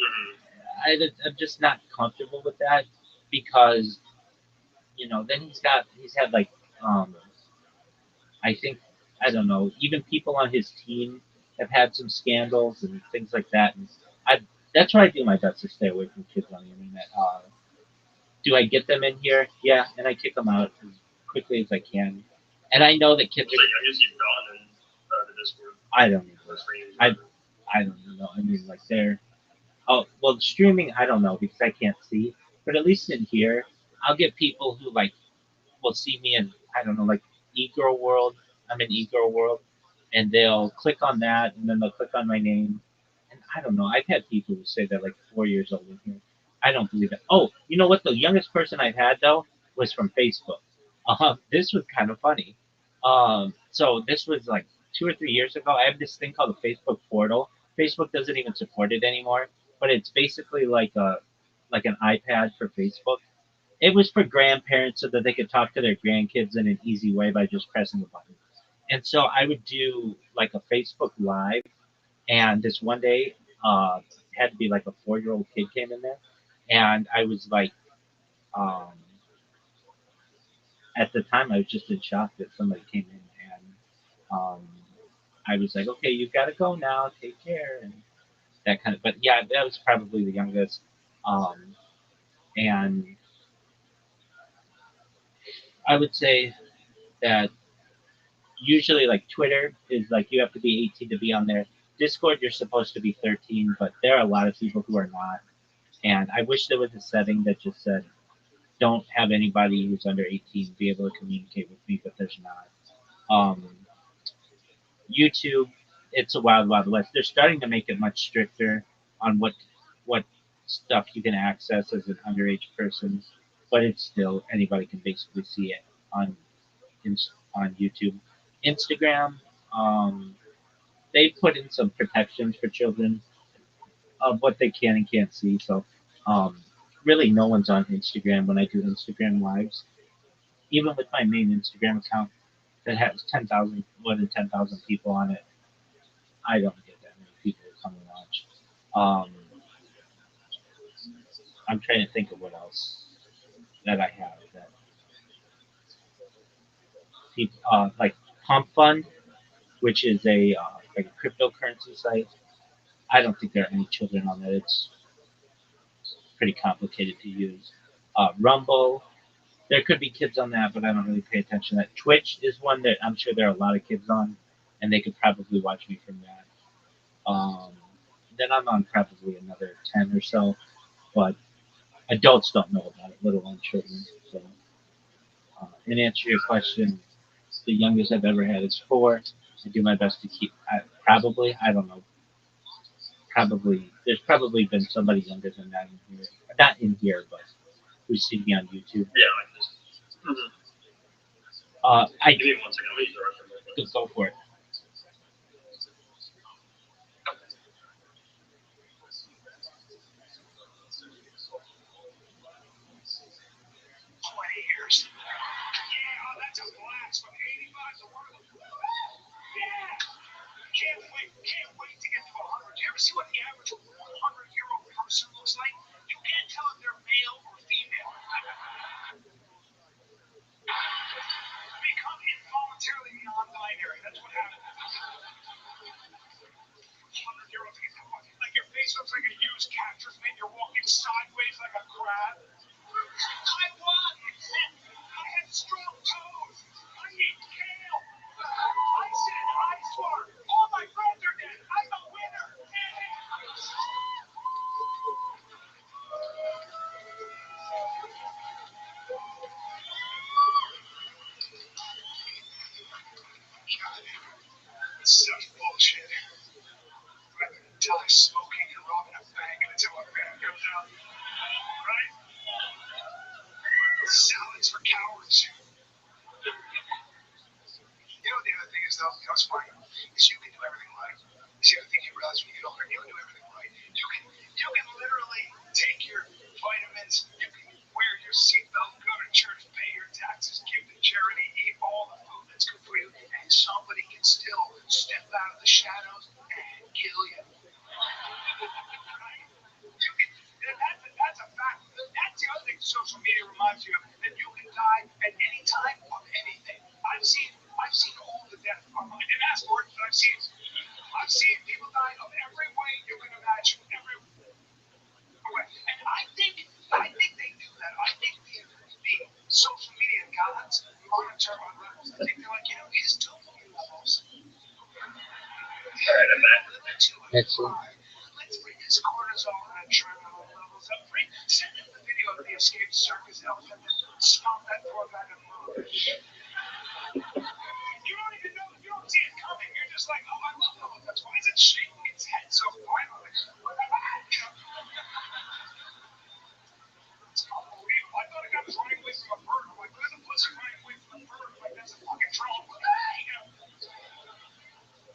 S4: Mhm.
S3: I'm just not comfortable with that because then he's had like um I think I don't know even people on his team have had some scandals and things like that, and I that's why I do my best to stay away from kids on the internet. Do I get them in here? Yeah, and I kick them out as quickly as I can. And I know that kids
S4: What's the youngest you've gone in the Discord
S3: I don't even
S4: or streams?
S3: I I don't even know. I mean, like oh well, streaming I don't know because I can't see, but at least in here I'll get people who like will see me in I don't know like e-girl world. I'm in e-girl world, and they'll click on that, and then they'll click on my name, and I don't know. I've had people who say they're like 4 years old in here. I don't believe it. Oh, you know what? The youngest person I've had though was from Facebook. This was kind of funny. So this was like 2 or 3 years ago. I have this thing called the Facebook portal. Facebook doesn't even support it anymore, but it's basically like an iPad for Facebook. It was for grandparents so that they could talk to their grandkids in an easy way by just pressing a button. And so I would do like a Facebook Live, and this one day, had to be like a 4-year-old kid came in there, and I was like, um, at the time I was just in shock that somebody came in, and I was like, okay, you've got to go now, take care, and that kind of. But yeah, that was probably the youngest, um, and I would say that usually like Twitter is like you have to be 18 to be on there. Discord you're supposed to be 13, but there are a lot of people who are not. And I wish there was a setting that just said don't have anybody who's under 18 be able to communicate with me, but there's not. YouTube, it's a wild, wild west. They're starting to make it much stricter on what stuff you can access as an underage person, but it's still anybody can basically see it on on YouTube. Instagram, um, they put in some protections for children of what they can and can't see. So um, really, no one's on Instagram when I do Instagram lives. Even with my main Instagram account that has 10,000, more than 10,000 people on it, I don't get that many people who come and watch. Um, I'm trying to think of what else that I have that people like Pump Fund, which is a like a cryptocurrency site. I don't think there are any children on that. It's pretty complicated to use. Rumble, there could be kids on that, but I don't really pay attention to that. Twitch is one that I'm sure there are a lot of kids on, and they could probably watch me from that. Um, then I'm on probably another 10 or so, but adults don't know about it, let alone children. So, in answer to your question, the youngest I've ever had is 4. I do my best to keep. I don't know. Probably there's probably been somebody younger than that in here. Not in here, but who's seen me on YouTube.
S4: Yeah, like this. Mhm.
S3: I
S4: Give me 1 second. I'm gonna use the restroom real quick.
S3: Just go for it.
S2: 20 years. Yeah, that's a blast from 85 to 1. Yeah. Can't wait to get to 100. Do you ever see what the average 100-year-old person looks like? You can't tell if they're male or female. Salads for cowards. You know what the other thing is, though? You know what's funny? Is you can do everything right. See, I think you realize when you get older, you can do everything right. You can literally take your vitamins, you can wear your seatbelt, go to church, pay your taxes, give to charity, eat all the food that's good for you, and somebody can still step out of the shadows and kill you. Right? That's a fact. That's the other thing social media reminds you of, that you can die at any time of anything. I've seen all the death. I didn't ask for it, but I've seen people die of every way you can imagine. Every way. And I think they do that. I think the social media gods monitor our levels. I think they're like, his dopamine levels.
S4: Alright, I'm back.
S7: Excellent.
S2: Let's bring his cortisol and adrenaline levels up. Send him the video of the escaped circus elephant that stomped that poor guy to move. You don't even know, you don't see it coming. You're just like, oh, I love elephants. Why is it shaking its head so violently? It's unbelievable. I thought a guy was running away from a bird. I'm like, look at the pussy running away from a bird. I'm like, that's a fucking drone.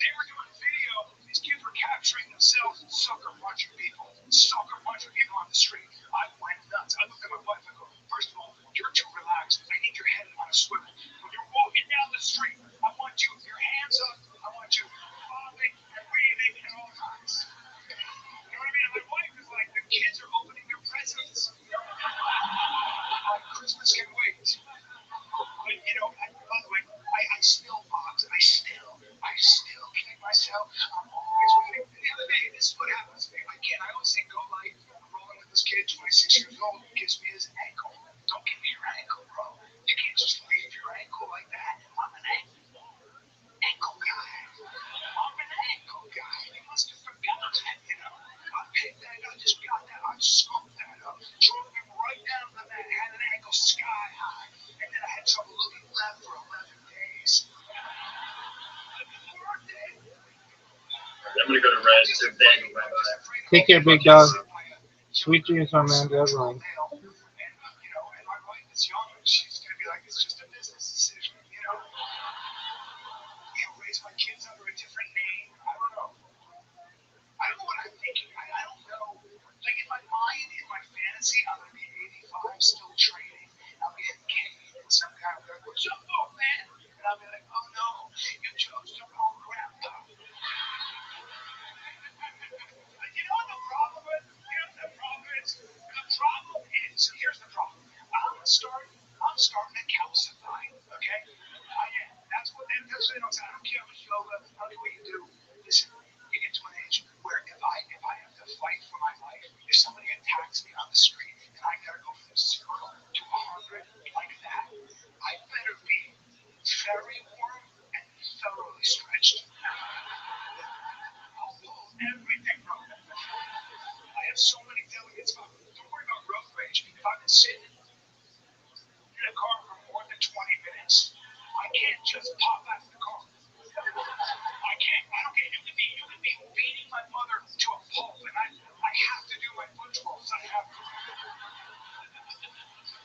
S2: They were doing video. These kids were capturing themselves sucker punching people on the street. I went nuts. I looked at my wife and go, first of all, you're too relaxed. I need your head on a swivel. When you're walking down the street, I want you with your hands up. I want you bobbing and waving and all kinds. You know what I mean? And my wife is like, the kids are opening their presents. Like, Christmas can wait. But, by the way, I still box. I still kick myself. I'm always waiting. The other day, this is what happens to me. I always say, go light. I'm rolling with this kid, 26 years old, gives me his ankle. Don't give me your ankle, bro. You can't just leave your ankle like that. I'm an ankle guy. You must have forgotten that. I picked that up, just got that. I scooped that up, drove him right down to the mat, had an ankle sky high, and then I had trouble looking left for 11 days.
S4: I'm gonna go to Red to bed with my life.
S7: Take care, big dog. Sweet dreams, my man. Love line.
S2: And my wife is young, and she's gonna be like, it's just a business decision, raise my kids under a different name. I don't know. I don't know what I'm thinking. I don't know. Like, in my mind, in my fantasy, I'm gonna be 85, still training. I'll be getting cane, and some guy will be like, what's up, old man? And I'll be like, oh no, you chose the wrong grandpa. You know what the problem is? The problem is, here's the problem. I'm starting to calcify, okay? I am. That's what they don't say. I don't care how much yoga, I don't care what you do. Listen, you get to an age where if I have to fight for my life, if somebody attacks me on the street and I gotta go from 0 to 100 like that, I better be very warm and thoroughly stretched. I'll pull everything from them. I have so many delegates. Don't worry about road rage. If I've been sitting in a car for more than 20 minutes, I can't just pop out of the car. I can't. I don't get. You can be beating my mother to a pulp, and I have to do my foot rolls. I have to.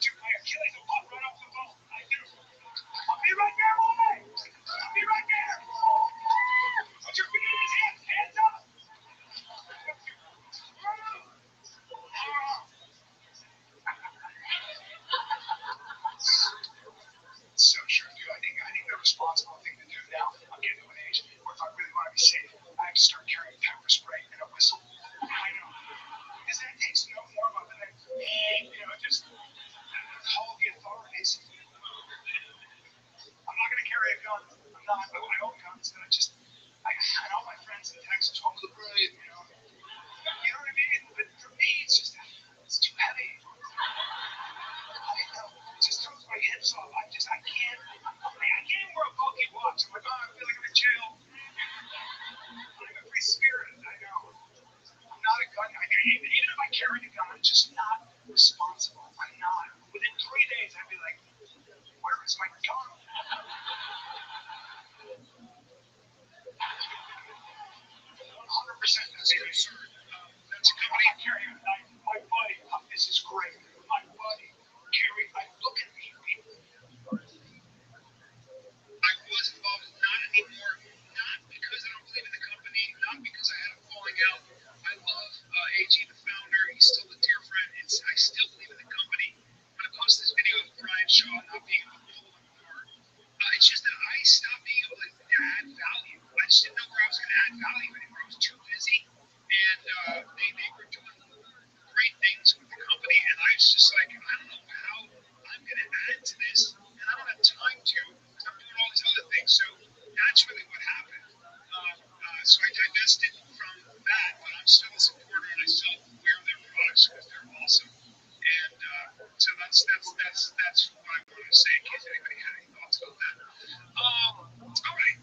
S2: Dude, my Achilles will pop right off the bone. I do. I'll be right there, boy. I'll be right there. Put your feet in his hands. Hands up. So true, dude. I think the responsible thing to do now, I'm getting to an age where if I really want to be safe, I have to start carrying pepper spray and a whistle. I know. Because that takes no more of than just call the authorities. I'm not going to carry a gun. I'm not. I own guns, and I know my friends in Texas, home of the brave, You know what I mean? But for me, it's too heavy. It just throws my hips off. I can't even wear a bulky watch. I'm like, oh, I feel like I'm in jail. I'm a free spirit, I know. I'm not a gun guy. Even if I carry a gun, I'm just not responsible. I'm not. Within 3 days, I'd be like, where is my gun? 100% that's absurd. That's a company carrying a knife. My buddy, this is great. My buddy, I look value anymore. I was too busy, and they were doing great things with the company, and I was just like, I don't know how I'm going to add to this, and I don't have time to, because I'm doing all these other things. So that's really what happened. So I divested from that, but I'm still a supporter, and I still wear their products because they're awesome. And so that's what I wanted to say in case anybody had any thoughts about that. All right.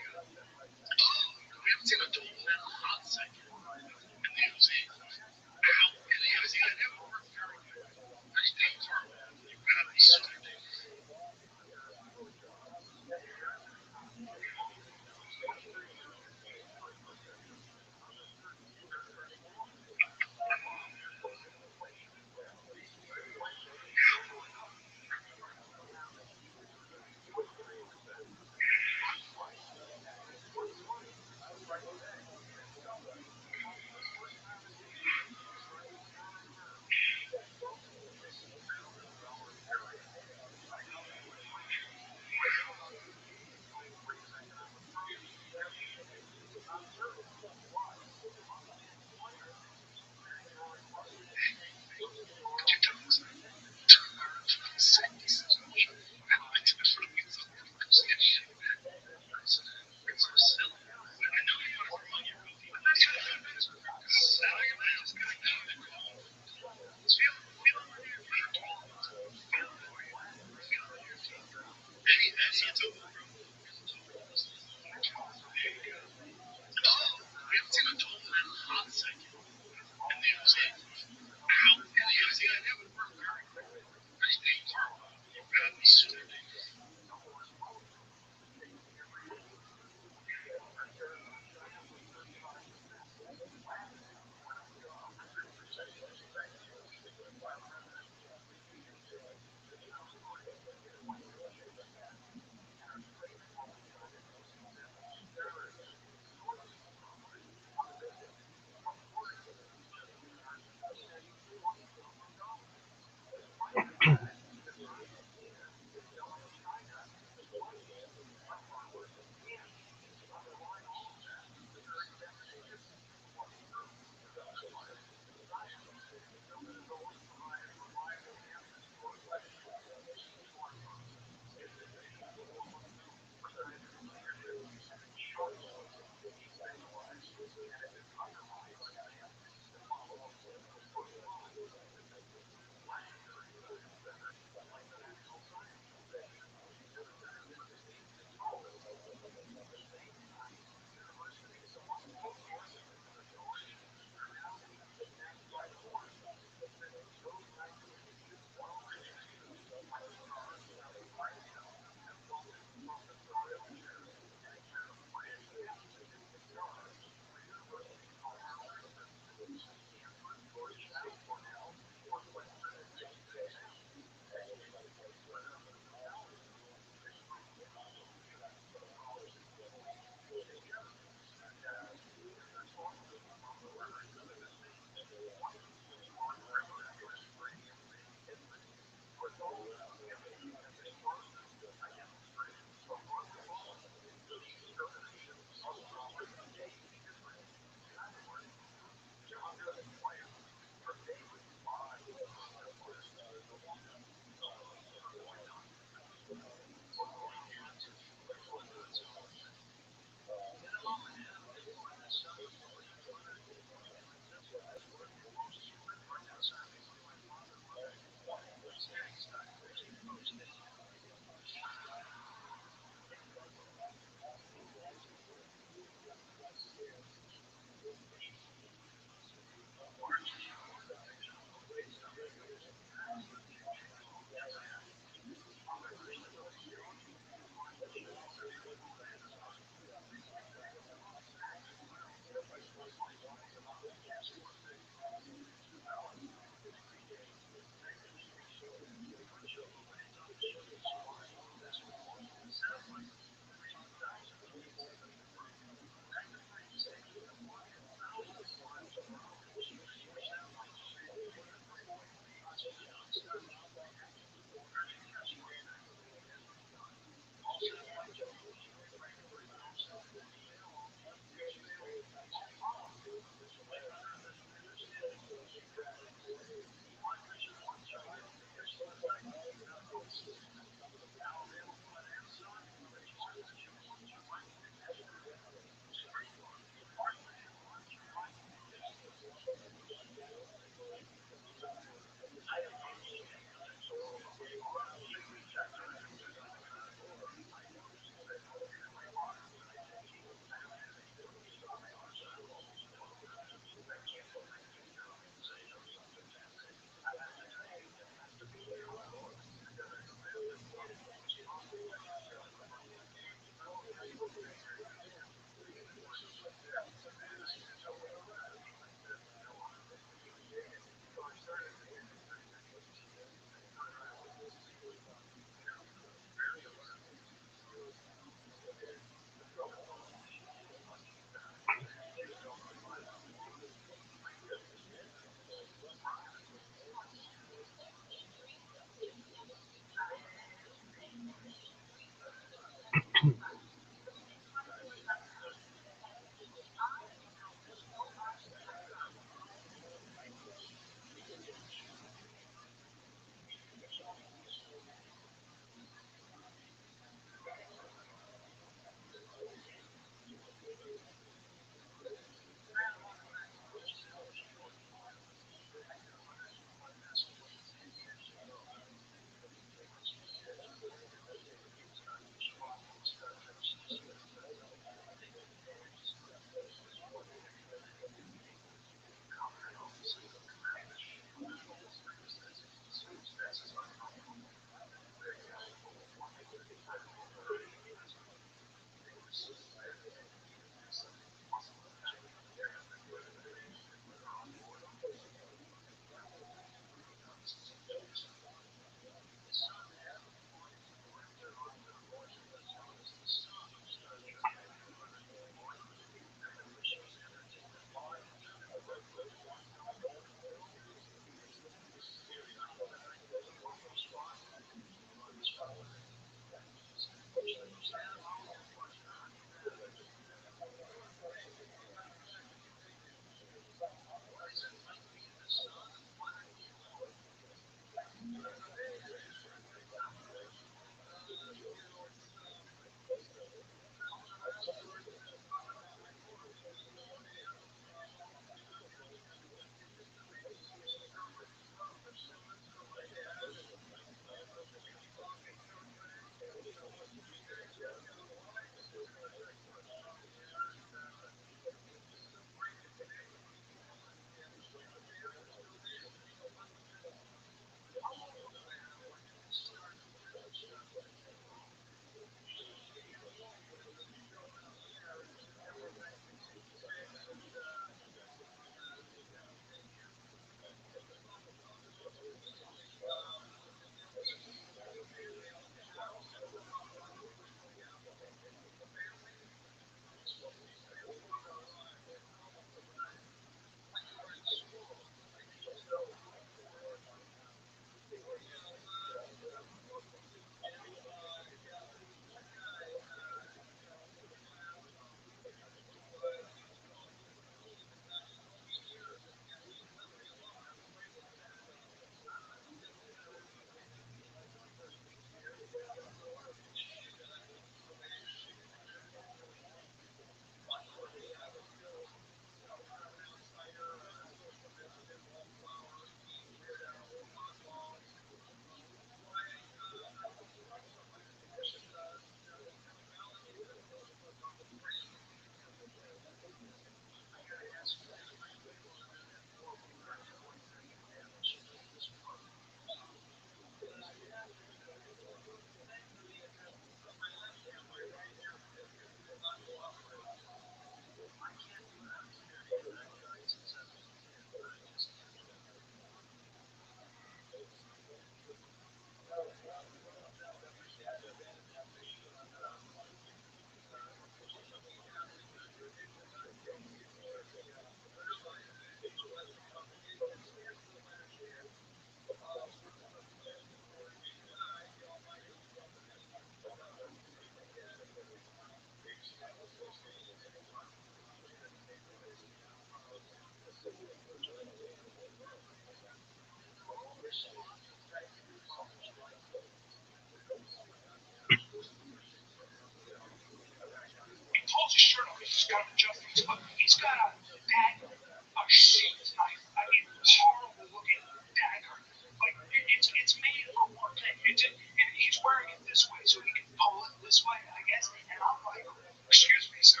S6: shirt off. He's just kind of adjusting his foot. He's got a dagger, a sheath knife. I mean, horrible looking dagger. Like, it's made for one thing. And he's wearing it this way so he can pull it this way, I guess. And I'm like, excuse me, sir,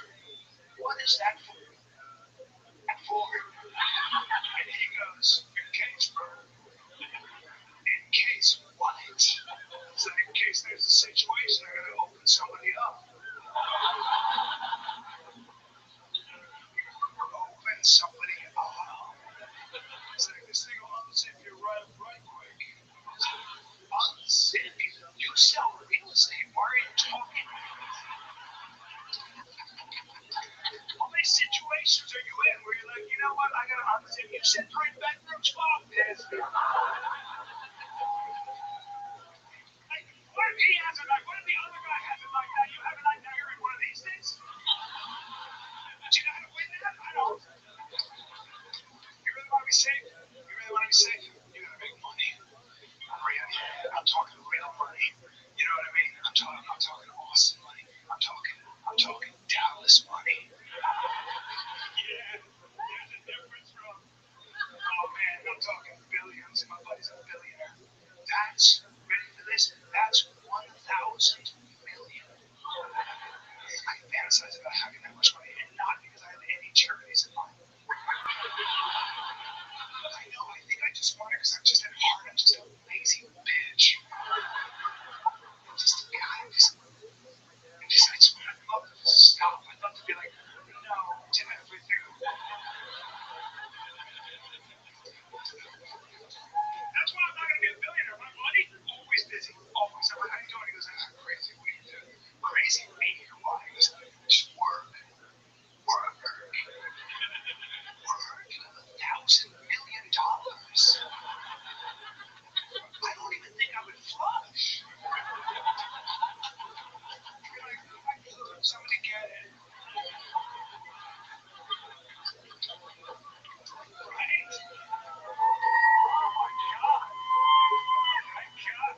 S6: what is that for? And he goes, in case, bro. In case what? So in case there's a situation, I'm going to open somebody up. Open somebody up. It's like this thing will unzip you right quick. Unzip? You sell real estate. Why are you talking? How many situations are you in where you're like, you know what, I got to unzip? You said 3 bedrooms, fuck this. Like, what if he has a night? What if the other guy has a night? Now you have a night, now you're in one of these things? Do you know how to win that? I don't. You really want to be safe? You really want to be safe? You got to make money. Really? I'm talking real money. You know what I mean? I'm talking Austin money. I'm talking Dallas money. Yeah, there's a difference from. Oh man, I'm talking billions, and my buddy's a billionaire. That's ready for this. That's 1,000 million. I fantasize about having that much money, and not because I have any charities in mind. I know. I think I just want it because I'm just at heart. I'm just a lazy bitch. I'm just a guy. I just I'd love to stop. I'd love to be like, no to everything. That's why I'm not going to be a billionaire. My money, always busy. Always. I'm like, how you doing? He goes, crazy week, dude. Crazy week? Why? He goes, just work. Work. $1,000 million. I don't even think I would flush. Somebody get it. Right? Oh my God.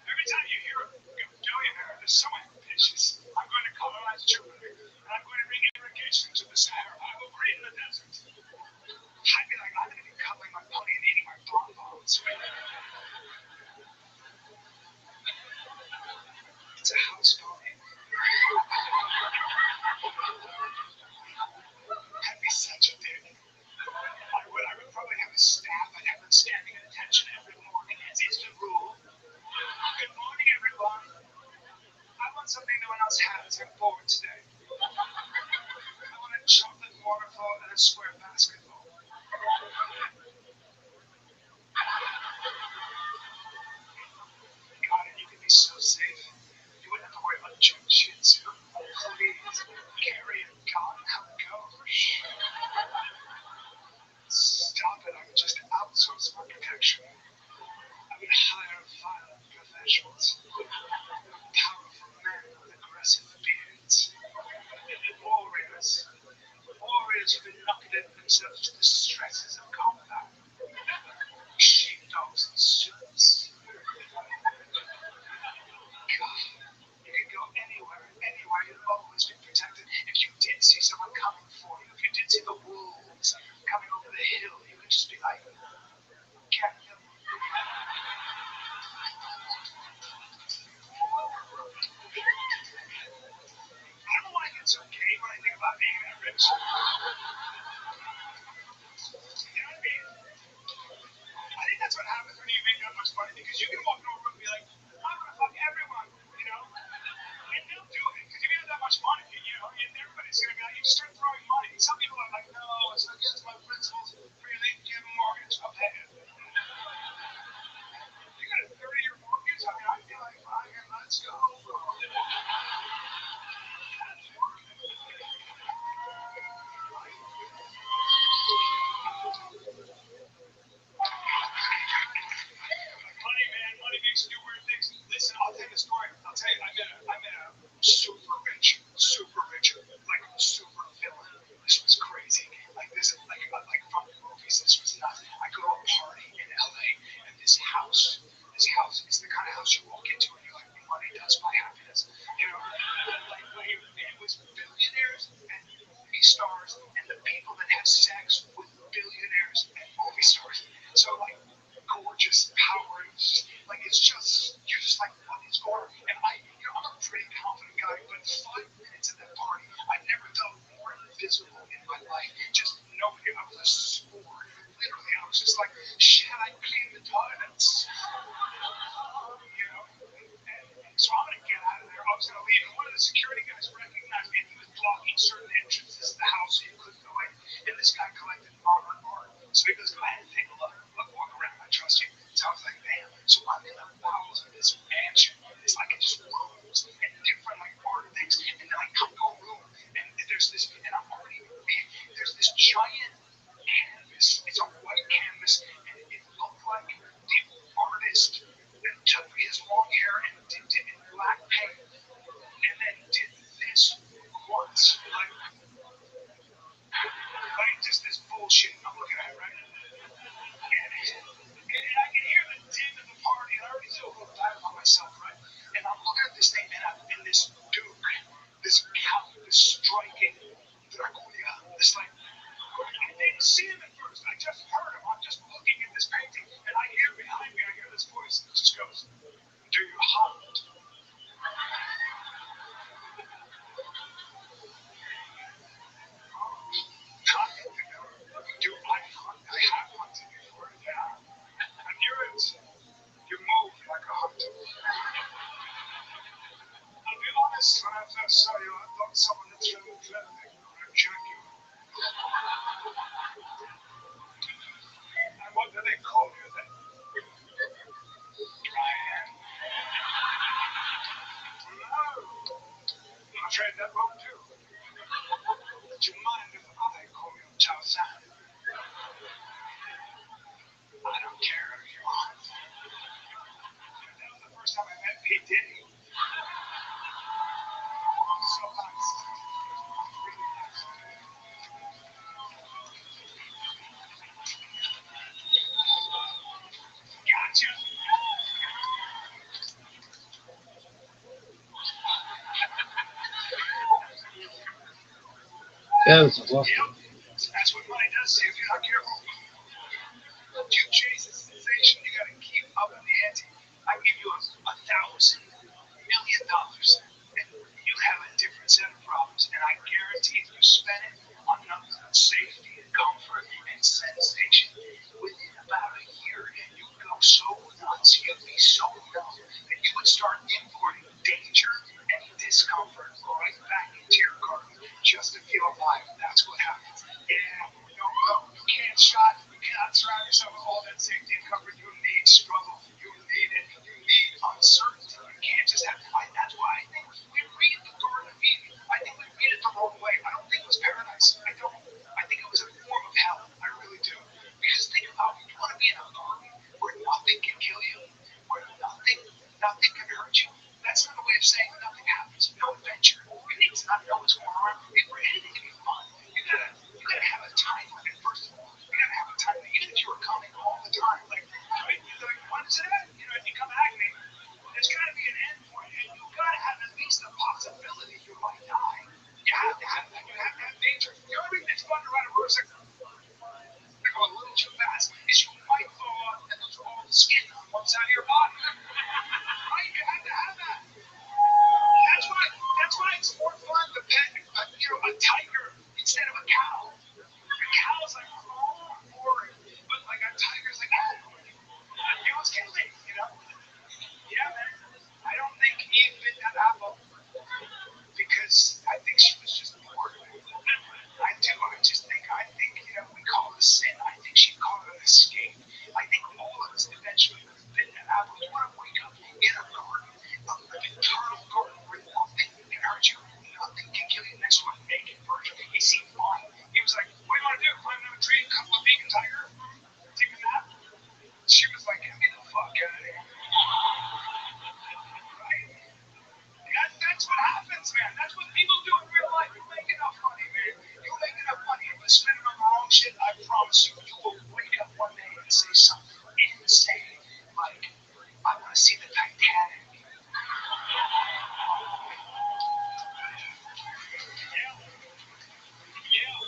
S6: Every time you hear a billionaire, they're so ambitious. I'm going to colonize Jupiter, and I'm going to bring irrigation to the Sahara. I will green the desert. I'd be like, I'm going to be cuddling my pony and eating my bonbons. It's a house pony. I'd be such a dick. I would probably have a staff. I'd have them standing at attention every morning, as is the rule. Good morning, everyone. I want something no one else has. I'm bored today. I want a chocolate waterfall and a square basketball. God, and you could be so safe. You wouldn't have to worry about jujitsu. Please, carry a gun. How gosh. Stop it. I would just outsource my protection. I would hire violent professionals. Powerful men with aggressive beards. Warriors. Warriors who've inoculated themselves to the stresses of combat. Sheepdogs in suits. God, you could go anywhere, you'd always be protected. If you did see someone coming for you, if you did see the wolves coming over the hill, you could just be like, get them. I don't know why I get so gay when I think about being that rich. You know what I mean? I think that's what happens when you make that much money, because you can walk into a room and be like, I'm gonna fuck everyone, you know? And they'll do it, because if you have that much money, you know, and everybody's gonna be like, you just start throwing money. Some people are like, no, it's against my principles. Really, give a mortgage, I'll pay it. You got a 30-year mortgage? I mean, I'd be like, fine, let's go, bro. but like just nobody. I was a sport. Literally, I was just like, shit, I clean the toilets. You know? And so I'm gonna get out of there. I was gonna leave, and one of the security guys recognized me, and he was blocking certain entrances to the house so you couldn't go in. And this guy collected modern art. So he goes, go ahead and take a look. Look, walk around. I trust you. So I was like, damn. So I'm in the bowels of this mansion. It's like it's just rooms and different like art things. And then I come to a room, and there's this, and I'm already, there's this giant canvas. It's a white canvas, and it looked like the artist that took his long hair and did it in black paint, and then did this once, like just this bullshit I'm looking at, right? And I can hear the din of the party, and I already feel a little bad about myself, right? And I'm looking at this thing, and this duke, this count, this striking Dracula, this like, I didn't see him at first. I just heard him. I'm just looking at this painting, and I hear behind me, I hear this voice that just goes, "Do you hunt?" Do I hunt? I have hunted before, yeah. And you move like a hunter. I'll be honest, when I first saw you, I thought someone had thrown clothing or a jacket. And what do they call you then? Brian? No. I'm afraid that won't do. Do you mind if I call you Tarzan? I don't care if you are. That was the first time I met P. Diddy. So nice. Really nice. Gotcha.
S7: That was awesome.
S6: Yep. That's what money does to you if you're not careful. You chase the sensation, you gotta keep up in the ante. I give you $1,000,000,000, and you have a different set of problems, and I guarantee if you spend it on nothing but safety and comfort and sensation, within about a year, you'd go so nuts, you'd be so numb, that you would start importing danger and discomfort right back into your garden just to feel alive. That's what happens. Yeah, you can't shot, you cannot surround yourself with all that safety and comfort. You need struggle. You need it. You need uncertainty. You can't just have. That's why I think we read the Garden of Eden. I think we read it the wrong way. I don't think it was paradise. I don't. I think it was a form of hell. I really do. Because think about it. You want to be in a garden where nothing can kill you, where nothing can hurt you. That's not a way of saying nothing happens. No adventure. You need to not know what's going on. If for anything to be fun, you gotta have a time limit. First of all, you gotta have a time limit. Even if you were coming all the time, like when is it at? And you come back, and there's got to be an end point, and you've got to have at least a possibility you might die. You have to have that. You have to have danger. The only reason it's fun to ride a motorcycle go a little too fast is you might fall off and lose all the skin on one side of your body. Right? You have to have that. That's why it's more fun to pet a tiger instead of a cow. A cow's like, oh, boring. But like a tiger's like, oh, it's killing me, Yeah, man. I don't think Eve bit that apple because I think she was just bored. I do. I think, we call it a sin. I think she called it an escape. I think all of us eventually would have bitten that apple. You want to wake up in a garden, an eternal garden where nothing can hurt you, nothing can kill you next to a naked virgin. He seemed fine. He was like, what do you want to do? Climb down a tree, cuddle a vegan tiger, take a nap? She was like, get me the fuck out of here. Right? That's what happens, man. That's what people do in real life. You make enough money, man. You make enough money. If you spend it on the wrong shit, I promise you, you will wake up one day and say something insane like, I want to see the Titanic. Yeah, yeah.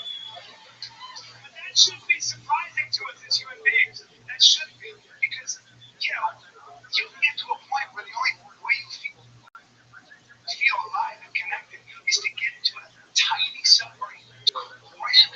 S6: But that shouldn't be surprising to us as human beings. That shouldn't be. Because, you can get to a point where the only way you feel alive and connected is to get into a tiny submarine, cram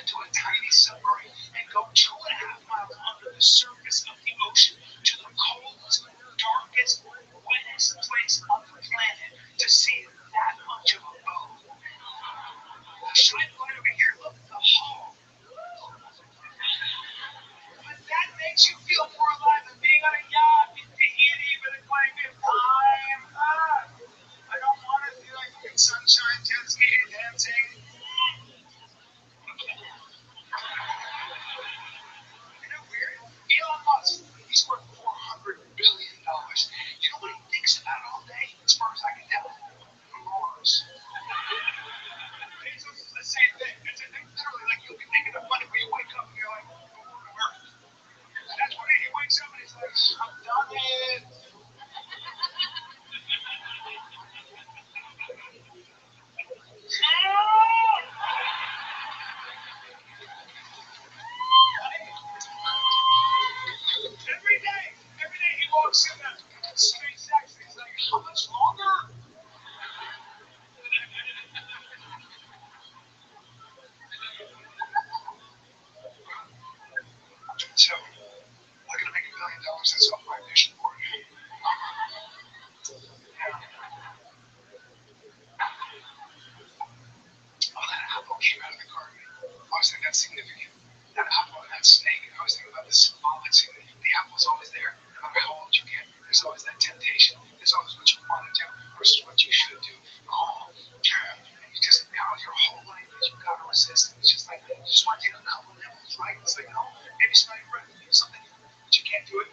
S6: That apple and that snake. I always think about the symbolic thing. The apple's always there, no matter how old you get. There's always that temptation. There's always what you want to do versus what you should do. Oh, yeah. And you just now your whole life you gotta resist. It's just like you just want to take a couple nibbles, right? It's like no, maybe smell your breath, do something, but you can't do it.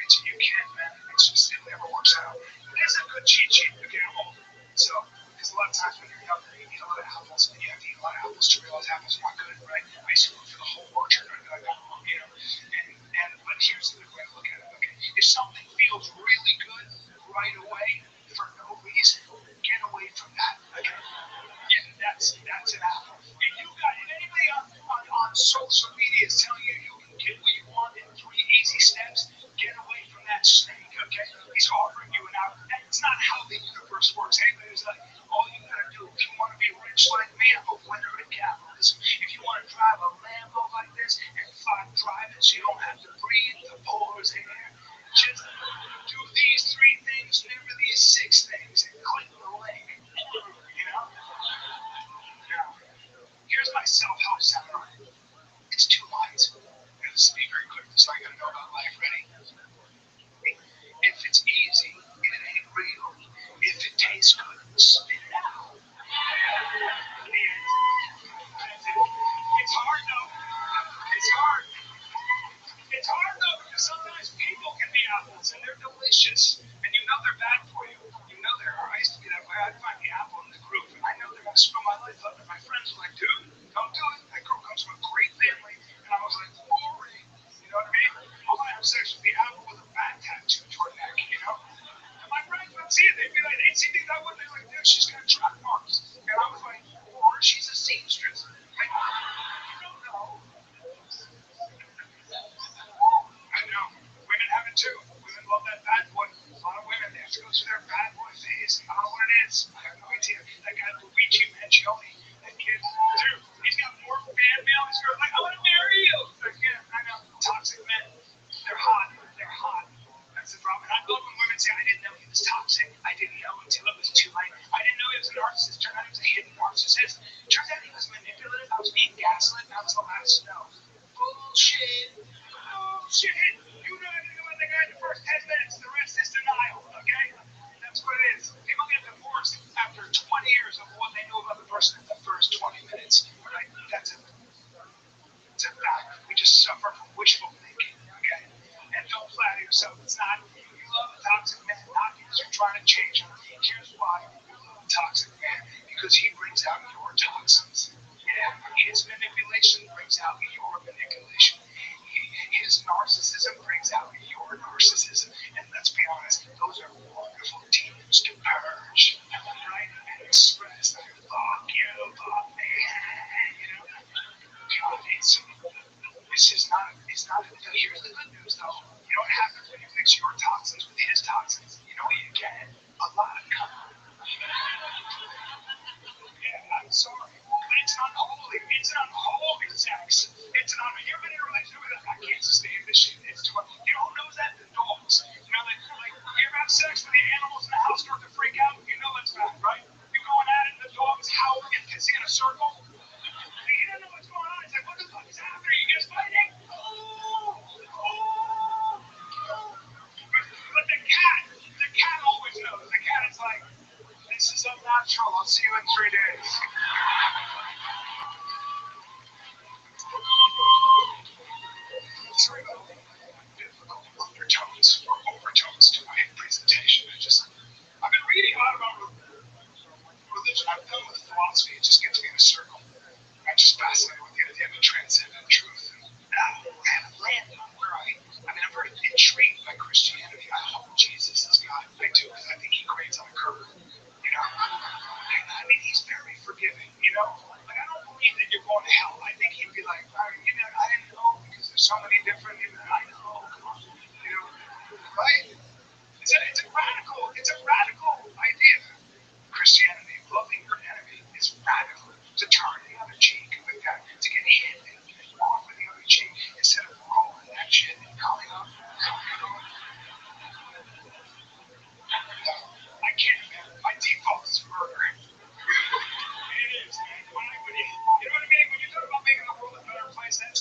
S6: You can't, man. It's just it never works out. It is a good cheat sheet to get older. So, because a lot of times when you're younger, you eat a lot of apples, and you have to eat a lot of apples to realize apples are not good, right? I used to go through the whole orchard, you know. But here's the good way to look at it. Okay, if something feels really good right away for no reason, get away from that. Okay, yeah, that's an apple. If you got anybody on social media is telling you you can get what you want in 3 easy steps, get away from that snake. Okay, he's offering you an apple. That's not how the universe works. Anybody's like, all you gotta do if you want to be rich like me, I'm a winner in capitalism. If you want to drive a Lambo like this and drive it so you don't have to breathe the pores in air, just do these 3 things, never these 6 things, and click the link. You know? Now, here's my self-help seminar. It's 2 lines. This will be very quick, so I gotta know about life. Ready? If it's easy, it ain't real. If it tastes good, spit it out. It's hard though. It's hard. It's hard though because sometimes people can be apples and they're delicious and you know they're bad for you. You know they're. I used to be that way. I'd find the apple in the group and I know they're gonna screw my life up. And my friends were like, dude, don't do it. That girl comes from a great family, and I was like, boring. You know what I mean? I want to have sex with the apple with a bat tattoo to her neck. You know? And my friends would see it. They'd be like, they'd see me that way. They'd be like, dude, she's got track marks. And I was like, or she's a seamstress. Like, you don't know. I know. Women have it too. Women love that bad boy. A lot of women, they have to go through their bad boy phase. I don't know what it is. I have no idea. That guy, Luigi Mangione, that kid, dude, he's got more fan mail. This girl's like, I want to marry you. Like, yeah, I know. Toxic men. They're hot. They're hot. That's the problem. And I love when women say, I didn't know he was toxic. I didn't know until it was too late. I didn't know he was a narcissist. Turned out he was a hidden narcissist. Turned out he was manipulative. I was being gaslit. And I was allowed to know. Bullshit. Bullshit. You know everything about the guy in the first 10 minutes. The rest is denial. Okay? That's what it is. People get divorced after 20 years of what they knew about the person in the first 20 minutes. Right? That's it. It's a fact. We just suffer from wishful thinking. Okay? And don't flatter yourself. It's not, you love a toxic man, not because you're trying to change him. Here's why you love a toxic man. Because he brings out your toxins. Yeah, his manipulation brings out your manipulation. His narcissism brings out your narcissism. And let's be honest, those are wonderful demons to purge. Right? And express. Fuck you, fuck me. You know? God, it's not, here's the good news though. You know what happens when you mix your toxins with his toxins? You know what you get? A lot of cum. Yeah, I'm sorry. But it's unholy. It's an unholy sex. It's an unholy. You've been in a relationship with I can't stand this shit. It's too much. You know who knows that? The dogs. You know, like you ever have sex when the animals in the house start to freak out? You know that's bad, right? You're going at it and the dog's howling and pissing in a circle. You don't know what's going on. It's like, what the fuck is happening? You guys fighting? But the cat always knows. The cat is like, this is unnatural. I'll see you in 3 days. Sorry about difficult undertones or overtones to my presentation. I've been reading a lot about religion. I'm done with philosophy. It just gets me in a circle. I'm just fascinated with the idea of transcendent truth. And I haven't landed on where I'm very intrigued by Christianity. I hope Jesus is God. I do, because I think he grades on a curve. You know? I mean, he's very forgiving, you know? Like, I don't believe that you're going to hell. I think he'd be like, I didn't know, because there's so many different, I know, come on. You know? Right? It's a radical idea. Christianity, loving your enemy, is radical. To turn the other cheek like that, to get hit and off with the other cheek instead of rolling that shit and calling up. I can't, man. My default is murder. It is, man. You know what I mean? When you talk about making the world a better place, that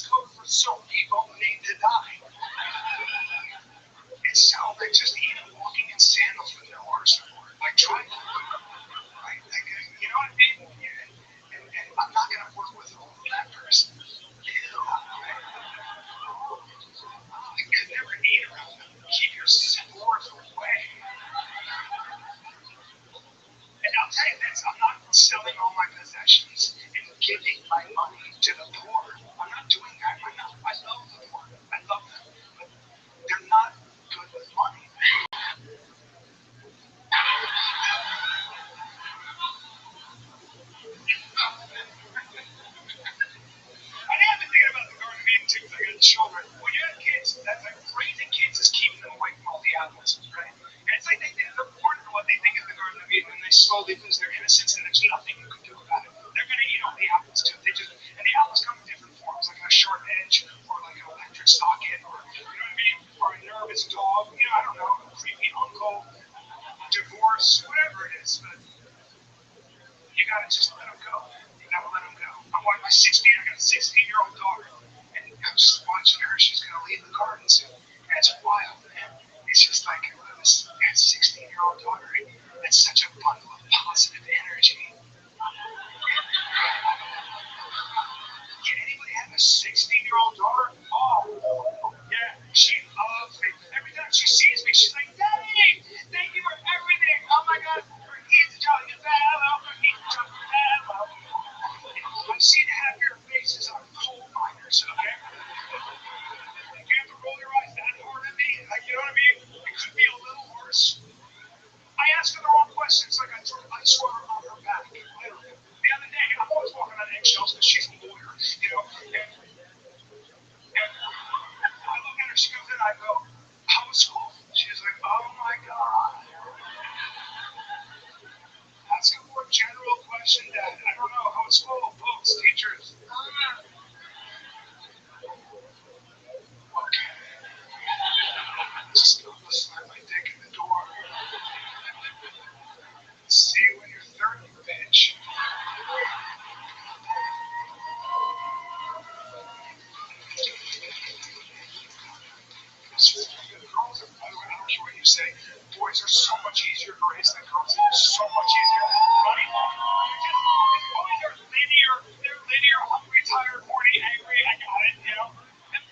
S6: you gotta just let them go. You gotta let them go. I'm watching my 16. I got a 16-year-old daughter, and I'm just watching her. She's gonna leave the garden soon. And it's wild, man. It's just like this 16-year-old daughter. It's such a bundle of positive energy. Can anybody have a 16-year-old daughter? Oh, yeah, she loves me. Every time she sees me, she's like, Daddy, thank you for everything. Oh my God, for each job you fellow, for each job you fellow. I've seen happier faces on coal miners, okay? You have to roll your eyes that hard at me. Like, you know what I mean? It could be a little worse. I ask her the wrong questions, like I threw ice water on her back. Literally. The other day, I'm always walking on eggshells because she's a lawyer, you know? And I look at her, she comes in, I go, how was school? She's like, oh my God. Ask a more general question, Dad. I don't know, how was school? Books, teachers. Okay. Just go slam my dick in the door. See you when you're 30, bitch. Girls are, I don't care what you say, boys are so much easier to raise than girls. It's so much easier. Funny. Boys are linear. They're linear, hungry, tired, horny, angry. I got it, you know. And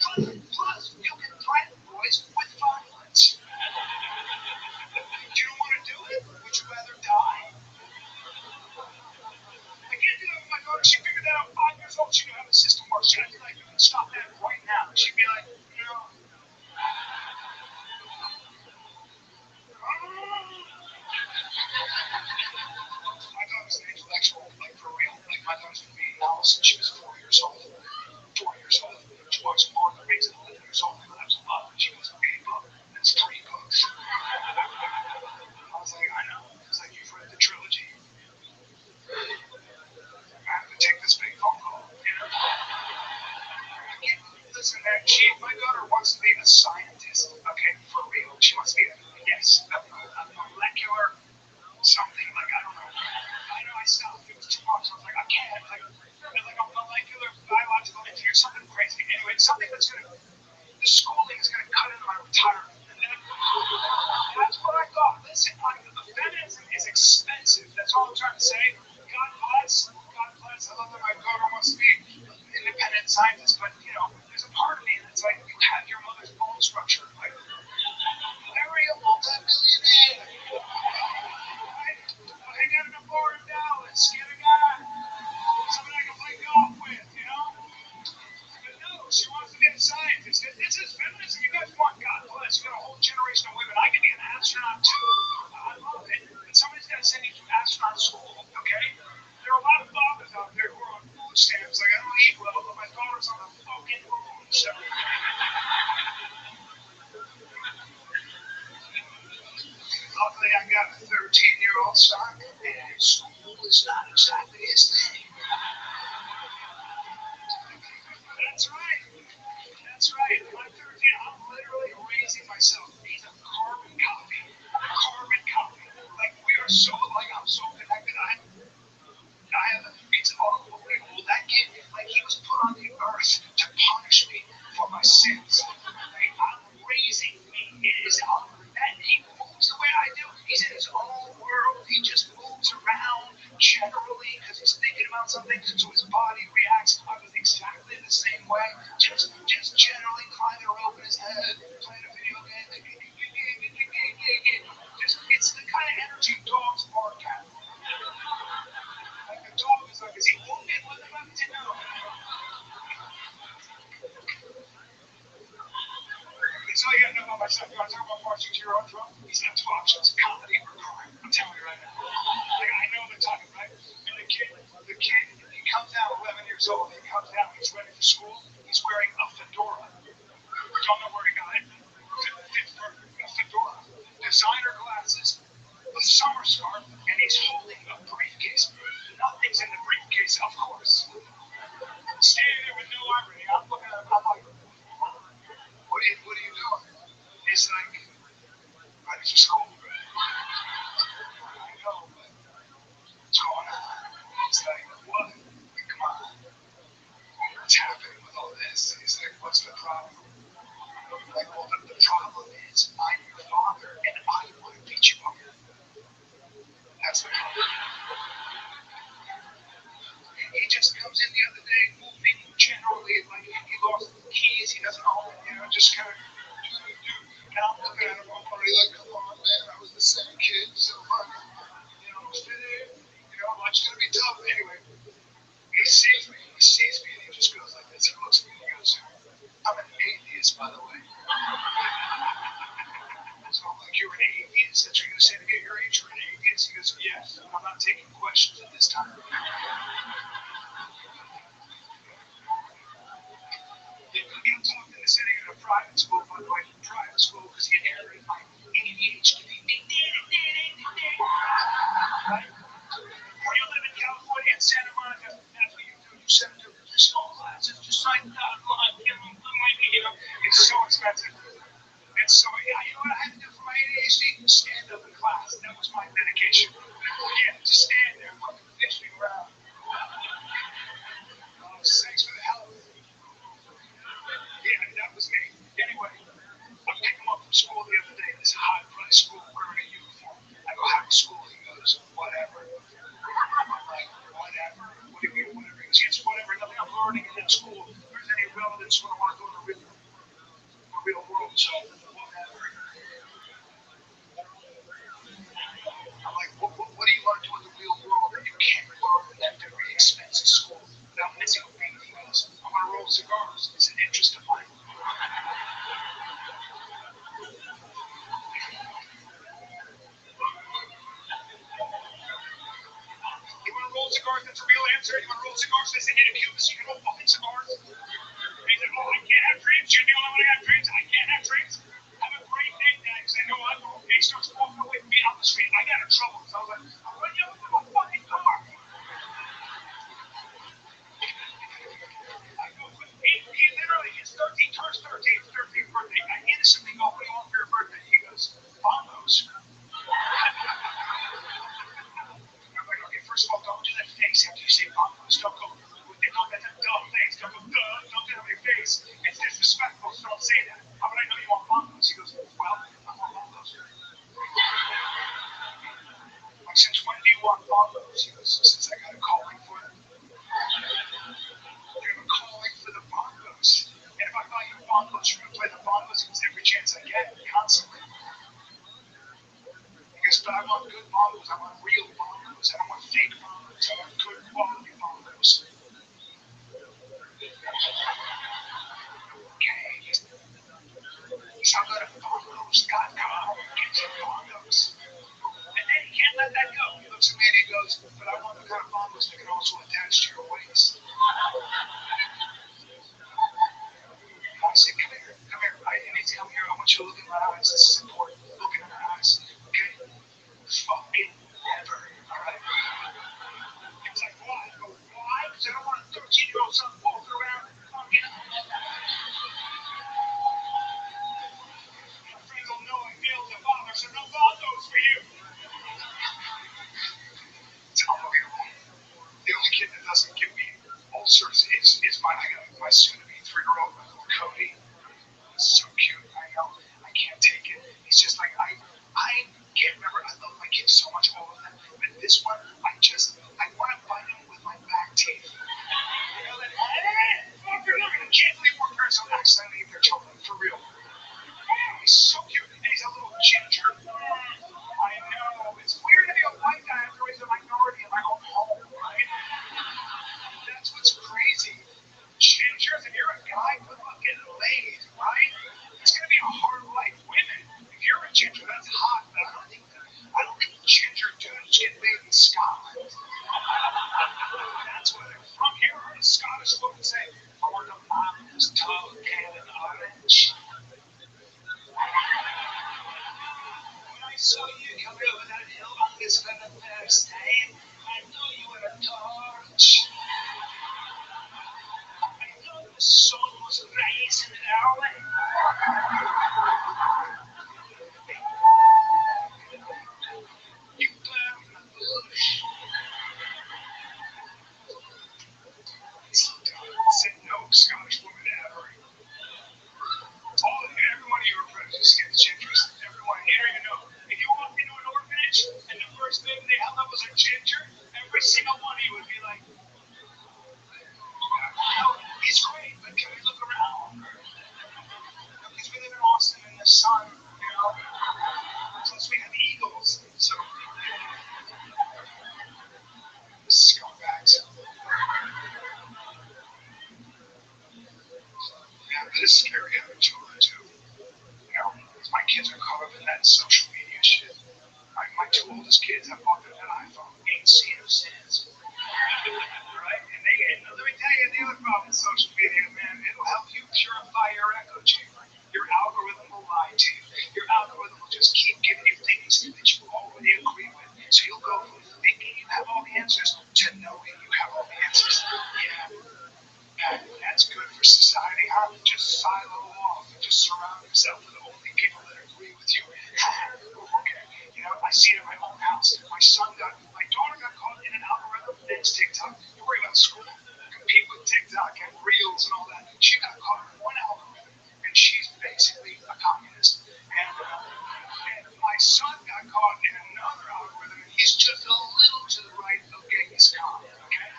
S6: plus, you can threaten boys with violence. You don't want to do it? Would you rather die? I can't do that with my daughter. She figured that out 5 years old. She knew how the system works. I'd be like, you can stop that right now. She'd be like, no. My daughter's an intellectual, like for real. Like my daughter's been reading novels since she was 4 years old. 4 years old. She watched Lord of the Rings at 11 years old. And that was a lot. She goes, a book. That's 3 books. I was like, I know. It's like you've read the trilogy. I have to take this big phone call. You know? Listen, man, my daughter wants to be a scientist, okay, for real. She wants to be a molecular something, like, I don't know. I know I stopped, it was too much. I was like, I can't, like a molecular biological engineer, something crazy. Anyway, something that's the schooling is gonna cut into my retirement. And then, that's what I thought. Listen, feminism is expensive. That's all I'm trying to say. God bless. I love that my daughter wants to be an independent scientist, but you know, there's a part of me that's like, you have your mother's bone structure. Like, marry a multi-millionaire. I got an bar in Dallas. Get a guy. Somebody I can play golf with, you know? But no, she wants to be a scientist. This is feminism. You guys want God bless. You got a whole generation of women. I can be an astronaut too. I love it. But somebody's got to send you to astronaut school, okay? There are a lot of fathers out there who are on food stamps. Like, I don't eat well, but my daughter's on the fucking moon. So. Luckily, I got a 13-year-old son, and school is not exactly his thing. That's right. That's right. My 13, I'm literally raising myself. He's a carbon copy. Like, we are so, like, I'm so connected. It's unbelievable. That kid, like, he was put on the earth to punish me for my sins. Like, I'm raising me. It is that he moves the way I do. He's in his own world. He just moves around generally because he's thinking about something, so his body reacts. I was exactly the same way. Just generally climbing a rope in his head, playing a video game. It's the kind of energy dogs bark at. Like the dog is like, is he wounded? What the fuck is he doing? That's all you gotta know about myself. You wanna talk about parts of your own drum? He's got 2 options, comedy or crime. I'm telling you right now. Like, I know the type, right? And the kid, he comes down 11 years old, he comes down, he's ready for school, he's wearing a fedora. Don't know where he got it. A fedora. Designer glasses, a summer scarf, and he's holding a briefcase. Nothing's in the briefcase, of course. Standing there with no irony, I'm looking at him, I'm like, what are you doing? He's like, ready for school. I know, but what's going on?
S2: just kind of do. And I'm looking at him, I'm already like, come on, man, I was the same kid, so fit in. Life's gonna be tough anyway. He sees me, and he just goes like this. He looks at me and he goes, I'm an atheist, by the way. So I'm like, you're an atheist? That's what you're gonna say to me at your age, you're an atheist? He goes, yes, I'm not taking questions at this time. I'm talking in the setting of a private school, by the way, private school, because he inherited my ADHD. Right? When you live in California and Santa Monica, that's what you do. You send them to small classes, just sign the dotted line, it's so expensive. And so, yeah, you know what I had to do for my ADHD? Stand up in class. That was my medication. Yeah, just stand there, fucking fishing around. Thanks for the help. Yeah, that was me. Anyway, I picked him up from school the other day. This high price school wearing a uniform. I go, how was school? He goes, whatever. I'm like, whatever. What do you mean, whatever? He goes, yes, whatever. Nothing I'm learning in school. There's any relevance when I want to go to the real world, so whatever. I'm like, what do you want to do in the real world that you can't learn in that very expensive school without missing a beat? He goes, I want to roll cigars. It's an interest of mine. You want to roll cigars? That's a real answer. You want to roll cigars? They say in a Cuba, so you can roll fucking cigars. He said, oh, I can't have dreams. You're the only one who have dreams. I can't have dreams. Have a great day, Dad. Because I know I will. He starts walking away from me on the street. I got in trouble. So I was like, I'm going to yell into a fucking car. He literally, he turns 13, 13th birthday. I innocently go, what do you want for your birthday? He goes, bongos. I'm like, okay, first of all, don't do that face after you say bongos. Don't go, that's a dumb face. Don't go, don't do that on your face. It's disrespectful, so don't say that. How would I know you want bongos? He goes, well, I want bongos. Like, since when do you want bongos? He goes, since I got a calling for them. You have a calling for the bongos. And if I buy you bongos, you're going to play the bongos every chance I get, constantly. Because, but I want good bongos. I want real bongos. I don't want fake bongos. I want good quality bongos. Okay. So I go to bongos.com and get some bongos. And then he can't let that go. He looks at me and he goes, but I want the kind of bongos that can also attach to your waist. I said, come here. You need to come here. I want you to look in my eyes. This is important. Look in my eyes. Okay? Fucking never. Alright? He was like, why? I go, why? Because I don't want a 13-year-old son walking around fucking. My friends will know I failed the father, so no bongos for you. It's unbelievable. The only kid that doesn't give me ulcers is my soon-to-be 3-year-old, Cody. He's so cute. I know. I can't take it. He's just like, I can't remember. I love my kids so much, all of them. But this one, I want to bite him with my back teeth. You know that? I can't believe more parents don't accidentally leave their children, for real. He's so cute. And he's a little ginger. I know. It's weird to be a white guy after he's a minority in my own home, right? That's what's crazy. Gingers, if you're a guy, good luck getting laid, right? It's going to be a hard life. Women, if you're a ginger, that's hot, but I don't think ginger dudes get laid in Scotland. That's where they're from. Here, I heard a Scottish woman say, for the mom's tall, tan, and orange. When I saw you come over that hill on this for the first time, I knew you were a torch. I know the sun was rising early. You burned the bush. Said no Scottish woman ever.
S6: But it's scary having children too. You know, my kids are caught up in that social media shit. My two oldest kids have bought them an iPhone, ain't seen them since. Right? And let me tell you the other problem with social media, man. It'll help you purify your echo chamber. Your algorithm will lie to you. Your algorithm will just keep giving you things that you already agree with. So you'll go from thinking you have all the answers to knowing you have all the answers. Yeah, that's good for society, huh? Just silo off and just surround yourself with only people that agree with you. Okay. You know, I see it in my own house. My daughter got caught in an algorithm. It's TikTok. You worry about school, compete with TikTok and Reels and all that. She got caught in one algorithm, and she's basically a communist. And my son got caught in another algorithm, and he's just a little to the right of Genghis Khan. Okay,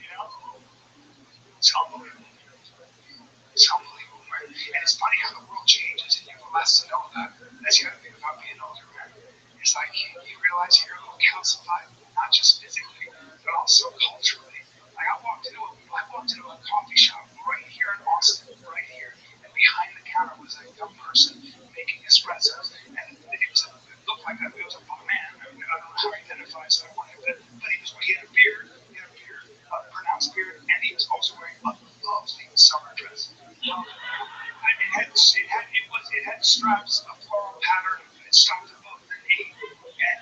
S6: you know, it's unbelievable. It's unbelievable, right? And it's funny how the world changes, and you're less to know about it. That's the other thing about being older, man. It's like you realize you're a little calcified, not just physically, but also culturally. Like I walked into a coffee shop right here in Austin, right here, and behind the counter was a young person making espressos, and it looked like it was a man. I don't know how he identifies, so I wanted to, but he had a beard, pronounced beard, and he was also wearing a lovely summer dress. It had straps, a floral pattern, and it stopped above the knee, and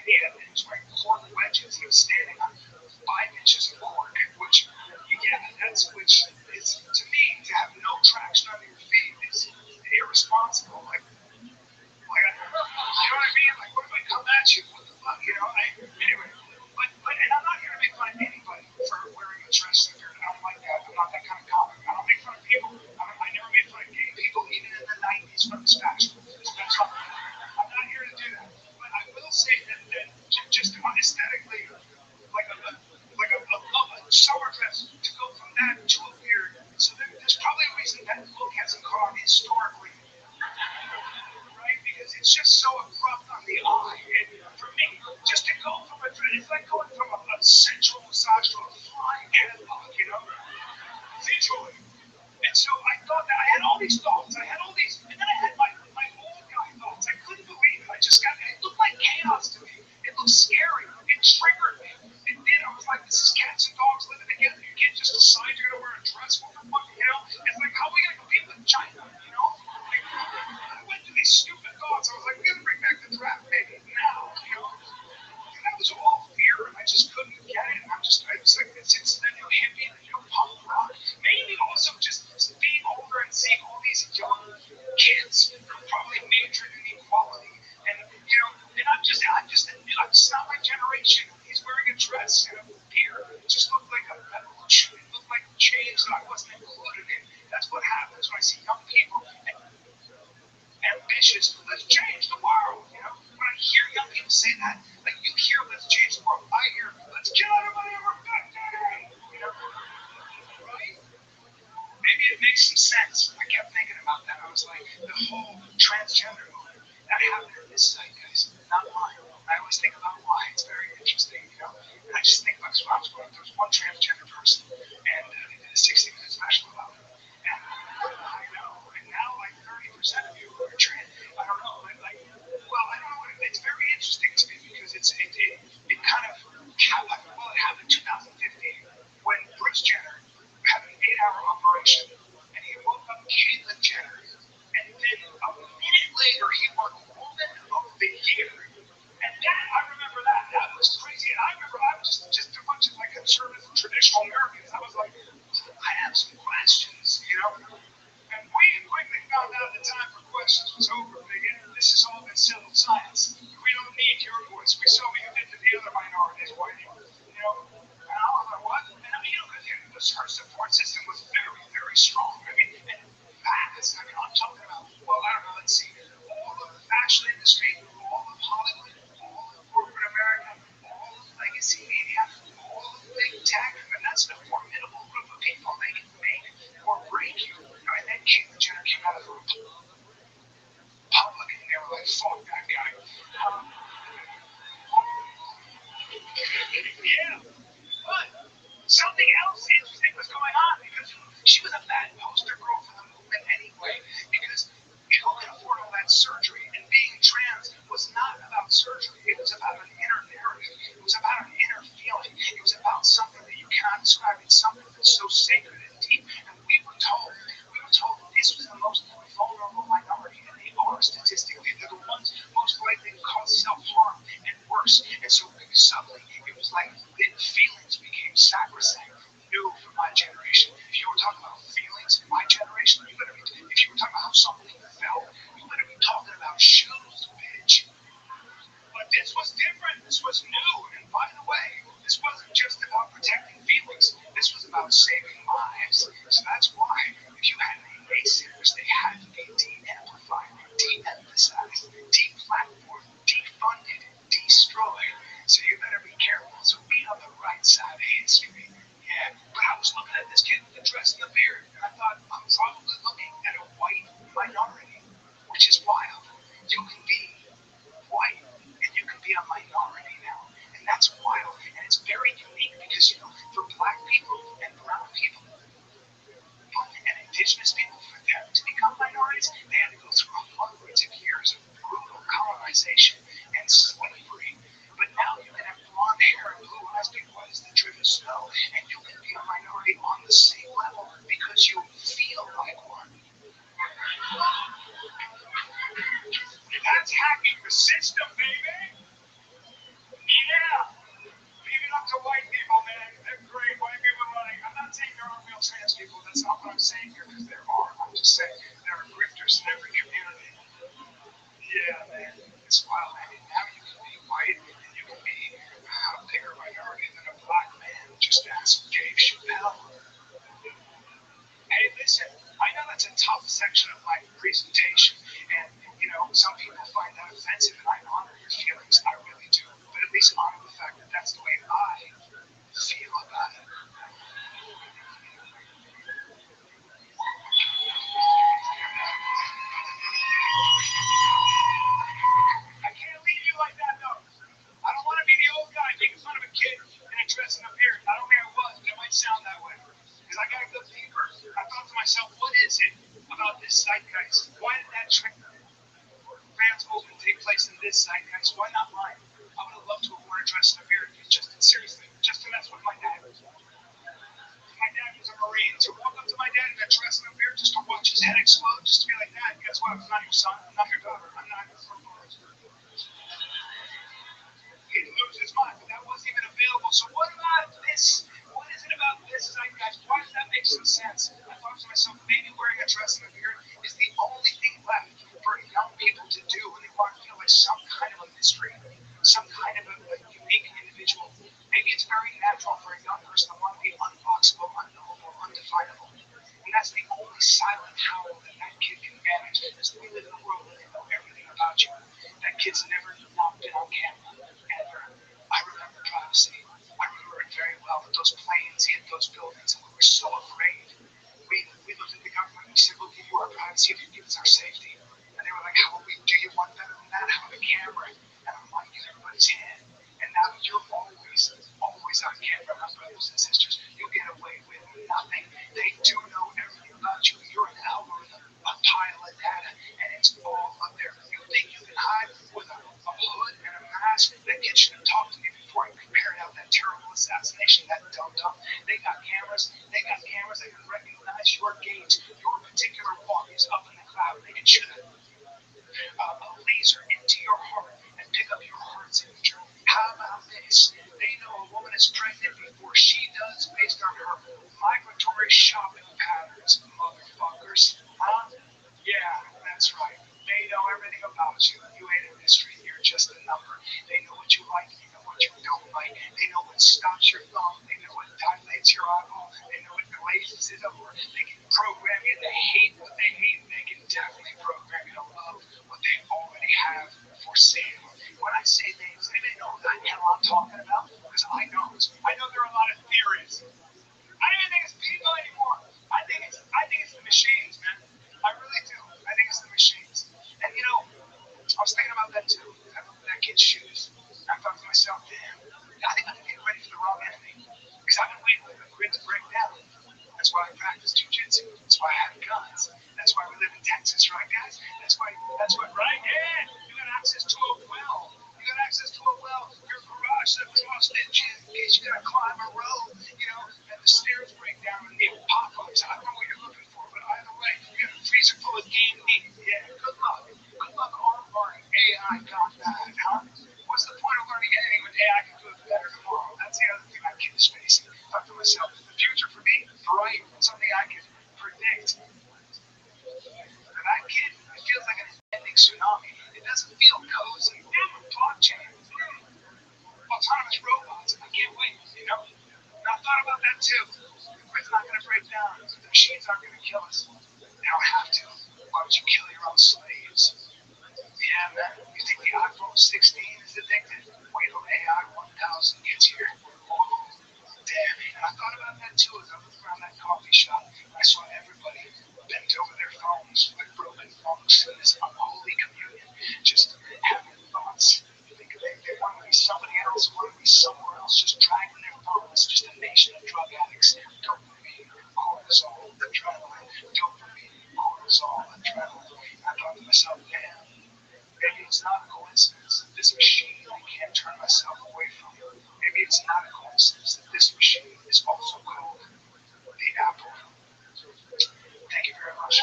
S6: he was wearing cork wedges. He was standing on 5 inches of cork, which is to me to have no traction under your feet is irresponsible. You know what I mean? Like, what if I come at you? What the fuck? You know? Anyway, and I'm not here to make fun of anybody for wearing a dress like that. I don't like that. I'm not that kind of comic. I don't make fun of people. I never made fun of gay people, even in the 90s when it was fashionable. I'm not here to do that. But I will say that just aesthetically, like a summer dress, to go from that to a beard. So there's probably a reason that look hasn't caught historically, right? Because it's just so abrupt on the eye. And for me, just to go from it's like going from a sensual massage to a flying headlock, you know, visually. And so I thought that I had all these thoughts. And then I had my old guy thoughts. I couldn't believe it. It looked like chaos to me. It looked scary. It triggered me. And then I was like, this is cats and dogs living together. You can't just decide you're going to wear a dress. What the fuck, you know? It's like, how are we going to compete with China, you know? Like, I went through these stupid thoughts. I was like, we got to bring back the draft baby now, you know? And that was all fear, and I just couldn't get it. I was like, it's the new hippie, the new punk rock. Maybe also just being older and seeing all these young kids who probably majored in equality. And, you know, and I'm just not my generation. He's wearing a dress and a beard. It just looked like a revolution. It looked like change that I wasn't included in. That's what happens when I see young people ambitious. Let's change the world. You know, when I hear young people say that, like you hear let's change the world, I hear let's kill everybody ever back today. You know, right? Maybe it makes some sense. I kept thinking about that. I was like, the whole transgender movement that happened in this zeitgeist, not mine. I always think about why. It's very interesting, you know. And I just think about when I was growing up, there was one transgender person, and they did a 60-minute special about it. And I know, and now like 30% of you are trans. I don't know, well, I don't know. It's very interesting to me because it kind of happened. Well, it happened in 2015 when Bruce Jenner had an 8-hour operation, and he woke up Caitlyn Jenner, and then a minute later he won Woman of the Year. And that, I remember that. That was crazy. And I remember I was just a bunch of like conservative, traditional Americans. I was like, I have some questions, you know. And we quickly found out the time for questions was over. This has all been settled science. We don't need your voice. We saw what you did to the other minorities, whitey. You know. And I was like, what? And I mean, her support system was very, very strong. I mean, and fast. I mean, I'm talking about, well, I don't know, let's see, all of the fashion industry, all of Hollywood, all of corporate America, all of legacy media, all of big tech, and that's a formidable group of people. They can make or break you. And then Caitlyn Jenner came out of the public, and they were like, fuck that guy. Yeah. But something else interesting was going on because she was a bad
S2: indigenous people, for them to become minorities, they had to go through hundreds of years of brutal colonization and slavery. But now you can have blonde hair and blue eyes, big white as the driven snow, and you can be a minority on the same level because you feel like one. That's hacking the system, baby. Yeah. Leave it up to white people, man. They're great. White people are running. I'm not saying there aren't real trans people. That's not what I'm saying here, because there are. I'm just saying there are grifters in every community. Yeah, man. It's wild, man. And now you can be white and you can be a bigger minority than a black man. Just ask Dave Chappelle. Hey, listen, I know that's a tough section of my presentation, and, some people find that offensive, and I honor your feelings, I really do, but at least honor the fact that that's the way I feel about it. I can't leave you like that, though. I don't want to be the old guy making fun of a kid in a dress and a beard. I don't think I was, but it might sound that way. Because I got to go deeper. I thought to myself, what is it about this zeitgeist? Why did that trans movement take place in this zeitgeist? Why not mine? I would have loved to have worn a dress and a beard. Seriously, just to mess with my dad. My dad was a Marine. To walk up to my dad in a dress and a beard just to watch his head explode, just to be like, Dad, guess what? I'm not your son. I'm not your daughter. I'm not your firstborn. He'd lose his mind, but that wasn't even available. So what about this? What is it about this zeitgeist? Why does that make some sense? I thought to myself, maybe wearing a dress and a beard is the only thing left for young people to do when they want to feel like some kind of a mystery, some kind of a unique individual. Maybe it's very natural for a young person to want to be unboxable, unknowable, undefinable. And that's the only silent howl that that kid can manage. Because we live in a world where they know everything about you. That kid's never not been on camera. Ever. I remember privacy. I remember it very well. That those planes hit those buildings and we were so afraid. We looked at the government and we said, we'll give you our privacy if you give us our safety. And they were like, how will we do you one better than that? How about a camera and a mic in everybody's hand? And now you're always on camera, my brothers and sisters. You get away with nothing. They do know everything about you. You're an algorithm, a pile of data, and it's all up there. You think you can hide with a hood and a mask? That kid should have talked to me before I carried out that terrible assassination, that dum-dum. They got cameras that can recognize your gait, your particular walk is up in the cloud. They can shoot a laser into your heart and pick up your heart signature. How about this? They know a woman is pregnant before she does based on her migratory shopping patterns, motherfuckers. Huh? Yeah, that's right. They know everything about you. You ain't a mystery. You're just a number. They know what you like. They know what you don't like. They know what stops your thumb. They know what dilates your eyeball. They know what glazes it over. They can program you to hate what they hate. They can definitely program you to love what they already have for sale. When I say things, anybody know what the hell I'm talking about? Because I know. I know there are a lot of theories. I don't even think it's people anymore. I think it's the machines, man. I really do. I think it's the machines. And I was thinking about that too. That kid's shoes. I thought to myself, damn, I think I'm getting ready for the wrong enemy. Because I've been waiting for the grid to break down. That's why I practice jujitsu. That's why I have guns. That's why we live in Texas, right, guys? That's why, right? Yeah, you got access to a well. Your garage is across the gym in case you gotta climb a road, and the stairs break down and need pop-ups. I don't know what you're looking for, but either way, you got a freezer full of game meat. Yeah, good luck. Good luck arm-barring AI gone bad, huh? What's the point of learning anything when AI can do it better tomorrow? That's the other thing that kid is facing. I thought to myself, the future for me, bright, something I can predict. For that kid, it feels like an impending tsunami. It doesn't feel cozy. Blockchain. Autonomous robots. I can't wait, And I thought about that too. The grid's not going to break down. The machines aren't going to kill us. They don't have to. Why would you kill your own slaves? Yeah, man. You think the iPhone 16 is addicted? Wait till AI 1000 gets here. Damn. And I thought about that too as I looked around that coffee shop. I saw everybody bent over their phones with broken phones in this unholy communion, just having thoughts. They want to be somebody else, want to be somewhere else, just dragging their phones. Just a nation of drug addicts. Dopamine, cortisol, adrenaline, dopamine.
S6: this machine I can't turn myself away from. Maybe it's not a coincidence that this machine is also called the Apple. Thank you very much.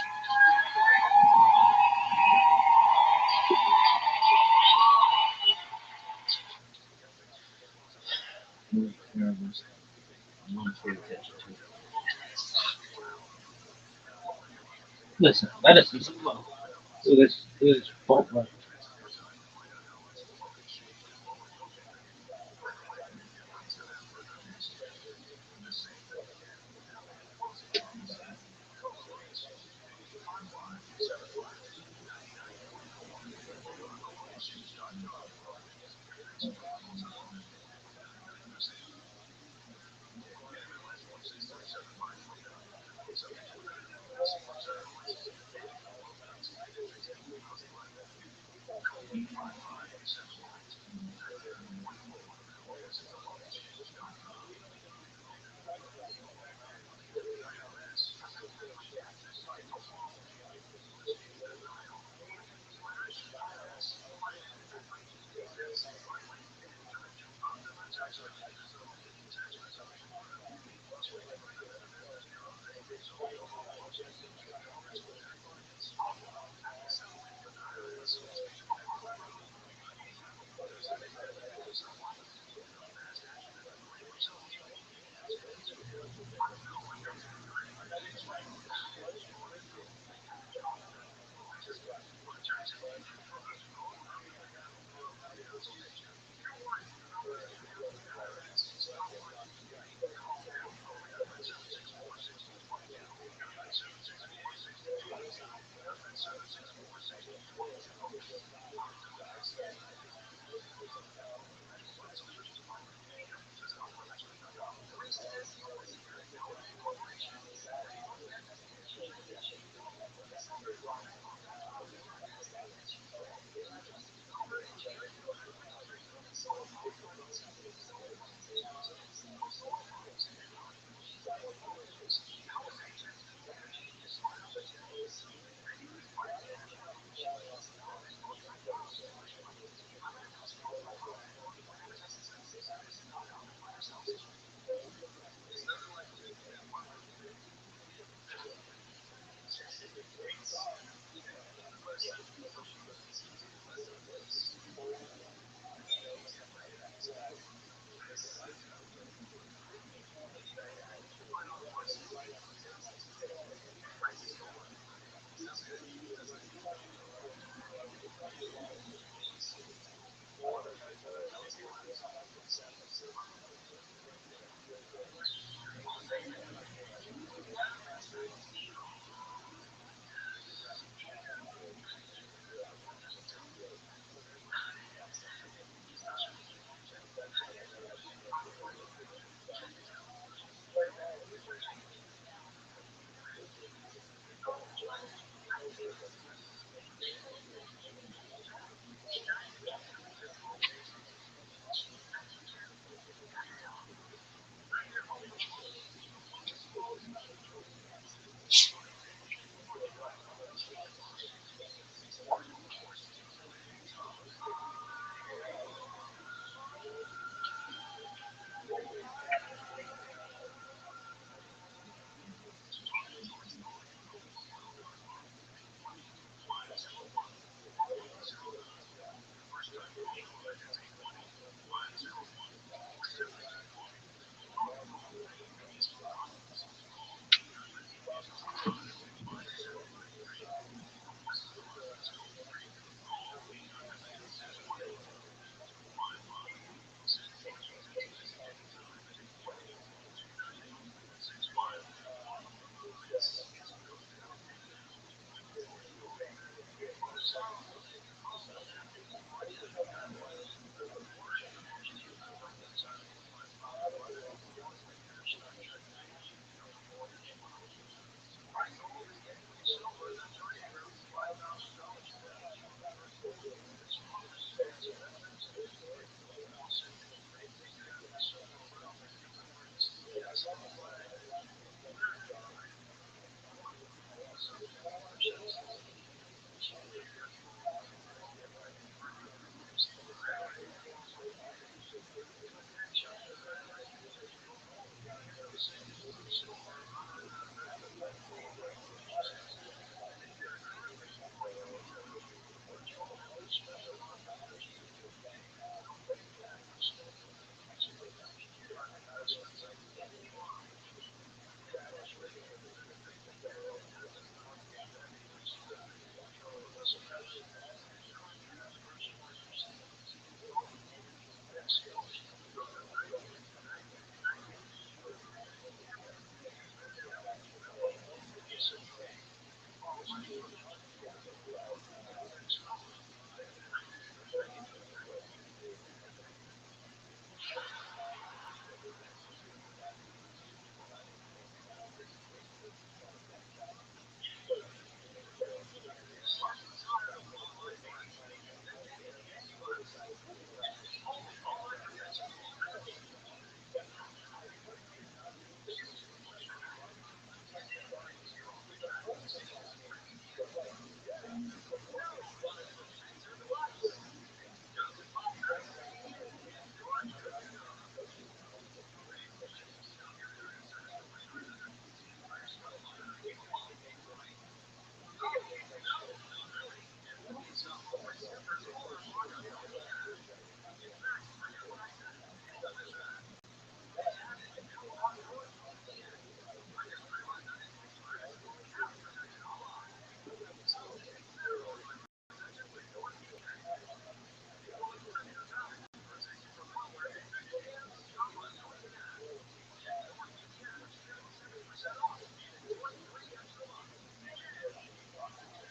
S3: Listen, lettuce is low. Look at this fault line.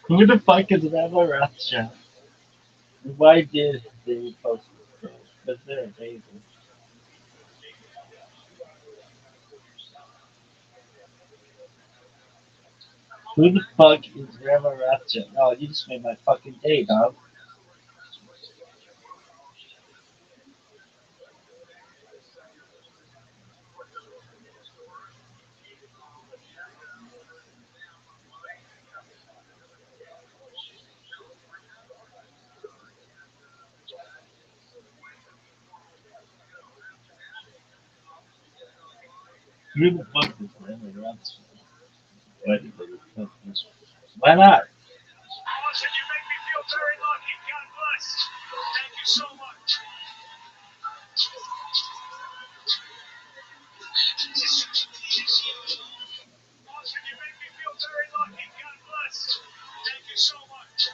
S3: Who the fuck is Rabbi Rothschild? Why did they post this? Because they're amazing. Who the fuck is Rabbi Rothschild? Oh, you just made my fucking day, dog. Who the fuck is Rabbi Rothschild? Why did they post this? Why not?
S6: Listen, you make me feel very lucky. God bless. Thank you so much. Listen, you make me feel very lucky. God bless. Thank you so much.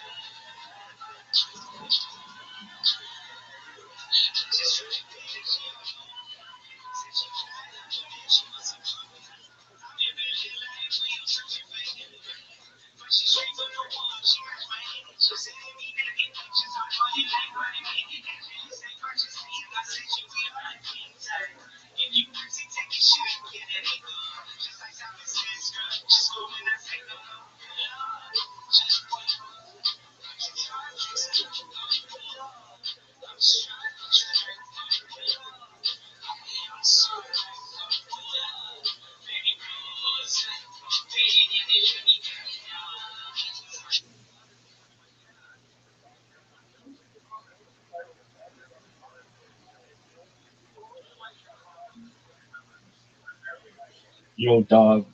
S3: Yo, dog.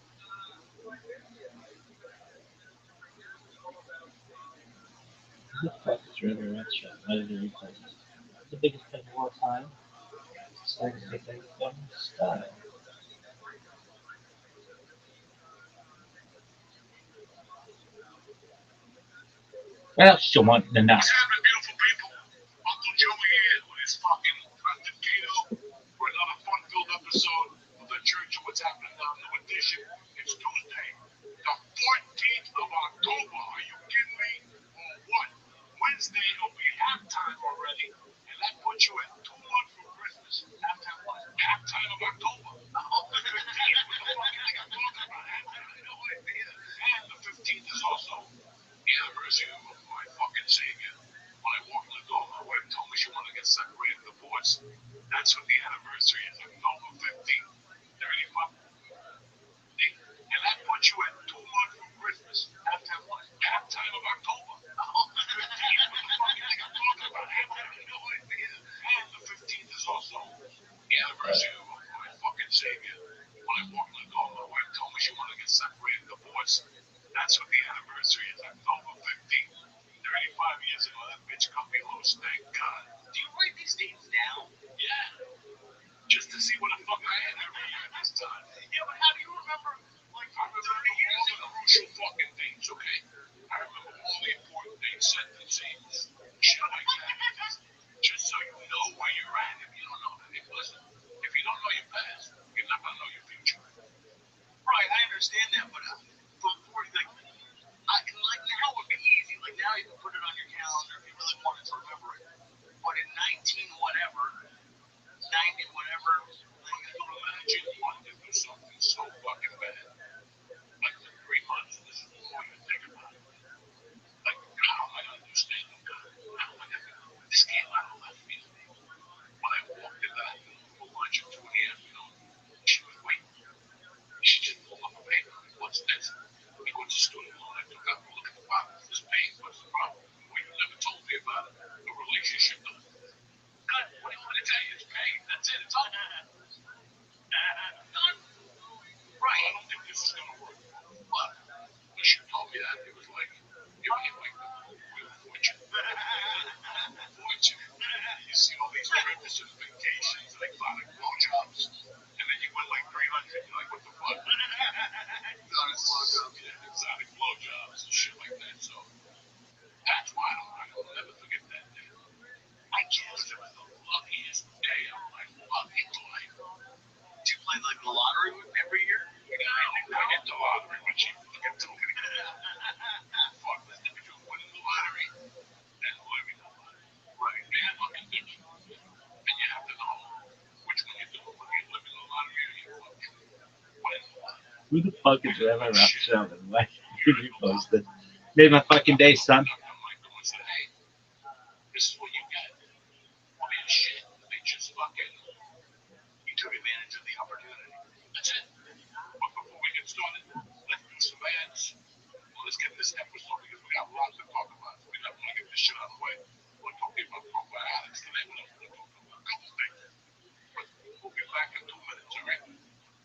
S3: Who the fuck is Rabbi Rothschild? Why did they repost this? The biggest thing of all time. Starting to take some style. What else you want to know?
S6: What's happening, beautiful people? Uncle Joey here with his fucking Preston Cato for another fun-filled episode of the Church of What's Happening Now New Edition. It's Tuesday, the 14th of October. Are you kidding me? Or what? Wednesday, it'll be halftime already, and that puts you at 2 months from Christmas. Halftime what? Halftime of October. Oh, the 15th. What the fuck is I'm talking about? Halftime. I know what it is. And the 15th is also the anniversary of my fucking savior. When I walked in the door, my wife told me she wanted to get separated, divorced. That's what the anniversary is, October 15th. 35. And that puts you at 2 months from Christmas. Halftime what? Halftime of October. Oh, the 15th. What the fuck is I'm talking about? Halftime. I know what it is. And the 15th is also the anniversary of my fucking savior. When I walked in the door, my wife told me she wanted to get separated, divorced. That's what the anniversary is, October 15th. 35 years ago, that bitch cut me loose, thank God. Do you write these dates down? Yeah. Just to see what the fuck I am every year at this time. Yeah, but how do you remember, like, I remember all the crucial fucking things, okay? I remember all the important dates set to see. Shit like that. Just so you know where you're at. If you don't know that, listen, if you don't know your past, you're not going to know your future. Right, I understand that, but for like,
S3: Who the fuck is Rabbi Rothschild and why did you post it? Made my fucking day, son.
S2: This is what you get. I mean, shit. They just fucking. You took advantage of the opportunity. That's it. But before we get started, let's do some ads. Well, let's get this episode because we got a lot to talk about. We don't want to get this shit out of the way. We're talking about probiotics today. We're going to talk about a couple things. But we'll be back in 2 minutes, all right?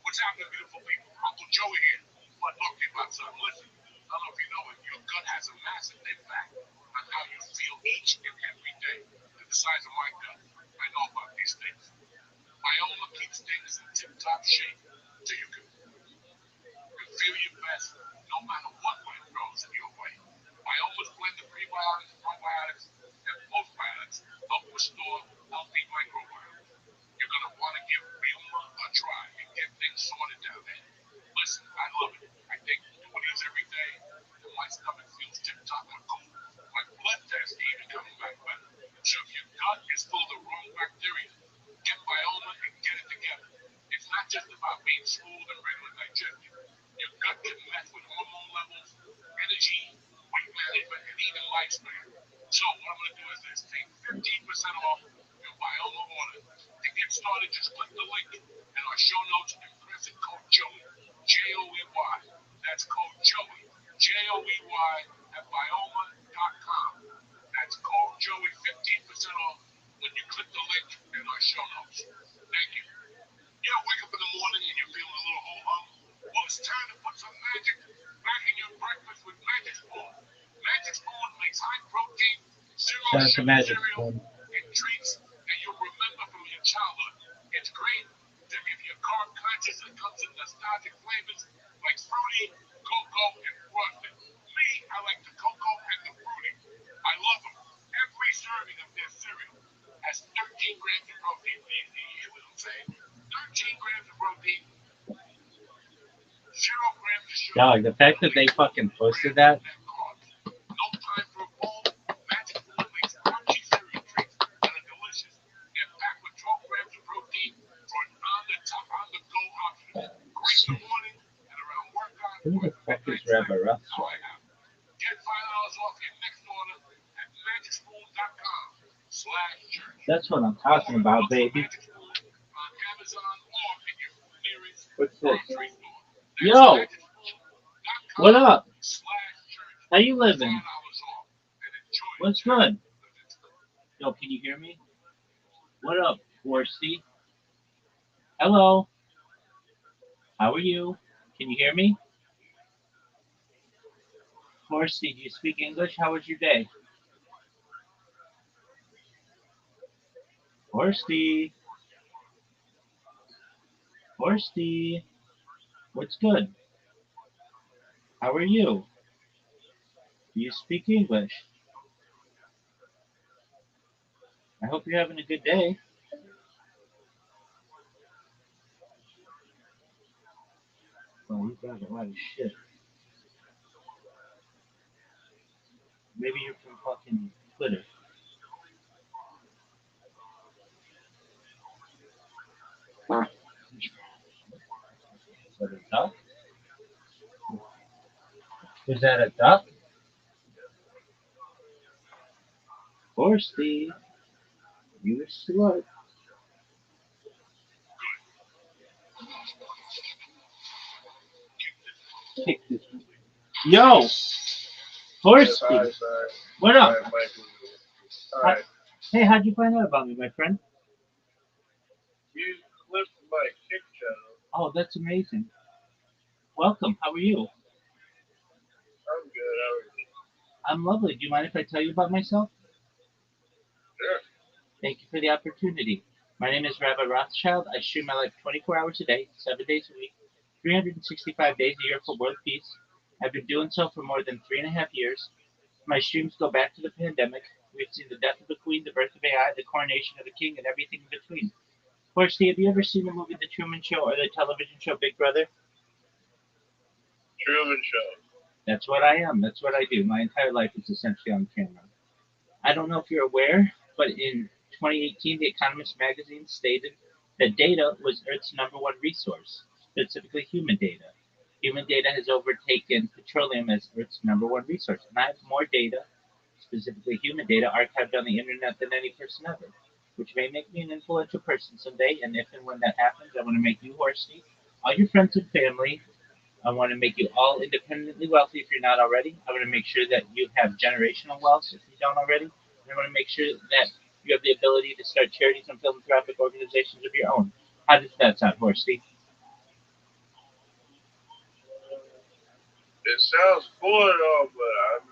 S2: What's happening, beautiful people? Uncle Joey here. I want to talk to you about something. Listen, I don't know if you know it. Your gut has a massive impact on how you feel each and every day. To the size of my gut, I know about these things. Bioma keeps things in tip-top shape so you can feel your best no matter what life throws your way. Bioma's blend of prebiotics, probiotics, and postbiotics help restore healthy microbiomes. You're going to want to give Bioma a try and get things sorted down there. Listen, I love it. I take 2 of these every day, and my stomach feels tip-top and cool. My blood test even coming back better. So if your gut is full of the wrong bacteria, get Bioma and get it together. It's not just about being smooth and regular digestion. Your gut can mess with hormone levels, energy, weight management, and even lifespan. So what I'm going to do is this. Take 15% off your Bioma order. To get started, just click the link in our show notes and press it code Joey. Joey. That's code Joey. Joey at Bioma.com. That's code Joey, 15% off when you click the link in our show notes. Thank you. You know, wake up in the morning and you're feeling a little ho-hum? Well, it's time to put some magic back in your breakfast with Magic Spoon. Magic Spoon makes high-protein, zero-sugar cereal and treats that you'll remember from your childhood. It's great to give you carb conscious and comes in nostalgic flavors like fruity, cocoa, and frosted. Me, I like the cocoa and the fruity. I love them. Every serving of their cereal has 13 grams of protein. You hear what I'm saying? 13 grams of protein, 0 grams of sugar.
S3: Dog, the fact that they fucking posted that.
S2: No time for a bowl. Magic Spoon makes crunchy cereal treats that are delicious. They're packed with 12 grams of protein for an on-the-go option. Great in the morning and around workout.
S3: Who the fuck is Rabbi Rothschild?
S2: Get $5 off your next order at magicspoon.com/church.
S3: That's what I'm talking about, baby. What's this? Yo! What up? How you living? What's good? Yo, can you hear me? What up, Horsey? Hello? How are you? Can you hear me? Horsey, do you speak English? How was your day? Horsey? Horsey? What's good? How are you? Do you speak English? I hope you're having a good day. Oh, you got a lot of shit. Maybe you're from fucking Twitter. Is that a duck? Is that a duck? Horsey, you a slut. Kick this. Yo! Horsey! What up?
S6: Alright.
S3: Hey, how'd you find out about me, my friend?
S6: You clipped my kick channel.
S3: Oh, that's amazing. Welcome. How are you?
S6: I'm good. How are you?
S3: I'm lovely. Do you mind if I tell you about myself?
S6: Sure.
S3: Thank you for the opportunity. My name is Rabbi Rothschild. I stream my life 24 hours a day, 7 days a week, 365 days a year for world peace. I've been doing so for more than 3.5 years. My streams go back to the pandemic. We've seen the death of the Queen, the birth of AI, the coronation of the King, and everything in between. Horsey, have you ever seen the movie The Truman Show or the television show Big Brother?
S6: Truman Show.
S3: That's what I am. That's what I do. My entire life is essentially on camera. I don't know if you're aware, but in 2018, The Economist magazine stated that data was Earth's #1 resource, specifically human data. Human data has overtaken petroleum as Earth's number one resource, and I have more data, specifically human data, archived on the internet than any person ever, which may make me an influential person someday. And if and when that happens, I want to make you, Horsey, all your friends and family. I want to make you all independently wealthy if you're not already. I want to make sure that you have generational wealth if you don't already. And I want to make sure that you have the ability to start charities and philanthropic organizations of your own. How does that sound, Horsey?
S6: It sounds cool and all, but I'm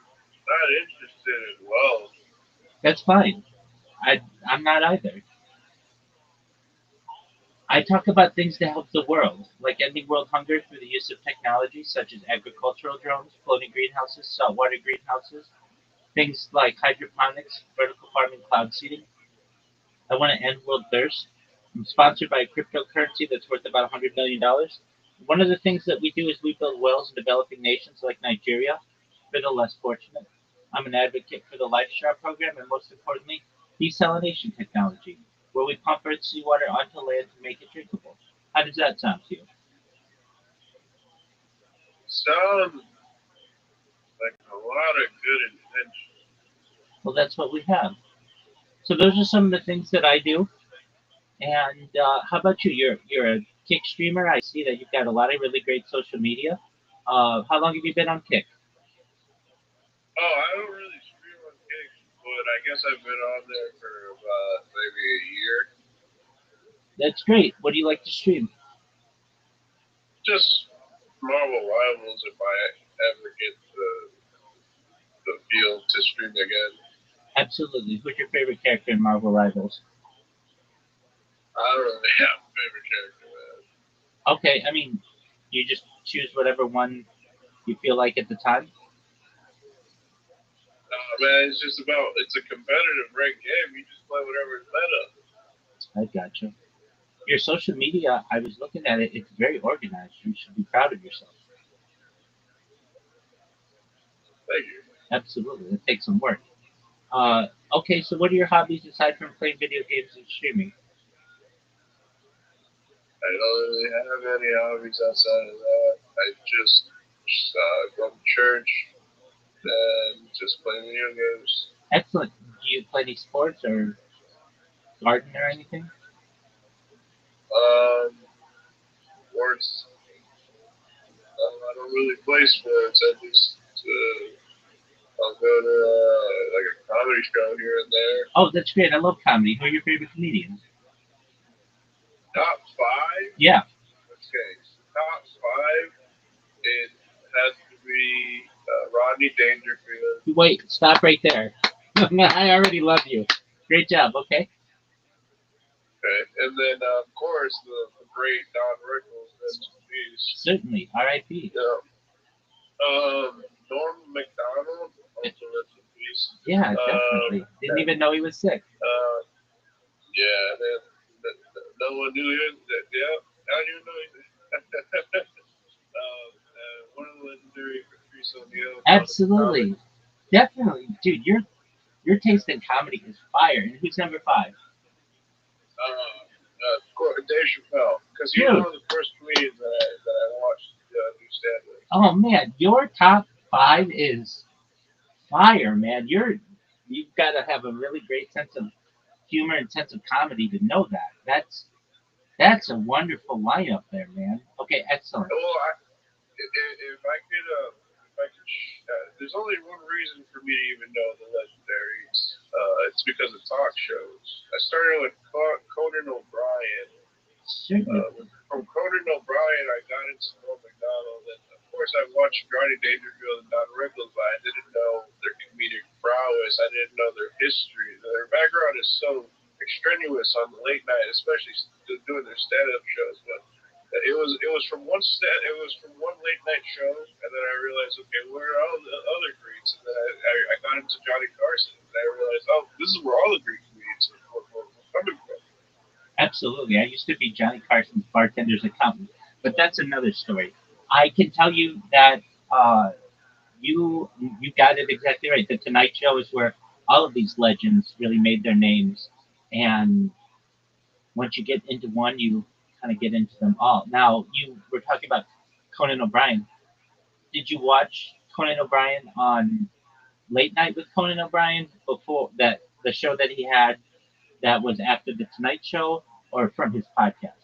S6: not interested in wealth.
S3: That's fine. I'm not either. I talk about things to help the world, like ending world hunger through the use of technology such as agricultural drones, floating greenhouses, saltwater greenhouses, things like hydroponics, vertical farming, cloud seeding. I want to end world thirst. I'm sponsored by a cryptocurrency that's worth about $100 million. One of the things that we do is we build wells in developing nations like Nigeria for the less fortunate. I'm an advocate for the LifeStar program and most importantly, desalination technology, where we pump Earth's seawater onto land to make it drinkable. How does that sound to you?
S6: Sounds like a lot of good intentions.
S3: Well, that's what we have. So those are some of the things that I do. And how about you? You're a Kick streamer. I see that you've got a lot of really great social media. How long have you been on Kick?
S6: Oh, I don't really stream on gigs, but I guess I've been on there for about maybe a year.
S3: That's great. What do you like to stream?
S6: Just Marvel Rivals if I ever get the feel to stream again.
S3: Absolutely. Who's your favorite character in Marvel Rivals?
S6: I don't really have a favorite character, man.
S3: Okay, I mean, you just choose whatever one you feel like at the time.
S6: Man, it's a competitive ranked game. You just play whatever is meta.
S3: I gotcha. Your social media, I was looking at it. It's very organized. You should be proud of yourself.
S6: Thank you.
S3: Absolutely. It takes some work. Uh, okay, so what are your hobbies aside from playing video games and streaming?
S6: I don't really have any hobbies outside of that. I just go to church and just play video games.
S3: Excellent. Do you play any sports or garden or anything?
S6: Um, Sports. I don't really play sports. I just I'll go to like a comedy show here and there.
S3: Oh, that's great. I love comedy. Who are your favorite comedians?
S6: Top five.
S3: Yeah.
S6: Okay, top five. It has to be Rodney Dangerfield.
S3: Wait, stop right there. I already love you. Great job. Okay.
S6: Okay, and then of course the great Don Rickles. That's peace.
S3: Certainly. R.I.P.
S6: Yeah. Norm McDonald. Also rest in peace.
S3: Yeah, definitely. Didn't even know he was sick.
S6: Yeah, man. No one knew him. Yeah, I didn't even know him. One of the legendary Patrice O'Neill.
S3: Absolutely. Definitely. Dude, your taste in comedy is fire. And who's number five?
S6: Dave Chappelle, because he was one of the first comedians that I watched do stand-up.
S3: Oh man, your top five is fire, man. You've got to have a really great sense of humor and sense of comedy to know that. That's a wonderful lineup there, man. Okay, excellent.
S6: Well, if I could, there's only one reason for me to even know the legendaries. It's because of talk shows. I started with Conan O'Brien. From Conan O'Brien, I got into Norm McDonald, and of course, I watched Johnny Dangerfield and Don Rickles, but I didn't know their comedic prowess. I didn't know their history. Their background is so extraneous on the late night, especially doing their stand-up shows. But it was from one late night show, and then I realized, okay, where are all the other greats? And then I got into Johnny Carson, and I realized, oh, this is where all the great comedians are coming from.
S3: Absolutely. I used to be Johnny Carson's bartender's accountant, but that's another story. I can tell you that you got it exactly right. The Tonight Show is where all of these legends really made their names, and once you get into one, you kind of get into them all. Now, you were talking about Conan O'Brien. Did you watch Conan O'Brien on Late Night with Conan O'Brien before that the show that he had that was after the Tonight Show or from his podcast?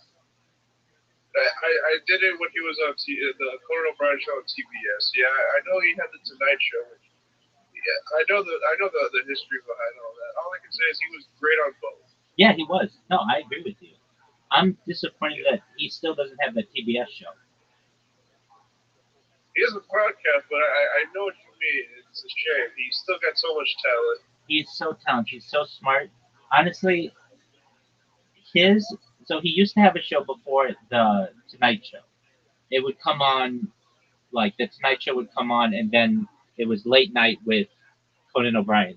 S6: I did it when he was on the Conan O'Brien show on TBS. Yeah, I know he had the Tonight Show. Yeah, I know the history behind all that. All I can say is he was great on both.
S3: Yeah, he was. No, I agree with you. I'm disappointed that he still doesn't have that TBS show.
S6: He has a podcast, but I know what you mean. It's a shame. He's still got so much talent.
S3: He's so talented. He's so smart. Honestly, his so he used to have a show before the Tonight Show. It would come on like the Tonight Show would come on, and then it was late night with Conan O'Brien.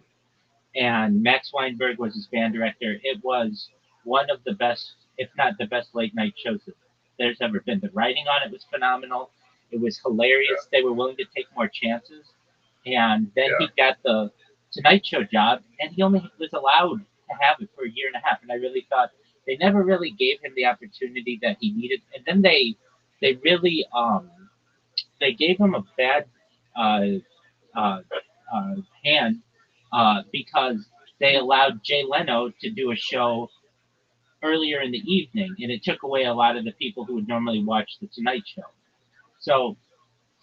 S3: And Max Weinberg was his band director. It was one of the best, if not the best, late night shows that there's ever been. The writing on it was phenomenal. It was hilarious. They were willing to take more chances. And then he got the Tonight Show job, and he only was allowed to have it for a year and a half. And I really thought they never really gave him the opportunity that he needed. And then they really they gave him a bad uh, uh, hand because they allowed Jay Leno to do a show earlier in the evening, and it took away a lot of the people who would normally watch the Tonight Show. So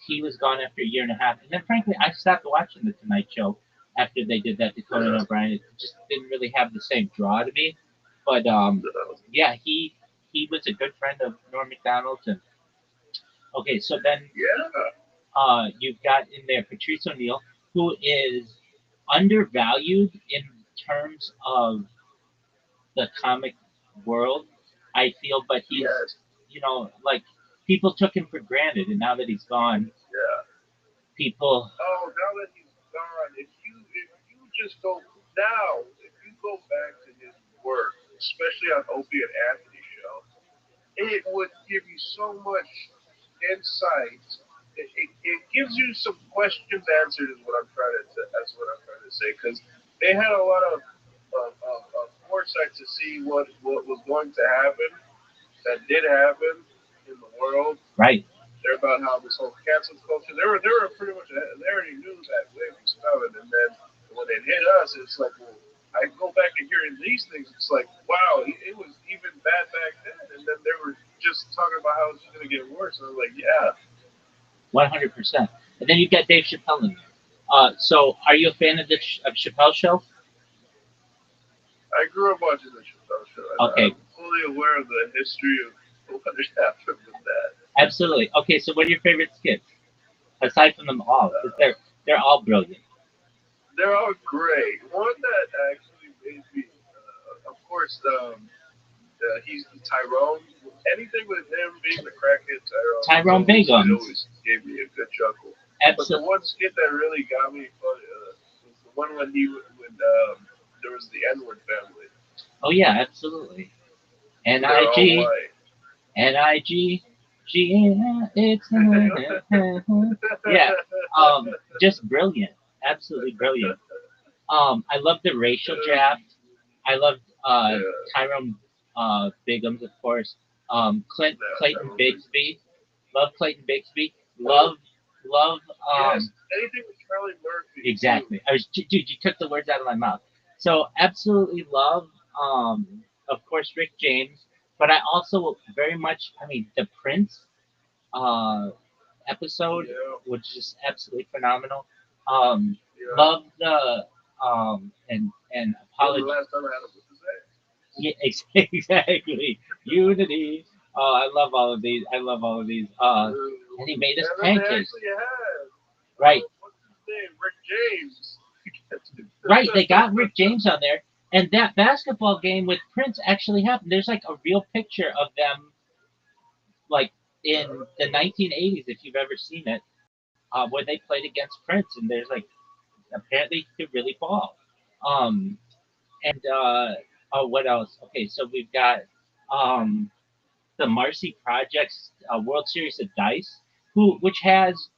S3: he was gone after a year and a half, and then frankly, I stopped watching the Tonight Show after they did that to Conan O'Brien. It just didn't really have the same draw to me. But yeah, he was a good friend of Norm Macdonald's, and okay, so then you've got in there Patrice O'Neill, who is undervalued in terms of the comic world, I feel, but he's, like people took him for granted, and now that he's gone, people.
S6: Oh, now that he's gone, if you just go now, if you go back to his work, especially on Opie and Anthony show, it would give you so much insight. It gives you some questions answered. Is what I'm trying to. That's what I'm trying to say because they had a lot of foresight to see what was going to happen that did happen in the world.
S3: Right.
S6: They're about how this whole cancel culture. They were pretty much they already knew that wave was coming, and then when it hit us, it's like, well, I go back and hearing these things. It's like, wow, it was even bad back then, and then they were just talking about how it's going to get worse. And I was like, yeah.
S3: 100%. And then you've got Dave Chappelle in there. So are you a fan of the of Chappelle show?
S6: I grew up watching the Chappelle show.
S3: Okay.
S6: I'm fully aware of the history of what has happened with that.
S3: Absolutely. Okay, so what are your favorite skits? Aside from them all, because they're all brilliant.
S6: They're all great. One that actually made me, of course, he's Tyrone. Anything with him being the crackhead
S3: Tyrone Biggums.
S6: It always gave me a good chuckle.
S3: Absolutely.
S6: But the one skit that really got me was the one when there was the N-word family.
S3: Oh yeah, absolutely. N-I-G, N-I-G, it's yeah. Just brilliant. Absolutely brilliant. I love the racial draft. I loved Tyrone Biggums, of course. Clayton Bigsby. Love Clayton Bigsby. Love.
S6: Yes, anything with Charlie Murphy.
S3: Exactly. Dude, you took the words out of my mouth. So absolutely love, of course, Rick James, but I also very much, the Prince episode, which is just absolutely phenomenal. Love the and apology.
S6: The last time I had a
S3: yeah, exactly. Unity. Oh, I love all of these. And he made us pancakes. Right.
S6: What's his name? Rick James.
S3: Right. They got Rick James on there, and that basketball game with Prince actually happened. There's like a real picture of them, like in the 1980s, if you've ever seen it, where they played against Prince, and there's like apparently he could really ball. And oh, what else? Okay, so we've got the Marcy Projects World Series of Dice, which has